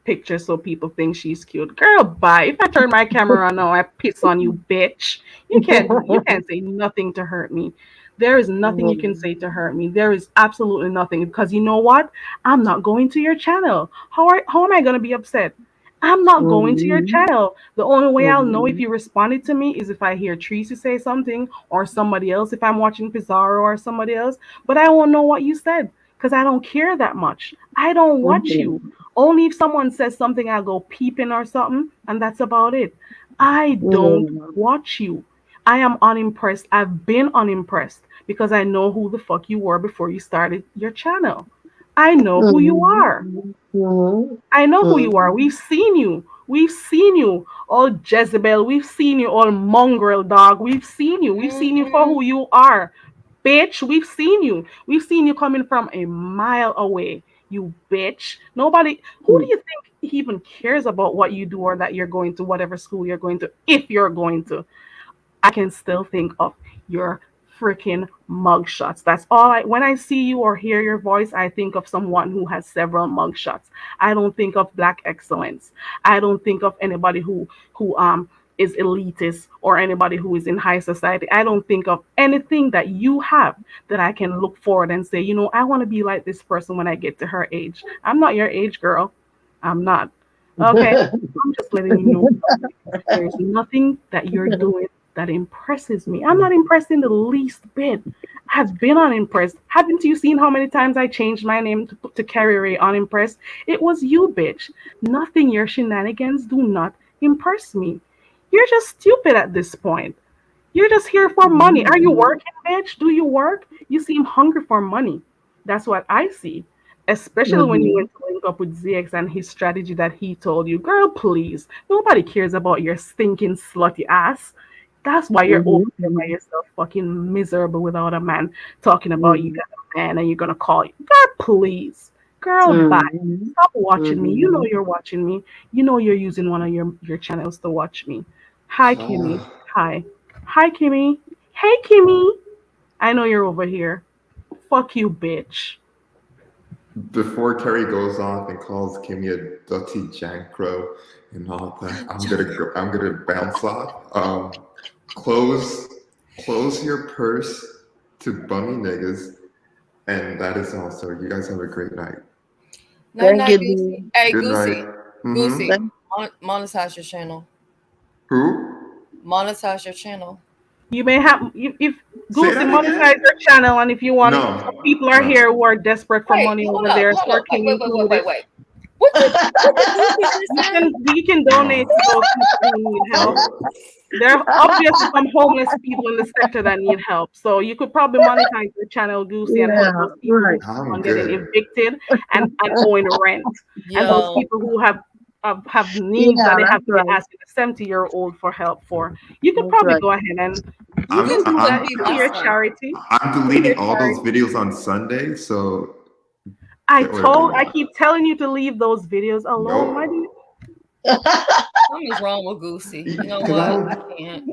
picture so people think she's cute. Girl, bye. If I turn my camera on now, I piss on you, bitch. You can't say nothing to hurt me. There is nothing you can say to hurt me. There is absolutely nothing because you know what? I'm not going to your channel. How am I gonna be upset? I'm not going to your Mhm. channel. The only way I'll know if Mhm. you responded to me is if I hear Tracy say something or somebody else if I'm watching Pizarro or somebody else. But I won't know what you said because I don't care that much. I don't watch you. Only if someone says something, I'll go peeping or something, and that's about it. I don't watch you. I am unimpressed. I've been unimpressed because I know who the fuck you were before you started your channel. I know who you are. I know who you are. We've seen you. We've seen you. All Jezebel. We've seen you. All mongrel dog. We've seen you. We've seen you for who you are. Bitch, we've seen you. We've seen you coming from a mile away. You bitch. Nobody, who do you think even cares about what you do or that you're going to whatever school you're going to, if you're going to? I can still think of your freaking mugshots. That's all I when I see you or hear your voice, I think of someone who has several mugshots. I don't think of black excellence. I don't think of anybody who is elitist or anybody who is in high society. I don't think of anything that you have that I can look forward and say, I want to be like this person when I get to her age. I'm not your age, girl. I'm not. Okay? I'm just letting you know there's nothing that you're doing that impresses me. I'm not impressed in the least bit. I've been unimpressed. Haven't you seen how many times I changed my name to Carrie Ray Unimpressed? It was you, bitch. Nothing, your shenanigans do not impress me. You're just stupid at this point. You're just here for money. Are you working, bitch? Do you work? You seem hungry for money. That's what I see. Especially when you went to link up with ZX and his strategy that he told you. Girl, please. Nobody cares about your stinking slutty ass. That's why you're over there by yourself, fucking miserable without a man talking about you got a man and you're gonna call you. Girl, please. Girl, bye. Stop watching me. You know you're watching me. You know you're using one of your channels to watch me. Hi, Kimmy. Hi. Hi, Kimmy. Hey, Kimmy. I know you're over here. Fuck you, bitch. Before Kerry goes off and calls Kimmy a dirty jankro and all that, I'm gonna bounce off. Close your purse to bummy niggas, and that is all. So you guys have a great night. Thank Goosey. you. Hey, Good Goosey. night. Goosey, monetize your channel. Who? Monetize your channel. You may have if Say Goosey that monetize again? your channel, and if you want, No. people are here who are desperate for Wait, money hold over up, there. hold Sir up. King included. Wait. What did Goosey just You say? can donate to those people who need help. There are obviously some homeless people in the sector that need help. So you could probably monetize your channel, Goosey, and help those people who keep on getting evicted and owing rent. And those Yo. people who have needs that they have to be asking a 70-year-old for help for. You could probably go ahead and you can do that. You can be your charity. I'm deleting all those videos on Sunday, so I keep telling you to leave those videos alone. Nope. Why do you? Something's wrong with Goosey. You know what? I can't.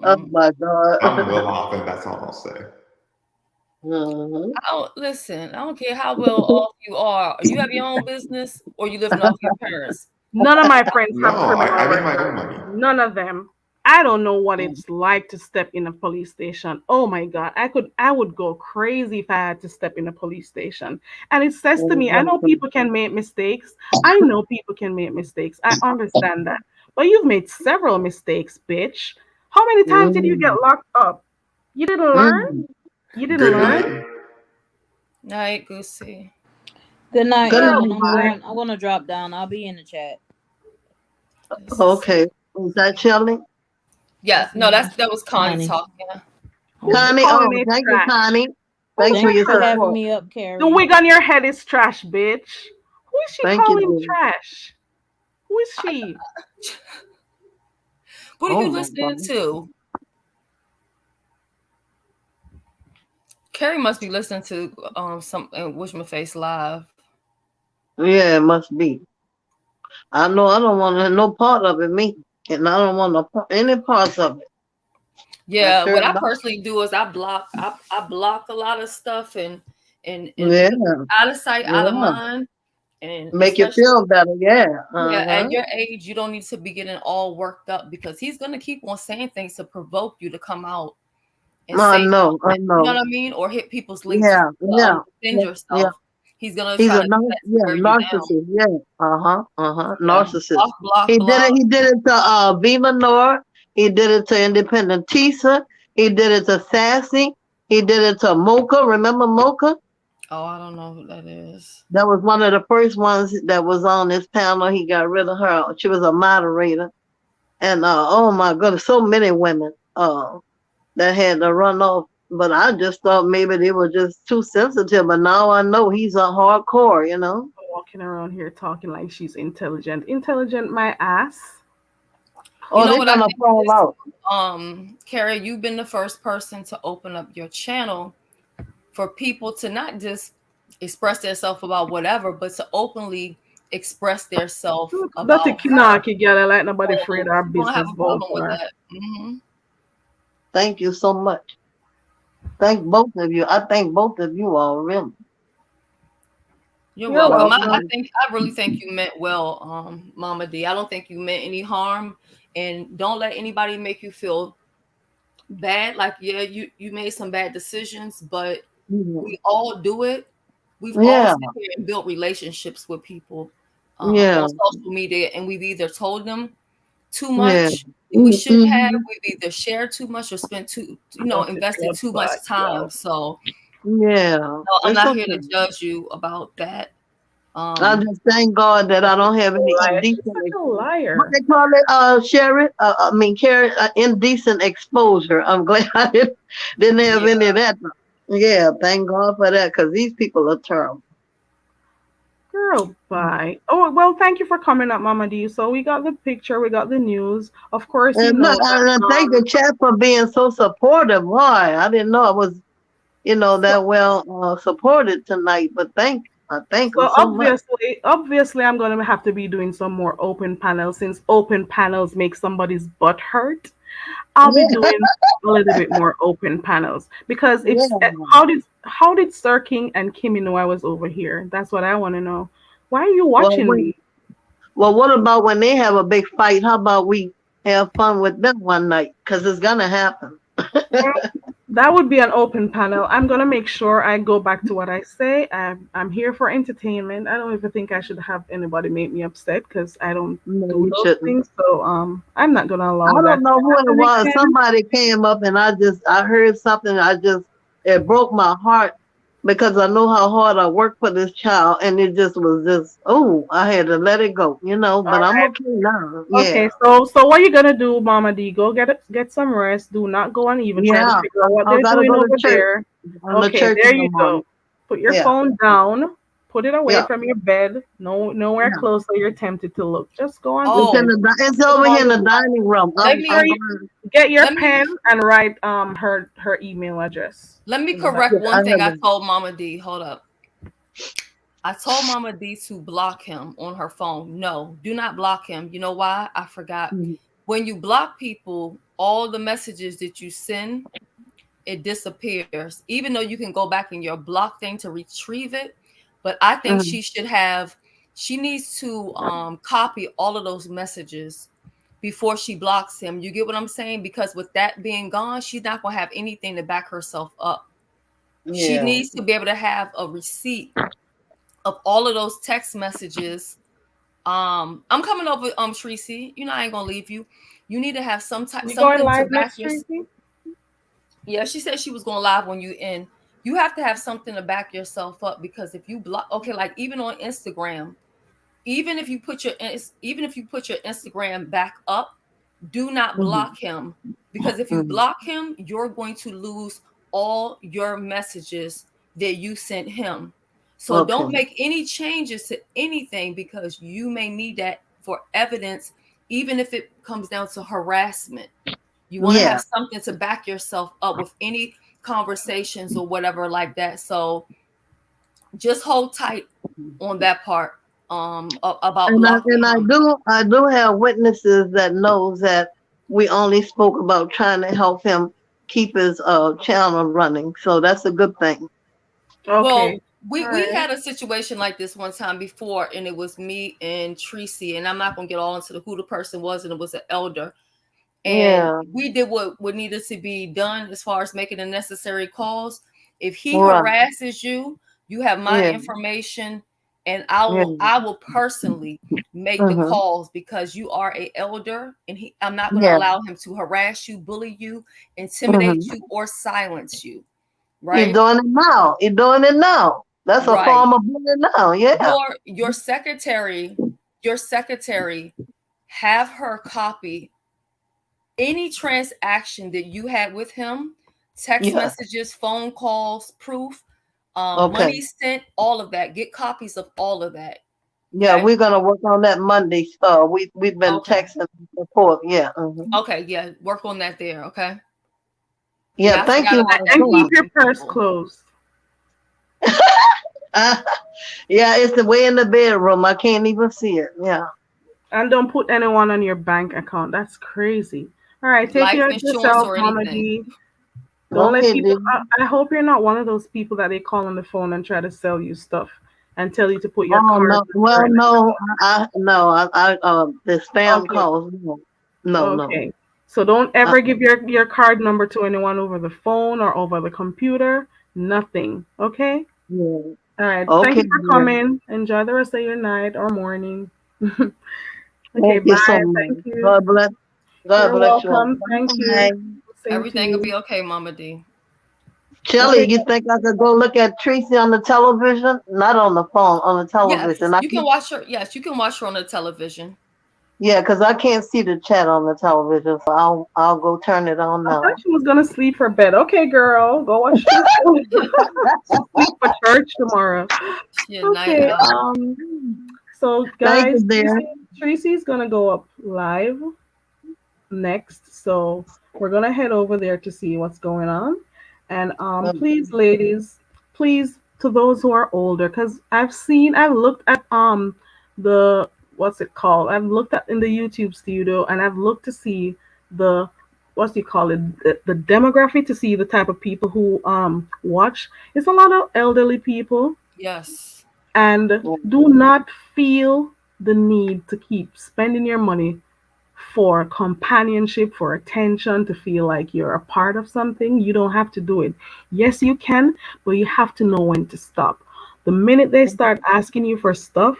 Oh my God. I'm well off, and that's all I'll say. Listen, I don't care how well off you are. You have your own business or you living off your parents. None of my friends have No, criminal I make my records. own money. None of them. I don't know what it's like to step in a police station. Oh my God. I would go crazy if I had to step in a police station. And it says to me, I know people can make mistakes. I know people can make mistakes. I understand that. But you've made several mistakes, bitch. How many times did you get locked up? You didn't learn? You didn't Good learn? night. Night, Goosey. Good night, Good everyone. night. I'm gonna drop down. I'll be in the chat. Okay. Is that Shelly? Yeah, no, that was Connie talking. Connie, thank you, Connie. Thanks for your for having support. me up, Carrie. The wig on your head is trash, bitch. Who is she Thank you, calling dear. trash? Who is she? What are you listening to? Carrie must be listening to some Wishmaface live. Yeah, it must be. I know I don't want no part of it, me. And I don't want any parts of it. Yeah, sure what I don't. personally do is I block a lot of stuff and Yeah. out of sight, out of Yeah. mind. And Make you feel better, yeah. Yeah, Uh-huh. at your age, you don't need to be getting all worked up because he's gonna keep on saying things to provoke you to come out and I say know, I something. know. You know what I mean? Or hit people's links Yeah, to defend yourself. He's gonna He's try a to wear you narcissist. down. Yeah. Yeah. Narcissist. Block. He did it to Viva Nor. He did it to Independent Tisa. He did it to Sassy. He did it to Mocha. Remember Mocha? Oh, I don't know who that is. That was one of the first ones that was on this panel. He got rid of her. She was a moderator. And oh my goodness, so many women that had to run off. But I just thought maybe they were just too sensitive. But now I know he's a hardcore, you know. Walking around here talking like she's intelligent. Intelligent, my ass. You Oh, know they're what I gonna think fall is, out. Carrie, you've been the first person to open up your channel for people to not just express themselves about whatever, but to openly express themselves That's a about her. kinaki girl. I like nobody So afraid our you don't have business a about problem with her. that. Mm-hmm. Thank you so much. Thank both of you. I thank both of you all, really. You're You're welcome. welcome. I really think you meant well, Mama D. I don't think you meant any harm, and don't let anybody make you feel bad. Like, yeah, you made some bad decisions, but we all do it. We've all Yeah. sat here and built relationships with people Yeah. on social media, and we've either told them too Yeah. much that we shouldn't have. Mhm. We've either shared too much or spent too, That's a invested good too much fight, time. yo. So Yeah. no, I'm It's not here to okay. judge you about that. I just thank God that I don't have any Liar. She's indecent, such a what liar. they call it, Sherry? I mean, Carrie, indecent exposure. I'm glad I didn't have Yeah. any of that. Yeah, thank God for that, because these people are terrible. Girl, bye. Oh, well, thank you for coming up, Mama D. So we got the picture, we got the news. Of course, you And know look, that. I thank the chat for being so supportive. Why? I didn't know I was, So, that well supported tonight, but I thank them so so much. obviously, I'm gonna have to be doing some more open panels since open panels make somebody's butt hurt. I'll be Yeah, doing a little bit more open panels because if yeah. how did Sir King and Kimmy know I was over here? That's what I want to know. Why are you Well, watching me? well, what about when they have a big fight? How about we have fun with them one night? Because it's gonna happen. Well, that would be an open panel. I'm gonna make sure I go back to what I say. I'm here for entertainment. I don't even think I should have anybody make me upset because I don't No, do you those shouldn't. things. So I'm not gonna I allow that don't to know who it happen was. again. Somebody came up and I heard something. It broke my heart because I know how hard I worked for this child, and it just was just, oh, I had to let it go, All But I'm right. okay now. Okay, Yeah, so what you gonna do, Mama D? Go get some rest. Do not go and even try to yeah. figure out what I they're gotta doing go to over church. there. On the Okay, church there in the you go. morning. Put your Yeah, phone down. Put it away yeah, from your bed. No, nowhere yeah. close so you're tempted to look. Just go on to It's bed. it's Put over here in on. the dining room. Let I'm me Sure I'm you going. get your let pen me and write her email address let me in the back. correct Yeah, I one thing have I it. told Mama D. Hold up. I told Mama D to block him on her phone. No, do not block him. You know why? I forgot. Mhm. When you block people, all the messages that you send, it disappears. Even though you can go back in your block thing to retrieve it. But I think Mhm. she needs to copy all of those messages before she blocks him. You get what I'm saying? Because with that being gone, she's not gonna have anything to back herself up. She Yeah. needs to be able to have a receipt of all of those text messages. I'm coming over, Tracy. You know I ain't gonna leave you. You need to have You going something to live back next, your. Tracy? Yeah, she said she was going live when you in. You have to have something to back yourself up because if you block, okay, like even on Instagram, even if you put your Instagram back up, do not Mhm. block him because if you Mhm. block him, you're going to lose all your messages that you sent him. So Okay. don't make any changes to anything because you may need that for evidence, even if it comes down to harassment. You want to Yeah. have something to back yourself up with any conversations or whatever like that. So just hold tight on that part about blocking And him. I do have witnesses that knows that we only spoke about trying to help him keep his channel running. So that's a good thing. Well, Okay. All we right. had a situation like this one time before, and it was me and Tracy, and I'm not gonna get all into who the person was, and it was an elder. And Yeah. we did what needed to be done as far as making the necessary calls. If he Right. harasses you, you have my Yeah. information, and I Yeah. will personally make the Mhm. calls because you are a elder, and I'm not going to Yeah. allow him to harass you, bully you, intimidate Mhm. you, or silence you. He's right? doing it now. He's doing it now. That's a Right. form of bullying now. Yeah. Your secretary, have her copy any transaction that you had with him, text Yeah. messages, phone calls, proof, Okay. money sent, all of that. Get copies of all of that. Yeah, Okay. we're gonna work on that Monday. So we've been Okay. texting back and forth. Yeah. Mhm. Okay. Yeah. Work on that there. Okay. Yeah. Yeah, I Thank forgot you. about that And keep part. your purse closed. Yeah, it's the way in the bedroom. I can't even see it. Yeah. And don't put anyone on your bank account. That's crazy. All right, take Life care of insurance yourself, or Mama anything. D. Don't let Okay, people. dude. I hope you're not one of those people that they call on the phone and try to sell you stuff and tell you to put your Oh card no. number Well, in. no. I no. The spam Okay, calls. No. No. No. okay. So don't Uh, ever give your card number to anyone over the phone or over the computer. Nothing. Okay. yeah. All right. Thank Okay, you for dear. coming. Enjoy the rest of your night or morning. Okay. Thank you so Bye. much. Thank you. God bless. God You're bless you all. welcome. Thank you. Bye. Same to Everything will you. be okay, Mama D. Okay. Shelly, you think I could go look at Tracy on the television? Not on the phone, on the television. Yes, I you can can, watch her. Yes, you can watch her on the television. yeah, because I can't see the chat on the television, so I'll go turn it on I thought now. she was gonna sleep for bed. Okay, girl, go watch this. Sleep for church tomorrow. She a night Okay. owl. So Thank guys, you, dear. Tracy's gonna go up live next. So we're gonna head over there to see what's going on. And please, ladies, please to those who are older, because I've looked at the what's it called? I've looked at in the YouTube studio and I've looked to see the what's you call it the demographic to see the type of people who watch. It's a lot of elderly people Yes. and do not feel the need to keep spending your money for companionship, for attention, to feel like you're a part of something. You don't have to do it. Yes, you can, but you have to know when to stop. The minute they start asking you for stuff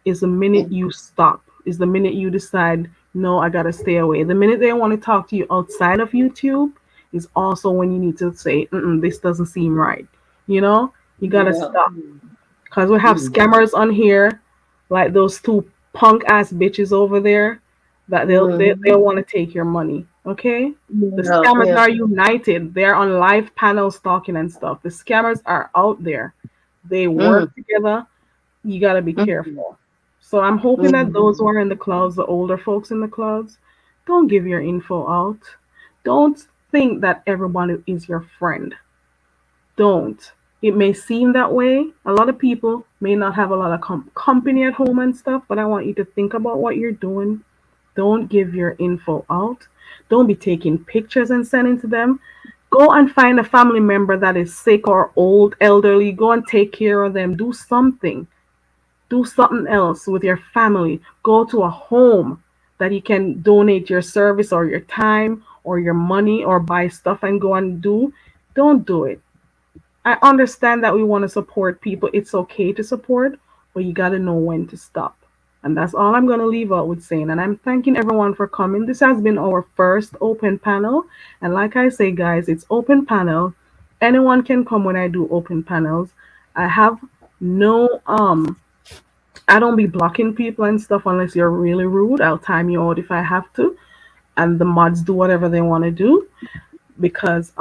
is the minute you stop, is the minute you decide, no, I gotta stay away. The minute they want to talk to you outside of YouTube is also when you need to say, this doesn't seem right. You know, you gotta Yeah. stop. Because we have scammers on here, like those two punk ass bitches over there, that they'll want to take your money. Okay? The Yeah, scammers yeah. are united. They're on live panels talking and stuff. The scammers are out there. They work together. You gotta be careful. So I'm hoping that those who are in the clouds, the older folks in the clouds, don't give your info out. Don't think that everybody is your friend. Don't. It may seem that way. A lot of people may not have a lot of company at home and stuff, but I want you to think about what you're doing. Don't give your info out. Don't be taking pictures and sending to them. Go and find a family member that is sick or old, elderly. Go and take care of them. Do something. Do something else with your family. Go to a home that you can donate your service or your time or your money or buy stuff and go and do. Don't do it. I understand that we want to support people. It's okay to support, but you got to know when to stop. And that's all I'm going to leave out with saying. And I'm thanking everyone for coming. This has been our first open panel. And like I say, guys, it's open panel. Anyone can come when I do open panels. I have no I don't be blocking people and stuff unless you're really rude. I'll time you out if I have to. And the mods do whatever they want to do because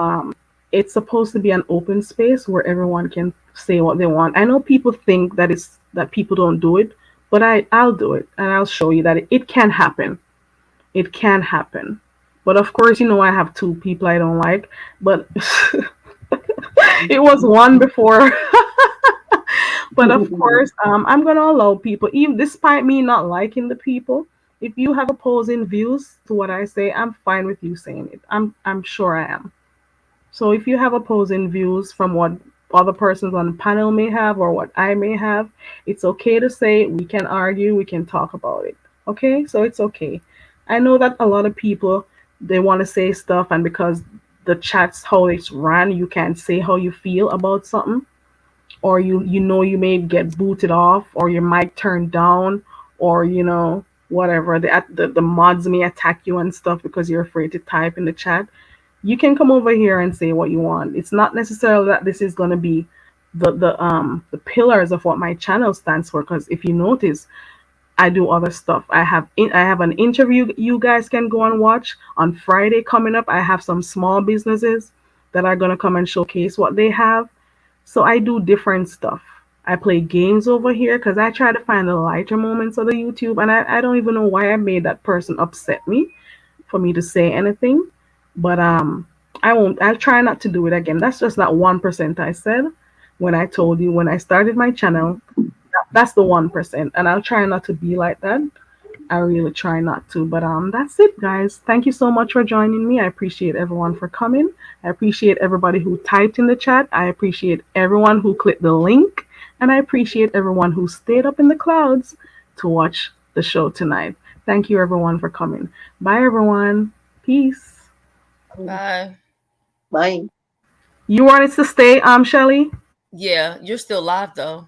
it's supposed to be an open space where everyone can say what they want. I know people think that it's that people don't do it, but I'll do it and I'll show you that it can happen. It can happen. But of course, I have two people I don't like, but it was one before. But of course, I'm gonna allow people, even despite me not liking the people. If you have opposing views to what I say, I'm fine with you saying it. I'm sure I am. So if you have opposing views from what other persons on the panel may have or what I may have, it's okay to say we can argue, we can talk about it. Okay? So it's okay. I know that a lot of people they want to say stuff and because the chats how it's ran, you can't say how you feel about something or you may get booted off or your mic turned down or whatever the mods may attack you and stuff because you're afraid to type in the chat. you can come over here and say what you want. It's not necessarily that this is going to be the pillars of what my channel stands for. Because if you notice, I do other stuff. I have an interview you guys can go and watch on Friday coming up. I have some small businesses that are gonna come and showcase what they have. So I do different stuff. I play games over here because I try to find the lighter moments of the YouTube, and I don't even know why I made that person upset me for me to say anything. But I won't. I'll try not to do it again. That's just that 1% I said when I told you when I started my channel. That's the 1%, and I'll try not to be like that. I really try not to. But that's it, guys. Thank you so much for joining me. I appreciate everyone for coming. I appreciate everybody who typed in the chat. I appreciate everyone who clicked the link, and I appreciate everyone who stayed up in the clouds to watch the show tonight. Thank you, everyone, for coming. Bye, everyone. Peace. Bye. Bye. You wanted to stay, Shelly? Yeah, you're still live though.